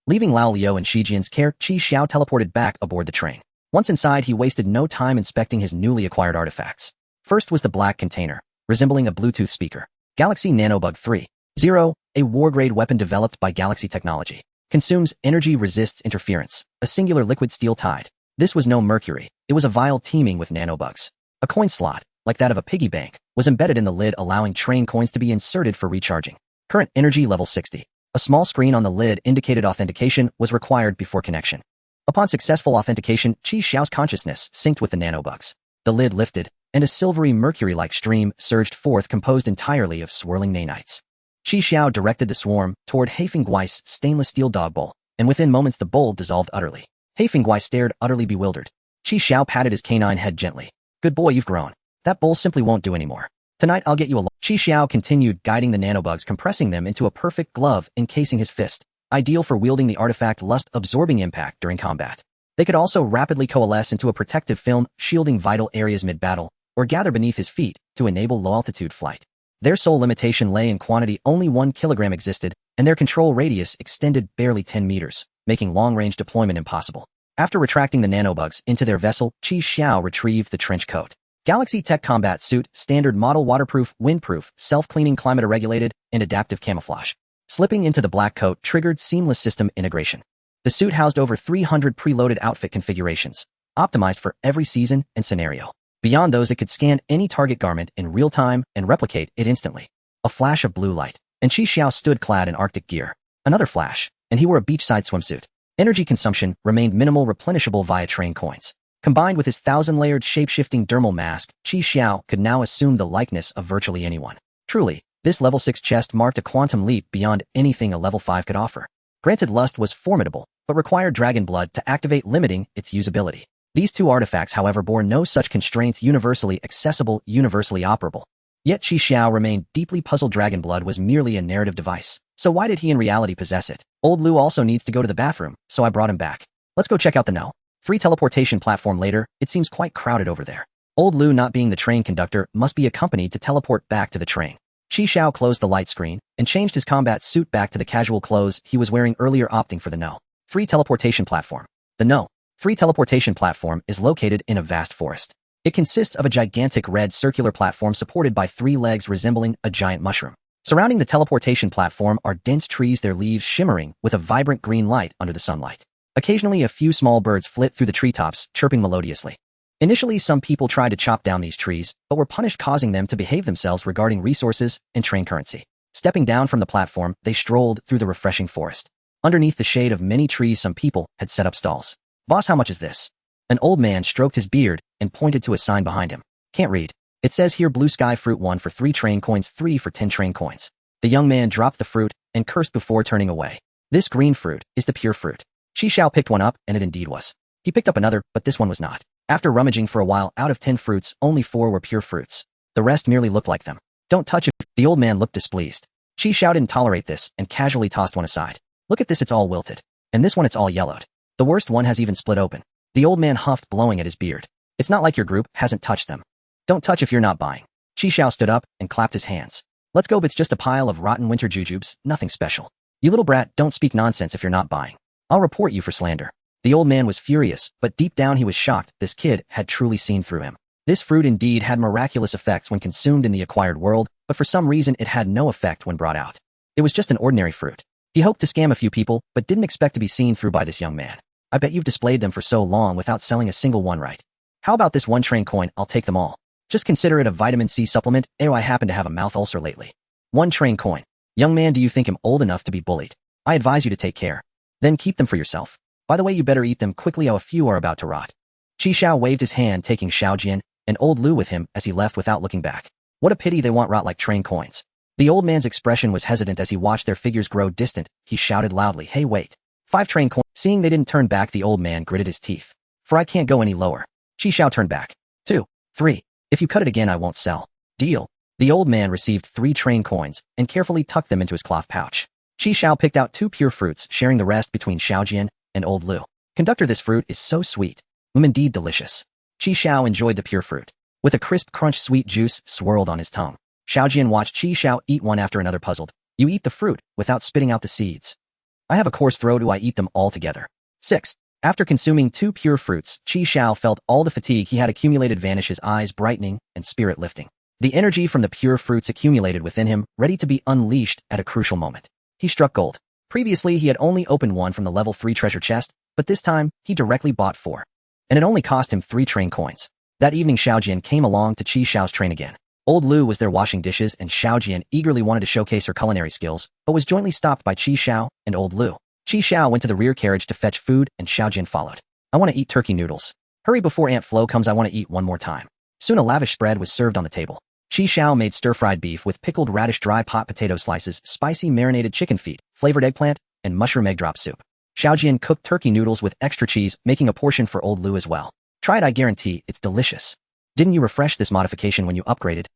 Speaker 1: Leaving Lao Liu in Xiao's care, Xiao teleported back aboard the train. Once inside, he wasted no time inspecting his newly acquired artifacts. First was the black container, resembling a Bluetooth speaker. Galaxy Nanobug 3.0, a war-grade weapon developed by Galaxy Technology. Consumes energy, resists interference. A singular liquid steel tide. This was no mercury. It was a vial teeming with nanobugs. A coin slot, like that of a piggy bank, was embedded in the lid, allowing train coins to be inserted for recharging. Current energy level 60. A small screen on the lid indicated authentication was required before connection. Upon successful authentication, Xiao's consciousness synced with the nanobugs. The lid lifted, and a silvery mercury-like stream surged forth, composed entirely of swirling nanites. Xiao directed the swarm toward Haifengwei's stainless steel dog bowl, and within moments the bowl dissolved utterly. Haifengwei stared, utterly bewildered. Xiao patted his canine head gently. "Good boy, you've grown. That bowl simply won't do anymore. Tonight I'll get you a Xiao continued, guiding the nanobugs, compressing them into a perfect glove encasing his fist, ideal for wielding the artifact lust-absorbing impact during combat. They could also rapidly coalesce into a protective film, shielding vital areas mid-battle, or gather beneath his feet to enable low-altitude flight. Their sole limitation lay in quantity. Only 1 kilogram existed, and their control radius extended barely 10 meters, making long-range deployment impossible. After retracting the nanobugs into their vessel, Xiao retrieved the trench coat. Galaxy Tech combat suit, standard model, waterproof, windproof, self-cleaning, climate-regulated, and adaptive camouflage. Slipping into the black coat triggered seamless system integration. The suit housed over 300 preloaded outfit configurations, optimized for every season and scenario. Beyond those, it could scan any target garment in real time and replicate it instantly. A flash of blue light, and Xiao stood clad in Arctic gear. Another flash, and he wore a beachside swimsuit. Energy consumption remained minimal, replenishable via train coins. Combined with his 1,000-layered shape-shifting dermal mask, Xiao could now assume the likeness of virtually anyone. Truly, this level 6 chest marked a quantum leap beyond anything a level 5 could offer. Granted, lust was formidable, but required dragon blood to activate, limiting its usability. These 2 artifacts, however, bore no such constraints. Universally accessible, universally operable. Yet Xiao remained deeply puzzled. Dragon blood was merely a narrative device. So why did he in reality possess it? Old Lu also needs to go to the bathroom, so I brought him back. Let's go check out the No. 3 teleportation platform later. It seems quite crowded over there. Old Lu, not being the train conductor, must be accompanied to teleport back to the train. Xiao closed the light screen and changed his combat suit back to the casual clothes he was wearing earlier, opting for the No. 3 teleportation platform. The No. 3 teleportation platform is located in a vast forest. It consists of a gigantic red circular platform supported by 3 legs resembling a giant mushroom. Surrounding the teleportation platform are dense trees, their leaves shimmering with a vibrant green light under the sunlight. Occasionally, a few small birds flit through the treetops, chirping melodiously. Initially, some people tried to chop down these trees, but were punished, causing them to behave themselves regarding resources and train currency. Stepping down from the platform, they strolled through the refreshing forest. Underneath the shade of many trees, some people had set up stalls. "Boss, how much is this?" An old man stroked his beard and pointed to a sign behind him. "Can't read. It says here blue sky fruit, 1 for 3 train coins, 3 for 10 train coins." The young man dropped the fruit and cursed before turning away. "This green fruit is the pure fruit." Xiao picked one up, and it indeed was. He picked up another, but this one was not. After rummaging for a while, out of 10 fruits, only 4 were pure fruits. The rest merely looked like them. Don't touch it. The old man looked displeased. Xiao didn't tolerate this and casually tossed one aside. Look at this, it's all wilted. And this one, it's all yellowed. The worst one has even split open. The old man huffed, blowing at his beard. It's not like your group hasn't touched them. Don't touch if you're not buying. Xiao stood up and clapped his hands. Let's go, but it's just a pile of rotten winter jujubes, nothing special. You little brat, don't speak nonsense if you're not buying. I'll report you for slander. The old man was furious, but deep down he was shocked this kid had truly seen through him. This fruit indeed had miraculous effects when consumed in the acquired world, but for some reason it had no effect when brought out. It was just an ordinary fruit. He hoped to scam a few people, but didn't expect to be seen through by this young man. I bet you've displayed them for so long without selling a single one, right? How about this 1 train coin? I'll take them all. Just consider it a vitamin C supplement. I happen to have a mouth ulcer lately. 1 train coin. Young man, do you think I'm old enough to be bullied? I advise you to take care. Then keep them for yourself. By the way, you better eat them quickly, a few are about to rot. Xiao waved his hand, taking Xiaojian and old Lu with him as he left without looking back. What a pity they won't rot like train coins. The old man's expression was hesitant as he watched their figures grow distant. He shouted loudly, hey wait. 5 train coins. Seeing they didn't turn back, the old man gritted his teeth. For I can't go any lower. Xiao turned back. 2, 3. If you cut it again, I won't sell. Deal. The old man received 3 train coins and carefully tucked them into his cloth pouch. Xiao picked out 2 pure fruits, sharing the rest between Xiaojian and old Lu. Conductor, this fruit is so sweet. Indeed delicious. Xiao enjoyed the pure fruit. With a crisp crunch, sweet juice swirled on his tongue. Xiaojian watched Xiao eat one after another, puzzled. You eat the fruit without spitting out the seeds. I have a coarse throat, do I eat them all together? 6. After consuming 2 pure fruits, Xiao felt all the fatigue he had accumulated vanish, his eyes brightening and spirit lifting. The energy from the pure fruits accumulated within him, ready to be unleashed at a crucial moment. He struck gold. Previously, he had only opened one from the level 3 treasure chest, but this time, he directly bought 4. And it only cost him 3 train coins. That evening, Xiaojian came along to Xiao's train again. Old Lu was there washing dishes, and Xiaojian eagerly wanted to showcase her culinary skills, but was jointly stopped by Xiao and old Lu. Xiao went to the rear carriage to fetch food, and Xiaojian followed. I want to eat turkey noodles. Hurry before Aunt Flo comes, I want to eat one more time. Soon a lavish spread was served on the table. Xiao made stir-fried beef with pickled radish, dry pot potato slices, spicy marinated chicken feet, flavored eggplant, and mushroom egg drop soup. Xiaojian cooked turkey noodles with extra cheese, making a portion for old Lu as well. Try it, I guarantee it's delicious. Didn't you refresh this modification when you upgraded?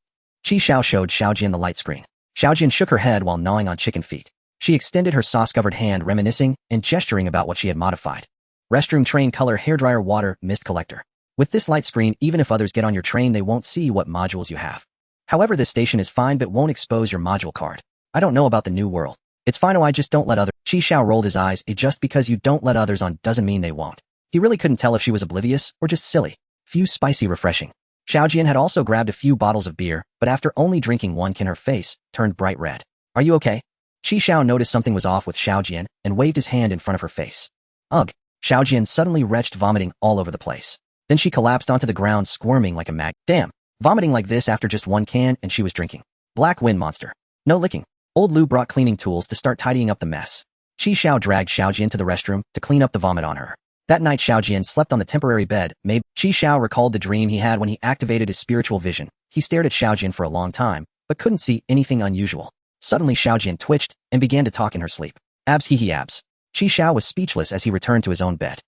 Speaker 1: Xiao showed Xiaojian the light screen. Xiaojian shook her head while gnawing on chicken feet. She extended her sauce-covered hand, reminiscing and gesturing about what she had modified. Restroom train color, hairdryer, water, mist collector. With this light screen, even if others get on your train, they won't see what modules you have. However, this station is fine but won't expose your module card. I don't know about the new world. It's fine, I just don't let others. Xiao rolled his eyes. Just because you don't let others on doesn't mean they won't. He really couldn't tell if she was oblivious or just silly. Few spicy refreshing. Xiaojian had also grabbed a few bottles of beer, but after only drinking 1 can, her face turned bright red. Are you okay? Xiao noticed something was off with Xiaojian and waved his hand in front of her face. Ugh. Xiaojian suddenly retched, vomiting all over the place. Then she collapsed onto the ground, squirming like a mag. Damn. Vomiting like this after just 1 can and she was drinking. Black wind monster. No licking. Old Lu brought cleaning tools to start tidying up the mess. Xiao dragged Xiaojian to the restroom to clean up the vomit on her. That night, Xiaojian slept on the temporary bed. Maybe Xiao recalled the dream he had when he activated his spiritual vision. He stared at Xiaojian for a long time, but couldn't see anything unusual. Suddenly, Xiaojian twitched and began to talk in her sleep. Abs, hee abs. Xiao was speechless as he returned to his own bed.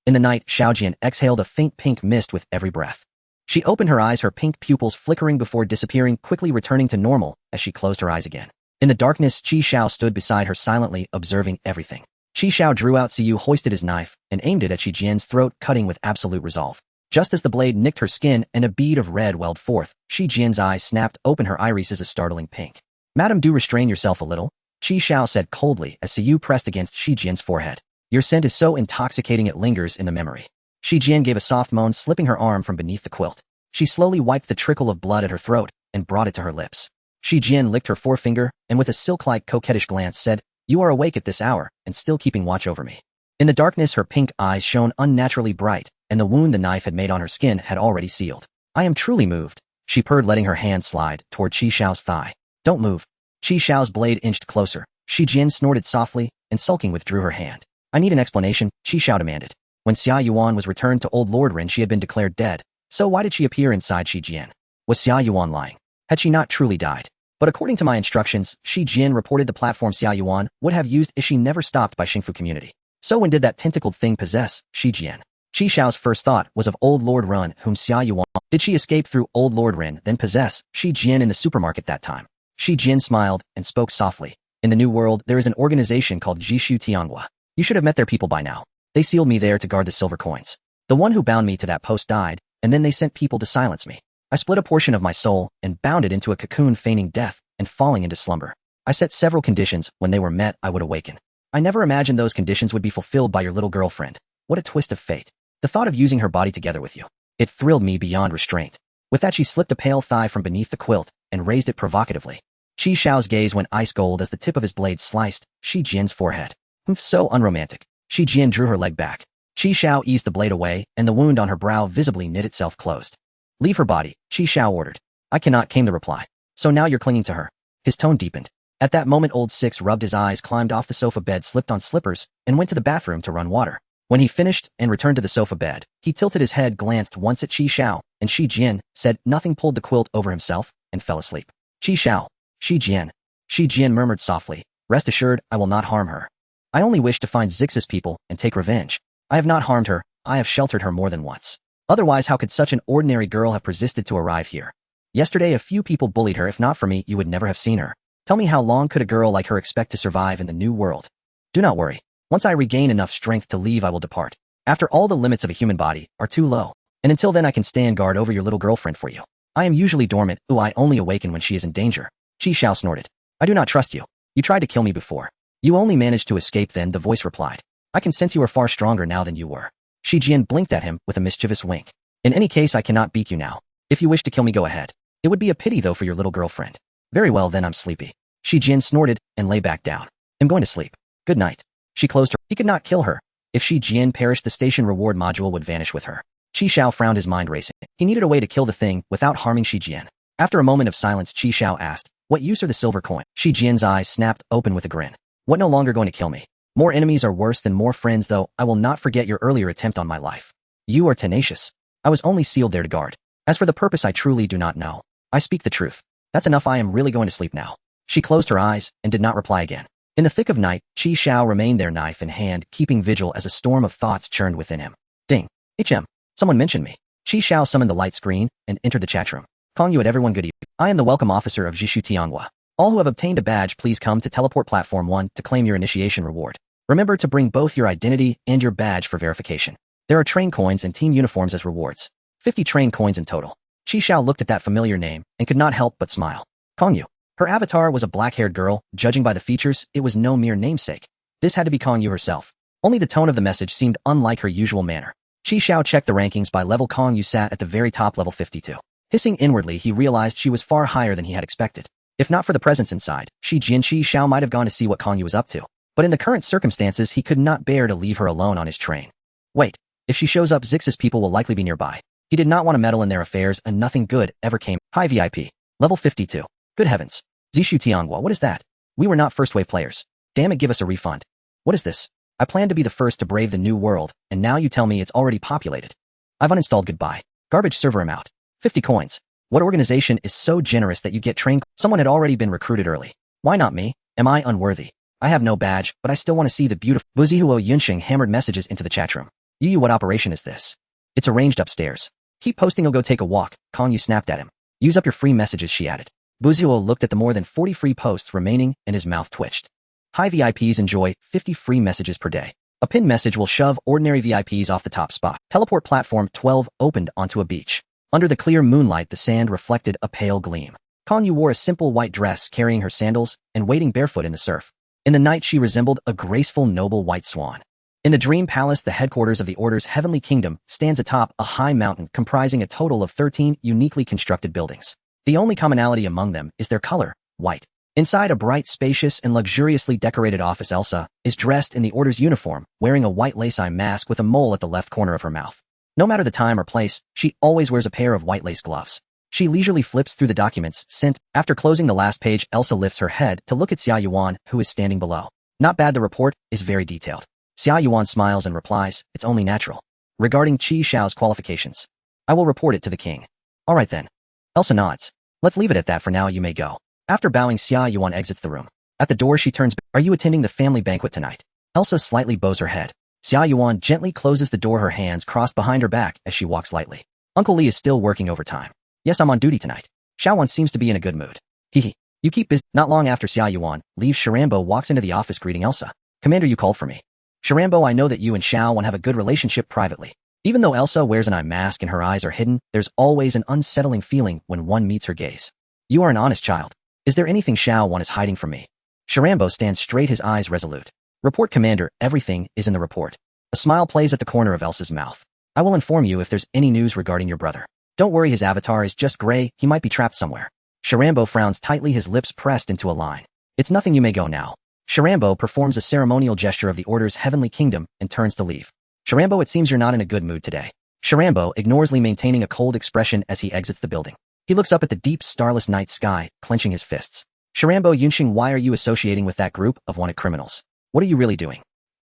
Speaker 1: In the night, Xiaojian exhaled a faint pink mist with every breath. She opened her eyes, her pink pupils flickering before disappearing, quickly returning to normal as she closed her eyes again. In the darkness, Xiao stood beside her silently, observing everything. Xiao drew out Xiu, hoisted his knife, and aimed it at Xijian's throat, cutting with absolute resolve. Just as the blade nicked her skin and a bead of red welled forth, Xijian's eyes snapped open, her irises a startling pink. Madam, do restrain yourself a little, Xiao said coldly as Xiu pressed against Xijian's forehead. Your scent is so intoxicating it lingers in the memory. Xijian gave a soft moan, slipping her arm from beneath the quilt. She slowly wiped the trickle of blood at her throat and brought it to her lips. Xijian licked her forefinger and with a silk-like coquettish glance said, You are awake at this hour and still keeping watch over me. In the darkness, her pink eyes shone unnaturally bright, and the wound the knife had made on her skin had already sealed. I am truly moved, she purred, letting her hand slide toward Xiao's thigh. Don't move. Xiao's blade inched closer. Xijian snorted softly and sulking withdrew her hand. I need an explanation, Xiao demanded. When Xia Yuan was returned to Old Lord Rin, she had been declared dead. So why did she appear inside Xijian? Was Xia Yuan lying? Had she not truly died? But according to my instructions, Xijian reported the platform Xia Yuan would have used if she never stopped by Xingfu community. So when did that tentacled thing possess Xijian? Qi Xiao's first thought was of old Lord Run, whom Xia Yuan. Did she escape through old Lord Ren, then possess Shi Jian in the supermarket that time? Shi Jian smiled and spoke softly. In the New World, there is an organization called Jishu Tianhua. You should have met their people by now. They sealed me there to guard the silver coins. The one who bound me to that post died, and then they sent people to silence me. I split a portion of my soul and bound it into a cocoon, feigning death and falling into slumber. I set several conditions. When they were met, I would awaken. I never imagined those conditions would be fulfilled by your little girlfriend. What a twist of fate. The thought of using her body together with you. It thrilled me beyond restraint. With that, she slipped a pale thigh from beneath the quilt and raised it provocatively. Qi Xiao's gaze went ice gold as the tip of his blade sliced Shi Jian's forehead. So unromantic. Shi Jian drew her leg back. Qi Xiao eased the blade away, and the wound on her brow visibly knit itself closed. Leave her body, Qi Xiao ordered. I cannot, came the reply. So now you're clinging to her. His tone deepened. At that moment, old Six rubbed his eyes, climbed off the sofa bed, slipped on slippers, and went to the bathroom to run water. When he finished and returned to the sofa bed, he tilted his head, glanced once at Qi Xiao, and Shi Jian, said nothing, pulled the quilt over himself, and fell asleep. Qi Xiao. Shi Jian. Shi Jian murmured softly, rest assured, I will not harm her. I only wish to find Zix's people and take revenge. I have not harmed her, I have sheltered her more than once. Otherwise, how could such an ordinary girl have persisted to arrive here? Yesterday, a few people bullied her. If not for me, you would never have seen her. Tell me, how long could a girl like her expect to survive in the new world? Do not worry. Once I regain enough strength to leave, I will depart. After all, the limits of a human body are too low. And until then, I can stand guard over your little girlfriend for you. I am usually dormant. I only awaken when she is in danger. Qi Xiao snorted. I do not trust you. You tried to kill me before. You only managed to escape then, the voice replied. I can sense you are far stronger now than you were. Shi Jian blinked at him with a mischievous wink. In any case, I cannot beat you now. If you wish to kill me, go ahead. It would be a pity, though, for your little girlfriend. Very well, then I'm sleepy. Shi Jian snorted and lay back down. I'm going to sleep. Good night. She closed her. He could not kill her. If Shi Jian perished, the station reward module would vanish with her. Qi Xiao frowned, his mind racing. He needed a way to kill the thing without harming Shi Jian. After a moment of silence, Qi Xiao asked, what use are the silver coin? Shi Jian's eyes snapped open with a grin. What, no longer going to kill me? More enemies are worse than more friends, though. I will not forget your earlier attempt on my life. You are tenacious. I was only sealed there to guard. As for the purpose, I truly do not know. I speak the truth. That's enough. I am really going to sleep now. She closed her eyes and did not reply again. In the thick of night, Qi Xiao remained there, knife in hand, keeping vigil as a storm of thoughts churned within him. Ding. Someone mentioned me. Qi Xiao summoned the light screen and entered the chat room. Calling you at everyone, good evening. I am the welcome officer of Jishu Tianhua. All who have obtained a badge, please come to teleport platform 1 to claim your initiation reward. Remember to bring both your identity and your badge for verification. There are train coins and team uniforms as rewards. 50 train coins in total. Qi Xiao looked at that familiar name and could not help but smile. Kongyu. Her avatar was a black-haired girl. Judging by the features, it was no mere namesake. This had to be Kongyu herself. Only the tone of the message seemed unlike her usual manner. Qi Xiao checked the rankings by level. Kongyu sat at the very top, level 52. Hissing inwardly, he realized she was far higher than he had expected. If not for the presence inside, Qi Xiao might have gone to see what Kongyu was up to. But in the current circumstances, he could not bear to leave her alone on his train. Wait. If she shows up, Zix's people will likely be nearby. He did not want to meddle in their affairs, and nothing good ever came. High VIP. Level 52. Good heavens. Zishu Tianhua, what is that? We were not first-wave players. Damn it, give us a refund. What is this? I planned to be the first to brave the new world, and now you tell me it's already populated. I've uninstalled. Goodbye. Garbage server amount. 50 coins. What organization is so generous that you get train? Someone had already been recruited early. Why not me? Am I unworthy? I have no badge, but I still want to see the beautiful. Buzihuo Yunxing hammered messages into the chat room. Yu, what operation is this? It's arranged upstairs. Keep posting, I'll go take a walk. Kongyu snapped at him. Use up your free messages, she added. Buzihuo looked at the more than 40 free posts remaining and his mouth twitched. High VIPs enjoy 50 free messages per day. A pinned message will shove ordinary VIPs off the top spot. Teleport platform 12 opened onto a beach. Under the clear moonlight, the sand reflected a pale gleam. Kongyu wore a simple white dress, carrying her sandals and wading barefoot in the surf. In the night, she resembled a graceful, noble white swan. In the Dream Palace, the headquarters of the Order's heavenly kingdom, stands atop a high mountain comprising a total of 13 uniquely constructed buildings. The only commonality among them is their color, white. Inside a bright, spacious, and luxuriously decorated office, Elsa is dressed in the Order's uniform, wearing a white lace-eye mask with a mole at the left corner of her mouth. No matter the time or place, she always wears a pair of white lace gloves. She leisurely flips through the documents sent. After closing the last page, Elsa lifts her head to look at Xia Yuan, who is standing below. Not bad, the report is very detailed. Xia Yuan smiles and replies, it's only natural. Regarding Qi Xiao's qualifications, I will report it to the king. All right then. Elsa nods. Let's leave it at that for now, you may go. After bowing, Xia Yuan exits the room. At the door, she turns back. Are you attending the family banquet tonight? Elsa slightly bows her head. Xiao Yuan gently closes the door, her hands crossed behind her back as she walks lightly. Uncle Li is still working overtime. Yes, I'm on duty tonight. Xiao Yuan seems to be in a good mood. Hehe. You keep busy. Not long after Xiao Yuan leaves, Sharambo walks into the office greeting Elsa. Commander, you called for me. Sharambo, I know that you and Xiao Yuan have a good relationship privately. Even though Elsa wears an eye mask and her eyes are hidden, there's always an unsettling feeling when one meets her gaze. You are an honest child. Is there anything Xiao Yuan is hiding from me? Sharambo stands straight, his eyes resolute. Report, Commander, everything is in the report. A smile plays at the corner of Elsa's mouth. I will inform you if there's any news regarding your brother. Don't worry, his avatar is just gray, he might be trapped somewhere. Sharambo frowns tightly, his lips pressed into a line. It's nothing, you may go now. Sharambo performs a ceremonial gesture of the Order's heavenly kingdom and turns to leave. Sharambo, it seems you're not in a good mood today. Sharambo ignores Li, maintaining a cold expression as he exits the building. He looks up at the deep, starless night sky, clenching his fists. Sharambo Yunxing, why are you associating with that group of wanted criminals? What are you really doing?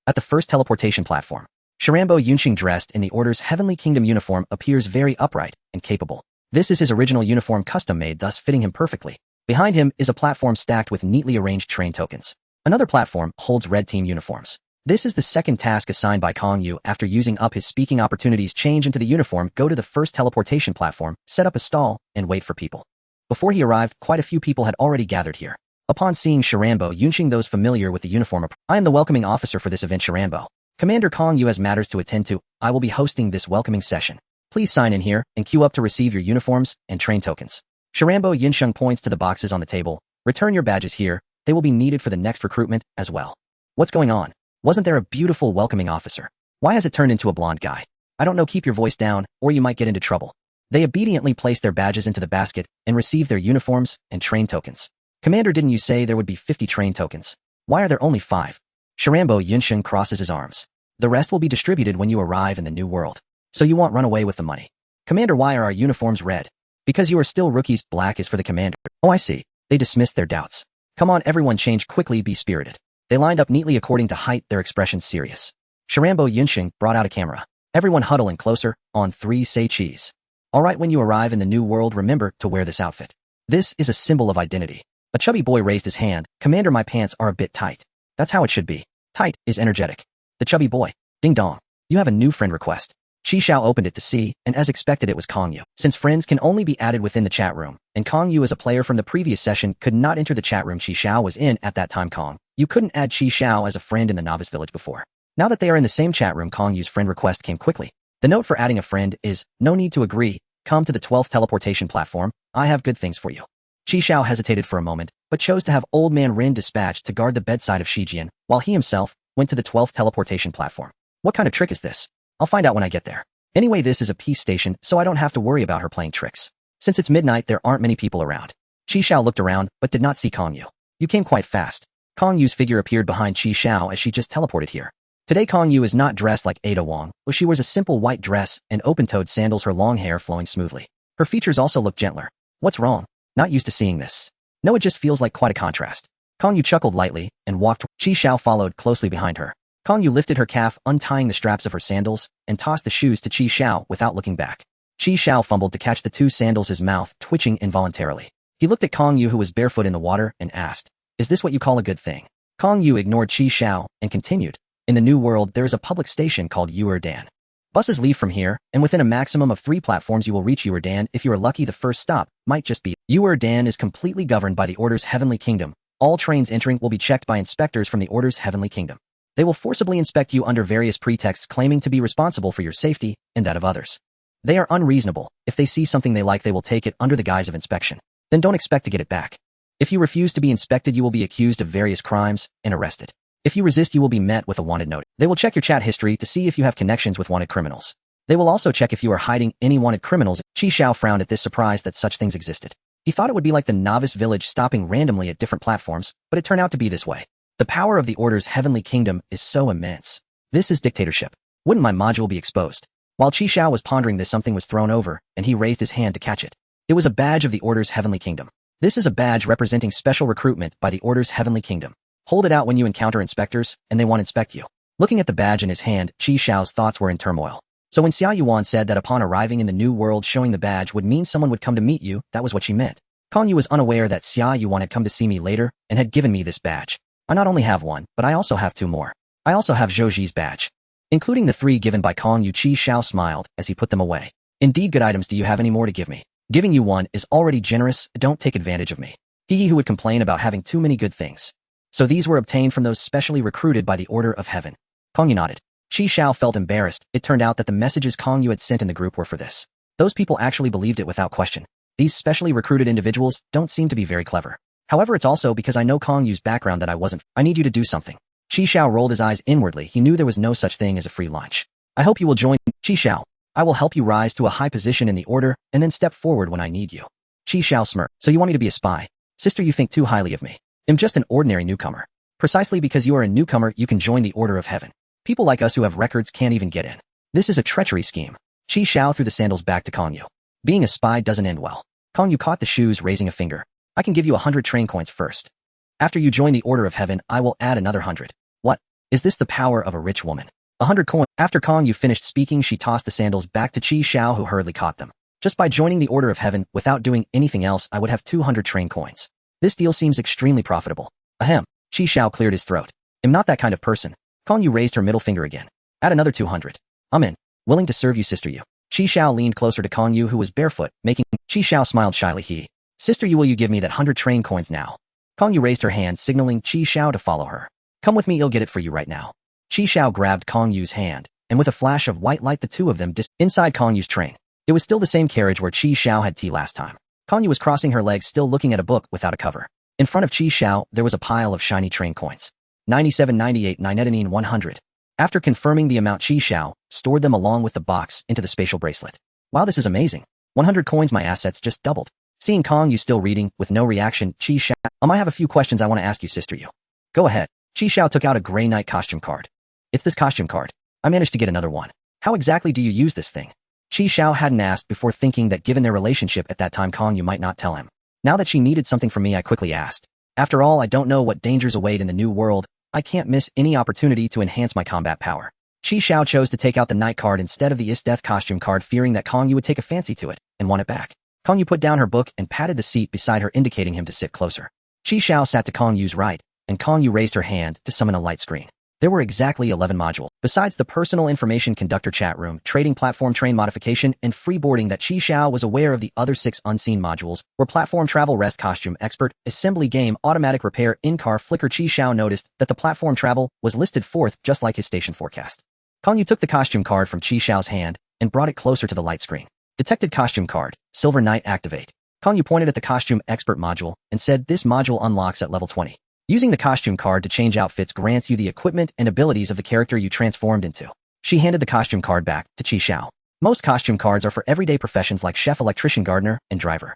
Speaker 1: At the first teleportation platform, Sharambo Yunxing, dressed in the Order's heavenly kingdom uniform, appears very upright and capable. This is his original uniform, custom-made, thus fitting him perfectly. Behind him is a platform stacked with neatly arranged train tokens. Another platform holds red team uniforms. This is the second task assigned by Kong Yu after using up his speaking opportunities. Change into the uniform, go to the first teleportation platform, set up a stall, and wait for people. Before he arrived, quite a few people had already gathered here. Upon seeing Sharambo Yunxing, those familiar with the uniform, I am the welcoming officer for this event, Sharambo. Commander Kong Yu has matters to attend to. I will be hosting this welcoming session. Please sign in here and queue up to receive your uniforms and train tokens. Sharambo Yunxing points to the boxes on the table. Return your badges here. They will be needed for the next recruitment as well. What's going on? Wasn't there a beautiful welcoming officer? Why has it turned into a blonde guy? I don't know, keep your voice down, or you might get into trouble. They obediently place their badges into the basket and receive their uniforms and train tokens. Commander, didn't you say there would be 50 train tokens? Why are there only 5? Sharambo Yunxing crosses his arms. The rest will be distributed when you arrive in the new world. So you won't run away with the money. Commander, why are our uniforms red? Because you are still rookies. Black is for the commander. Oh, I see. They dismissed their doubts. Come on, everyone, change quickly, be spirited. They lined up neatly according to height, their expressions serious. Sharambo Yunxing brought out a camera. Everyone huddle in closer. On 3, say cheese. Alright, when you arrive in the new world, remember to wear this outfit. This is a symbol of identity. A chubby boy raised his hand. Commander, my pants are a bit tight. That's how it should be. Tight is energetic. The chubby boy. Ding dong. You have a new friend request. Xiao opened it to see, and as expected it was Kong Yu. Since friends can only be added within the chat room, and Kong Yu as a player from the previous session could not enter the chat room Xiao was in at that time, Kong Yu couldn't add Xiao as a friend in the novice village before. Now that they are in the same chat room, Kong Yu's friend request came quickly. The note for adding a friend is, no need to agree, come to the 12th teleportation platform, I have good things for you. Xiao hesitated for a moment, but chose to have Old Man Rin dispatched to guard the bedside of Shijian, while he himself went to the 12th teleportation platform. What kind of trick is this? I'll find out when I get there. Anyway, this is a peace station, so I don't have to worry about her playing tricks. Since it's midnight, there aren't many people around. Xiao looked around, but did not see Kong Yu. You came quite fast. Kong Yu's figure appeared behind Xiao as she just teleported here. Today Kong Yu is not dressed like Ada Wong, but she wears a simple white dress and open-toed sandals, her long hair flowing smoothly. Her features also look gentler. What's wrong? Not used to seeing this. No, it just feels like quite a contrast. Kong Yu chuckled lightly and walked. Xiao followed closely behind her. Kong Yu lifted her calf, untying the straps of her sandals, and tossed the shoes to Xiao without looking back. Xiao fumbled to catch the 2 sandals, his mouth twitching involuntarily. He looked at Kong Yu, who was barefoot in the water, and asked, is this what you call a good thing? Kong Yu ignored Xiao and continued, in the new world there is a public station called Yuerdan. Buses leave from here, and within a maximum of 3 platforms you will reach Yuerdan. If you are lucky, the first stop might just be. Yuerdan is completely governed by the Order's heavenly kingdom. All trains entering will be checked by inspectors from the Order's heavenly kingdom. They will forcibly inspect you under various pretexts, claiming to be responsible for your safety and that of others. They are unreasonable. If they see something they like, they will take it under the guise of inspection. Then don't expect to get it back. If you refuse to be inspected, you will be accused of various crimes and arrested. If you resist, you will be met with a wanted note. They will check your chat history to see if you have connections with wanted criminals. They will also check if you are hiding any wanted criminals. Xiao frowned at this, surprised that such things existed. He thought it would be like the novice village, stopping randomly at different platforms, but it turned out to be this way. The power of the Order's heavenly kingdom is so immense. This is dictatorship. Wouldn't my module be exposed? While Xiao was pondering this, something was thrown over, and he raised his hand to catch it. It was a badge of the Order's heavenly kingdom. This is a badge representing special recruitment by the Order's heavenly kingdom. Hold it out when you encounter inspectors, and they won't inspect you. Looking at the badge in his hand, Xiao's thoughts were in turmoil. So when Xiao Yuan said that upon arriving in the new world, showing the badge would mean someone would come to meet you, that was what she meant. Kong Yu was unaware that Xiao Yuan had come to see me later and had given me this badge. I not only have one, but I also have 2 more. I also have Zhou Ji's badge. including the 3 given by Kong Yu. Xiao smiled as he put them away. Indeed, good items. Do you have any more to give me? Giving you 1 is already generous. Don't take advantage of me. He who would complain about having too many good things. So these were obtained from those specially recruited by the order of heaven. Kong Yu nodded. Xiao felt embarrassed. It turned out that the messages Kong Yu had sent in the group were for this. Those people actually believed it without question. These specially recruited individuals don't seem to be very clever. However, it's also because I know Kong Yu's background that I wasn't. I need you to do something. Xiao rolled his eyes inwardly. He knew there was no such thing as a free lunch. I hope you will join me. Xiao. I will help you rise to a high position in the order, and then step forward when I need you. Xiao smirked. So you want me to be a spy? Sister, you think too highly of me. I'm just an ordinary newcomer. Precisely because you are a newcomer, you can join the order of heaven. People like us who have records can't even get in. This is a treachery scheme. Xiao threw the sandals back to Kong Yu. Being a spy doesn't end well. Kong Yu caught the shoes, raising a finger. I can give you 100 train coins first. After you join the order of heaven, I will add another 100. What? Is this the power of a rich woman? 100 coins. After Kong Yu finished speaking, she tossed the sandals back to Xiao, who hurriedly caught them. Just by joining the order of heaven, without doing anything else, I would have 200 train coins. This deal seems extremely profitable. Ahem. Xiao cleared his throat. I'm not that kind of person. Kong Yu raised her middle finger again. Add another 200. I'm in. Willing to serve you, Sister Yu. Xiao leaned closer to Kong Yu, who was barefoot, making... Xiao smiled shyly. Sister Yu, will you give me that 100 train coins now? Kong Yu raised her hand, signaling Xiao to follow her. Come with me, I'll get it for you right now. Xiao grabbed Kong Yu's hand, and with a flash of white light the two of them inside Kong Yu's train. It was still the same carriage where Xiao had tea last time. Kong Yu was crossing her legs, still looking at a book without a cover. In front of Xiao, there was a pile of shiny train coins. 97, 98, 9 100. After confirming the amount, Xiao stored them along with the box into the spatial bracelet. Wow, this is amazing. 100 coins, my assets just doubled. Seeing Kong Yu still reading, with no reaction, Xiao, I have a few questions I want to ask you, Sister Yu. Go ahead. Xiao took out a gray knight costume card. It's this costume card. I managed to get another one. How exactly do you use this thing? Xiao hadn't asked before, thinking that given their relationship at that time, Kong Yu might not tell him. Now that she needed something from me, I quickly asked. After all, I don't know what dangers await in the new world. I can't miss any opportunity to enhance my combat power. Xiao chose to take out the knight card instead of the Death costume card, fearing that Kong Yu would take a fancy to it and want it back. Kong Yu put down her book and patted the seat beside her, indicating him to sit closer. Xiao sat to Kong Yu's right, and Kong Yu raised her hand to summon a light screen. There were exactly 11 modules, besides the personal information conductor, chat room, trading platform, train modification, and freeboarding. That Xiao was aware of the other 6 unseen modules were platform travel, rest, costume expert, assembly, game, automatic repair, in-car flicker. Xiao noticed that the platform travel was listed 4th, just like his station forecast. Kong Yu took the costume card from Xiao's hand and brought it closer to the light screen. Detected costume card, Silver Knight, activate. Kong Yu pointed at the costume expert module and said this module unlocks at level 20. Using the costume card to change outfits grants you the equipment and abilities of the character you transformed into. She handed the costume card back to Xiao. Most costume cards are for everyday professions like chef, electrician, gardener, and driver.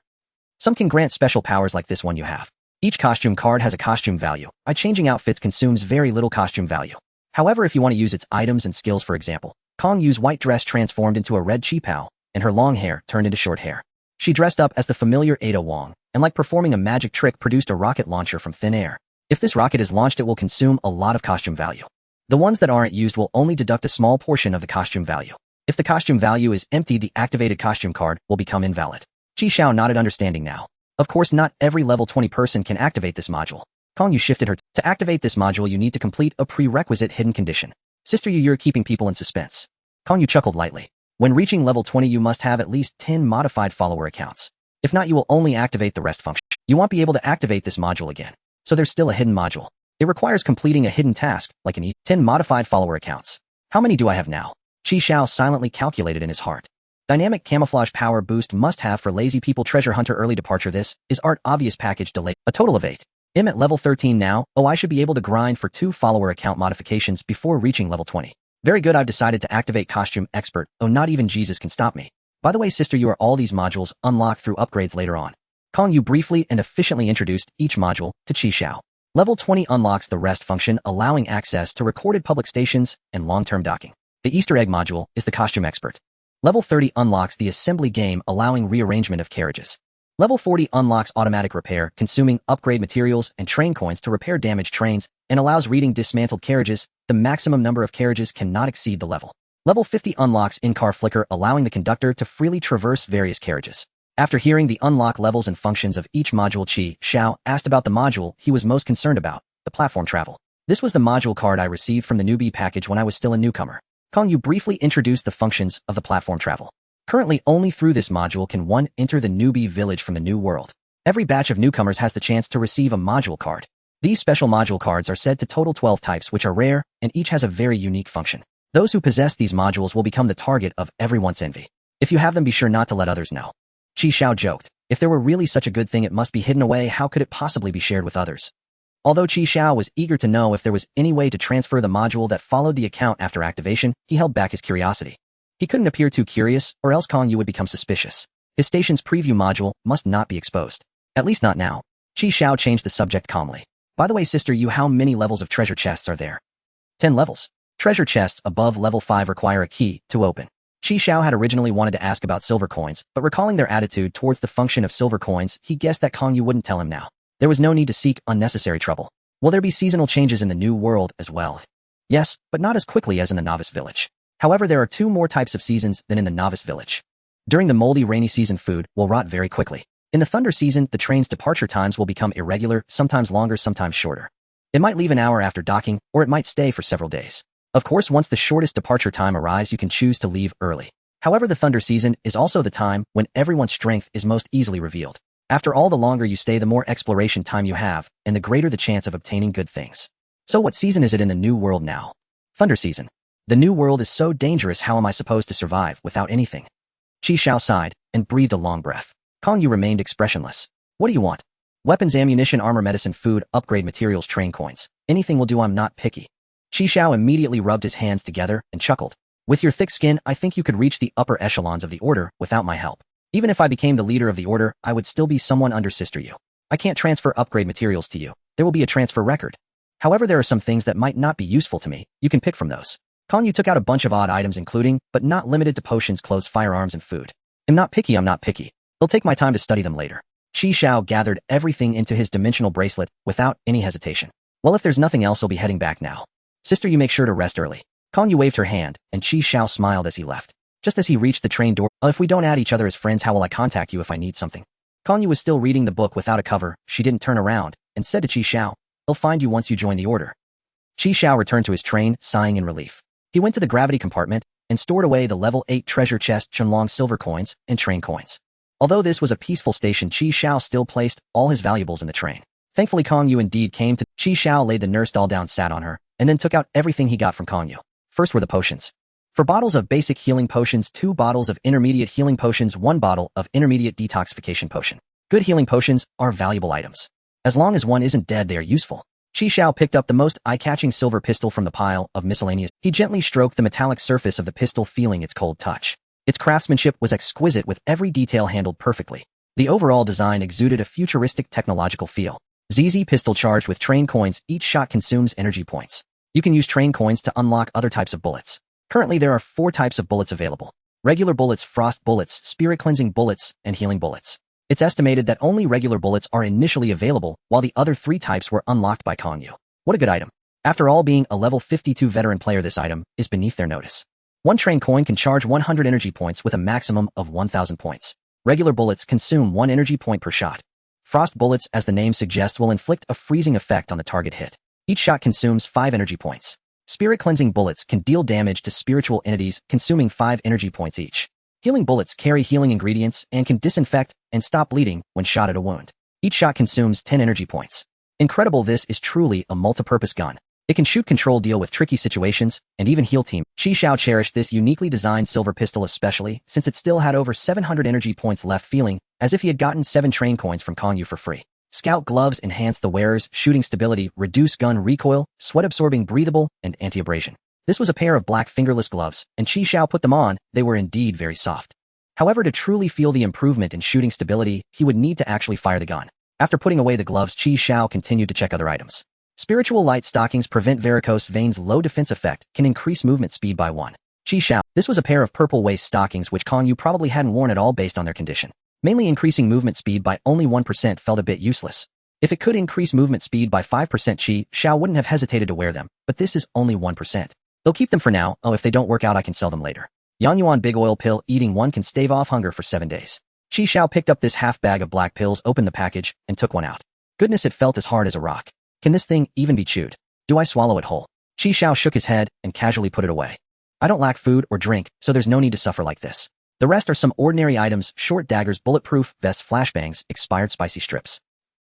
Speaker 1: Some can grant special powers like this one you have. Each costume card has a costume value. Changing outfits consumes very little costume value. However, if you want to use its items and skills, for example, Kong Yu's white dress transformed into a red qipao, and her long hair turned into short hair. She dressed up as the familiar Ada Wong, and like performing a magic trick, produced a rocket launcher from thin air. If this rocket is launched, it will consume a lot of costume value. The ones that aren't used will only deduct a small portion of the costume value. If the costume value is empty, the activated costume card will become invalid. Xiao nodded, understanding now. Of course, not every level 20 person can activate this module. Kong Yu shifted her. To activate this module, you need to complete a prerequisite hidden condition. Sister Yu, you're keeping people in suspense. Kong Yu chuckled lightly. When reaching level 20, you must have at least 10 modified follower accounts. If not, you will only activate the rest function. You won't be able to activate this module again. So there's still a hidden module. It requires completing a hidden task, like an 10 modified follower accounts. How many do I have now? Xiao silently calculated in his heart. Dynamic camouflage power boost must have for lazy people, treasure hunter, early departure. This is art, obvious package delay. A total of 8. I'm at level 13 now. Oh, I should be able to grind for 2 follower account modifications before reaching level 20. Very good, I've decided to activate costume expert. Oh, not even Jesus can stop me. By the way, Sister, you are all these modules unlocked through upgrades later on. Kong Yu briefly and efficiently introduced each module to Xiao. Level 20 unlocks the rest function, allowing access to recorded public stations and long-term docking. The Easter egg module is the costume expert. Level 30 unlocks the assembly game, allowing rearrangement of carriages. Level 40 unlocks automatic repair, consuming upgrade materials and train coins to repair damaged trains, and allows reading dismantled carriages. The maximum number of carriages cannot exceed the level. Level 50 unlocks in-car flicker, allowing the conductor to freely traverse various carriages. After hearing the unlock levels and functions of each module, Xiao asked about the module he was most concerned about, the platform travel. This was the module card I received from the newbie package when I was still a newcomer. Kong Yu briefly introduced the functions of the platform travel. Currently, only through this module can one enter the newbie village from the new world. Every batch of newcomers has the chance to receive a module card. These special module cards are said to total 12 types, which are rare, and each has a very unique function. Those who possess these modules will become the target of everyone's envy. If you have them, be sure not to let others know. Xiao joked. If there were really such a good thing, it must be hidden away. How could it possibly be shared with others? Although Xiao was eager to know if there was any way to transfer the module that followed the account after activation, he held back his curiosity. He couldn't appear too curious, or else Kong Yu would become suspicious. His station's preview module must not be exposed. At least not now. Xiao changed the subject calmly. By the way, Sister Yu, how many levels of treasure chests are there? 10 levels. Treasure chests above level 5 require a key to open. Xiao had originally wanted to ask about silver coins, but recalling their attitude towards the function of silver coins, he guessed that Kong Yu wouldn't tell him now. There was no need to seek unnecessary trouble. Will there be seasonal changes in the new world as well? Yes, but not as quickly as in the novice village. However, there are 2 more types of seasons than in the novice village. During the moldy rainy season, food will rot very quickly. In the thunder season, the train's departure times will become irregular, sometimes longer, sometimes shorter. It might leave an hour after docking, or it might stay for several days. Of course, once the shortest departure time arrives, you can choose to leave early. However, the thunder season is also the time when everyone's strength is most easily revealed. After all, the longer you stay, the more exploration time you have, and the greater the chance of obtaining good things. So what season is it in the new world now? Thunder season. The new world is so dangerous. How am I supposed to survive without anything? Xiao sighed and breathed a long breath. Kong Yu remained expressionless. What do you want? Weapons, ammunition, armor, medicine, food, upgrade materials, train coins. Anything will do. I'm not picky. Xiao immediately rubbed his hands together and chuckled. With your thick skin, I think you could reach the upper echelons of the order without my help. Even if I became the leader of the order, I would still be someone under Sister Yu. I can't transfer upgrade materials to you. There will be a transfer record. However, there are some things that might not be useful to me. You can pick from those. Kong Yu took out a bunch of odd items, including, but not limited to, potions, clothes, firearms, and food. I'm not picky. I'll take my time to study them later. Xiao gathered everything into his dimensional bracelet without any hesitation. Well, if there's nothing else, I'll be heading back now. Sister, you make sure to rest early. Kong Yu waved her hand, and Xiao smiled as he left. Just as he reached the train door, if we don't add each other as friends, how will I contact you if I need something? Kong Yu was still reading the book without a cover. She didn't turn around and said to Xiao, I'll find you once you join the order. Xiao returned to his train, sighing in relief. He went to the gravity compartment and stored away the level 8 treasure chest, Chunlong silver coins, and train coins. Although this was a peaceful station, Xiao still placed all his valuables in the train. Thankfully, Kong Yu indeed came to. Xiao laid the nurse doll down, sat on her, and then took out everything he got from Kong Yu. First were the potions. 4 bottles of basic healing potions, 2 bottles of intermediate healing potions, 1 bottle of intermediate detoxification potion. Good healing potions are valuable items. As long as one isn't dead, they are useful. Xiao picked up the most eye-catching silver pistol from the pile of miscellaneous. He gently stroked the metallic surface of the pistol, feeling its cold touch. Its craftsmanship was exquisite, with every detail handled perfectly. The overall design exuded a futuristic technological feel. ZZ pistol charged with train coins. Each shot consumes energy points. You can use train coins to unlock other types of bullets. Currently, there are 4 types of bullets available. Regular bullets, frost bullets, spirit cleansing bullets, and healing bullets. It's estimated that only regular bullets are initially available, while the other 3 types were unlocked by Kong Yu. What a good item. After all, being a level 52 veteran player, this item is beneath their notice. 1 train coin can charge 100 energy points with a maximum of 1,000 points. Regular bullets consume 1 energy point per shot. Frost bullets, as the name suggests, will inflict a freezing effect on the target hit. Each shot consumes 5 energy points. Spirit cleansing bullets can deal damage to spiritual entities, consuming 5 energy points each. Healing bullets carry healing ingredients and can disinfect and stop bleeding when shot at a wound. Each shot consumes 10 energy points. Incredible, this is truly a multi-purpose gun. It can shoot, control, deal with tricky situations, and even heal team. Xiao cherished this uniquely designed silver pistol especially since it still had over 700 energy points left, feeling as if he had gotten 7 train coins from Kong Yu for free. Scout gloves enhance the wearer's shooting stability, reduce gun recoil, sweat-absorbing, breathable, and anti-abrasion. This was a pair of black fingerless gloves, and Xiao put them on. They were indeed very soft. However, to truly feel the improvement in shooting stability, he would need to actually fire the gun. After putting away the gloves, Xiao continued to check other items. Spiritual light stockings prevent varicose veins. Low defense effect can increase movement speed by 1. Xiao. This was a pair of purple waist stockings which Kong Yu probably hadn't worn at all based on their condition. Mainly increasing movement speed by only 1% felt a bit useless. If it could increase movement speed by 5%, Xiao wouldn't have hesitated to wear them, but this is only 1%. They'll keep them for now. If they don't work out, I can sell them later. Yang Yuan big oil pill, eating 1 can stave off hunger for 7 days. Xiao picked up this half bag of black pills, opened the package, and took one out. Goodness, it felt as hard as a rock. Can this thing even be chewed? Do I swallow it whole? Xiao shook his head and casually put it away. I don't lack food or drink, so there's no need to suffer like this. The rest are some ordinary items, short daggers, bulletproof vests, flashbangs, expired spicy strips.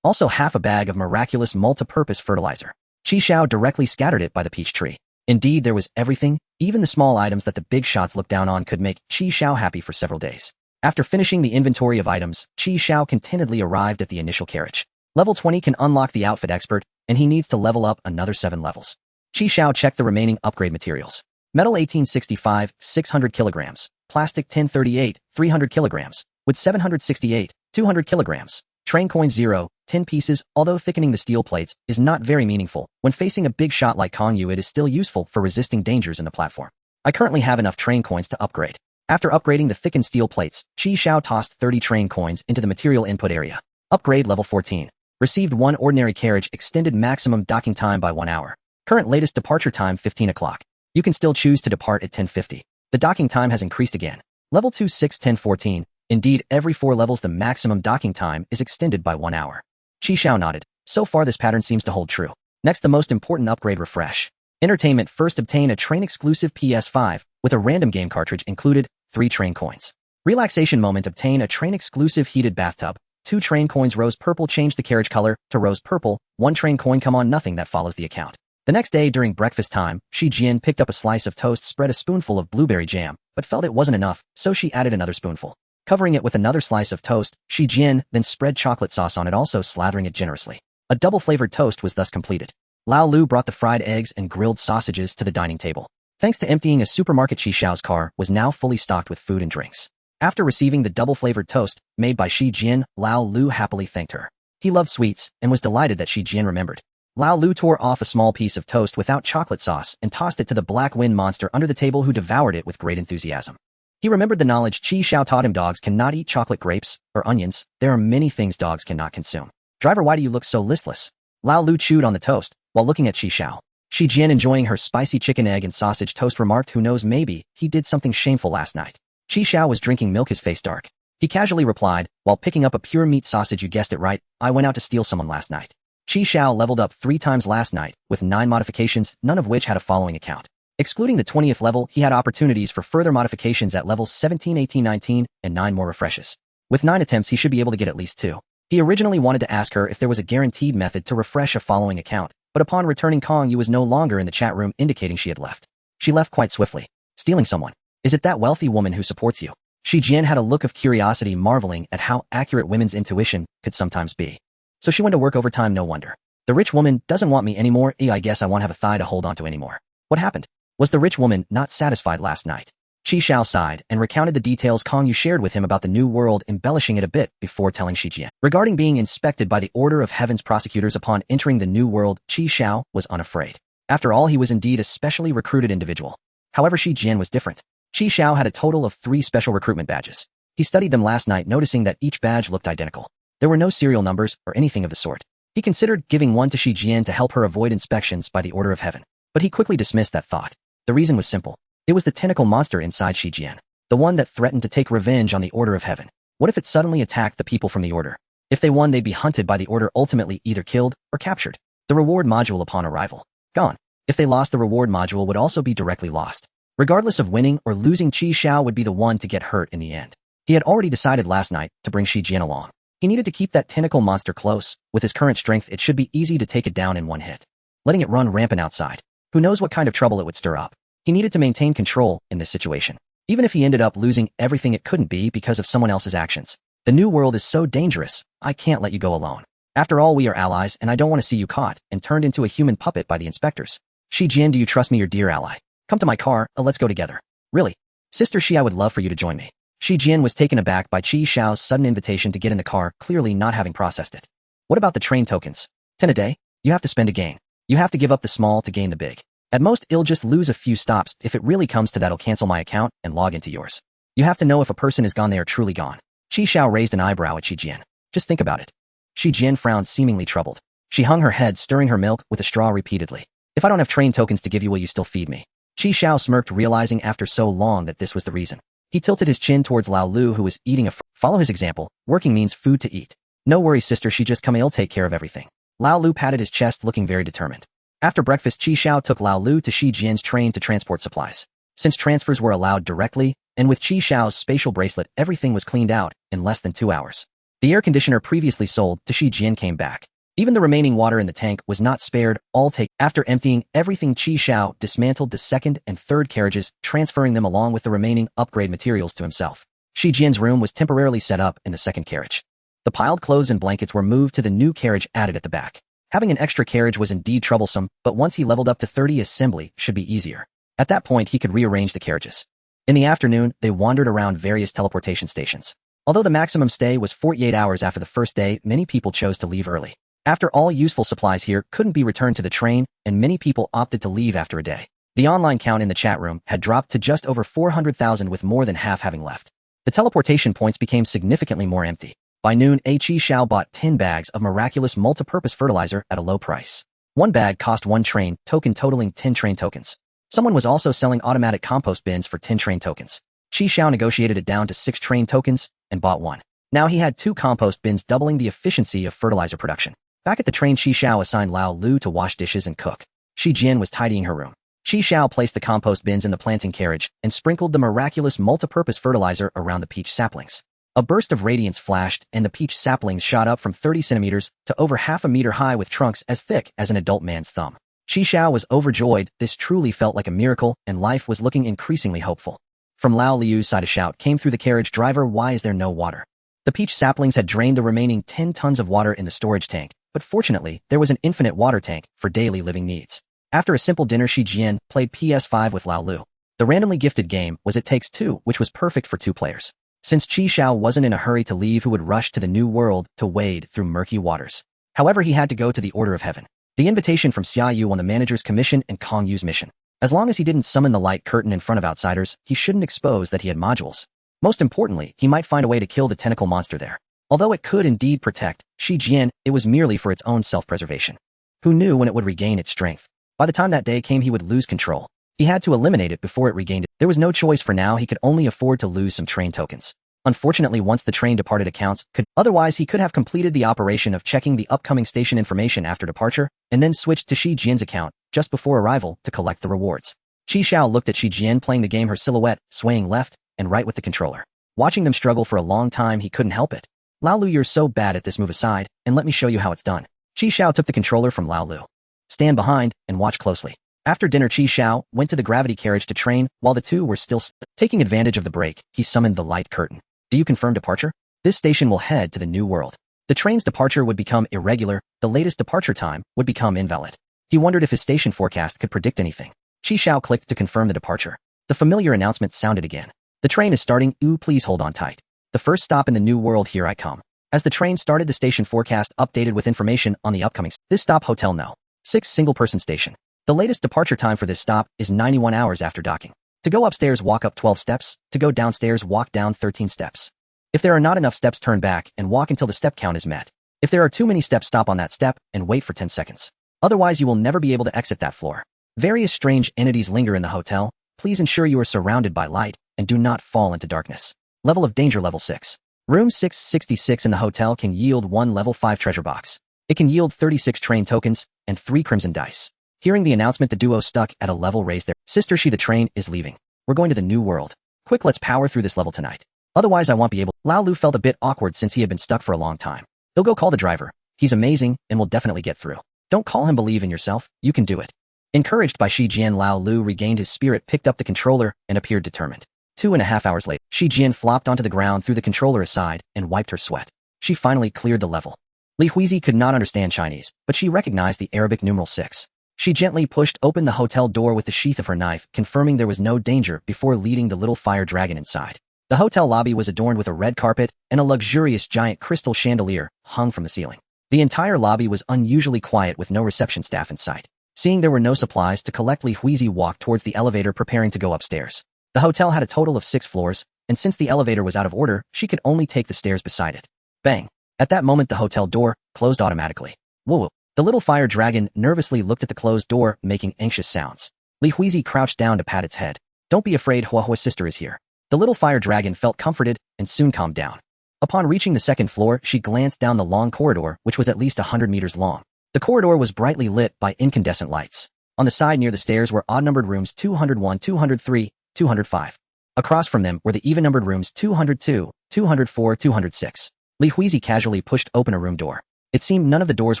Speaker 1: Also half a bag of miraculous multi-purpose fertilizer. Xiao directly scattered it by the peach tree. Indeed, there was everything, even the small items that the big shots looked down on could make Xiao happy for several days. After finishing the inventory of items, Xiao contentedly arrived at the initial carriage. Level 20 can unlock the outfit expert, and he needs to level up another 7 levels. Xiao checked the remaining upgrade materials. Metal 1865, 600 kilograms. Plastic 1038, 300 kilograms. Wood 768, 200 kilograms. Train coin 0, 10 pieces. Although thickening the steel plates is not very meaningful, when facing a big shot like Kong Yu, it is still useful for resisting dangers in the platform. I currently have enough train coins to upgrade. After upgrading the thickened steel plates, Xiao tossed 30 train coins into the material input area. Upgrade level 14. Received 1 ordinary carriage, extended maximum docking time by 1 hour. Current latest departure time 15 o'clock. You can still choose to depart at 10:50. The docking time has increased again. Level 2 6 10 14. Indeed, every 4 levels the maximum docking time is extended by 1 hour. Xiao nodded. So far this pattern seems to hold true. Next, the most important upgrade, refresh. Entertainment. First, obtain a train-exclusive PS5 with a random game cartridge included, 3 train coins. Relaxation moment. Obtain a train-exclusive heated bathtub. 2 train coins. Rose purple. Change the carriage color to rose purple. 1 train coin. Come on, nothing that follows the account. The next day during breakfast time, Jian picked up a slice of toast, spread a spoonful of blueberry jam, but felt it wasn't enough, so she added another spoonful. Covering it with another slice of toast, Jian then spread chocolate sauce on it, also slathering it generously. A double-flavored toast was thus completed. Lao Lu brought the fried eggs and grilled sausages to the dining table. Thanks to emptying a supermarket, Xiao's car was now fully stocked with food and drinks. After receiving the double-flavored toast made by Jian, Lao Lu happily thanked her. He loved sweets and was delighted that Jian remembered. Lao Lu tore off a small piece of toast without chocolate sauce and tossed it to the black wind monster under the table, who devoured it with great enthusiasm. He remembered the knowledge Xiao taught him: dogs cannot eat chocolate, grapes, or onions. There are many things dogs cannot consume. Driver, why do you look so listless? Lao Lu chewed on the toast while looking at Xiao. Jian, enjoying her spicy chicken, egg, and sausage toast, remarked, who knows, maybe he did something shameful last night. Xiao was drinking milk, his face dark. He casually replied, while picking up a pure meat sausage, you guessed it right, I went out to steal someone last night. Xiao leveled up 3 times last night, with 9 modifications, none of which had a following account. Excluding the 20th level, he had opportunities for further modifications at levels 17, 18, 19, and 9 more refreshes. With 9 attempts, he should be able to get at least 2. He originally wanted to ask her if there was a guaranteed method to refresh a following account, but upon returning, Kong Yu was no longer in the chat room, indicating she had left. She left quite swiftly. Stealing someone. Is it that wealthy woman who supports you? Jian had a look of curiosity, marveling at how accurate women's intuition could sometimes be. So she went to work overtime, no wonder. The rich woman doesn't want me anymore. I guess I won't have a thigh to hold onto anymore. What happened? Was the rich woman not satisfied last night? Xiao sighed and recounted the details Kong Yu shared with him about the new world, embellishing it a bit before telling Jian. Regarding being inspected by the Order of Heaven's prosecutors upon entering the new world, Xiao was unafraid. After all, he was indeed a specially recruited individual. However, Jian was different. Xiao had a total of 3 special recruitment badges. He studied them last night, noticing that each badge looked identical. There were no serial numbers or anything of the sort. He considered giving one to Jian to help her avoid inspections by the Order of Heaven, but he quickly dismissed that thought. The reason was simple. It was the tentacle monster inside Jian, the one that threatened to take revenge on the Order of Heaven. What if it suddenly attacked the people from the Order? If they won, they'd be hunted by the Order, ultimately either killed or captured. The reward module upon arrival. Gone. If they lost, the reward module would also be directly lost. Regardless of winning or losing, Xiao would be the one to get hurt in the end. He had already decided last night to bring Jian along. He needed to keep that tentacle monster close. With his current strength, it should be easy to take it down in one hit. Letting it run rampant outside. Who knows what kind of trouble it would stir up. He needed to maintain control in this situation. Even if he ended up losing everything, it couldn't be because of someone else's actions. The new world is so dangerous. I can't let you go alone. After all, we are allies, and I don't want to see you caught and turned into a human puppet by the inspectors. Jian, do you trust me, your dear ally? Come to my car, let's go together. Really? Sister Xi, I would love for you to join me. Jian was taken aback by Xiao's sudden invitation to get in the car, clearly not having processed it. What about the train tokens? 10 a day? You have to spend a gain. You have to give up the small to gain the big. At most, it'll just lose a few stops. If it really comes to that, I'll cancel my account and log into yours. You have to know if a person is gone, they are truly gone. Xiao raised an eyebrow at Jian. Just think about it. Jian frowned, seemingly troubled. She hung her head, stirring her milk with a straw repeatedly. If I don't have train tokens to give you, will you still feed me? Xiao smirked, realizing after so long that this was the reason. He tilted his chin towards Lao Lu, who was eating Follow his example. Working means food to eat. No worries, sister, she just come, I'll take care of everything. Lao Lu patted his chest, looking very determined. After breakfast, Xiao took Lao Lu to Jian's train to transport supplies. Since transfers were allowed directly, and with Xiao's spatial bracelet, everything was cleaned out in less than 2 hours. The air conditioner previously sold to Xiao came back. Even the remaining water in the tank was not spared, all taken. After emptying everything, Xiao dismantled the second and third carriages, transferring them along with the remaining upgrade materials to himself. Xiao's room was temporarily set up in the second carriage. The piled clothes and blankets were moved to the new carriage added at the back. Having an extra carriage was indeed troublesome, but once he leveled up to 30, assembly should be easier. At that point, he could rearrange the carriages. In the afternoon, they wandered around various teleportation stations. Although the maximum stay was 48 hours after the first day, many people chose to leave early. After all, useful supplies here couldn't be returned to the train, and many people opted to leave after a day. The online count in the chat room had dropped to just over 400,000, with more than half having left. The teleportation points became significantly more empty. By noon, Xiao bought 10 bags of miraculous multi-purpose fertilizer at a low price. One bag cost 1 train token, totaling 10 train tokens. Someone was also selling automatic compost bins for 10 train tokens. Xiao negotiated it down to 6 train tokens and bought one. Now he had 2 compost bins, doubling the efficiency of fertilizer production. Back at the train, Xiao assigned Lao Lu to wash dishes and cook. Xian was tidying her room. Xiao placed the compost bins in the planting carriage and sprinkled the miraculous multi-purpose fertilizer around the peach saplings. A burst of radiance flashed, and the peach saplings shot up from 30 centimeters to over half a meter high, with trunks as thick as an adult man's thumb. Xiao was overjoyed. This truly felt like a miracle, and life was looking increasingly hopeful. From Lao Liu's side, a shout came through the carriage driver: "Why is there no water?" The peach saplings had drained the remaining 10 tons of water in the storage tank, but fortunately, there was an infinite water tank for daily living needs. After a simple dinner, Xian played PS5 with Lao Lu. The randomly gifted game was It Takes Two, which was perfect for 2 players. Since Xiao wasn't in a hurry to leave, who would rush to the new world to wade through murky waters. However, he had to go to the Order of Heaven. The invitation from Xiao on the manager's commission and Kong Yu's mission. As long as he didn't summon the light curtain in front of outsiders, he shouldn't expose that he had modules. Most importantly, he might find a way to kill the tentacle monster there. Although it could indeed protect Xian, it was merely for its own self-preservation. Who knew when it would regain its strength? By the time that day came, he would lose control. He had to eliminate it before it regained it. There was no choice for now. He could only afford to lose some train tokens. Unfortunately, once the train departed, accounts could. Otherwise, he could have completed the operation of checking the upcoming station information after departure, and then switched to Xian's account just before arrival to collect the rewards. Xiao looked at Xian playing the game, her silhouette swaying left and right with the controller. Watching them struggle for a long time, he couldn't help it. "Lao Lu, you're so bad at this. Move aside, and let me show you how it's done." Xiao took the controller from Lao Lu. "Stand behind and watch closely." After dinner, Xiao went to the gravity carriage to train. While the two were still taking advantage of the break, he summoned the light curtain. "Do you confirm departure? This station will head to the new world." The train's departure would become irregular. The latest departure time would become invalid. He wondered if his station forecast could predict anything. Xiao clicked to confirm the departure. The familiar announcement sounded again. "The train is starting. Ooh, please hold on tight. The first stop in the new world, here I come." As the train started, the station forecast updated with information on the upcoming. This stop, Hotel No. 6 single-person station. The latest departure time for this stop is 91 hours after docking. To go upstairs, walk up 12 steps. To go downstairs, walk down 13 steps. If there are not enough steps, turn back and walk until the step count is met. If there are too many steps, stop on that step and wait for 10 seconds. Otherwise, you will never be able to exit that floor. Various strange entities linger in the hotel. Please ensure you are surrounded by light and do not fall into darkness. Level of danger, level 6. Room 666 in the hotel can yield 1 level 5 treasure box. It can yield 36 train tokens and 3 crimson dice. Hearing the announcement, the duo stuck at a level raised their sister. The train is leaving. We're going to the new world. Quick, let's power through this level tonight. Otherwise, I won't be able. Lao Lu felt a bit awkward since he had been stuck for a long time. He'll go call the driver. He's amazing and will definitely get through. Don't call him. Believe in yourself. You can do it. Encouraged by Xian, Lao Lu regained his spirit, picked up the controller, and appeared determined. 2.5 hours later, Xian flopped onto the ground, threw the controller aside, and wiped her sweat. She finally cleared the level. Li Huizi could not understand Chinese, but she recognized the Arabic numeral 6. She gently pushed open the hotel door with the sheath of her knife, confirming there was no danger before leading the little fire dragon inside. The hotel lobby was adorned with a red carpet, and a luxurious giant crystal chandelier hung from the ceiling. The entire lobby was unusually quiet, with no reception staff in sight. Seeing there were no supplies to collect, Li Huizi walked towards the elevator, preparing to go upstairs. The hotel had a total of 6 floors, and since the elevator was out of order, she could only take the stairs beside it. Bang! At that moment, the hotel door closed automatically. Whoa! The little fire dragon nervously looked at the closed door, making anxious sounds. Li Huizi crouched down to pat its head. "Don't be afraid, Huahua's sister is here." The little fire dragon felt comforted and soon calmed down. Upon reaching the second floor, she glanced down the long corridor, which was at least 100 meters long. The corridor was brightly lit by incandescent lights. On the side near the stairs were odd-numbered rooms 201, 203, 205. Across from them were the even-numbered rooms 202, 204, 206. Li Huizi casually pushed open a room door. It seemed none of the doors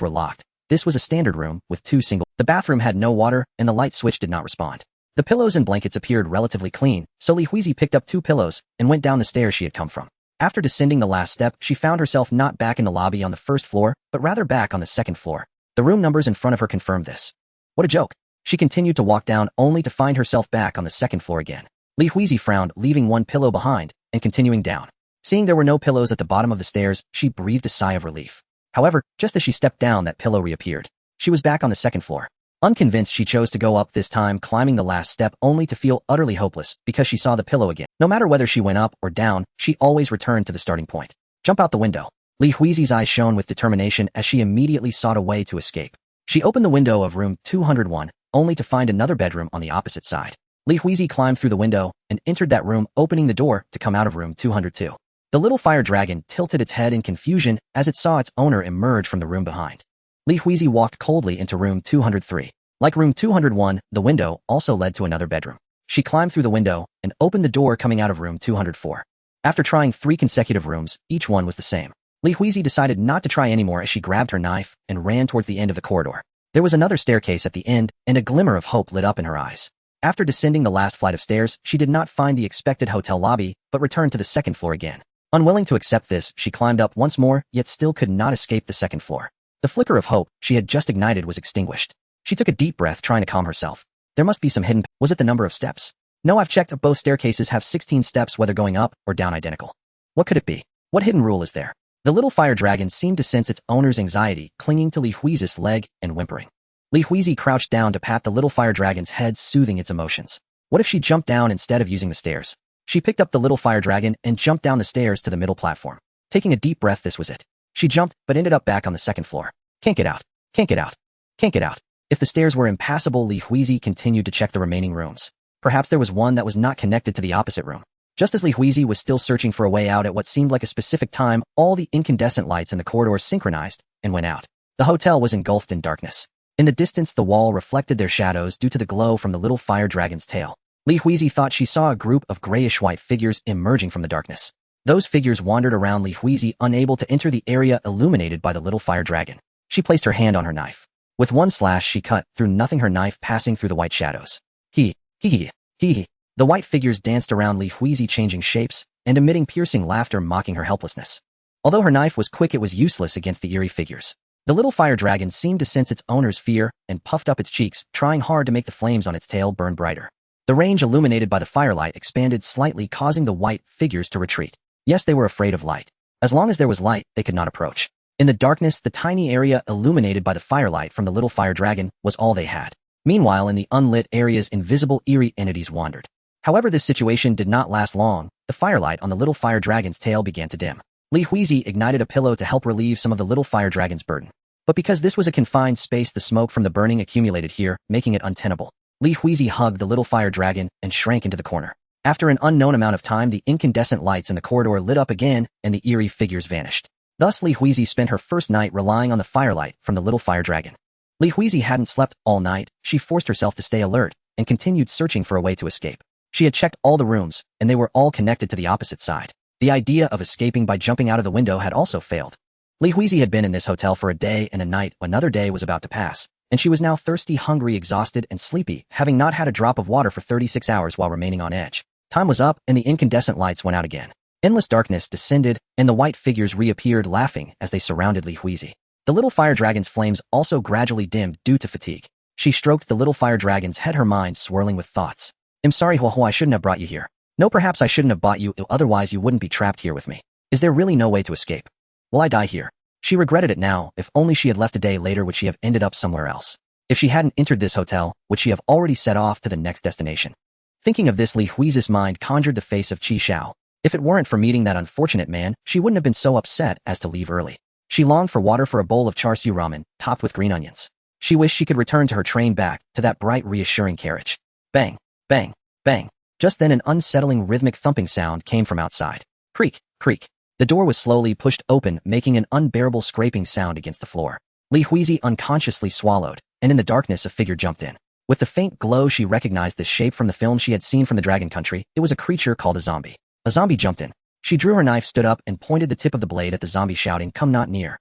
Speaker 1: were locked. This was a standard room, with two single. The bathroom had no water, and the light switch did not respond. The pillows and blankets appeared relatively clean, so Li Huizi picked up 2 pillows and went down the stairs she had come from. After descending the last step, she found herself not back in the lobby on the first floor, but rather back on the second floor. The room numbers in front of her confirmed this. What a joke. She continued to walk down only to find herself back on the second floor again. Li Huizi frowned, leaving 1 pillow behind, and continuing down. Seeing there were no pillows at the bottom of the stairs, she breathed a sigh of relief. However, just as she stepped down, that pillow reappeared. She was back on the second floor. Unconvinced, she chose to go up, this time climbing the last step, only to feel utterly hopeless because she saw the pillow again. No matter whether she went up or down, she always returned to the starting point. Jump out the window. Li Huizi's eyes shone with determination as she immediately sought a way to escape. She opened the window of room 201, only to find another bedroom on the opposite side. Li Huizi climbed through the window and entered that room, opening the door to come out of room 202. The little fire dragon tilted its head in confusion as it saw its owner emerge from the room behind. Li Huizi walked coldly into room 203. Like room 201, the window also led to another bedroom. She climbed through the window and opened the door coming out of room 204. After trying 3 consecutive rooms, each one was the same. Li Huizi decided not to try anymore as she grabbed her knife and ran towards the end of the corridor. There was another staircase at the end, and a glimmer of hope lit up in her eyes. After descending the last flight of stairs, she did not find the expected hotel lobby, but returned to the second floor again. Unwilling to accept this, she climbed up once more, yet still could not escape the second floor. The flicker of hope she had just ignited was extinguished. She took a deep breath, trying to calm herself. There must be some hidden. Was it the number of steps? No, I've checked. Both staircases have 16 steps, whether going up or down identical. What could it be? What hidden rule is there? The little fire dragon seemed to sense its owner's anxiety, clinging to Li Huizi's leg and whimpering. Li Huizi crouched down to pat the little fire dragon's head, soothing its emotions. What if she jumped down instead of using the stairs? She picked up the little fire dragon and jumped down the stairs to the middle platform. Taking a deep breath, this was it. She jumped, but ended up back on the second floor. Can't get out. Can't get out. Can't get out. If the stairs were impassable, Li Huizi continued to check the remaining rooms. Perhaps there was one that was not connected to the opposite room. Just as Li Huizi was still searching for a way out at what seemed like a specific time, all the incandescent lights in the corridor synchronized and went out. The hotel was engulfed in darkness. In the distance, the wall reflected their shadows due to the glow from the little fire dragon's tail. Li Huizi thought she saw a group of grayish-white figures emerging from the darkness. Those figures wandered around Li Huizi, unable to enter the area illuminated by the little fire dragon. She placed her hand on her knife. With one slash, she cut through nothing, her knife passing through the white shadows. He. The white figures danced around Li Huizi, changing shapes and emitting piercing laughter, mocking her helplessness. Although her knife was quick, it was useless against the eerie figures. The little fire dragon seemed to sense its owner's fear and puffed up its cheeks, trying hard to make the flames on its tail burn brighter. The range illuminated by the firelight expanded slightly, causing the white figures to retreat. Yes, they were afraid of light. As long as there was light, they could not approach. In the darkness, the tiny area illuminated by the firelight from the little fire dragon was all they had. Meanwhile, in the unlit areas, invisible eerie entities wandered. However, this situation did not last long. The firelight on the little fire dragon's tail began to dim. Li Huizi ignited a pillow to help relieve some of the little fire dragon's burden. But because this was a confined space, the smoke from the burning accumulated here, making it untenable. Li Huizi hugged the little fire dragon and shrank into the corner. After an unknown amount of time, the incandescent lights in the corridor lit up again, and the eerie figures vanished. Thus, Li Huizi spent her first night relying on the firelight from the little fire dragon. Li Huizi hadn't slept all night. She forced herself to stay alert and continued searching for a way to escape. She had checked all the rooms, and they were all connected to the opposite side. The idea of escaping by jumping out of the window had also failed. Li Huizi had been in this hotel for a day and a night. Another day was about to pass, and she was now thirsty, hungry, exhausted, and sleepy, having not had a drop of water for 36 hours while remaining on edge. Time was up, and the incandescent lights went out again. Endless darkness descended, and the white figures reappeared, laughing as they surrounded Li Huizi. The little fire dragon's flames also gradually dimmed due to fatigue. She stroked the little fire dragon's head, her mind swirling with thoughts. I'm sorry, Huohuo, I shouldn't have brought you here. No, perhaps I shouldn't have bought you, otherwise you wouldn't be trapped here with me. Is there really no way to escape? Will I die here? She regretted it now. If only she had left a day later, would she have ended up somewhere else? If she hadn't entered this hotel, would she have already set off to the next destination? Thinking of this, Li Huizi's mind conjured the face of Xiao. If it weren't for meeting that unfortunate man, she wouldn't have been so upset as to leave early. She longed for water, for a bowl of char siu ramen, topped with green onions. She wished she could return to her train, back to that bright, reassuring carriage. Bang, bang, bang. Just then an unsettling rhythmic thumping sound came from outside. Creak, creak. The door was slowly pushed open, making an unbearable scraping sound against the floor. Li Huizi unconsciously swallowed, and in the darkness a figure jumped in. With the faint glow, she recognized the shape from the film she had seen from the Dragon Country. It was a creature called a zombie. A zombie jumped in. She drew her knife, stood up, and pointed the tip of the blade at the zombie, shouting, "Come not near."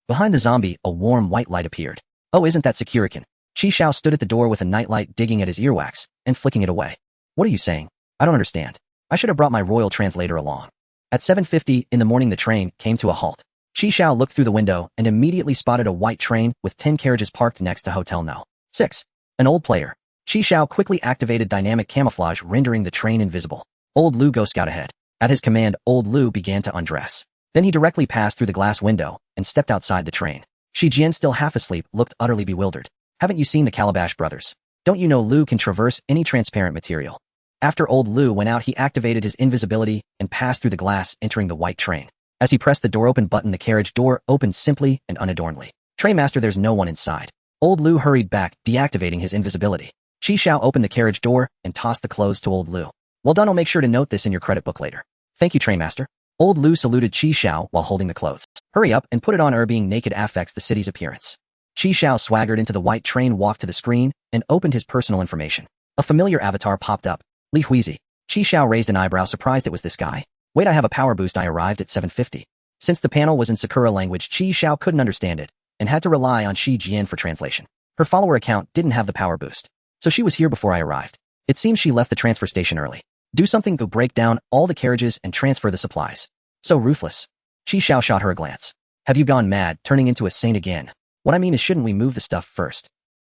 Speaker 1: Behind the zombie, a warm white light appeared. "Oh, isn't that Securican?" Xiao stood at the door with a nightlight, digging at his earwax and flicking it away. "What are you saying? I don't understand. I should have brought my royal translator along." At 7:50 in the morning, the train came to a halt. Xiao looked through the window and immediately spotted a white train with 10 carriages parked next to Hotel No. 6. An old player. Xiao quickly activated dynamic camouflage, rendering the train invisible. Old Lu, go scout ahead. At his command, Old Lu began to undress. Then he directly passed through the glass window and stepped outside the train. Shi Jian, still half asleep, looked utterly bewildered. "Haven't you seen the Calabash brothers? Don't you know Lu can traverse any transparent material?" After Old Lu went out, he activated his invisibility and passed through the glass, entering the white train. As he pressed the door open button, the carriage door opened simply and unadornedly. "Trainmaster, there's no one inside." Old Lu hurried back, deactivating his invisibility. Xiao opened the carriage door and tossed the clothes to Old Lu. "Well done, I'll make sure to note this in your credit book later." "Thank you, Trainmaster." Old Lu saluted Xiao while holding the clothes. "Hurry up and put it on. Being naked affects the city's appearance." Xiao swaggered into the white train, walked to the screen, and opened his personal information. A familiar avatar popped up. Li Huizi. Xiao raised an eyebrow, surprised it was this guy. "Wait, I have a power boost. I arrived at 7:50. Since the panel was in Sakura language, Xiao couldn't understand it, and had to rely on Shi Jian for translation. Her follower account didn't have the power boost, so she was here before I arrived. It seems she left the transfer station early. Do something, go break down all the carriages and transfer the supplies. So ruthless." Xiao shot her a glance. "Have you gone mad, turning into a saint again? What I mean is, shouldn't we move the stuff first?"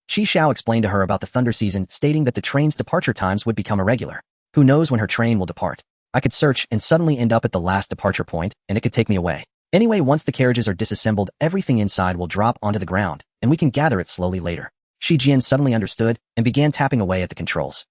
Speaker 1: Xiao explained to her about the thunder season, stating that the train's departure times would become irregular. Who knows when her train will depart? I could search and suddenly end up at the last departure point, and it could take me away. Anyway, once the carriages are disassembled, everything inside will drop onto the ground, and we can gather it slowly later. Shi Jian suddenly understood and began tapping away at the controls.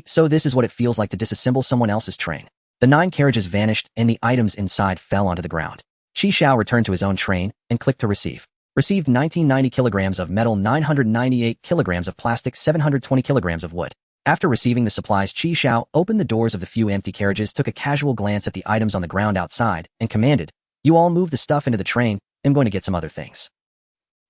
Speaker 1: So this is what it feels like to disassemble someone else's train. The 9 carriages vanished, and the items inside fell onto the ground. Xiao returned to his own train and clicked to receive. Received 1990 kilograms of metal, 998 kilograms of plastic, 720 kilograms of wood. After receiving the supplies, Xiao opened the doors of the few empty carriages, took a casual glance at the items on the ground outside, and commanded, "You all move the stuff into the train. I'm going to get some other things."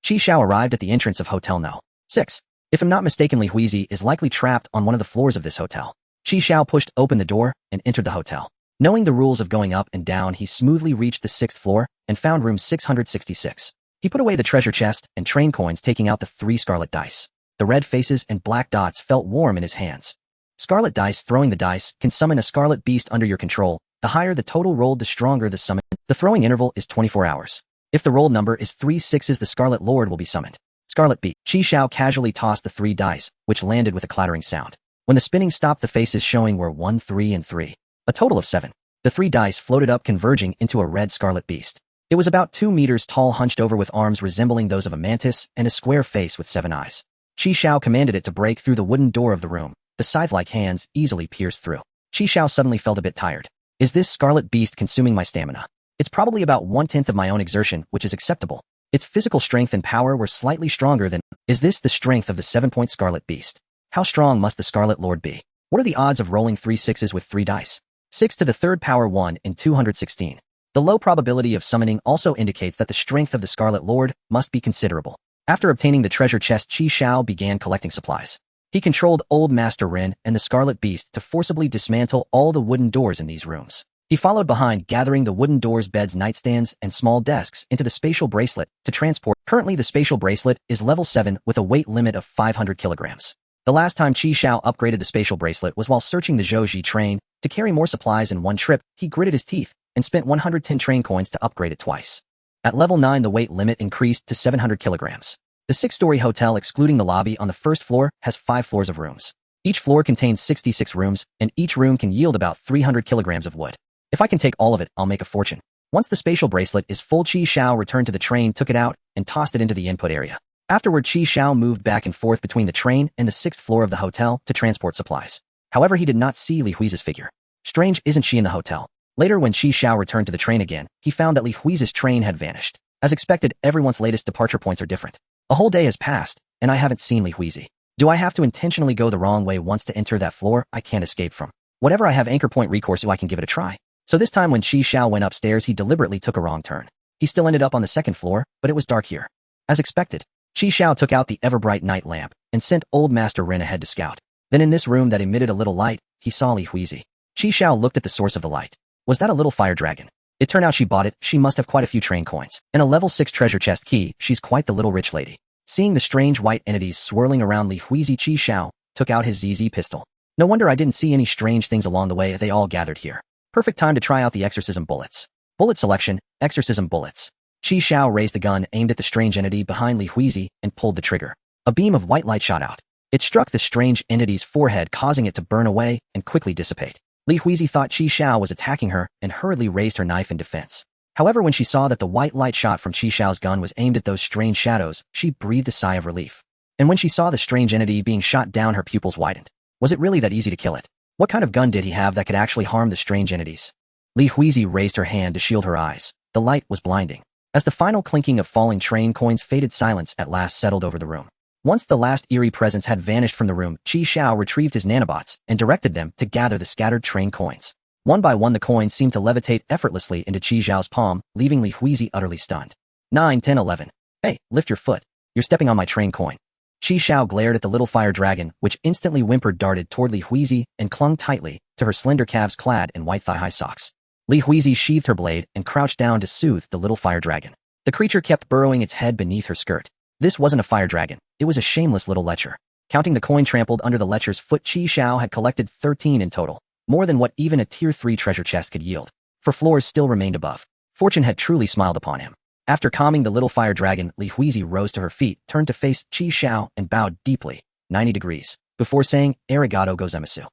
Speaker 1: Xiao arrived at the entrance of Hotel No. 6. If I'm not mistaken, Li Huizi is likely trapped on one of the floors of this hotel. Xiao pushed open the door and entered the hotel. Knowing the rules of going up and down, he smoothly reached the 6th floor and found room 666. He put away the treasure chest and train coins, taking out the 3 scarlet dice. The red faces and black dots felt warm in his hands. Scarlet dice. Throwing the dice can summon a scarlet beast under your control. The higher the total rolled, the stronger the summon. The throwing interval is 24 hours. If the rolled number is 3 6s, the Scarlet Lord will be summoned. Scarlet Beast. Xiao casually tossed the 3 dice, which landed with a clattering sound. When the spinning stopped, the faces showing were 1, 3, and 3. A total of 7. The 3 dice floated up, converging into a red scarlet beast. It was about 2 meters tall, hunched over with arms resembling those of a mantis and a square face with 7 eyes. Xiao commanded it to break through the wooden door of the room. The scythe-like hands easily pierced through. Xiao suddenly felt a bit tired. Is this scarlet beast consuming my stamina? It's probably about 1/10 of my own exertion, which is acceptable. Its physical strength and power were slightly stronger than... Is this the strength of the 7-point scarlet beast? How strong must the Scarlet Lord be? What are the odds of rolling 3 6s with 3 dice? 6 to the 3rd power 1 in 216. The low probability of summoning also indicates that the strength of the Scarlet Lord must be considerable. After obtaining the treasure chest, Xiao began collecting supplies. He controlled Old Master Ren and the Scarlet Beast to forcibly dismantle all the wooden doors in these rooms. He followed behind, gathering the wooden doors, beds, nightstands, and small desks into the spatial bracelet to transport. Currently, the spatial bracelet is level 7 with a weight limit of 500 kilograms. The last time Xiao upgraded the spatial bracelet was while searching the Zhouji train. To carry more supplies in one trip, he gritted his teeth and spent 110 train coins to upgrade it twice. At level 9, the weight limit increased to 700 kilograms. The 6-story hotel, excluding the lobby on the 1st floor, has 5 floors of rooms. Each floor contains 66 rooms, and each room can yield about 300 kilograms of wood. If I can take all of it, I'll make a fortune. Once the spatial bracelet is full, Xiao returned to the train, took it out, and tossed it into the input area. Afterward, Xiao moved back and forth between the train and the 6th floor of the hotel to transport supplies. However, he did not see Li Huizi's figure. Strange, isn't she in the hotel? Later, when Xiao returned to the train again, he found that Li Huizi's train had vanished. As expected, everyone's latest departure points are different. A whole day has passed, and I haven't seen Li Huizi. Do I have to intentionally go the wrong way once to enter that floor I can't escape from? Whatever, I have anchor point recourse, so I can give it a try. So this time when Xiao went upstairs, he deliberately took a wrong turn. He still ended up on the 2nd floor, but it was dark here. As expected, Qi Xiao took out the ever-bright night lamp and sent old Master Rin ahead to scout. Then in this room that emitted a little light, he saw Li Huizi. Qi Xiao looked at the source of the light. Was that a little fire dragon? It turned out she bought it. She must have quite a few train coins. And a level 6 treasure chest key. She's quite the little rich lady. Seeing the strange white entities swirling around Li Huizi, Qi Xiao took out his ZZ pistol. No wonder I didn't see any strange things along the way. They all gathered here. Perfect time to try out the exorcism bullets. Bullet selection, exorcism bullets. Qi Xiao raised the gun, aimed at the strange entity behind Li Huizi, and pulled the trigger. A beam of white light shot out. It struck the strange entity's forehead, causing it to burn away and quickly dissipate. Li Huizi thought Qi Xiao was attacking her and hurriedly raised her knife in defense. However, when she saw that the white light shot from Qi Xiao's gun was aimed at those strange shadows, she breathed a sigh of relief. And when she saw the strange entity being shot down, her pupils widened. Was it really that easy to kill it? What kind of gun did he have that could actually harm the strange entities? Li Huizi raised her hand to shield her eyes. The light was blinding. As the final clinking of falling train coins faded, silence at last settled over the room. Once the last eerie presence had vanished from the room, Qi Xiao retrieved his nanobots and directed them to gather the scattered train coins. One by one, the coins seemed to levitate effortlessly into Qi Xiao's palm, leaving Li Huizi utterly stunned. 9, 10, 11. Hey, lift your foot. You're stepping on my train coin. Qi Xiao glared at the little fire dragon, which instantly whimpered, darted toward Li Huizi, and clung tightly to her slender calves clad in white thigh-high socks. Li Huizi sheathed her blade and crouched down to soothe the little fire dragon. The creature kept burrowing its head beneath her skirt. This wasn't a fire dragon. It was a shameless little lecher. Counting the coin trampled under the lecher's foot, Qi Xiao had collected 13 in total, more than what even a tier 3 treasure chest could yield. For floors still remained above. Fortune had truly smiled upon him. After calming the little fire dragon, Li Huizi rose to her feet, turned to face Qi Xiao, and bowed deeply, 90 degrees, before saying, "Arigato gozaimasu."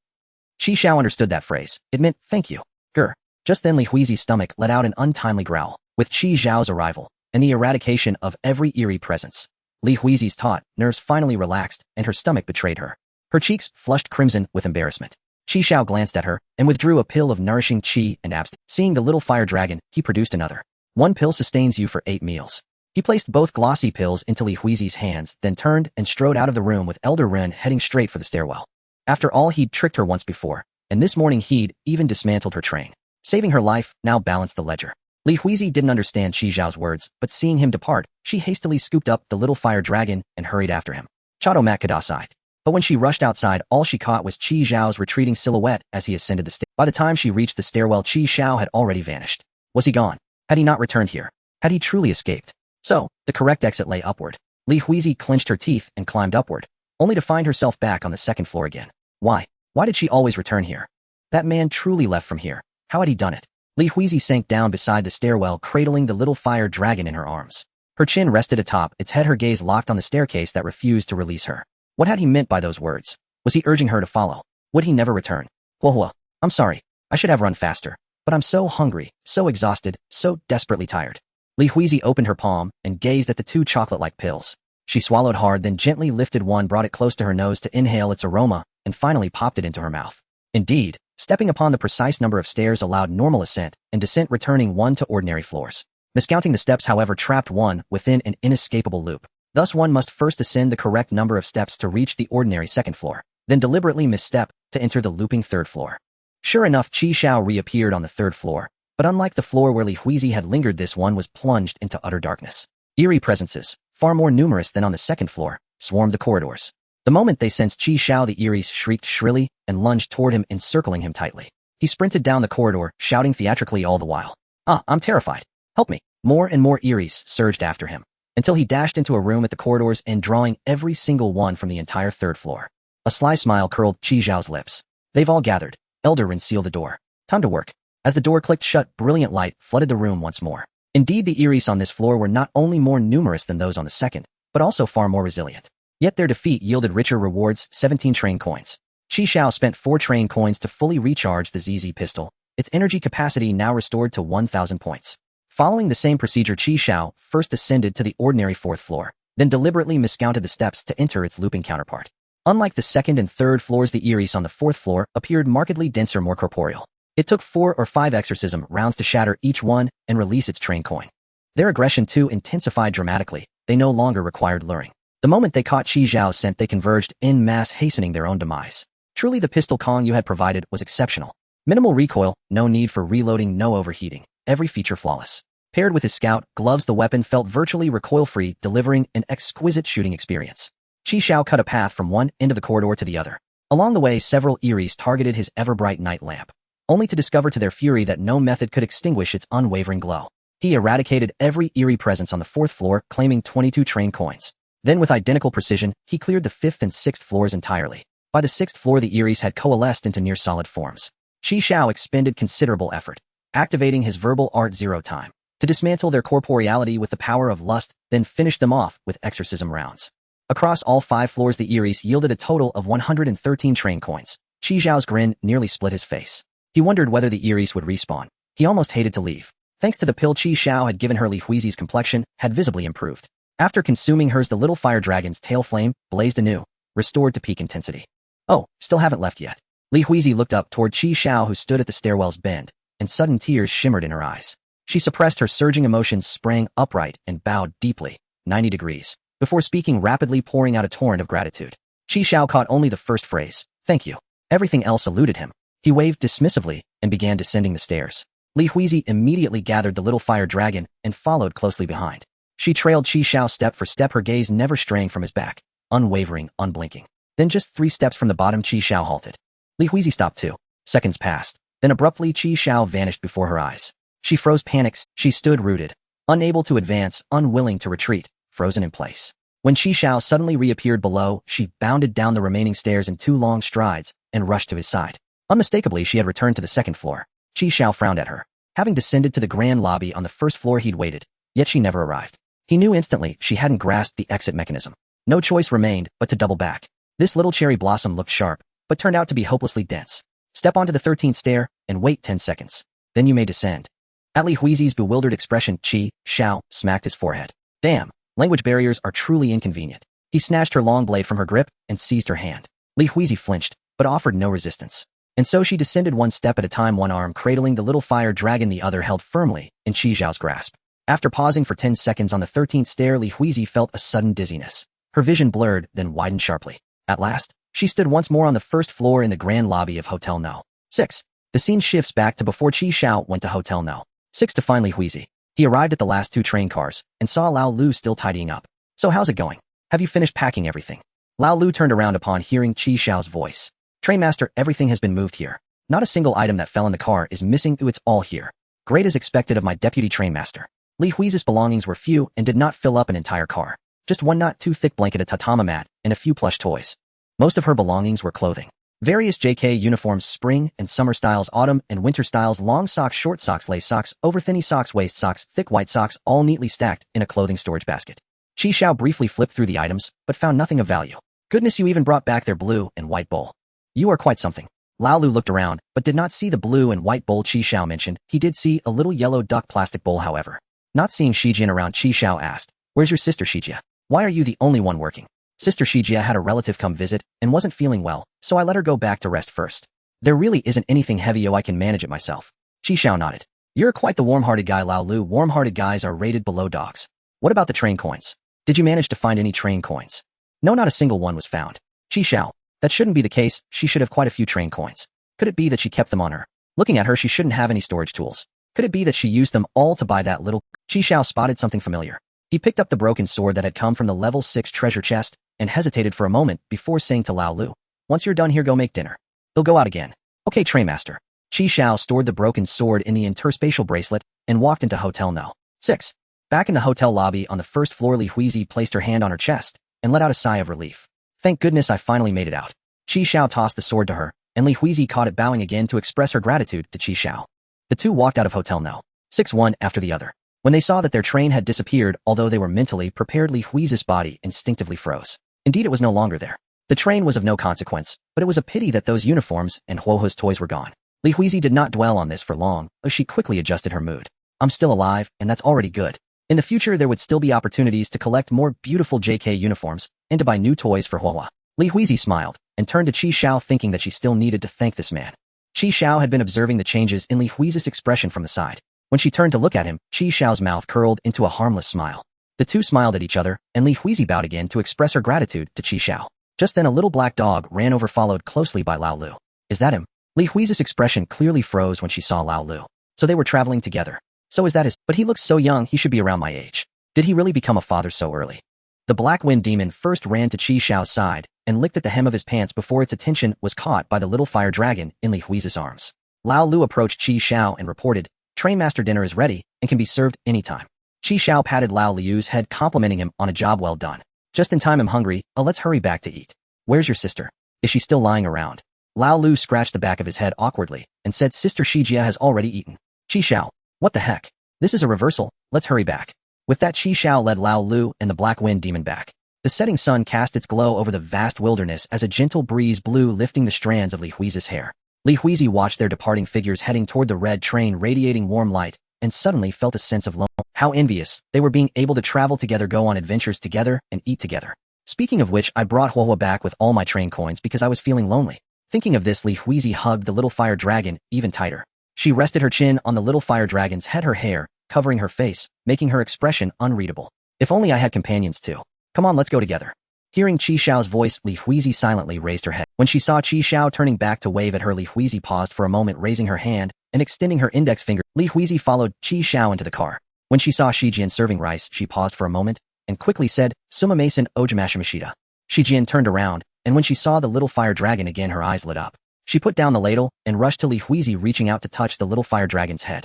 Speaker 1: Qi Xiao understood that phrase. It meant, "Thank you." Grr. Just then Li Huizi's stomach let out an untimely growl. With Qi Xiao's arrival, and the eradication of every eerie presence, Li Huizi's taut nerves finally relaxed, and her stomach betrayed her. Her cheeks flushed crimson with embarrassment. Qi Xiao glanced at her, and withdrew a pill of nourishing qi and abstinence. Seeing the little fire dragon, he produced another. One pill sustains you for 8 meals. He placed both glossy pills into Li Huizi's hands, then turned and strode out of the room with Elder Ren heading straight for the stairwell. After all, he'd tricked her once before, and this morning he'd even dismantled her train. Saving her life now balanced the ledger. Li Huizi didn't understand Qi Xiao's words, but seeing him depart, she hastily scooped up the little fire dragon and hurried after him. Chato mat kadasai. But when she rushed outside, all she caught was Qi Xiao's retreating silhouette as he ascended the stairs. By the time she reached the stairwell, Qi Xiao had already vanished. Was he gone? Had he not returned here? Had he truly escaped? So, the correct exit lay upward. Li Huizi clenched her teeth and climbed upward, only to find herself back on the second floor again. Why? Why did she always return here? That man truly left from here. How had he done it? Li Huizi sank down beside the stairwell, cradling the little fire dragon in her arms. Her chin rested atop its head, her gaze locked on the staircase that refused to release her. What had he meant by those words? Was he urging her to follow? Would he never return? Whoa, I'm sorry. I should have run faster. But I'm so hungry, so exhausted, so desperately tired. Li Huizi opened her palm and gazed at the 2 chocolate-like pills. She swallowed hard, then gently lifted one, brought it close to her nose to inhale its aroma, and finally popped it into her mouth. Indeed, stepping upon the precise number of stairs allowed normal ascent and descent, returning one to ordinary floors. Miscounting the steps, however, trapped one within an inescapable loop. Thus one must first ascend the correct number of steps to reach the ordinary second floor, then deliberately misstep to enter the looping third floor. Sure enough, Qi Xiao reappeared on the third floor, but unlike the floor where Li Huizi had lingered, this one was plunged into utter darkness. Eerie presences, far more numerous than on the second floor, swarmed the corridors. The moment they sensed Qi Xiao, the Eries shrieked shrilly and lunged toward him, encircling him tightly. He sprinted down the corridor, shouting theatrically all the while. I'm terrified. Help me. More and more Eries surged after him, until he dashed into a room at the corridor's end, drawing every single one from the entire third floor. A sly smile curled Qi Xiao's lips. They've all gathered. Elder Ren sealed the door. Time to work. As the door clicked shut, brilliant light flooded the room once more. Indeed, the Eries on this floor were not only more numerous than those on the second, but also far more resilient. Yet their defeat yielded richer rewards, 17 train coins. Qi Xiao spent 4 train coins to fully recharge the ZZ pistol, its energy capacity now restored to 1,000 points. Following the same procedure, Qi Xiao first ascended to the ordinary 4th floor, then deliberately miscounted the steps to enter its looping counterpart. Unlike the second and third floors, the Eries on the 4th floor appeared markedly denser, more corporeal. It took 4 or 5 exorcism rounds to shatter each one and release its train coin. Their aggression too intensified dramatically. They no longer required luring. The moment they caught Qi Xiao's scent, they converged en masse, hastening their own demise. Truly, the pistol Kong you had provided was exceptional. Minimal recoil, no need for reloading, no overheating. Every feature flawless. Paired with his scout gloves, the weapon felt virtually recoil-free, delivering an exquisite shooting experience. Xiao cut a path from one end of the corridor to the other. Along the way, several Eries targeted his ever-bright night lamp, only to discover to their fury that no method could extinguish its unwavering glow. He eradicated every Erie presence on the 4th floor, claiming 22 train coins. Then with identical precision, he cleared the 5th and 6th floors entirely. By the 6th floor, the Eries had coalesced into near-solid forms. Xiao expended considerable effort, activating his verbal art 0 time, to dismantle their corporeality with the power of lust, then finish them off with exorcism rounds. Across all 5 floors, the Eries yielded a total of 113 train coins. Xiao's grin nearly split his face. He wondered whether the Eries would respawn. He almost hated to leave. Thanks to the pill Xiao had given her, Li Huizi's complexion had visibly improved. After consuming hers, the little fire dragon's tail flame blazed anew, restored to peak intensity. Oh, still haven't left yet. Li Huizi looked up toward Xiao, who stood at the stairwell's bend, and sudden tears shimmered in her eyes. She suppressed her surging emotions, sprang upright, and bowed deeply, 90 degrees, before speaking rapidly, pouring out a torrent of gratitude. Xiao caught only the first phrase, "Thank you." Everything else eluded him. He waved dismissively and began descending the stairs. Li Huizi immediately gathered the little fire dragon and followed closely behind. She trailed Xiao step for step, her gaze never straying from his back, unwavering, unblinking. Then just 3 steps from the bottom, Xiao halted. Li Huizi stopped too. Seconds passed. Then abruptly, Xiao vanished before her eyes. She froze, panics. She stood rooted, unable to advance, unwilling to retreat, frozen in place. When Xiao suddenly reappeared below, she bounded down the remaining stairs in 2 long strides and rushed to his side. Unmistakably, she had returned to the 2nd floor. Xiao frowned at her. Having descended to the grand lobby on the 1st floor, he'd waited, yet she never arrived. He knew instantly she hadn't grasped the exit mechanism. No choice remained but to double back. This little cherry blossom looked sharp, but turned out to be hopelessly dense. Step onto the 13th stair and wait 10 seconds. Then you may descend. At Li Huizi's bewildered expression, Xiao smacked his forehead. Damn, language barriers are truly inconvenient. He snatched her long blade from her grip and seized her hand. Li Huizi flinched, but offered no resistance. And so she descended 1 step at a time, one arm cradling the little fire dragon, the other held firmly in Xiao's grasp. After pausing for 10 seconds on the 13th stair, Li Huizi felt a sudden dizziness. Her vision blurred, then widened sharply. At last, she stood once more on the 1st floor in the grand lobby of Hotel No. 6. The scene shifts back to before Xiao went to Hotel No. 6 to find Li Huizi. He arrived at the last 2 train cars and saw Lao Lu still tidying up. So how's it going? Have you finished packing everything? Lao Lu turned around upon hearing Xiao's voice. Trainmaster, everything has been moved here. Not a single item that fell in the car is missing. It's all here. Great as expected of my deputy trainmaster. Li Huizi's belongings were few and did not fill up an entire car. Just 1 not too thick blanket, a tatama mat, and a few plush toys. Most of her belongings were clothing. Various JK uniforms, spring and summer styles, autumn and winter styles, long socks, short socks, lace socks, over-thinny socks, waist socks, thick white socks, all neatly stacked in a clothing storage basket. Xiao briefly flipped through the items, but found nothing of value. Goodness, you even brought back their blue and white bowl. You are quite something. Lao Lu looked around, but did not see the blue and white bowl Xiao mentioned. He did see a little yellow duck plastic bowl, however. Not seeing Shijin around, Xiao asked, "Where's your sister Shijia? Why are you the only one working?" Sister Shijia had a relative come visit and wasn't feeling well, so I let her go back to rest first. There really isn't anything heavy, I can manage it myself. Xiao nodded. You're quite the warm-hearted guy, Lao Lu. Warm-hearted guys are rated below dogs. What about the train coins? Did you manage to find any train coins? No, not a single one was found. Xiao. That shouldn't be the case. She should have quite a few train coins. Could it be that she kept them on her? Looking at her, she shouldn't have any storage tools. Could it be that she used them all to buy that little... Xiao spotted something familiar. He picked up the broken sword that had come from the level 6 treasure chest and hesitated for a moment before saying to Lao Lu, "Once you're done here, go make dinner. They'll go out again." "Okay, Trainmaster." Xiao stored the broken sword in the interspatial bracelet and walked into Hotel No. 6. Back in the hotel lobby on the 1st floor, Li Huizi placed her hand on her chest and let out a sigh of relief. Thank goodness I finally made it out. Xiao tossed the sword to her, and Li Huizi caught it, bowing again to express her gratitude to Xiao. The two walked out of Hotel No. 6 one after the other. When they saw that their train had disappeared, although they were mentally prepared, Li Huizi's body instinctively froze. Indeed, it was no longer there. The train was of no consequence, but it was a pity that those uniforms and Huohuo's toys were gone. Li Huizi did not dwell on this for long, as she quickly adjusted her mood. I'm still alive, and that's already good. In the future, there would still be opportunities to collect more beautiful JK uniforms and to buy new toys for Huohuo. Li Huizi smiled and turned to Xiao, thinking that she still needed to thank this man. Xiao had been observing the changes in Li Huizi's expression from the side. When she turned to look at him, Xiao's mouth curled into a harmless smile. The two smiled at each other, and Li Huizi bowed again to express her gratitude to Xiao. Just then a little black dog ran over, followed closely by Lao Lu. Is that him? Li Huizi's expression clearly froze when she saw Lao Lu. So they were traveling together. So is that his, but he looks so young, he should be around my age. Did he really become a father so early? The Black Wind Demon first ran to Qi Xiao's side and licked at the hem of his pants before its attention was caught by the little fire dragon in Li Huizi's arms. Lao Lu approached Qi Xiao and reported, Trainmaster dinner is ready and can be served anytime. Qi Xiao patted Lao Liu's head, complimenting him on a job well done. Just in time, I'm hungry, let's hurry back to eat. Where's your sister? Is she still lying around? Lao Lu scratched the back of his head awkwardly and said Sister Shijia has already eaten. Qi Xiao, what the heck? This is a reversal, let's hurry back. With that, Qi Xiao led Lao Lu and the Black Wind Demon back. The setting sun cast its glow over the vast wilderness as a gentle breeze blew, lifting the strands of Li Huizi's hair. Li Huizi watched their departing figures heading toward the red train, radiating warm light, and suddenly felt a sense of loneliness. How envious they were, being able to travel together, go on adventures together, and eat together. Speaking of which, I brought Huohuo back with all my train coins because I was feeling lonely. Thinking of this, Li Huizi hugged the little fire dragon even tighter. She rested her chin on the little fire dragon's head, her hair covering her face, making her expression unreadable. If only I had companions too. Come on, let's go together. Hearing Qi Xiao's voice, Li Huizi silently raised her head. When she saw Qi Xiao turning back to wave at her, Li Huizi paused for a moment, raising her hand and extending her index finger. Li Huizi followed Qi Xiao into the car. When she saw Shi Jian serving rice, she paused for a moment and quickly said, Suma Mason Ojimashimashita. Shi Jian turned around, and when she saw the little fire dragon again, her eyes lit up. She put down the ladle and rushed to Li Huizi, reaching out to touch the little fire dragon's head.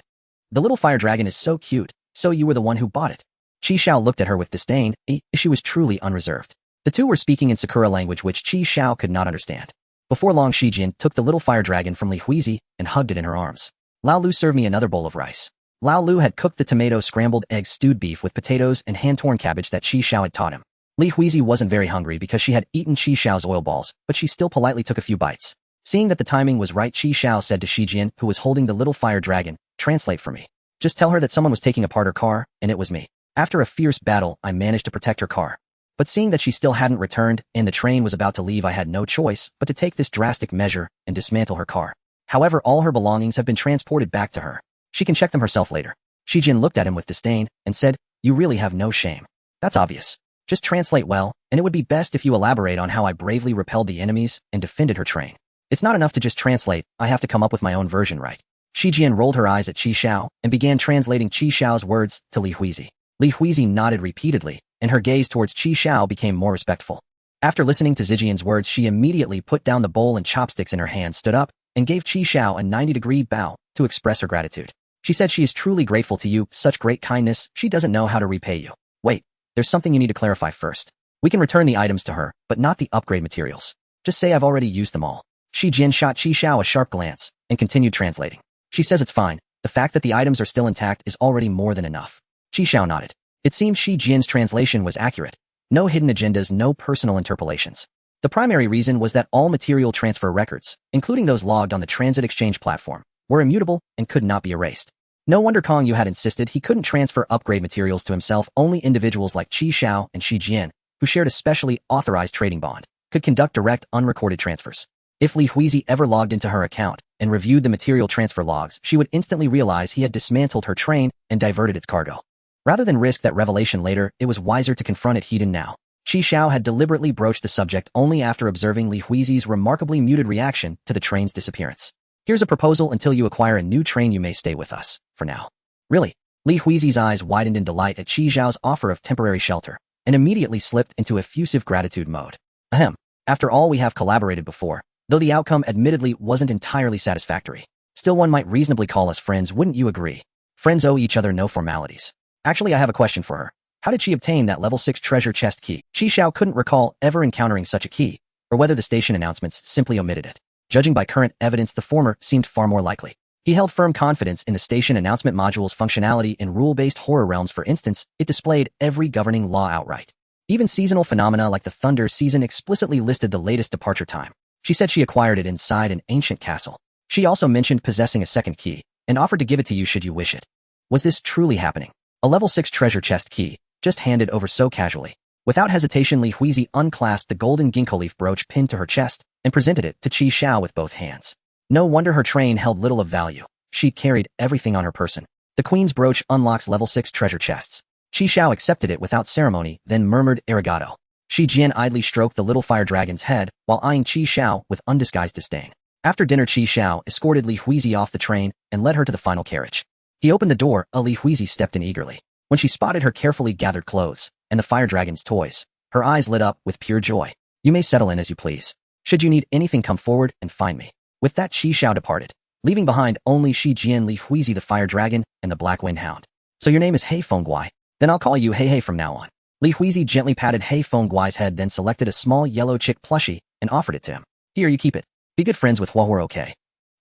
Speaker 1: The little fire dragon is so cute, so you were the one who bought it. Qi Xiao looked at her with disdain. She was truly unreserved. The two were speaking in Sakura language which Qi Xiao could not understand. Before long, Shi Jian took the little fire dragon from Li Huizi and hugged it in her arms. Lao Lu, served me another bowl of rice. Lao Lu had cooked the tomato scrambled eggs stewed beef with potatoes and hand-torn cabbage that Qi Xiao had taught him. Li Huizi wasn't very hungry because she had eaten Qi Xiao's oil balls, but she still politely took a few bites. Seeing that the timing was right, Qi Xiao said to Shi Jian, who was holding the little fire dragon, translate for me. Just tell her that someone was taking apart her car, and it was me. After a fierce battle, I managed to protect her car. But seeing that she still hadn't returned and the train was about to leave, I had no choice but to take this drastic measure and dismantle her car. However, all her belongings have been transported back to her. She can check them herself later. Shi Jian looked at him with disdain and said, you really have no shame. That's obvious. Just translate well, and it would be best if you elaborate on how I bravely repelled the enemies and defended her train. It's not enough to just translate, I have to come up with my own version, right? Shi Jian rolled her eyes at Qi Xiao and began translating Qi Xiao's words to Li Huizi. Li Huizi nodded repeatedly, and her gaze towards Qi Xiao became more respectful. After listening to Zijian's words, she immediately put down the bowl and chopsticks in her hand, stood up, and gave Qi Xiao a 90-degree bow to express her gratitude. She said she is truly grateful to you, such great kindness, she doesn't know how to repay you. Wait, there's something you need to clarify first. We can return the items to her, but not the upgrade materials. Just say I've already used them all. Shi Jian shot Qi Xiao a sharp glance and continued translating. She says it's fine. The fact that the items are still intact is already more than enough. Qi Xiao nodded. It seemed Shi Jian's translation was accurate. No hidden agendas, no personal interpolations. The primary reason was that all material transfer records, including those logged on the transit exchange platform, were immutable and could not be erased. No wonder Kong Yu had insisted he couldn't transfer upgrade materials to himself. Only individuals like Qi Xiao and Shi Jian, who shared a specially authorized trading bond, could conduct direct, unrecorded transfers. If Li Huizi ever logged into her account and reviewed the material transfer logs, she would instantly realize he had dismantled her train and diverted its cargo. Rather than risk that revelation later, it was wiser to confront it head on now. Qi Xiao had deliberately broached the subject only after observing Li Huizi's remarkably muted reaction to the train's disappearance. Here's a proposal: until you acquire a new train, you may stay with us, for now. Really? Li Huizi's eyes widened in delight at Qi Xiao's offer of temporary shelter, and immediately slipped into effusive gratitude mode. Ahem. After all, we have collaborated before, though the outcome admittedly wasn't entirely satisfactory. Still, one might reasonably call us friends, wouldn't you agree? Friends owe each other no formalities. Actually, I have a question for her. How did she obtain that level 6 treasure chest key? Qi Xiao couldn't recall ever encountering such a key, or whether the station announcements simply omitted it. Judging by current evidence, the former seemed far more likely. He held firm confidence in the station announcement module's functionality in rule-based horror realms. For instance, it displayed every governing law outright. Even seasonal phenomena like the thunder season explicitly listed the latest departure time. She said she acquired it inside an ancient castle. She also mentioned possessing a second key, and offered to give it to you should you wish it. Was this truly happening? A level 6 treasure chest key, just handed over so casually. Without hesitation, Li Huizi unclasped the golden ginkgo leaf brooch pinned to her chest and presented it to Qi Xiao with both hands. No wonder her train held little of value. She carried everything on her person. The queen's brooch unlocks level 6 treasure chests. Qi Xiao accepted it without ceremony, then murmured arigato. Shi Jian idly stroked the little fire dragon's head while eyeing Qi Xiao with undisguised disdain. After dinner, Qi Xiao escorted Li Huizi off the train and led her to the final carriage. He opened the door. Li Huizi stepped in eagerly. When she spotted her carefully gathered clothes and the fire dragon's toys, her eyes lit up with pure joy. You may settle in as you please. Should you need anything, come forward and find me. With that, Xiao departed, leaving behind only Shi Jian, Li Huizi the fire dragon, and the Black Wind Hound. So your name is Hei Fengguai? Then I'll call you Hei Hei from now on. Li Huizi gently patted Hei Fengguai's head, then selected a small yellow chick plushie and offered it to him. Here, you keep it. Be good friends with Huahua, okay?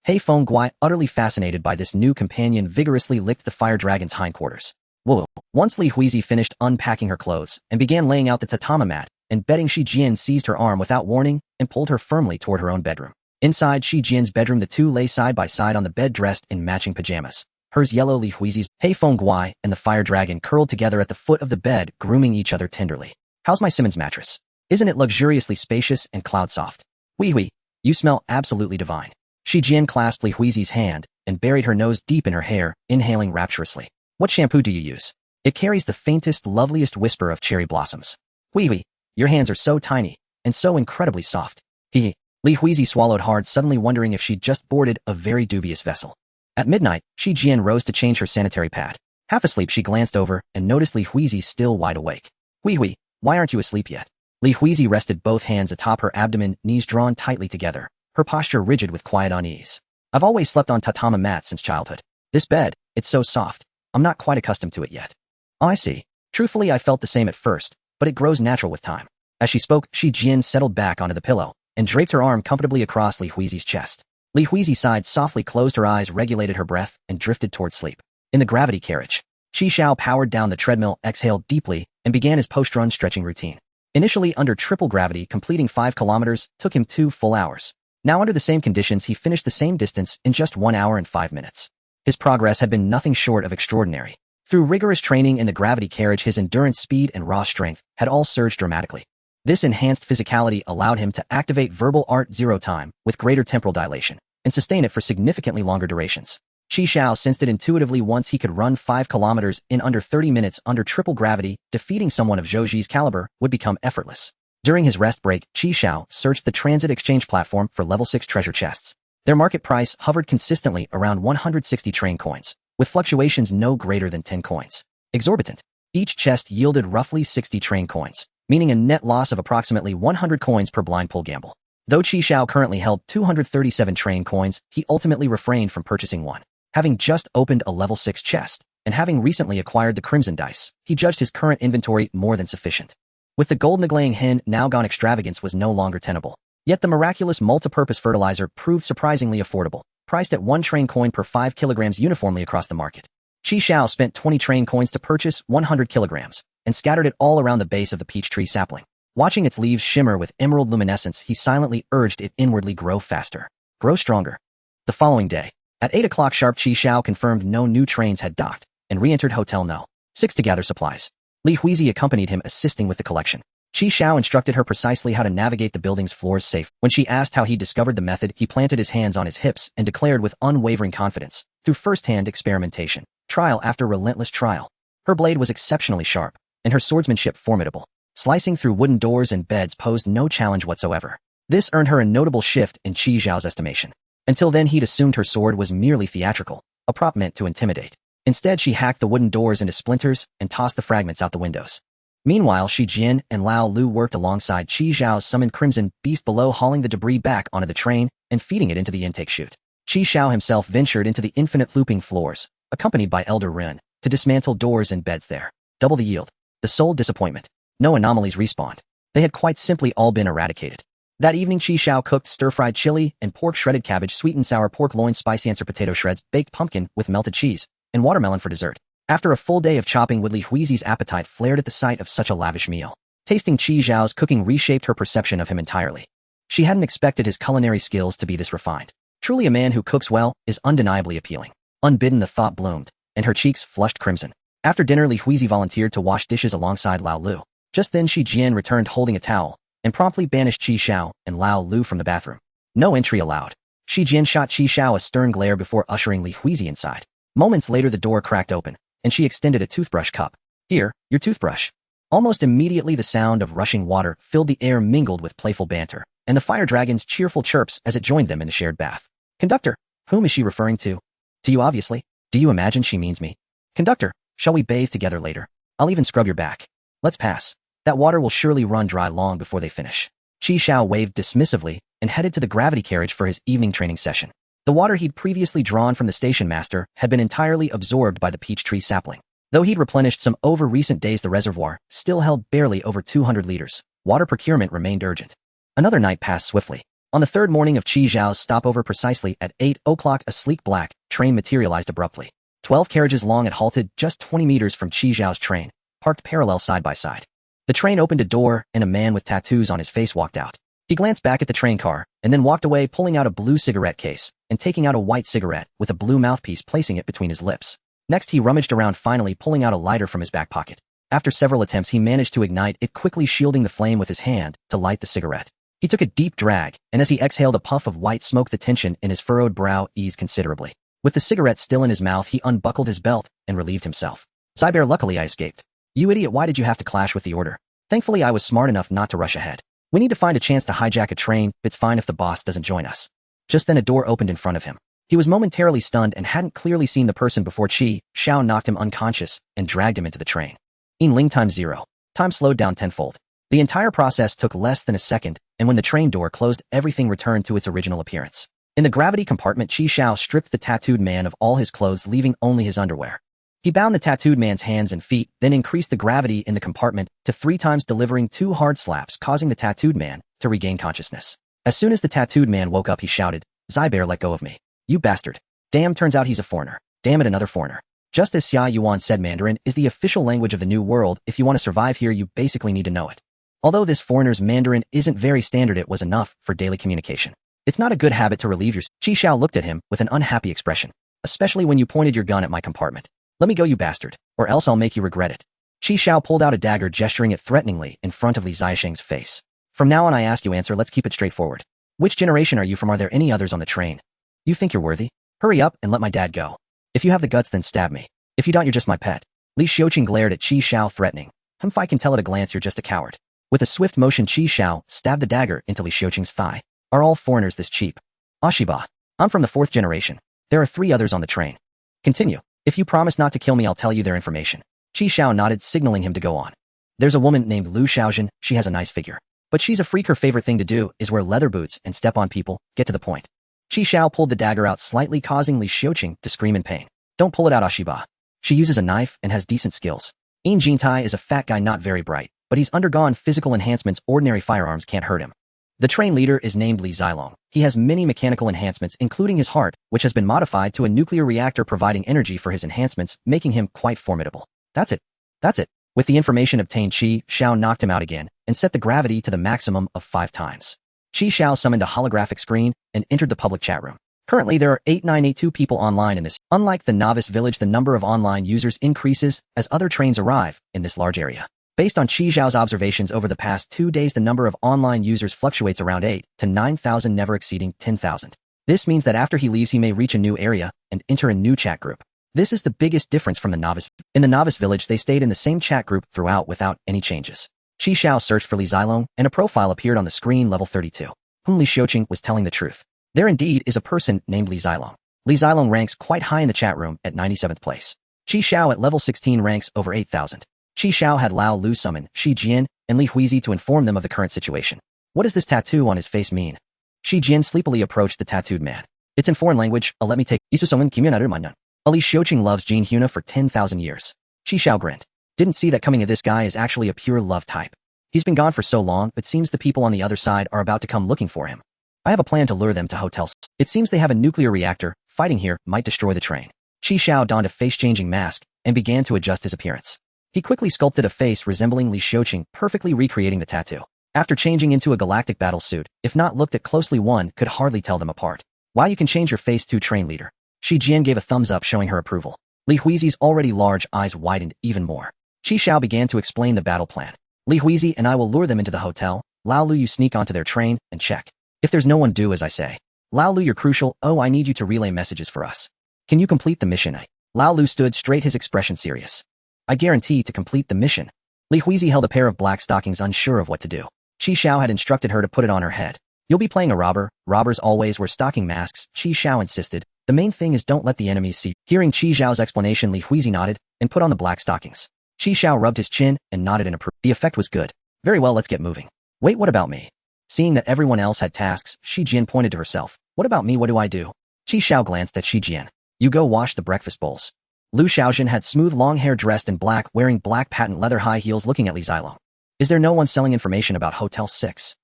Speaker 1: Hei Fengguai, utterly fascinated by this new companion, vigorously licked the fire dragon's hindquarters. Whoa. Once Li Huizi finished unpacking her clothes and began laying out the tatama mat, and betting, Shi Jian seized her arm without warning and pulled her firmly toward her own bedroom. Inside Shi Jian's bedroom, the two lay side by side on the bed, dressed in matching pajamas. Hers yellow, Li Huizi's. Hei Fengguai and the fire dragon curled together at the foot of the bed, grooming each other tenderly. How's my Simmons mattress? Isn't it luxuriously spacious and cloud soft? Wee, you smell absolutely divine. Shi Jian clasped Li Huizi's hand and buried her nose deep in her hair, inhaling rapturously. What shampoo do you use? It carries the faintest, loveliest whisper of cherry blossoms. Wee, your hands are so tiny and so incredibly soft. Li Huizi swallowed hard, suddenly wondering if she'd just boarded a very dubious vessel. At midnight, Shi Jian rose to change her sanitary pad. Half asleep, she glanced over and noticed Li Huizi still wide awake. Wee, why aren't you asleep yet? Li Huizi rested both hands atop her abdomen, knees drawn tightly together, her posture rigid with quiet unease. I've always slept on tatama mats since childhood. This bed, it's so soft. I'm not quite accustomed to it yet. Oh, I see. Truthfully, I felt the same at first, but it grows natural with time. As she spoke, Shi Jian settled back onto the pillow and draped her arm comfortably across Li Huizi's chest. Li Huizi sighed softly, closed her eyes, regulated her breath, and drifted toward sleep. In the gravity carriage, Xiao powered down the treadmill, exhaled deeply, and began his post-run stretching routine. Initially under triple gravity, completing 5 kilometers took him 2 full hours. Now under the same conditions, he finished the same distance in just 1 hour and 5 minutes. His progress had been nothing short of extraordinary. Through rigorous training in the gravity carriage, his endurance, speed, and raw strength had all surged dramatically. This enhanced physicality allowed him to activate verbal art 0 time with greater temporal dilation and sustain it for significantly longer durations. Xiao sensed it intuitively. Once he could run 5 kilometers in under 30 minutes under triple gravity, defeating someone of Zhou Ji's caliber would become effortless. During his rest break, Xiao searched the transit exchange platform for level 6 treasure chests. Their market price hovered consistently around 160 train coins, with fluctuations no greater than 10 coins. Exorbitant. Each chest yielded roughly 60 train coins, meaning a net loss of approximately 100 coins per blind pull gamble. Though Xiao currently held 237 train coins, he ultimately refrained from purchasing one. Having just opened a level 6 chest, and having recently acquired the Crimson Dice, he judged his current inventory more than sufficient. With the gold neglecting hen now gone, extravagance was no longer tenable. Yet the miraculous multi-purpose fertilizer proved surprisingly affordable, priced at 1 train coin per 5 kilograms uniformly across the market. Xiao spent 20 train coins to purchase 100 kilograms, and scattered it all around the base of the peach tree sapling. Watching its leaves shimmer with emerald luminescence, he silently urged it inwardly, grow faster, grow stronger. The following day, at 8 o'clock sharp, Xiao confirmed no new trains had docked, and re-entered Hotel No. 6 to gather supplies. Li Huizi accompanied him, assisting with the collection. Xiao instructed her precisely how to navigate the building's floors safe. When she asked how he discovered the method, he planted his hands on his hips and declared with unwavering confidence, through first-hand experimentation, trial after relentless trial. Her blade was exceptionally sharp, and her swordsmanship formidable. Slicing through wooden doors and beds posed no challenge whatsoever. This earned her a notable shift in Xiao's estimation. Until then, he'd assumed her sword was merely theatrical, a prop meant to intimidate. Instead, she hacked the wooden doors into splinters and tossed the fragments out the windows. Meanwhile, Shi Jian and Lao Lu worked alongside Xiao's summoned Crimson Beast below, hauling the debris back onto the train and feeding it into the intake chute. Xiao himself ventured into the infinite looping floors, accompanied by Elder Ren, to dismantle doors and beds there. Double the yield. The sole disappointment. No anomalies respawned. They had quite simply all been eradicated. That evening, Xiao cooked stir-fried chili and pork, shredded cabbage, sweet and sour pork loin, spicy answer potato shreds, baked pumpkin with melted cheese, and watermelon for dessert. After a full day of chopping wood, Li Huizi's appetite flared at the sight of such a lavish meal. Tasting Xiao's cooking reshaped her perception of him entirely. She hadn't expected his culinary skills to be this refined. Truly, a man who cooks well is undeniably appealing. Unbidden, the thought bloomed, and her cheeks flushed crimson. After dinner, Li Huizi volunteered to wash dishes alongside Lao Lu. Just then, Shi Jian returned holding a towel, and promptly banished Xiao and Lao Lu from the bathroom. No entry allowed. Shi Jian shot Xiao a stern glare before ushering Li Huizi inside. Moments later, the door cracked open, and she extended a toothbrush cup. Here, your toothbrush. Almost immediately, the sound of rushing water filled the air, mingled with playful banter, and the fire dragon's cheerful chirps as it joined them in the shared bath. Conductor, whom is she referring to? To you, obviously. Do you imagine she means me? Conductor, shall we bathe together later? I'll even scrub your back. Let's pass. That water will surely run dry long before they finish. Xiao waved dismissively and headed to the gravity carriage for his evening training session. The water he'd previously drawn from the station master had been entirely absorbed by the peach tree sapling. Though he'd replenished some over recent days, the reservoir still held barely over 200 liters. Water procurement remained urgent. Another night passed swiftly. On the third morning of Xiao's stopover, precisely at 8 o'clock, a sleek black train materialized abruptly. 12 carriages long, it halted just 20 meters from Xiao's train, parked parallel side by side. The train opened a door, and a man with tattoos on his face walked out. He glanced back at the train car, and then walked away, pulling out a blue cigarette case, and taking out a white cigarette with a blue mouthpiece, placing it between his lips. Next he rummaged around, finally pulling out a lighter from his back pocket. After several attempts he managed to ignite it, quickly shielding the flame with his hand to light the cigarette. He took a deep drag, and as he exhaled a puff of white smoke, the tension in his furrowed brow eased considerably. With the cigarette still in his mouth, he unbuckled his belt and relieved himself. Zybear, luckily I escaped. You idiot, why did you have to clash with the order? Thankfully I was smart enough not to rush ahead. We need to find a chance to hijack a train. It's fine if the boss doesn't join us. Just then a door opened in front of him. He was momentarily stunned and hadn't clearly seen the person before. Xiao knocked him unconscious and dragged him into the train. Ling time 0. Time slowed down tenfold. The entire process took less than a second, and when the train door closed, everything returned to its original appearance. In the gravity compartment, Xiao stripped the tattooed man of all his clothes, leaving only his underwear. He bound the tattooed man's hands and feet, then increased the gravity in the compartment to 3 times, delivering 2 hard slaps, causing the tattooed man to regain consciousness. As soon as the tattooed man woke up, he shouted, "Zybear, let go of me. You bastard. Damn, turns out he's a foreigner. Damn it, another foreigner." Just as Xia Yuan said, Mandarin is the official language of the New World. If you want to survive here, you basically need to know it. Although this foreigner's Mandarin isn't very standard, it was enough for daily communication. It's not a good habit to relieve your... Xiao looked at him with an unhappy expression. Especially when you pointed your gun at my compartment. Let me go, you bastard, or else I'll make you regret it. Xiao pulled out a dagger, gesturing it threateningly in front of Li Zisheng's face. From now on I ask you answer, let's keep it straightforward. Which generation are you from? Are there any others on the train? You think you're worthy? Hurry up and let my dad go. If you have the guts, then stab me. If you don't, you're just my pet. Li Xiaoqing glared at Xiao, threatening. If I can tell at a glance you're just a coward. With a swift motion, Xiao stabbed the dagger into Li Xiaoqing's thigh. Are all foreigners this cheap? Ashiba. I'm from the 4th generation. There are 3 others on the train. Continue. If you promise not to kill me, I'll tell you their information. Xiao nodded, signaling him to go on. There's a woman named Lu Xiaojin. She has a nice figure. But she's a freak. Her favorite thing to do is wear leather boots and step on people. Get to the point. Xiao pulled the dagger out slightly, causing Li Xiaoqing to scream in pain. Don't pull it out, Ashiba. She uses a knife and has decent skills. Yin Jintai is a fat guy, not very bright, but he's undergone physical enhancements. Ordinary firearms can't hurt him. The train leader is named Li Zilong. He has many mechanical enhancements, including his heart, which has been modified to a nuclear reactor, providing energy for his enhancements, making him quite formidable. That's it. That's it. With the information obtained, Xiao knocked him out again and set the gravity to the maximum of 5 times. Xiao summoned a holographic screen and entered the public chat room. Currently there are 8982 people online in this. Unlike the novice village, the number of online users increases as other trains arrive in this large area. Based on Xiao's observations over the past 2 days, the number of online users fluctuates around 8 to 9,000, never exceeding 10,000. This means that after he leaves, he may reach a new area and enter a new chat group. This is the biggest difference from the novice. In the novice village, they stayed in the same chat group throughout without any changes. Xiao searched for Li Zilong, and a profile appeared on the screen, level 32. Li Xiaoqing was telling the truth. There indeed is a person named Li Zilong. Li Zilong ranks quite high in the chat room at 97th place. Xiao at level 16 ranks over 8,000. Xiao had Lao Lu summon Shi Jian and Li Huizi to inform them of the current situation. What does this tattoo on his face mean? Shi Jian sleepily approached the tattooed man. It's in foreign language. Let me take Isusongan Kimyonaru Manyan. Li Xiaoqing loves Jin Huna for 10,000 years. Xiao grinned. Didn't see that coming. This guy is actually a pure love type. He's been gone for so long, it seems the people on the other side are about to come looking for him. I have a plan to lure them to hotels. It seems they have a nuclear reactor. Fighting here might destroy the train. Xiao donned a face-changing mask and began to adjust his appearance. He quickly sculpted a face resembling Li Xiaoqing, perfectly recreating the tattoo. After changing into a galactic battle suit, if not looked at closely, one could hardly tell them apart. Wow, you can change your face too, train leader. Shi Jian gave a thumbs up, showing her approval. Li Huizi's already large eyes widened even more. Xiao began to explain the battle plan. Li Huizi and I will lure them into the hotel. Lao Lu, you sneak onto their train and check. If there's no one, do as I say. Lao Lu, you're crucial. Oh, I need you to relay messages for us. Can you complete the mission? Lao Lu stood straight, his expression serious. I guarantee to complete the mission. Li Huizi held a pair of black stockings, unsure of what to do. Xiao had instructed her to put it on her head. You'll be playing a robber. Robbers always wear stocking masks, Xiao insisted, The main thing is don't let the enemies see. Hearing Qi Xiao's explanation, Li Huizi nodded and put on the black stockings. Qi Xiao rubbed his chin and nodded in approval. The effect was good. Very well, let's get moving. Wait, what about me? Seeing that everyone else had tasks, Shi Jian pointed to herself. What about me, what do I do? Qi Xiao glanced at Shi Jian. You go wash the breakfast bowls. Lu Xiaojun had smooth long hair dressed in black, wearing black patent leather high heels looking at Li Zilong. Is there no one selling information about Hotel 6?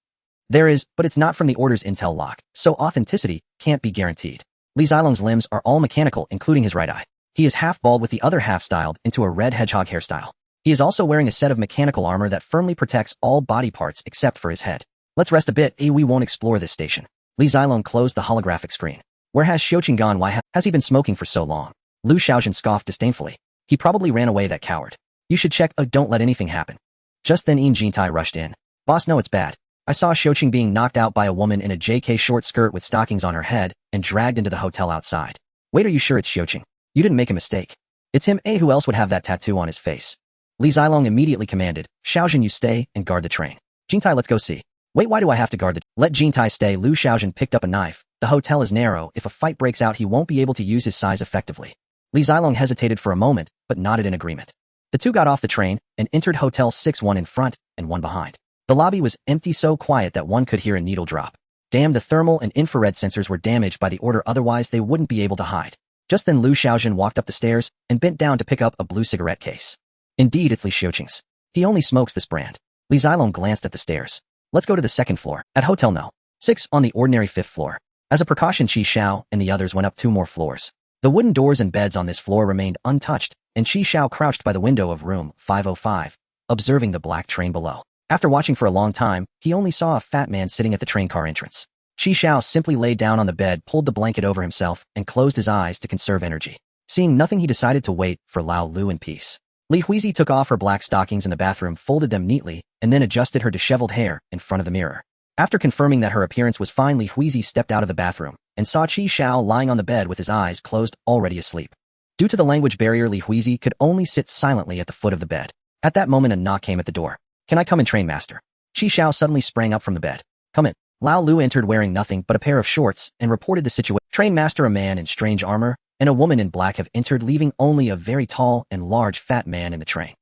Speaker 1: There is, but it's not from the order's intel lock, so authenticity can't be guaranteed. Li Zilong's limbs are all mechanical, including his right eye. He is half bald with the other half styled into a red hedgehog hairstyle. He is also wearing a set of mechanical armor that firmly protects all body parts except for his head. Let's rest a bit, we won't explore this station. Li Zilong closed the holographic screen. Where has Xiaoqing gone? Why has he been smoking for so long? Lu Xiaojun scoffed disdainfully. He probably ran away, that coward. You should check, don't let anything happen. Just then Yin Jintai rushed in. Boss, no, it's bad. I saw Xiaoqing being knocked out by a woman in a JK short skirt with stockings on her head and dragged into the hotel outside. Wait, are you sure it's Xiaoqing? You didn't make a mistake. It's him, who else would have that tattoo on his face? Li Zilong immediately commanded, Xiaojun, you stay and guard the train. Jintai, let's go see. Wait, why do I have to guard the— Let Jintai stay. Lu Xiaojun picked up a knife. The hotel is narrow. If a fight breaks out, he won't be able to use his size effectively. Li Zilong hesitated for a moment, but nodded in agreement. The two got off the train and entered Hotel 6, one in front and one behind. The lobby was empty, so quiet that one could hear a needle drop. Damn, the thermal and infrared sensors were damaged by the order, otherwise they wouldn't be able to hide. Just then Lu Xiaojun walked up the stairs and bent down to pick up a blue cigarette case. Indeed, it's Li Xiaoqing's. He only smokes this brand. Li Zilong glanced at the stairs. Let's go to the second floor, at Hotel No. 6 on the ordinary 5th floor. As a precaution, Qi Xiao and the others went up 2 more floors. The wooden doors and beds on this floor remained untouched, and Qi Xiao crouched by the window of room 505, observing the black train below. After watching for a long time, he only saw a fat man sitting at the train car entrance. Qi Xiao simply lay down on the bed, pulled the blanket over himself, and closed his eyes to conserve energy. Seeing nothing, he decided to wait for Lao Lu in peace. Li Huizi took off her black stockings in the bathroom, folded them neatly, and then adjusted her disheveled hair in front of the mirror. After confirming that her appearance was fine, Li Huizi stepped out of the bathroom and saw Qi Xiao lying on the bed with his eyes closed, already asleep. Due to the language barrier, Li Huizi could only sit silently at the foot of the bed. At that moment, a knock came at the door. Can I come in, train master? Qi Xiao suddenly sprang up from the bed. Come in. Lao Lu entered wearing nothing but a pair of shorts and reported the situation. Train master, a man in strange armor, and a woman in black have entered, leaving only a very tall and large fat man in the train.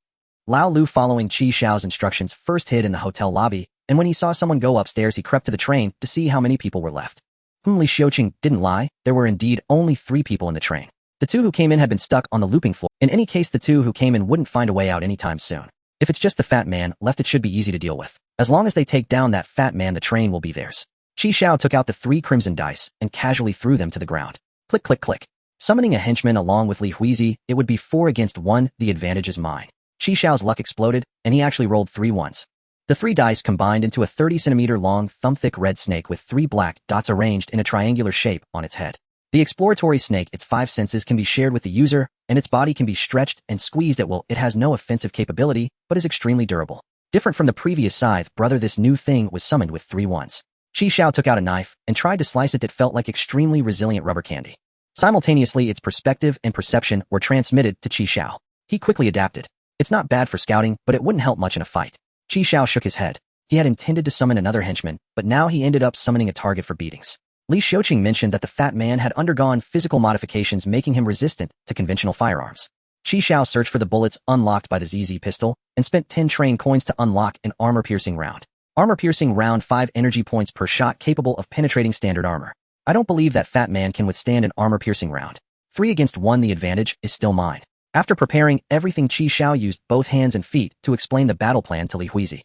Speaker 1: Lao Lu, following Qi Xiao's instructions, first hid in the hotel lobby, and when he saw someone go upstairs, he crept to the train to see how many people were left. Li Xiaoqing didn't lie. There were indeed only 3 people in the train. The 2 who came in had been stuck on the looping floor. In any case, the 2 who came in wouldn't find a way out anytime soon. If it's just the fat man left, it should be easy to deal with. As long as they take down that fat man, the train will be theirs. Qi Xiao took out the 3 crimson dice and casually threw them to the ground. Click, click, click. Summoning a henchman along with Li Huizi, it would be 4 against 1. The advantage is mine. Qi Xiao's luck exploded, and he actually rolled 3 ones. The 3 dice combined into a 30-centimeter long, thumb-thick red snake with 3 black dots arranged in a triangular shape on its head. The exploratory snake, its 5 senses can be shared with the user, and its body can be stretched and squeezed at will. It has no offensive capability, but is extremely durable. Different from the previous scythe brother, this new thing was summoned with 3 ones. Qi Xiao took out a knife and tried to slice it. That felt like extremely resilient rubber candy. Simultaneously, its perspective and perception were transmitted to Qi Xiao. He quickly adapted. It's not bad for scouting, but it wouldn't help much in a fight. Qi Xiao shook his head. He had intended to summon another henchman, but now he ended up summoning a target for beatings. Li Xiaoqing mentioned that the fat man had undergone physical modifications, making him resistant to conventional firearms. Qi Xiao searched for the bullets unlocked by the ZZ pistol and spent 10 train coins to unlock an armor-piercing round. Armor-piercing round, 5 energy points per shot, capable of penetrating standard armor. I don't believe that fat man can withstand an armor-piercing round. 3 against 1, the advantage is still mine. After preparing everything, Qi Xiao used both hands and feet to explain the battle plan to Li Huizi.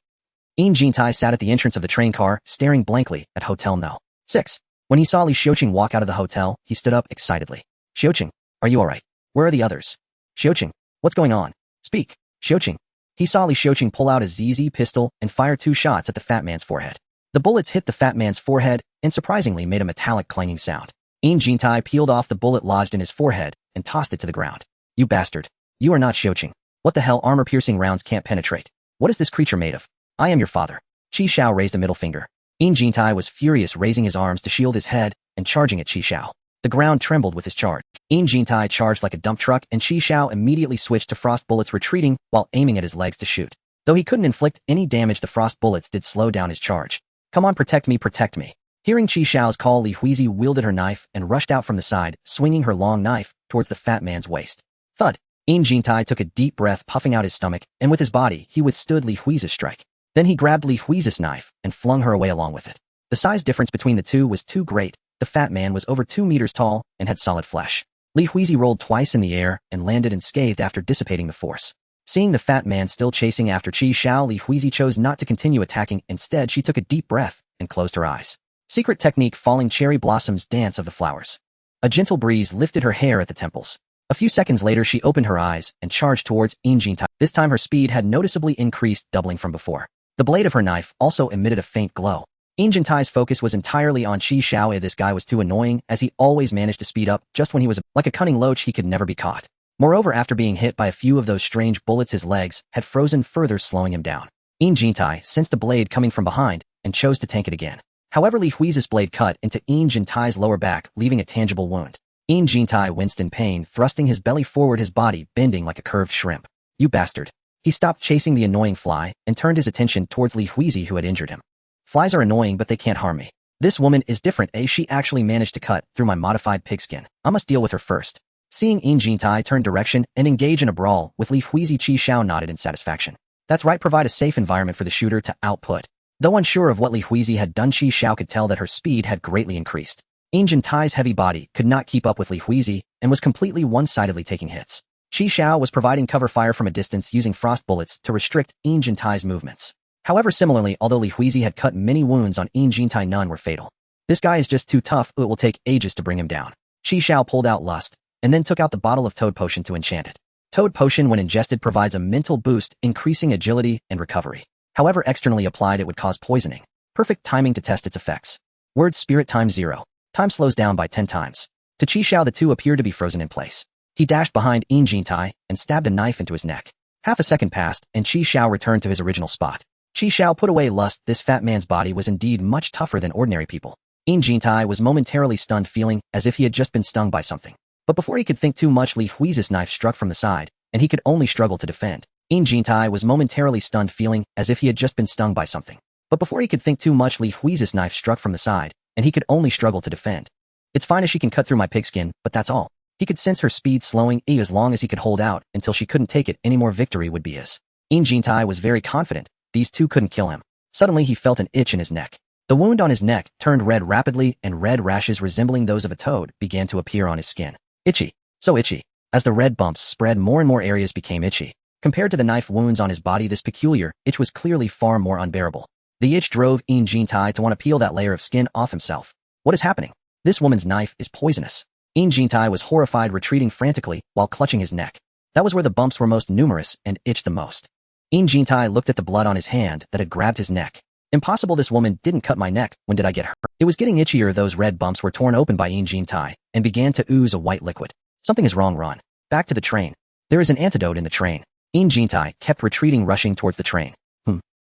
Speaker 1: Yin Jintai sat at the entrance of the train car, staring blankly at Hotel No. 6. When he saw Li Xiaoqing walk out of the hotel, he stood up excitedly. Xiaoqing, are you alright? Where are the others? Xiaoqing, what's going on? Speak, Xiaoqing. He saw Li Xiaoqing pull out a ZZ pistol and fire 2 shots at the fat man's forehead. The bullets hit the fat man's forehead and surprisingly made a metallic clanging sound. Yin Jintai peeled off the bullet lodged in his forehead and tossed it to the ground. You bastard. You are not Xiaoqing. What the hell? Armor-piercing rounds can't penetrate. What is this creature made of? I am your father. Qi Xiao raised a middle finger. Yin Jintai was furious, raising his arms to shield his head and charging at Qi Xiao. The ground trembled with his charge. Yin Jintai charged like a dump truck, and Qi Xiao immediately switched to frost bullets, retreating while aiming at his legs to shoot. Though he couldn't inflict any damage, the frost bullets did slow down his charge. Come on, protect me, protect me. Hearing Qi Xiao's call, Li Huizi wielded her knife and rushed out from the side, swinging her long knife towards the fat man's waist. Thud! Yin Jintai took a deep breath, puffing out his stomach, and with his body, he withstood Li Huizi's strike. Then he grabbed Li Huizi's knife and flung her away along with it. The size difference between the two was too great. The fat man was over 2 meters tall and had solid flesh. Li Huizi rolled twice in the air and landed unscathed after dissipating the force. Seeing the fat man still chasing after Qi Xiao, Li Huizi chose not to continue attacking. Instead, she took a deep breath and closed her eyes. Secret technique: falling cherry blossoms, dance of the flowers. A gentle breeze lifted her hair at the temples. A few seconds later, she opened her eyes and charged towards Yin Jintai. This time her speed had noticeably increased, doubling from before. The blade of her knife also emitted a faint glow. Yin Jintai's focus was entirely on Qi Xiao. This guy was too annoying, as he always managed to speed up just when he was like a cunning loach. He could never be caught. Moreover, after being hit by a few of those strange bullets, his legs had frozen, further slowing him down. Yin Jintai sensed the blade coming from behind and chose to tank it again. However, Li Huizi's blade cut into Yin Jintai's lower back, leaving a tangible wound. Yin Jintai winced in pain, thrusting his belly forward, his body bending like a curved shrimp. You bastard. He stopped chasing the annoying fly and turned his attention towards Li Huizi, who had injured him. Flies are annoying, but they can't harm me. This woman is different, she actually managed to cut through my modified pigskin. I must deal with her first. Seeing Yin Jintai turn direction and engage in a brawl with Li Huizi, Qi Xiao nodded in satisfaction. That's right, provide a safe environment for the shooter to output. Though unsure of what Li Huizi had done, Qi Xiao could tell that her speed had greatly increased. Yin Jintai's heavy body could not keep up with Li Huizi and was completely one-sidedly taking hits. Qi Xiao was providing cover fire from a distance using frost bullets to restrict Yin Jintai's movements. However, similarly, although Li Huizi had cut many wounds on Yin Jintai, none were fatal. This guy is just too tough, it will take ages to bring him down. Qi Xiao pulled out lust, and then took out the bottle of Toad Potion to enchant it. Toad Potion, when ingested, provides a mental boost, increasing agility and recovery. However, externally applied, it would cause poisoning. Perfect timing to test its effects. Word spirit times 0. Time slows down by 10 times. To Qi Xiao, the two appeared to be frozen in place. He dashed behind Yin Jintai and stabbed a knife into his neck. Half a second passed, and Qi Xiao returned to his original spot. Qi Xiao put away lust. This fat man's body was indeed much tougher than ordinary people. Yin Jintai was momentarily stunned, feeling as if he had just been stung by something. But before he could think too much, Li Huizi's knife struck from the side, and he could only struggle to defend. Yin Jintai was momentarily stunned, feeling as if he had just been stung by something. But before he could think too much, Li Huizi's knife struck from the side, and he could only struggle to defend. It's fine as she can cut through my pigskin, but that's all. He could sense her speed slowing, as long as he could hold out until she couldn't take it anymore, victory would be his. Yin Jintai was very confident these two couldn't kill him. Suddenly he felt an itch in his neck. The wound on his neck turned red rapidly, and red rashes resembling those of a toad began to appear on his skin. Itchy. So itchy. As the red bumps spread, more and more areas became itchy. Compared to the knife wounds on his body, this peculiar itch was clearly far more unbearable. The itch drove Yin Jintai to want to peel that layer of skin off himself. What is happening? This woman's knife is poisonous. Yin Jintai was horrified, retreating frantically while clutching his neck. That was where the bumps were most numerous and itched the most. Yin Jintai looked at the blood on his hand that had grabbed his neck. Impossible, this woman didn't cut my neck. When did I get hurt? It was getting itchier. Those red bumps were torn open by Yin Jintai and began to ooze a white liquid. Something is wrong, run. Back to the train. There is an antidote in the train. Yin Jintai kept retreating, rushing towards the train.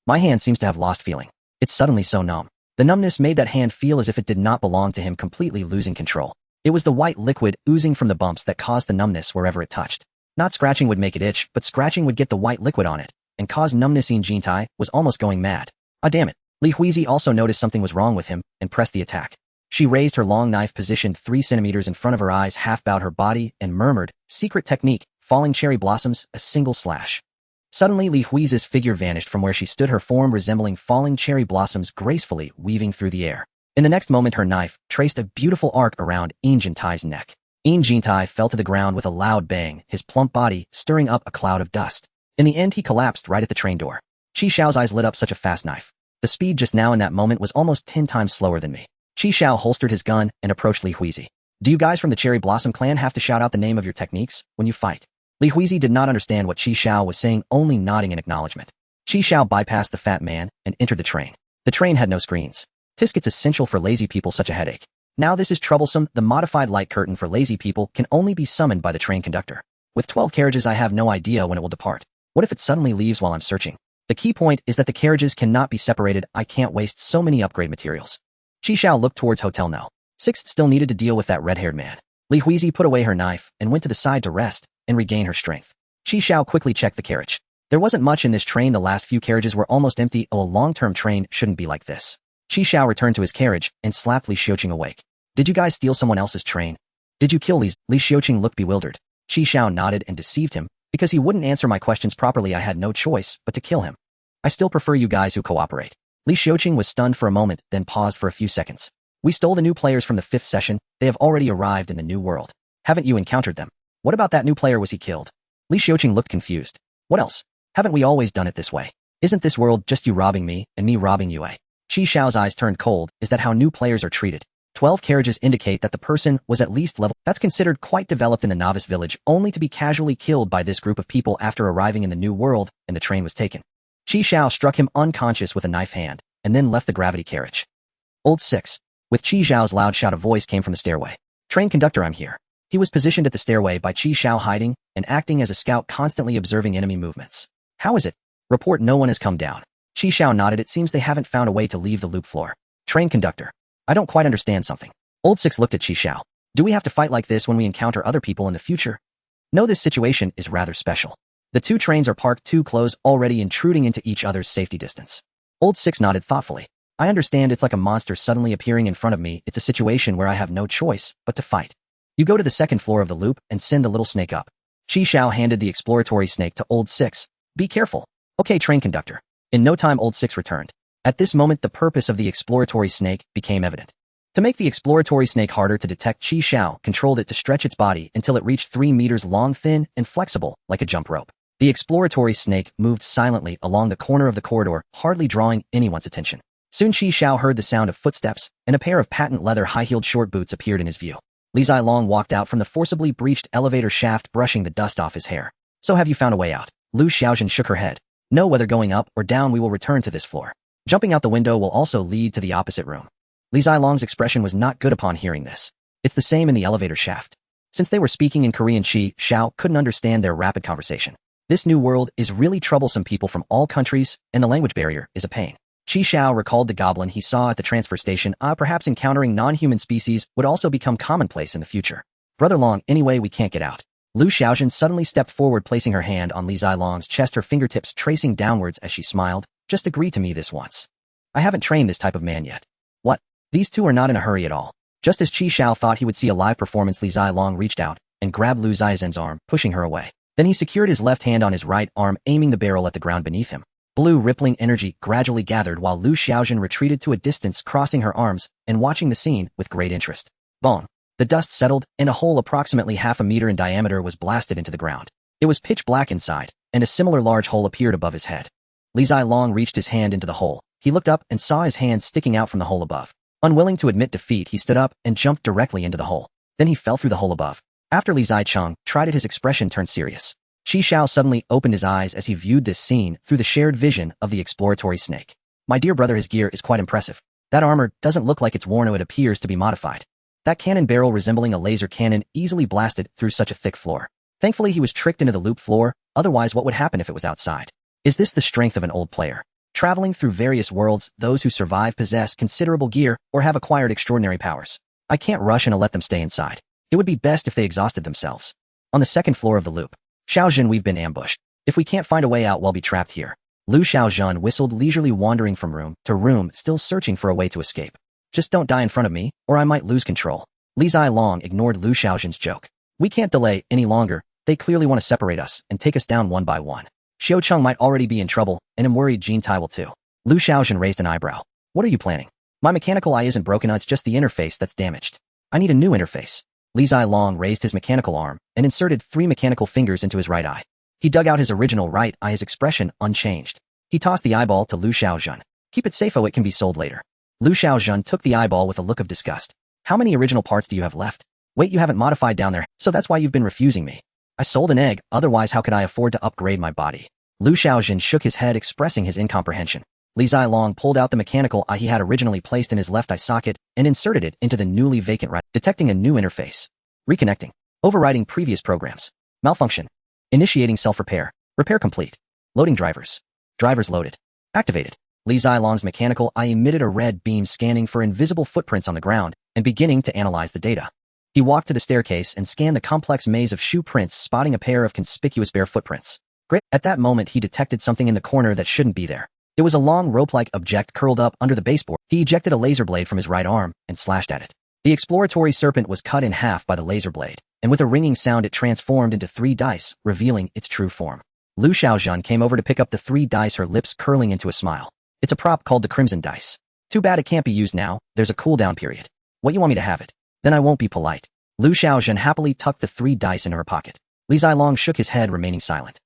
Speaker 1: My hand seems to have lost feeling. It's suddenly so numb. The numbness made that hand feel as if it did not belong to him, completely losing control. It was the white liquid oozing from the bumps that caused the numbness wherever it touched. Not scratching would make it itch, but scratching would get the white liquid on it and cause numbness. Yin Jintai was almost going mad. Ah, damn it. Li Huizi also noticed something was wrong with him and pressed the attack. She raised her long knife, positioned 3 centimeters in front of her eyes, half bowed her body, and murmured, "Secret technique, falling cherry blossoms, a single slash." Suddenly, Li Huizi's figure vanished from where she stood, her form resembling falling cherry blossoms gracefully weaving through the air. In the next moment, her knife traced a beautiful arc around Yin Jintai's neck. Yin Jintai fell to the ground with a loud bang, his plump body stirring up a cloud of dust. In the end, he collapsed right at the train door. Qi Xiao's eyes lit up. Such a fast knife. The speed just now in that moment was almost 10 times slower than me. Qi Xiao holstered his gun and approached Li Huizi. Do you guys from the Cherry Blossom clan have to shout out the name of your techniques when you fight? Li Huizi did not understand what Qi Xiao was saying, only nodding in acknowledgement. Qi Xiao bypassed the fat man and entered the train. The train had no screens. Tisk, it's essential for lazy people, such a headache. Now this is troublesome. The modified light curtain for lazy people can only be summoned by the train conductor. With 12 carriages, I have no idea when it will depart. What if it suddenly leaves while I'm searching? The key point is that the carriages cannot be separated. I can't waste so many upgrade materials. Qi Xiao looked towards Hotel No. 6 still needed to deal with that red-haired man. Li Huizi put away her knife and went to the side to rest and regain her strength. Qi Xiao quickly checked the carriage. There wasn't much in this train. The last few carriages were almost empty. Oh, a long-term train shouldn't be like this. Qi Xiao returned to his carriage and slapped Li Xiuqing awake. Did you guys steal someone else's train? Did you kill Li Xiuqing looked bewildered. Qi Xiao nodded and deceived him. Because he wouldn't answer my questions properly, I had no choice but to kill him. I still prefer you guys who cooperate. Li Xiuqing was stunned for a moment, then paused for a few seconds. We stole the new players from the 5th session. They have already arrived in the new world. Haven't you encountered them? What about that new player? Was he killed? Li Xiuqing looked confused. What else? Haven't we always done it this way? Isn't this world just you robbing me and me robbing you, eh? Qi Xiao's eyes turned cold. Is that how new players are treated? 12 carriages indicate that the person was at least level. That's considered quite developed in the novice village, only to be casually killed by this group of people after arriving in the new world and the train was taken. Qi Xiao struck him unconscious with a knife hand, and then left the gravity carriage. Old 6. With Qi Xiao's loud shout, a voice came from the stairway. Train conductor, I'm here. He was positioned at the stairway by Qi Xiao, hiding and acting as a scout, constantly observing enemy movements. How is it? Report no one has come down. Qi Xiao nodded. It seems they haven't found a way to leave the loop floor. Train conductor. I don't quite understand something. Old 6 looked at Qi Xiao. Do we have to fight like this when we encounter other people in the future? No, this situation is rather special. The two trains are parked too close, already intruding into each other's safety distance. Old 6 nodded thoughtfully. I understand. It's like a monster suddenly appearing in front of me. It's a situation where I have no choice but to fight. You go to the 2nd floor of the loop and send the little snake up. Qi Xiao handed the exploratory snake to Old 6. Be careful. Okay, train conductor. In no time, Old 6 returned. At this moment, the purpose of the exploratory snake became evident. To make the exploratory snake harder to detect, Qi Xiao controlled it to stretch its body until it reached 3 meters long, thin and flexible, like a jump rope. The exploratory snake moved silently along the corner of the corridor, hardly drawing anyone's attention. Soon Qi Xiao heard the sound of footsteps, and a pair of patent leather high-heeled short boots appeared in his view. Li Zilong walked out from the forcibly breached elevator shaft, brushing the dust off his hair. So have you found a way out? Lu Xiaojun shook her head. No, whether going up or down, we will return to this floor. Jumping out the window will also lead to the opposite room. Li Zilong's expression was not good upon hearing this. It's the same in the elevator shaft. Since they were speaking in Korean, Qi Xiao couldn't understand their rapid conversation. This new world is really troublesome. People from all countries, and the language barrier is a pain. Qi Xiao recalled the goblin he saw at the transfer station. Perhaps encountering non-human species would also become commonplace in the future. Brother Long, anyway, we can't get out. Lu Xiaojun suddenly stepped forward, placing her hand on Li Zilong's chest, her fingertips tracing downwards as she smiled. Just agree to me this once. I haven't trained this type of man yet. What? These two are not in a hurry at all. Just as Qi Xiao thought he would see a live performance, Li Zilong reached out and grabbed Lu Zizhen's arm, pushing her away. Then he secured his left hand on his right arm, aiming the barrel at the ground beneath him. Blue rippling energy gradually gathered while Lu Xiaojun retreated to a distance, crossing her arms and watching the scene with great interest. Bong. The dust settled, and a hole approximately half a meter in diameter was blasted into the ground. It was pitch black inside, and a similar large hole appeared above his head. Li Zilong reached his hand into the hole. He looked up and saw his hand sticking out from the hole above. Unwilling to admit defeat, he stood up and jumped directly into the hole. Then he fell through the hole above. After Li Zicheng tried it, his expression turned serious. Qi Xiao suddenly opened his eyes as he viewed this scene through the shared vision of the exploratory snake. My dear brother, his gear is quite impressive. That armor doesn't look like it's worn, or it appears to be modified. That cannon barrel resembling a laser cannon easily blasted through such a thick floor. Thankfully he was tricked into the loop floor, otherwise what would happen if it was outside? Is this the strength of an old player? Traveling through various worlds, those who survive possess considerable gear or have acquired extraordinary powers. I can't rush and let them stay inside. It would be best if they exhausted themselves. On the 2nd floor of the loop. Xiaojun, we've been ambushed. If we can't find a way out, we'll be trapped here. Lu Xiaojun whistled, leisurely wandering from room to room, still searching for a way to escape. Just don't die in front of me, or I might lose control. Li Zilong ignored Lu Xiaojun's joke. We can't delay any longer. They clearly want to separate us and take us down one by one. Xiaocheng might already be in trouble, and I'm worried Jean Tai will too. Lu Xiaojun raised an eyebrow. What are you planning? My mechanical eye isn't broken, it's just the interface that's damaged. I need a new interface. Li Zilong raised his mechanical arm and inserted 3 mechanical fingers into his right eye. He dug out his original right eye, his expression unchanged. He tossed the eyeball to Lu Xiaojun. Keep it safe, it can be sold later. Lu Xiaojun took the eyeball with a look of disgust. How many original parts do you have left? Wait, you haven't modified down there, so that's why you've been refusing me. I sold an egg, otherwise how could I afford to upgrade my body? Lu Xiaojun shook his head, expressing his incomprehension. Li Zilong pulled out the mechanical eye he had originally placed in his left eye socket and inserted it into the newly vacant right, detecting a new interface. Reconnecting. Overriding previous programs. Malfunction. Initiating self-repair. Repair complete. Loading drivers. Drivers loaded. Activated. Li Zilong's mechanical eye emitted a red beam, scanning for invisible footprints on the ground and beginning to analyze the data. He walked to the staircase and scanned the complex maze of shoe prints, spotting a pair of conspicuous bare footprints. Great. At that moment he detected something in the corner that shouldn't be there. It was a long rope-like object curled up under the baseboard. He ejected a laser blade from his right arm and slashed at it. The exploratory serpent was cut in half by the laser blade, and with a ringing sound it transformed into 3 dice, revealing its true form. Lu Xiaozhen came over to pick up the 3 dice, her lips curling into a smile. It's a prop called the Crimson Dice. Too bad it can't be used now, there's a cooldown period. What, you want me to have it? Then I won't be polite. Lu Xiaozhen happily tucked the 3 dice into her pocket. Li Zilong shook his head, remaining silent.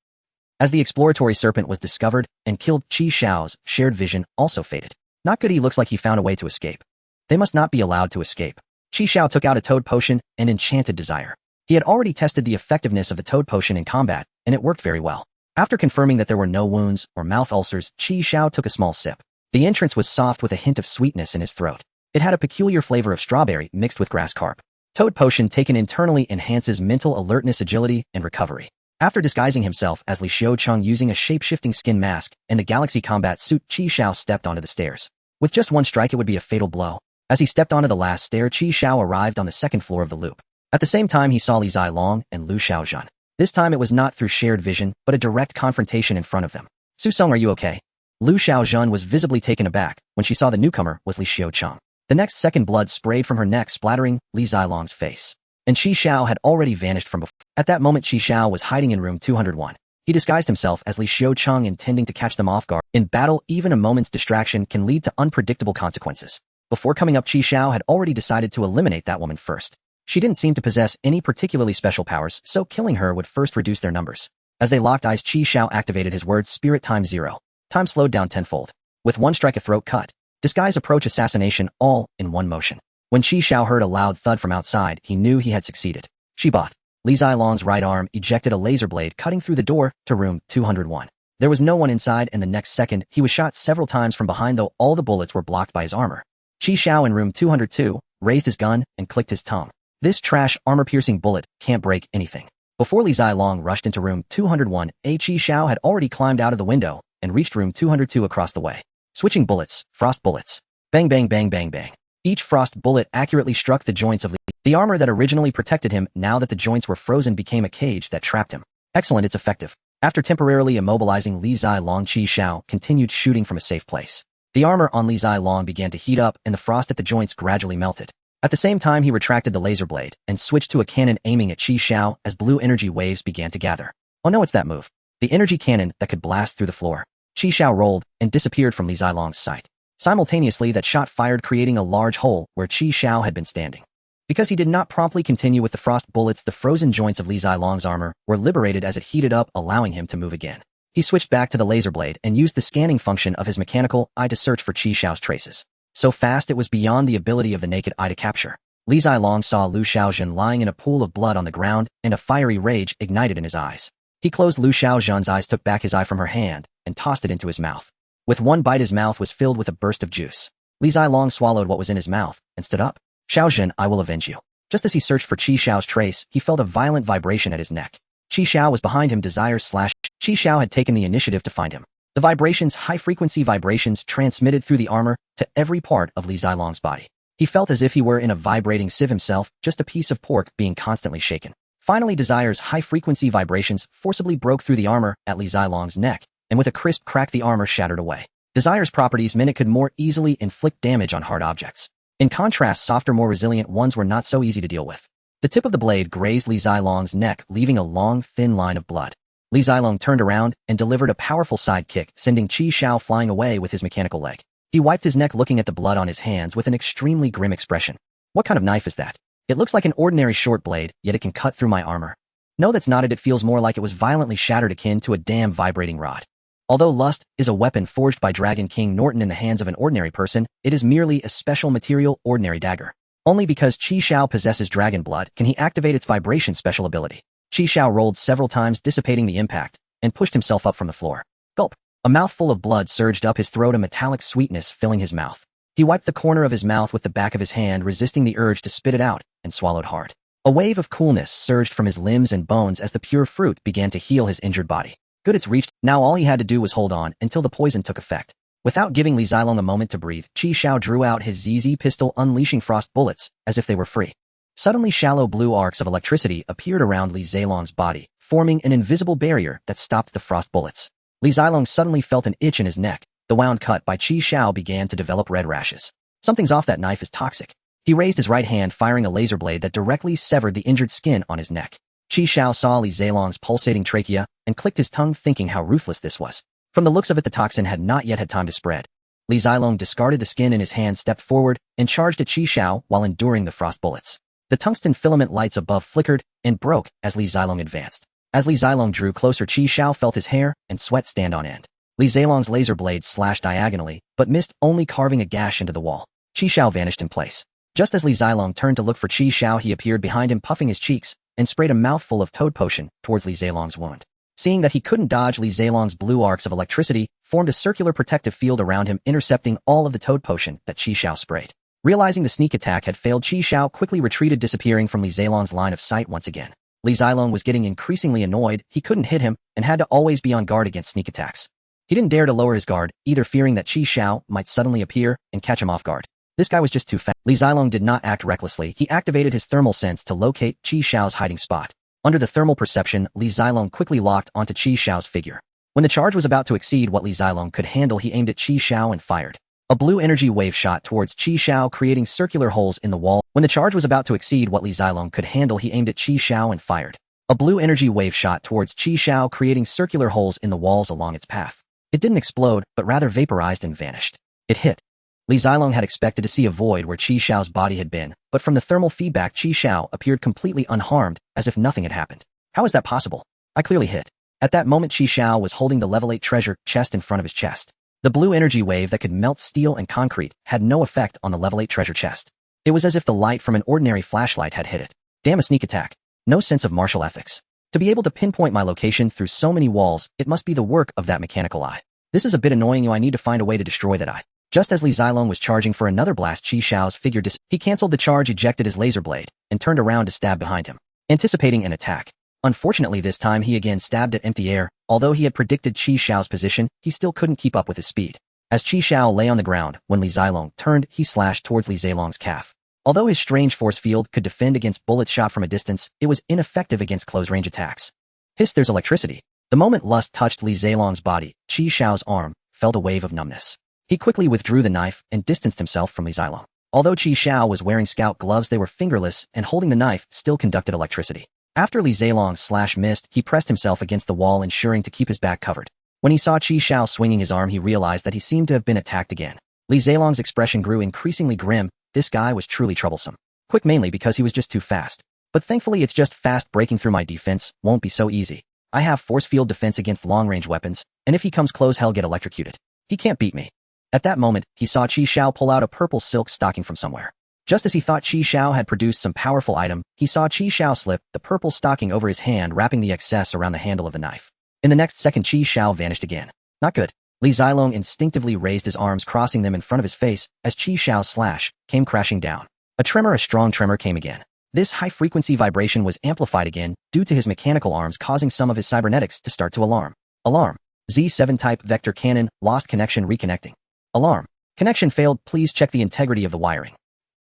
Speaker 1: As the exploratory serpent was discovered and killed, Qi Xiao's shared vision also faded. Not good, he looks like he found a way to escape. They must not be allowed to escape. Qi Xiao took out a toad potion and enchanted desire. He had already tested the effectiveness of the toad potion in combat, and it worked very well. After confirming that there were no wounds or mouth ulcers, Qi Xiao took a small sip. The entrance was soft with a hint of sweetness in his throat. It had a peculiar flavor of strawberry mixed with grass carp. Toad potion taken internally enhances mental alertness, agility, and recovery. After disguising himself as Li Xiaocheng using a shape-shifting skin mask and the galaxy combat suit, Qi Xiao stepped onto the stairs. With just one strike it would be a fatal blow. As he stepped onto the last stair, Qi Xiao arrived on the 2nd floor of the loop. At the same time he saw Li Zilong and Lu Xiaozhen. This time it was not through shared vision, but a direct confrontation in front of them. Susong, are you okay? Lu Xiaozhen was visibly taken aback when she saw the newcomer was Li Xiaocheng. The next second blood sprayed from her neck, splattering Li Zilong's face. And Qi Xiao had already vanished from before. At that moment Qi Xiao was hiding in room 201. He disguised himself as Li Xiaocheng, intending to catch them off guard. In battle, even a moment's distraction can lead to unpredictable consequences. Before coming up, Qi Xiao had already decided to eliminate that woman first. She didn't seem to possess any particularly special powers, so killing her would first reduce their numbers. As they locked eyes, Qi Xiao activated his word spirit times 0. Time slowed down tenfold. With one strike, a throat cut. Disguise, approach, assassination, all in one motion. When Qi Xiao heard a loud thud from outside, he knew he had succeeded. She bought. Li Zilong's right arm ejected a laser blade, cutting through the door to room 201. There was no one inside, and the next second, he was shot several times from behind, though all the bullets were blocked by his armor. Qi Xiao in room 202 raised his gun and clicked his tongue. This trash armor-piercing bullet can't break anything. Before Li Zilong rushed into room 201, Qi Xiao had already climbed out of the window and reached room 202 across the way. Switching bullets, frost bullets. Bang, bang, bang, bang, bang. Each frost bullet accurately struck the joints of Li. The armor that originally protected him, now that the joints were frozen, became a cage that trapped him. Excellent, it's effective. After temporarily immobilizing Li Zilong, Qi Xiao continued shooting from a safe place. The armor on Li Zilong began to heat up, and the frost at the joints gradually melted. At the same time, he retracted the laser blade and switched to a cannon, aiming at Qi Xiao as blue energy waves began to gather. Oh no, it's that move. The energy cannon that could blast through the floor. Qi Xiao rolled and disappeared from Li Zilong's sight. Simultaneously, that shot fired, creating a large hole where Qi Xiao had been standing. Because he did not promptly continue with the frost bullets, the frozen joints of Li Zilong's armor were liberated as it heated up, allowing him to move again. He switched back to the laser blade and used the scanning function of his mechanical eye to search for Qi Xiao's traces. So fast it was beyond the ability of the naked eye to capture. Li Zilong saw Lu Xiaozhen lying in a pool of blood on the ground, and a fiery rage ignited in his eyes. He closed Lu Xiaozhen's eyes, took back his eye from her hand, and tossed it into his mouth. With one bite, his mouth was filled with a burst of juice. Li Zilong swallowed what was in his mouth and stood up. Xiaozhen, I will avenge you. Just as he searched for Qi Xiao's trace, he felt a violent vibration at his neck. Qi Xiao was behind him. Desire / Qi Xiao had taken the initiative to find him. The vibrations, high-frequency vibrations, transmitted through the armor to every part of Li Zilong's body. He felt as if he were in a vibrating sieve himself, just a piece of pork being constantly shaken. Finally, Desire's high-frequency vibrations forcibly broke through the armor at Li Zilong's neck, and with a crisp crack the armor shattered away. Desire's properties meant it could more easily inflict damage on hard objects. In contrast, softer, more resilient ones were not so easy to deal with. The tip of the blade grazed Li Zilong's neck, leaving a long, thin line of blood. Li Zilong turned around and delivered a powerful side kick, sending Qi Xiao flying away with his mechanical leg. He wiped his neck, looking at the blood on his hands with an extremely grim expression. What kind of knife is that? It looks like an ordinary short blade, yet it can cut through my armor. No, that's not it. It feels more like it was violently shattered, akin to a damn vibrating rod. Although lust is a weapon forged by Dragon King Norton in the hands of an ordinary person, it is merely a special material, ordinary dagger. Only because Qi Xiao possesses dragon blood can he activate its vibration special ability. Qi Xiao rolled several times, dissipating the impact, and pushed himself up from the floor. Gulp. A mouthful of blood surged up his throat, a metallic sweetness filling his mouth. He wiped the corner of his mouth with the back of his hand, resisting the urge to spit it out, and swallowed hard. A wave of coolness surged from his limbs and bones as the pure fruit began to heal his injured body. Good, it's reached. Now all he had to do was hold on until the poison took effect. Without giving Li Zilong a moment to breathe, Qi Xiao drew out his ZZ pistol, unleashing frost bullets as if they were free. Suddenly, shallow blue arcs of electricity appeared around Li Zilong's body, forming an invisible barrier that stopped the frost bullets. Li Zilong suddenly felt an itch in his neck, The wound cut by Qi Xiao began to develop red rashes. Something's off, that knife is toxic. He raised his right hand, firing a laser blade that directly severed the injured skin on his neck. Qi Xiao saw Li Zilong's pulsating trachea and clicked his tongue, thinking how ruthless this was. From the looks of it, the toxin had not yet had time to spread. Li Zilong discarded the skin in his hand, stepped forward, and charged at Qi Xiao while enduring the frost bullets. The tungsten filament lights above flickered and broke as Li Zilong advanced. As Li Zilong drew closer, Qi Xiao felt his hair and sweat stand on end. Li Zilong's laser blade slashed diagonally, but missed, only carving a gash into the wall. Qi Xiao vanished in place. Just as Li Zilong turned to look for Qi Xiao, he appeared behind him, puffing his cheeks, and sprayed a mouthful of toad potion towards Li Zilong's wound. Seeing that he couldn't dodge, Li Zilong's blue arcs of electricity formed a circular protective field around him, intercepting all of the toad potion that Qi Xiao sprayed. Realizing the sneak attack had failed, Qi Xiao quickly retreated, disappearing from Li Zilong's line of sight once again. Li Zilong was getting increasingly annoyed. He couldn't hit him and had to always be on guard against sneak attacks. He didn't dare to lower his guard, either fearing that Qi Xiao might suddenly appear and catch him off guard. This guy was just too fast. Li Zilong did not act recklessly. He activated his thermal sense to locate Qi Xiao's hiding spot. Under the thermal perception, Li Zilong quickly locked onto Qi Xiao's figure. When the charge was about to exceed what Li Zilong could handle, he aimed at Qi Xiao and fired. A blue energy wave shot towards Qi Xiao, creating circular holes in the wall. When the charge was about to exceed what Li Zilong could handle, he aimed at Qi Xiao and fired. A blue energy wave shot towards Qi Xiao, creating circular holes in the walls along its path. It didn't explode, but rather vaporized and vanished. It hit. Li Zilong had expected to see a void where Qi Xiao's body had been, but from the thermal feedback, Qi Xiao appeared completely unharmed, as if nothing had happened. How is that possible? I clearly hit. At that moment, Qi Xiao was holding the level 8 treasure chest in front of his chest. The blue energy wave that could melt steel and concrete had no effect on the level 8 treasure chest. It was as if the light from an ordinary flashlight had hit it. Damn, a sneak attack. No sense of martial ethics. To be able to pinpoint my location through so many walls, it must be the work of that mechanical eye. This is a bit annoying. I need to find a way to destroy that eye. Just as Li Zilong was charging for another blast, Qi Xiao's figure he canceled the charge, ejected his laser blade, and turned around to stab behind him, anticipating an attack. Unfortunately, this time he again stabbed at empty air. Although he had predicted Qi Xiao's position, he still couldn't keep up with his speed. As Qi Xiao lay on the ground, when Li Zilong turned, he slashed towards Li Zilong's calf. Although his strange force field could defend against bullets shot from a distance, it was ineffective against close-range attacks. Hiss, there's electricity. The moment lust touched Li Zilong's body, Qi Xiao's arm felt a wave of numbness. He quickly withdrew the knife and distanced himself from Li Zilong. Although Qi Xiao was wearing scout gloves, they were fingerless, and holding the knife still conducted electricity. After Li Zilong's slash missed, he pressed himself against the wall, ensuring to keep his back covered. When he saw Qi Xiao swinging his arm, he realized that he seemed to have been attacked again. Li Zilong's expression grew increasingly grim. This guy was truly troublesome. Quick mainly because he was just too fast. But thankfully it's just fast. Breaking through my defense won't be so easy. I have force field defense against long-range weapons, and if he comes close, he'll get electrocuted. He can't beat me. At that moment, he saw Qi Xiao pull out a purple silk stocking from somewhere. Just as he thought Qi Xiao had produced some powerful item, he saw Qi Xiao slip the purple stocking over his hand, wrapping the excess around the handle of the knife. In the next second, Qi Xiao vanished again. Not good. Li Zilong instinctively raised his arms, crossing them in front of his face, as Qi Xiao's slash came crashing down. A strong tremor came again. This high-frequency vibration was amplified again due to his mechanical arms, causing some of his cybernetics to start to alarm. Alarm. Z7 type vector cannon, lost connection, reconnecting. Alarm. Connection failed, please check the integrity of the wiring.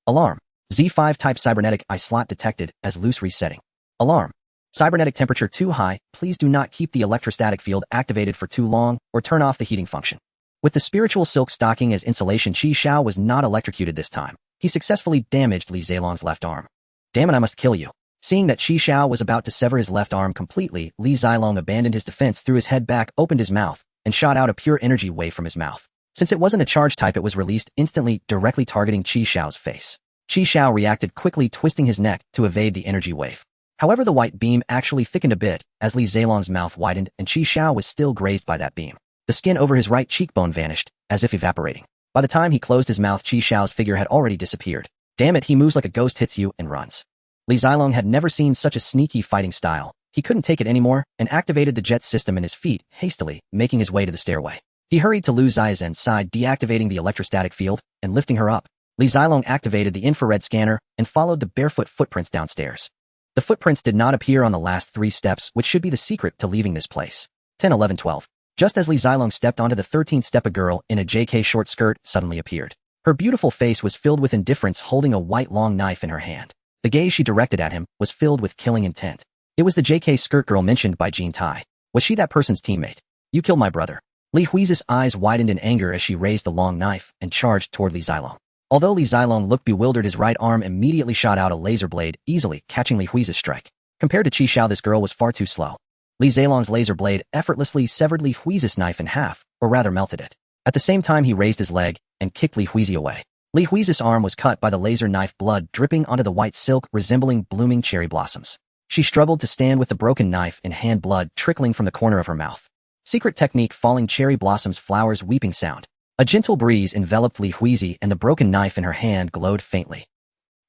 Speaker 1: Alarm. Z5 type cybernetic eye slot detected as loose, resetting. Alarm. Cybernetic temperature too high, please do not keep the electrostatic field activated for too long or turn off the heating function. With the spiritual silk stocking as insulation, Qi Xiao was not electrocuted this time. He successfully damaged Li Zilong's left arm. Damn it, I must kill you. Seeing that Qi Xiao was about to sever his left arm completely, Li Zilong abandoned his defense, threw his head back, opened his mouth, and shot out a pure energy wave from his mouth. Since it wasn't a charge type, it was released instantly, directly targeting Qi Xiao's face. Qi Xiao reacted quickly, twisting his neck to evade the energy wave. However, the white beam actually thickened a bit as Li Zilong's mouth widened, and Qi Xiao was still grazed by that beam. The skin over his right cheekbone vanished, as if evaporating. By the time he closed his mouth, Qi Xiao's figure had already disappeared. Damn it, he moves like a ghost, hits you, and runs. Li Zilong had never seen such a sneaky fighting style. He couldn't take it anymore, and activated the jet system in his feet, hastily, making his way to the stairway. He hurried to Lu Zaizen's side, deactivating the electrostatic field, and lifting her up. Li Zilong activated the infrared scanner, and followed the barefoot footprints downstairs. The footprints did not appear on the last 3 steps, which should be the secret to leaving this place. 10, 11, 12. Just as Li Zilong stepped onto the 13th step, a girl in a JK short skirt suddenly appeared. Her beautiful face was filled with indifference, holding a white long knife in her hand. The gaze she directed at him was filled with killing intent. It was the JK skirt girl mentioned by Jean Tai. Was she that person's teammate? You killed my brother. Li Hui's eyes widened in anger as she raised the long knife and charged toward Li Zilong. Although Li Zilong looked bewildered, his right arm immediately shot out a laser blade, easily catching Li Hui's strike. Compared to Qi Xiao, this girl was far too slow. Li Zilong's laser blade effortlessly severed Li Hui's knife in half, or rather melted it. At the same time, he raised his leg and kicked Li Hui away. Li Hui's arm was cut by the laser knife, blood dripping onto the white silk resembling blooming cherry blossoms. She struggled to stand with the broken knife in hand, blood trickling from the corner of her mouth. Secret technique: falling cherry blossoms, flowers, weeping sound. A gentle breeze enveloped Li Hui and the broken knife in her hand glowed faintly.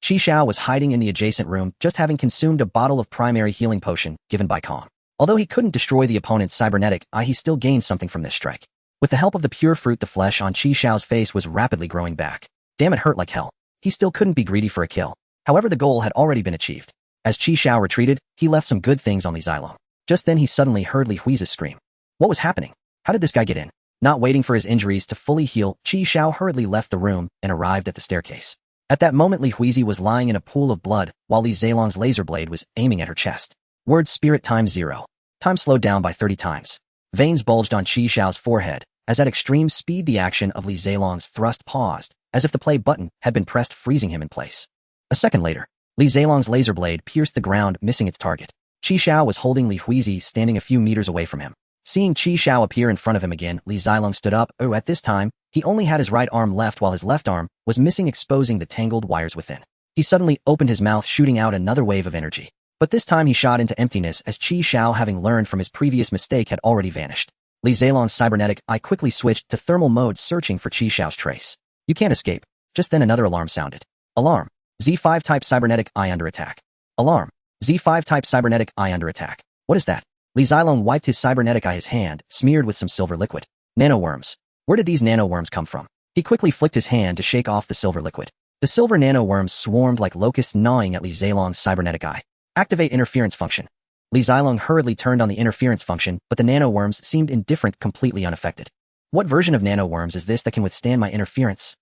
Speaker 1: Qi Xiao was hiding in the adjacent room, just having consumed a bottle of primary healing potion given by Kong. Although he couldn't destroy the opponent's cybernetic eye, he still gained something from this strike. With the help of the pure fruit, the flesh on Qi Xiao's face was rapidly growing back. Damn, it hurt like hell. He still couldn't be greedy for a kill. However, the goal had already been achieved. As Qi Xiao retreated, he left some good things on Li Zilong. Just then he suddenly heard Li Hui's scream. What was happening? How did this guy get in? Not waiting for his injuries to fully heal, Qi Xiao hurriedly left the room and arrived at the staircase. At that moment, Li Hui was lying in a pool of blood, while Li Zilong's laser blade was aiming at her chest. Word spirit times 0. Time slowed down by 30 times. Veins bulged on Qi Xiao's forehead, as at extreme speed the action of Li Zilong's thrust paused, as if the play button had been pressed, freezing him in place. A second later, Li Zilong's laser blade pierced the ground, missing its target. Qi Xiao was holding Li Hui, standing a few meters away from him. Seeing Qi Xiao appear in front of him again, Li Zilong stood up. At this time, he only had his right arm left, while his left arm was missing, exposing the tangled wires within. He suddenly opened his mouth, shooting out another wave of energy. But this time he shot into emptiness, as Qi Xiao, having learned from his previous mistake, had already vanished. Li Zilong's cybernetic eye quickly switched to thermal mode, searching for Qi Xiao's trace. You can't escape. Just then another alarm sounded. Alarm. Z5 type cybernetic eye under attack. Alarm. Z5 type cybernetic eye under attack. What is that? Li Zilong wiped his cybernetic eye, his hand smeared with some silver liquid. Nanoworms. Where did these nanoworms come from? He quickly flicked his hand to shake off the silver liquid. The silver nanoworms swarmed like locusts, gnawing at Li Zilong's cybernetic eye. Activate interference function. Li Zilong hurriedly turned on the interference function, but the nanoworms seemed indifferent, completely unaffected. What version of nanoworms is this that can withstand my interference?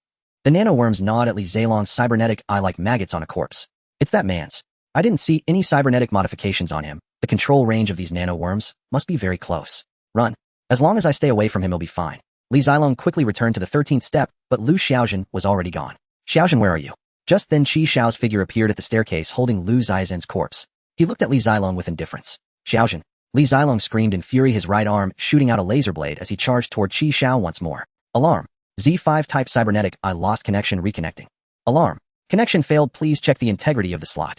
Speaker 1: The nanoworms gnawed at Li Zilong's cybernetic eye like maggots on a corpse. It's that man's. I didn't see any cybernetic modifications on him. The control range of these nanoworms must be very close. Run. As long as I stay away from him, he'll be fine. Li Zilong quickly returned to the 13th step, but Lu Xiaozhen was already gone. Xiaozhen, where are you? Just then Qi Xiao's figure appeared at the staircase, holding Lu Zizhen's corpse. He looked at Li Zilong with indifference. Xiaozhen. Li Zilong screamed in fury, his right arm shooting out a laser blade as he charged toward Qi Xiao once more. Alarm. Z5 type cybernetic eye lost connection, reconnecting. Alarm. Connection failed, please check the integrity of the slot.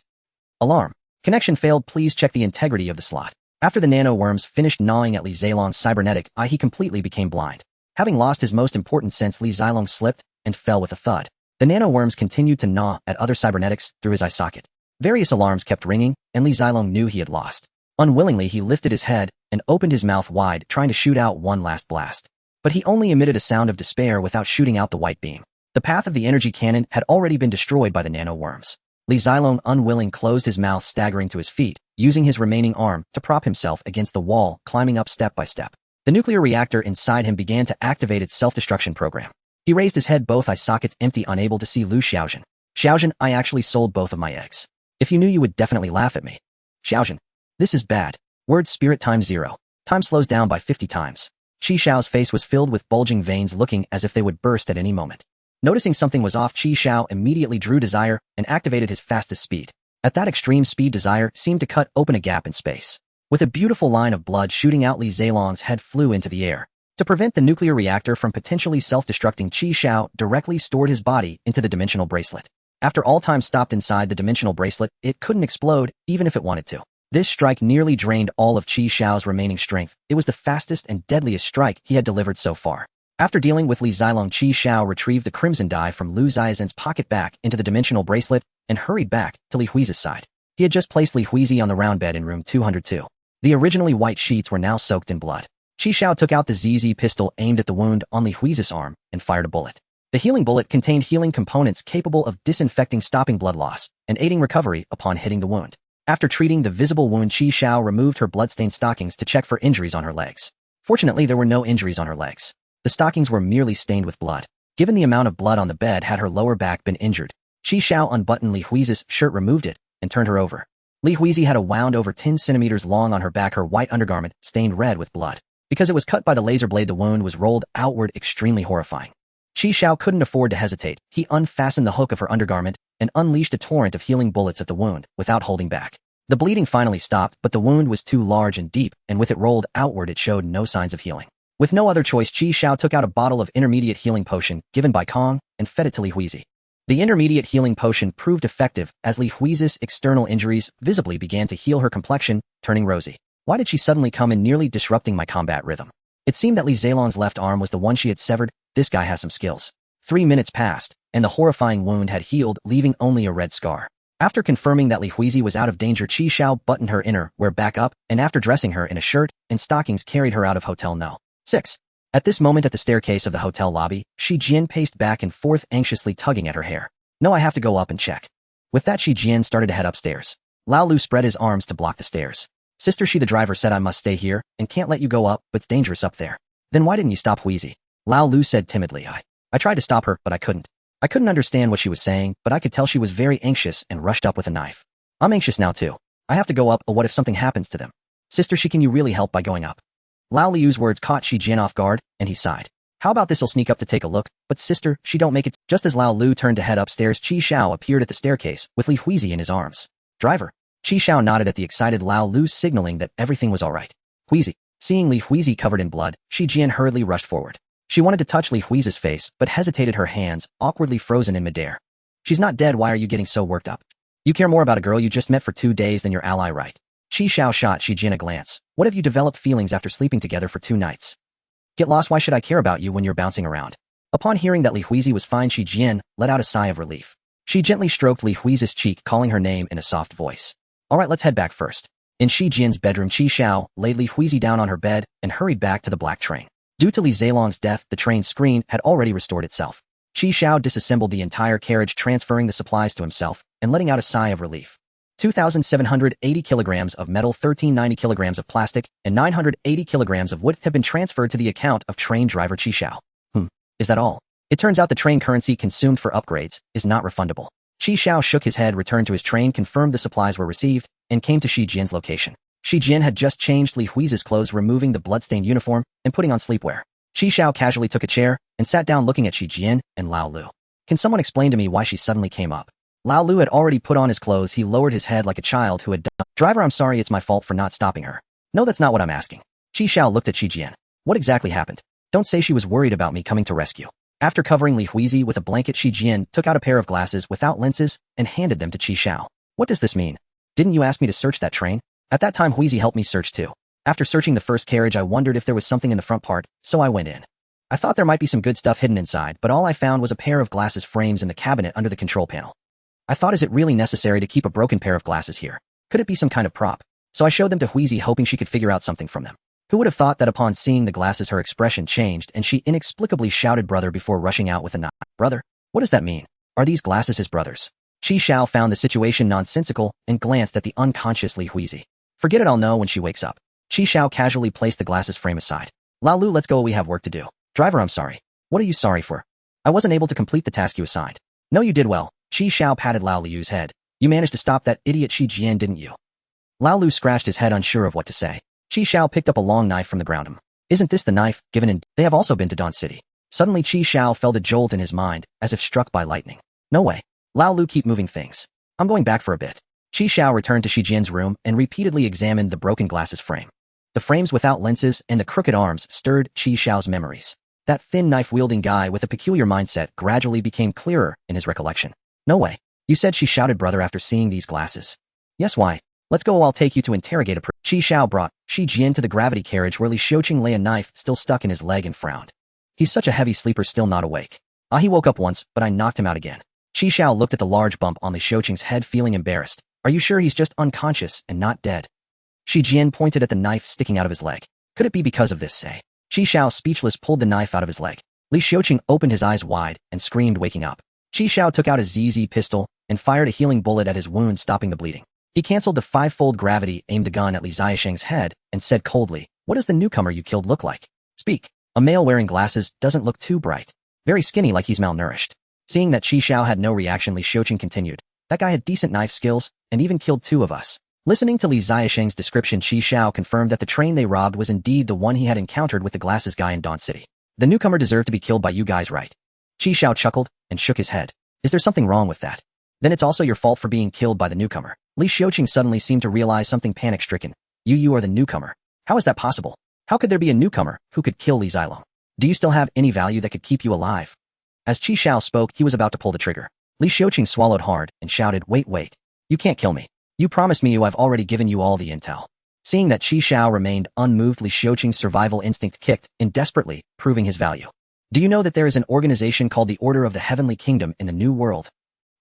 Speaker 1: Alarm. Connection failed, please check the integrity of the slot. After the nanoworms finished gnawing at Li Zilong's cybernetic eye, he completely became blind. Having lost his most important sense, Li Zilong slipped and fell with a thud. The nanoworms continued to gnaw at other cybernetics through his eye socket. Various alarms kept ringing, and Li Zilong knew he had lost. Unwillingly, he lifted his head and opened his mouth wide, trying to shoot out one last blast. But he only emitted a sound of despair without shooting out the white beam. The path of the energy cannon had already been destroyed by the nanoworms. Li Zilong, unwilling, closed his mouth, staggering to his feet, using his remaining arm to prop himself against the wall, climbing up step by step. The nuclear reactor inside him began to activate its self-destruction program. He raised his head, both eye sockets empty, unable to see Lu Xiaozhen. Xiaozhen, I actually sold both of my eggs. If you knew, you would definitely laugh at me. Xiaozhen. This is bad. Word spirit times 0. Time slows down by 50 times. Qi Xiao's face was filled with bulging veins, looking as if they would burst at any moment. Noticing something was off, Qi Xiao immediately drew Desire and activated his fastest speed. At that extreme speed, Desire seemed to cut open a gap in space. With a beautiful line of blood shooting out, Li Zilong's head flew into the air. To prevent the nuclear reactor from potentially self-destructing, Qi Xiao directly stored his body into the dimensional bracelet. After all time stopped inside the dimensional bracelet, it couldn't explode, even if it wanted to. This strike nearly drained all of Qi Xiao's remaining strength. It was the fastest and deadliest strike he had delivered so far. After dealing with Li Zilong, Qi Xiao retrieved the crimson die from Lu Zizhen's pocket back into the dimensional bracelet and hurried back to Li Hui's side. He had just placed Li Hui on the round bed in room 202. The originally white sheets were now soaked in blood. Qi Xiao took out the ZZ pistol, aimed at the wound on Li Hui's arm, and fired a bullet. The healing bullet contained healing components capable of disinfecting, stopping blood loss, and aiding recovery upon hitting the wound. After treating the visible wound, Qi Xiao removed her bloodstained stockings to check for injuries on her legs. Fortunately, there were no injuries on her legs. The stockings were merely stained with blood. Given the amount of blood on the bed, had her lower back been injured. Qi Xiao unbuttoned Li Hui's shirt, removed it, and turned her over. Li Hui had a wound over 10 centimeters long on her back, her white undergarment stained red with blood. Because it was cut by the laser blade, the wound was rolled outward, extremely horrifying. Xiao couldn't afford to hesitate. He unfastened the hook of her undergarment and unleashed a torrent of healing bullets at the wound, without holding back. The bleeding finally stopped, but the wound was too large and deep, and with it rolled outward it showed no signs of healing. With no other choice, Xiao took out a bottle of intermediate healing potion given by Kong and fed it to Li Huizi. The intermediate healing potion proved effective as Li Huizi's external injuries visibly began to heal her complexion, turning rosy. Why did she suddenly come in, nearly disrupting my combat rhythm? It seemed that Li Zilong's left arm was the one she had severed. This guy has some skills. 3 minutes passed, and the horrifying wound had healed, leaving only a red scar. After confirming that Li Huizi was out of danger, Xiao buttoned her inner wear back up, and after dressing her in a shirt and stockings, carried her out of Hotel No. 6. At this moment, at the staircase of the hotel lobby, Shi Jian paced back and forth, anxiously tugging at her hair. No, I have to go up and check. With that, Shi Jian started to head upstairs. Lao Lu spread his arms to block the stairs. Sister, she the driver said I must stay here and can't let you go up, but it's dangerous up there. Then why didn't you stop Huizi? Lao Lu said timidly. I tried to stop her, but I couldn't. I couldn't understand what she was saying, but I could tell she was very anxious and rushed up with a knife. I'm anxious now too. I have to go up, but what if something happens to them? Sister, can you really help by going up? Lao Liu's words caught Shi Jian off guard, and he sighed. How about this'll sneak up to take a look, but sister, she don't make it. Just as Lao Lu turned to head upstairs, Xiao appeared at the staircase, with Li Huizi in his arms. Driver. Xiao nodded at the excited Lao Lu, signaling that everything was alright. Huizi. Seeing Li Huizi covered in blood, Shi Jian hurriedly rushed forward. She wanted to touch Li Huizi's face, but hesitated, her hands awkwardly frozen in midair. She's not dead, why are you getting so worked up? You care more about a girl you just met for 2 days than your ally, right? Xiao shot Shi Jian a glance. What have you developed feelings after sleeping together for 2 nights? Get lost, why should I care about you when you're bouncing around? Upon hearing that Li Huizi was fine, Shi Jian let out a sigh of relief. She gently stroked Li Huizi's cheek, calling her name in a soft voice. Alright, let's head back first. In Shi Jian's bedroom, Xiao laid Li Huizi down on her bed and hurried back to the black train. Due to Li Zilong's death, the train screen had already restored itself. Xiao disassembled the entire carriage, transferring the supplies to himself and letting out a sigh of relief. 2,780 kilograms of metal, 1,390 kilograms of plastic, and 980 kilograms of wood have been transferred to the account of train driver Xiao. Is that all? It turns out the train currency consumed for upgrades is not refundable. Xiao shook his head, returned to his train, confirmed the supplies were received, and came to Shi Jian's location. Shi Jian had just changed Li Huizi's clothes, removing the bloodstained uniform and putting on sleepwear. Xiao casually took a chair and sat down, looking at Shi Jian and Lao Lu. Can someone explain to me why she suddenly came up? Lao Lu had already put on his clothes. He lowered his head like a child who had done. Driver, I'm sorry, it's my fault for not stopping her. No, that's not what I'm asking. Xiao looked at Shi Jian. What exactly happened? Don't say she was worried about me coming to rescue. After covering Li Huizi with a blanket, Shi Jian took out a pair of glasses without lenses and handed them to Xiao. What does this mean? Didn't you ask me to search that train? At that time, Huizi helped me search too. After searching the first carriage, I wondered if there was something in the front part, so I went in. I thought there might be some good stuff hidden inside, but all I found was a pair of glasses frames in the cabinet under the control panel. I thought, is it really necessary to keep a broken pair of glasses here? Could it be some kind of prop? So I showed them to Huizi, hoping she could figure out something from them. Who would have thought that upon seeing the glasses her expression changed and she inexplicably shouted brother before rushing out with a knife. Brother? What does that mean? Are these glasses his brother's? Xiao found the situation nonsensical and glanced at the unconscious Li Huizi. Forget it, I'll know when she wakes up. Xiao casually placed the glasses frame aside. Lao Lu, let's go, we have work to do. Driver, I'm sorry. What are you sorry for? I wasn't able to complete the task you assigned. No, you did well. Xiao patted Lao Lu's head. You managed to stop that idiot Shi Jian, didn't you? Lao Lu scratched his head, unsure of what to say. Xiao picked up a long knife from the ground. Isn't this the knife given in? They have also been to Dawn City. Suddenly Xiao felt a jolt in his mind, as if struck by lightning. No way. Lao Lu, keep moving things. I'm going back for a bit. Xiao returned to Shi Jian's room and repeatedly examined the broken glasses frame. The frames without lenses and the crooked arms stirred Xiao's memories. That thin knife-wielding guy with a peculiar mindset gradually became clearer in his recollection. No way. You said, she shouted, brother, after seeing these glasses. Yes, why? Let's go, I'll take you to interrogate a Xiao brought Shi Jian to the gravity carriage where Li Xiuqing lay, a knife still stuck in his leg, and frowned. He's such a heavy sleeper, still not awake. He woke up once, but I knocked him out again. Xiao looked at the large bump on Li Xiuqing's head, feeling embarrassed. Are you sure he's just unconscious and not dead? Shi Jian pointed at the knife sticking out of his leg. Could it be because of this, say? Xiao, speechless, pulled the knife out of his leg. Li Xiuqing opened his eyes wide and screamed, waking up. Xiao took out his ZZ pistol and fired a healing bullet at his wound, stopping the bleeding. He canceled the 5-fold gravity, aimed the gun at Li Ziyasheng's head, and said coldly, what does the newcomer you killed look like? Speak. A male wearing glasses, doesn't look too bright. Very skinny, like he's malnourished. Seeing that Xiao had no reaction, Li Xiuqing continued. That guy had decent knife skills, and even killed 2 of us. Listening to Li Xiaosheng's description, Xiao confirmed that the train they robbed was indeed the one he had encountered with the glasses guy in Dawn City. The newcomer deserved to be killed by you guys, right? Xiao chuckled and shook his head. Is there something wrong with that? Then it's also your fault for being killed by the newcomer. Li Xiaoqing suddenly seemed to realize something, panic-stricken. You are the newcomer. How is that possible? How could there be a newcomer who could kill Li Xiaolong? Do you still have any value that could keep you alive? As Xiao spoke, he was about to pull the trigger. Li Xiaoqing swallowed hard and shouted, wait. You can't kill me. You promised me I've already given you all the intel. Seeing that Xiao remained unmoved, Li Xiaoqing's survival instinct kicked in desperately, proving his value. Do you know that there is an organization called the Order of the Heavenly Kingdom in the New World?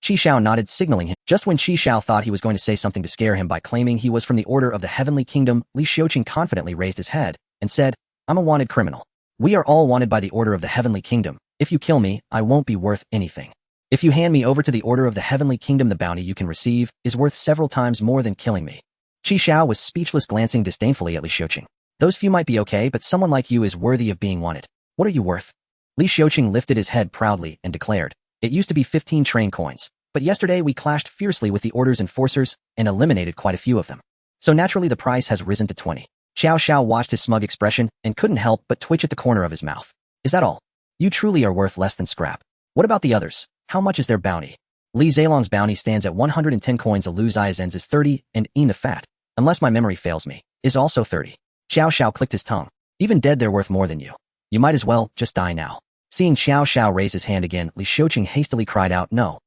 Speaker 1: Xiao nodded, signaling him. Just when Xiao thought he was going to say something to scare him by claiming he was from the Order of the Heavenly Kingdom, Li Xiaoqing confidently raised his head and said, I'm a wanted criminal. We are all wanted by the Order of the Heavenly Kingdom. If you kill me, I won't be worth anything. If you hand me over to the Order of the Heavenly Kingdom, the bounty you can receive is worth several times more than killing me. Xiao was speechless, glancing disdainfully at Li Xiaoqing. Those few might be okay, but someone like you is worthy of being wanted. What are you worth? Li Xiaoqing lifted his head proudly and declared, it used to be 15 train coins, but yesterday we clashed fiercely with the Order's enforcers and eliminated quite a few of them. So naturally the price has risen to 20. Xiao watched his smug expression and couldn't help but twitch at the corner of his mouth. Is that all? You truly are worth less than scrap. What about the others? How much is their bounty? Li Xiaolong's bounty stands at 110 coins. Lu Xiaozen's is 30, and the fat, unless my memory fails me, is also 30. Xiao clicked his tongue. Even dead, they're worth more than you. You might as well just die now. Seeing Xiao raise his hand again, Li Xiaoqing hastily cried out, No.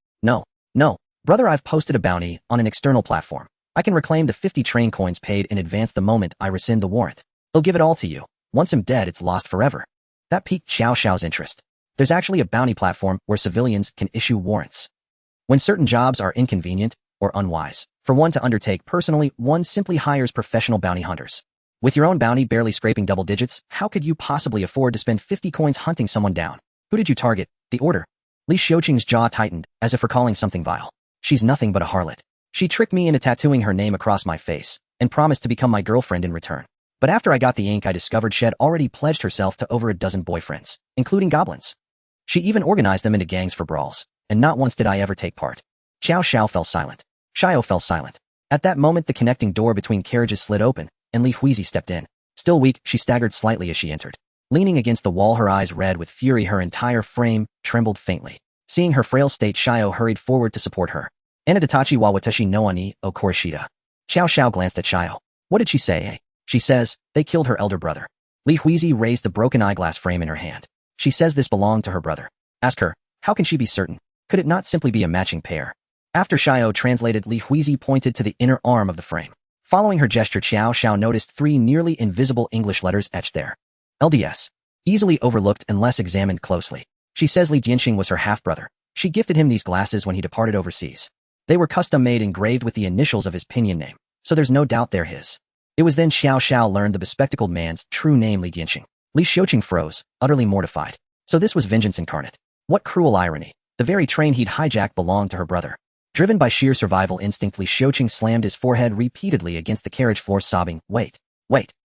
Speaker 1: Brother, I've posted a bounty on an external platform. I can reclaim the 50 train coins paid in advance the moment I rescind the warrant. He'll give it all to you. Once I'm dead, it's lost forever. That piqued Xiao's interest. There's actually a bounty platform where civilians can issue warrants. When certain jobs are inconvenient or unwise for one to undertake personally, one simply hires professional bounty hunters. With your own bounty barely scraping double digits, how could you possibly afford to spend 50 coins hunting someone down? Who did you target? The Order? Li Xiaoqing's jaw tightened, as if recalling something vile. She's nothing but a harlot. She tricked me into tattooing her name across my face and promised to become my girlfriend in return. But after I got the ink, I discovered she'd already pledged herself to over a dozen boyfriends, including goblins. She even organized them into gangs for brawls, and not once did I ever take part. Xiao fell silent. Xiao fell silent. At that moment, the connecting door between carriages slid open, and Li Huizi stepped in. Still weak, she staggered slightly as she entered. Leaning against the wall, her eyes red with fury, her entire frame trembled faintly. Seeing her frail state, Xiao hurried forward to support her. Anadatachi wa watashi no ani o korishita. Xiao glanced at Xiao. What did she say? She says, they killed her elder brother. Li Huizi raised the broken eyeglass frame in her hand. She says this belonged to her brother. Ask her, how can she be certain? Could it not simply be a matching pair? After Xiao translated, Li Huizi pointed to the inner arm of the frame. Following her gesture, Xiao noticed 3 nearly invisible English letters etched there. LDS. Easily overlooked unless examined closely. She says Li Dianxing was her half-brother. She gifted him these glasses when he departed overseas. They were custom-made, engraved with the initials of his pinyin name, so there's no doubt they're his. It was then Xiao learned the bespectacled man's true name, Li Dianxing. Li Xiaoqing froze, utterly mortified. So this was vengeance incarnate. What cruel irony. The very train he'd hijacked belonged to her brother. Driven by sheer survival instinct, Li Xiaoqing slammed his forehead repeatedly against the carriage floor, sobbing, Wait.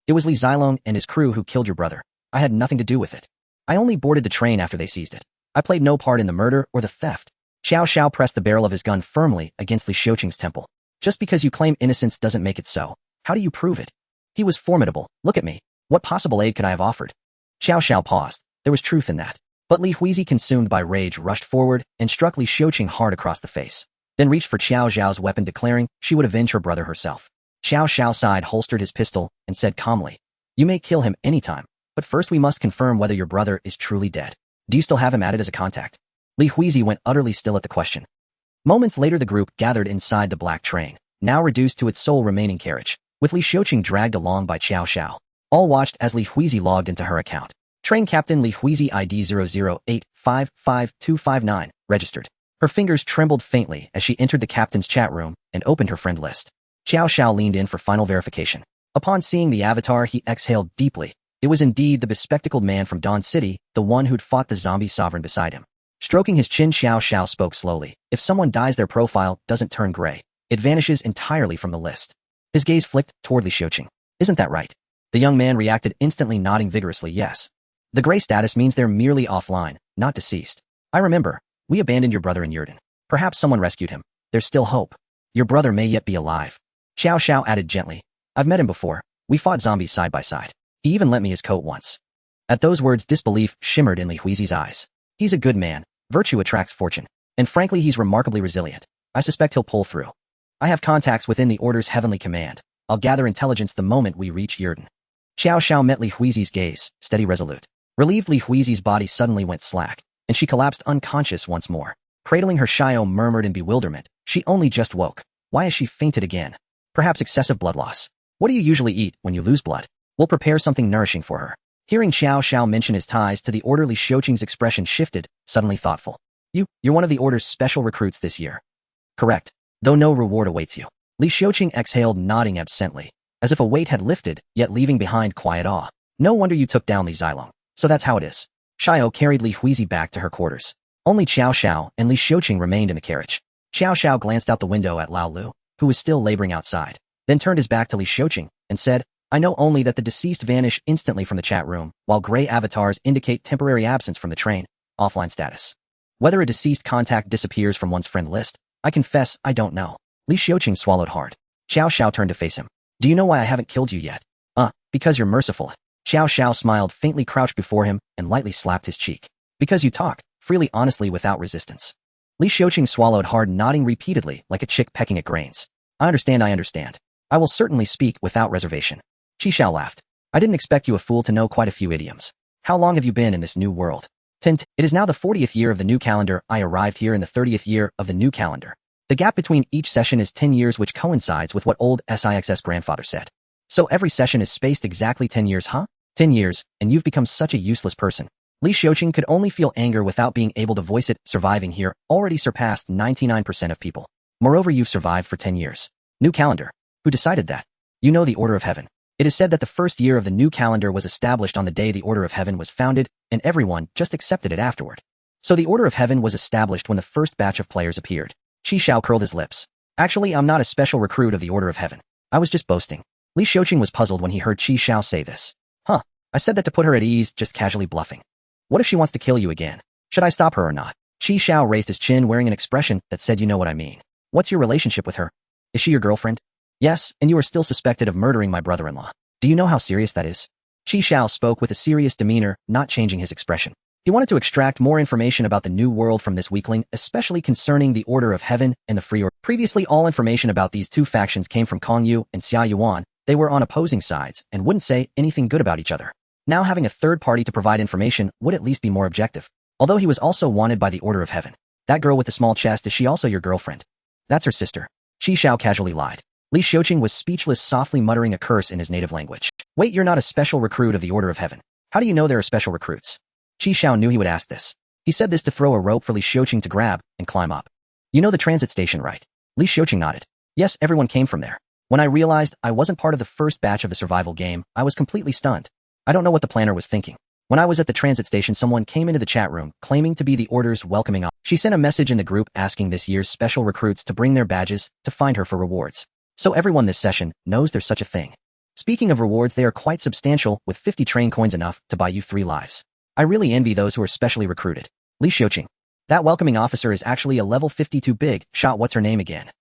Speaker 1: It was Li Xiaolong and his crew who killed your brother. I had nothing to do with it. I only boarded the train after they seized it. I played no part in the murder or the theft. Xiao pressed the barrel of his gun firmly against Li Xiaoqing's temple. Just because you claim innocence doesn't make it so. How do you prove it? He was formidable. Look at me. What possible aid could I have offered? Xiao paused. There was truth in that. But Li Huizi, consumed by rage, rushed forward and struck Li Xiaoqing hard across the face. Then reached for Xiao's weapon, declaring she would avenge her brother herself. Xiao sighed, holstered his pistol, and said calmly, You may kill him anytime, but first we must confirm whether your brother is truly dead. Do you still have him added as a contact? Li Huizi went utterly still at the question. Moments later, the group gathered inside the black train, now reduced to its sole remaining carriage, with Li Xiaoqing dragged along by Xiao. All watched as Li Huizi logged into her account. Train Captain Li Huizi ID 008555259, registered. Her fingers trembled faintly as she entered the captain's chat room and opened her friend list. Xiao leaned in for final verification. Upon seeing the avatar, he exhaled deeply. It was indeed the bespectacled man from Dawn City, the one who'd fought the zombie sovereign beside him. Stroking his chin, Xiao spoke slowly. If someone dies, their profile doesn't turn gray. It vanishes entirely from the list. His gaze flicked toward Li Xiaoqing. Isn't that right? The young man reacted instantly, nodding vigorously, yes. The gray status means they're merely offline, not deceased. I remember. We abandoned your brother in Yurden. Perhaps someone rescued him. There's still hope. Your brother may yet be alive. Xiao Xiao added gently. I've met him before. We fought zombies side by side. He even lent me his coat once. At those words, disbelief shimmered in Li Huizi's eyes. He's a good man. Virtue attracts fortune. And frankly, he's remarkably resilient. I suspect he'll pull through. I have contacts within the Order's heavenly command. I'll gather intelligence the moment we reach Yurden. Xiao Xiao met Li Huizi's gaze, steady resolute. Relieved, Li Huizi's body suddenly went slack, and she collapsed unconscious once more. Cradling her, Xiao murmured in bewilderment. She only just woke. Why has she fainted again? Perhaps excessive blood loss. What do you usually eat when you lose blood? We'll prepare something nourishing for her. Hearing Xiao Xiao mention his ties to the Order, Li Xiuqing's expression shifted, suddenly thoughtful. You're one of the Order's special recruits this year. Correct. Though no reward awaits you. Li Xiuqing exhaled, nodding absently, as if a weight had lifted, yet leaving behind quiet awe. No wonder you took down Li Zilong. So that's how it is. Xiao carried Li Huizi back to her quarters. Only Xiao Xiao and Li Xiuqing remained in the carriage. Xiao Xiao glanced out the window at Lao Lu, who was still laboring outside, then turned his back to Li Xiuqing and said, I know only that the deceased vanish instantly from the chat room, while gray avatars indicate temporary absence from the train, offline status. Whether a deceased contact disappears from one's friend list, I confess I don't know. Li Xiuqing swallowed hard. Xiao Xiao turned to face him. Do you know why I haven't killed you yet? Because you're merciful. Xiao Xiao smiled, faintly crouched before him, and lightly slapped his cheek. Because you talk, freely, honestly, without resistance. Li Xiuqing swallowed hard, nodding repeatedly, like a chick pecking at grains. I understand. I will certainly speak without reservation. Qi Xiao laughed. I didn't expect you, a fool, to know quite a few idioms. How long have you been in this new world? It is now the 40th year of the new calendar. I arrived here in the 30th year of the new calendar. The gap between each session is 10 years, which coincides with what old Six's grandfather said. So every session is spaced exactly 10 years, huh? 10 years, and you've become such a useless person. Li Xiuqing could only feel anger without being able to voice it. Surviving here already surpassed 99% of people. Moreover, you've survived for 10 years. New calendar. Who decided that? You know the Order of Heaven. It is said that the first year of the new calendar was established on the day the Order of Heaven was founded, and everyone just accepted it afterward. So the Order of Heaven was established when the first batch of players appeared. Qi Xiao curled his lips. Actually, I'm not a special recruit of the Order of Heaven. I was just boasting. Li Xiuqing was puzzled when he heard Qi Xiao say this. I said that to put her at ease, just casually bluffing. What if she wants to kill you again? Should I stop her or not? Qi Xiao raised his chin, wearing an expression that said, you know what I mean. What's your relationship with her? Is she your girlfriend? Yes, and you are still suspected of murdering my brother-in-law. Do you know how serious that is? Qi Xiao spoke with a serious demeanor, not changing his expression. He wanted to extract more information about the new world from this weakling, especially concerning the Order of Heaven and the Free Order. Previously, all information about these two factions came from Kong Yu and Xia Yuan. They were on opposing sides and wouldn't say anything good about each other. Now having a third party to provide information would at least be more objective. Although he was also wanted by the Order of Heaven. That girl with the small chest, is she also your girlfriend? That's her sister. Qi Xiao casually lied. Li Xiuqing was speechless, softly muttering a curse in his native language. Wait, you're not a special recruit of the Order of Heaven. How do you know there are special recruits? Qi Xiao knew he would ask this. He said this to throw a rope for Li Xiuqing to grab and climb up. You know the transit station, right? Li Xiuqing nodded. Yes, everyone came from there. When I realized I wasn't part of the first batch of the survival game, I was completely stunned. I don't know what the planner was thinking. When I was at the transit station, someone came into the chat room, claiming to be the Order's welcoming officer. She sent a message in the group asking this year's special recruits to bring their badges to find her for rewards. So everyone this session knows there's such a thing. Speaking of rewards, they are quite substantial, with 50 train coins, enough to buy you 3 lives. I really envy those who are specially recruited. Li Xiuqing. That welcoming officer is actually a level 52 big shot. What's her name again?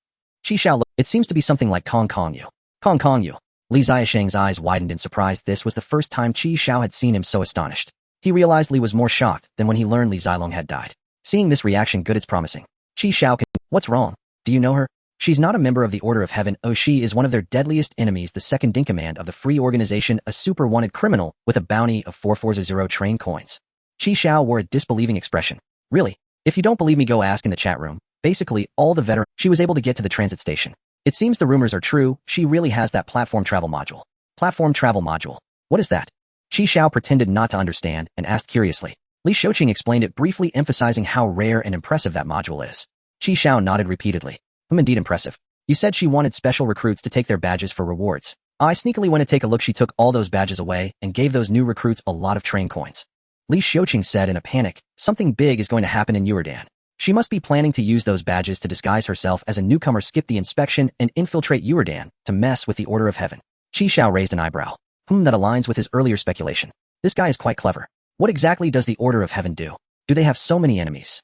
Speaker 1: Qi Xiao. It seems to be something like Kong Yu. Kong Yu. Li Xiaosheng's eyes widened in surprise. This was the first time Qi Xiao had seen him so astonished. He realized Li was more shocked than when he learned Li Zilong had died. Seeing this reaction, good, it's promising. Qi Xiao. What's wrong? Do you know her? She's not a member of the Order of Heaven. Oh, she is one of their deadliest enemies, the second in command of the Free Organization, a super wanted criminal with a bounty of 440 train coins. Qi Xiao wore a disbelieving expression. Really? If you don't believe me, go ask in the chat room. Basically, all the veterans. She was able to get to the transit station. It seems the rumors are true. She really has that platform travel module. Platform travel module. What is that? Qi Xiao pretended not to understand and asked curiously. Li Xiuqing explained it briefly, emphasizing how rare and impressive that module is. Qi Xiao nodded repeatedly. Indeed impressive. You said she wanted special recruits to take their badges for rewards. I sneakily went to take a look. She took all those badges away and gave those new recruits a lot of train coins. Li Xiuqing said in a panic, something big is going to happen in Yurden. She must be planning to use those badges to disguise herself as a newcomer, skip the inspection, and infiltrate Yurden to mess with the Order of Heaven. Qi Xiao raised an eyebrow. That aligns with his earlier speculation. This guy is quite clever. What exactly does the Order of Heaven do? Do they have so many enemies?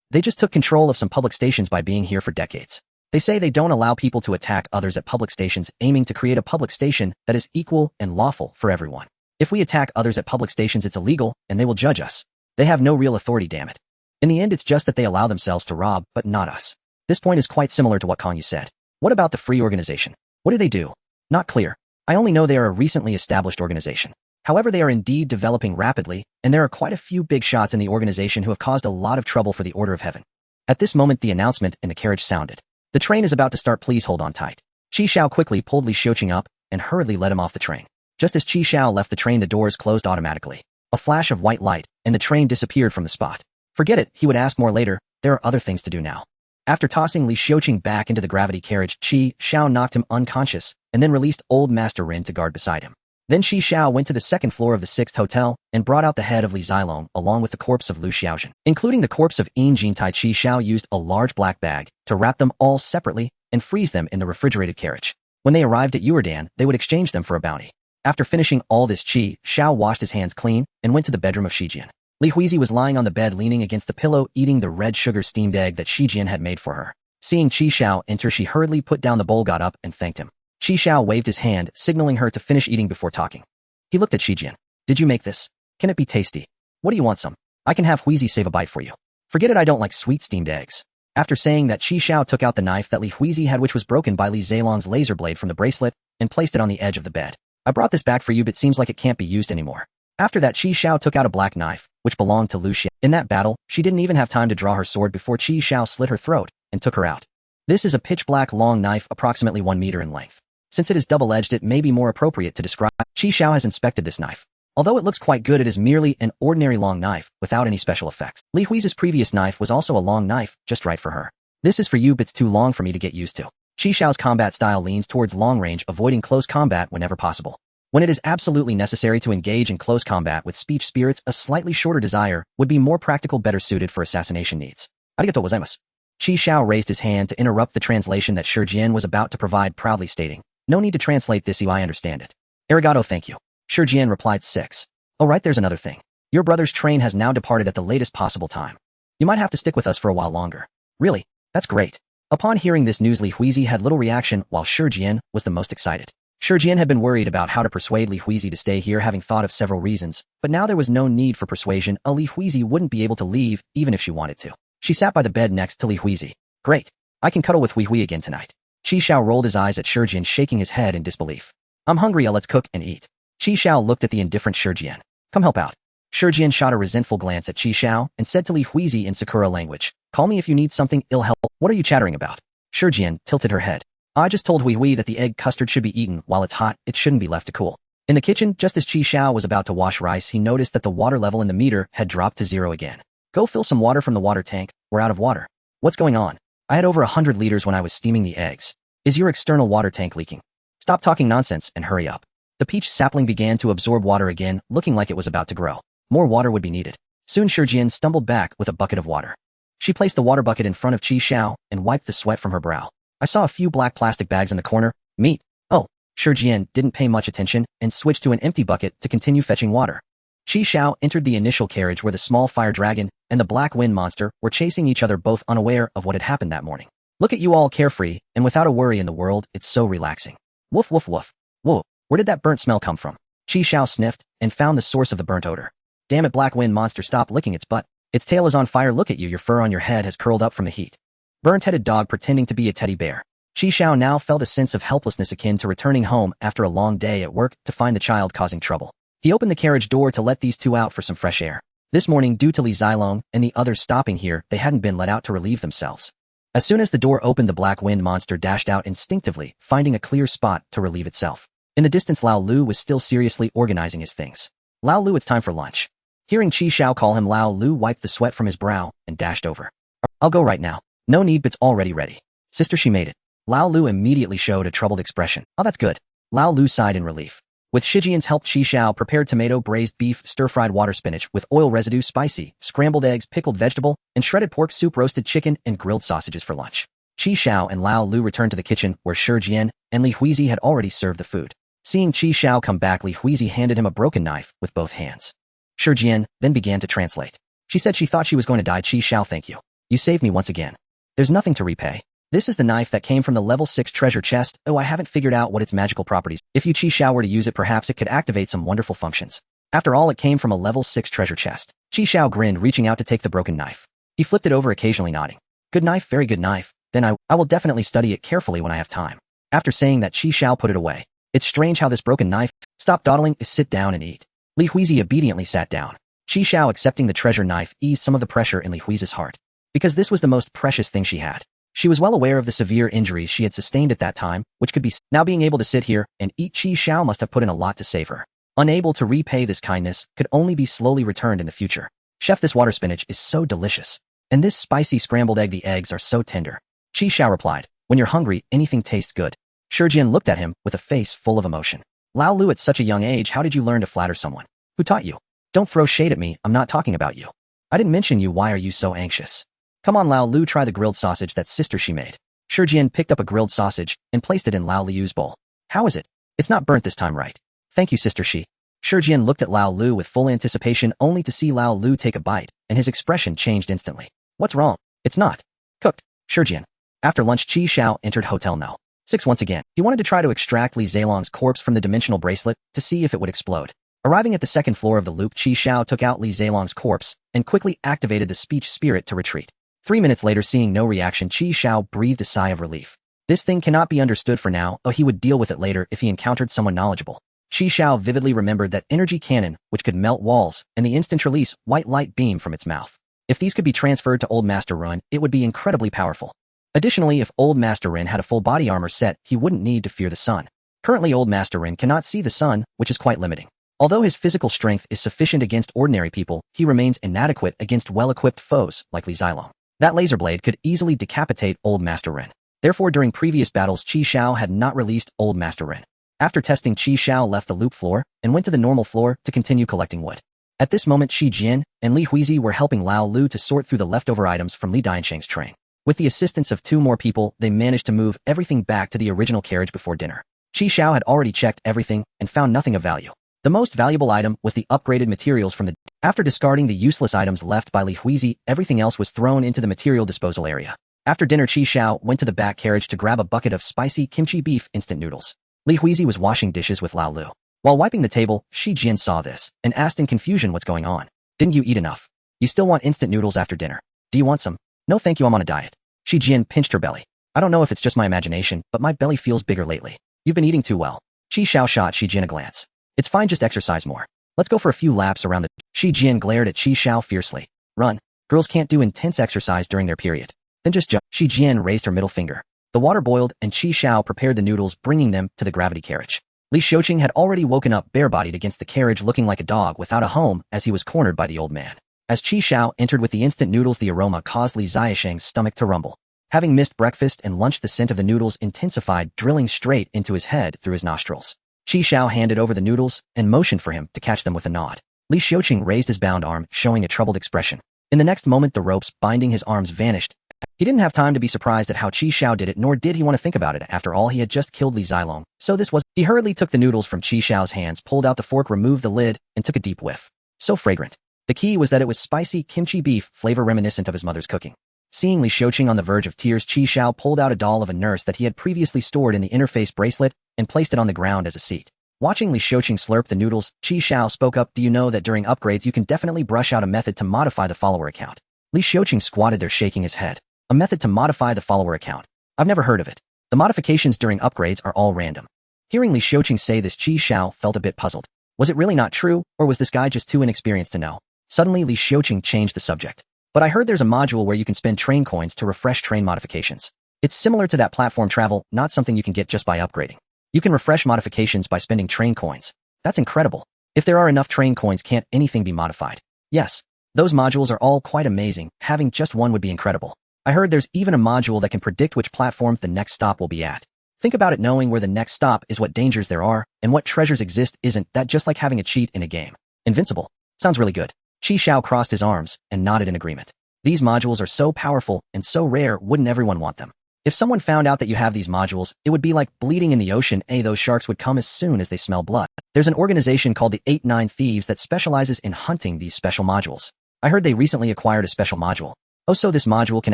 Speaker 1: They just took control of some public stations by being here for decades. They say they don't allow people to attack others at public stations, aiming to create a public station that is equal and lawful for everyone. If we attack others at public stations, it's illegal, and they will judge us. They have no real authority, damn it. In the end, it's just that they allow themselves to rob, but not us. This point is quite similar to what Kong you said. What about the free organization? What do they do? Not clear. I only know they are a recently established organization. However, they are indeed developing rapidly, and there are quite a few big shots in the organization who have caused a lot of trouble for the Order of Heaven. At this moment, the announcement in the carriage sounded. The train is about to start, please hold on tight. Xiao quickly pulled Li Xiuqing up and hurriedly led him off the train. Just as Xiao left the train, the doors closed automatically. A flash of white light, and the train disappeared from the spot. Forget it, he would ask more later, there are other things to do now. After tossing Li Xiuqing back into the gravity carriage, Xiao knocked him unconscious, and then released old Master Rin to guard beside him. Then Xiao went to the second floor of the 6th hotel, and brought out the head of Li Zilong along with the corpse of Lu Xiaozhen. Including the corpse of Yin Jintai, Xiao used a large black bag to wrap them all separately and freeze them in the refrigerated carriage. When they arrived at Yuerdan, they would exchange them for a bounty. After finishing all this, Xiao washed his hands clean and went to the bedroom of Shijian. Li Huizi was lying on the bed leaning against the pillow eating the red sugar steamed egg that Shijian had made for her. Seeing Xiao enter, she hurriedly put down the bowl, got up, and thanked him. Xiao waved his hand, signaling her to finish eating before talking. He looked at Shijian. Did you make this? Can it be tasty? What do you want, some? I can have Huizi save a bite for you. Forget it, I don't like sweet steamed eggs. After saying that, Xiao took out the knife that Li Huizi had, which was broken by Li Zilong's laser blade from the bracelet, and placed it on the edge of the bed. I brought this back for you, but seems like it can't be used anymore. After that, Xiao took out a black knife, which belonged to Lu Xiao. In that battle, she didn't even have time to draw her sword before Xiao slit her throat and took her out. This is a pitch-black long knife approximately 1 meter in length. Since it is double-edged, it may be more appropriate to describe. Xiao has inspected this knife. Although it looks quite good, it is merely an ordinary long knife without any special effects. Li Huizi's previous knife was also a long knife, just right for her. This is for you, but it's too long for me to get used to. Xiao's combat style leans towards long range, avoiding close combat whenever possible. When it is absolutely necessary to engage in close combat with speech spirits, a slightly shorter desire would be more practical, better suited for assassination needs. Arigatou gozaimasu. Xiao raised his hand to interrupt the translation that Shijian was about to provide, proudly stating, no need to translate this, I understand it. Arigato, thank you. Shijian replied. 6. Oh right, there's another thing. Your brother's train has now departed at the latest possible time. You might have to stick with us for a while longer. Really? That's great. Upon hearing this news, Li Huizi had little reaction, while Shijian was the most excited. Shijian had been worried about how to persuade Li Huizi to stay here, having thought of several reasons, but now there was no need for persuasion. Li Huizi wouldn't be able to leave, even if she wanted to. She sat by the bed next to Li Huizi. Great. I can cuddle with Hui again tonight. Xiao rolled his eyes at Shijian, shaking his head in disbelief. I'm hungry, let's cook and eat. Xiao looked at the indifferent Shijian. Come help out. Shijian shot a resentful glance at Xiao and said to Li Huizi in Sakura language, call me if you need something, ill help. What are you chattering about? Shijian tilted her head. I just told Hui that the egg custard should be eaten while it's hot, it shouldn't be left to cool. In the kitchen, just as Xiao was about to wash rice, he noticed that the water level in the meter had dropped to 0 again. Go fill some water from the water tank, we're out of water. What's going on? I had over 100 liters when I was steaming the eggs. Is your external water tank leaking? Stop talking nonsense and hurry up. The peach sapling began to absorb water again, looking like it was about to grow. More water would be needed. Soon Shijian stumbled back with a bucket of water. She placed the water bucket in front of Xiao and wiped the sweat from her brow. I saw a few black plastic bags in the corner. Meat. Oh. Shijian didn't pay much attention and switched to an empty bucket to continue fetching water. Xiao entered the initial carriage where the small fire dragon and the black wind monster were chasing each other, both unaware of what had happened that morning. Look at you all carefree and without a worry in the world, it's so relaxing. Woof woof woof. Whoa, where did that burnt smell come from? Xiao sniffed and found the source of the burnt odor. Damn it, black wind monster, stop licking its butt. Its tail is on fire, look at you, your fur on your head has curled up from the heat. Burnt-headed dog pretending to be a teddy bear. Xiao now felt a sense of helplessness akin to returning home after a long day at work to find the child causing trouble. He opened the carriage door to let these two out for some fresh air. This morning, due to Li Zilong and the others stopping here, they hadn't been let out to relieve themselves. As soon as the door opened, the black wind monster dashed out instinctively, finding a clear spot to relieve itself. In the distance, Lao Lu was still seriously organizing his things. Lao Lu, it's time for lunch. Hearing Xiao call him, Lao Lu wiped the sweat from his brow and dashed over. I'll go right now. No need, but it's already ready. Sister, she made it. Lao Lu immediately showed a troubled expression. Oh, that's good. Lao Lu sighed in relief. With Shijian's help, Xiao prepared tomato, braised beef, stir-fried water spinach with oil residue, spicy, scrambled eggs, pickled vegetable, and shredded pork soup, roasted chicken, and grilled sausages for lunch. Xiao and Lao Lu returned to the kitchen where Shijian and Li Huizi had already served the food. Seeing Xiao come back, Li Huizi handed him a broken knife with both hands. Shijian then began to translate. She said she thought she was going to die. Xiao, thank you. You saved me once again. There's nothing to repay. This is the knife that came from the level 6 treasure chest. Oh, I haven't figured out what its magical properties. If you Xiao were to use it, perhaps it could activate some wonderful functions. After all, it came from a level 6 treasure chest. Xiao grinned, reaching out to take the broken knife. He flipped it over, occasionally nodding. Good knife, very good knife. Then I will definitely study it carefully when I have time. After saying that, Xiao put it away. It's strange how this broken knife. Stop dawdling, sit down and eat. Li Huizi obediently sat down. Xiao, accepting the treasure knife, eased some of the pressure in Li Huizi's heart. Because this was the most precious thing she had. She was well aware of the severe injuries she had sustained at that time, which could be now being able to sit here and eat. Xiao must have put in a lot to save her. Unable to repay this kindness, could only be slowly returned in the future. Chef, this water spinach is so delicious. And this spicy scrambled egg, the eggs are so tender. Xiao replied, when you're hungry, anything tastes good. Shijian looked at him with a face full of emotion. Lao Lu, at such a young age, how did you learn to flatter someone? Who taught you? Don't throw shade at me, I'm not talking about you. I didn't mention you, why are you so anxious? Come on Lao Lu, try the grilled sausage that sister she made. Shijian picked up a grilled sausage and placed it in Lao Liu's bowl. How is it? It's not burnt this time, right? Thank you, sister Shi. Shijian looked at Lao Lu with full anticipation, only to see Lao Lu take a bite, and his expression changed instantly. What's wrong? It's not cooked. Shijian. After lunch, Xiao entered Hotel No. 6 once again. He wanted to try to extract Li Zilong's corpse from the dimensional bracelet to see if it would explode. Arriving at the second floor of the loop, Xiao took out Li Zilong's corpse and quickly activated the speech spirit to retreat. 3 minutes later, seeing no reaction, Xiao breathed a sigh of relief. This thing cannot be understood for now, though he would deal with it later if he encountered someone knowledgeable. Xiao vividly remembered that energy cannon, which could melt walls, and the instant release white light beam from its mouth. If these could be transferred to Old Master Ren, it would be incredibly powerful. Additionally, if Old Master Ren had a full body armor set, he wouldn't need to fear the sun. Currently, Old Master Ren cannot see the sun, which is quite limiting. Although his physical strength is sufficient against ordinary people, he remains inadequate against well-equipped foes like Li Zilong. That laser blade could easily decapitate Old Master Ren. Therefore, during previous battles, Xiao had not released Old Master Ren. After testing, Xiao left the loop floor and went to the normal floor to continue collecting wood. At this moment, Shi Jian and Li Huizi were helping Lao Lu to sort through the leftover items from Li Diansheng's train. With the assistance of 2 more people, they managed to move everything back to the original carriage before dinner. Xiao had already checked everything and found nothing of value. The most valuable item was the upgraded materials from the... After discarding the useless items left by Li Huizi, everything else was thrown into the material disposal area. After dinner, Xiao went to the back carriage to grab a bucket of spicy kimchi beef instant noodles. Li Huizi was washing dishes with Lao Lu. While wiping the table, Shi Jian saw this and asked in confusion, what's going on? Didn't you eat enough? You still want instant noodles after dinner? Do you want some? No thank you, I'm on a diet. Shi Jian pinched her belly. I don't know if it's just my imagination, but my belly feels bigger lately. You've been eating too well. Xiao shot Shi Jian a glance. It's fine, just exercise more. Let's go for a few laps around the... Shi Jian glared at Xiao fiercely. Run. Girls can't do intense exercise during their period. Then just jump. Shi Jian raised her middle finger. The water boiled and Xiao prepared the noodles, bringing them to the gravity carriage. Li Xiaoqing had already woken up bare-bodied against the carriage, looking like a dog without a home as he was cornered by the old man. As Xiao entered with the instant noodles, the aroma caused Li Zilong's stomach to rumble. Having missed breakfast and lunch, the scent of the noodles intensified, drilling straight into his head through his nostrils. Xiao handed over the noodles and motioned for him to catch them with a nod. Li Xiaoqing raised his bound arm, showing a troubled expression. In the next moment, the ropes binding his arms vanished. He didn't have time to be surprised at how Xiao did it, nor did he want to think about it. After all, he had just killed Li Zilong, so this was... He hurriedly took the noodles from Xiao's hands, pulled out the fork, removed the lid, and took a deep whiff. So fragrant. The key was that it was spicy kimchi beef, flavor reminiscent of his mother's cooking. Seeing Li Xiaoqing on the verge of tears, Xiao pulled out a doll of a nurse that he had previously stored in the interface bracelet and placed it on the ground as a seat. Watching Li Xiaoqing slurp the noodles, Xiao spoke up, do you know that during upgrades you can definitely brush out a method to modify the follower account? Li Xiaoqing squatted there, shaking his head. A method to modify the follower account. I've never heard of it. The modifications during upgrades are all random. Hearing Li Xiaoqing say this, Xiao felt a bit puzzled. Was it really not true, or was this guy just too inexperienced to know? Suddenly, Li Xiaoqing changed the subject. But I heard there's a module where you can spend train coins to refresh train modifications. It's similar to that platform travel, not something you can get just by upgrading. You can refresh modifications by spending train coins. That's incredible. If there are enough train coins, can't anything be modified? Yes. Those modules are all quite amazing. Having just one would be incredible. I heard there's even a module that can predict which platform the next stop will be at. Think about it, knowing where the next stop is, what dangers there are, and what treasures exist. Isn't that just like having a cheat in a game? Invincible. Sounds really good. Xiao crossed his arms and nodded in agreement. These modules are so powerful and so rare, wouldn't everyone want them? If someone found out that you have these modules, it would be like bleeding in the ocean. Those sharks would come as soon as they smell blood. There's an organization called the 8-9 Thieves that specializes in hunting these special modules. I heard they recently acquired a special module. Oh, so this module can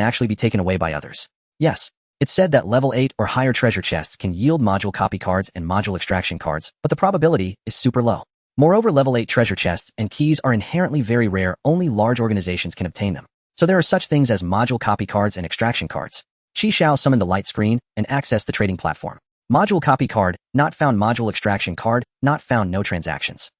Speaker 1: actually be taken away by others. Yes. It said that level 8 or higher treasure chests can yield module copy cards and module extraction cards, but the probability is super low. Moreover, level 8 treasure chests and keys are inherently very rare, only large organizations can obtain them. So there are such things as module copy cards and extraction cards. Xiao summoned the light screen and accessed the trading platform. Module copy card, not found. Module extraction card, not found. No transactions.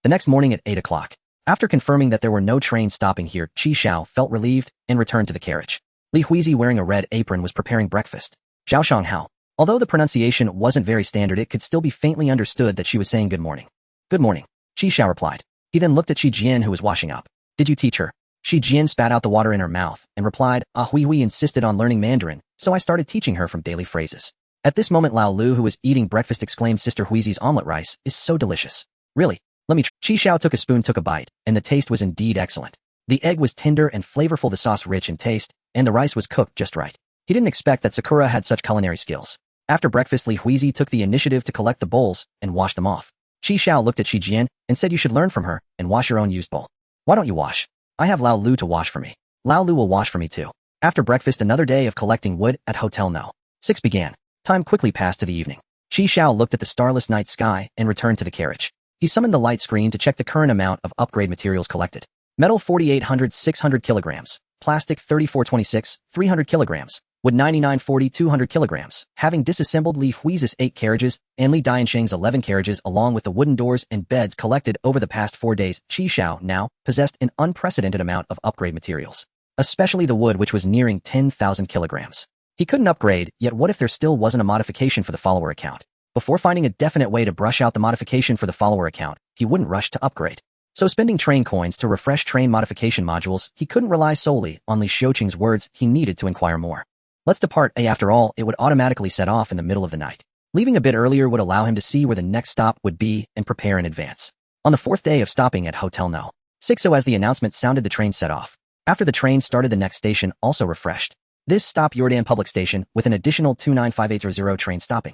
Speaker 1: The next morning at 8 o'clock, after confirming that there were no trains stopping here, Xiao felt relieved and returned to the carriage. Li Huizi, wearing a red apron, was preparing breakfast. Xiao Hao. Although the pronunciation wasn't very standard, it could still be faintly understood that she was saying good morning. Good morning, Xiao replied. He then looked at Shi Jian, who was washing up. Did you teach her? Shi Jian spat out the water in her mouth and replied, Hui insisted on learning Mandarin, so I started teaching her from daily phrases. At this moment, Lao Lu, who was eating breakfast, exclaimed, Sister Huizi's omelet rice is so delicious. Really? Let me try. Xiao took a spoon, took a bite, and the taste was indeed excellent. The egg was tender and flavorful, the sauce rich in taste, and the rice was cooked just right. He didn't expect that Sakura had such culinary skills. After breakfast, Li Huizi took the initiative to collect the bowls and wash them off. Xiao looked at Shi Jian and said, you should learn from her and wash your own used bowl. Why don't you wash? I have Lao Lu to wash for me. Lao Lu will wash for me too. After breakfast, another day of collecting wood at Hotel No. 6 began. Time quickly passed to the evening. Xiao looked at the starless night sky and returned to the carriage. He summoned the light screen to check the current amount of upgrade materials collected. Metal 4800 600 kilograms, plastic 3426 300 kilograms, wood 9940 200 kilograms. Having disassembled Li Huizi's 8 carriages and Li Diansheng's 11 carriages along with the wooden doors and beds collected over the past 4 days, Xiao now possessed an unprecedented amount of upgrade materials, especially the wood, which was nearing 10,000 kilograms. He couldn't upgrade, yet what if there still wasn't a modification for the follower account? Before finding a definite way to brush out the modification for the follower account, he wouldn't rush to upgrade. So spending train coins to refresh train modification modules, he couldn't rely solely on Li Xiuqing's words. He needed to inquire more. Let's depart. After all, it would automatically set off in the middle of the night. Leaving a bit earlier would allow him to see where the next stop would be and prepare in advance. On the 4th day of stopping at Hotel No. 6, as the announcement sounded, the train set off. After the train started, the next station also refreshed. This stop Yordan Public Station with an additional 295800 train stopping.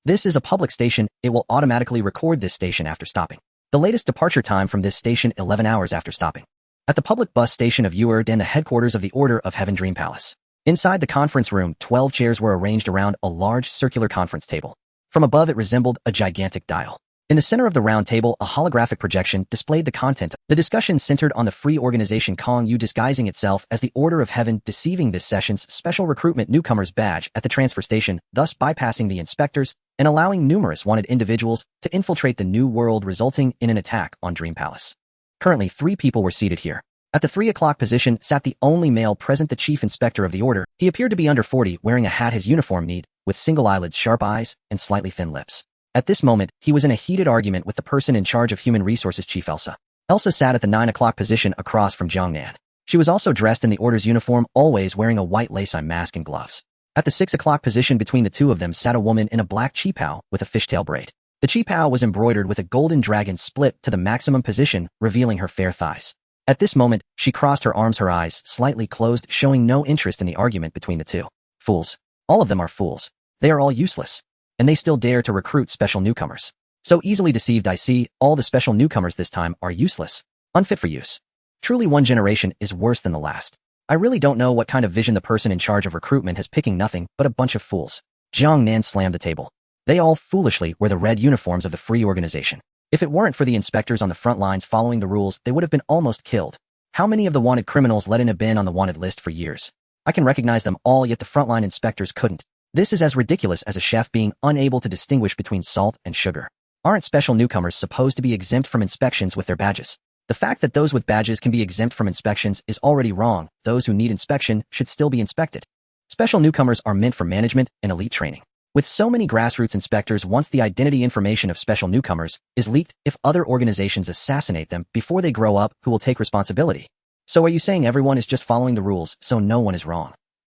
Speaker 1: This is a public station. It will automatically record this station after stopping. The latest departure time from this station 11 hours after stopping. At the public bus station of Yordan, the headquarters of the Order of Heaven Dream Palace. Inside the conference room, 12 chairs were arranged around a large circular conference table. From above, it resembled a gigantic dial. In the center of the round table, a holographic projection displayed the content. The discussion centered on the free organization Kong Yu disguising itself as the Order of Heaven, deceiving this session's special recruitment newcomers badge at the transfer station, thus bypassing the inspectors and allowing numerous wanted individuals to infiltrate the new world, resulting in an attack on Dream Palace. Currently, 3 people were seated here. At the 3 o'clock position sat the only male present, the chief inspector of the order. He appeared to be under 40, wearing a hat, his uniform neat, with single eyelids, sharp eyes, and slightly thin lips. At this moment, he was in a heated argument with the person in charge of human resources, Chief Elsa. Elsa sat at the 9 o'clock position across from Jiangnan. She was also dressed in the order's uniform, always wearing a white lace mask and gloves. At the 6 o'clock position between the two of them sat a woman in a black qipao with a fishtail braid. The qipao was embroidered with a golden dragon split to the maximum position, revealing her fair thighs. At this moment, she crossed her arms, her eyes slightly closed, showing no interest in the argument between the two. Fools. All of them are fools. They are all useless. And they still dare to recruit special newcomers. So easily deceived. I see, all the special newcomers this time are useless. Unfit for use. Truly, one generation is worse than the last. I really don't know what kind of vision the person in charge of recruitment has, picking nothing but a bunch of fools. Jiang Nan slammed the table. They all foolishly wear the red uniforms of the free organization. If it weren't for the inspectors on the front lines following the rules, they would have been almost killed. How many of the wanted criminals let in have been on the wanted list for years? I can recognize them all, yet the frontline inspectors couldn't. This is as ridiculous as a chef being unable to distinguish between salt and sugar. Aren't special newcomers supposed to be exempt from inspections with their badges? The fact that those with badges can be exempt from inspections is already wrong. Those who need inspection should still be inspected. Special newcomers are meant for management and elite training. With so many grassroots inspectors, once the identity information of special newcomers is leaked, if other organizations assassinate them before they grow up, who will take responsibility? So are you saying everyone is just following the rules, so no one is wrong?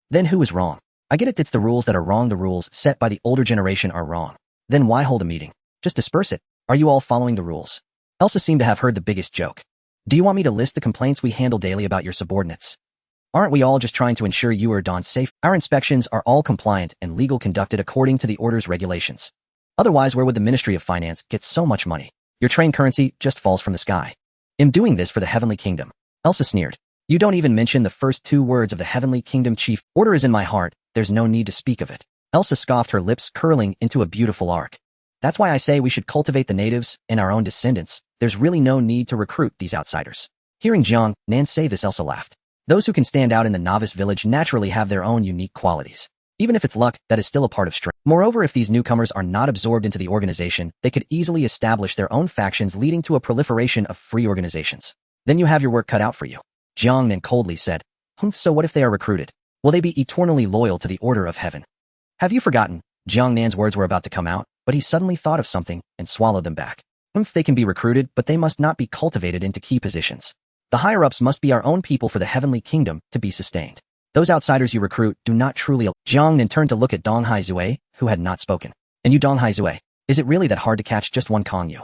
Speaker 1: Then who is wrong? I get it, it's the rules that are wrong. The rules set by the older generation are wrong. Then why hold a meeting? Just disperse it. Are you all following the rules? Elsa seemed to have heard the biggest joke. Do you want me to list the complaints we handle daily about your subordinates? Aren't we all just trying to ensure you are Dawn safe? Our inspections are all compliant and legal, conducted according to the order's regulations. Otherwise, where would the Ministry of Finance get so much money? Your train currency just falls from the sky. I'm doing this for the Heavenly Kingdom. Elsa sneered. You don't even mention the first 2 words of the Heavenly Kingdom, Chief. Order is in my heart. there's no need to speak of it. Elsa scoffed, her lips curling into a beautiful arc. That's why I say we should cultivate the natives and our own descendants. There's really no need to recruit these outsiders. Hearing Jiang Nan say this, Elsa laughed. Those who can stand out in the novice village naturally have their own unique qualities. Even if it's luck, that is still a part of strength. Moreover, if these newcomers are not absorbed into the organization, they could easily establish their own factions, leading to a proliferation of free organizations. Then you have your work cut out for you. Jiang Nan coldly said, So what if they are recruited? Will they be eternally loyal to the order of heaven? Have you forgotten? Jiang Nan's words were about to come out, but he suddenly thought of something and swallowed them back. They can be recruited, but they must not be cultivated into key positions. The higher-ups must be our own people for the heavenly kingdom to be sustained. Those outsiders you recruit do not truly. Jiang Nan turned to look at Dong Haizue, who had not spoken. And you, Dong Haizue, is it really that hard to catch just one Kong Yu?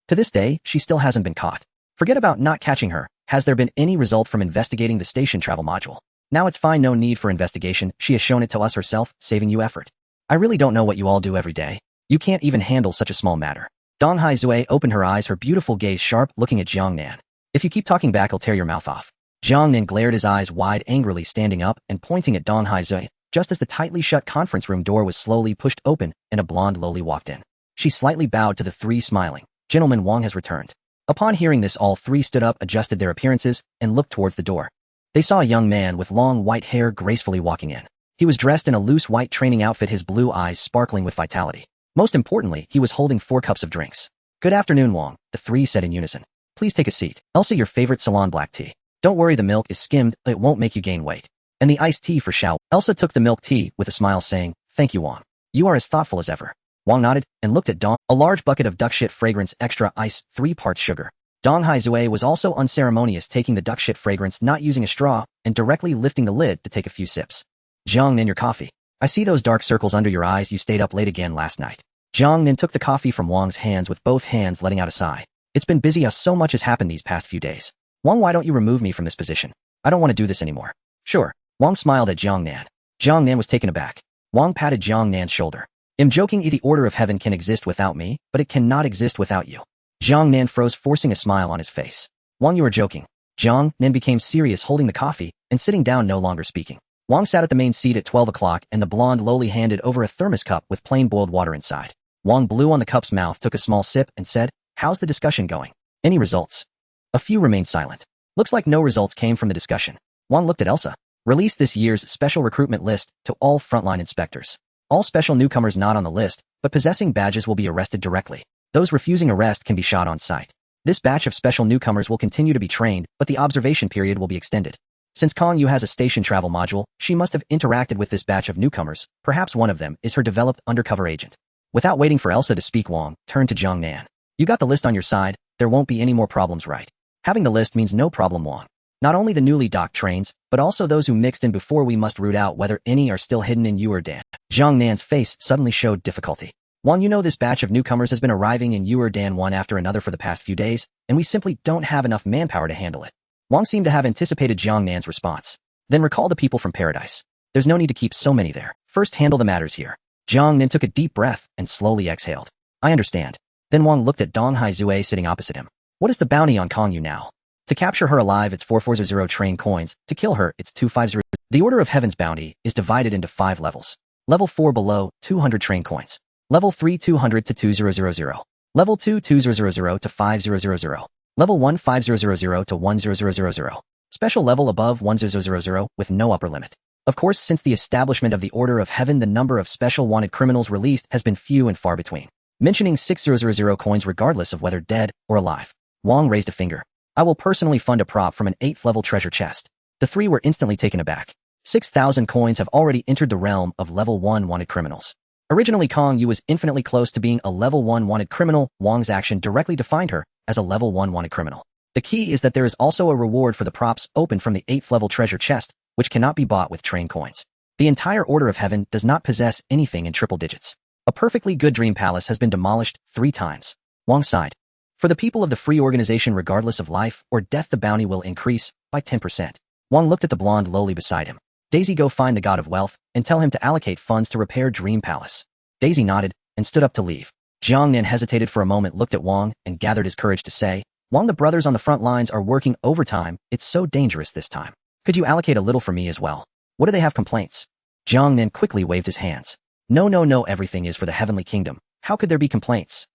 Speaker 1: To this day, she still hasn't been caught. Forget about not catching her. Has there been any result from investigating the station travel module? Now it's fine, no need for investigation. She has shown it to us herself, saving you effort. I really don't know what you all do every day. You can't even handle such a small matter. Dong Haizue opened her eyes, her beautiful gaze sharp, looking at Jiang Nan. If you keep talking back, I'll tear your mouth off. Jiang Nan glared, his eyes wide, angrily, standing up and pointing at Dong Haizue, just as the tightly shut conference room door was slowly pushed open and a blonde loli walked in. She slightly bowed to the three, smiling. Gentleman Wang has returned. Upon hearing this, all three stood up, adjusted their appearances, and looked towards the door. They saw a young man with long white hair gracefully walking in. He was dressed in a loose white training outfit, his blue eyes sparkling with vitality. Most importantly, he was holding 4 cups of drinks. Good afternoon, Wang, the three said in unison. Please take a seat. Elsa, your favorite Ceylon black tea. Don't worry, the milk is skimmed, it won't make you gain weight. And the iced tea for Xiao. Elsa took the milk tea with a smile, saying, Thank you, Wang. You are as thoughtful as ever. Wang nodded and looked at Dong. A large bucket of duck shit fragrance, extra ice, 3 parts sugar. Dong Haizue was also unceremonious, taking the duck shit fragrance, not using a straw, and directly lifting the lid to take a few sips. Jiang Nan, your coffee. I see those dark circles under your eyes. You stayed up late again last night. Jiang Nan took the coffee from Wang's hands with both hands, letting out a sigh. It's been busy. So much has happened these past few days. Wang, why don't you remove me from this position? I don't want to do this anymore. Sure. Wang smiled at Jiang Nan. Jiang Nan was taken aback. Wang patted Jiang Nan's shoulder. I'm joking. The order of heaven can exist without me, but it cannot exist without you. Jiang Nan froze, forcing a smile on his face. Wang, you are joking. Jiang Nan became serious, holding the coffee and sitting down, no longer speaking. Wang sat at the main seat at 12 o'clock, and the blonde loli handed over a thermos cup with plain boiled water inside. Wang blew on the cup's mouth, took a small sip, and said, How's the discussion going? Any results? A few remained silent. Looks like no results came from the discussion. Wang looked at Elsa. Release this year's special recruitment list to all frontline inspectors. All special newcomers not on the list, but possessing badges will be arrested directly. Those refusing arrest can be shot on sight. This batch of special newcomers will continue to be trained, but the observation period will be extended. Since Kong Yu has a station travel module, she must have interacted with this batch of newcomers. Perhaps one of them is her developed undercover agent. Without waiting for Elsa to speak, Wang turned to Jiang Nan. You got the list on your side, there won't be any more problems, right? Having the list means no problem, Wang. Not only the newly docked trains, but also those who mixed in before. We must root out whether any are still hidden in Yuerdan. Jiang Nan's face suddenly showed difficulty. Wang, you know this batch of newcomers has been arriving in Yuerdan one after another for the past few days, and we simply don't have enough manpower to handle it. Wang seemed to have anticipated Jiang Nan's response. Then recall the people from paradise. There's no need to keep so many there. First handle the matters here. Jiang Nan took a deep breath and slowly exhaled. I understand. Then Wang looked at Dong Haizue sitting opposite him. What is the bounty on Kong Yu now? To capture her alive, it's 440 train coins. To kill her, it's 250. The Order of Heaven's bounty is divided into 5 levels. Level 4 below, 200 train coins. Level 3, 200 to 2000. Level 2, 2000 to 5000. Level 1, 5000 to 10000. Special level above 1000 with no upper limit. Of course, since the establishment of the Order of Heaven, the number of special wanted criminals released has been few and far between. Mentioning 6000 coins regardless of whether dead or alive. Wang raised a finger. I will personally fund a prop from an 8th level treasure chest. The three were instantly taken aback. 6,000 coins have already entered the realm of level 1 wanted criminals. Originally, Kong Yu was infinitely close to being a level 1 wanted criminal. Wang's action directly defined her as a level 1 wanted criminal. The key is that there is also a reward for the props opened from the 8th level treasure chest, which cannot be bought with train coins. The entire Order of Heaven does not possess anything in triple digits. A perfectly good dream palace has been demolished 3 times. Wang sighed. For the people of the free organization, regardless of life or death, the bounty will increase by 10%. Wang looked at the blonde loli beside him. Daisy, go find the god of wealth and tell him to allocate funds to repair Dream Palace. Daisy nodded and stood up to leave. Jiang Nan hesitated for a moment, looked at Wang, and gathered his courage to say, Wang, the brothers on the front lines are working overtime. It's so dangerous this time. Could you allocate a little for me as well? What do they have complaints? Jiang Nin quickly waved his hands. No, no, no, everything is for the heavenly kingdom. How could there be complaints?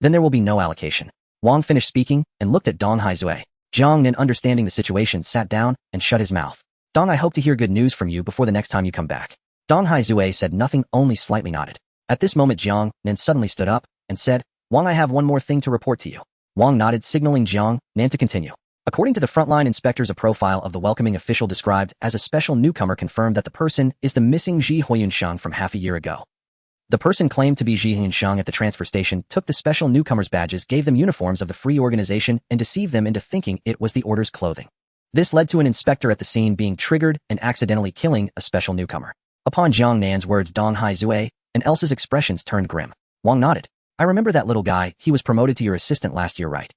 Speaker 1: Then there will be no allocation. Wang finished speaking and looked at Dong Haizue. Jiang Nin, understanding the situation, sat down and shut his mouth. Dong, I hope to hear good news from you before the next time you come back. Dong Haizue said nothing, only slightly nodded. At this moment Jiang Nin suddenly stood up and said, Wang, I have one more thing to report to you. Wang nodded, signaling Jiang Nin to continue. According to the frontline inspectors, a profile of the welcoming official described as a special newcomer confirmed that the person is the missing Ji Huiyunshang from half a year ago. The person claimed to be Ji Huiyunshang at the transfer station took the special newcomers' badges, gave them uniforms of the free organization, and deceived them into thinking it was the order's clothing. This led to an inspector at the scene being triggered and accidentally killing a special newcomer. Upon Jiang Nan's words, Dong Haizue and Elsa's expressions turned grim. Wang nodded. I remember that little guy, he was promoted to your assistant last year, right?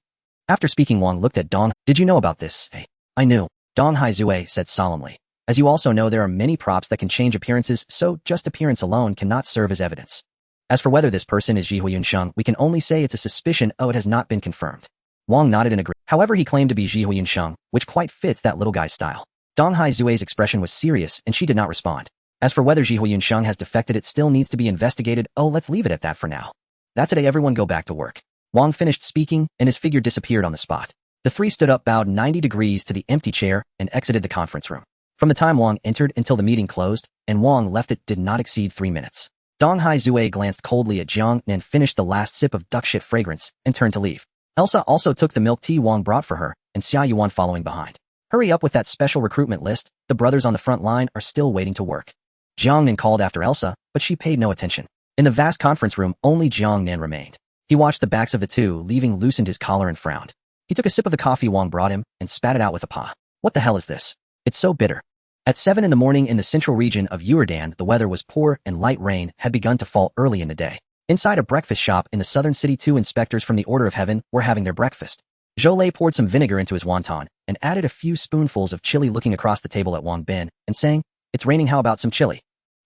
Speaker 1: After speaking, Wang looked at Dong. Did you know about this? Hey, I knew. Dong Haizue said solemnly. As you also know, there are many props that can change appearances, so just appearance alone cannot serve as evidence. As for whether this person is Ji Huiyunshang, we can only say it's a suspicion. It has not been confirmed. Wang nodded and agreed. However, he claimed to be Ji Huiyunshang, which quite fits that little guy's style. Dong Haizue's expression was serious and she did not respond. As for whether Ji Huiyunshang has defected, it still needs to be investigated. Oh, let's leave it at that for now. That's today, everyone go back to work. Wang finished speaking, and his figure disappeared on the spot. The three stood up, bowed 90 degrees to the empty chair, and exited the conference room. From the time Wang entered until the meeting closed, and Wang left, it did not exceed 3 minutes. Dong Haizue glanced coldly at Jiang and finished the last sip of duck shit fragrance, and turned to leave. Elsa also took the milk tea Wang brought for her, and Xiao Yuan following behind. Hurry up with that special recruitment list, the brothers on the front line are still waiting to work. Jiang Nin called after Elsa, but she paid no attention. In the vast conference room, only Jiang Nin remained. He watched the backs of the two leaving, loosened his collar and frowned. He took a sip of the coffee Wang brought him and spat it out with a paw. What the hell is this? It's so bitter. At 7 in the morning in the central region of Yuerdan, the weather was poor and light rain had begun to fall early in the day. Inside a breakfast shop in the southern city, 2 inspectors from the Order of Heaven were having their breakfast. Zhou poured some vinegar into his wonton and added a few spoonfuls of chili, looking across the table at Wang Bin and saying, It's raining, how about some chili?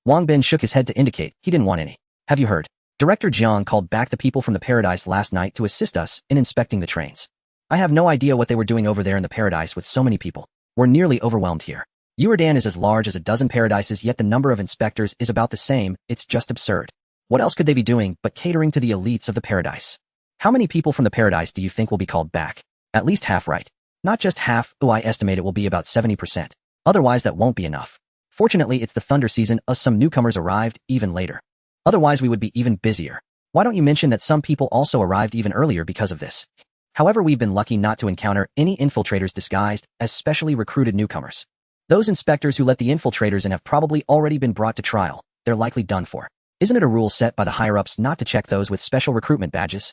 Speaker 1: Wang Bin shook his head to indicate he didn't want any. Have you heard? Director Jiang called back the people from the Paradise last night to assist us in inspecting the trains. I have no idea what they were doing over there in the Paradise with so many people. We're nearly overwhelmed here. Yuerdan is as large as a dozen paradises, yet the number of inspectors is about the same. It's just absurd. What else could they be doing but catering to the elites of the Paradise? How many people from the Paradise do you think will be called back? At least half, right? Not just half. I estimate it will be about 70%. Otherwise that won't be enough. Fortunately, it's the thunder season, some newcomers arrived even later. Otherwise we would be even busier. Why don't you mention that some people also arrived even earlier because of this? However, we've been lucky not to encounter any infiltrators disguised as specially recruited newcomers. Those inspectors who let the infiltrators in have probably already been brought to trial. They're likely done for. Isn't it a rule set by the higher-ups not to check those with special recruitment badges?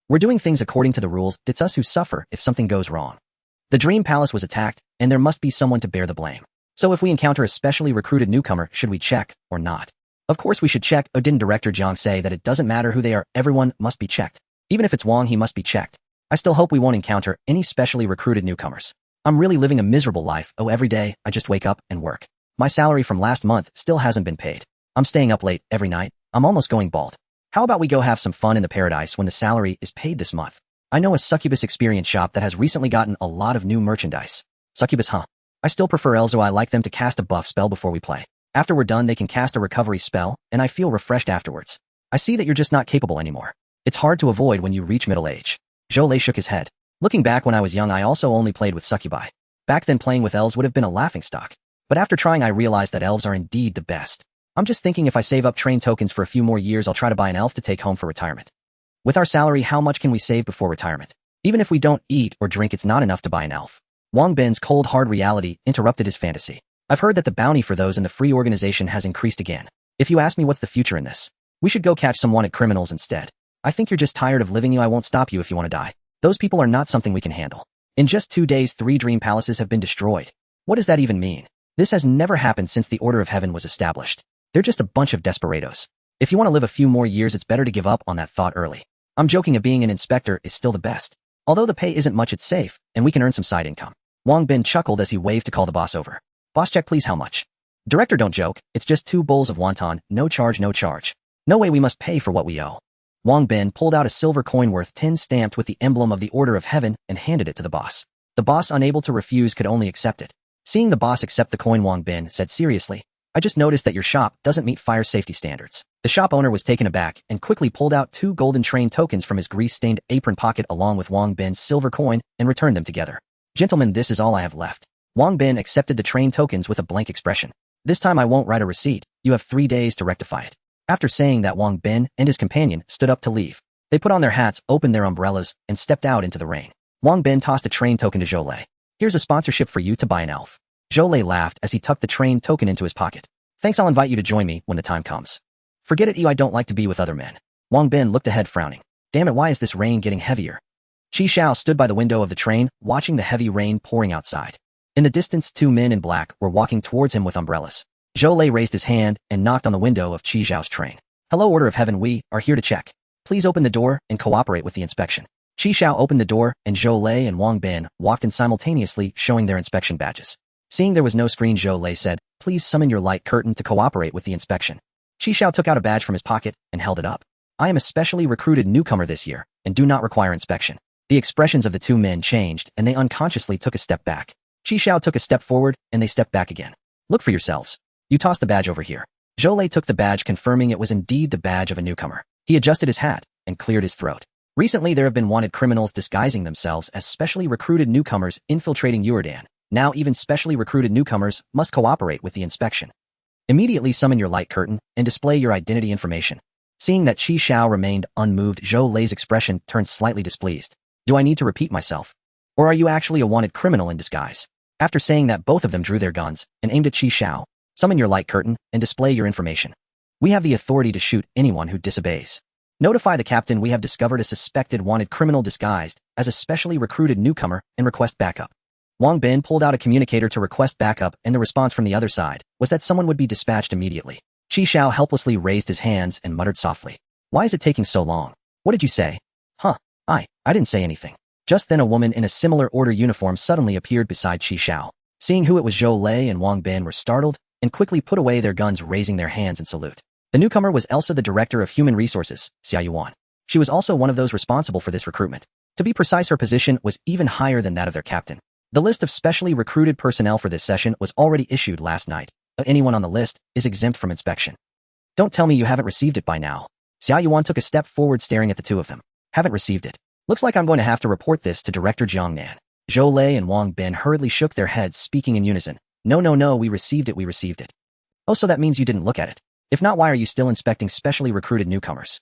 Speaker 1: We're doing things according to the rules. It's us who suffer if something goes wrong. The Dream Palace was attacked, and there must be someone to bear the blame. So if we encounter a specially recruited newcomer, should we check or not? Of course we should check. Didn't Director Jiang say that it doesn't matter who they are, everyone must be checked? Even if it's Wang, he must be checked. I still hope we won't encounter any specially recruited newcomers. I'm really living a miserable life. Every day, I just wake up and work. My salary from last month still hasn't been paid. I'm staying up late every night. I'm almost going bald. How about we go have some fun in the Paradise when the salary is paid this month? I know a succubus experience shop that has recently gotten a lot of new merchandise. Succubus, huh? I still prefer Elzo. I like them to cast a buff spell before we play. After we're done, they can cast a recovery spell, and I feel refreshed afterwards. I see that you're just not capable anymore. It's hard to avoid when you reach middle age. Zhou shook his head. Looking back, when I was young, I also only played with succubi. Back then, playing with elves would have been a laughingstock. But after trying, I realized that elves are indeed the best. I'm just thinking if I save up train tokens for a few more years, I'll try to buy an elf to take home for retirement. With our salary, how much can we save before retirement? Even if we don't eat or drink, it's not enough to buy an elf. Wang Bin's cold, hard reality interrupted his fantasy. I've heard that the bounty for those in the free organization has increased again. If you ask me what's the future in this, we should go catch some wanted criminals instead. I think you're just tired of living. I won't stop you if you want to die. Those people are not something we can handle. In just 2 days, 3 dream palaces have been destroyed. What does that even mean? This has never happened since the Order of Heaven was established. They're just a bunch of desperados. If you want to live a few more years, it's better to give up on that thought early. I'm joking. Being an inspector is still the best. Although the pay isn't much, it's safe, and we can earn some side income. Wang Bin chuckled as he waved to call the boss over. Boss check please, how much? Director, don't joke, it's just 2 bowls of wonton, no charge, no charge. No way, we must pay for what we owe. Wang Bin pulled out a silver coin worth 10 stamped with the emblem of the Order of Heaven and handed it to the boss. The boss, unable to refuse, could only accept it. Seeing the boss accept the coin, Wang Bin said seriously, I just noticed that your shop doesn't meet fire safety standards. The shop owner was taken aback and quickly pulled out 2 golden train tokens from his grease-stained apron pocket along with Wang Bin's silver coin and returned them together. Gentlemen, this is all I have left. Wang Bin accepted the train tokens with a blank expression. This time I won't write a receipt. You have 3 days to rectify it. After saying that, Wang Bin and his companion stood up to leave. They put on their hats, opened their umbrellas, and stepped out into the rain. Wang Bin tossed a train token to Zhou Lei. Here's a sponsorship for you to buy an elf. Zhou Lei laughed as he tucked the train token into his pocket. Thanks, I'll invite you to join me when the time comes. Forget it, I don't like to be with other men. Wang Bin looked ahead frowning. Damn it, why is this rain getting heavier? Xiao stood by the window of the train, watching the heavy rain pouring outside. In the distance, 2 men in black were walking towards him with umbrellas. Zhou Lei raised his hand and knocked on the window of Xiao's train. Hello, Order of Heaven, we are here to check. Please open the door and cooperate with the inspection. Xiao opened the door and Zhou Lei and Wang Bin walked in simultaneously, showing their inspection badges. Seeing there was no screen, Zhou Lei said, please summon your light curtain to cooperate with the inspection. Xiao took out a badge from his pocket and held it up. I am a specially recruited newcomer this year and do not require inspection. The expressions of the 2 men changed and they unconsciously took a step back. Xiao took a step forward and they stepped back again. Look for yourselves. You toss the badge over here. Zhou Lei took the badge, confirming it was indeed the badge of a newcomer. He adjusted his hat and cleared his throat. Recently, there have been wanted criminals disguising themselves as specially recruited newcomers infiltrating Yurdan. Now even specially recruited newcomers must cooperate with the inspection. Immediately summon your light curtain and display your identity information. Seeing that Xiao remained unmoved, Zhou Lei's expression turned slightly displeased. Do I need to repeat myself? Or are you actually a wanted criminal in disguise? After saying that, both of them drew their guns and aimed at Xiao. Summon your light curtain and display your information. We have the authority to shoot anyone who disobeys. Notify the captain we have discovered a suspected wanted criminal disguised as a specially recruited newcomer and request backup. Wang Bin pulled out a communicator to request backup, and the response from the other side was that someone would be dispatched immediately. Xiao helplessly raised his hands and muttered softly. Why is it taking so long? What did you say? Huh, I didn't say anything. Just then a woman in a similar order uniform suddenly appeared beside Xiao. Seeing who it was, Zhou Lei and Wang Bin were startled and quickly put away their guns, raising their hands in salute. The newcomer was Elsa, the Director of Human Resources, Xiao. She was also one of those responsible for this recruitment. To be precise, her position was even higher than that of their captain. The list of specially recruited personnel for this session was already issued last night. Anyone on the list is exempt from inspection. Don't tell me you haven't received it by now. Xiao took a step forward, staring at the 2 of them. Haven't received it. Looks like I'm going to have to report this to Director Jiangnan. Zhou Lei and Wang Bin hurriedly shook their heads, speaking in unison. No, we received it. Oh, so that means you didn't look at it. If not, why are you still inspecting specially recruited newcomers?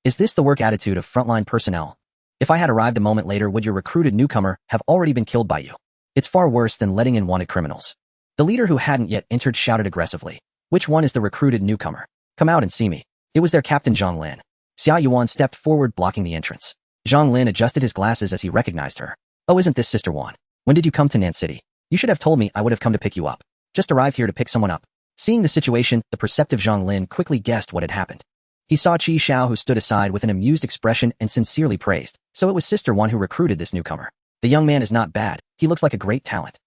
Speaker 1: Is this the work attitude of frontline personnel? If I had arrived a moment later, would your recruited newcomer have already been killed by you? It's far worse than letting in wanted criminals. The leader, who hadn't yet entered, shouted aggressively. Which one is the recruited newcomer? Come out and see me. It was their captain, Zhang Lin. Xiao stepped forward, blocking the entrance. Zhang Lin adjusted his glasses as he recognized her. Oh, isn't this Sister Wan? When did you come to Nan City? You should have told me. I would have come to pick you up. Just arrived here to pick someone up. Seeing the situation, the perceptive Zhang Lin quickly guessed what had happened. He saw Xiao, who stood aside with an amused expression and sincerely praised. So it was Sister Wan who recruited this newcomer. The young man is not bad. He looks like a great talent.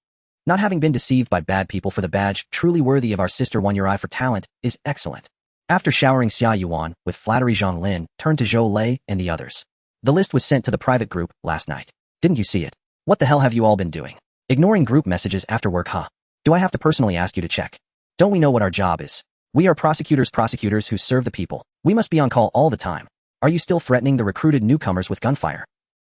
Speaker 1: Not having been deceived by bad people for the badge, truly worthy of our Sister Wan. Your eye for talent is excellent. After showering Xiao with flattery, Zhang Lin turned to Zhou Lei and the others. The list was sent to the private group last night. Didn't you see it? What the hell have you all been doing? Ignoring group messages after work, huh? Do I have to personally ask you to check? Don't we know what our job is? We are prosecutors who serve the people. We must be on call all the time. Are you still threatening the recruited newcomers with gunfire?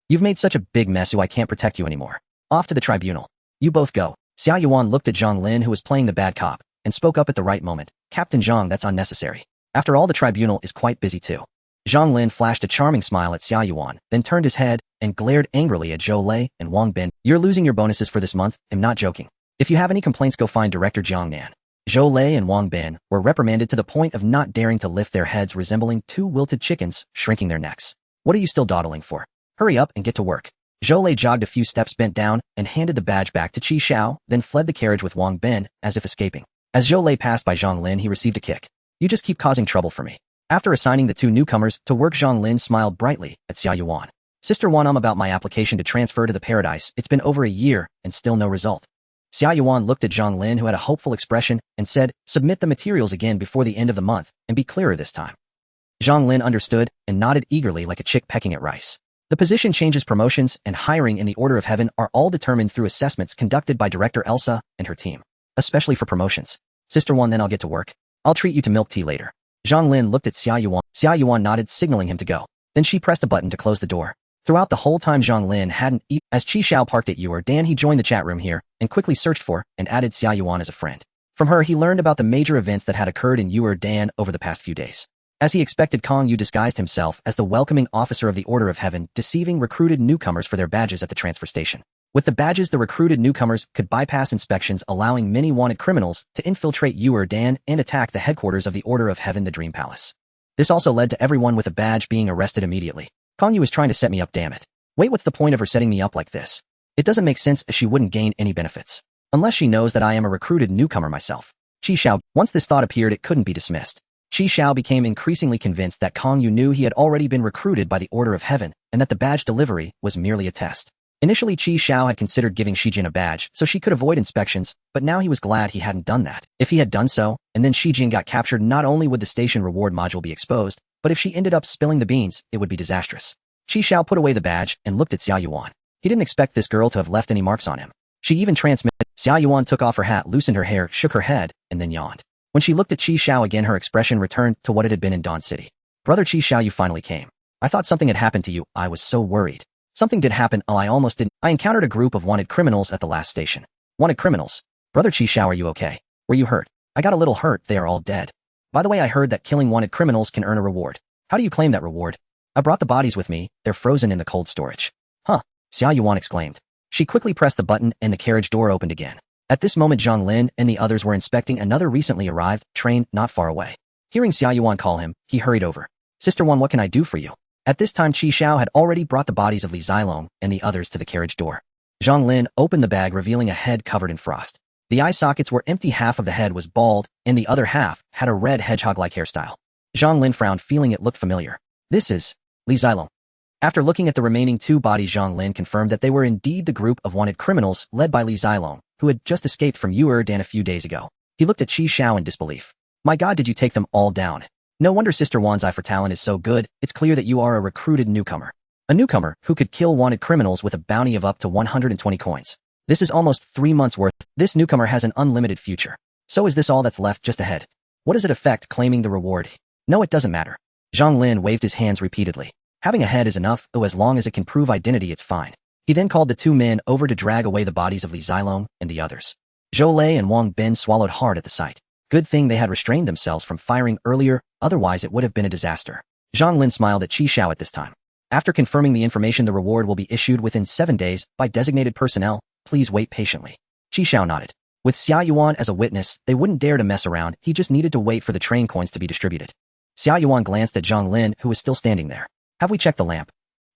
Speaker 1: You've made such a big mess, I can't protect you anymore. Off to the tribunal. You both go. Xiao looked at Zhang Lin, who was playing the bad cop, and spoke up at the right moment. Captain Zhang, that's unnecessary. After all, the tribunal is quite busy too. Zhang Lin flashed a charming smile at Xiao, then turned his head and glared angrily at Zhou Lei and Wang Bin. You're losing your bonuses for this month. I'm not joking. If you have any complaints, go find Director Jiangnan. Zhou Lei and Wang Bin were reprimanded to the point of not daring to lift their heads, resembling 2 wilted chickens, shrinking their necks. What are you still dawdling for? Hurry up and get to work. Zhou Lei jogged a few steps, bent down, and handed the badge back to Xiao, then fled the carriage with Wang Bin, as if escaping. As Zhou Lei passed by Zhang Lin, he received a kick. You just keep causing trouble for me. After assigning the 2 newcomers to work, Zhang Lin smiled brightly at Xiao. Sister Wan, about my application to transfer to the paradise. It's been over a year and still no result. Xiao looked at Zhang Lin, who had a hopeful expression, and said, submit the materials again before the end of the month, and be clearer this time. Zhang Lin understood and nodded eagerly like a chick pecking at rice. The position changes, promotions, and hiring in the Order of Heaven are all determined through assessments conducted by Director Elsa and her team. Especially for promotions, Sister Wan, then I'll get to work. I'll treat you to milk tea later. Zhang Lin looked at Xiao Yuan. Xiao Yuan nodded, signaling him to go. Then she pressed a button to close the door. Throughout the whole time Zhang Lin hadn't eaten. As Qi Xiao parked at Yuer Dan, he joined the chat room here and quickly searched for and added Xiao Yuan as a friend. From her, he learned about the major events that had occurred in Yuer Dan over the past few days. As he expected, Kong Yu disguised himself as the welcoming officer of the Order of Heaven, deceiving recruited newcomers for their badges at the transfer station. With the badges, the recruited newcomers could bypass inspections, allowing many wanted criminals to infiltrate Yuer Dan and attack the headquarters of the Order of Heaven, the Dream Palace. This also led to everyone with a badge being arrested immediately. Kong Yu is trying to set me up, damn it. Wait, what's the point of her setting me up like this? It doesn't make sense, as she wouldn't gain any benefits. Unless she knows that I am a recruited newcomer myself. Qi Xiao, once this thought appeared, it couldn't be dismissed. Qi Xiao became increasingly convinced that Kong Yu knew he had already been recruited by the Order of Heaven, and that the badge delivery was merely a test. Initially, Qi Xiao had considered giving Shijin a badge so she could avoid inspections, but now he was glad he hadn't done that. If he had done so, and then Shijin got captured, not only would the station reward module be exposed, but if she ended up spilling the beans, it would be disastrous. Qi Xiao put away the badge and looked at Xiao Yuan. He didn't expect this girl to have left any marks on him. She even transmitted. Xiao Yuan took off her hat, loosened her hair, shook her head, and then yawned. When she looked at Qi Xiao again, her expression returned to what it had been in Dawn City. Brother Qi Xiao, you finally came. I thought something had happened to you. I was so worried. Something did happen. Oh, I almost didn't. I encountered a group of wanted criminals at the last station. Wanted criminals? Brother Qi Xiao, are you okay? Were you hurt? I got a little hurt. They are all dead. By the way, I heard that killing wanted criminals can earn a reward. How do you claim that reward? I brought the bodies with me. They're frozen in the cold storage. Huh? Xiao Yuan exclaimed. She quickly pressed the button and the carriage door opened again. At this moment, Zhang Lin and the others were inspecting another recently arrived train not far away. Hearing Xiao Yuan call him, he hurried over. Sister Wan, what can I do for you? At this time, Qi Xiao had already brought the bodies of Li Zilong and the others to the carriage door. Zhang Lin opened the bag, revealing a head covered in frost. The eye sockets were empty, half of the head was bald, and the other half had a red hedgehog-like hairstyle. Zhang Lin frowned, feeling it looked familiar. This is Li Zilong. After looking at the remaining two bodies, Zhang Lin confirmed that they were indeed the group of wanted criminals led by Li Zilong, who had just escaped from Yuer Dan a few days ago. He looked at Qi Xiao in disbelief. My God, did you take them all down? No wonder Sister Wan's eye for talent is so good. It's clear that you are a recruited newcomer. A newcomer who could kill wanted criminals with a bounty of up to 120 coins. This is almost 3 months worth. This newcomer has an unlimited future. So is this all that's left just ahead? What does it affect claiming the reward? No, it doesn't matter. Zhang Lin waved his hands repeatedly. Having a head is enough, though as long as it can prove identity, it's fine. He then called the two men over to drag away the bodies of Li Zilong and the others. Zhou Lei and Wang Bin swallowed hard at the sight. Good thing they had restrained themselves from firing earlier, otherwise it would have been a disaster. Zhang Lin smiled at Qi Xiao at this time. After confirming the information, the reward will be issued within 7 days by designated personnel. Please wait patiently. Qi Xiao nodded. With Xiao Yuan as a witness, they wouldn't dare to mess around. He just needed to wait for the train coins to be distributed. Xiao Yuan glanced at Zhang Lin, who was still standing there. Have we checked the lamp?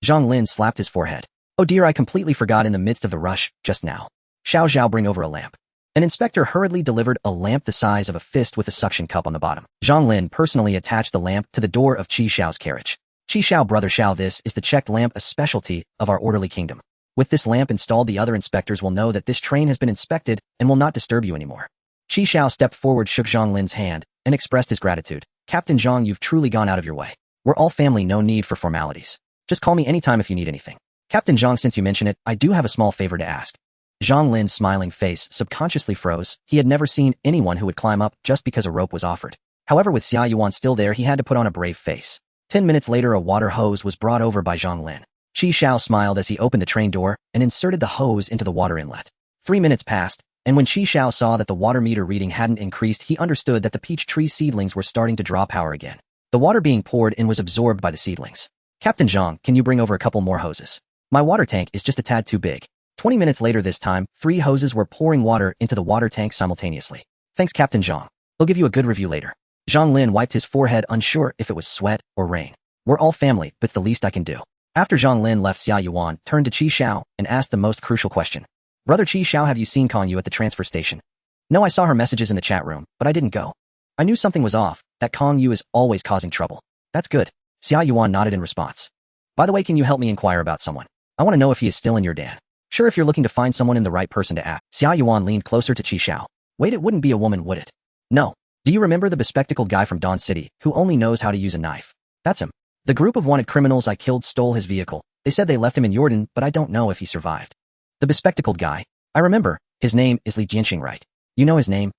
Speaker 1: Zhang Lin slapped his forehead. Oh dear, I completely forgot in the midst of the rush just now. Xiao, bring over a lamp. An inspector hurriedly delivered a lamp the size of a fist with a suction cup on the bottom. Zhang Lin personally attached the lamp to the door of Qi Xiao's carriage. Qi Xiao, brother Xiao, this is the checked lamp, a specialty of our orderly kingdom. With this lamp installed, the other inspectors will know that this train has been inspected and will not disturb you anymore. Qi Xiao stepped forward, shook Zhang Lin's hand, and expressed his gratitude. Captain Zhang, you've truly gone out of your way. We're all family, no need for formalities. Just call me anytime if you need anything. Captain Zhang, since you mention it, I do have a small favor to ask. Zhang Lin's smiling face subconsciously froze. He had never seen anyone who would climb up just because a rope was offered. However, with Xiao Yuan still there, he had to put on a brave face. 10 minutes later, a water hose was brought over by Zhang Lin. Qi Xiao smiled as he opened the train door and inserted the hose into the water inlet. 3 minutes passed, and when Qi Xiao saw that the water meter reading hadn't increased, he understood that the peach tree seedlings were starting to draw power again. The water being poured in was absorbed by the seedlings. Captain Zhang, can you bring over a couple more hoses? My water tank is just a tad too big. 20 minutes later this time, 3 hoses were pouring water into the water tank simultaneously. Thanks, Captain Zhang. We'll give you a good review later. Zhang Lin wiped his forehead, unsure if it was sweat or rain. We're all family, but it's the least I can do. After Zhang Lin left, Xiao Yuan turned to Qi Xiao and asked the most crucial question. Brother Qi Xiao, have you seen Kong Yu at the transfer station? No, I saw her messages in the chat room, but I didn't go. I knew something was off, that Kong Yu is always causing trouble. That's good. Xiao Yuan nodded in response. By the way, can you help me inquire about someone? I want to know if he is still in your dan. Sure, if you're looking to find someone in the right person to ask. Xiao Yuan leaned closer to Qi Xiao. Wait, it wouldn't be a woman, would it? No. Do you remember the bespectacled guy from Dawn City, who only knows how to use a knife? That's him. The group of wanted criminals I killed stole his vehicle. They said they left him in Jordan, but I don't know if he survived. The bespectacled guy? I remember. His name is Li Jianxing, right? You know his name?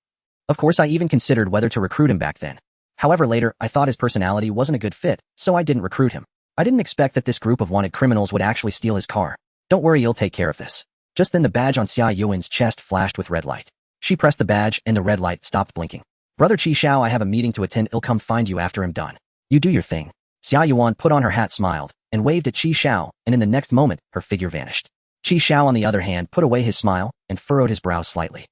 Speaker 1: Of course, I even considered whether to recruit him back then. However, later, I thought his personality wasn't a good fit, so I didn't recruit him. I didn't expect that this group of wanted criminals would actually steal his car. Don't worry, you'll take care of this. Just then the badge on Xia Yuan's chest flashed with red light. She pressed the badge and the red light stopped blinking. Brother Xiao, I have a meeting to attend. I'll come find you after I'm done. You do your thing. Xia Yuan put on her hat, smiled, and waved at Xiao, and in the next moment, her figure vanished. Xiao, on the other hand, put away his smile and furrowed his brows slightly.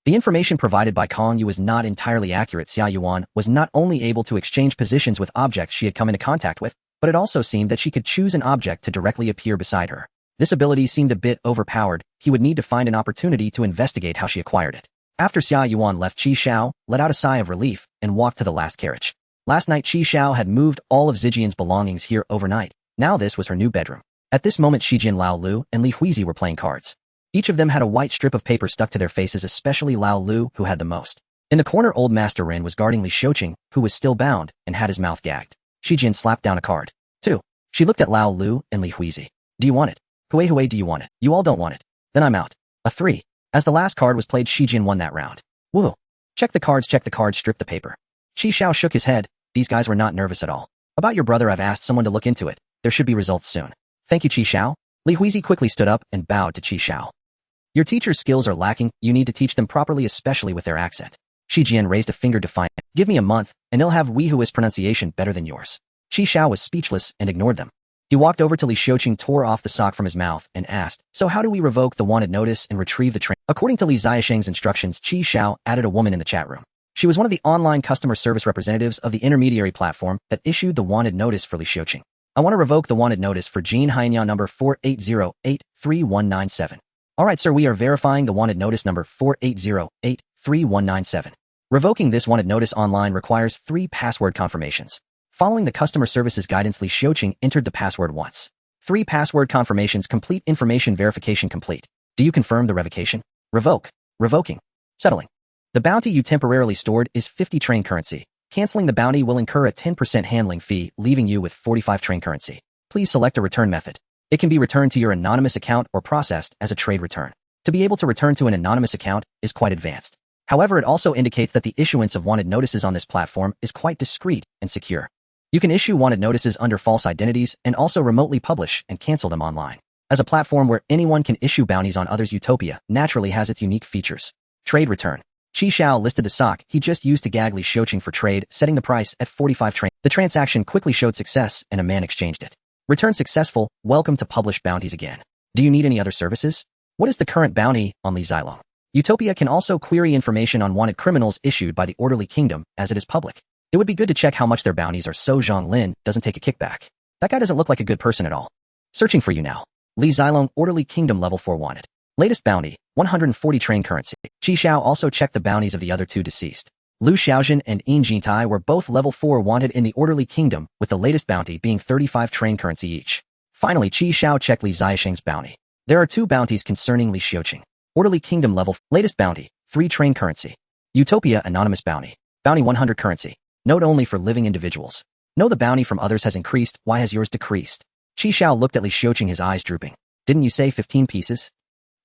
Speaker 1: The information provided by Kong Yu was not entirely accurate. Xia Yuan was not only able to exchange positions with objects she had come into contact with, but it also seemed that she could choose an object to directly appear beside her. This ability seemed a bit overpowered. He would need to find an opportunity to investigate how she acquired it. After Xia Yuan left, Xiao let out a sigh of relief and walked to the last carriage. Last night Xiao had moved all of Zijian's belongings here overnight. Now this was her new bedroom. At this moment Xijin, Lao Lu, and Li Huizi were playing cards. Each of them had a white strip of paper stuck to their faces, especially Lao Lu, who had the most. In the corner, old Master Rin was guarding Li Xiuqing, who was still bound and had his mouth gagged. Xijin slapped down a card. 2. She looked at Lao Lu and Li Huizi. Do you want it? Hui, do you want it? You all don't want it. Then I'm out. A 3. As the last card was played, Xijin won that round. Woo. Check the cards, strip the paper. Xiao shook his head. These guys were not nervous at all. About your brother, I've asked someone to look into it. There should be results soon. Thank you, Xiao. Li Huizi quickly stood up and bowed to Xiao. Your teacher's skills are lacking. You need to teach them properly, especially with their accent. Xijin raised a finger defiant. Give me a month, and they'll have Weihui's pronunciation better than yours. Xiao was speechless and ignored them. He walked over to Li Xiuqing, tore off the sock from his mouth, and asked, so how do we revoke the wanted notice and retrieve the train? According to Li Xiaosheng's instructions, Xiao added a woman in the chat room. She was one of the online customer service representatives of the intermediary platform that issued the wanted notice for Li Xiuqing. I want to revoke the wanted notice for Jin Haiyan number 48083197. Alright sir, we are verifying the wanted notice number 48083197. Revoking this wanted notice online requires 3 password confirmations. Following the customer services guidance, Li Xiuqing entered the password once. 3 password confirmations complete. Information verification complete. Do you confirm the revocation? Revoke. Revoking. Settling. The bounty you temporarily stored is 50 train currency. Canceling the bounty will incur a 10% handling fee, leaving you with 45 train currency. Please select a return method. It can be returned to your anonymous account or processed as a trade return. To be able to return to an anonymous account is quite advanced. However, it also indicates that the issuance of wanted notices on this platform is quite discreet and secure. You can issue wanted notices under false identities and also remotely publish and cancel them online. As a platform where anyone can issue bounties on others, Utopia naturally has its unique features. Trade return. Xiao listed the sock he just used to gag Li Xiuqing for trade, setting the price at 45 train. The transaction quickly showed success and a man exchanged it. Return successful. Welcome to publish bounties again. Do you need any other services? What is the current bounty on Li Zilong? Utopia can also query information on wanted criminals issued by the Orderly Kingdom as it is public. It would be good to check how much their bounties are so Zhang Lin doesn't take a kickback. That guy doesn't look like a good person at all. Searching for you now. Li Zilong, Orderly Kingdom level 4 wanted. Latest bounty, 140 train currency. Xiao also checked the bounties of the other 2 deceased. Lu Xiaojin and Yin Jintai were both level 4 wanted in the Orderly Kingdom, with the latest bounty being 35 train currency each. Finally, Xiao checked Li Xiaosheng's bounty. There are 2 bounties concerning Li Xiuqing. Orderly Kingdom level, latest bounty, 3 train currency. Utopia anonymous bounty. Bounty 100 currency. Note only for living individuals. No, the bounty from others has increased. Why has yours decreased? Xiao looked at Li Xiuqing, his eyes drooping. Didn't you say 15 pieces?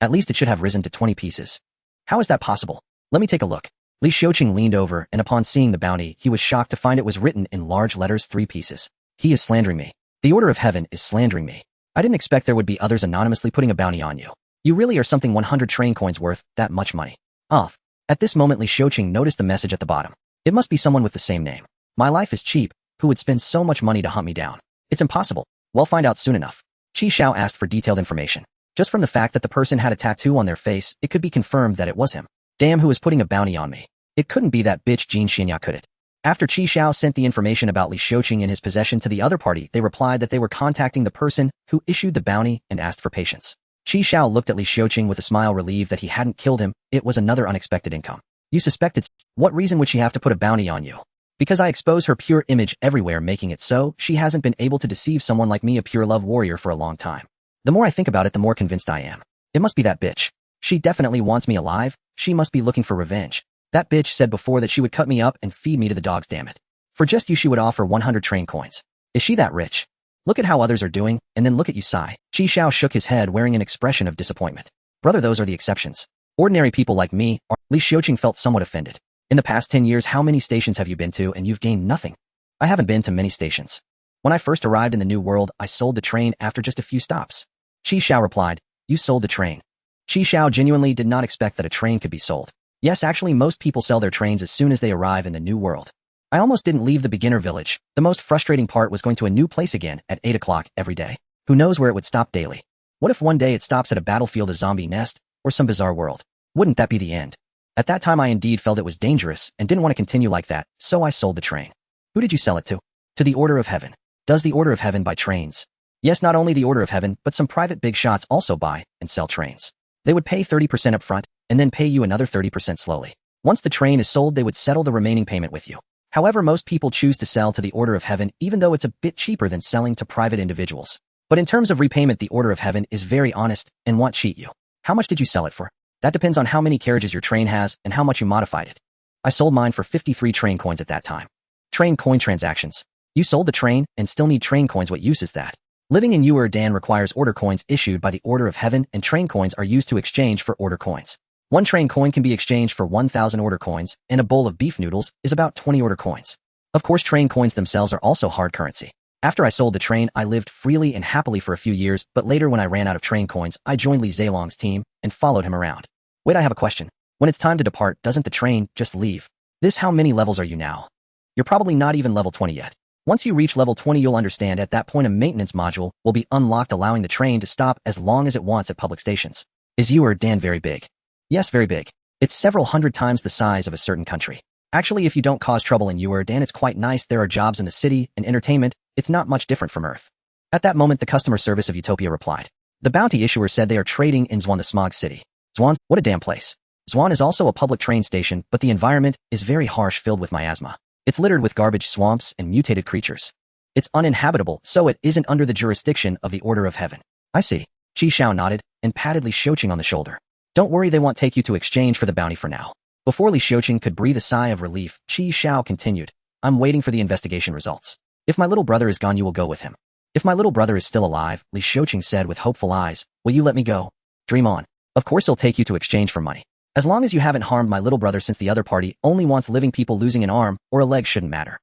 Speaker 1: At least it should have risen to 20 pieces. How is that possible? Let me take a look. Li Xiuqing leaned over, and upon seeing the bounty, he was shocked to find it was written in large letters, 3 pieces. He is slandering me. The Order of Heaven is slandering me. I didn't expect there would be others anonymously putting a bounty on you. You really are something. 100 train coins worth that much money. Off. At this moment, Li Xiuqing noticed the message at the bottom. It must be someone with the same name. My life is cheap. Who would spend so much money to hunt me down? It's impossible. We'll find out soon enough. Xiao asked for detailed information. Just from the fact that the person had a tattoo on their face, it could be confirmed that it was him. Damn, who is putting a bounty on me? It couldn't be that bitch Jin Xinya, could it? After Xiao sent the information about Li Xiuqing in his possession to the other party, they replied that they were contacting the person who issued the bounty and asked for patience. Xiao looked at Li Xiuqing with a smile, relieved that he hadn't killed him. It was another unexpected income. You suspected? What reason would she have to put a bounty on you? Because I expose her pure image everywhere, making it so she hasn't been able to deceive someone like me, a pure love warrior, for a long time. The more I think about it, the more convinced I am. It must be that bitch. She definitely wants me alive. She must be looking for revenge. That bitch said before that she would cut me up and feed me to the dogs, damn it. For just you she would offer 100 train coins. Is she that rich? Look at how others are doing, and then look at you sigh. Xiao shook his head, wearing an expression of disappointment. Brother, those are the exceptions. Ordinary people like me are. Li Xiuqing felt somewhat offended. In the past 10 years, how many stations have you been to and you've gained nothing? I haven't been to many stations. When I first arrived in the new world, I sold the train after just a few stops. Xiao replied, you sold the train. Xiao genuinely did not expect that a train could be sold. Yes, actually most people sell their trains as soon as they arrive in the new world. I almost didn't leave the beginner village. The most frustrating part was going to a new place again at 8 o'clock every day. Who knows where it would stop daily? What if one day it stops at a battlefield, a zombie nest, or some bizarre world? Wouldn't that be the end? At that time I indeed felt it was dangerous and didn't want to continue like that, so I sold the train. Who did you sell it to? To the Order of Heaven. Does the Order of Heaven buy trains? Yes, not only the Order of Heaven, but some private big shots also buy and sell trains. They would pay 30% up front, and then pay you another 30% slowly. Once the train is sold, they would settle the remaining payment with you. However, most people choose to sell to the Order of Heaven even though it's a bit cheaper than selling to private individuals. But in terms of repayment, the Order of Heaven is very honest and won't cheat you. How much did you sell it for? That depends on how many carriages your train has and how much you modified it. I sold mine for 53 train coins at that time. Train coin transactions. You sold the train and still need train coins. What use is that? Living in Dan requires order coins issued by the Order of Heaven, and train coins are used to exchange for order coins. One train coin can be exchanged for 1,000 order coins, and a bowl of beef noodles is about 20 order coins. Of course, train coins themselves are also hard currency. After I sold the train, I lived freely and happily for a few years, but later when I ran out of train coins, I joined Li Zheilong's team and followed him around. Wait, I have a question. When it's time to depart, doesn't the train just leave? How many levels are you now? You're probably not even level 20 yet. Once you reach level 20, you'll understand at that point a maintenance module will be unlocked, allowing the train to stop as long as it wants at public stations. Is Dan very big? Yes, very big. It's several hundred times the size of a certain country. Actually, if you don't cause trouble in Dan, it's quite nice. There are jobs in the city and entertainment. It's not much different from Earth. At that moment, the customer service of Utopia replied. The bounty issuer said they are trading in Zwan, the smog city. Zwan? What a damn place. Zwan is also a public train station, but the environment is very harsh, filled with miasma. It's littered with garbage swamps and mutated creatures. It's uninhabitable, so it isn't under the jurisdiction of the Order of Heaven. I see. Xiao nodded and patted Li Xiuqing on the shoulder. Don't worry, they won't take you to exchange for the bounty for now. Before Li Xiuqing could breathe a sigh of relief, Xiao continued. I'm waiting for the investigation results. If my little brother is gone, you will go with him. If my little brother is still alive, Li Xiuqing said with hopeful eyes, will you let me go? Dream on. Of course he'll take you to exchange for money. As long as you haven't harmed my little brother, since the other party only wants living people. Losing an arm or a leg shouldn't matter.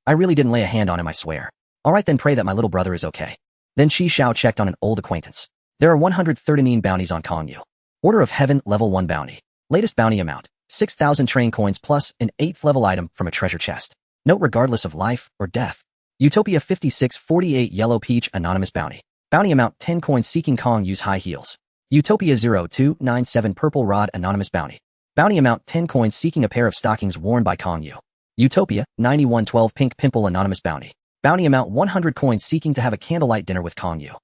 Speaker 1: I really didn't lay a hand on him, I swear. Alright then, pray that my little brother is okay. Then Xiao checked on an old acquaintance. There are 139 bounties on Kongyu. Order of Heaven Level 1 bounty. Latest bounty amount, 6,000 train coins plus an 8th level item from a treasure chest. Note, regardless of life or death. Utopia 5648 Yellow Peach Anonymous Bounty. Bounty amount 10 coins, seeking Kongyu's high heels. Utopia 0297 Purple Rod Anonymous Bounty. Bounty amount 10 coins, seeking a pair of stockings worn by Kongyu. Utopia 9112 Pink Pimple Anonymous Bounty. Bounty amount 100 coins, seeking to have a candlelight dinner with Kongyu.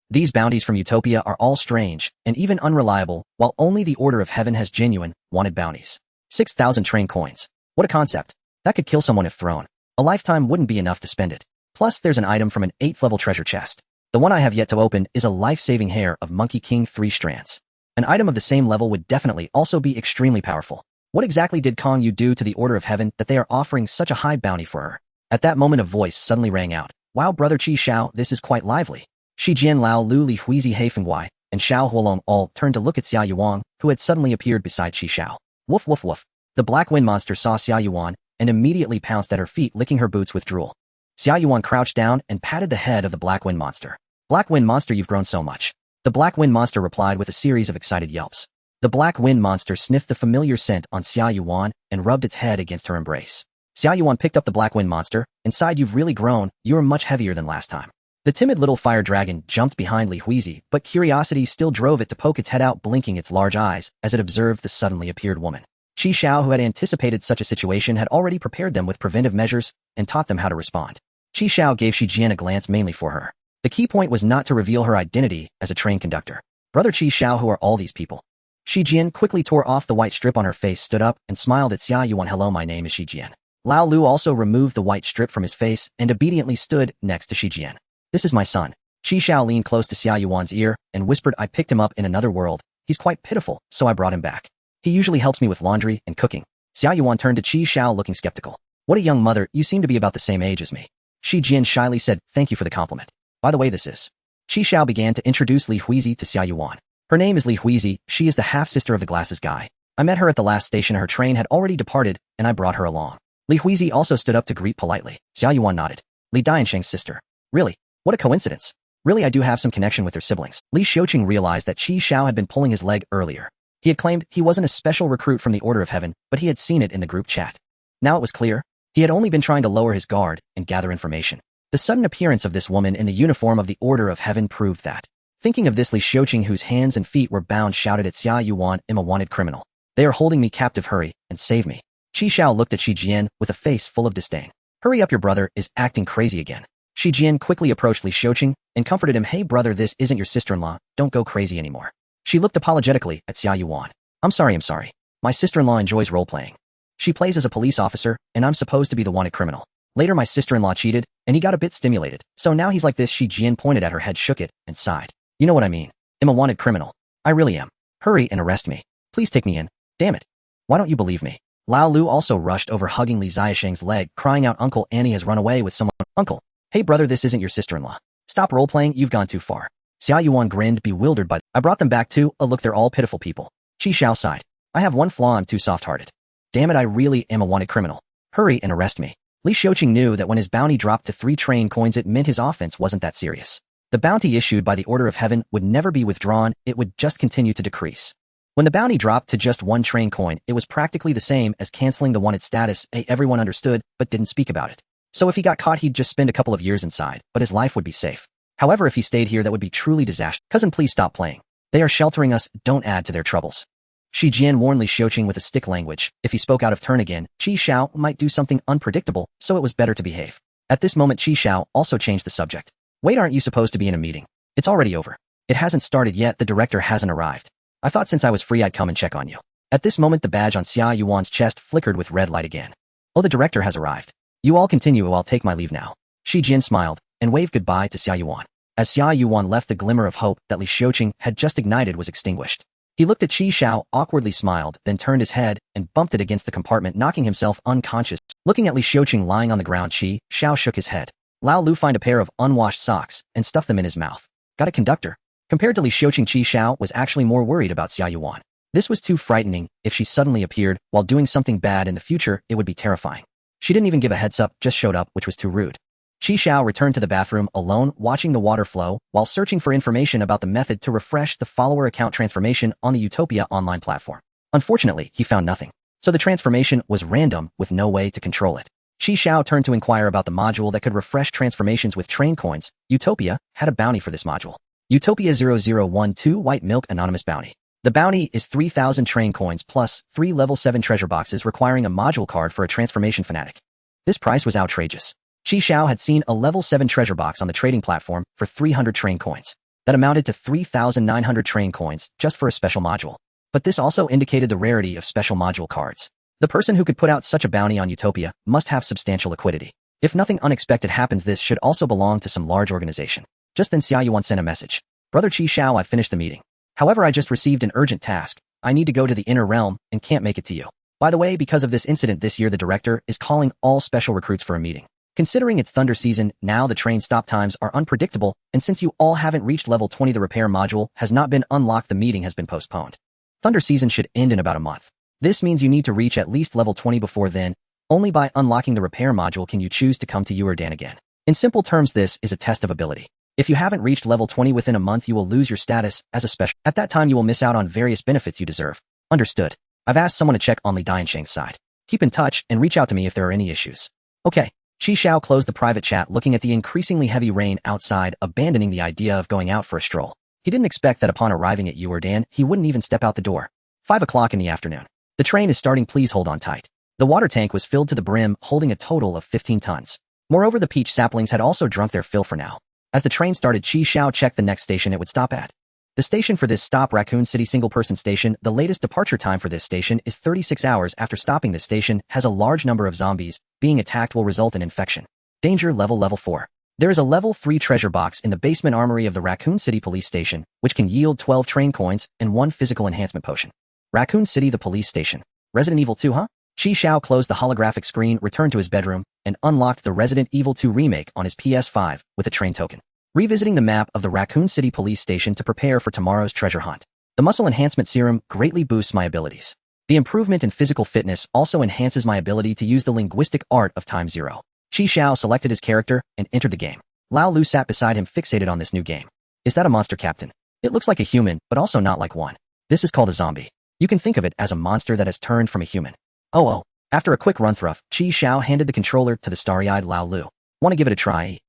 Speaker 1: These bounties from Utopia are all strange and even unreliable, while only the Order of Heaven has genuine, wanted bounties. 6,000 train coins. What a concept. That could kill someone if thrown. A lifetime wouldn't be enough to spend it. Plus, there's an item from an 8th level treasure chest. The one I have yet to open is a life-saving hair of Monkey King 3 strands. An item of the same level would definitely also be extremely powerful. What exactly did Kongyu do to the Order of Heaven that they are offering such a high bounty for her? At that moment, a voice suddenly rang out. Wow, brother Xiao, this is quite lively. Shi Jian, Lao Lu, Li Huizi, Heifengwei, and Xiao Huolong all turned to look at Xia Yuan, who had suddenly appeared beside Xiao. Woof woof woof. The black wind monster saw Xia Yuan and immediately pounced at her feet, licking her boots with drool. Xia Yuan crouched down and patted the head of the black wind monster. Black wind monster, you've grown so much. The black wind monster replied with a series of excited yelps. The black wind monster sniffed the familiar scent on Xia Yuan and rubbed its head against her embrace. Xia Yuan picked up the black wind monster and sighed, you've really grown, you are much heavier than last time. The timid little fire dragon jumped behind Li Huizi, but curiosity still drove it to poke its head out, blinking its large eyes as it observed the suddenly appeared woman. Xiao, who had anticipated such a situation, had already prepared them with preventive measures and taught them how to respond. Xiao gave Shi Jian a glance mainly for her. The key point was not to reveal her identity as a train conductor. Brother Xiao, who are all these people? Shi Jian quickly tore off the white strip on her face, stood up, and smiled at Xia Yuan. Hello, my name is Shi Jian. Lao Lu also removed the white strip from his face and obediently stood next to Shi Jian. This is my son. Xiao leaned close to Xia Yuan's ear and whispered, I picked him up in another world. He's quite pitiful, so I brought him back. He usually helps me with laundry and cooking. Xia Yuan turned to Xiao, looking skeptical. What a young mother, you seem to be about the same age as me. Shi Jian shyly said, thank you for the compliment. By the way, this is... Xiao began to introduce Li Huizi to Xia Yuan. Her name is Li Huizi, she is the half-sister of the glasses guy. I met her at the last station. Her train had already departed, and I brought her along. Li Huizi also stood up to greet politely. Xiao Yuan nodded. Li Diansheng's sister. Really? What a coincidence. Really, I do have some connection with her siblings. Li Xiaoqing realized that Qi Xiao had been pulling his leg earlier. He had claimed he wasn't a special recruit from the Order of Heaven, but he had seen it in the group chat. Now it was clear. He had only been trying to lower his guard and gather information. The sudden appearance of this woman in the uniform of the Order of Heaven proved that. Thinking of this, Li Xiaoqing, whose hands and feet were bound, shouted at Xia Yuan, "I'm a wanted criminal. They are holding me captive. Hurry and save me." Qi Xiao looked at Shi Jian with a face full of disdain. "Hurry up, your brother is acting crazy again." Shi Jian quickly approached Li Xiaoqing and comforted him. "Hey brother, this isn't your sister-in-law. Don't go crazy anymore." She looked apologetically at Xia Yuan. I'm sorry. My sister-in-law enjoys role-playing. She plays as a police officer, and I'm supposed to be the wanted criminal. Later my sister-in-law cheated, and he got a bit stimulated. So now he's like this." Shi Jian pointed at her head, shook it, and sighed. "You know what I mean. I'm a wanted criminal. I really am. Hurry and arrest me. Please take me in. Damn it. Why don't you believe me?" Lao Lu also rushed over, hugging Li Xiaosheng's leg, crying out, "Uncle, Annie has run away with someone." "Uncle. Hey brother, this isn't your sister-in-law. Stop role-playing, you've gone too far." Xia Yuan grinned, bewildered by I brought them back too. Look, they're all pitiful people. Qi Xiao sighed. "I have one flaw, I'm too soft-hearted. Damn it, I really am a wanted criminal. Hurry and arrest me." Li Xiaoqing knew that when his bounty dropped to 3 train coins, it meant his offense wasn't that serious. The bounty issued by the Order of Heaven would never be withdrawn, it would just continue to decrease. When the bounty dropped to just 1 train coin, it was practically the same as canceling the wanted status. Everyone understood, but didn't speak about it. So if he got caught, he'd just spend a couple of years inside, but his life would be safe. However, if he stayed here, that would be truly disastrous. "Cousin, please stop playing. They are sheltering us, don't add to their troubles." Shi Jian warned Li Xiaoqing with a stick language. If he spoke out of turn again, Qi Xiao might do something unpredictable, so it was better to behave. At this moment, Qi Xiao also changed the subject. "Wait, aren't you supposed to be in a meeting? It's already over." "It hasn't started yet, the director hasn't arrived. I thought since I was free I'd come and check on you." At this moment, the badge on Xia Yuan's chest flickered with red light again. "Oh, the director has arrived. You all continue, I'll take my leave now." Shi Jian smiled and waved goodbye to Xia Yuan. As Xia Yuan left, the glimmer of hope that Li Xiaoqing had just ignited was extinguished. He looked at Qi Xiao, awkwardly smiled, then turned his head and bumped it against the compartment, knocking himself unconscious. Looking at Li Xiaoqing lying on the ground, Qi Xiao shook his head. Lao Lu found a pair of unwashed socks and stuffed them in his mouth. Got a conductor. Compared to Li Xiaoqing, Qi Xiao was actually more worried about Xia Yuan. This was too frightening. If she suddenly appeared while doing something bad in the future, it would be terrifying. She didn't even give a heads up, just showed up, which was too rude. Qi Xiao returned to the bathroom alone, watching the water flow, while searching for information about the method to refresh the follower account transformation on the Utopia online platform. Unfortunately, he found nothing. So the transformation was random, with no way to control it. Qi Xiao turned to inquire about the module that could refresh transformations with train coins. Utopia had a bounty for this module. Utopia 0012 White Milk Anonymous Bounty. The bounty is 3,000 train coins plus 3 level 7 treasure boxes requiring a module card for a transformation fanatic. This price was outrageous. Qi Xiao had seen a level 7 treasure box on the trading platform for 300 train coins. That amounted to 3,900 train coins just for a special module. But this also indicated the rarity of special module cards. The person who could put out such a bounty on Utopia must have substantial liquidity. If nothing unexpected happens, this should also belong to some large organization. Just then Xia Yuan sent a message. "Brother Qi Xiao, I finished the meeting. However, I just received an urgent task. I need to go to the inner realm and can't make it to you. By the way, because of this incident this year, the director is calling all special recruits for a meeting. Considering it's thunder season, now the train stop times are unpredictable, and since you all haven't reached level 20, the repair module has not been unlocked, the meeting has been postponed. Thunder season should end in about a month. This means you need to reach at least level 20 before then. Only by unlocking the repair module can you choose to come to Yuerdan again. In simple terms, this is a test of ability. If you haven't reached level 20 within a month, you will lose your status as a special. At that time, you will miss out on various benefits you deserve. Understood. I've asked someone to check on Li Diansheng's side. Keep in touch and reach out to me if there are any issues. Okay. Qi Xiao closed the private chat, looking at the increasingly heavy rain outside, abandoning the idea of going out for a stroll. He didn't expect that upon arriving at Yuerdan, he wouldn't even step out the door. 5 o'clock in the afternoon. The train is starting, please hold on tight. The water tank was filled to the brim, holding a total of 15 tons. Moreover, the peach saplings had also drunk their fill for now. As the train started, Qi Xiao checked the next station it would stop at. The station for this stop, Raccoon City single-person station. The latest departure time for this station is 36 hours. After stopping this station, has a large number of zombies. Being attacked will result in infection. Danger level 4. There is a level 3 treasure box in the basement armory of the Raccoon City police station, which can yield 12 train coins and 1 physical enhancement potion. Raccoon City, the police station. Resident Evil 2, huh? Qi Xiao closed the holographic screen, returned to his bedroom, and unlocked the Resident Evil 2 remake on his PS5 with a train token. Revisiting the map of the Raccoon City police station to prepare for tomorrow's treasure hunt. The muscle enhancement serum greatly boosts my abilities. The improvement in physical fitness also enhances my ability to use the linguistic art of time zero. Xiao selected his character and entered the game. Lao Lu sat beside him fixated on this new game. Is that a monster, Captain? It looks like a human, but also not like one. This is called a zombie. You can think of it as a monster that has turned from a human. Oh. After a quick run-through, Xiao handed the controller to the starry-eyed Lao Lu. Want to give it a try?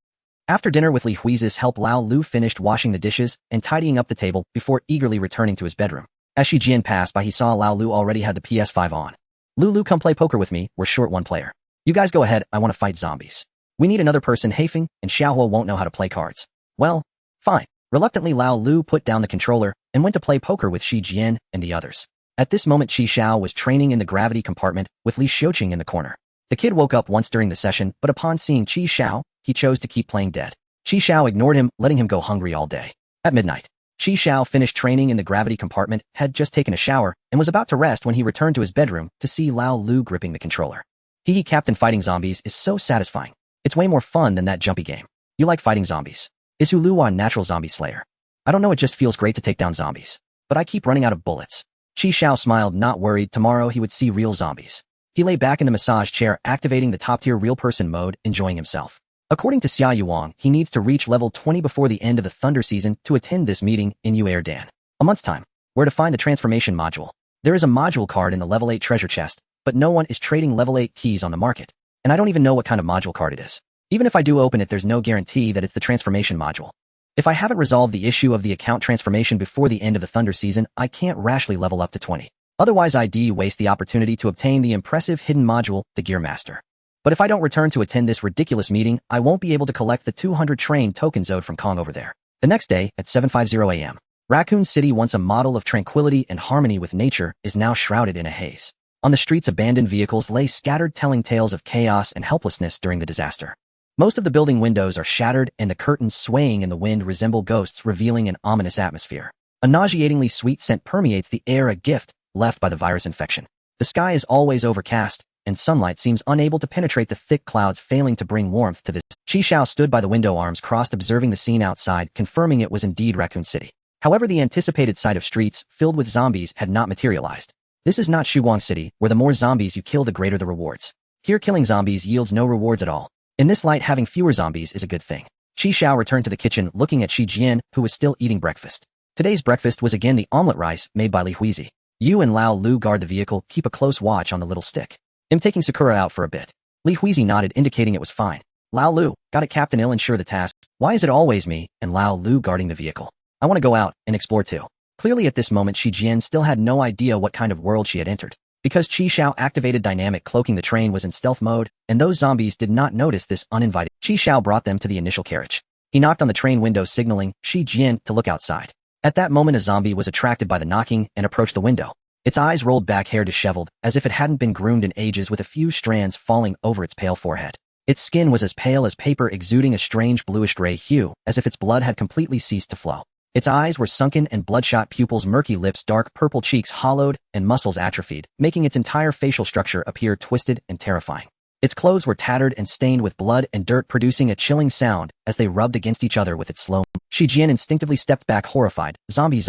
Speaker 1: After dinner with Li Hui's help, Lao Lu finished washing the dishes and tidying up the table before eagerly returning to his bedroom. As Shi Jian passed by, he saw Lao Lu already had the PS5 on. Lulu, come play poker with me, we're short one player. You guys go ahead, I want to fight zombies. We need another person. Haifeng and Xiao won't know how to play cards. Well, fine. Reluctantly, Lao Lu put down the controller and went to play poker with Shi Jian and the others. At this moment, Xiao was training in the gravity compartment with Li Xiuqing in the corner. The kid woke up once during the session, but upon seeing Xiao, he chose to keep playing dead. Xiao ignored him, letting him go hungry all day. At midnight, Xiao finished training in the gravity compartment, had just taken a shower, and was about to rest when he returned to his bedroom to see Lao Lu gripping the controller. Captain, fighting zombies is so satisfying. It's way more fun than that jumpy game. You like fighting zombies? Is Hulu on natural zombie slayer? I don't know, it just feels great to take down zombies. But I keep running out of bullets. Xiao smiled, not worried. Tomorrow he would see real zombies. He lay back in the massage chair, activating the top-tier real person mode, enjoying himself. According to Xia Yuang, he needs to reach level 20 before the end of the Thunder season to attend this meeting in Uerdan. A month's time. Where to find the transformation module? There is a module card in the level 8 treasure chest, but no one is trading level 8 keys on the market. And I don't even know what kind of module card it is. Even if I do open it, there's no guarantee that it's the transformation module. If I haven't resolved the issue of the account transformation before the end of the Thunder season, I can't rashly level up to 20. Otherwise I'd waste the opportunity to obtain the impressive hidden module, the Gear Master. But if I don't return to attend this ridiculous meeting, I won't be able to collect the 200 train tokens owed from Kong over there. The next day, at 7:50 a.m., Raccoon City, once a model of tranquility and harmony with nature, is now shrouded in a haze. On the streets, abandoned vehicles lay scattered, telling tales of chaos and helplessness during the disaster. Most of the building windows are shattered and the curtains swaying in the wind resemble ghosts, revealing an ominous atmosphere. A nauseatingly sweet scent permeates the air, a gift left by the virus infection. The sky is always overcast, and sunlight seems unable to penetrate the thick clouds, failing to bring warmth to this. Xiao stood by the window, arms crossed, observing the scene outside, confirming it was indeed Raccoon City. However, the anticipated sight of streets filled with zombies had not materialized. This is not Shuguang City, where the more zombies you kill, the greater the rewards. Here, killing zombies yields no rewards at all. In this light, having fewer zombies is a good thing. Xiao returned to the kitchen, looking at Shi Jian, who was still eating breakfast. Today's breakfast was again the omelet rice made by Li Hui. You and Lao Lu guard the vehicle, keep a close watch on the little stick. I'm taking Sakura out for a bit. Li Hui nodded, indicating it was fine. Lao Lu, got it, Captain. I'll ensure the task. Why is it always me and Lao Lu guarding the vehicle? I want to go out and explore too. Clearly at this moment, Shi Jian still had no idea what kind of world she had entered. Because Xiao activated dynamic cloaking, the train was in stealth mode, and those zombies did not notice this uninvited. Xiao brought them to the initial carriage. He knocked on the train window, signaling Shi Jian to look outside. At that moment, a zombie was attracted by the knocking and approached the window. Its eyes rolled back, hair disheveled, as if it hadn't been groomed in ages, with a few strands falling over its pale forehead. Its skin was as pale as paper, exuding a strange bluish-gray hue, as if its blood had completely ceased to flow. Its eyes were sunken and bloodshot, pupils murky, lips dark purple, cheeks hollowed, and muscles atrophied, making its entire facial structure appear twisted and terrifying. Its clothes were tattered and stained with blood and dirt, producing a chilling sound as they rubbed against each other with its slow. Shi Jian instinctively stepped back, horrified. Zombie.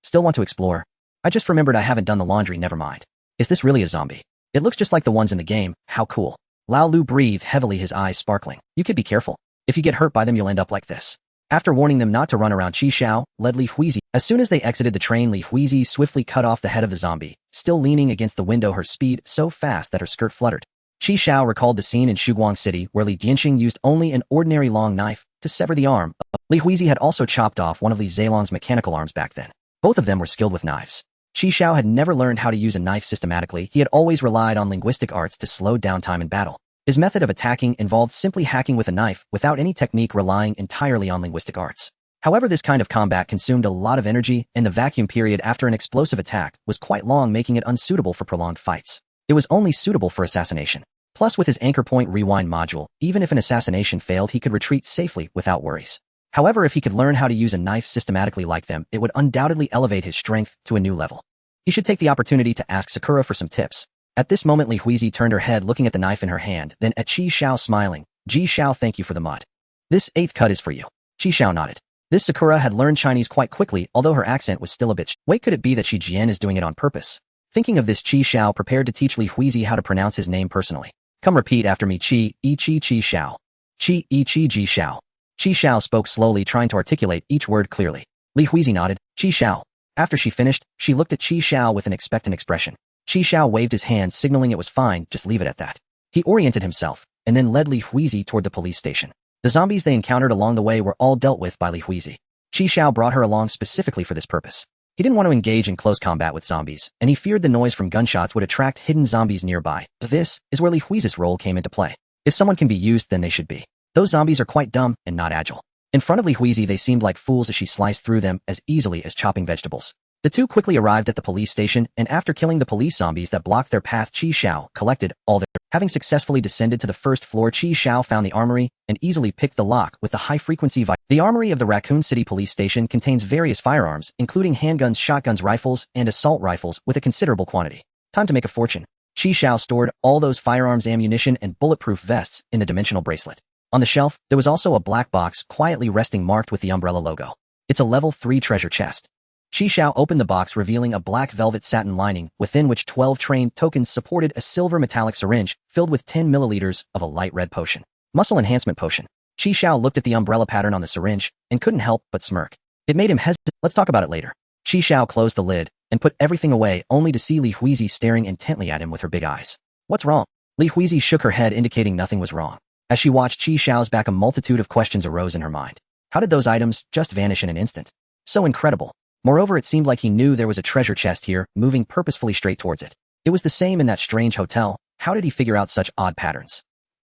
Speaker 1: Still want to explore? I just remembered I haven't done the laundry, never mind. Is this really a zombie? It looks just like the ones in the game, how cool. Lao Lu breathed heavily, his eyes sparkling. You could be careful. If you get hurt by them, you'll end up like this. After warning them not to run around, Xiao led Li Hui. As soon as they exited the train, Li Hui swiftly cut off the head of the zombie, still leaning against the window, her speed so fast that her skirt fluttered. Xiao recalled the scene in Shuguang City where Li Dianxing used only an ordinary long knife to sever the arm. Li Hui had also chopped off one of Li Zilong's mechanical arms back then. Both of them were skilled with knives. Xiao had never learned how to use a knife systematically. He had always relied on linguistic arts to slow down time in battle. His method of attacking involved simply hacking with a knife without any technique, relying entirely on linguistic arts. However, this kind of combat consumed a lot of energy, and the vacuum period after an explosive attack was quite long, making it unsuitable for prolonged fights. It was only suitable for assassination. Plus, with his anchor point rewind module, even if an assassination failed, he could retreat safely without worries. However, if he could learn how to use a knife systematically like them, it would undoubtedly elevate his strength to a new level. He should take the opportunity to ask Sakura for some tips. At this moment, Li Hui turned her head, looking at the knife in her hand, then at Xiao, smiling. Xiao, thank you for the mud. This 8th cut is for you. Xiao nodded. This Sakura had learned Chinese quite quickly, although her accent was still a bit. Wait, could it be that Shi Jian is doing it on purpose? Thinking of this, Qi Xiao prepared to teach Li Huizi how to pronounce his name personally. Come repeat after me. Qi, Yi Qi Qi Xiao. Qi, Yi Qi Ji Xiao. Qi Xiao spoke slowly, trying to articulate each word clearly. Li Huizi nodded. Qi Xiao. After she finished, she looked at Qi Xiao with an expectant expression. Qi Xiao waved his hand, signaling it was fine, just leave it at that. He oriented himself, and then led Li Huizi toward the police station. The zombies they encountered along the way were all dealt with by Li Huizi. Qi Xiao brought her along specifically for this purpose. He didn't want to engage in close combat with zombies, and he feared the noise from gunshots would attract hidden zombies nearby. This is where Li Huizi's role came into play. If someone can be used, then they should be. Those zombies are quite dumb and not agile. In front of Li Huizi, they seemed like fools as she sliced through them as easily as chopping vegetables. The two quickly arrived at the police station, and after killing the police zombies that blocked their path, Qi Xiao collected all their... Having successfully descended to the first floor, Qi Xiao found the armory and easily picked the lock with the high-frequency The armory of the Raccoon City Police Station contains various firearms, including handguns, shotguns, rifles, and assault rifles with a considerable quantity. Time to make a fortune. Qi Xiao stored all those firearms, ammunition, and bulletproof vests in the dimensional bracelet. On the shelf, there was also a black box quietly resting marked with the umbrella logo. It's a level 3 treasure chest. Qi Xiao opened the box, revealing a black velvet satin lining, within which 12 train tokens supported a silver metallic syringe filled with 10 milliliters of a light red potion. Muscle enhancement potion. Qi Xiao looked at the umbrella pattern on the syringe and couldn't help but smirk. It made him hesitate. Let's talk about it later. Qi Xiao closed the lid and put everything away, only to see Li Huizi staring intently at him with her big eyes. What's wrong? Li Huizi shook her head, indicating nothing was wrong. As she watched Qi Xiao's back, a multitude of questions arose in her mind. How did those items just vanish in an instant? So incredible. Moreover, it seemed like he knew there was a treasure chest here, moving purposefully straight towards it. It was the same in that strange hotel. How did he figure out such odd patterns?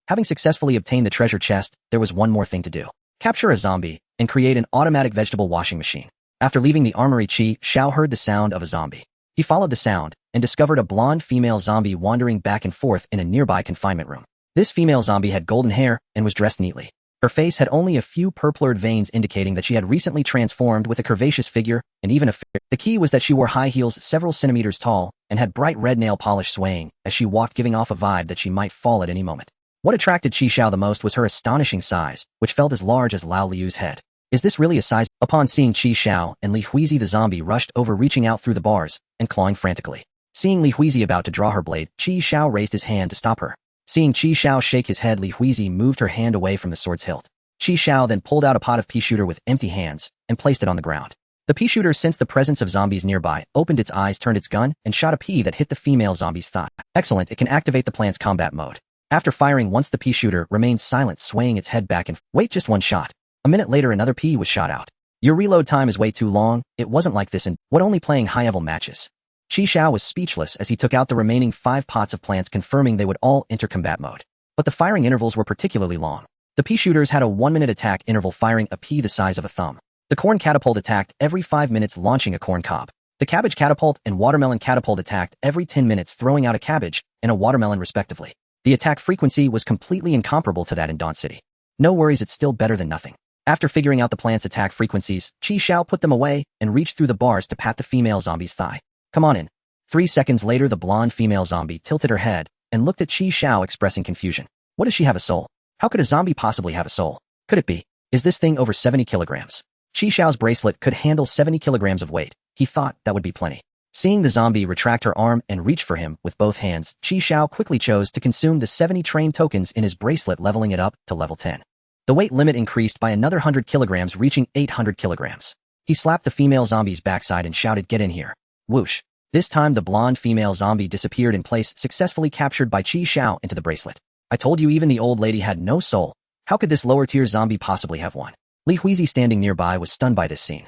Speaker 1: Having successfully obtained the treasure chest, there was one more thing to do. Capture a zombie and create an automatic vegetable washing machine. After leaving the armory, Qi Xiao heard the sound of a zombie. He followed the sound and discovered a blonde female zombie wandering back and forth in a nearby confinement room. This female zombie had golden hair and was dressed neatly. Her face had only a few purplured veins, indicating that she had recently transformed, with a curvaceous figure and even a figure. The key was that she wore high heels several centimeters tall and had bright red nail polish swaying as she walked, giving off a vibe that she might fall at any moment. What attracted Qi Xiao the most was her astonishing size, which felt as large as Lao Liu's head. Is this really a size? Upon seeing Qi Xiao and Li Huizi, the zombie rushed over, reaching out through the bars and clawing frantically. Seeing Li Huizi about to draw her blade, Qi Xiao raised his hand to stop her. Seeing Qi Xiao shake his head, Li Huizi moved her hand away from the sword's hilt. Qi Xiao then pulled out a pot of pea shooter with empty hands and placed it on the ground. The pea shooter sensed the presence of zombies nearby, opened its eyes, turned its gun, and shot a pea that hit the female zombie's thigh. Excellent, it can activate the plant's combat mode. After firing once, the pea shooter remained silent, swaying its head back and wait, just one shot. A minute later, another pea was shot out. Your reload time is way too long. It wasn't like this in what only playing high-level matches. Qi Xiao was speechless as he took out the remaining 5 pots of plants, confirming they would all enter combat mode. But the firing intervals were particularly long. The pea shooters had a 1-minute attack interval, firing a pea the size of a thumb. The corn catapult attacked every 5 minutes, launching a corn cob. The cabbage catapult and watermelon catapult attacked every 10 minutes, throwing out a cabbage and a watermelon respectively. The attack frequency was completely incomparable to that in Daunt City. No worries, it's still better than nothing. After figuring out the plant's attack frequencies, Qi Xiao put them away and reached through the bars to pat the female zombie's thigh. Come on in. 3 seconds later, the blonde female zombie tilted her head and looked at Qi Xiao, expressing confusion. What, does she have a soul? How could a zombie possibly have a soul? Could it be? Is this thing over 70 kilograms? Qi Xiao's bracelet could handle 70 kilograms of weight. He thought that would be plenty. Seeing the zombie retract her arm and reach for him with both hands, Qi Xiao quickly chose to consume the 70 train tokens in his bracelet, leveling it up to level 10. The weight limit increased by another 100 kilograms, reaching 800 kilograms. He slapped the female zombie's backside and shouted, "Get in here." Whoosh. This time the blonde female zombie disappeared in place, successfully captured by Qi Xiao into the bracelet. I told you, even the old lady had no soul. How could this lower-tier zombie possibly have one? Li Huizi, standing nearby, was stunned by this scene.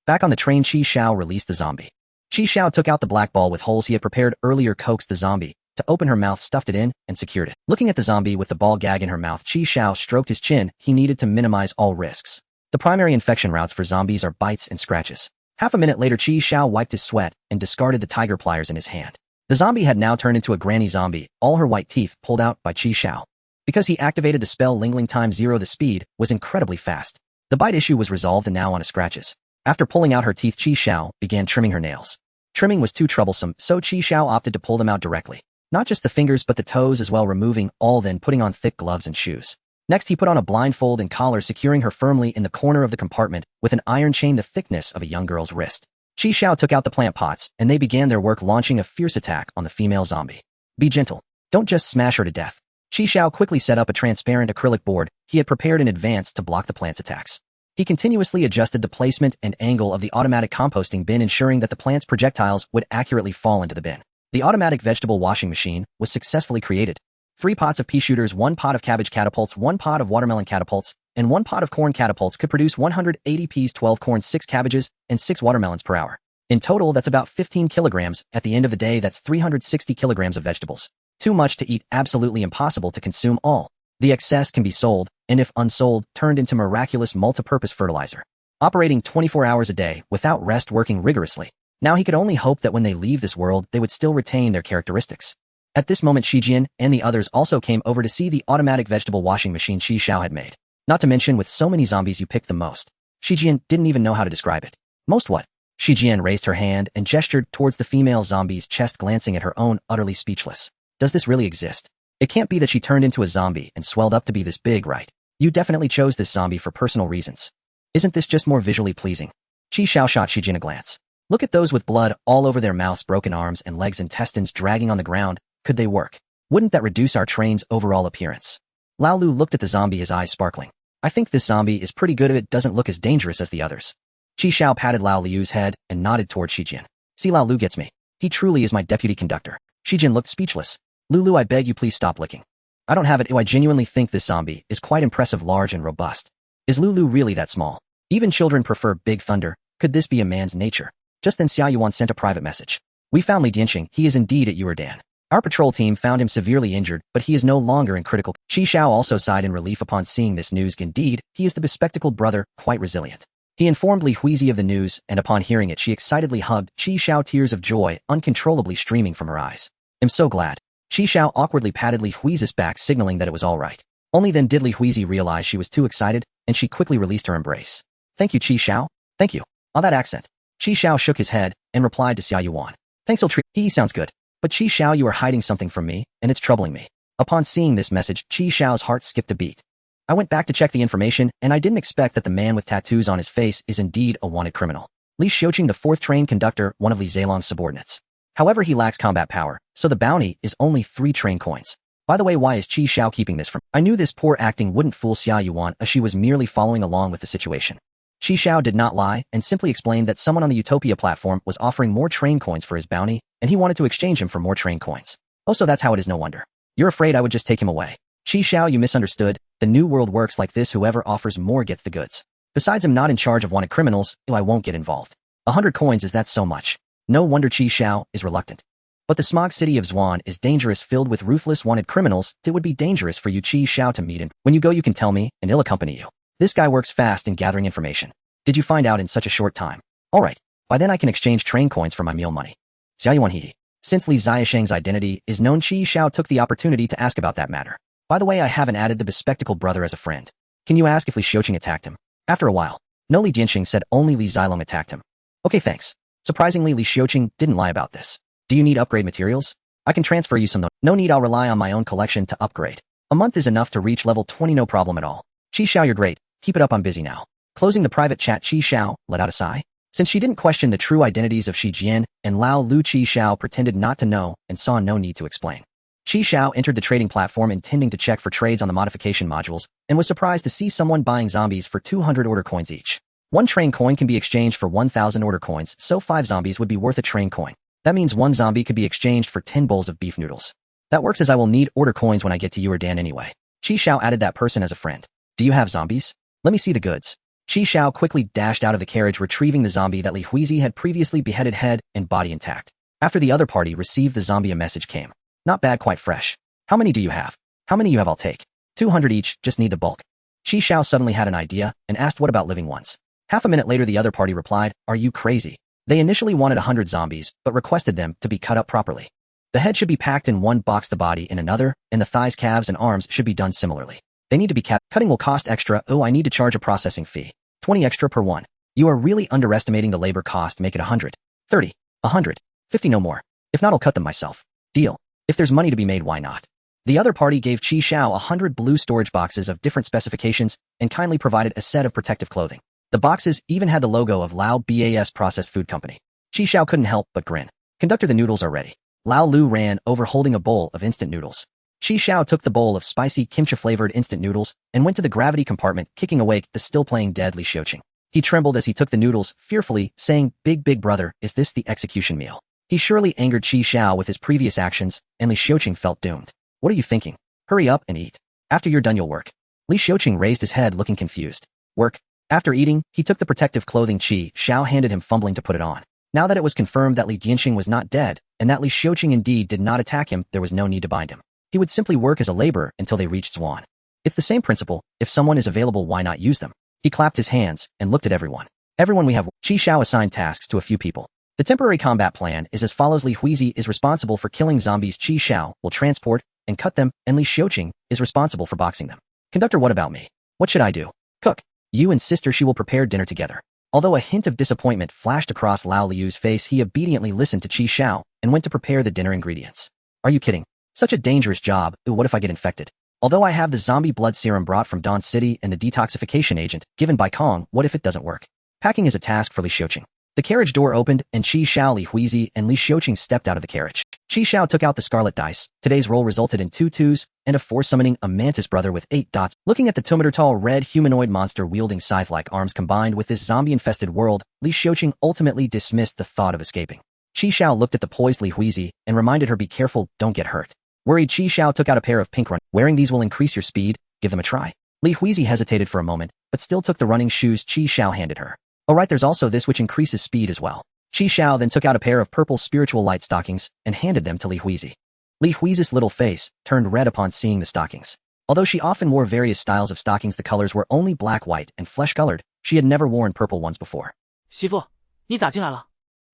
Speaker 1: Back on the train, Qi Xiao released the zombie. Qi Xiao took out the black ball with holes he had prepared earlier, coaxed the zombie to open her mouth, stuffed it in, and secured it. Looking at the zombie with the ball gag in her mouth, Qi Xiao stroked his chin. He needed to minimize all risks. The primary infection routes for zombies are bites and scratches. Half a minute later, Qi Xiao wiped his sweat and discarded the tiger pliers in his hand. The zombie had now turned into a granny zombie, all her white teeth pulled out by Qi Xiao. Because he activated the spell Lingling Time 0, the speed was incredibly fast. The bite issue was resolved, and now on to scratches. After pulling out her teeth, Qi Xiao began trimming her nails. Trimming was too troublesome, so Qi Xiao opted to pull them out directly. Not just the fingers but the toes as well, removing all, then putting on thick gloves and shoes. Next, he put on a blindfold and collar, securing her firmly in the corner of the compartment with an iron chain the thickness of a young girl's wrist. Chi Xiao took out the plant pots, and they began their work launching a fierce attack on the female zombie. Be gentle. Don't just smash her to death. Chi Xiao quickly set up a transparent acrylic board he had prepared in advance to block the plant's attacks. He continuously adjusted the placement and angle of the automatic composting bin, ensuring that the plant's projectiles would accurately fall into the bin. The automatic vegetable washing machine was successfully created. 3 pots of pea shooters, 1 pot of cabbage catapults, 1 pot of watermelon catapults, and 1 pot of corn catapults could produce 180 peas, 12 corn, 6 cabbages, and 6 watermelons per hour. In total, that's about 15 kilograms. At the end of the day, that's 360 kilograms of vegetables. Too much to eat, absolutely impossible to consume all. The excess can be sold, and if unsold, turned into miraculous multi-purpose fertilizer. Operating 24 hours a day, without rest, working rigorously. Now he could only hope that when they leave this world, they would still retain their characteristics. At this moment, Shijian and the others also came over to see the automatic vegetable washing machine Chi Xiao had made. Not to mention, with so many zombies, you pick the most. Shijian didn't even know how to describe it. Most what? Shijian raised her hand and gestured towards the female zombie's chest, glancing at her own, utterly speechless. Does this really exist? It can't be that she turned into a zombie and swelled up to be this big, right? You definitely chose this zombie for personal reasons. Isn't this just more visually pleasing? Chi Xiao shot Shijian a glance. Look at those with blood all over their mouths, broken arms and legs, intestines dragging on the ground. Could they work? Wouldn't that reduce our train's overall appearance? Lao Lu looked at the zombie, his eyes sparkling. I think this zombie is pretty good if it doesn't look as dangerous as the others. Chi Xiao patted Lao Lu's head and nodded toward Shijian. See, Lao Lu gets me. He truly is my deputy conductor. Shijian looked speechless. Lulu, I beg you, please stop licking. I don't have it. I genuinely think this zombie is quite impressive, large and robust. Is Lulu really that small? Even children prefer big thunder. Could this be a man's nature? Just then Xiao Yuan sent a private message. We found Li Dianqing. He is indeed at Yuerdan. Our patrol team found him severely injured, but he is no longer in critical. Chi Xiao also sighed in relief upon seeing this news. Indeed, he is the bespectacled brother, quite resilient. He informed Li Huizi of the news, and upon hearing it, she excitedly hugged Chi Xiao, tears of joy uncontrollably streaming from her eyes. I'm so glad. Chi Xiao awkwardly patted Li Huizi's back, signaling that it was all right. Only then did Li Huizi realize she was too excited, and she quickly released her embrace. Thank you, Chi Xiao. Thank you. On that accent, Chi Xiao shook his head and replied to Xiao Yuan. Thanks, I'll treat. He sounds good. But Chi Xiao, you are hiding something from me, and it's troubling me. Upon seeing this message, Chi Xiao's heart skipped a beat. I went back to check the information, and I didn't expect that the man with tattoos on his face is indeed a wanted criminal. Li Xiuqing, the 4th trained conductor, one of Li Zheilong's subordinates. However, he lacks combat power, so the bounty is only 3 train coins. By the way, why is Chi Xiao keeping this from? I knew this poor acting wouldn't fool Xiao Yuan, as she was merely following along with the situation. Chi Xiao did not lie and simply explained that someone on the Utopia platform was offering more train coins for his bounty, and he wanted to exchange him for more train coins. Oh, so that's how it is, no wonder. You're afraid I would just take him away. Chi Xiao, you misunderstood. The new world works like this: whoever offers more gets the goods. Besides, I'm not in charge of wanted criminals, so I won't get involved. 100 coins, is that so much? No wonder Chi Xiao is reluctant. But the smog city of Zhuan is dangerous, filled with ruthless wanted criminals. It would be dangerous for you, Chi Xiao, to meet him. When you go, you can tell me, and I'll accompany you. This guy works fast in gathering information. Did you find out in such a short time? All right. By then I can exchange train coins for my meal money. Xiao Yuan he. Since Li Xiaosheng's identity is known, Chi Xiao took the opportunity to ask about that matter. By the way, I haven't added the bespectacled brother as a friend. Can you ask if Li Xiuqing attacked him? After a while, no, Li Dianqing said only Li Zheilong attacked him. Okay, thanks. Surprisingly, Li Xiuqing didn't lie about this. Do you need upgrade materials? I can transfer you some though. No need, I'll rely on my own collection to upgrade. A month is enough to reach level 20, no problem at all. Chi Xiao, you're great. Keep it up, I'm busy now. Closing the private chat, Chi Xiao let out a sigh. Since she didn't question the true identities of Shi Jian and Lao Lu, Chi Xiao pretended not to know and saw no need to explain. Chi Xiao entered the trading platform intending to check for trades on the modification modules and was surprised to see someone buying zombies for 200 order coins each. 1 train coin can be exchanged for 1,000 order coins, so 5 zombies would be worth a train coin. That means 1 zombie could be exchanged for 10 bowls of beef noodles. That works, as I will need order coins when I get to Yuerdan anyway. Chi Xiao added that person as a friend. Do you have zombies? Let me see the goods. Chi Xiao quickly dashed out of the carriage, retrieving the zombie that Li Huizi had previously beheaded, head and body intact. After the other party received the zombie, a message came. Not bad, quite fresh. How many do you have? How many you have, I'll take. 200 each, just need the bulk. Chi Xiao suddenly had an idea and asked what about living ones. Half a minute later the other party replied, are you crazy? They initially wanted 100 zombies, but requested them to be cut up properly. The head should be packed in one box, the body in another, and the thighs, calves, and arms should be done similarly. They need to be kept. Cutting will cost extra. Oh, I need to charge a processing fee. 20 extra per one. You are really underestimating the labor cost. Make it 100. 30. 100. 50, no more. If not, I'll cut them myself. Deal. If there's money to be made, why not? The other party gave Chi Xiao 100 blue storage boxes of different specifications and kindly provided a set of protective clothing. The boxes even had the logo of Lao Bas Processed Food Company. Qi Xiao couldn't help but grin. Conductor, the noodles are ready. Lao Lu ran over holding a bowl of instant noodles. Qi Xiao took the bowl of spicy kimchi-flavored instant noodles and went to the gravity compartment, kicking awake the still playing dead Li Xiuqing. He trembled as he took the noodles, fearfully, saying, Big brother, is this the execution meal? He surely angered Qi Xiao with his previous actions, and Li Xiuqing felt doomed. What are you thinking? Hurry up and eat. After you're done you'll work. Li Xiuqing raised his head looking confused. Work? After eating, he took the protective clothing Qi Xiao handed him, fumbling to put it on. Now that it was confirmed that Li Dianxing was not dead, and that Li Xiuqing indeed did not attack him, there was no need to bind him. He would simply work as a laborer until they reached Zhuan. It's the same principle. If someone is available, why not use them? He clapped his hands and looked at everyone. Everyone, we have. Qi Xiao assigned tasks to a few people. The temporary combat plan is as follows. Li Huizi is responsible for killing zombies. Qi Xiao will transport and cut them, and Li Xiuqing is responsible for boxing them. Conductor, what about me? What should I do? Cook. You and Sister Shi will prepare dinner together. Although a hint of disappointment flashed across Lao Liu's face, he obediently listened to Qi Xiao and went to prepare the dinner ingredients. Are you kidding? Such a dangerous job. Ooh, what if I get infected? Although I have the zombie blood serum brought from Dawn City and the detoxification agent given by Kong, what if it doesn't work? Packing is a task for Li Xiuqing. The carriage door opened, and Qi Xiao, Li Huizi, and Li Xiuqing stepped out of the carriage. Qi Xiao took out the scarlet dice. Today's roll resulted in 2 2s and a 4, summoning a mantis brother with 8 dots. Looking at the 2-meter-tall red humanoid monster wielding scythe-like arms combined with this zombie-infested world, Li Xiuqing ultimately dismissed the thought of escaping. Qi Xiao looked at the poised Li Huizi and reminded her, be careful, don't get hurt. Worried, Qi Xiao took out a pair of pink run. Wearing these will increase your speed, give them a try. Li Huizi hesitated for a moment, but still took the running shoes Qi Xiao handed her. Oh right, there's also this which increases speed as well. Qi Xiao then took out a pair of purple spiritual light stockings and handed them to Li Huizi. Li Huizi's little face turned red upon seeing the stockings. Although she often wore various styles of stockings, the colors were only black, white, and flesh-colored. She had never worn purple ones before.
Speaker 2: 媳妇，你咋进来了？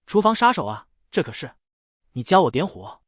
Speaker 2: 厨房杀手啊，这可是。你教我点火。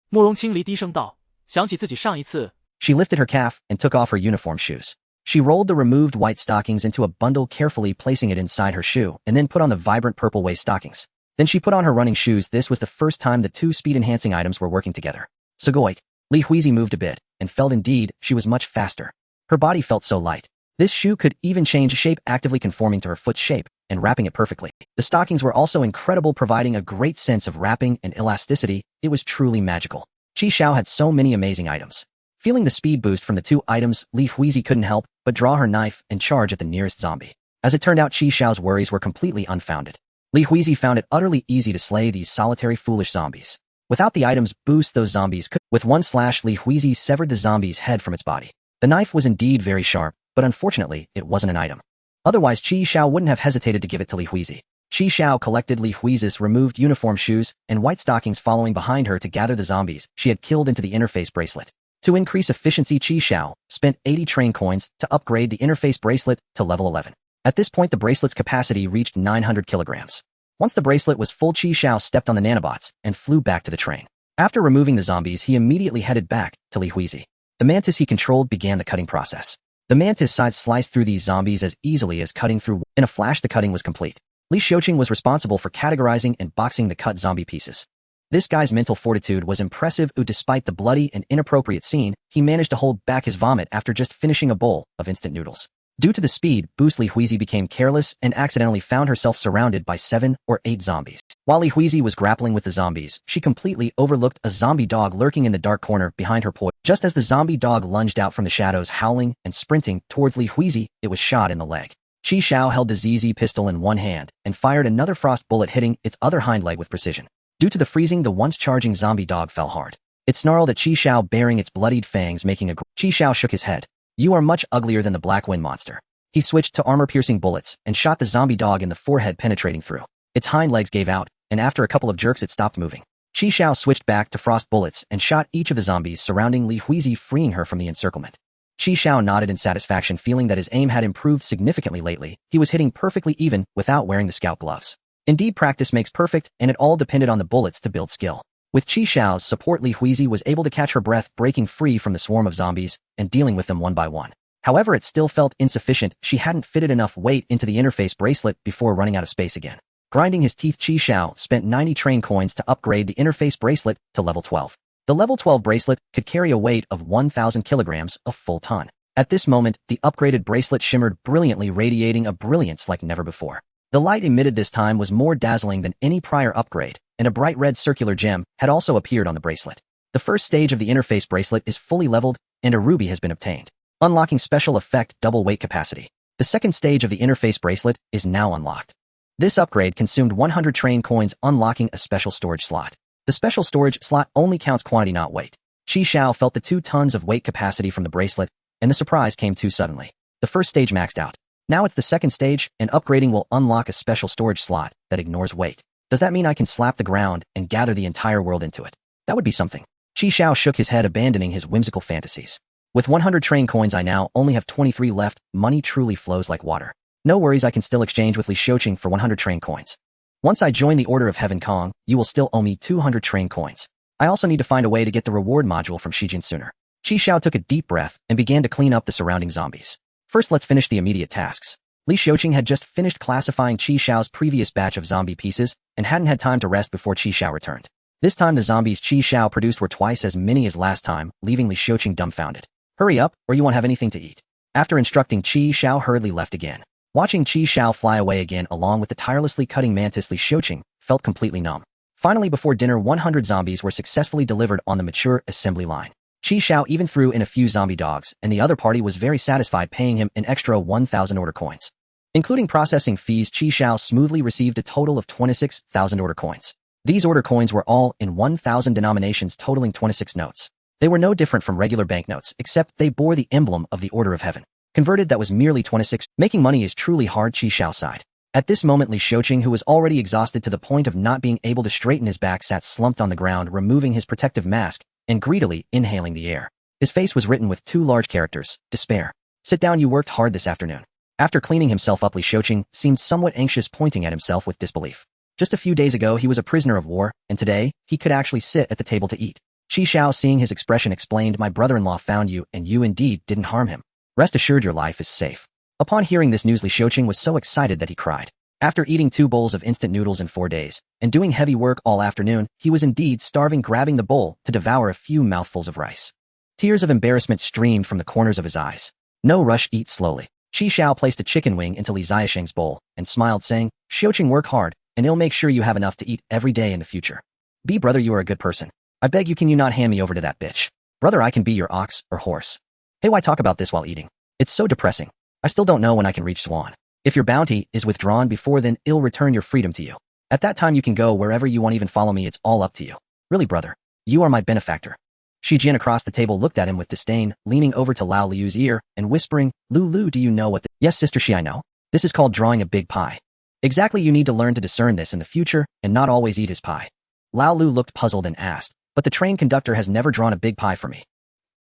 Speaker 2: 慕容清离低声道，想起自己上一次。
Speaker 1: She lifted her calf and took off her uniform shoes. She rolled the removed white stockings into a bundle, carefully placing it inside her shoe, and then put on the vibrant purple waist stockings. Then she put on her running shoes. This was the first time the 2 speed-enhancing items were working together. Sugoi. Li Huizi moved a bit, and felt indeed she was much faster. Her body felt so light. This shoe could even change shape, actively conforming to her foot's shape, and wrapping it perfectly. The stockings were also incredible, providing a great sense of wrapping and elasticity. It was truly magical. Qi Xiao had so many amazing items. Feeling the speed boost from the 2 items, Li Huizi couldn't help but draw her knife and charge at the nearest zombie. As it turned out, Qi Xiao's worries were completely unfounded. Li Huizi found it utterly easy to slay these solitary foolish zombies. Without the items boost, those zombies could. With one slash, Li Huizi severed the zombie's head from its body. The knife was indeed very sharp, but unfortunately, it wasn't an item. Otherwise, Qi Xiao wouldn't have hesitated to give it to Li Huizi. Qi Xiao collected Li Huizi's removed uniform shoes and white stockings, following behind her to gather the zombies she had killed into the interface bracelet. To increase efficiency, Qi Xiao spent 80 train coins to upgrade the interface bracelet to level 11. At this point, the bracelet's capacity reached 900 kilograms. Once the bracelet was full, Qi Xiao stepped on the nanobots and flew back to the train. After removing the zombies, he immediately headed back to Li Huizi. The mantis he controlled began the cutting process. The mantis side sliced through these zombies as easily as cutting through. In a flash, the cutting was complete. Li Xiuqing was responsible for categorizing and boxing the cut zombie pieces. This guy's mental fortitude was impressive. Despite the bloody and inappropriate scene, he managed to hold back his vomit after just finishing a bowl of instant noodles. Due to the speed boost, Li Huizi became careless and accidentally found herself surrounded by 7 or 8 zombies. While Li Huizi was grappling with the zombies, she completely overlooked a zombie dog lurking in the dark corner behind her poise. Just as the zombie dog lunged out from the shadows, howling and sprinting towards Li Huizi, it was shot in the leg. Qi Xiao held the ZZ pistol in one hand and fired another frost bullet, hitting its other hind leg with precision. Due to the freezing, the once charging zombie dog fell hard. It snarled at Qi Xiao, baring its bloodied fangs, making a Qi Xiao shook his head. You are much uglier than the Black Wind monster. He switched to armor-piercing bullets and shot the zombie dog in the forehead, penetrating through. Its hind legs gave out, and after a couple of jerks it stopped moving. Qi Xiao switched back to frost bullets and shot each of the zombies surrounding Li Huizi, freeing her from the encirclement. Qi Xiao nodded in satisfaction, feeling that his aim had improved significantly lately. He was hitting perfectly even without wearing the scout gloves. Indeed, practice makes perfect, and it all depended on the bullets to build skill. With Qi Xiao's support, Li Huizi was able to catch her breath, breaking free from the swarm of zombies and dealing with them one by one. However, it still felt insufficient. She hadn't fitted enough weight into the interface bracelet before running out of space again. Grinding his teeth, Qi Xiao spent 90 train coins to upgrade the interface bracelet to level 12. The level 12 bracelet could carry a weight of 1,000 kilograms, a full ton. At this moment, the upgraded bracelet shimmered brilliantly, radiating a brilliance like never before. The light emitted this time was more dazzling than any prior upgrade, and a bright red circular gem had also appeared on the bracelet. The first stage of the interface bracelet is fully leveled, and a ruby has been obtained, unlocking special effect double weight capacity. The second stage of the interface bracelet is now unlocked. This upgrade consumed 100 train coins, unlocking a special storage slot. The special storage slot only counts quantity, not weight. Xiao felt the 2 tons of weight capacity from the bracelet, and the surprise came too suddenly. The first stage maxed out. Now it's the second stage, and upgrading will unlock a special storage slot that ignores weight. Does that mean I can slap the ground and gather the entire world into it? That would be something. Xiao shook his head, abandoning his whimsical fantasies. With 100 train coins, I now only have 23 left. Money truly flows like water. No worries, I can still exchange with Li Xiaoqing for 100 train coins. Once I join the Order of Heaven Kong, you will still owe me 200 train coins. I also need to find a way to get the reward module from Shijin sooner. Xiao took a deep breath and began to clean up the surrounding zombies. First, let's finish the immediate tasks. Li Xiaoqing had just finished classifying Xiao's previous batch of zombie pieces and hadn't had time to rest before Xiao returned. This time the zombies Xiao produced were twice as many as last time, leaving Li Xiaoqing dumbfounded. Hurry up, or you won't have anything to eat. After instructing Xiao hurriedly left again. Watching Xiao fly away again along with the tirelessly cutting mantis, Li Xiaoqing felt completely numb. Finally, before dinner, 100 zombies were successfully delivered on the mature assembly line. Xiao even threw in a few zombie dogs, and the other party was very satisfied, paying him an extra 1,000 order coins. Including processing fees, Xiao smoothly received a total of 26,000 order coins. These order coins were all in 1,000 denominations, totaling 26 notes. They were no different from regular banknotes, except they bore the emblem of the Order of Heaven. Converted, that was merely 26. Making money is truly hard, Xiao sighed. At this moment, Li Xiaoqing, who was already exhausted to the point of not being able to straighten his back, sat slumped on the ground, removing his protective mask and greedily inhaling the air. His face was written with 2 large characters, despair. Sit down, you worked hard this afternoon. After cleaning himself up, Li Xiaoqing seemed somewhat anxious, pointing at himself with disbelief. Just a few days ago, he was a prisoner of war, and today, he could actually sit at the table to eat. Xiao, seeing his expression, explained, my brother-in-law found you, and you indeed didn't harm him. Rest assured, your life is safe. Upon hearing this news, Li Xiaoqing was so excited that he cried. After eating 2 bowls of instant noodles in 4 days, and doing heavy work all afternoon, he was indeed starving, grabbing the bowl to devour a few mouthfuls of rice. Tears of embarrassment streamed from the corners of his eyes. No rush, eat slowly. Xiao placed a chicken wing into Li Xiaoqing's bowl, and smiled, saying, Xiaoqing, work hard, and he'll make sure you have enough to eat every day in the future. Be brother, you are a good person. I beg you, can you not hand me over to that bitch? Brother, I can be your ox or horse. Hey, why talk about this while eating? It's so depressing. I still don't know when I can reach Swan. If your bounty is withdrawn before then, it'll return your freedom to you. At that time you can go wherever you want, even follow me, it's all up to you. Really, brother. You are my benefactor. Shijin across the table looked at him with disdain, leaning over to Lao Liu's ear and whispering, Lu, do you know what Yes, Sister Shi, I know. This is called drawing a big pie. Exactly, you need to learn to discern this in the future and not always eat his pie. Lao Lu looked puzzled and asked, but the train conductor has never drawn a big pie for me.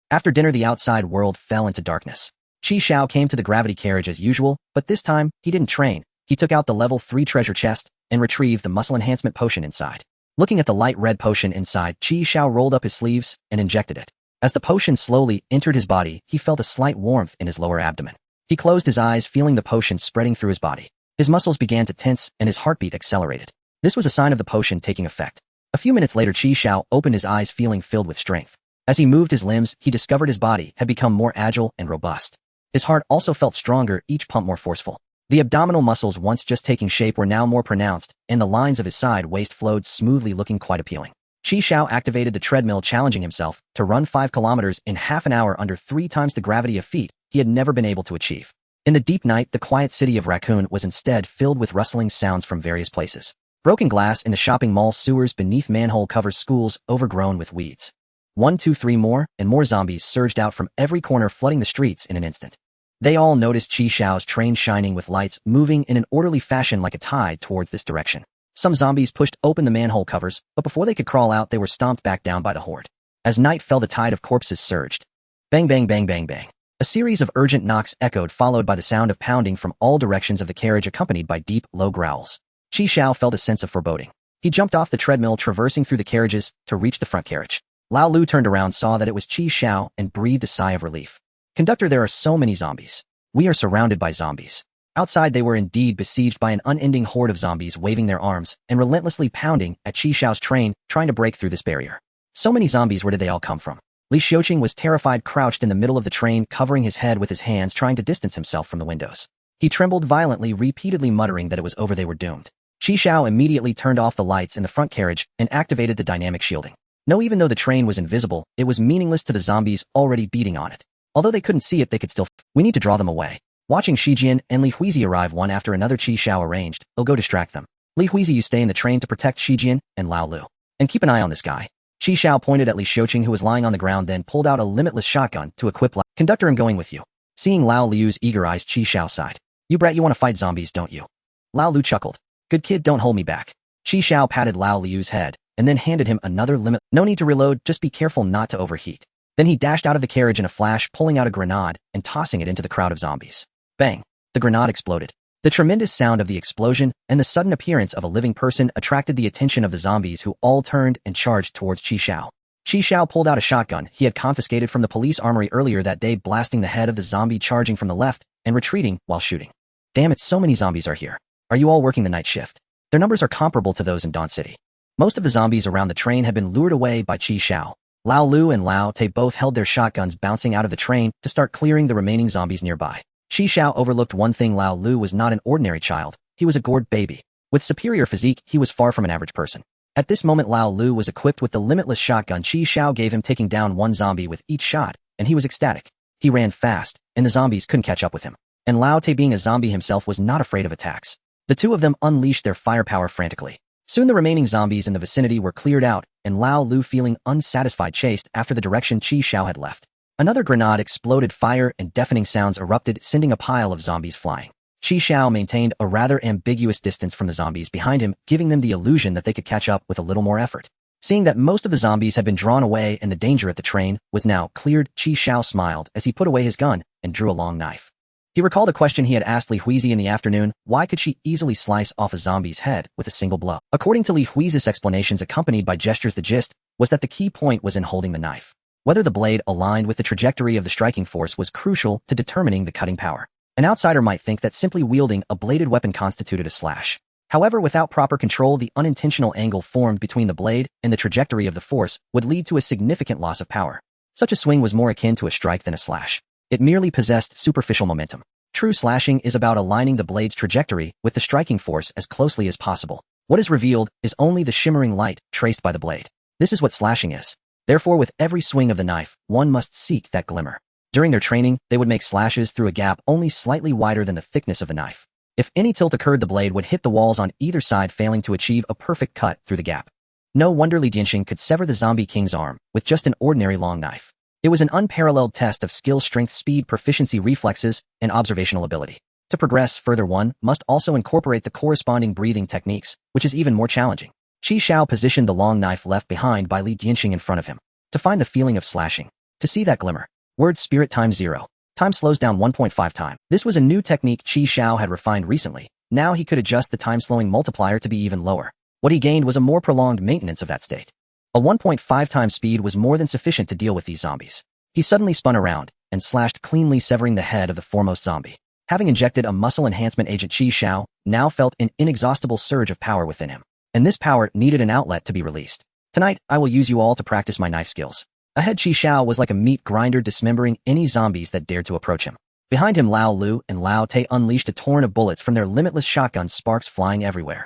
Speaker 1: After dinner, the outside world fell into darkness. Xiao came to the gravity carriage as usual, but this time, he didn't train. He took out the level 3 treasure chest and retrieved the muscle enhancement potion inside. Looking at the light red potion inside, Xiao rolled up his sleeves and injected it. As the potion slowly entered his body, he felt a slight warmth in his lower abdomen. He closed his eyes, feeling the potion spreading through his body. His muscles began to tense and his heartbeat accelerated. This was a sign of the potion taking effect. A few minutes later, Xiao opened his eyes, feeling filled with strength. As he moved his limbs, he discovered his body had become more agile and robust. His heart also felt stronger, each pump more forceful. The abdominal muscles, once just taking shape, were now more pronounced, and the lines of his side waist flowed smoothly, looking quite appealing. Xiao activated the treadmill, challenging himself to run 5 kilometers in half an hour under 3 times the gravity, of feat he had never been able to achieve. In the deep night, the quiet city of Raccoon was instead filled with rustling sounds from various places. Broken glass in the shopping mall, sewers beneath manhole covers, schools overgrown with weeds. 1, 2, 3 more, and more zombies surged out from every corner, flooding the streets in an instant. They all noticed Xiao's train shining with lights, moving in an orderly fashion like a tide towards this direction. Some zombies pushed open the manhole covers, but before they could crawl out, they were stomped back down by the horde. As night fell, the tide of corpses surged. Bang, bang, bang, bang, bang. A series of urgent knocks echoed, followed by the sound of pounding from all directions of the carriage, accompanied by deep, low growls. Xiao felt a sense of foreboding. He jumped off the treadmill, traversing through the carriages to reach the front carriage. Lao Lu turned around, saw that it was Xiao, and breathed a sigh of relief. Conductor, there are so many zombies. We are surrounded by zombies. Outside, they were indeed besieged by an unending horde of zombies, waving their arms and relentlessly pounding at Xiao's train, trying to break through this barrier. So many zombies, where did they all come from? Li Xiaoqing was terrified, crouched in the middle of the train, covering his head with his hands, trying to distance himself from the windows. He trembled violently, repeatedly muttering that it was over, they were doomed. Xiao immediately turned off the lights in the front carriage and activated the dynamic shielding. No, even though the train was invisible, it was meaningless to the zombies already beating on it. Although they couldn't see it, they could still. We need to draw them away. Watching Shijian and Li Huizi arrive one after another, Xiao arranged, "I'll go distract them. Li Huizi, you stay in the train to protect Shijian and Lao Lu. And keep an eye on this guy." Xiao pointed at Li Xiuqing, who was lying on the ground, then pulled out a limitless shotgun to equip Lao. "Conductor, I'm going with you." Seeing Lao Liu's eager eyes, Xiao sighed. "You brat, you want to fight zombies, don't you?" Lao Lu chuckled. "Good kid, don't hold me back." Xiao patted Lao Liu's head and then handed him another limit. "No need to reload, just be careful not to overheat." Then he dashed out of the carriage in a flash, pulling out a grenade and tossing it into the crowd of zombies. Bang! The grenade exploded. The tremendous sound of the explosion and the sudden appearance of a living person attracted the attention of the zombies, who all turned and charged towards Xiao. Xiao pulled out a shotgun he had confiscated from the police armory earlier that day, blasting the head of the zombie charging from the left and retreating while shooting. "Damn it, so many zombies are here. Are you all working the night shift?" Their numbers are comparable to those in Dawn City. Most of the zombies around the train had been lured away by Xiao. Lao Lu and Lao Te both held their shotguns bouncing out of the train to start clearing the remaining zombies nearby. Xiao overlooked one thing: Lao Lu was not an ordinary child, he was a gourd baby. With superior physique, he was far from an average person. At this moment, Lao Lu was equipped with the limitless shotgun Xiao gave him, taking down one zombie with each shot, and he was ecstatic. He ran fast, and the zombies couldn't catch up with him. And Lao Te, being a zombie himself, was not afraid of attacks. The two of them unleashed their firepower frantically. Soon the remaining zombies in the vicinity were cleared out, and Lao Lu, feeling unsatisfied, chased after the direction Xiao had left. Another grenade exploded, fire and deafening sounds erupted, sending a pile of zombies flying. Xiao maintained a rather ambiguous distance from the zombies behind him, giving them the illusion that they could catch up with a little more effort. Seeing that most of the zombies had been drawn away and the danger at the train was now cleared, Xiao smiled as he put away his gun and drew a long knife. He recalled a question he had asked Li Huizi in the afternoon: why could she easily slice off a zombie's head with a single blow? According to Li Huizi's explanations accompanied by gestures, the gist was that the key point was in holding the knife. Whether the blade aligned with the trajectory of the striking force was crucial to determining the cutting power. An outsider might think that simply wielding a bladed weapon constituted a slash. However, without proper control, the unintentional angle formed between the blade and the trajectory of the force would lead to a significant loss of power. Such a swing was more akin to a strike than a slash. It merely possessed superficial momentum. True slashing is about aligning the blade's trajectory with the striking force as closely as possible. What is revealed is only the shimmering light traced by the blade. This is what slashing is. Therefore, with every swing of the knife, one must seek that glimmer. During their training, they would make slashes through a gap only slightly wider than the thickness of the knife. If any tilt occurred, the blade would hit the walls on either side, failing to achieve a perfect cut through the gap. No wonder Li Dianxing could sever the zombie king's arm with just an ordinary long knife. It was an unparalleled test of skill, strength, speed, proficiency, reflexes, and observational ability. To progress further, one must also incorporate the corresponding breathing techniques, which is even more challenging. Xiao positioned the long knife left behind by Li Dianxing in front of him. To find the feeling of slashing. To see that glimmer. Word spirit times 0. Time slows down 1.5 time. This was a new technique Xiao had refined recently. Now he could adjust the time-slowing multiplier to be even lower. What he gained was a more prolonged maintenance of that state. A 1.5 times speed was more than sufficient to deal with these zombies. He suddenly spun around and slashed cleanly, severing the head of the foremost zombie. Having injected a muscle enhancement agent, Xiao now felt an inexhaustible surge of power within him. And this power needed an outlet to be released. Tonight, I will use you all to practice my knife skills. Ahead, Xiao was like a meat grinder, dismembering any zombies that dared to approach him. Behind him, Lao Lu and Lao Te unleashed a torrent of bullets from their limitless shotguns, sparks flying everywhere.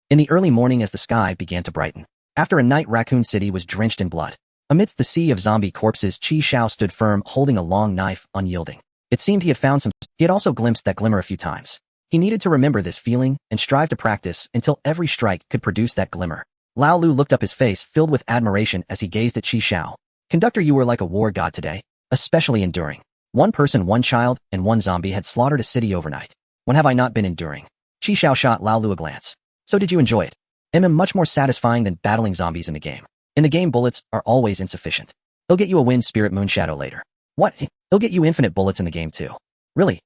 Speaker 1: In the early morning, as the sky began to brighten, after a night Raccoon City was drenched in blood, amidst the sea of zombie corpses, Xiao stood firm, holding a long knife, unyielding. It seemed he had found some. He had also glimpsed that glimmer a few times. He needed to remember this feeling and strive to practice until every strike could produce that glimmer. Lao Lu looked up, his face filled with admiration as he gazed at Xiao. Conductor, you were like a war god today, especially enduring. One person, one child, and one zombie had slaughtered a city overnight. When have I not been enduring? Xiao shot Lao Lu a glance. So did you enjoy it? Much more satisfying than battling zombies in the game. In the game, bullets are always insufficient. They'll get you a wind spirit moonshadow later. What? They'll get you infinite bullets in the game too. Really?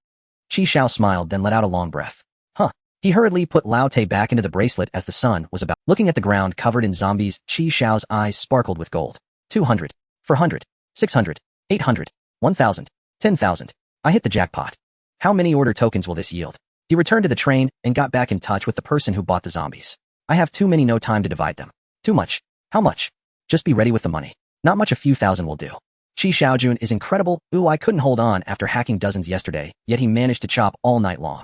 Speaker 1: Xiao smiled, then let out a long breath. Huh. He hurriedly put Lao Te back into the bracelet as the sun was about. Looking at the ground covered in zombies, Xiao's eyes sparkled with gold. 200. 400. 600. 800. 1,000. 10,000. I hit the jackpot. How many order tokens will this yield? He returned to the train and got back in touch with the person who bought the zombies. I have too many, no time to divide them. Too much. How much? Just be ready with the money. Not much, a few thousand will do. Qi Xiaojun is incredible. Ooh, I couldn't hold on after hacking dozens yesterday, yet he managed to chop all night long.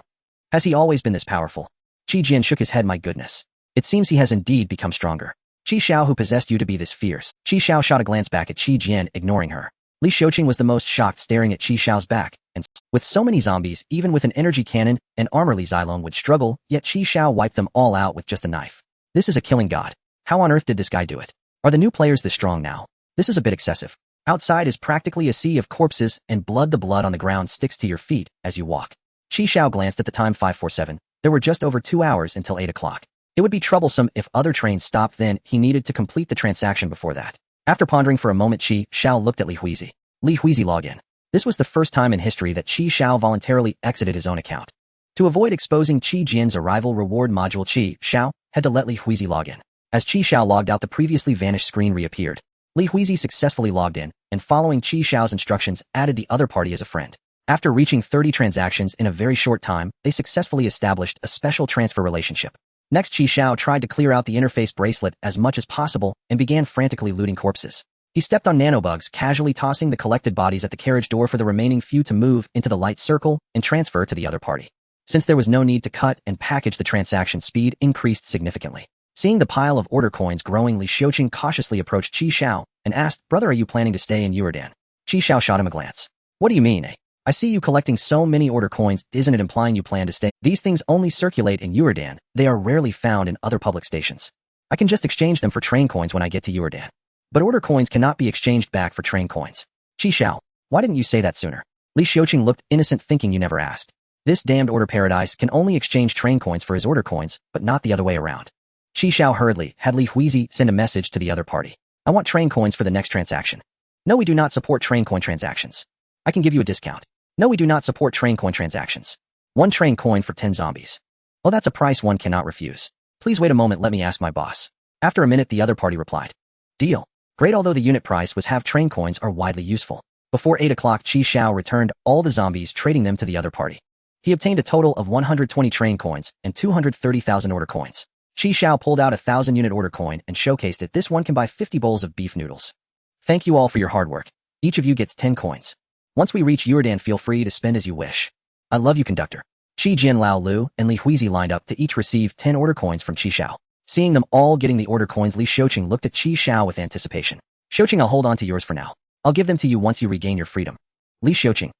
Speaker 1: Has he always been this powerful? Qi Jian shook his head. My goodness. It seems he has indeed become stronger. Qi Xiao, who possessed you to be this fierce? Qi Xiao shot a glance back at Qi Jian, ignoring her. Li Xiuqing was the most shocked, staring at Qi Xiao's back, and with so many zombies, even with an energy cannon and armor, Li Zilong would struggle, yet Qi Xiao wiped them all out with just a knife. This is a killing god. How on earth did this guy do it? Are the new players this strong now? This is a bit excessive. Outside is practically a sea of corpses and blood. The blood on the ground sticks to your feet as you walk. Qi Xiao glanced at the time. 5:47. There were just over 2 hours until 8 o'clock. It would be troublesome if other trains stopped. Then he needed to complete the transaction before that. After pondering for a moment, Qi Xiao looked at Li Huizi. Li Huizi login. This was the first time in history that Qi Xiao voluntarily exited his own account. To avoid exposing Qi Jian's arrival reward module, Qi Xiao had to let Li Huizi log in. As Qi Xiao logged out, the previously vanished screen reappeared. Li Huizi successfully logged in, and following Qi Xiao's instructions, added the other party as a friend. After reaching 30 transactions in a very short time, they successfully established a special transfer relationship. Next, Qi Xiao tried to clear out the interface bracelet as much as possible and began frantically looting corpses. He stepped on nanobugs, casually tossing the collected bodies at the carriage door for the remaining few to move into the light circle and transfer to the other party. Since there was no need to cut and package, the transaction speed increased significantly. Seeing the pile of order coins growing, Li Xiuqing cautiously approached Qi Xiao and asked, "Brother, are you planning to stay in Yurdan?" Qi Xiao shot him a glance. "What do you mean, eh? I see you collecting so many order coins. Isn't it implying you plan to stay? These things only circulate in Yurdan. They are rarely found in other public stations. I can just exchange them for train coins when I get to Yurdan. But order coins cannot be exchanged back for train coins." Qi Xiao, why didn't you say that sooner? Li Xiuqing looked innocent, thinking you never asked. This damned order paradise can only exchange train coins for his order coins, but not the other way around. Qi Xiao hurriedly had Li Huizi send a message to the other party. "I want train coins for the next transaction." "No, we do not support train coin transactions." "I can give you a discount." "No, we do not support train coin transactions." "1 train coin for 10 zombies." "Oh, that's a price one cannot refuse." "Please wait a moment, let me ask my boss." After a minute, the other party replied. "Deal." Great. Although the unit price was half, train coins are widely useful. Before 8 o'clock, Qi Xiao returned all the zombies, trading them to the other party. He obtained a total of 120 train coins and 230,000 order coins. Qi Xiao pulled out a 1,000-unit order coin and showcased it. "This one can buy 50 bowls of beef noodles. Thank you all for your hard work. Each of you gets 10 coins. Once we reach Yurdan, feel free to spend as you wish." "I love you, conductor." Qi Jian, Lao Lu, and Li Huizi lined up to each receive 10 order coins from Qi Xiao. Seeing them all getting the order coins, Li Xiuqing looked at Qi Xiao with anticipation. "Xiuqing, I'll hold on to yours for now. I'll give them to you once you regain your freedom." Li Xiuqing.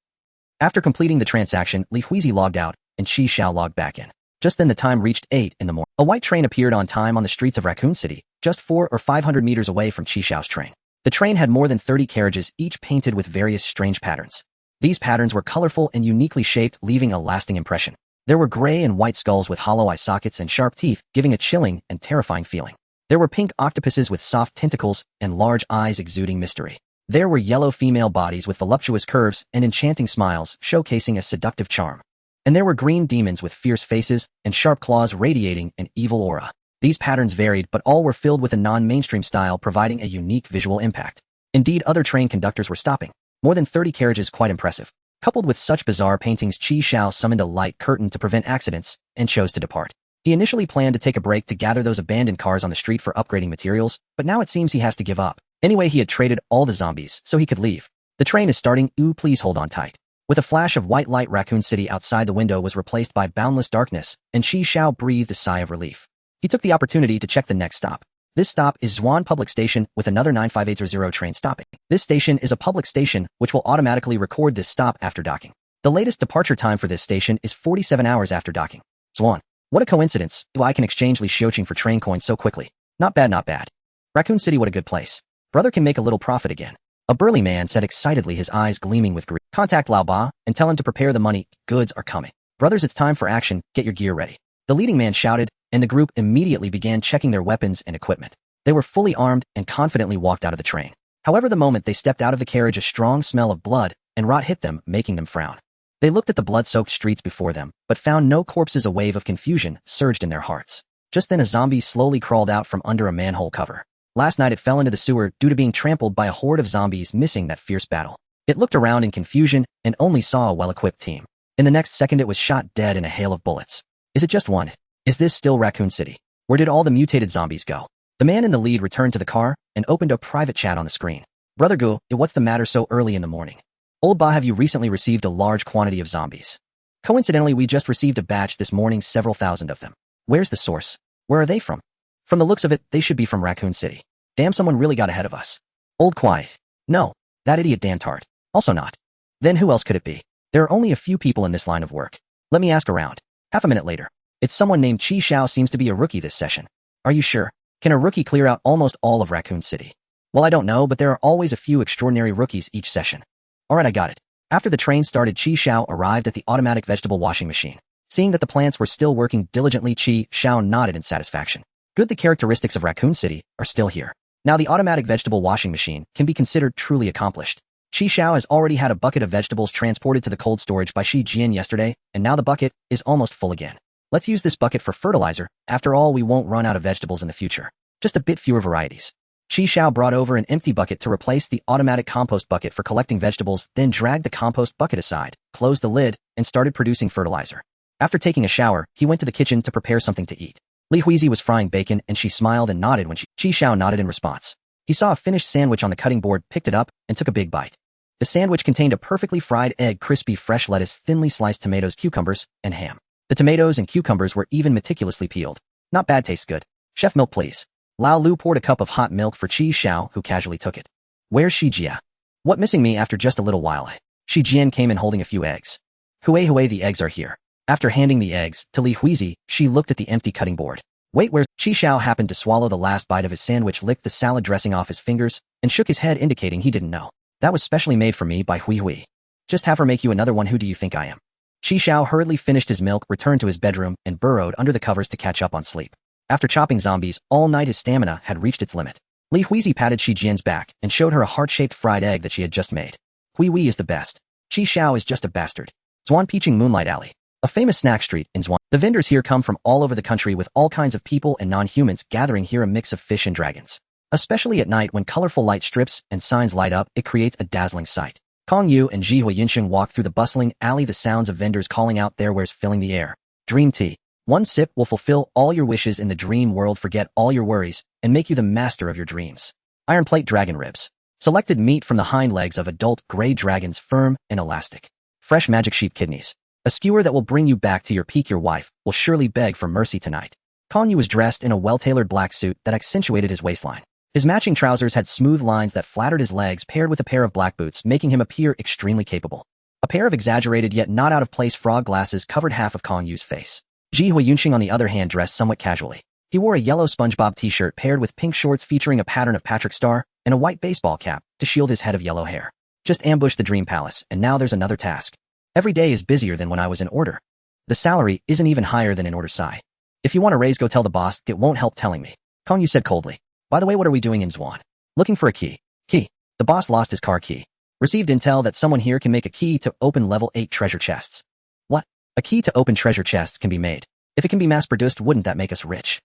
Speaker 1: After completing the transaction, Li Huizi logged out, and Qi Xiao logged back in. Just then the time reached 8 in the morning. A white train appeared on time on the streets of Raccoon City, just 400 or 500 meters away from Qi Xiao's train. The train had more than 30 carriages, each painted with various strange patterns. These patterns were colorful and uniquely shaped, leaving a lasting impression. There were gray and white skulls with hollow eye sockets and sharp teeth, giving a chilling and terrifying feeling. There were pink octopuses with soft tentacles and large eyes exuding mystery. There were yellow female bodies with voluptuous curves and enchanting smiles, showcasing a seductive charm. And there were green demons with fierce faces and sharp claws radiating an evil aura. These patterns varied, but all were filled with a non-mainstream style, providing a unique visual impact. Indeed, other train conductors were stopping. More than 30 carriages, quite impressive. Coupled with such bizarre paintings, Qi Xiao summoned a light curtain to prevent accidents and chose to depart. He initially planned to take a break to gather those abandoned cars on the street for upgrading materials, but now it seems he has to give up. Anyway, he had traded all the zombies, so he could leave. "The train is starting. Ooh, please hold on tight." With a flash of white light, Raccoon City outside the window was replaced by boundless darkness, and Qi Xiao breathed a sigh of relief. He took the opportunity to check the next stop. This stop is Zhuan Public Station, with another 95800 train stopping. This station is a public station, which will automatically record this stop after docking. The latest departure time for this station is 47 hours after docking. Zhuan. What a coincidence. I can exchange Li Xiuqing for train coins so quickly. Not bad, not bad. Raccoon City, what a good place. Brother can make a little profit again. A burly man said excitedly, his eyes gleaming with greed. "Contact Lao Ba and tell him to prepare the money. Goods are coming. Brothers, it's time for action. Get your gear ready." The leading man shouted, and the group immediately began checking their weapons and equipment. They were fully armed and confidently walked out of the train. However, the moment they stepped out of the carriage, a strong smell of blood and rot hit them, making them frown. They looked at the blood-soaked streets before them, but found no corpses. A wave of confusion surged in their hearts. Just then a zombie slowly crawled out from under a manhole cover. Last night it fell into the sewer due to being trampled by a horde of zombies, missing that fierce battle. It looked around in confusion and only saw a well-equipped team. In the next second it was shot dead in a hail of bullets. Is it just one? Is this still Raccoon City? Where did all the mutated zombies go? The man in the lead returned to the car and opened a private chat on the screen. Brother Gu, what's the matter so early in the morning? Old Ba, have you recently received a large quantity of zombies? Coincidentally, we just received a batch this morning, several thousand of them. Where's the source? Where are they from? From the looks of it, they should be from Raccoon City. Damn, someone really got ahead of us. Old Quiet. No. That idiot Dan Tart. Also not. Then who else could it be? There are only a few people in this line of work. Let me ask around. Half a minute later. It's someone named Xiao seems to be a rookie this session. Are you sure? Can a rookie clear out almost all of Raccoon City? Well, I don't know, but there are always a few extraordinary rookies each session. Alright, I got it. After the train started, Xiao arrived at the automatic vegetable washing machine. Seeing that the plants were still working diligently, Xiao nodded in satisfaction. Good, the characteristics of Raccoon City are still here. Now the automatic vegetable washing machine can be considered truly accomplished. Xiao has already had a bucket of vegetables transported to the cold storage by Shi Jian yesterday, and now the bucket is almost full again. Let's use this bucket for fertilizer. After all, we won't run out of vegetables in the future. Just a bit fewer varieties. Xiao brought over an empty bucket to replace the automatic compost bucket for collecting vegetables, then dragged the compost bucket aside, closed the lid, and started producing fertilizer. After taking a shower, he went to the kitchen to prepare something to eat. Li Huizi was frying bacon, and she smiled and nodded when Xiao nodded in response. He saw a finished sandwich on the cutting board, picked it up, and took a big bite. The sandwich contained a perfectly fried egg, crispy fresh lettuce, thinly sliced tomatoes, cucumbers, and ham. The tomatoes and cucumbers were even meticulously peeled. Not bad, tastes good. Chef, milk please. Lao Lu poured a cup of hot milk for Xiao, who casually took it. Where's Shi Jia? What, missing me after just a little while? Shi Jian came in holding a few eggs. Hui, the eggs are here. After handing the eggs to Li Huizi, she looked at the empty cutting board. Wait, where's... Xiao happened to swallow the last bite of his sandwich, licked the salad dressing off his fingers, and shook his head, indicating he didn't know. That was specially made for me by Hui. Just have her make you another one. Who do you think I am? Xiao hurriedly finished his milk, returned to his bedroom, and burrowed under the covers to catch up on sleep. After chopping zombies all night, his stamina had reached its limit. Li Huizi patted Shi Jian's back and showed her a heart-shaped fried egg that she had just made. Hui is the best. Xiao is just a bastard. Zhuan Piching Moonlight Alley. A famous snack street in Zhuan. The vendors here come from all over the country, with all kinds of people and non-humans gathering here, a mix of fish and dragons. Especially at night when colorful light strips and signs light up, it creates a dazzling sight. Kong Yu and Jihua Yunsheng walked through the bustling alley, the sounds of vendors calling out their wares filling the air. Dream tea. One sip will fulfill all your wishes in the dream world, forget all your worries, and make you the master of your dreams. Iron plate dragon ribs. Selected meat from the hind legs of adult gray dragons, firm and elastic. Fresh magic sheep kidneys. A skewer that will bring you back to your peak. Your wife will surely beg for mercy tonight. Kong Yu was dressed in a well-tailored black suit that accentuated his waistline. His matching trousers had smooth lines that flattered his legs, paired with a pair of black boots, making him appear extremely capable. A pair of exaggerated yet not out of place frog glasses covered half of Kong Yu's face. Jihua Yunsheng, on the other hand, dressed somewhat casually. He wore a yellow SpongeBob t-shirt paired with pink shorts featuring a pattern of Patrick Star and a white baseball cap to shield his head of yellow hair. Just ambushed the Dream Palace, and now there's another task. Every day is busier than when I was in order. The salary isn't even higher than in order Sai. If you want a raise, go tell the boss. It won't help telling me. Kong Yu said coldly. By the way, what are we doing in Zhuan? Looking for a key. Key. The boss lost his car key. Received intel that someone here can make a key to open level 8 treasure chests. What? A key to open treasure chests can be made. If it can be mass-produced, wouldn't that make us rich?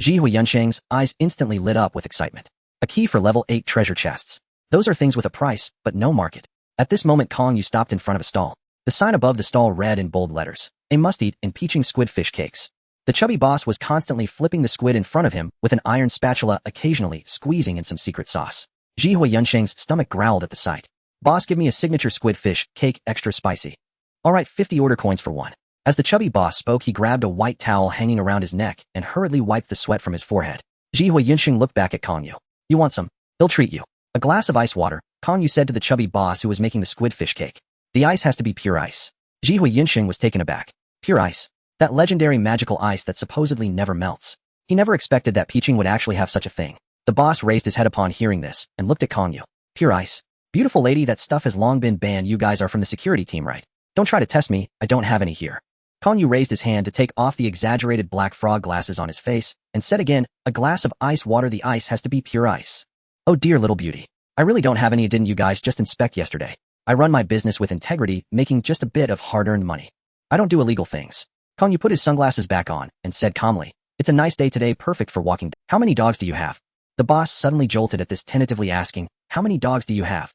Speaker 1: Jihua Yunsheng's eyes instantly lit up with excitement. A key for level 8 treasure chests. Those are things with a price, but no market. At this moment, Kong Yu stopped in front of a stall. The sign above the stall read in bold letters, "A must-eat and peaching squid fish cakes." The chubby boss was constantly flipping the squid in front of him with an iron spatula, occasionally squeezing in some secret sauce. Jihua Yunsheng's stomach growled at the sight. Boss, give me a signature squid fish cake, extra spicy. Alright, 50 order coins for one. As the chubby boss spoke, he grabbed a white towel hanging around his neck and hurriedly wiped the sweat from his forehead. Jihua Yunsheng looked back at Kong Yu. You want some? He'll treat you. A glass of ice water, Kong Yu said to the chubby boss who was making the squid fish cake. The ice has to be pure ice. Jihua Yunsheng was taken aback. Pure ice? That legendary magical ice that supposedly never melts. He never expected that Piching would actually have such a thing. The boss raised his head upon hearing this and looked at Kong Yu. Pure ice? Beautiful lady, that stuff has long been banned. You guys are from the security team, right? Don't try to test me, I don't have any here. Kong Yu raised his hand to take off the exaggerated black frog glasses on his face and said again, a glass of ice water. The ice has to be pure ice. Oh dear little beauty. I really don't have any. Didn't you guys just inspect yesterday? I run my business with integrity, making just a bit of hard-earned money. I don't do illegal things. Kong Yu put his sunglasses back on and said calmly, it's a nice day today, perfect for walking. How many dogs do you have? The boss suddenly jolted at this, tentatively asking, how many dogs do you have?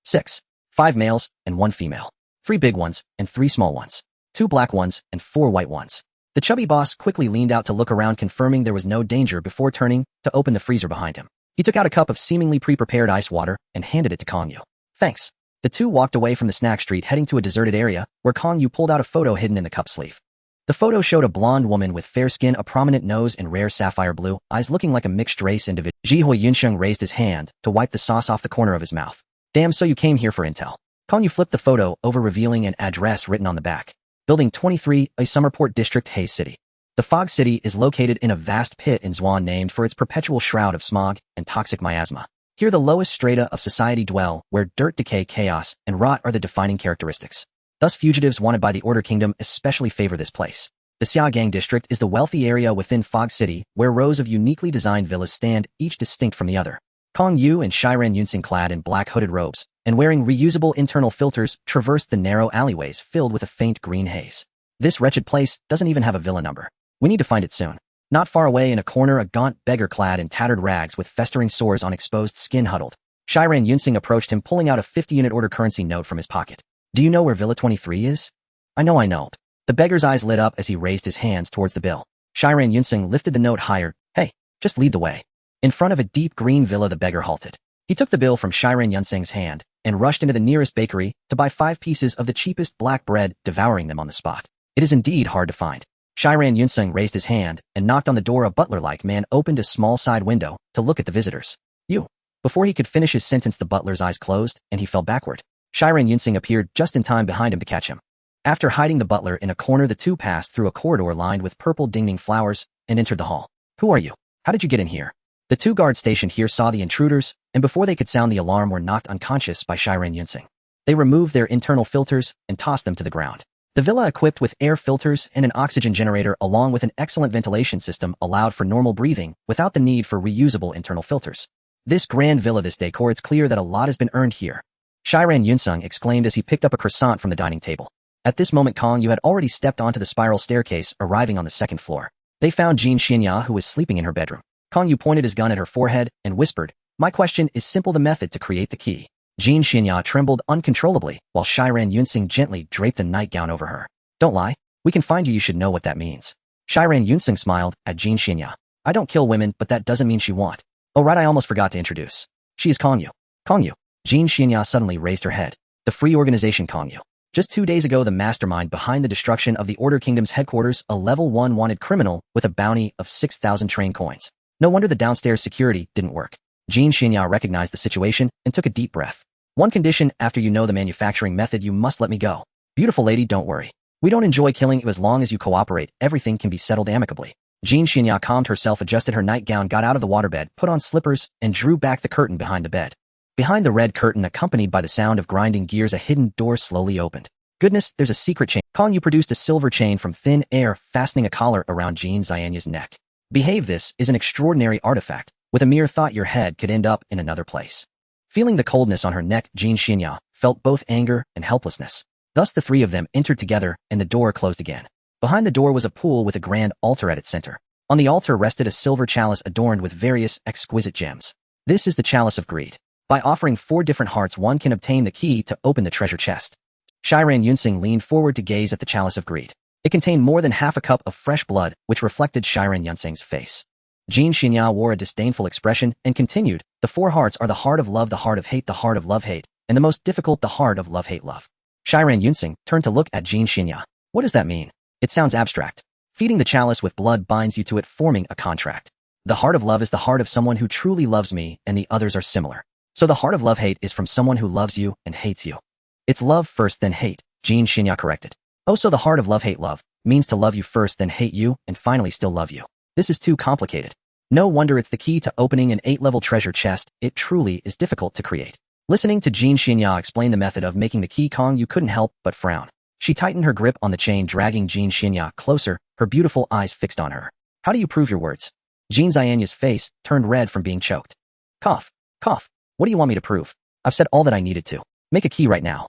Speaker 1: 6. 5 males and 1 female. 3 big ones and 3 small ones. 2 black ones and 4 white ones. The chubby boss quickly leaned out to look around, confirming there was no danger before turning to open the freezer behind him. He took out a cup of seemingly pre-prepared ice water and handed it to Kong Yu. Thanks. The two walked away from the snack street heading to a deserted area where Kong Yu pulled out a photo hidden in the cup sleeve. The photo showed a blonde woman with fair skin, a prominent nose, and rare sapphire blue eyes looking like a mixed-race individual. Jihui Yunsheng raised his hand to wipe the sauce off the corner of his mouth. Damn, so you came here for intel. Kong Yu flipped the photo over, revealing an address written on the back. Building 23, a Summerport District, Haze City. The Fog City is located in a vast pit in Zhuan named for its perpetual shroud of smog and toxic miasma. Here the lowest strata of society dwell, where dirt, decay, chaos, and rot are the defining characteristics. Thus fugitives wanted by the Order Kingdom especially favor this place. The Xiao District is the wealthy area within Fog City, where rows of uniquely designed villas stand, each distinct from the other. Kong Yu and Shiren Yunxing, clad in black hooded robes and wearing reusable internal filters, traversed the narrow alleyways filled with a faint green haze. This wretched place doesn't even have a villa number. We need to find it soon. Not far away in a corner, a gaunt beggar clad in tattered rags with festering sores on exposed skin huddled. Shiren Yunxing approached him, pulling out a 50-unit order currency note from his pocket. Do you know where Villa 23 is? I know. The beggar's eyes lit up as he raised his hands towards the bill. Shiren Yunxing lifted the note higher. Hey, just lead the way. In front of a deep green villa, the beggar halted. He took the bill from Shiren Yunxing's hand and rushed into the nearest bakery to buy 5 pieces of the cheapest black bread, devouring them on the spot. It is indeed hard to find. Shiren Yunxing raised his hand and knocked on the door. A butler-like man opened a small side window to look at the visitors. You. Before he could finish his sentence, the butler's eyes closed and he fell backward. Shiren Yunxing appeared just in time behind him to catch him. After hiding the butler in a corner, the two passed through a corridor lined with purple dinging flowers and entered the hall. Who are you? How did you get in here? The 2 guards stationed here saw the intruders, and before they could sound the alarm were knocked unconscious by Shiren Yunxing. They removed their internal filters and tossed them to the ground. The villa, equipped with air filters and an oxygen generator along with an excellent ventilation system, allowed for normal breathing without the need for reusable internal filters. This grand villa, this decor, it's clear that a lot has been earned here. Shiren Yunxing exclaimed as he picked up a croissant from the dining table. At this moment, Kong Yu had already stepped onto the spiral staircase, arriving on the 2nd floor. They found Jin Xinya, who was sleeping in her bedroom. Kong Yu pointed his gun at her forehead and whispered, "My question is simple, the method to create the key." Jin Xinya trembled uncontrollably, while Shiren Yunxing gently draped a nightgown over her. "Don't lie. We can find you should know what that means." Shiren Yunxing smiled at Jin Xinya. "I don't kill women, but that doesn't mean she won't. Oh right, I almost forgot to introduce. She is Kong Yu." Kong Yu. Jin Xinya suddenly raised her head. The Free Organization Kong Yu. Just 2 days ago, the mastermind behind the destruction of the Order Kingdom's headquarters, a level 1 wanted criminal with a bounty of 6,000 train coins. No wonder the downstairs security didn't work. Jin Xinya recognized the situation and took a deep breath. "One condition: after you know the manufacturing method, you must let me go." "Beautiful lady, don't worry. We don't enjoy killing you. As long as you cooperate, everything can be settled amicably." Jin Xinya calmed herself, adjusted her nightgown, got out of the waterbed, put on slippers, and drew back the curtain behind the bed. Behind the red curtain, accompanied by the sound of grinding gears, a hidden door slowly opened. "Goodness, there's a secret chain." Kong Yu produced a silver chain from thin air, fastening a collar around Jin Xianya's neck. "Behave, this is an extraordinary artifact. With a mere thought, your head could end up in another place." Feeling the coldness on her neck, Jin Xinya felt both anger and helplessness. Thus the 3 of them entered together and the door closed again. Behind the door was a pool with a grand altar at its center. On the altar rested a silver chalice adorned with various exquisite gems. This is the Chalice of Greed. By offering 4 different hearts, one can obtain the key to open the treasure chest. Shiren Yunxing leaned forward to gaze at the Chalice of Greed. It contained more than half a cup of fresh blood, which reflected Shiren Yunxing's face. Jin Xinya wore a disdainful expression and continued, "The 4 hearts are the heart of love, the heart of hate, the heart of love-hate, and the most difficult, the heart of love-hate-love." Shiren Yunxing turned to look at Jin Xinya. "What does that mean? It sounds abstract." "Feeding the chalice with blood binds you to it, forming a contract. The heart of love is the heart of someone who truly loves me, and the others are similar. So the heart of love-hate is from someone who loves you and hates you." "It's love first, then hate," Jin Xinya corrected. "Oh, so the heart of love-hate-love means to love you first, then hate you, and finally still love you. This is too complicated. No wonder it's the key to opening an 8-level treasure chest. It truly is difficult to create." Listening to Jin Xinya explain the method of making the key, Kong Yu couldn't help but frown. She tightened her grip on the chain, dragging Jin Xinya closer, her beautiful eyes fixed on her. "How do you prove your words?" Jin Xianya's face turned red from being choked. Cough. Cough. "What do you want me to prove? I've said all that I needed to. Make a key right now."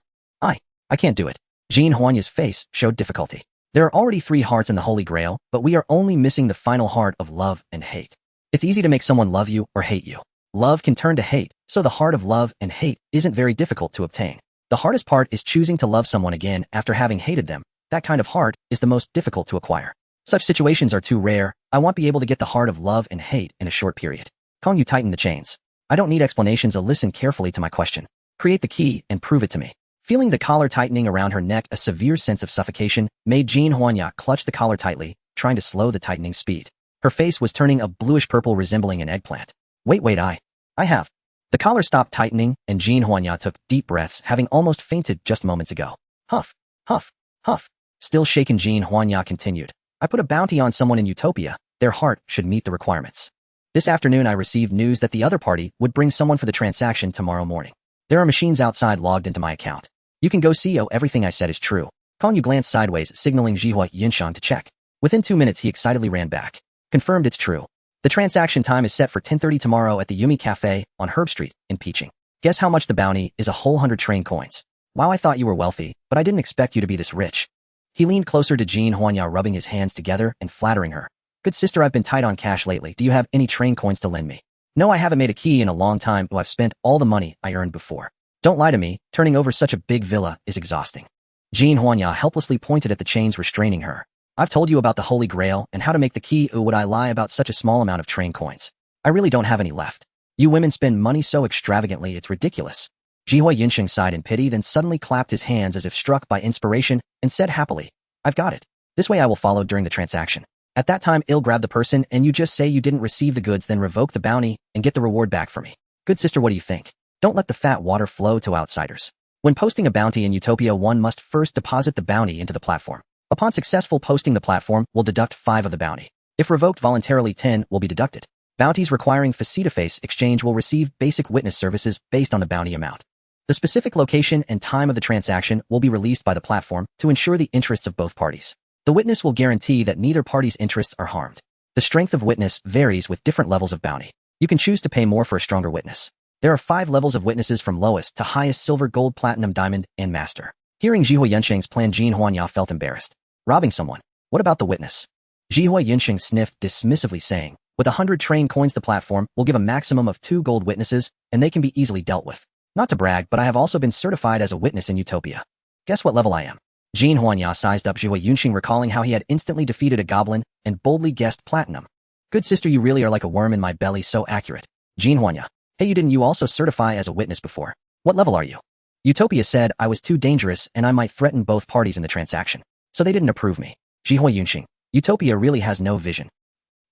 Speaker 1: I can't do it." Jin Huanya's face showed difficulty. "There are already 3 hearts in the Holy Grail, but we are only missing the final heart of love and hate. It's easy to make someone love you or hate you. Love can turn to hate, so the heart of love and hate isn't very difficult to obtain. The hardest part is choosing to love someone again after having hated them. That kind of heart is the most difficult to acquire. Such situations are too rare. I won't be able to get the heart of love and hate in a short period." Kong, you tighten the chains. I don't need explanations. Listen carefully to my question. Create the key and prove it to me. Feeling the collar tightening around her neck, a severe sense of suffocation made Jean Huanya clutch the collar tightly, trying to slow the tightening speed. Her face was turning a bluish-purple resembling an eggplant. Wait, I have. The collar stopped tightening, and Jean Huanya took deep breaths, having almost fainted just moments ago. Huff, huff, huff. Still shaken, Jean Huanya continued. I put a bounty on someone in Utopia. Their heart should meet the requirements. This afternoon I received news that the other party would bring someone for the transaction tomorrow morning. There are machines outside logged into my account. You can go see. Oh, everything I said is true. Kong Yu glanced sideways, signaling Jihua Yinshan to check. Within 2 minutes he excitedly ran back. Confirmed, it's true. The transaction time is set for 10:30 tomorrow at the Yumi Cafe on Herb Street in Peaching. Guess how much the bounty is? A whole 100 train coins. Wow, I thought you were wealthy, but I didn't expect you to be this rich. He leaned closer to Jean Huanya, rubbing his hands together and flattering her. Good sister, I've been tight on cash lately. Do you have any train coins to lend me? No, I haven't made a key in a long time, though I've spent all the money I earned before. Don't lie to me, turning over such a big villa is exhausting. Jean Huanya helplessly pointed at the chains restraining her. I've told you about the Holy Grail and how to make the key. Would I lie about such a small amount of train coins? I really don't have any left. You women spend money so extravagantly, it's ridiculous. Jihua Yinsheng sighed in pity, then suddenly clapped his hands as if struck by inspiration and said happily, I've got it. This way I will follow during the transaction. At that time, I'll grab the person and you just say you didn't receive the goods, then revoke the bounty and get the reward back for me. Good sister, what do you think? Don't let the fat water flow to outsiders. When posting a bounty in Utopia, one must first deposit the bounty into the platform. Upon successful posting, the platform will deduct 5 of the bounty. If revoked voluntarily, 10 will be deducted. Bounties requiring face-to-face exchange will receive basic witness services based on the bounty amount. The specific location and time of the transaction will be released by the platform to ensure the interests of both parties. The witness will guarantee that neither party's interests are harmed. The strength of witness varies with different levels of bounty. You can choose to pay more for a stronger witness. There are 5 levels of witnesses from lowest to highest: silver, gold, platinum, diamond, and master. Hearing Jihua Yinsheng's plan, Jean Huanya felt embarrassed. Robbing someone? What about the witness? Jihua Yinsheng sniffed dismissively, saying, with 100 train coins the platform will give a maximum of 2 gold witnesses, and they can be easily dealt with. Not to brag, but I have also been certified as a witness in Utopia. Guess what level I am? Jean Huanya sized up Jihua Yinsheng, recalling how he had instantly defeated a goblin and boldly guessed platinum. Good sister, you really are like a worm in my belly, so accurate. Jean Huanya. Hey, didn't you also certify as a witness before? What level are you? Utopia said I was too dangerous and I might threaten both parties in the transaction, so they didn't approve me. Jihua Yinsheng. Utopia really has no vision.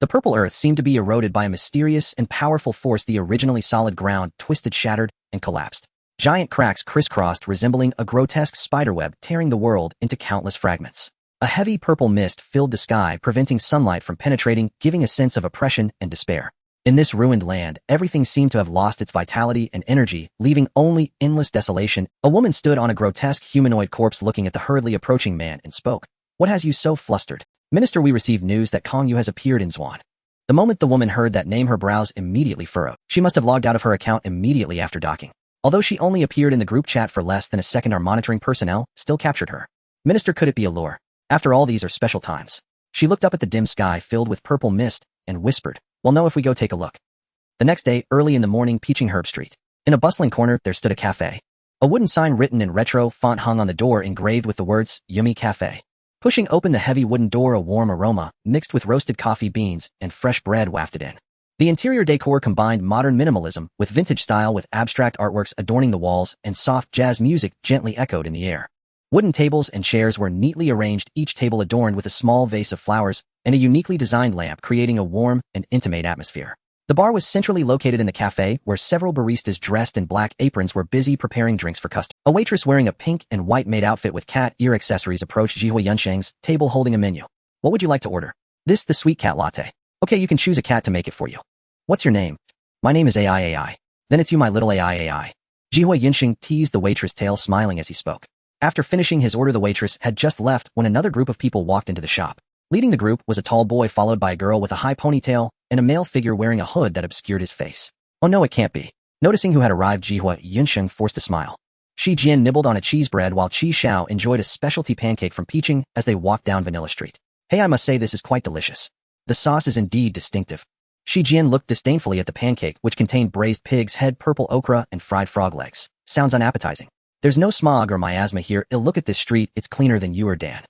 Speaker 1: The purple earth seemed to be eroded by a mysterious and powerful force. The originally solid ground twisted, shattered, and collapsed. Giant cracks crisscrossed, resembling a grotesque spiderweb, tearing the world into countless fragments. A heavy purple mist filled the sky, preventing sunlight from penetrating, giving a sense of oppression and despair. In this ruined land, everything seemed to have lost its vitality and energy, leaving only endless desolation. A woman stood on a grotesque humanoid corpse, looking at the hurriedly approaching man, and spoke. What has you so flustered? Minister, we received news that Kong Yu has appeared in Zwan. The moment the woman heard that name, her brows immediately furrowed. She must have logged out of her account immediately after docking. Although she only appeared in the group chat for less than a second, our monitoring personnel still captured her. Minister, could it be a lure? After all, these are special times. She looked up at the dim sky filled with purple mist and whispered, well, no, if we go take a look. The next day, early in the morning, Peaching Herb Street. In a bustling corner, there stood a cafe. A wooden sign written in retro font hung on the door, engraved with the words, Yumi Cafe. Pushing open the heavy wooden door, a warm aroma, mixed with roasted coffee beans and fresh bread, wafted in. The interior decor combined modern minimalism with vintage style, with abstract artworks adorning the walls and soft jazz music gently echoed in the air. Wooden tables and chairs were neatly arranged, each table adorned with a small vase of flowers and a uniquely designed lamp, creating a warm and intimate atmosphere. The bar was centrally located in the cafe, where several baristas dressed in black aprons were busy preparing drinks for customers. A waitress wearing a pink and white maid outfit with cat ear accessories approached Jihua Yinsheng's table holding a menu. What would you like to order? This, the sweet cat latte. Okay, you can choose a cat to make it for you. What's your name? My name is AI. Then it's you, my little AI. Jihua Yinsheng teased the waitress' tail, smiling as he spoke. After finishing his order, the waitress had just left when another group of people walked into the shop. Leading the group was a tall boy, followed by a girl with a high ponytail and a male figure wearing a hood that obscured his face. Oh no, it can't be. Noticing who had arrived, Jihua Yinsheng forced a smile. Shi Jian nibbled on a cheese bread while Xiao enjoyed a specialty pancake from Peaching as they walked down Vanilla Street. Hey, I must say this is quite delicious. The sauce is indeed distinctive. Shi Jian looked disdainfully at the pancake, which contained braised pig's head, purple okra, and fried frog legs. Sounds unappetizing. There's no smog or miasma here. Look at this street, it's cleaner than you or Dan.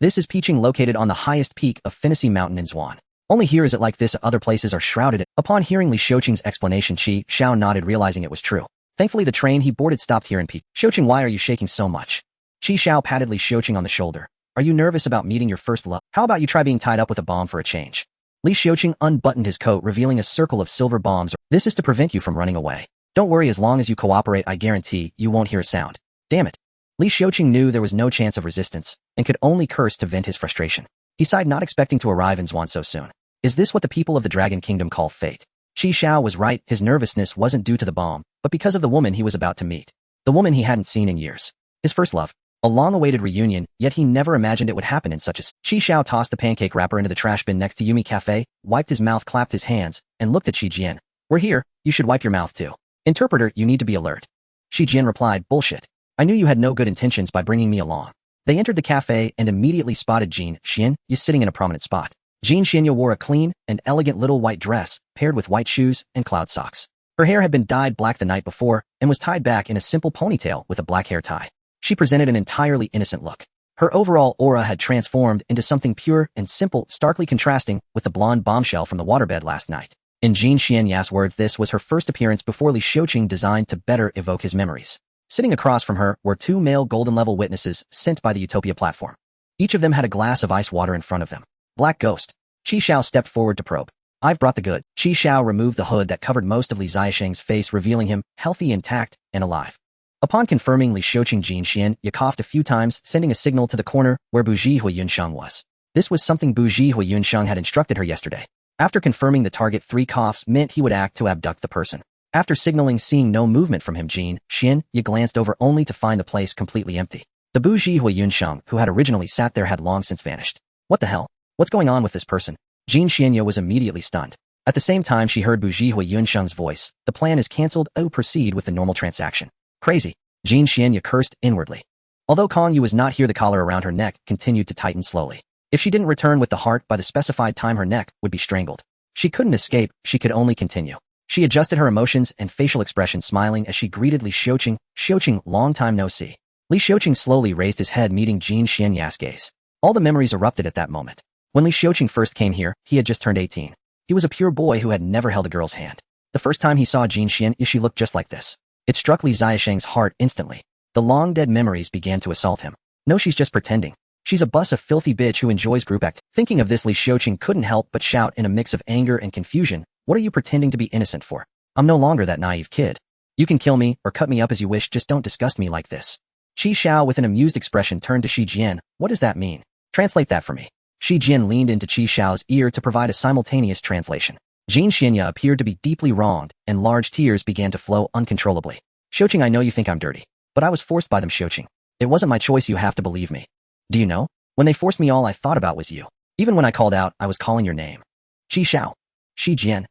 Speaker 1: This is Peaching, located on the highest peak of Fantasy Mountain in Zwan. Only here is it like this, other places are shrouded. Upon hearing Li Xiuqing's explanation, Xiao nodded, realizing it was true. Thankfully the train he boarded stopped here in peak. Xiuqing, why are you shaking so much? Xiao patted Li Xiuqing on the shoulder. Are you nervous about meeting your first love? How about you try being tied up with a bomb for a change? Li Xiuqing unbuttoned his coat, revealing a circle of silver bombs. This is to prevent you from running away. Don't worry, as long as you cooperate, I guarantee you won't hear a sound. Damn it. Li Xiuqing knew there was no chance of resistance, and could only curse to vent his frustration. He sighed, not expecting to arrive in Zwan so soon. Is this what the people of the Dragon Kingdom call fate? Xiao was right, his nervousness wasn't due to the bomb, but because of the woman he was about to meet. The woman he hadn't seen in years. His first love. A long-awaited reunion, yet he never imagined it would happen in such a... Xiao tossed the pancake wrapper into the trash bin next to Yumi Cafe, wiped his mouth, clapped his hands, and looked at Shi Jian. We're here, you should wipe your mouth too. Interpreter, you need to be alert. Shi Jian replied, bullshit. I knew you had no good intentions by bringing me along. They entered the cafe and immediately spotted Jin Xian Yu sitting in a prominent spot. Jin Xian Yu wore a clean and elegant little white dress, paired with white shoes and cloud socks. Her hair had been dyed black the night before, and was tied back in a simple ponytail with a black hair tie. She presented an entirely innocent look. Her overall aura had transformed into something pure and simple, starkly contrasting with the blonde bombshell from the waterbed last night. In Jin Xian Yu's words, this was her first appearance before Li Xiuqing, designed to better evoke his memories. Sitting across from her were two male golden-level witnesses sent by the Utopia platform. Each of them had a glass of ice water in front of them. Black Ghost. Xiao stepped forward to probe. I've brought the good. Xiao removed the hood that covered most of Li Xiuqing's face, revealing him healthy, intact, and alive. Upon confirming Li Xiuqing, Jin Xian Yu coughed a few times, sending a signal to the corner where Buji Huayunsheng was. This was something Buji Huayunsheng had instructed her yesterday. After confirming the target, 3 coughs meant he would act to abduct the person. After signaling seeing no movement from him, Jin Xian Yu glanced over only to find the place completely empty. The Buji Huayunsheng, who had originally sat there, had long since vanished. What the hell? What's going on with this person? Jin Xian Yu was immediately stunned. At the same time, she heard Buji Huayunsheng's voice. The plan is cancelled. Oh, proceed with the normal transaction. Crazy. Jin Xian Yu cursed inwardly. Although Kong Yu was not here, the collar around her neck continued to tighten slowly. If she didn't return with the heart by the specified time, her neck would be strangled. She couldn't escape, she could only continue. She adjusted her emotions and facial expression, smiling as she greeted Li Xiuqing. Xiuqing, long time no see. Li Xiuqing slowly raised his head, meeting Jin Xian Yu's gaze. All the memories erupted at that moment. When Li Xiuqing first came here, he had just turned 18. He was a pure boy who had never held a girl's hand. The first time he saw Jin Xian Yu, she looked just like this. It struck Li Xiuqing's heart instantly. The long-dead memories began to assault him. No, she's just pretending. She's a bus, a filthy bitch who enjoys group act. Thinking of this, Li Xiuqing couldn't help but shout in a mix of anger and confusion. What are you pretending to be innocent for? I'm no longer that naive kid. You can kill me or cut me up as you wish, just don't disgust me like this. Xiao, with an amused expression, turned to Shi Jian. What does that mean? Translate that for me. Shi Jian leaned into Xiao's ear to provide a simultaneous translation. Jin Xian Yu appeared to be deeply wronged, and large tears began to flow uncontrollably. Xiuqing, I know you think I'm dirty, but I was forced by them, Xiuqing. It wasn't my choice, you have to believe me. Do you know? When they forced me, all I thought about was you. Even when I called out, I was calling your name. Xiao. Shi Jian.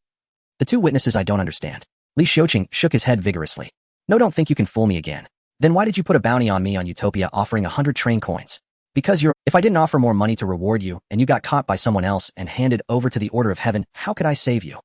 Speaker 1: The two witnesses, I don't understand. Li Xiuqing shook his head vigorously. No, don't think you can fool me again. Then why did you put a bounty on me on Utopia, offering 100 train coins? Because if I didn't offer more money to reward you, and you got caught by someone else and handed over to the Order of Heaven, how could I save you?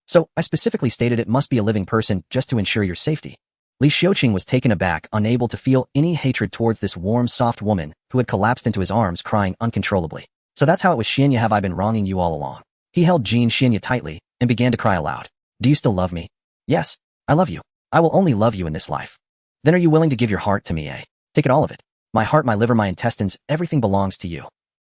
Speaker 1: So, I specifically stated it must be a living person just to ensure your safety. Li Xiuqing was taken aback, unable to feel any hatred towards this warm, soft woman who had collapsed into his arms, crying uncontrollably. So that's how it was, Xian Yu, have I been wronging you all along? He held Jin Xian Yu tightly and began to cry aloud. Do you still love me? Yes, I love you. I will only love you in this life. Then are you willing to give your heart to me, eh? Take it, all of it. My heart, my liver, my intestines, everything belongs to you.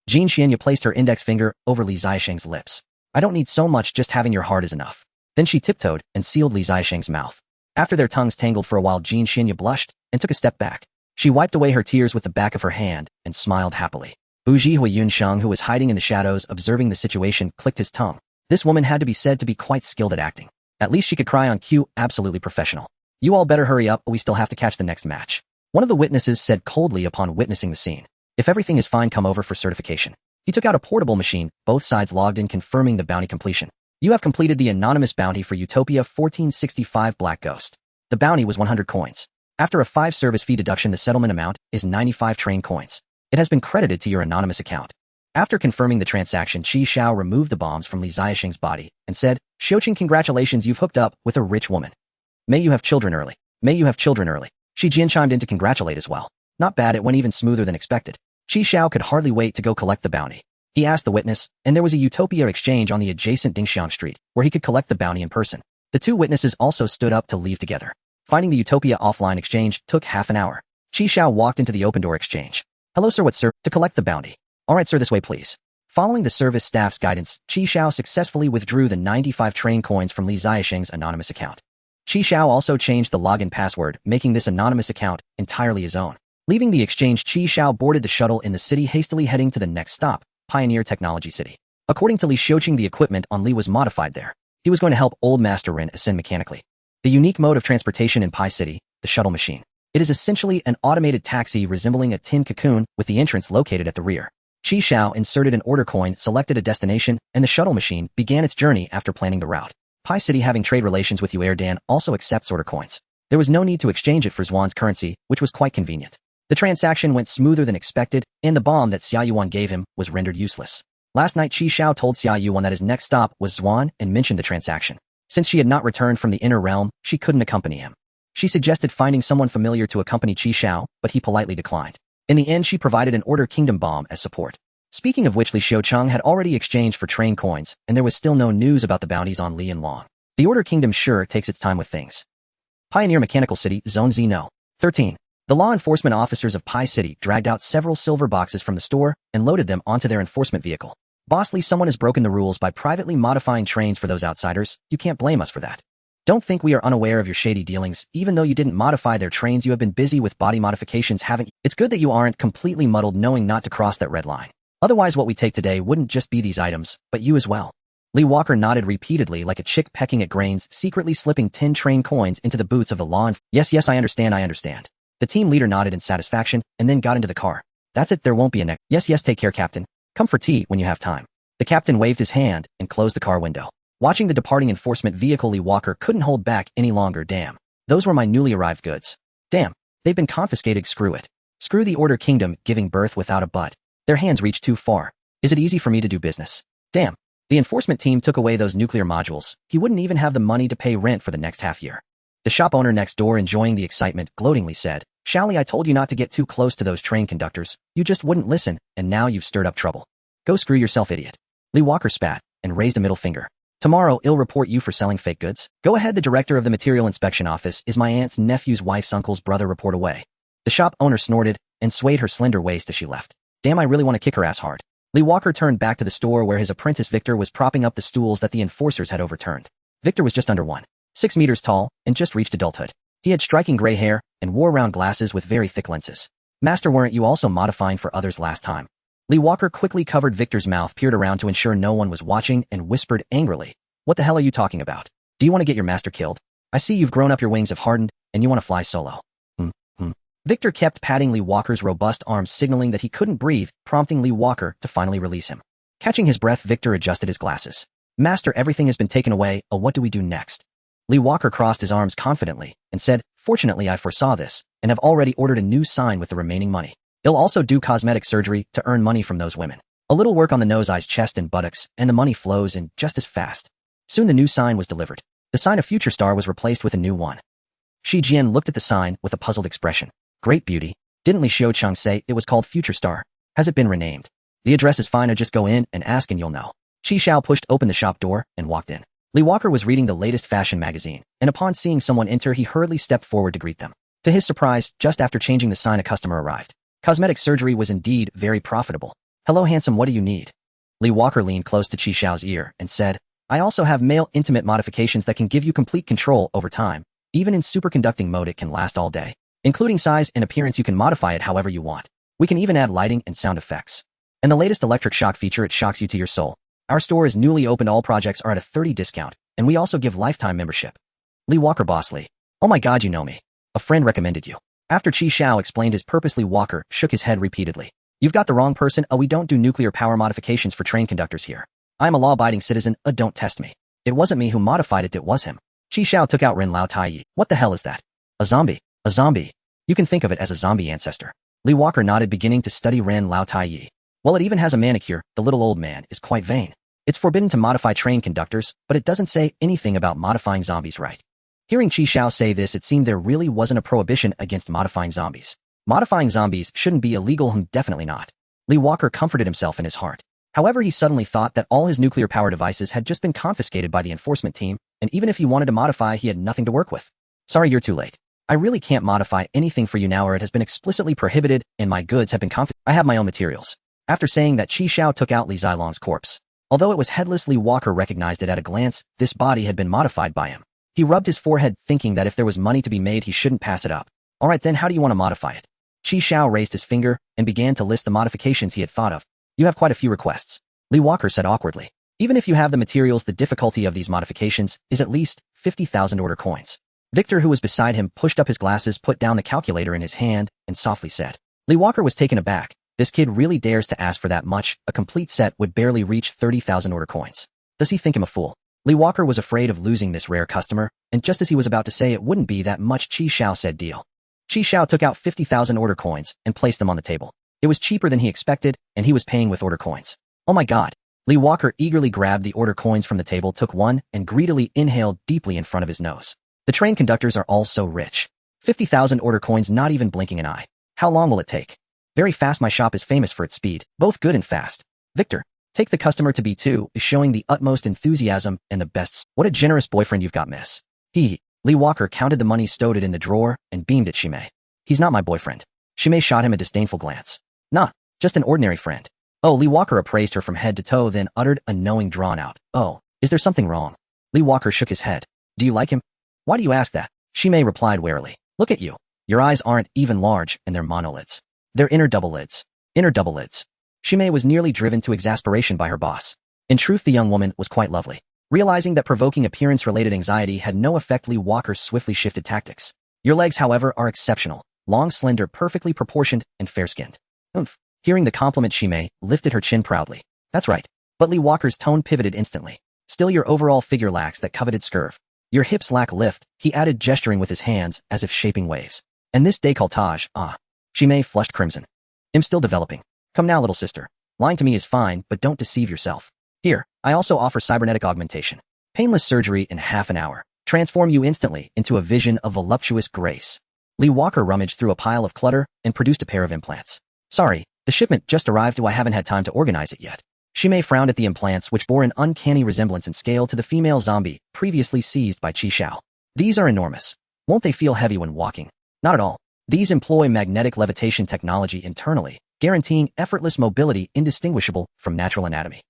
Speaker 1: Jin Xian Yu placed her index finger over Li Xiuqing's lips. I don't need so much, just having your heart is enough. Then she tiptoed and sealed Li Xiuqing's mouth. After their tongues tangled for a while, Jin Xian Yu blushed and took a step back. She wiped away her tears with the back of her hand and smiled happily. Buji Huayunsheng, who was hiding in the shadows observing the situation, clicked his tongue. This woman had to be said to be quite skilled at acting. At least she could cry on cue, absolutely professional. You all better hurry up, we still have to catch the next match. One of the witnesses said coldly upon witnessing the scene. If everything is fine, come over for certification. He took out a portable machine, both sides logged in, confirming the bounty completion. You have completed the anonymous bounty for Utopia 1465 Black Ghost. The bounty was 100 coins. After a 5 service fee deduction, the settlement amount is 95 train coins. It has been credited to your anonymous account. After confirming the transaction, Xiao removed the bombs from Li Xiuqing's body and said, Xiuqing, congratulations, you've hooked up with a rich woman. May you have children early. May you have children early. Shi Jian chimed in to congratulate as well. Not bad, it went even smoother than expected. Xiao could hardly wait to go collect the bounty. He asked the witness, and there was a Utopia exchange on the adjacent Dingxiang Street, where he could collect the bounty in person. The two witnesses also stood up to leave together. Finding the Utopia offline exchange took half an hour. Xiao walked into the open door exchange. Hello sir, what sir? To collect the bounty. Alright sir, this way please. Following the service staff's guidance, Xiao successfully withdrew the 95 train coins from Li Ziaxing's anonymous account. Xiao also changed the login password, making this anonymous account entirely his own. Leaving the exchange, Xiao boarded the shuttle in the city, hastily heading to the next stop, Pioneer Technology City. According to Li Xiaoqing, the equipment on Li was modified there. He was going to help Old Master Rin ascend mechanically. The unique mode of transportation in Pi City, the shuttle machine. It is essentially an automated taxi resembling a tin cocoon with the entrance located at the rear. Xiao inserted an order coin, selected a destination, and the shuttle machine began its journey after planning the route. Pi City, having trade relations with Yuerdan, also accepts order coins. There was no need to exchange it for Zhuan's currency, which was quite convenient. The transaction went smoother than expected, and the bomb that Xia Yuan gave him was rendered useless. Last night Xiao told Xia Yuan that his next stop was Zhuan and mentioned the transaction. Since she had not returned from the inner realm, she couldn't accompany him. She suggested finding someone familiar to accompany Xiao, but he politely declined. In the end, she provided an Order Kingdom bomb as support. Speaking of which, Li Xiaoqing had already exchanged for train coins, and there was still no news about the bounties on Li and Long. The Order Kingdom sure takes its time with things. Pioneer Mechanical City, Zone Z No. 13. The law enforcement officers of Pi City dragged out several silver boxes from the store and loaded them onto their enforcement vehicle. Boss Li, someone has broken the rules by privately modifying trains for those outsiders. You can't blame us for that. Don't think we are unaware of your shady dealings. Even though you didn't modify their trains, you have been busy with body modifications, haven't you? It's good that you aren't completely muddled knowing not to cross that red line. Otherwise, what we take today wouldn't just be these items, but you as well. Li Walker nodded repeatedly like a chick pecking at grains, secretly slipping 10 train coins into the boots of the law. Yes, I understand. The team leader nodded in satisfaction and then got into the car. That's it, there won't be a next. Yes, take care, Captain. Come for tea when you have time. The captain waved his hand and closed the car window. Watching the departing enforcement vehicle, Li Walker couldn't hold back any longer. Damn. Those were my newly arrived goods. Damn. They've been confiscated. Screw it. Screw the Order Kingdom giving birth without a butt. Their hands reach too far. Is it easy for me to do business? Damn. The enforcement team took away those nuclear modules. He wouldn't even have the money to pay rent for the next half year. The shop owner next door, enjoying the excitement, gloatingly said, Xiaoli, I told you not to get too close to those train conductors. You just wouldn't listen, and now you've stirred up trouble. Go screw yourself, idiot. Li Walker spat and raised a middle finger. Tomorrow, I'll report you for selling fake goods. Go ahead, the director of the Material Inspection Office is my aunt's nephew's wife's uncle's brother. Report away. The shop owner snorted and swayed her slender waist as she left. Damn, I really want to kick her ass hard. Li Walker turned back to the store where his apprentice Victor was propping up the stools that the enforcers had overturned. Victor was just under 1.6 meters tall and just reached adulthood. He had striking gray hair and wore round glasses with very thick lenses. Master, weren't you also modifying for others last time? Li Walker quickly covered Victor's mouth, peered around to ensure no one was watching, and whispered angrily, What the hell are you talking about? Do you want to get your master killed? I see you've grown up, your wings have hardened, and you want to fly solo. Victor kept patting Li Walker's robust arms, signaling that he couldn't breathe, prompting Li Walker to finally release him. Catching his breath, Victor adjusted his glasses. Master, everything has been taken away. What do we do next? Li Walker crossed his arms confidently and said, Fortunately, I foresaw this and have already ordered a new sign with the remaining money. He'll also do cosmetic surgery to earn money from those women. A little work on the nose, eyes, chest, and buttocks, and the money flows in just as fast. Soon the new sign was delivered. The sign of Future Star was replaced with a new one. Shi Jian looked at the sign with a puzzled expression. Great beauty. Didn't Li Xiaoqing say it was called Future Star? Has it been renamed? The address is fine, I just go in and ask and you'll know. Xiao pushed open the shop door and walked in. Li Walker was reading the latest fashion magazine, and upon seeing someone enter, he hurriedly stepped forward to greet them. To his surprise, just after changing the sign, a customer arrived. Cosmetic surgery was indeed very profitable. Hello, handsome, what do you need? Li Walker leaned close to Xiao's ear and said, I also have male intimate modifications that can give you complete control over time. Even in superconducting mode, it can last all day. Including size and appearance, you can modify it however you want. We can even add lighting and sound effects. And the latest electric shock feature, it shocks you to your soul. Our store is newly opened, all projects are at a 30% discount, and we also give lifetime membership. Li Walker, boss Li. Oh my god, you know me. A friend recommended you. After Xiao explained his purpose, Li Walker shook his head repeatedly. You've got the wrong person. We don't do nuclear power modifications for train conductors here. I'm a law-abiding citizen. Don't test me. It wasn't me who modified it was him. Xiao took out Ren Lao Tai. What the hell is that? A zombie. A zombie. You can think of it as a zombie ancestor. Li Walker nodded, beginning to study Ren Lao Tai. Well, it even has a manicure. The little old man is quite vain. It's forbidden to modify train conductors, but it doesn't say anything about modifying zombies, right? Hearing Xiao say this, it seemed there really wasn't a prohibition against modifying zombies. Modifying zombies shouldn't be illegal. Definitely not. Li Walker comforted himself in his heart. However, he suddenly thought that all his nuclear power devices had just been confiscated by the enforcement team, and even if he wanted to modify, he had nothing to work with. Sorry, you're too late. I really can't modify anything for you now, or it has been explicitly prohibited, and my goods have been I have my own materials. After saying that, Xiao took out Li Zilong's corpse. Although it was headless, Li Walker recognized it at a glance. This body had been modified by him. He rubbed his forehead, thinking that if there was money to be made, he shouldn't pass it up. Alright then, how do you want to modify it? Xiao raised his finger and began to list the modifications he had thought of. You have quite a few requests, Li Walker said awkwardly. Even if you have the materials, the difficulty of these modifications is at least 50,000 order coins. Victor, who was beside him, pushed up his glasses, put down the calculator in his hand, and softly said. Li Walker was taken aback. This kid really dares to ask for that much. A complete set would barely reach 30,000 order coins. Does he think him a fool? Li Walker was afraid of losing this rare customer, and just as he was about to say it wouldn't be that much, Xiao said deal. Xiao took out 50,000 order coins and placed them on the table. It was cheaper than he expected, and he was paying with order coins. Oh my god. Li Walker eagerly grabbed the order coins from the table, took one, and greedily inhaled deeply in front of his nose. The train conductors are all so rich. 50,000 order coins, not even blinking an eye. How long will it take? Very fast. My shop is famous for its speed, both good and fast. Victor, take the customer to B2, is showing the utmost enthusiasm and the best. What a generous boyfriend you've got, miss. Li Walker counted the money, stowed it in the drawer, and beamed at Shimei. He's not my boyfriend. Shimei shot him a disdainful glance. Nah, just an ordinary friend. Oh, Li Walker appraised her from head to toe, then uttered a knowing drawn out. Oh, is there something wrong? Li Walker shook his head. Do you like him? Why do you ask that? Shimei replied warily. Look at you. Your eyes aren't even large, and they're monolids. They're inner double lids. Inner double lids. Shimei was nearly driven to exasperation by her boss. In truth, the young woman was quite lovely. Realizing that provoking appearance-related anxiety had no effect, Li Walker swiftly shifted tactics. Your legs, however, are exceptional. Long, slender, perfectly proportioned, and fair-skinned. Oomph. Hearing the compliment, Shimei lifted her chin proudly. That's right. But Li Walker's tone pivoted instantly. Still, your overall figure lacks that coveted curve. Your hips lack lift, he added, gesturing with his hands as if shaping waves. And this décolletage, Shimei flushed crimson. I'm still developing. Come now, little sister. Lying to me is fine, but don't deceive yourself. Here, I also offer cybernetic augmentation. Painless surgery in half an hour. Transform you instantly into a vision of voluptuous grace. Li Walker rummaged through a pile of clutter and produced a pair of implants. Sorry, the shipment just arrived, I haven't had time to organize it yet. Shimei frowned at the implants, which bore an uncanny resemblance in scale to the female zombie previously seized by Xiao. These are enormous. Won't they feel heavy when walking? Not at all. These employ magnetic levitation technology internally, guaranteeing effortless mobility indistinguishable from natural anatomy.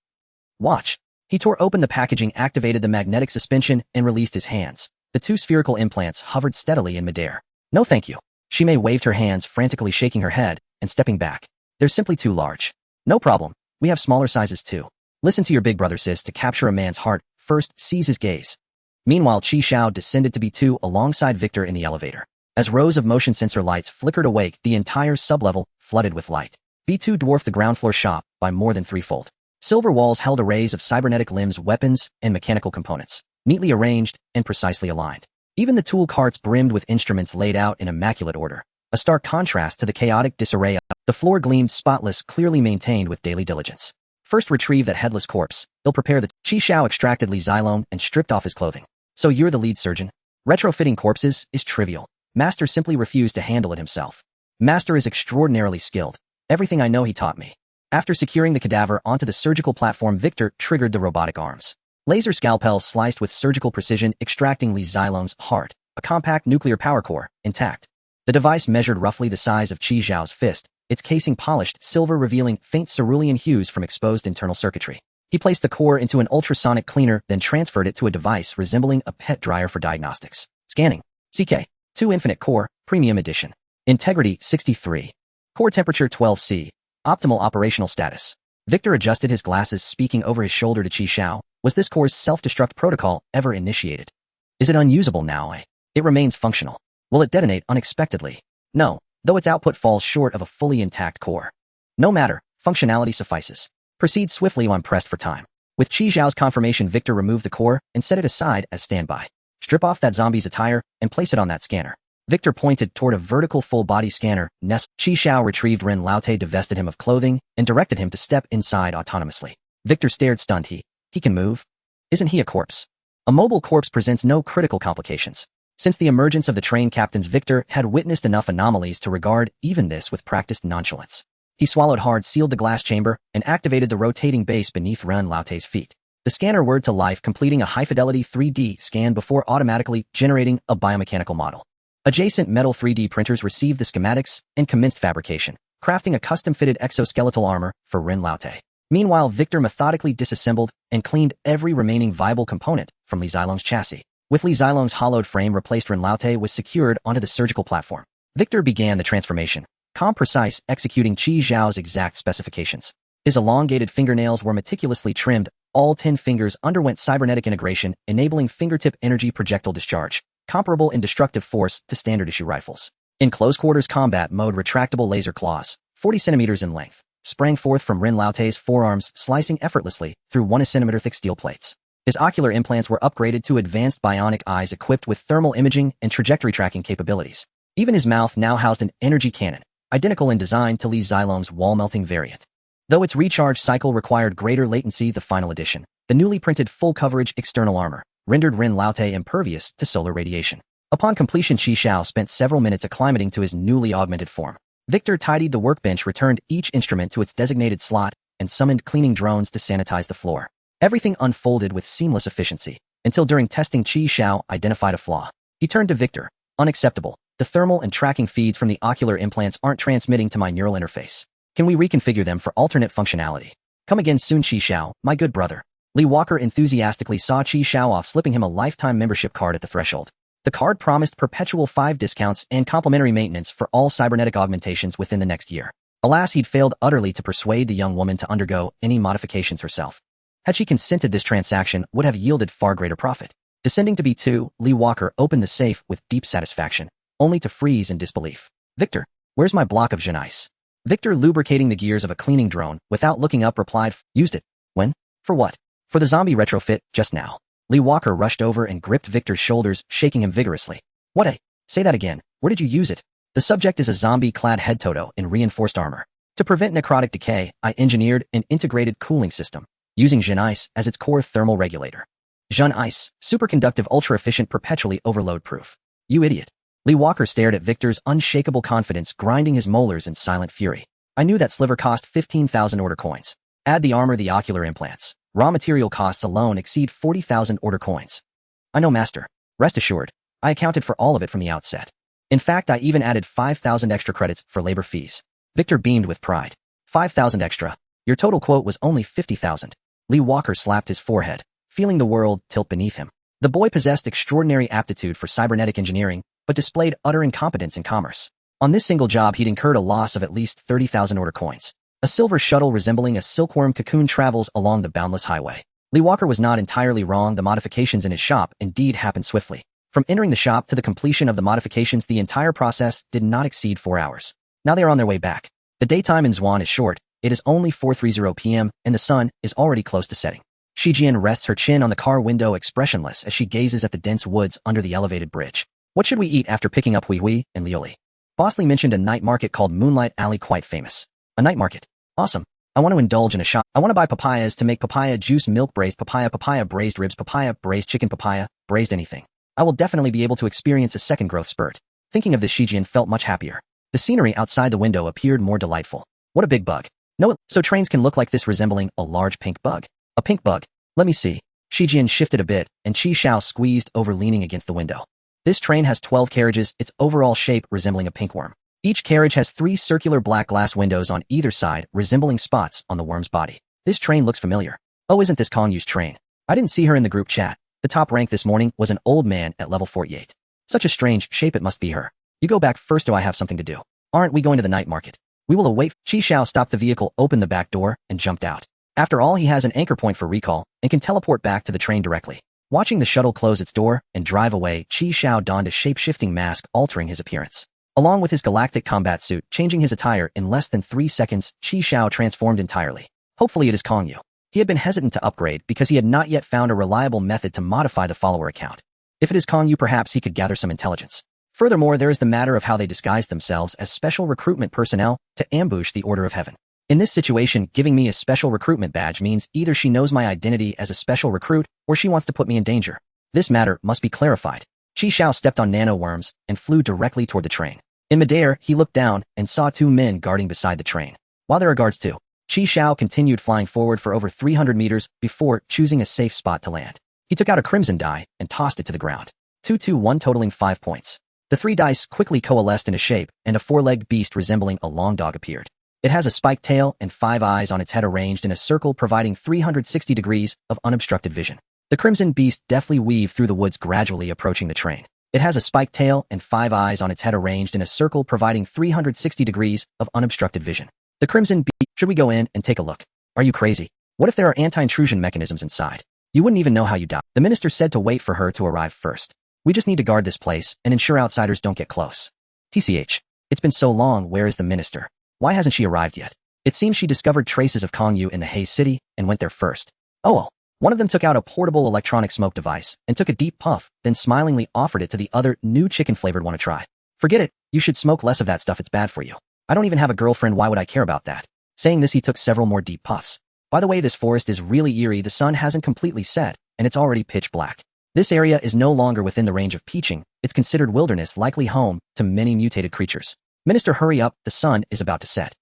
Speaker 1: Watch. He tore open the packaging, activated the magnetic suspension, and released his hands. The two spherical implants hovered steadily in midair. No thank you. Shimei waved her hands, frantically shaking her head and stepping back. They're simply too large. No problem. We have smaller sizes too. Listen to your big brother, sis. To capture a man's heart, first seize his gaze. Meanwhile, Xiao descended to B2 alongside Victor in the elevator. As rows of motion sensor lights flickered awake, the entire sublevel flooded with light. B2 dwarfed the ground floor shop by more than threefold. Silver walls held arrays of cybernetic limbs, weapons, and mechanical components, neatly arranged and precisely aligned. Even the tool carts brimmed with instruments laid out in immaculate order, a stark contrast to the chaotic disarray. The floor gleamed spotless, clearly maintained with daily diligence. First, retrieve that headless corpse. They'll prepare the Xiao extracted Li Zilong and stripped off his clothing. So you're the lead surgeon? Retrofitting corpses is trivial. Master simply refused to handle it himself. Master is extraordinarily skilled. Everything I know he taught me. After securing the cadaver onto the surgical platform, Victor triggered the robotic arms. Laser scalpels sliced with surgical precision, extracting Li Zilong's heart, a compact nuclear power core, intact. The device measured roughly the size of Xiao's fist, its casing polished silver, revealing faint cerulean hues from exposed internal circuitry. He placed the core into an ultrasonic cleaner, then transferred it to a device resembling a pet dryer for diagnostics. Scanning. CK2 Infinite Core, Premium Edition. Integrity 63. Core temperature 12°C. Optimal operational status. Victor adjusted his glasses, speaking over his shoulder to Xiao. Was this core's self-destruct protocol ever initiated? Is it unusable now? It remains functional. Will it detonate unexpectedly? No, though its output falls short of a fully intact core. No matter, functionality suffices. Proceed swiftly when pressed for time. With Xiao's confirmation, Victor removed the core and set it aside as standby. Strip off that zombie's attire and place it on that scanner. Victor pointed toward a vertical full-body scanner. Xiao retrieved Ren Laute, divested him of clothing, and directed him to step inside autonomously. Victor stared, stunned. He can move? Isn't he a corpse? A mobile corpse presents no critical complications. Since the emergence of the train captains, Victor had witnessed enough anomalies to regard even this with practiced nonchalance. He swallowed hard, sealed the glass chamber, and activated the rotating base beneath Ren Laote's feet. The scanner whirred to life, completing a high-fidelity 3D scan before automatically generating a biomechanical model. Adjacent metal 3D printers received the schematics and commenced fabrication, crafting a custom-fitted exoskeletal armor for Ren Laote. Meanwhile, Victor methodically disassembled and cleaned every remaining viable component from Li Zilong's chassis. With Li Zilong's hollowed frame replaced, Ren Laote was secured onto the surgical platform. Victor began the transformation, precise, executing Qi Xiao's exact specifications. His elongated fingernails were meticulously trimmed. All 10 fingers underwent cybernetic integration, enabling fingertip energy projectile discharge, comparable in destructive force to standard-issue rifles. In close-quarters combat mode, retractable laser claws, 40 centimeters in length, sprang forth from Ren Laote's forearms, slicing effortlessly through 1 centimeter thick steel plates. His ocular implants were upgraded to advanced bionic eyes equipped with thermal imaging and trajectory tracking capabilities. Even his mouth now housed an energy cannon, identical in design to Li Zilong's wall-melting variant. Though its recharge cycle required greater latency, the final edition, the newly printed full-coverage external armor, rendered Ren Laote impervious to solar radiation. Upon completion, Qi Xiao spent several minutes acclimating to his newly augmented form. Victor tidied the workbench, returned each instrument to its designated slot, and summoned cleaning drones to sanitize the floor. Everything unfolded with seamless efficiency, until during testing Qi Xiao identified a flaw. He turned to Victor. Unacceptable. The thermal and tracking feeds from the ocular implants aren't transmitting to my neural interface. Can we reconfigure them for alternate functionality? Come again soon, Qi Xiao, my good brother. Li Walker enthusiastically saw Qi Xiao off, slipping him a lifetime membership card at the threshold. The card promised perpetual 5 discounts and complimentary maintenance for all cybernetic augmentations within the next year. Alas, he'd failed utterly to persuade the young woman to undergo any modifications herself. Had she consented, this transaction would have yielded far greater profit. Descending to B2, Li Walker opened the safe with deep satisfaction, only to freeze in disbelief. Victor, where's my block of genice? Victor, lubricating the gears of a cleaning drone, without looking up, replied, used it. When? For what? For the zombie retrofit, just now. Li Walker rushed over and gripped Victor's shoulders, shaking him vigorously. What? Say that again. Where did you use it? The subject is a zombie-clad head toto in reinforced armor. To prevent necrotic decay, I engineered an integrated cooling system, using Jeune Ice as its core thermal regulator. Jeune Ice, superconductive, ultra-efficient, perpetually overload-proof. You idiot. Li Walker stared at Victor's unshakable confidence, grinding his molars in silent fury. I knew that sliver cost 15,000 order coins. Add the armor, the ocular implants. Raw material costs alone exceed 40,000 order coins. I know, master. Rest assured, I accounted for all of it from the outset. In fact, I even added 5,000 extra credits for labor fees. Victor beamed with pride. 5,000 extra. Your total quote was only 50,000. Li Walker slapped his forehead, feeling the world tilt beneath him. The boy possessed extraordinary aptitude for cybernetic engineering, but displayed utter incompetence in commerce. On this single job, he'd incurred a loss of at least 30,000 order coins. A silver shuttle resembling a silkworm cocoon travels along the boundless highway. Li Walker was not entirely wrong. The modifications in his shop indeed happened swiftly. From entering the shop to the completion of the modifications, the entire process did not exceed 4 hours. Now they are on their way back. The daytime in Zwan is short. It is only 4:30 p.m., and the sun is already close to setting. Shijian rests her chin on the car window, expressionless as she gazes at the dense woods under the elevated bridge. What should we eat after picking up Hui Hui and Lioli? Bosley mentioned a night market called Moonlight Alley, quite famous. A night market. Awesome. I want to indulge in a shop. I want to buy papayas to make papaya juice, milk, braised papaya, papaya braised ribs, papaya braised chicken, papaya braised anything. I will definitely be able to experience a second growth spurt. Thinking of this, Shijian felt much happier. The scenery outside the window appeared more delightful. What a big bug. No, so trains can look like this, resembling a large pink bug. A pink bug. Let me see. Shijian shifted a bit, and Qi Xiao squeezed over, leaning against the window. This train has 12 carriages, its overall shape resembling a pink worm. Each carriage has 3 circular black glass windows on either side, resembling spots on the worm's body. This train looks familiar. Oh, isn't this Kong Yu's train? I didn't see her in the group chat. The top rank this morning was an old man at level 48. Such a strange shape, it must be her. You go back first, do I have something to do? Aren't we going to the night market? We will await. Qi Xiao stopped the vehicle, opened the back door, and jumped out. After all, he has an anchor point for recall, and can teleport back to the train directly. Watching the shuttle close its door and drive away, Qi Xiao donned a shape-shifting mask, altering his appearance. Along with his galactic combat suit, changing his attire in less than 3 seconds, Qi Xiao transformed entirely. Hopefully it is Kong Yu. He had been hesitant to upgrade because he had not yet found a reliable method to modify the follower account. If it is Kong Yu, perhaps he could gather some intelligence. Furthermore, there is the matter of how they disguised themselves as special recruitment personnel to ambush the Order of Heaven. In this situation, giving me a special recruitment badge means either she knows my identity as a special recruit or she wants to put me in danger. This matter must be clarified. Qi Xiao stepped on nano-worms and flew directly toward the train. In midair, he looked down and saw 2 men guarding beside the train. While there are guards too. Xiao continued flying forward for over 300 meters before choosing a safe spot to land. He took out a crimson die and tossed it to the ground. 2-2-1 totaling 5 points. The 3 dice quickly coalesced into shape, and a 4-legged beast resembling a long dog appeared. It has a spiked tail and 5 eyes on its head arranged in a circle providing 360 degrees of unobstructed vision. The crimson beast deftly weaved through the woods gradually approaching the train. It has a spiked tail and 5 eyes on its head arranged in a circle providing 360 degrees of unobstructed vision. The crimson beast, should we go in and take a look? Are you crazy? What if there are anti-intrusion mechanisms inside? You wouldn't even know how you died. The minister said to wait for her to arrive first. We just need to guard this place and ensure outsiders don't get close. TCH. It's been so long, where is the minister? Why hasn't she arrived yet? It seems she discovered traces of Kongyu in the Haze City and went there first. Oh well. One of them took out a portable electronic smoke device and took a deep puff, then smilingly offered it to the other. New chicken-flavored. Want to try? Forget it. You should smoke less of that stuff. It's bad for you. I don't even have a girlfriend. Why would I care about that? Saying this, he took several more deep puffs. By the way, this forest is really eerie. The sun hasn't completely set, and it's already pitch black. This area is no longer within the range of peaching. It's considered wilderness, likely home to many mutated creatures. Minister, hurry up. The sun is about to set.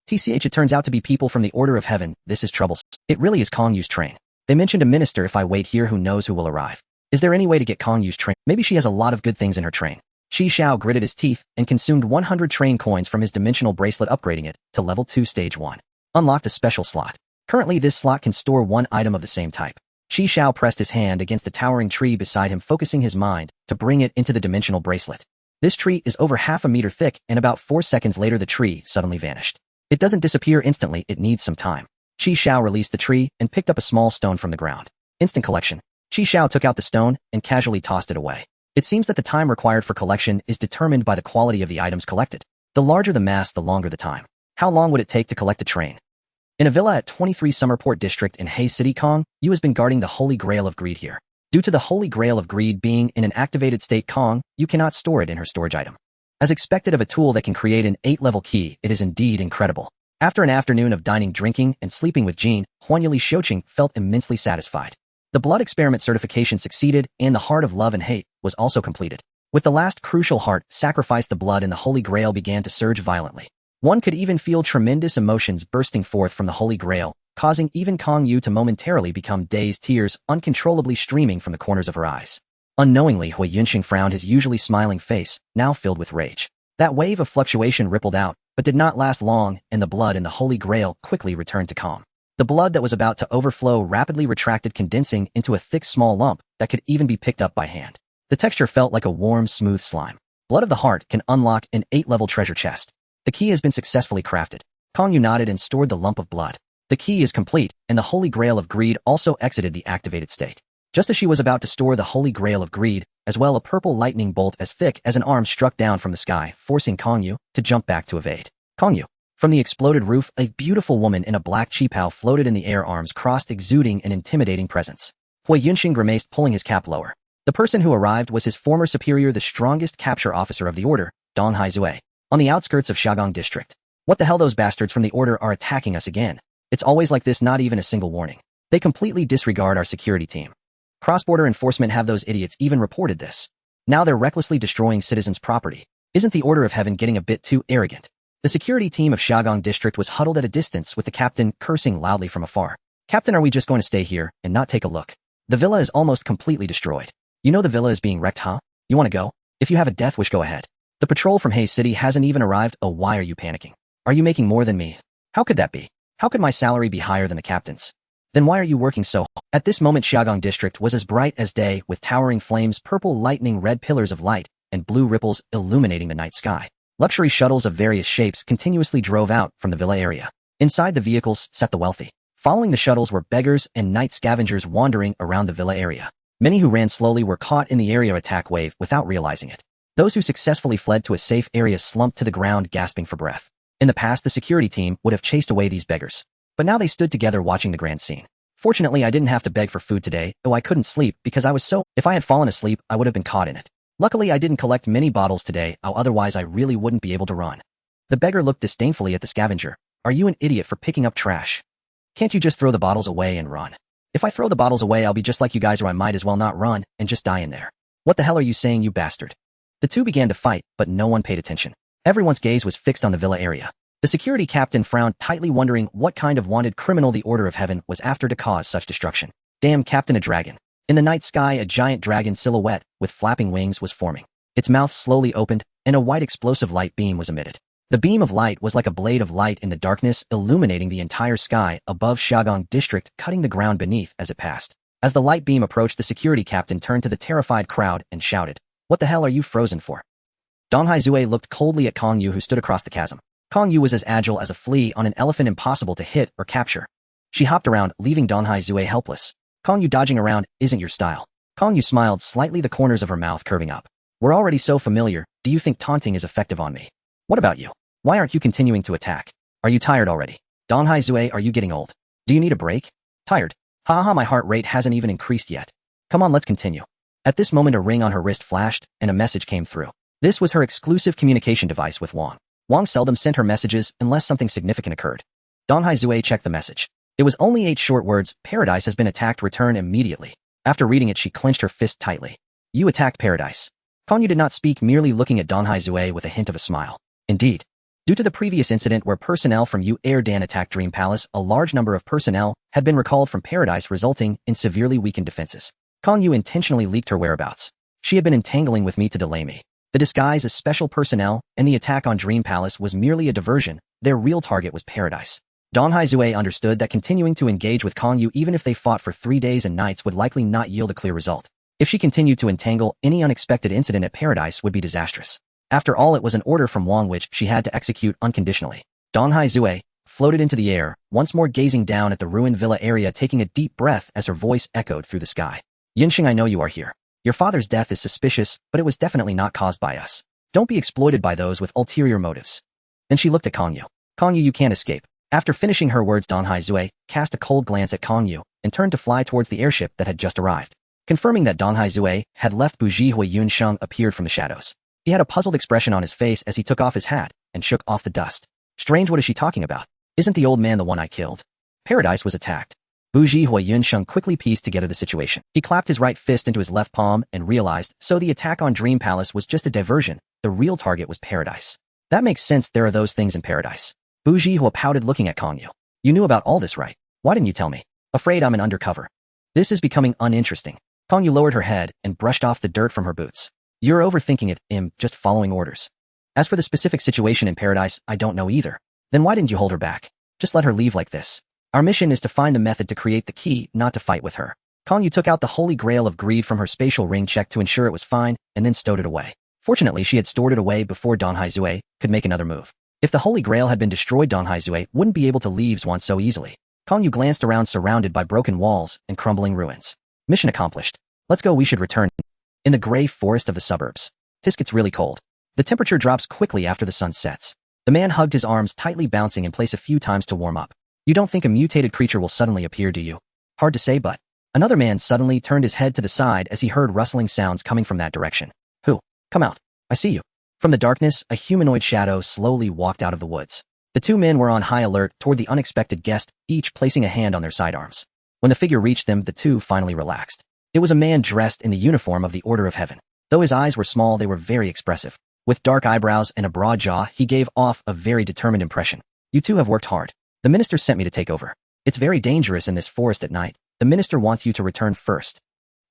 Speaker 1: TCH, it turns out to be people from the Order of Heaven. This is troublesome. It really is Kongyu's train. They mentioned a minister. If I wait here, who knows who will arrive. Is there any way to get Kongyu's train? Maybe she has a lot of good things in her train. Xiao gritted his teeth and consumed 100 train coins from his dimensional bracelet, upgrading it to level 2 stage 1. Unlocked a special slot. Currently, this slot can store 1 item of the same type. Xiao pressed his hand against a towering tree beside him, focusing his mind to bring it into the dimensional bracelet. This tree is over half a meter thick, and about 4 seconds later the tree suddenly vanished. It doesn't disappear instantly, it needs some time. Xiao released the tree and picked up a small stone from the ground. Instant collection. Xiao took out the stone and casually tossed it away. It seems that the time required for collection is determined by the quality of the items collected. The larger the mass, the longer the time. How long would it take to collect a train? In a villa at 23 Summerport District in Haze City, Kong-Yu has been guarding the Holy Grail of Greed here. Due to the Holy Grail of Greed being in an activated state, Kong-Yu cannot store it in her storage item. As expected of a tool that can create an 8-level key, it is indeed incredible. After an afternoon of dining, drinking, and sleeping with Jean, Huanyuli Xiuqing felt immensely satisfied. The blood experiment certification succeeded, and the heart of love and hate was also completed. With the last crucial heart sacrificed, the blood in the Holy Grail began to surge violently. One could even feel tremendous emotions bursting forth from the Holy Grail, causing even Kong-Yu to momentarily become dazed, tears uncontrollably streaming from the corners of her eyes. Unknowingly, Hui Yunxing frowned, his usually smiling face now filled with rage. That wave of fluctuation rippled out, but did not last long, and the blood in the Holy Grail quickly returned to calm. The blood that was about to overflow rapidly retracted, condensing into a thick small lump that could even be picked up by hand. The texture felt like a warm, smooth slime. Blood of the heart can unlock an 8-level treasure chest. The key has been successfully crafted. Kong-Yu nodded and stored the lump of blood. The key is complete, and the Holy Grail of Greed also exited the activated state. Just as she was about to store the Holy Grail of Greed, as well, a purple lightning bolt as thick as an arm struck down from the sky, forcing Kong-Yu to jump back to evade. Kong-Yu. From the exploded roof, a beautiful woman in a black qipao floated in the air, arms crossed, exuding an intimidating presence. Hui Yunxing grimaced, pulling his cap lower. The person who arrived was his former superior, the strongest capture officer of the order, Dong Haizue, on the outskirts of Xiaogong District. What the hell, those bastards from the order are attacking us again. It's always like this, not even a single warning. They completely disregard our security team. Cross-border enforcement have those idiots even reported this. Now they're recklessly destroying citizens' property. Isn't the Order of Heaven getting a bit too arrogant? The security team of Xiaogong District was huddled at a distance, with the captain cursing loudly from afar. Captain, are we just going to stay here and not take a look? The villa is almost completely destroyed. You know the villa is being wrecked, huh? You want to go? If you have a death wish, go ahead. The patrol from Haze City hasn't even arrived. Oh, why are you panicking? Are you making more than me? How could that be? How could my salary be higher than the captain's? Then why are you working so hard? At this moment, Xiaogong District was as bright as day, with towering flames, purple lightning, red pillars of light, and blue ripples illuminating the night sky. Luxury shuttles of various shapes continuously drove out from the villa area. Inside the vehicles sat the wealthy. Following the shuttles were beggars and night scavengers wandering around the villa area. Many who ran slowly were caught in the area attack wave without realizing it. Those who successfully fled to a safe area slumped to the ground, gasping for breath. In the past, the security team would have chased away these beggars. But now they stood together watching the grand scene. Fortunately, I didn't have to beg for food today, though I couldn't sleep because I was so... If I had fallen asleep, I would have been caught in it. Luckily, I didn't collect many bottles today, otherwise I really wouldn't be able to run. The beggar looked disdainfully at the scavenger. Are you an idiot for picking up trash? Can't you just throw the bottles away and run? If I throw the bottles away, I'll be just like you guys, or I might as well not run and just die in there. What the hell are you saying, you bastard? The two began to fight, but no one paid attention. Everyone's gaze was fixed on the villa area. The security captain frowned tightly, wondering what kind of wanted criminal the Order of Heaven was after to cause such destruction. Damn, Captain, a dragon. In the night sky, a giant dragon silhouette with flapping wings was forming. Its mouth slowly opened, and a white explosive light beam was emitted. The beam of light was like a blade of light in the darkness, illuminating the entire sky above Xiaogong district, cutting the ground beneath as it passed. As the light beam approached, the security captain turned to the terrified crowd and shouted, "What the hell are you frozen for?" Dong Haizue looked coldly at Kong Yu, who stood across the chasm. Kong Yu was as agile as a flea on an elephant, impossible to hit or capture. She hopped around, leaving Dong Haizue helpless. "Kong Yu, dodging around isn't your style." Kong Yu smiled slightly, the corners of her mouth curving up. "We're already so familiar. Do you think taunting is effective on me? What about you? Why aren't you continuing to attack? Are you tired already? Dong Haizue, are you getting old? Do you need a break? Tired? Haha, my heart rate hasn't even increased yet. Come on, let's continue." At this moment, a ring on her wrist flashed, and a message came through. This was her exclusive communication device with Wang. Wang seldom sent her messages unless something significant occurred. Dong Haizue checked the message. It was only 8 short words: "Paradise has been attacked, return immediately." After reading it, she clenched her fist tightly. "You attacked Paradise?" Kong Yu did not speak, merely looking at Dong Haizue with a hint of a smile. Indeed. Due to the previous incident where personnel from Yu Air Dan attacked Dream Palace, a large number of personnel had been recalled from Paradise, resulting in severely weakened defenses. Kong Yu intentionally leaked her whereabouts. She had been entangling with me to delay me. The disguise as special personnel and the attack on Dream Palace was merely a diversion. Their real target was Paradise. Dong Haizue understood that continuing to engage with Kong Yu, even if they fought for 3 days and nights, would likely not yield a clear result. If she continued to entangle, any unexpected incident at Paradise would be disastrous. After all, it was an order from Wang which she had to execute unconditionally. Dong Haizue floated into the air, once more gazing down at the ruined villa area, taking a deep breath as her voice echoed through the sky. "Yinxing, I know you are here. Your father's death is suspicious, but it was definitely not caused by us. Don't be exploited by those with ulterior motives." Then she looked at Kong Yu. "Kong Yu, you can't escape." After finishing her words, Dong Haizue cast a cold glance at Kong Yu and turned to fly towards the airship that had just arrived. Confirming that Dong Haizue had left, Bujihua Yunsheng appeared from the shadows. He had a puzzled expression on his face as he took off his hat and shook off the dust. "Strange, what is she talking about? Isn't the old man the one I killed?" Paradise was attacked. Bujihua Yunsheng quickly pieced together the situation. He clapped his right fist into his left palm and realized, so the attack on Dream Palace was just a diversion. The real target was Paradise. That makes sense, there are those things in Paradise. Bujihua pouted, looking at Kong Yu. "You knew about all this, right? Why didn't you tell me?" "Afraid I'm an undercover." "This is becoming uninteresting." Kong Yu lowered her head and brushed off the dirt from her boots. "You're overthinking it. I'm just following orders. As for the specific situation in Paradise, I don't know either." "Then why didn't you hold her back? Just let her leave like this. Our mission is to find the method to create the key, not to fight with her." Kong Yu took out the holy grail of greed from her spatial ring, checked to ensure it was fine, and then stowed it away. Fortunately, she had stored it away before Dong Haizue could make another move. If the holy grail had been destroyed, Dong Haizue wouldn't be able to leave once so easily. Kong Yu glanced around, surrounded by broken walls and crumbling ruins. "Mission accomplished. Let's go, we should return." In the gray forest of the suburbs, tisk, it's really cold. The temperature drops quickly after the sun sets. The man hugged his arms tightly, bouncing in place a few times to warm up. "You don't think a mutated creature will suddenly appear, do you?" "Hard to say, but..." Another man suddenly turned his head to the side as he heard rustling sounds coming from that direction. "Who? Come out. I see you." From the darkness, a humanoid shadow slowly walked out of the woods. The two men were on high alert toward the unexpected guest, each placing a hand on their sidearms. When the figure reached them, the two finally relaxed. It was a man dressed in the uniform of the Order of Heaven. Though his eyes were small, they were very expressive. With dark eyebrows and a broad jaw, he gave off a very determined impression. "You two have worked hard. The minister sent me to take over. It's very dangerous in this forest at night. The minister wants you to return first."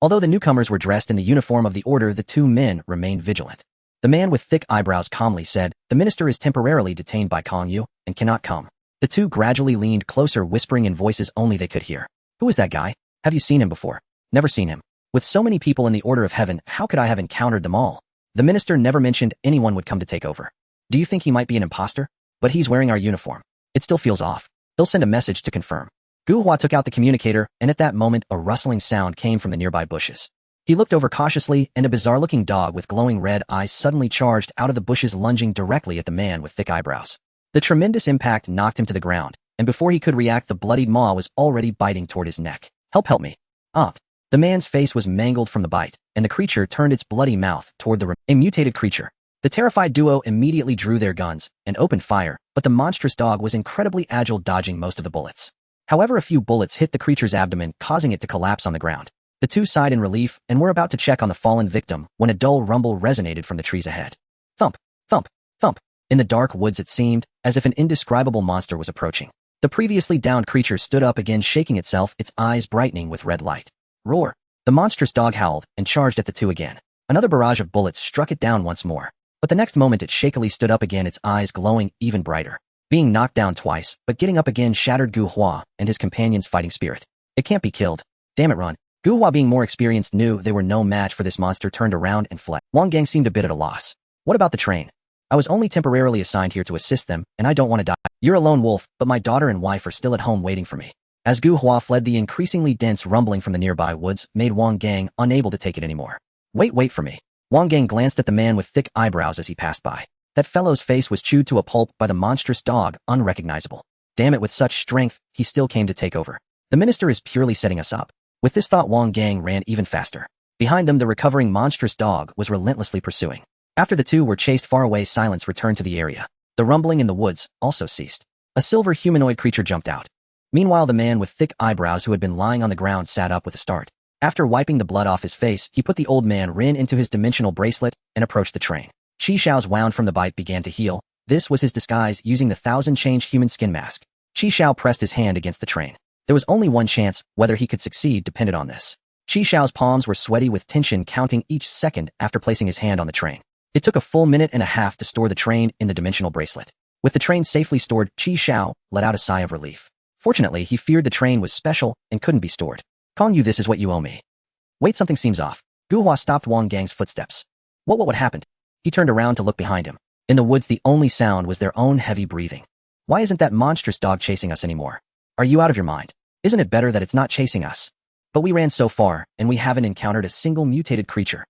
Speaker 1: Although the newcomers were dressed in the uniform of the order, the two men remained vigilant. The man with thick eyebrows calmly said, "The minister is temporarily detained by Kong Yu and cannot come." The two gradually leaned closer, whispering in voices only they could hear. "Who is that guy? Have you seen him before?" "Never seen him. With so many people in the Order of Heaven, how could I have encountered them all? The minister never mentioned anyone would come to take over." "Do you think he might be an imposter? But he's wearing our uniform. It still feels off. He'll send a message to confirm." Gu Hua took out the communicator, and at that moment, a rustling sound came from the nearby bushes. He looked over cautiously, and a bizarre-looking dog with glowing red eyes suddenly charged out of the bushes, lunging directly at the man with thick eyebrows. The tremendous impact knocked him to the ground, and before he could react, the bloodied maw was already biting toward his neck. Help me. Ah. The man's face was mangled from the bite, and the creature turned its bloody mouth toward a mutated creature. The terrified duo immediately drew their guns and opened fire, but the monstrous dog was incredibly agile, dodging most of the bullets. However, a few bullets hit the creature's abdomen, causing it to collapse on the ground. The two sighed in relief and were about to check on the fallen victim when a dull rumble resonated from the trees ahead. Thump, thump, thump. In the dark woods it seemed as if an indescribable monster was approaching. The previously downed creature stood up again, shaking itself, its eyes brightening with red light. Roar! The monstrous dog howled and charged at the two again. Another barrage of bullets struck it down once more. But the next moment it shakily stood up again, its eyes glowing even brighter. Being knocked down twice, but getting up again shattered Gu Hua and his companion's fighting spirit. It can't be killed. Damn it, run. Gu Hua, being more experienced, knew they were no match for this monster, turned around and fled. Wang Gang seemed a bit at a loss. What about the train? I was only temporarily assigned here to assist them, and I don't want to die. You're a lone wolf, but my daughter and wife are still at home waiting for me. As Gu Hua fled, the increasingly dense rumbling from the nearby woods made Wang Gang unable to take it anymore. Wait for me. Wang Gang glanced at the man with thick eyebrows as he passed by. That fellow's face was chewed to a pulp by the monstrous dog, unrecognizable. Damn it, with such strength, he still came to take over. The minister is purely setting us up. With this thought, Wang Gang ran even faster. Behind them, the recovering monstrous dog was relentlessly pursuing. After the two were chased far away, silence returned to the area. The rumbling in the woods also ceased. A silver humanoid creature jumped out. Meanwhile, the man with thick eyebrows who had been lying on the ground sat up with a start. After wiping the blood off his face, he put the old man Rin into his dimensional bracelet and approached the train. Xiao's wound from the bite began to heal. This was his disguise using the 1,000-change human skin mask. Xiao pressed his hand against the train. There was only one chance, whether he could succeed depended on this. Xiao's palms were sweaty with tension, counting each second after placing his hand on the train. It took a full minute and a half to store the train in the dimensional bracelet. With the train safely stored, Xiao let out a sigh of relief. Fortunately, he feared the train was special and couldn't be stored. Kong Yu, this is what you owe me. Wait, something seems off. Gu Hua stopped Wang Gang's footsteps. What happened? He turned around to look behind him. In the woods, the only sound was their own heavy breathing. Why isn't that monstrous dog chasing us anymore? Are you out of your mind? Isn't it better that it's not chasing us? But we ran so far, and we haven't encountered a single mutated creature.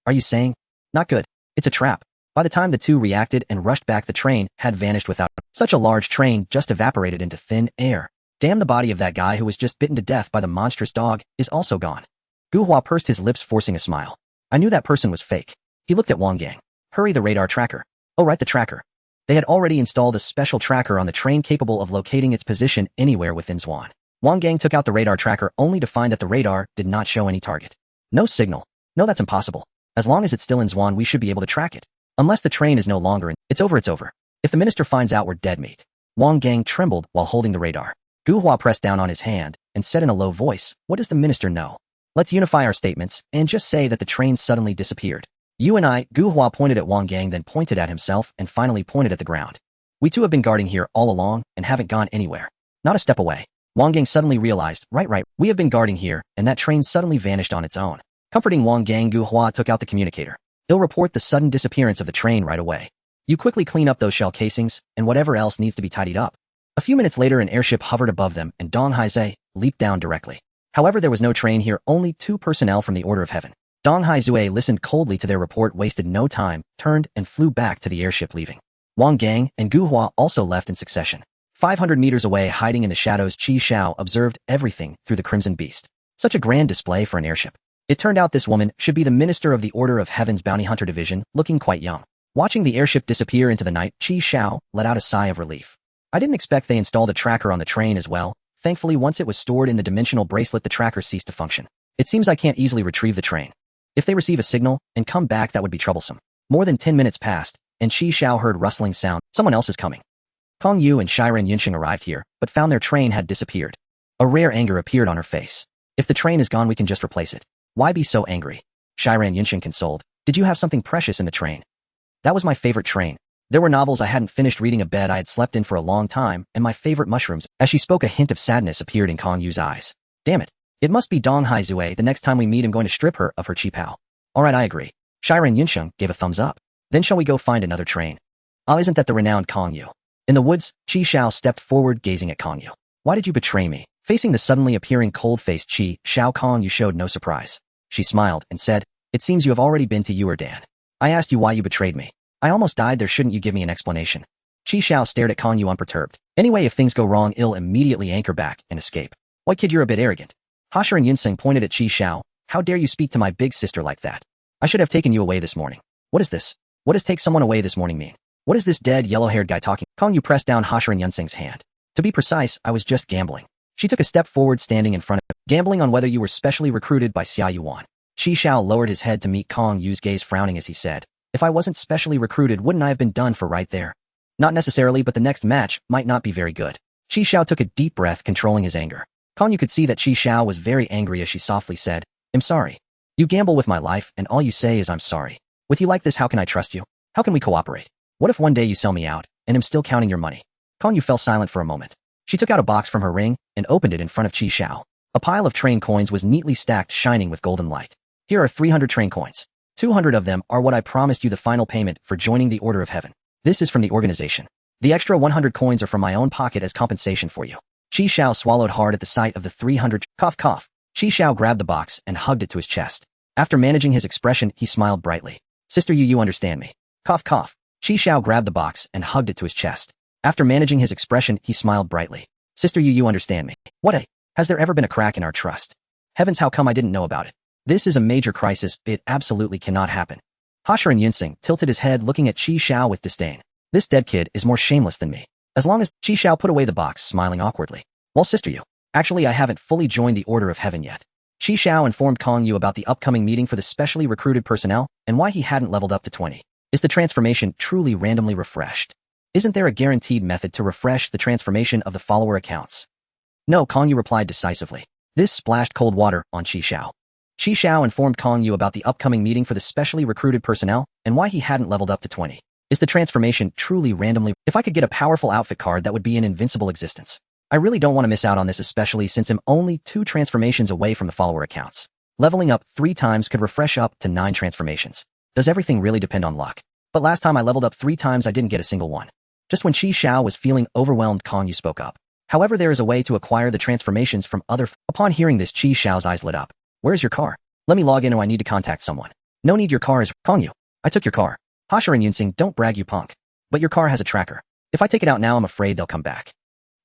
Speaker 1: Are you saying? Not good. It's a trap. By the time the two reacted and rushed back, the train had vanished without. Such a large train just evaporated into thin air. Damn, the body of that guy who was just bitten to death by the monstrous dog is also gone. Gu Hua pursed his lips, forcing a smile. I knew that person was fake. He looked at Wang Gang. Hurry, the radar tracker. Oh right, the tracker. They had already installed a special tracker on the train capable of locating its position anywhere within Zwan. Wang Gang took out the radar tracker only to find that the radar did not show any target. No signal. No, that's impossible. As long as it's still in Zwan, we should be able to track it. Unless the train is no longer in. It's over. If the minister finds out, we're dead meat. Wang Gang trembled while holding the radar. Gu Hua pressed down on his hand and said in a low voice, what does the minister know? Let's unify our statements and just say that the train suddenly disappeared. You and I. Gu Hua pointed at Wang Gang, then pointed at himself and finally pointed at the ground. We two have been guarding here all along and haven't gone anywhere. Not a step away. Wang Gang suddenly realized, right, we have been guarding here, and that train suddenly vanished on its own. Comforting Wang Gang, Gu Hua took out the communicator. He'll report the sudden disappearance of the train right away. You quickly clean up those shell casings and whatever else needs to be tidied up. A few minutes later, an airship hovered above them and Dong Haizhe leaped down directly. However, there was no train here, only two personnel from the Order of Heaven. Dong Haizhe listened coldly to their report, wasted no time, turned and flew back to the airship, leaving. Wang Gang and Gu Hua also left in succession. 500 meters away, hiding in the shadows, Xiao observed everything through the Crimson Beast. Such a grand display for an airship. It turned out this woman should be the minister of the Order of Heaven's Bounty Hunter Division, looking quite young. Watching the airship disappear into the night, Xiao let out a sigh of relief. I didn't expect they installed a tracker on the train as well. Thankfully, once it was stored in the dimensional bracelet, the tracker ceased to function. It seems I can't easily retrieve the train. If they receive a signal and come back, that would be troublesome. More than 10 minutes passed, and Xiao heard rustling sound. Someone else is coming. Kong Yu and Shiren Yunxing arrived here, but found their train had disappeared. A rare anger appeared on her face. If the train is gone, we can just replace it. Why be so angry? Shiren Yunxing consoled. Did you have something precious in the train? That was my favorite train. There were novels I hadn't finished reading, a bed I had slept in for a long time, and my favorite mushrooms. As she spoke, a hint of sadness appeared in Kong Yu's eyes. Damn it. It must be Dong Haizhe. The next time we meet, I'm going to strip her of her cheap how. Alright, I agree. Shiren Yunxing gave a thumbs up. Then shall we go find another train? Isn't that the renowned Kong Yu? In the woods, Xiao stepped forward, gazing at Kong Yu. Why did you betray me? Facing the suddenly appearing cold-faced Xiao, Kong Yu showed no surprise. She smiled and said, it seems you have already been to Yuerdan. I asked you why you betrayed me. I almost died there, shouldn't you give me an explanation? Xiao stared at Kong Yu unperturbed. Anyway, if things go wrong, I'll immediately anchor back and escape. Why, kid, you're a bit arrogant. Hashiren Yunxing pointed at Xiao. How dare you speak to my big sister like that? I should have taken you away this morning. What is this? What does take someone away this morning mean? What is this dead yellow-haired guy talking? Kong Yu pressed down Hashiren Yunxing's hand. To be precise, I was just gambling. She took a step forward, standing in front of him. Gambling on whether you were specially recruited by Xia Yuan. Xiao lowered his head to meet Kong Yu's gaze, frowning as he said, if I wasn't specially recruited, wouldn't I have been done for right there? Not necessarily, but the next match might not be very good. Xiao took a deep breath, controlling his anger. Kong Yu could see that Xiao was very angry as she softly said, I'm sorry. You gamble with my life and all you say is I'm sorry. With you like this, how can I trust you? How can we cooperate? What if one day you sell me out and I'm still counting your money? Kong Yu fell silent for a moment. She took out a box from her ring and opened it in front of Xiao. A pile of train coins was neatly stacked, shining with golden light. Here are 300 train coins. 200 of them are what I promised you, the final payment for joining the Order of Heaven. This is from the organization. The extra 100 coins are from my own pocket as compensation for you. Xiao swallowed hard at the sight of the 300. Cough, cough. Xiao grabbed the box and hugged it to his chest. After managing his expression, he smiled brightly. Sister, you understand me. Cough, cough. Xiao grabbed the box and hugged it to his chest. After managing his expression, he smiled brightly. Sister, you understand me. What has there ever been a crack in our trust? Heavens, how come I didn't know about it? This is a major crisis, it absolutely cannot happen. Hashiran Yunsing tilted his head, looking at Xiao with disdain. This dead kid is more shameless than me. As long as Xiao put away the box, smiling awkwardly. Well, sister, actually I haven't fully joined the Order of Heaven yet. Xiao informed Kong Yu about the upcoming meeting for the specially recruited personnel and why he hadn't leveled up to 20. Is the transformation truly randomly refreshed? Isn't there a guaranteed method to refresh the transformation of the follower accounts? No, Kong Yu replied decisively. This splashed cold water on Xiao. Xiao informed Kong Yu about the upcoming meeting for the specially recruited personnel and why he hadn't leveled up to 20. Is the transformation truly randomly? If I could get a powerful outfit card, that would be an invincible existence. I really don't want to miss out on this, especially since I'm only 2 transformations away from the follower accounts. Leveling up 3 times could refresh up to 9 transformations. Does everything really depend on luck? But last time I leveled up 3 times, I didn't get a single one. Just when Xiao was feeling overwhelmed, Kong Yu spoke up. However, there is a way to acquire the transformations from other. Upon hearing this, Xiao's eyes lit up. Where's your car? Let me log in, or I need to contact someone. No need, your car is. Kong Yu, I took your car. Hashiran Yunsing, don't brag, you punk. But your car has a tracker. If I take it out now, I'm afraid they'll come back.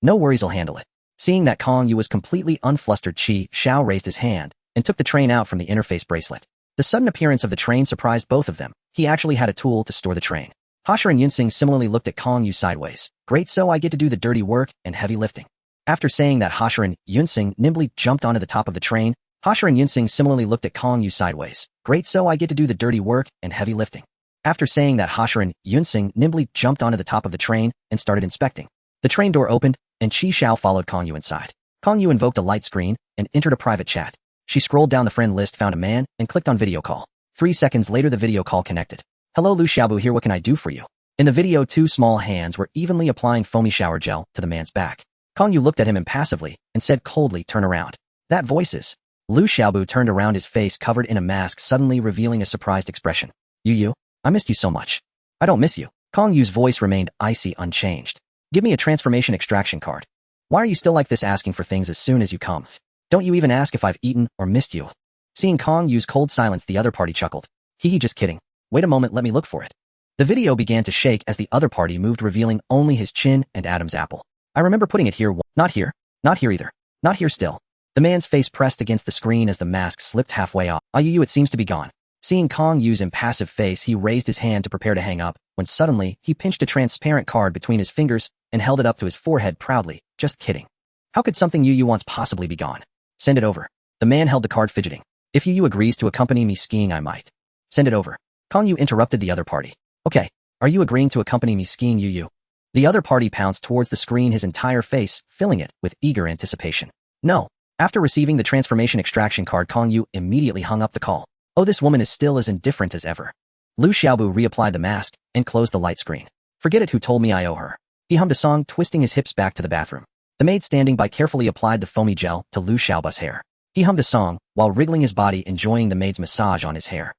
Speaker 1: No worries, I'll handle it. Seeing that Kong Yu was completely unflustered, Xiao raised his hand and took the train out from the interface bracelet. The sudden appearance of the train surprised both of them. He actually had a tool to store the train. Hashiran Yunsing similarly looked at Kong Yu sideways. Great, so I get to do the dirty work and heavy lifting. After saying that, Hashiran Yunsing nimbly jumped onto the top of the train. Hashiran Yunsing similarly looked at Kong Yu sideways. Great, so I get to do the dirty work and heavy lifting. After saying that, Hashiran Yunsing nimbly jumped onto the top of the train and started inspecting. The train door opened, and Xiao followed Kong Yu inside. Kong Yu invoked a light screen and entered a private chat. She scrolled down the friend list, found a man, and clicked on video call. 3 seconds later, the video call connected. Hello, Lu Xiaobu here, what can I do for you? In the video, 2 small hands were evenly applying foamy shower gel to the man's back. Kong Yu looked at him impassively and said coldly, turn around. That voice is. Lu Xiaobu turned around, his face covered in a mask, suddenly revealing a surprised expression. You, I missed you so much. I don't miss you. Kong Yu's voice remained icy, unchanged. Give me a transformation extraction card. Why are you still like this, asking for things as soon as you come? Don't you even ask if I've eaten or missed you? Seeing Kong Yu's cold silence, the other party chuckled. Hee, just kidding. Wait a moment, let me look for it. The video began to shake as the other party moved, revealing only his chin and Adam's apple. I remember putting it here. Not here. Not here either. Not here still. The man's face pressed against the screen as the mask slipped halfway off. It seems to be gone. Seeing Kong Yu's impassive face, he raised his hand to prepare to hang up, when suddenly, he pinched a transparent card between his fingers and held it up to his forehead proudly. Just kidding. How could something Yu wants possibly be gone? Send it over. The man held the card, fidgeting. If Yu agrees to accompany me skiing, I might. Send it over. Kong Yu interrupted the other party. Okay, are you agreeing to accompany me skiing, Yu? The other party pounced towards the screen, his entire face filling it with eager anticipation. No. After receiving the transformation extraction card, Kong Yu immediately hung up the call. Oh, this woman is still as indifferent as ever. Lu Xiaobu reapplied the mask and closed the light screen. Forget it, who told me I owe her? He hummed a song, twisting his hips back to the bathroom. The maid standing by carefully applied the foamy gel to Lu Xiaobu's hair. He hummed a song while wriggling his body, enjoying the maid's massage on his hair.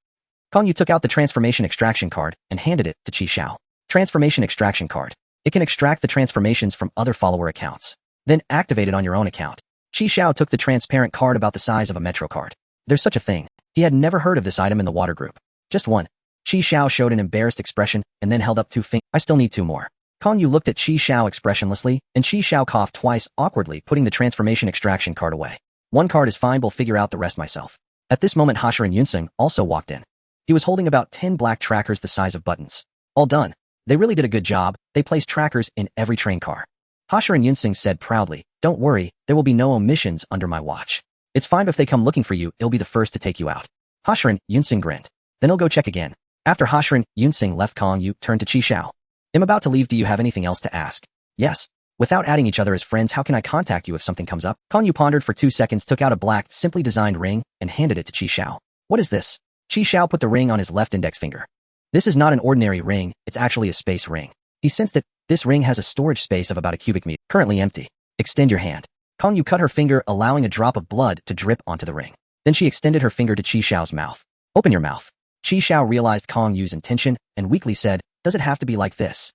Speaker 1: Kong Yu took out the transformation extraction card and handed it to Xiao. Transformation extraction card. It can extract the transformations from other follower accounts. Then activate it on your own account. Xiao took the transparent card about the size of a metro card. There's such a thing. He had never heard of this item in the water group. Just one. Xiao showed an embarrassed expression and then held up 2 fingers. I still need 2 more. Kong Yu looked at Xiao expressionlessly, and Xiao coughed twice, awkwardly putting the transformation extraction card away. 1 card is fine, we'll figure out the rest myself. At this moment, Hashiran Yunsing also walked in. He was holding about 10 black trackers the size of buttons. All done. They really did a good job. They placed trackers in every train car. Hashiran Yunsing said proudly, don't worry, there will be no omissions under my watch. It's fine if they come looking for you, I'll be the first to take you out. Hashiran Yunsing grinned. Then he'll go check again. After Hashiran Yunsing left, Kong Yu turned to Xiao. I'm about to leave. Do you have anything else to ask? Yes. Without adding each other as friends, how can I contact you if something comes up? Kong Yu pondered for 2 seconds, took out a black, simply designed ring, and handed it to Xiao. What is this? Xiao put the ring on his left index finger. This is not an ordinary ring, it's actually a space ring. He sensed it. This ring has a storage space of about a cubic meter, currently empty. Extend your hand. Kong Yu cut her finger, allowing a drop of blood to drip onto the ring. Then she extended her finger to Xiao's mouth. Open your mouth. Xiao realized Kong Yu's intention and weakly said, does it have to be like this?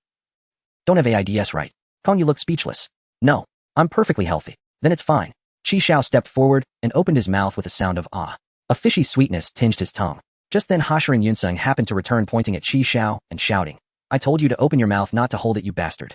Speaker 1: Don't have AIDS, right? Kong Yu looked speechless. No, I'm perfectly healthy. Then it's fine. Xiao stepped forward and opened his mouth with a sound of ah. A fishy sweetness tinged his tongue. Just then Hashirin Yunsung happened to return, pointing at Xiao and shouting, I told you to open your mouth, not to hold it, you bastard.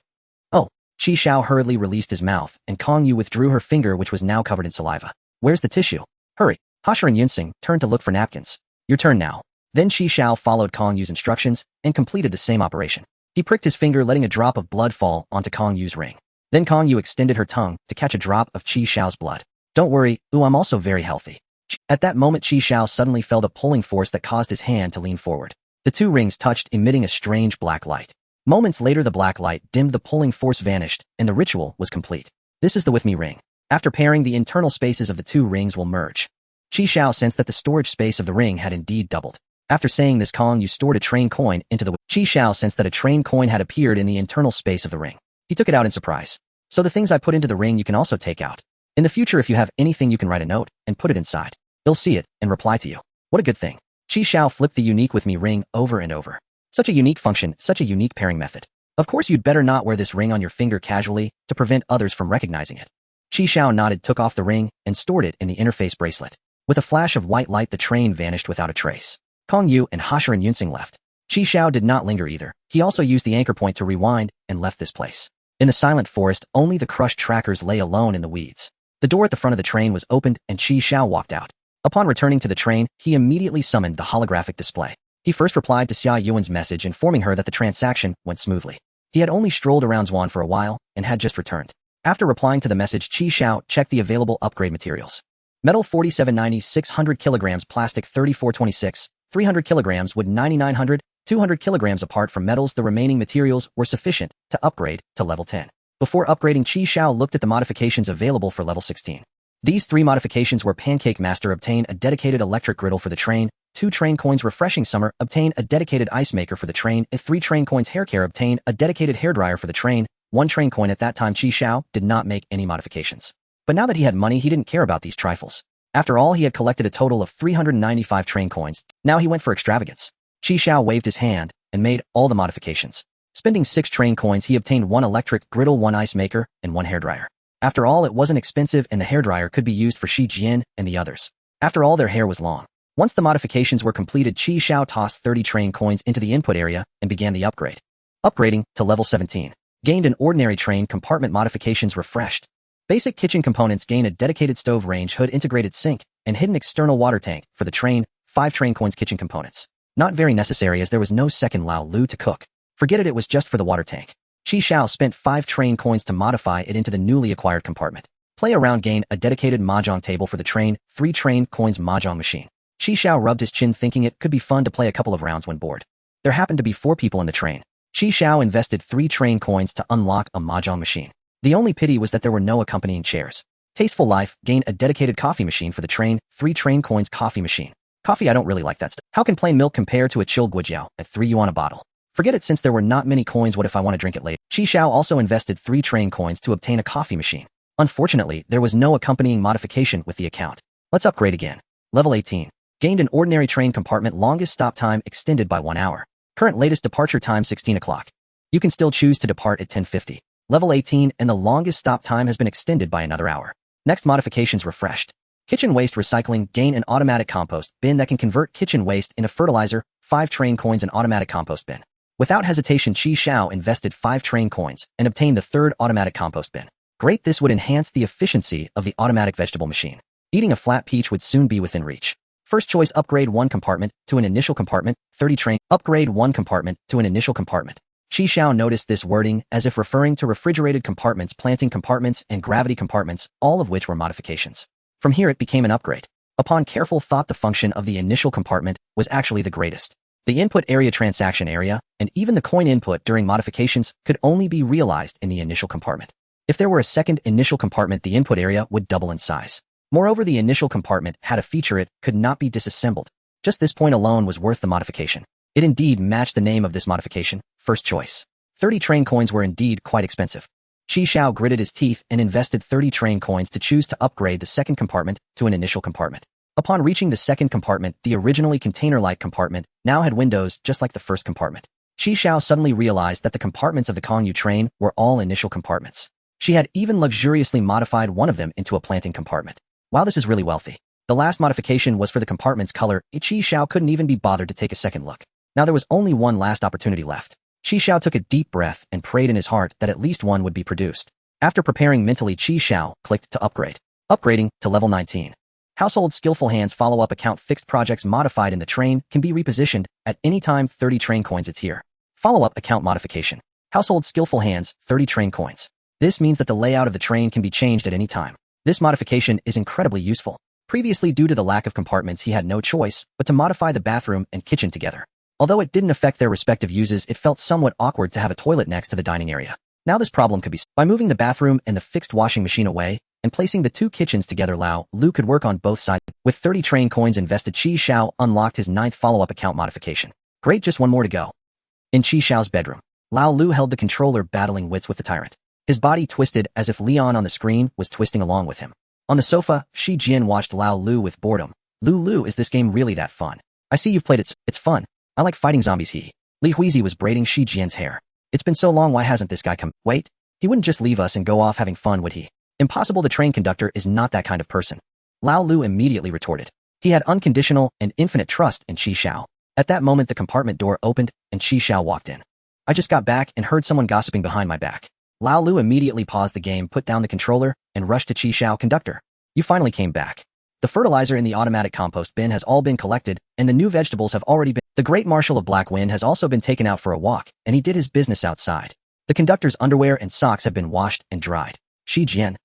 Speaker 1: Oh. Xiao hurriedly released his mouth, and Kong Yu withdrew her finger, which was now covered in saliva. Where's the tissue? Hurry. Hashirin Yunsung turned to look for napkins. Your turn now. Then Xiao followed Kong Yu's instructions and completed the same operation. He pricked his finger, letting a drop of blood fall onto Kong Yu's ring. Then Kong Yu extended her tongue to catch a drop of Xiao's blood. Don't worry, I'm also very healthy. At that moment Xiao suddenly felt a pulling force that caused his hand to lean forward. The two rings touched, emitting a strange black light. Moments later the black light dimmed, the pulling force vanished, and the ritual was complete. This is the With Me ring. After pairing, the internal spaces of the two rings will merge. Xiao sensed that the storage space of the ring had indeed doubled. After saying this, Kong Yu stored a train coin into the Xiao sensed that a train coin had appeared in the internal space of the ring. He took it out in surprise. So the things I put into the ring you can also take out. In the future, if you have anything, you can write a note and put it inside. He'll see it and reply to you. What a good thing. Xiao flipped the unique With Me ring over and over. Such a unique function, such a unique pairing method. Of course you'd better not wear this ring on your finger casually to prevent others from recognizing it. Xiao nodded, took off the ring, and stored it in the interface bracelet. With a flash of white light the train vanished without a trace. Kong Yu and Hashirin Yunsung left. Xiao did not linger either. He also used the anchor point to rewind and left this place. In the silent forest, only the crushed trackers lay alone in the weeds. The door at the front of the train was opened and Xiao walked out. Upon returning to the train, he immediately summoned the holographic display. He first replied to Xia Yuan's message, informing her that the transaction went smoothly. He had only strolled around Zhuan for a while and had just returned. After replying to the message, Xiao checked the available upgrade materials. Metal 4790, 600 kilograms, plastic 3426, 300 kilograms, wood 9900, 200 kilograms. Apart from metals, the remaining materials were sufficient to upgrade to level 10. Before upgrading, Xiao looked at the modifications available for level 16. These 3 modifications were Pancake Master, obtain a dedicated electric griddle for the train, 2 train coins. Refreshing Summer, obtain a dedicated ice maker for the train, 3 train coins. Hair Care, obtain a dedicated hairdryer for the train, 1 train coin. At that time Xiao did not make any modifications. But now that he had money, he didn't care about these trifles. After all, he had collected a total of 395 train coins. Now he went for extravagance. Xiao waved his hand and made all the modifications. Spending 6 train coins, he obtained 1 electric griddle, 1 ice maker, and 1 hairdryer. After all, it wasn't expensive and the hairdryer could be used for Shi Jian and the others. After all, their hair was long. Once the modifications were completed, Xiao tossed 30 train coins into the input area and began the upgrade. Upgrading to level 17. Gained an ordinary train compartment. Modifications refreshed. Basic kitchen components gain a dedicated stove, range hood, integrated sink, and hidden external water tank for the train. 5 train coins. Kitchen components. Not very necessary as there was no second Lao Lu to cook. Forget it, it was just for the water tank. Xiao spent 5 train coins to modify it into the newly acquired compartment. Play around, gain a dedicated mahjong table for the train. 3 train coins. Mahjong machine. Xiao rubbed his chin, thinking it could be fun to play a couple of rounds when bored. There happened to be 4 people in the train. Xiao invested 3 train coins to unlock a mahjong machine. The only pity was that there were no accompanying chairs. Tasteful Life, gain a dedicated coffee machine for the train. 3 train coins. Coffee machine. Coffee, I don't really like that stuff. How can plain milk compare to a chilled gujiao at 3 yuan a bottle? Forget it, since there were not many coins. What if I want to drink it later? Xiao also invested 3 train coins to obtain a coffee machine. Unfortunately, there was no accompanying modification with the account. Let's upgrade again. Level 18. Gained an ordinary train compartment. Longest stop time extended by 1 hour. Current latest departure time 16 o'clock. You can still choose to depart at 10:50. Level 18, and the longest stop time has been extended by another hour. Next modifications refreshed. Kitchen waste recycling, gain an automatic compost bin that can convert kitchen waste into fertilizer. 5 train coins. An automatic compost bin. Without hesitation, Xiao invested 5 train coins and obtained the 3rd automatic compost bin. Great, this would enhance the efficiency of the automatic vegetable machine. Eating a flat peach would soon be within reach. First choice, upgrade 1 compartment to an initial compartment. 30 train. Upgrade 1 compartment to an initial compartment. Xiao noticed this wording as if referring to refrigerated compartments, planting compartments, and gravity compartments, all of which were modifications. From here it became an upgrade. Upon careful thought, the function of the initial compartment was actually the greatest. The input area, transaction area, and even the coin input during modifications could only be realized in the initial compartment. If there were a second initial compartment, the input area would double in size. Moreover, the initial compartment had a feature: it could not be disassembled. Just this point alone was worth the modification. It indeed matched the name of this modification, first choice. 30 train coins were indeed quite expensive. Xiao gritted his teeth and invested 30 train coins to choose to upgrade the second compartment to an initial compartment. Upon reaching the second compartment, the originally container-like compartment now had windows just like the first compartment. Xiao suddenly realized that the compartments of the Kongyu train were all initial compartments. She had even luxuriously modified one of them into a planting compartment. Wow, this is really wealthy. The last modification was for the compartment's color. Xiao couldn't even be bothered to take a second look. Now there was only one last opportunity left. Xiao took a deep breath and prayed in his heart that at least one would be produced. After preparing mentally, Xiao clicked to upgrade. Upgrading to level 19. Household Skillful Hands follow-up account. Fixed projects modified in the train can be repositioned at any time. 30 train coins. It's here. Follow-up account modification. Household Skillful Hands, 30 train coins. This means that the layout of the train can be changed at any time. This modification is incredibly useful. Previously, due to the lack of compartments, he had no choice but to modify the bathroom and kitchen together. Although it didn't affect their respective uses, it felt somewhat awkward to have a toilet next to the dining area. Now this problem could be solved by moving the bathroom and the fixed washing machine away and placing the two kitchens together. Lao Lu could work on both sides. With 30 train coins invested, Xiao unlocked his 9th follow-up account modification. Great, just one more to go. In Xiao's bedroom, Lao Lu held the controller, battling wits with the tyrant. His body twisted as if Leon on the screen was twisting along with him. On the sofa, Shi Jian watched Lao Lu with boredom. Lu, is this game really that fun? I see you've played it. It's fun. I like fighting zombies. Li Huizi was braiding Shi Jian's hair. It's been so long, why hasn't this guy come? Wait, he wouldn't just leave us and go off having fun, would he? Impossible, the train conductor is not that kind of person. Lao Lu immediately retorted. He had unconditional and infinite trust in Xiao. At that moment, the compartment door opened and Xiao walked in. I just got back and heard someone gossiping behind my back. Lao Lu immediately paused the game, put down the controller, and rushed to Xiao. Conductor, you finally came back. The fertilizer in the automatic compost bin has all been collected, and the new vegetables have already been. The Great Marshal of Black Wind has also been taken out for a walk, and he did his business outside. The conductor's underwear and socks have been washed and dried. Shi Jian.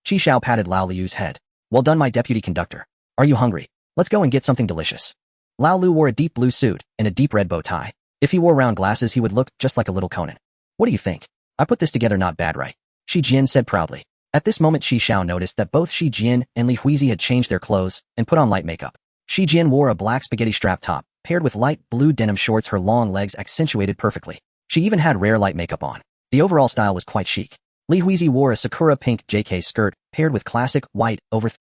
Speaker 1: Xiao patted Lao Lu's head. Well done, my deputy conductor. Are you hungry? Let's go and get something delicious. Lao Lu wore a deep blue suit and a deep red bow tie. If he wore round glasses, he would look just like a little Conan. What do you think? I put this together not bad, right? Shi Jian said proudly. At this moment, Xiao noticed that both Shi Jian and Li Huizi had changed their clothes and put on light makeup. Shi Jian wore a black spaghetti strap top, paired with light blue denim shorts. Her long legs accentuated perfectly. She even had rare light makeup on. The overall style was quite chic. Li Huizi wore a sakura pink JK skirt, paired with classic white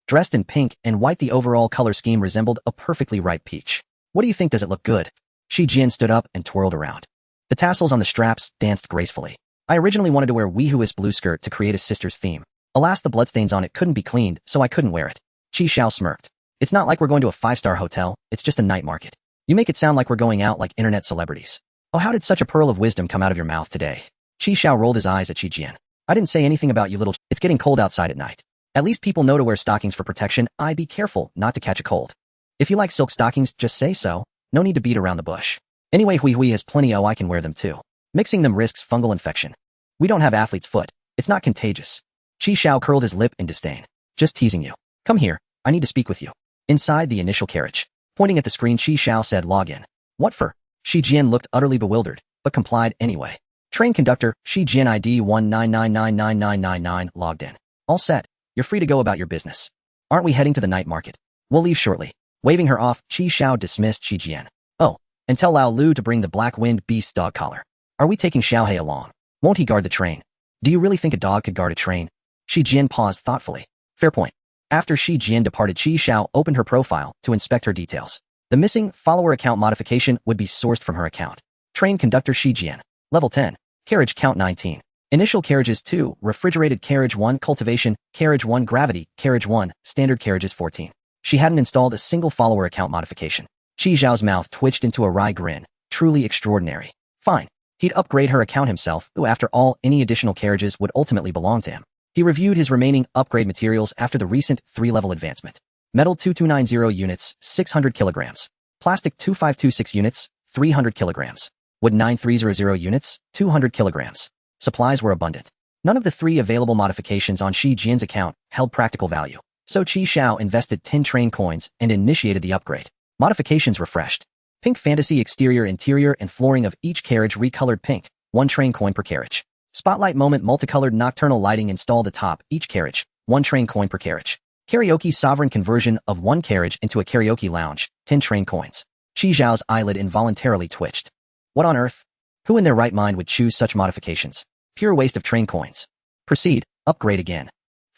Speaker 1: dressed in pink and white. The overall color scheme resembled a perfectly ripe peach. What do you think? Does it look good? Shi Jian stood up and twirled around. The tassels on the straps danced gracefully. I originally wanted to wear Weehu's blue skirt to create a sister's theme. Alas, the bloodstains on it couldn't be cleaned, so I couldn't wear it. Xiao smirked. It's not like we're going to a 5-star hotel, it's just a night market. You make it sound like we're going out like internet celebrities. Oh, how did such a pearl of wisdom come out of your mouth today? Xiao rolled his eyes at Shi Jian. I didn't say anything about you little. It's getting cold outside at night. At least people know to wear stockings for protection. Be careful not to catch a cold. If you like silk stockings, just say so. No need to beat around the bush. Anyway, Hui has plenty. I can wear them too. Mixing them risks fungal infection. We don't have athlete's foot. It's not contagious. Xiao curled his lip in disdain. Just teasing you. Come here, I need to speak with you. Inside the initial carriage. Pointing at the screen, Xiao said log in. What for? Shi Jian looked utterly bewildered, but complied anyway. Train conductor, Shi Jian ID 199999999 logged in. All set. You're free to go about your business. Aren't we heading to the night market? We'll leave shortly. Waving her off, Xiao dismissed Shi Jian. Oh, and tell Lao Lu to bring the Black Wind Beast's dog collar. Are we taking Xiaohe along? Won't he guard the train? Do you really think a dog could guard a train? Shi Jian paused thoughtfully. Fair point. After Shi Jian departed, Xiao opened her profile to inspect her details. The missing follower account modification would be sourced from her account. Train conductor Shi Jian. Level 10. Carriage count 19. Initial carriages 2, refrigerated carriage 1, cultivation, carriage 1, gravity, carriage 1, standard carriages 14. She hadn't installed a single follower account modification. Xiao's mouth twitched into a wry grin. Truly extraordinary. Fine. He'd upgrade her account himself, though after all, any additional carriages would ultimately belong to him. He reviewed his remaining upgrade materials after the recent 3-level advancement. Metal 2290 units, 600 kilograms. Plastic 2526 units, 300 kilograms. Wood 9300 units, 200 kilograms. Supplies were abundant. None of the 3 available modifications on Shi Jian's account held practical value, so Xiao invested 10 train coins and initiated the upgrade. Modifications refreshed. Pink fantasy exterior, interior, and flooring of each carriage recolored pink, 1 train coin per carriage. Spotlight moment multicolored nocturnal lighting installed atop each carriage, 1 train coin per carriage. Karaoke sovereign conversion of 1 carriage into a karaoke lounge, 10 train coins. Xiao's eyelid involuntarily twitched. What on earth? Who in their right mind would choose such modifications? Pure waste of train coins. Proceed, upgrade again.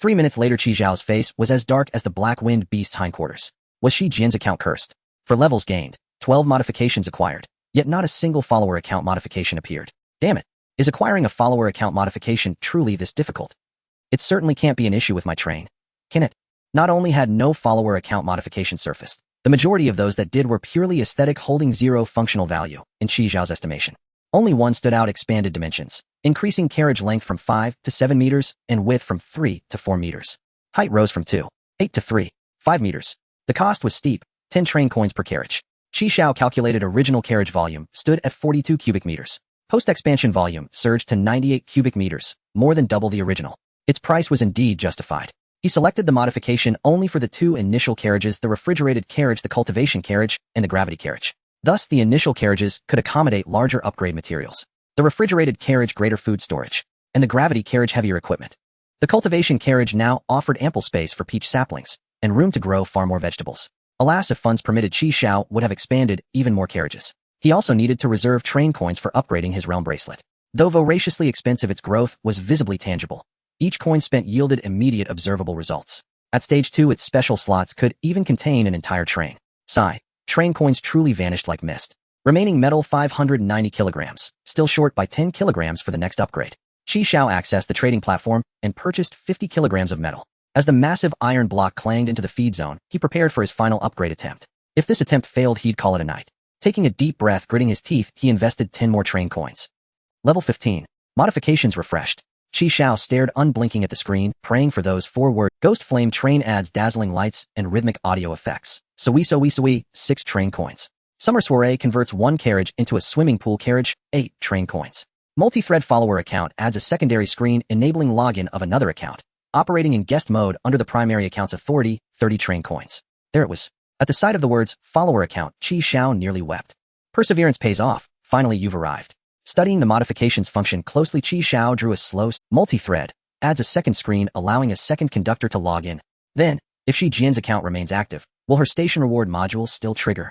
Speaker 1: 3 minutes later, Xiao's face was as dark as the black-winged beast's hindquarters. Was Shi Jian's account cursed? For levels gained, 12 modifications acquired, yet not a single follower account modification appeared. Damn it. Is acquiring a follower account modification truly this difficult? It certainly can't be an issue with my train. Can it? Not only had no follower account modification surfaced, the majority of those that did were purely aesthetic, holding 0 functional value, in Xiao's estimation. Only one stood out: expanded dimensions, increasing carriage length from 5 to 7 meters and width from 3 to 4 meters. Height rose from 2.8 to 3.5 meters. The cost was steep, 10 train coins per carriage. Xiao calculated original carriage volume stood at 42 cubic meters. Post-expansion volume surged to 98 cubic meters, more than double the original. Its price was indeed justified. He selected the modification only for the 2 initial carriages: the refrigerated carriage, the cultivation carriage, and the gravity carriage. Thus, the initial carriages could accommodate larger upgrade materials. The refrigerated carriage, greater food storage, and the gravity carriage, heavier equipment. The cultivation carriage now offered ample space for peach saplings and room to grow far more vegetables. Alas, if funds permitted, Xiao would have expanded even more carriages. He also needed to reserve train coins for upgrading his realm bracelet. Though voraciously expensive, its growth was visibly tangible. Each coin spent yielded immediate observable results. At stage 2, its special slots could even contain an entire train. Sigh. Train coins truly vanished like mist. Remaining metal 590 kilograms, still short by 10 kilograms for the next upgrade. Xiao accessed the trading platform and purchased 50 kilograms of metal. As the massive iron block clanged into the feed zone, he prepared for his final upgrade attempt. If this attempt failed, he'd call it a night. Taking a deep breath, gritting his teeth, he invested 10 more train coins. Level 15. Modifications refreshed. Xiao stared unblinking at the screen, praying for those 4 words. Ghost flame train adds dazzling lights and rhythmic audio effects. Sui, 6 train coins. Summer soiree converts 1 carriage into a swimming pool carriage, 8 train coins. Multi-thread follower account adds a secondary screen enabling login of another account, operating in guest mode under the primary account's authority, 30 train coins. There it was. At the sight of the words, follower account, Xiao nearly wept. Perseverance pays off. Finally, you've arrived. Studying the modifications function closely, Xiao drew a slow multi-thread, adds a second screen allowing a second conductor to log in. Then, if Shi Jian's account remains active, will her station reward module still trigger?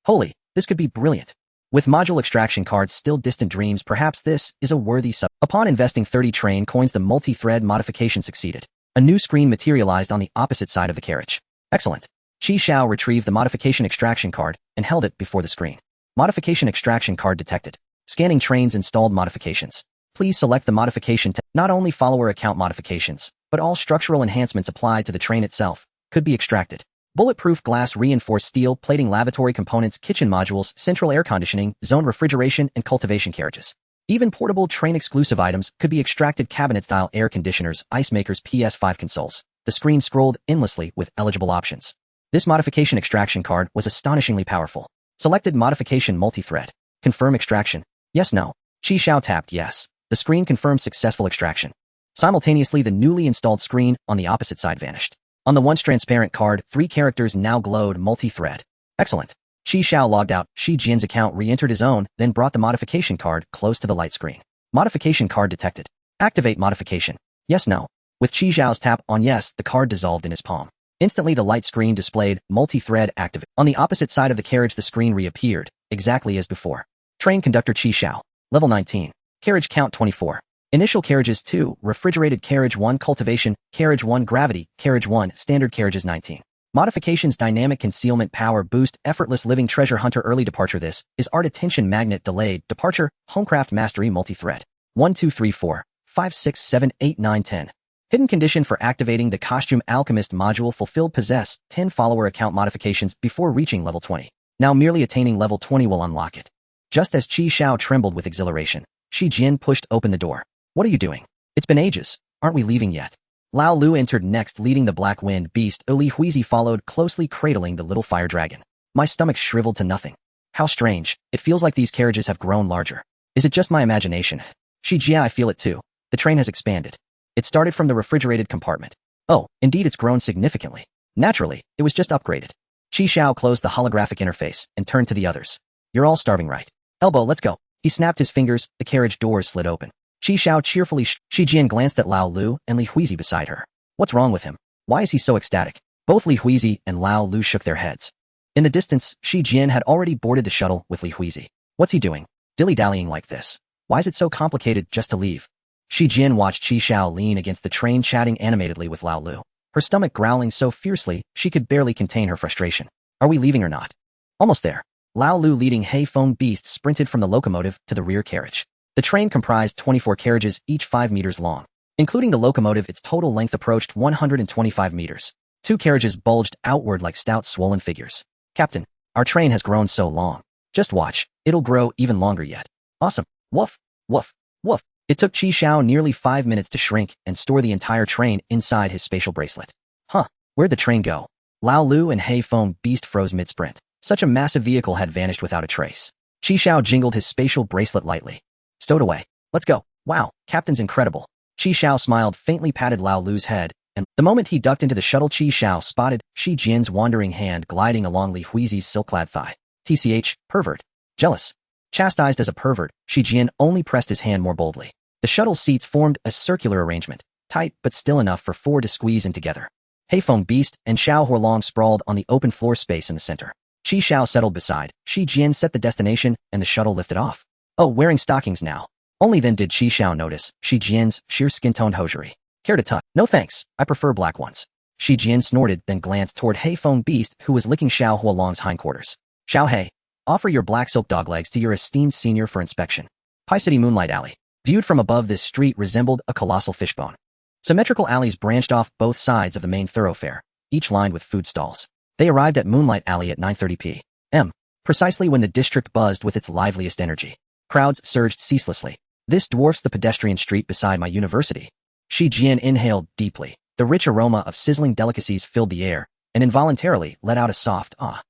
Speaker 1: Holy, this could be brilliant. With module extraction cards still distant dreams, perhaps this is a worthy sub. Upon investing 30 train coins, the multi-thread modification succeeded. A new screen materialized on the opposite side of the carriage. Excellent. Xiao retrieved the modification extraction card and held it before the screen. Modification extraction card detected. Scanning trains installed modifications. Please select the modification to not only follower account modifications, but all structural enhancements applied to the train itself could be extracted. Bulletproof glass, reinforced steel plating, lavatory components, kitchen modules, central air conditioning, zone refrigeration, and cultivation carriages. Even portable train-exclusive items could be extracted: cabinet-style air conditioners, ice makers, PS5 consoles. The screen scrolled endlessly with eligible options. This modification extraction card was astonishingly powerful. Selected modification multi-thread. Confirm extraction. Yes, no. Xiao tapped yes. The screen confirmed successful extraction. Simultaneously, the newly installed screen on the opposite side vanished. On the once transparent card, 3 characters now glowed: multi-thread. Excellent. Xiao logged out. Shi Jian's account re-entered his own, then brought the modification card close to the light screen. Modification card detected. Activate modification. Yes, no. With Xiao's tap on yes, the card dissolved in his palm. Instantly, the light screen displayed multi-thread activate. On the opposite side of the carriage, the screen reappeared, exactly as before. Train conductor Xiao. Level 19. Carriage count 24. Initial carriages 2, refrigerated carriage 1, cultivation, carriage 1, gravity, carriage 1, standard carriages 19. Modifications: dynamic concealment, power boost, effortless living, treasure hunter, early departure. This is art attention magnet, delayed departure, homecraft mastery, multi-thread. 1, 2, 3, 4, 5, 6, 7, 8, 9, 10. Hidden condition for activating the costume alchemist module fulfilled: possess 10 follower account modifications before reaching level 20. Now merely attaining level 20 will unlock it. Just as Xiao trembled with exhilaration, Shi Jian pushed open the door. What are you doing? It's been ages. Aren't we leaving yet? Lao Lu entered next, leading the black wind beast. Li Huizi followed closely, cradling the little fire dragon. My stomach shriveled to nothing. How strange. It feels like these carriages have grown larger. Is it just my imagination? Shi Jia, I feel it too. The train has expanded. It started from the refrigerated compartment. Oh, indeed, it's grown significantly. Naturally, it was just upgraded. Xiao closed the holographic interface and turned to the others. You're all starving, right? Elbow, let's go. He snapped his fingers, the carriage doors slid open. Xiao cheerfully Shi Jian glanced at Lao Lu and Li Huizi beside her. What's wrong with him? Why is he so ecstatic? Both Li Huizi and Lao Lu shook their heads. In the distance, Shi Jian had already boarded the shuttle with Li Huizi. What's he doing? Dilly-dallying like this. Why is it so complicated just to leave? Shi Jian watched Xiao lean against the train chatting animatedly with Lao Lu, her stomach growling so fiercely she could barely contain her frustration. Are we leaving or not? Almost there. Lao Lu leading hay-foam beast sprinted from the locomotive to the rear carriage. The train comprised 24 carriages, each 5 meters long. Including the locomotive, its total length approached 125 meters. 2 carriages bulged outward like stout swollen figures. Captain, our train has grown so long. Just watch, it'll grow even longer yet. Awesome. Woof, woof, woof. It took Xiao nearly 5 minutes to shrink and store the entire train inside his spatial bracelet. Huh, where'd the train go? Lao Lu and hay-foam beast froze mid-sprint. Such a massive vehicle had vanished without a trace. Xiao jingled his spatial bracelet lightly. Stowed away. Let's go. Wow, Captain's incredible. Xiao smiled, faintly patted Lao Lu's head, and the moment he ducked into the shuttle, Xiao spotted Shi Jian's wandering hand gliding along Li Huizi's silk-clad thigh. TCH, pervert. Jealous. Chastised as a pervert, Shi Jian only pressed his hand more boldly. The shuttle seats formed a circular arrangement, tight but still enough for 4 to squeeze in together. Hay-foam beast and Xiao Huolong sprawled on the open floor space in the center. Xiao settled beside. Shi Jian set the destination, and the shuttle lifted off. Oh, wearing stockings now. Only then did Xiao notice Shi Jian's sheer skin-toned hosiery. Care to touch? No thanks, I prefer black ones. Shi Jian snorted, then glanced toward hay-foam beast, who was licking Xiao Huolong's hindquarters. Xiao He, offer your black silk doglegs to your esteemed senior for inspection. Pai City Moonlight Alley. Viewed from above, this street resembled a colossal fishbone. Symmetrical alleys branched off both sides of the main thoroughfare, each lined with food stalls. They arrived at Moonlight Alley at 9:30 p.m., precisely when the district buzzed with its liveliest energy. Crowds surged ceaselessly. This dwarfs the pedestrian street beside my university. Shi Jian inhaled deeply. The rich aroma of sizzling delicacies filled the air, and involuntarily let out a soft ah.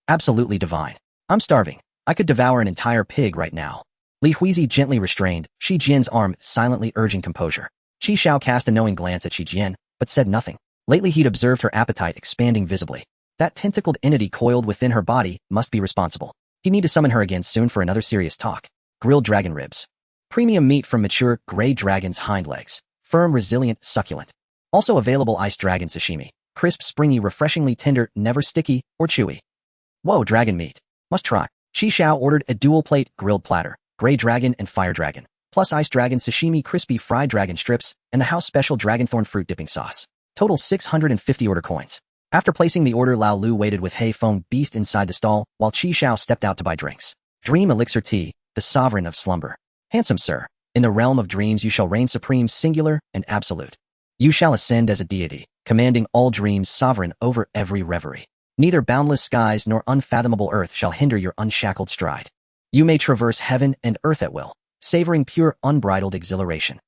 Speaker 1: Absolutely divine. I'm starving. I could devour an entire pig right now. Li Huizi gently restrained Shi Jian's arm, silently urging composure. Xiao cast a knowing glance at Shi Jian, but said nothing. Lately he'd observed her appetite expanding visibly. That tentacled entity coiled within her body must be responsible. He'd need to summon her again soon for another serious talk. Grilled dragon ribs. Premium meat from mature gray dragon's hind legs. Firm, resilient, succulent. Also available iced dragon sashimi. Crisp, springy, refreshingly tender, never sticky or chewy. Whoa, dragon meat. Must try. Xiao ordered a dual-plate grilled platter. Gray dragon and fire dragon. Plus iced dragon sashimi, crispy fried dragon strips, and the house special dragonthorn fruit dipping sauce. Total 650 order coins. After placing the order, Lao Lu waited with hay-foam beast inside the stall, while Xiao stepped out to buy drinks. Dream elixir tea, the sovereign of slumber. Handsome sir, in the realm of dreams you shall reign supreme, singular, and absolute. You shall ascend as a deity, commanding all dreams, sovereign over every reverie. Neither boundless skies nor unfathomable earth shall hinder your unshackled stride. You may traverse heaven and earth at will, savoring pure, unbridled exhilaration.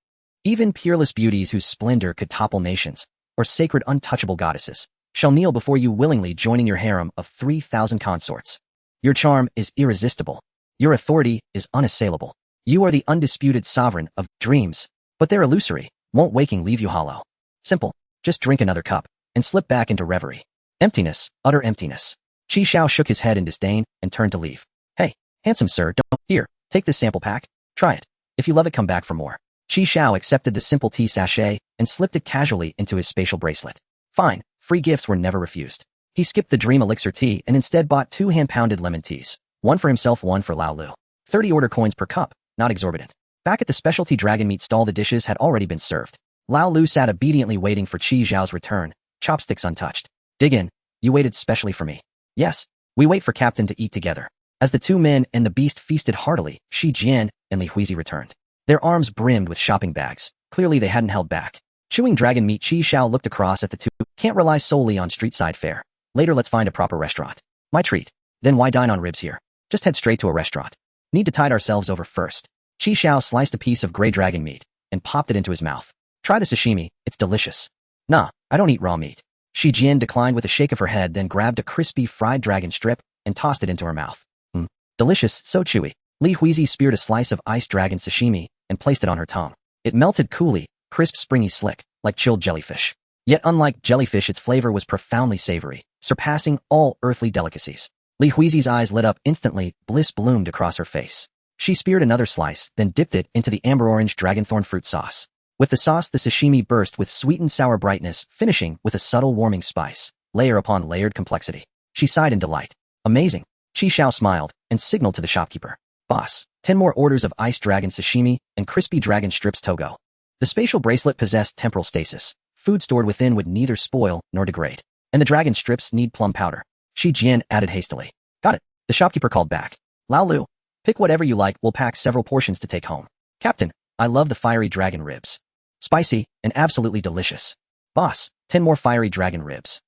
Speaker 1: Even peerless beauties whose splendor could topple nations, or sacred untouchable goddesses, shall kneel before you willingly, joining your harem of 3,000 consorts. Your charm is irresistible. Your authority is unassailable. You are the undisputed sovereign of dreams, but they're illusory. Won't waking leave you hollow? Simple. Just drink another cup, and slip back into reverie. Emptiness, utter emptiness. Xiao shook his head in disdain and turned to leave. Hey, handsome sir, don't. Here, take this sample pack. Try it. If you love it, come back for more. Xiao accepted the simple tea sachet and slipped it casually into his spatial bracelet. Fine, free gifts were never refused. He skipped the dream elixir tea and instead bought 2 hand-pounded lemon teas. One for himself, one for Lao Lu. 30 order coins per cup, not exorbitant. Back at the specialty dragon meat stall, the dishes had already been served. Lao Lu sat obediently waiting for Qi Zhao's return, chopsticks untouched. Dig in. You waited specially for me. Yes, we wait for Captain to eat together. As the 2 men and the beast feasted heartily, Shi Jian and Li Huizi returned. Their arms brimmed with shopping bags. Clearly they hadn't held back. Chewing dragon meat, Xiao looked across at the 2. Can't rely solely on street-side fare. Later let's find a proper restaurant. My treat. Then why dine on ribs here? Just head straight to a restaurant. Need to tide ourselves over first. Xiao sliced a piece of gray dragon meat and popped it into his mouth. Try the sashimi, it's delicious. Nah, I don't eat raw meat. Shi Jian declined with a shake of her head, then grabbed a crispy fried dragon strip and tossed it into her mouth. Delicious, so chewy. Li Huizi speared a slice of iced dragon sashimi and placed it on her tongue. It melted coolly, crisp, springy, slick, like chilled jellyfish. Yet unlike jellyfish, its flavor was profoundly savory, surpassing all earthly delicacies. Li Huizi's eyes lit up instantly, bliss bloomed across her face. She speared another slice, then dipped it into the amber-orange dragonthorn fruit sauce. With the sauce, the sashimi burst with sweet and sour brightness, finishing with a subtle warming spice, layer upon layered complexity. She sighed in delight. Amazing. Xiao smiled and signaled to the shopkeeper. Boss, 10 more orders of iced dragon sashimi and crispy dragon strips togo. The spatial bracelet possessed temporal stasis. Food stored within would neither spoil nor degrade. And the dragon strips need plum powder. Shi Jian added hastily. Got it. The shopkeeper called back. Lao Lu, pick whatever you like, we'll pack several portions to take home. Captain, I love the fiery dragon ribs. Spicy and absolutely delicious. Boss, 10 more fiery dragon ribs.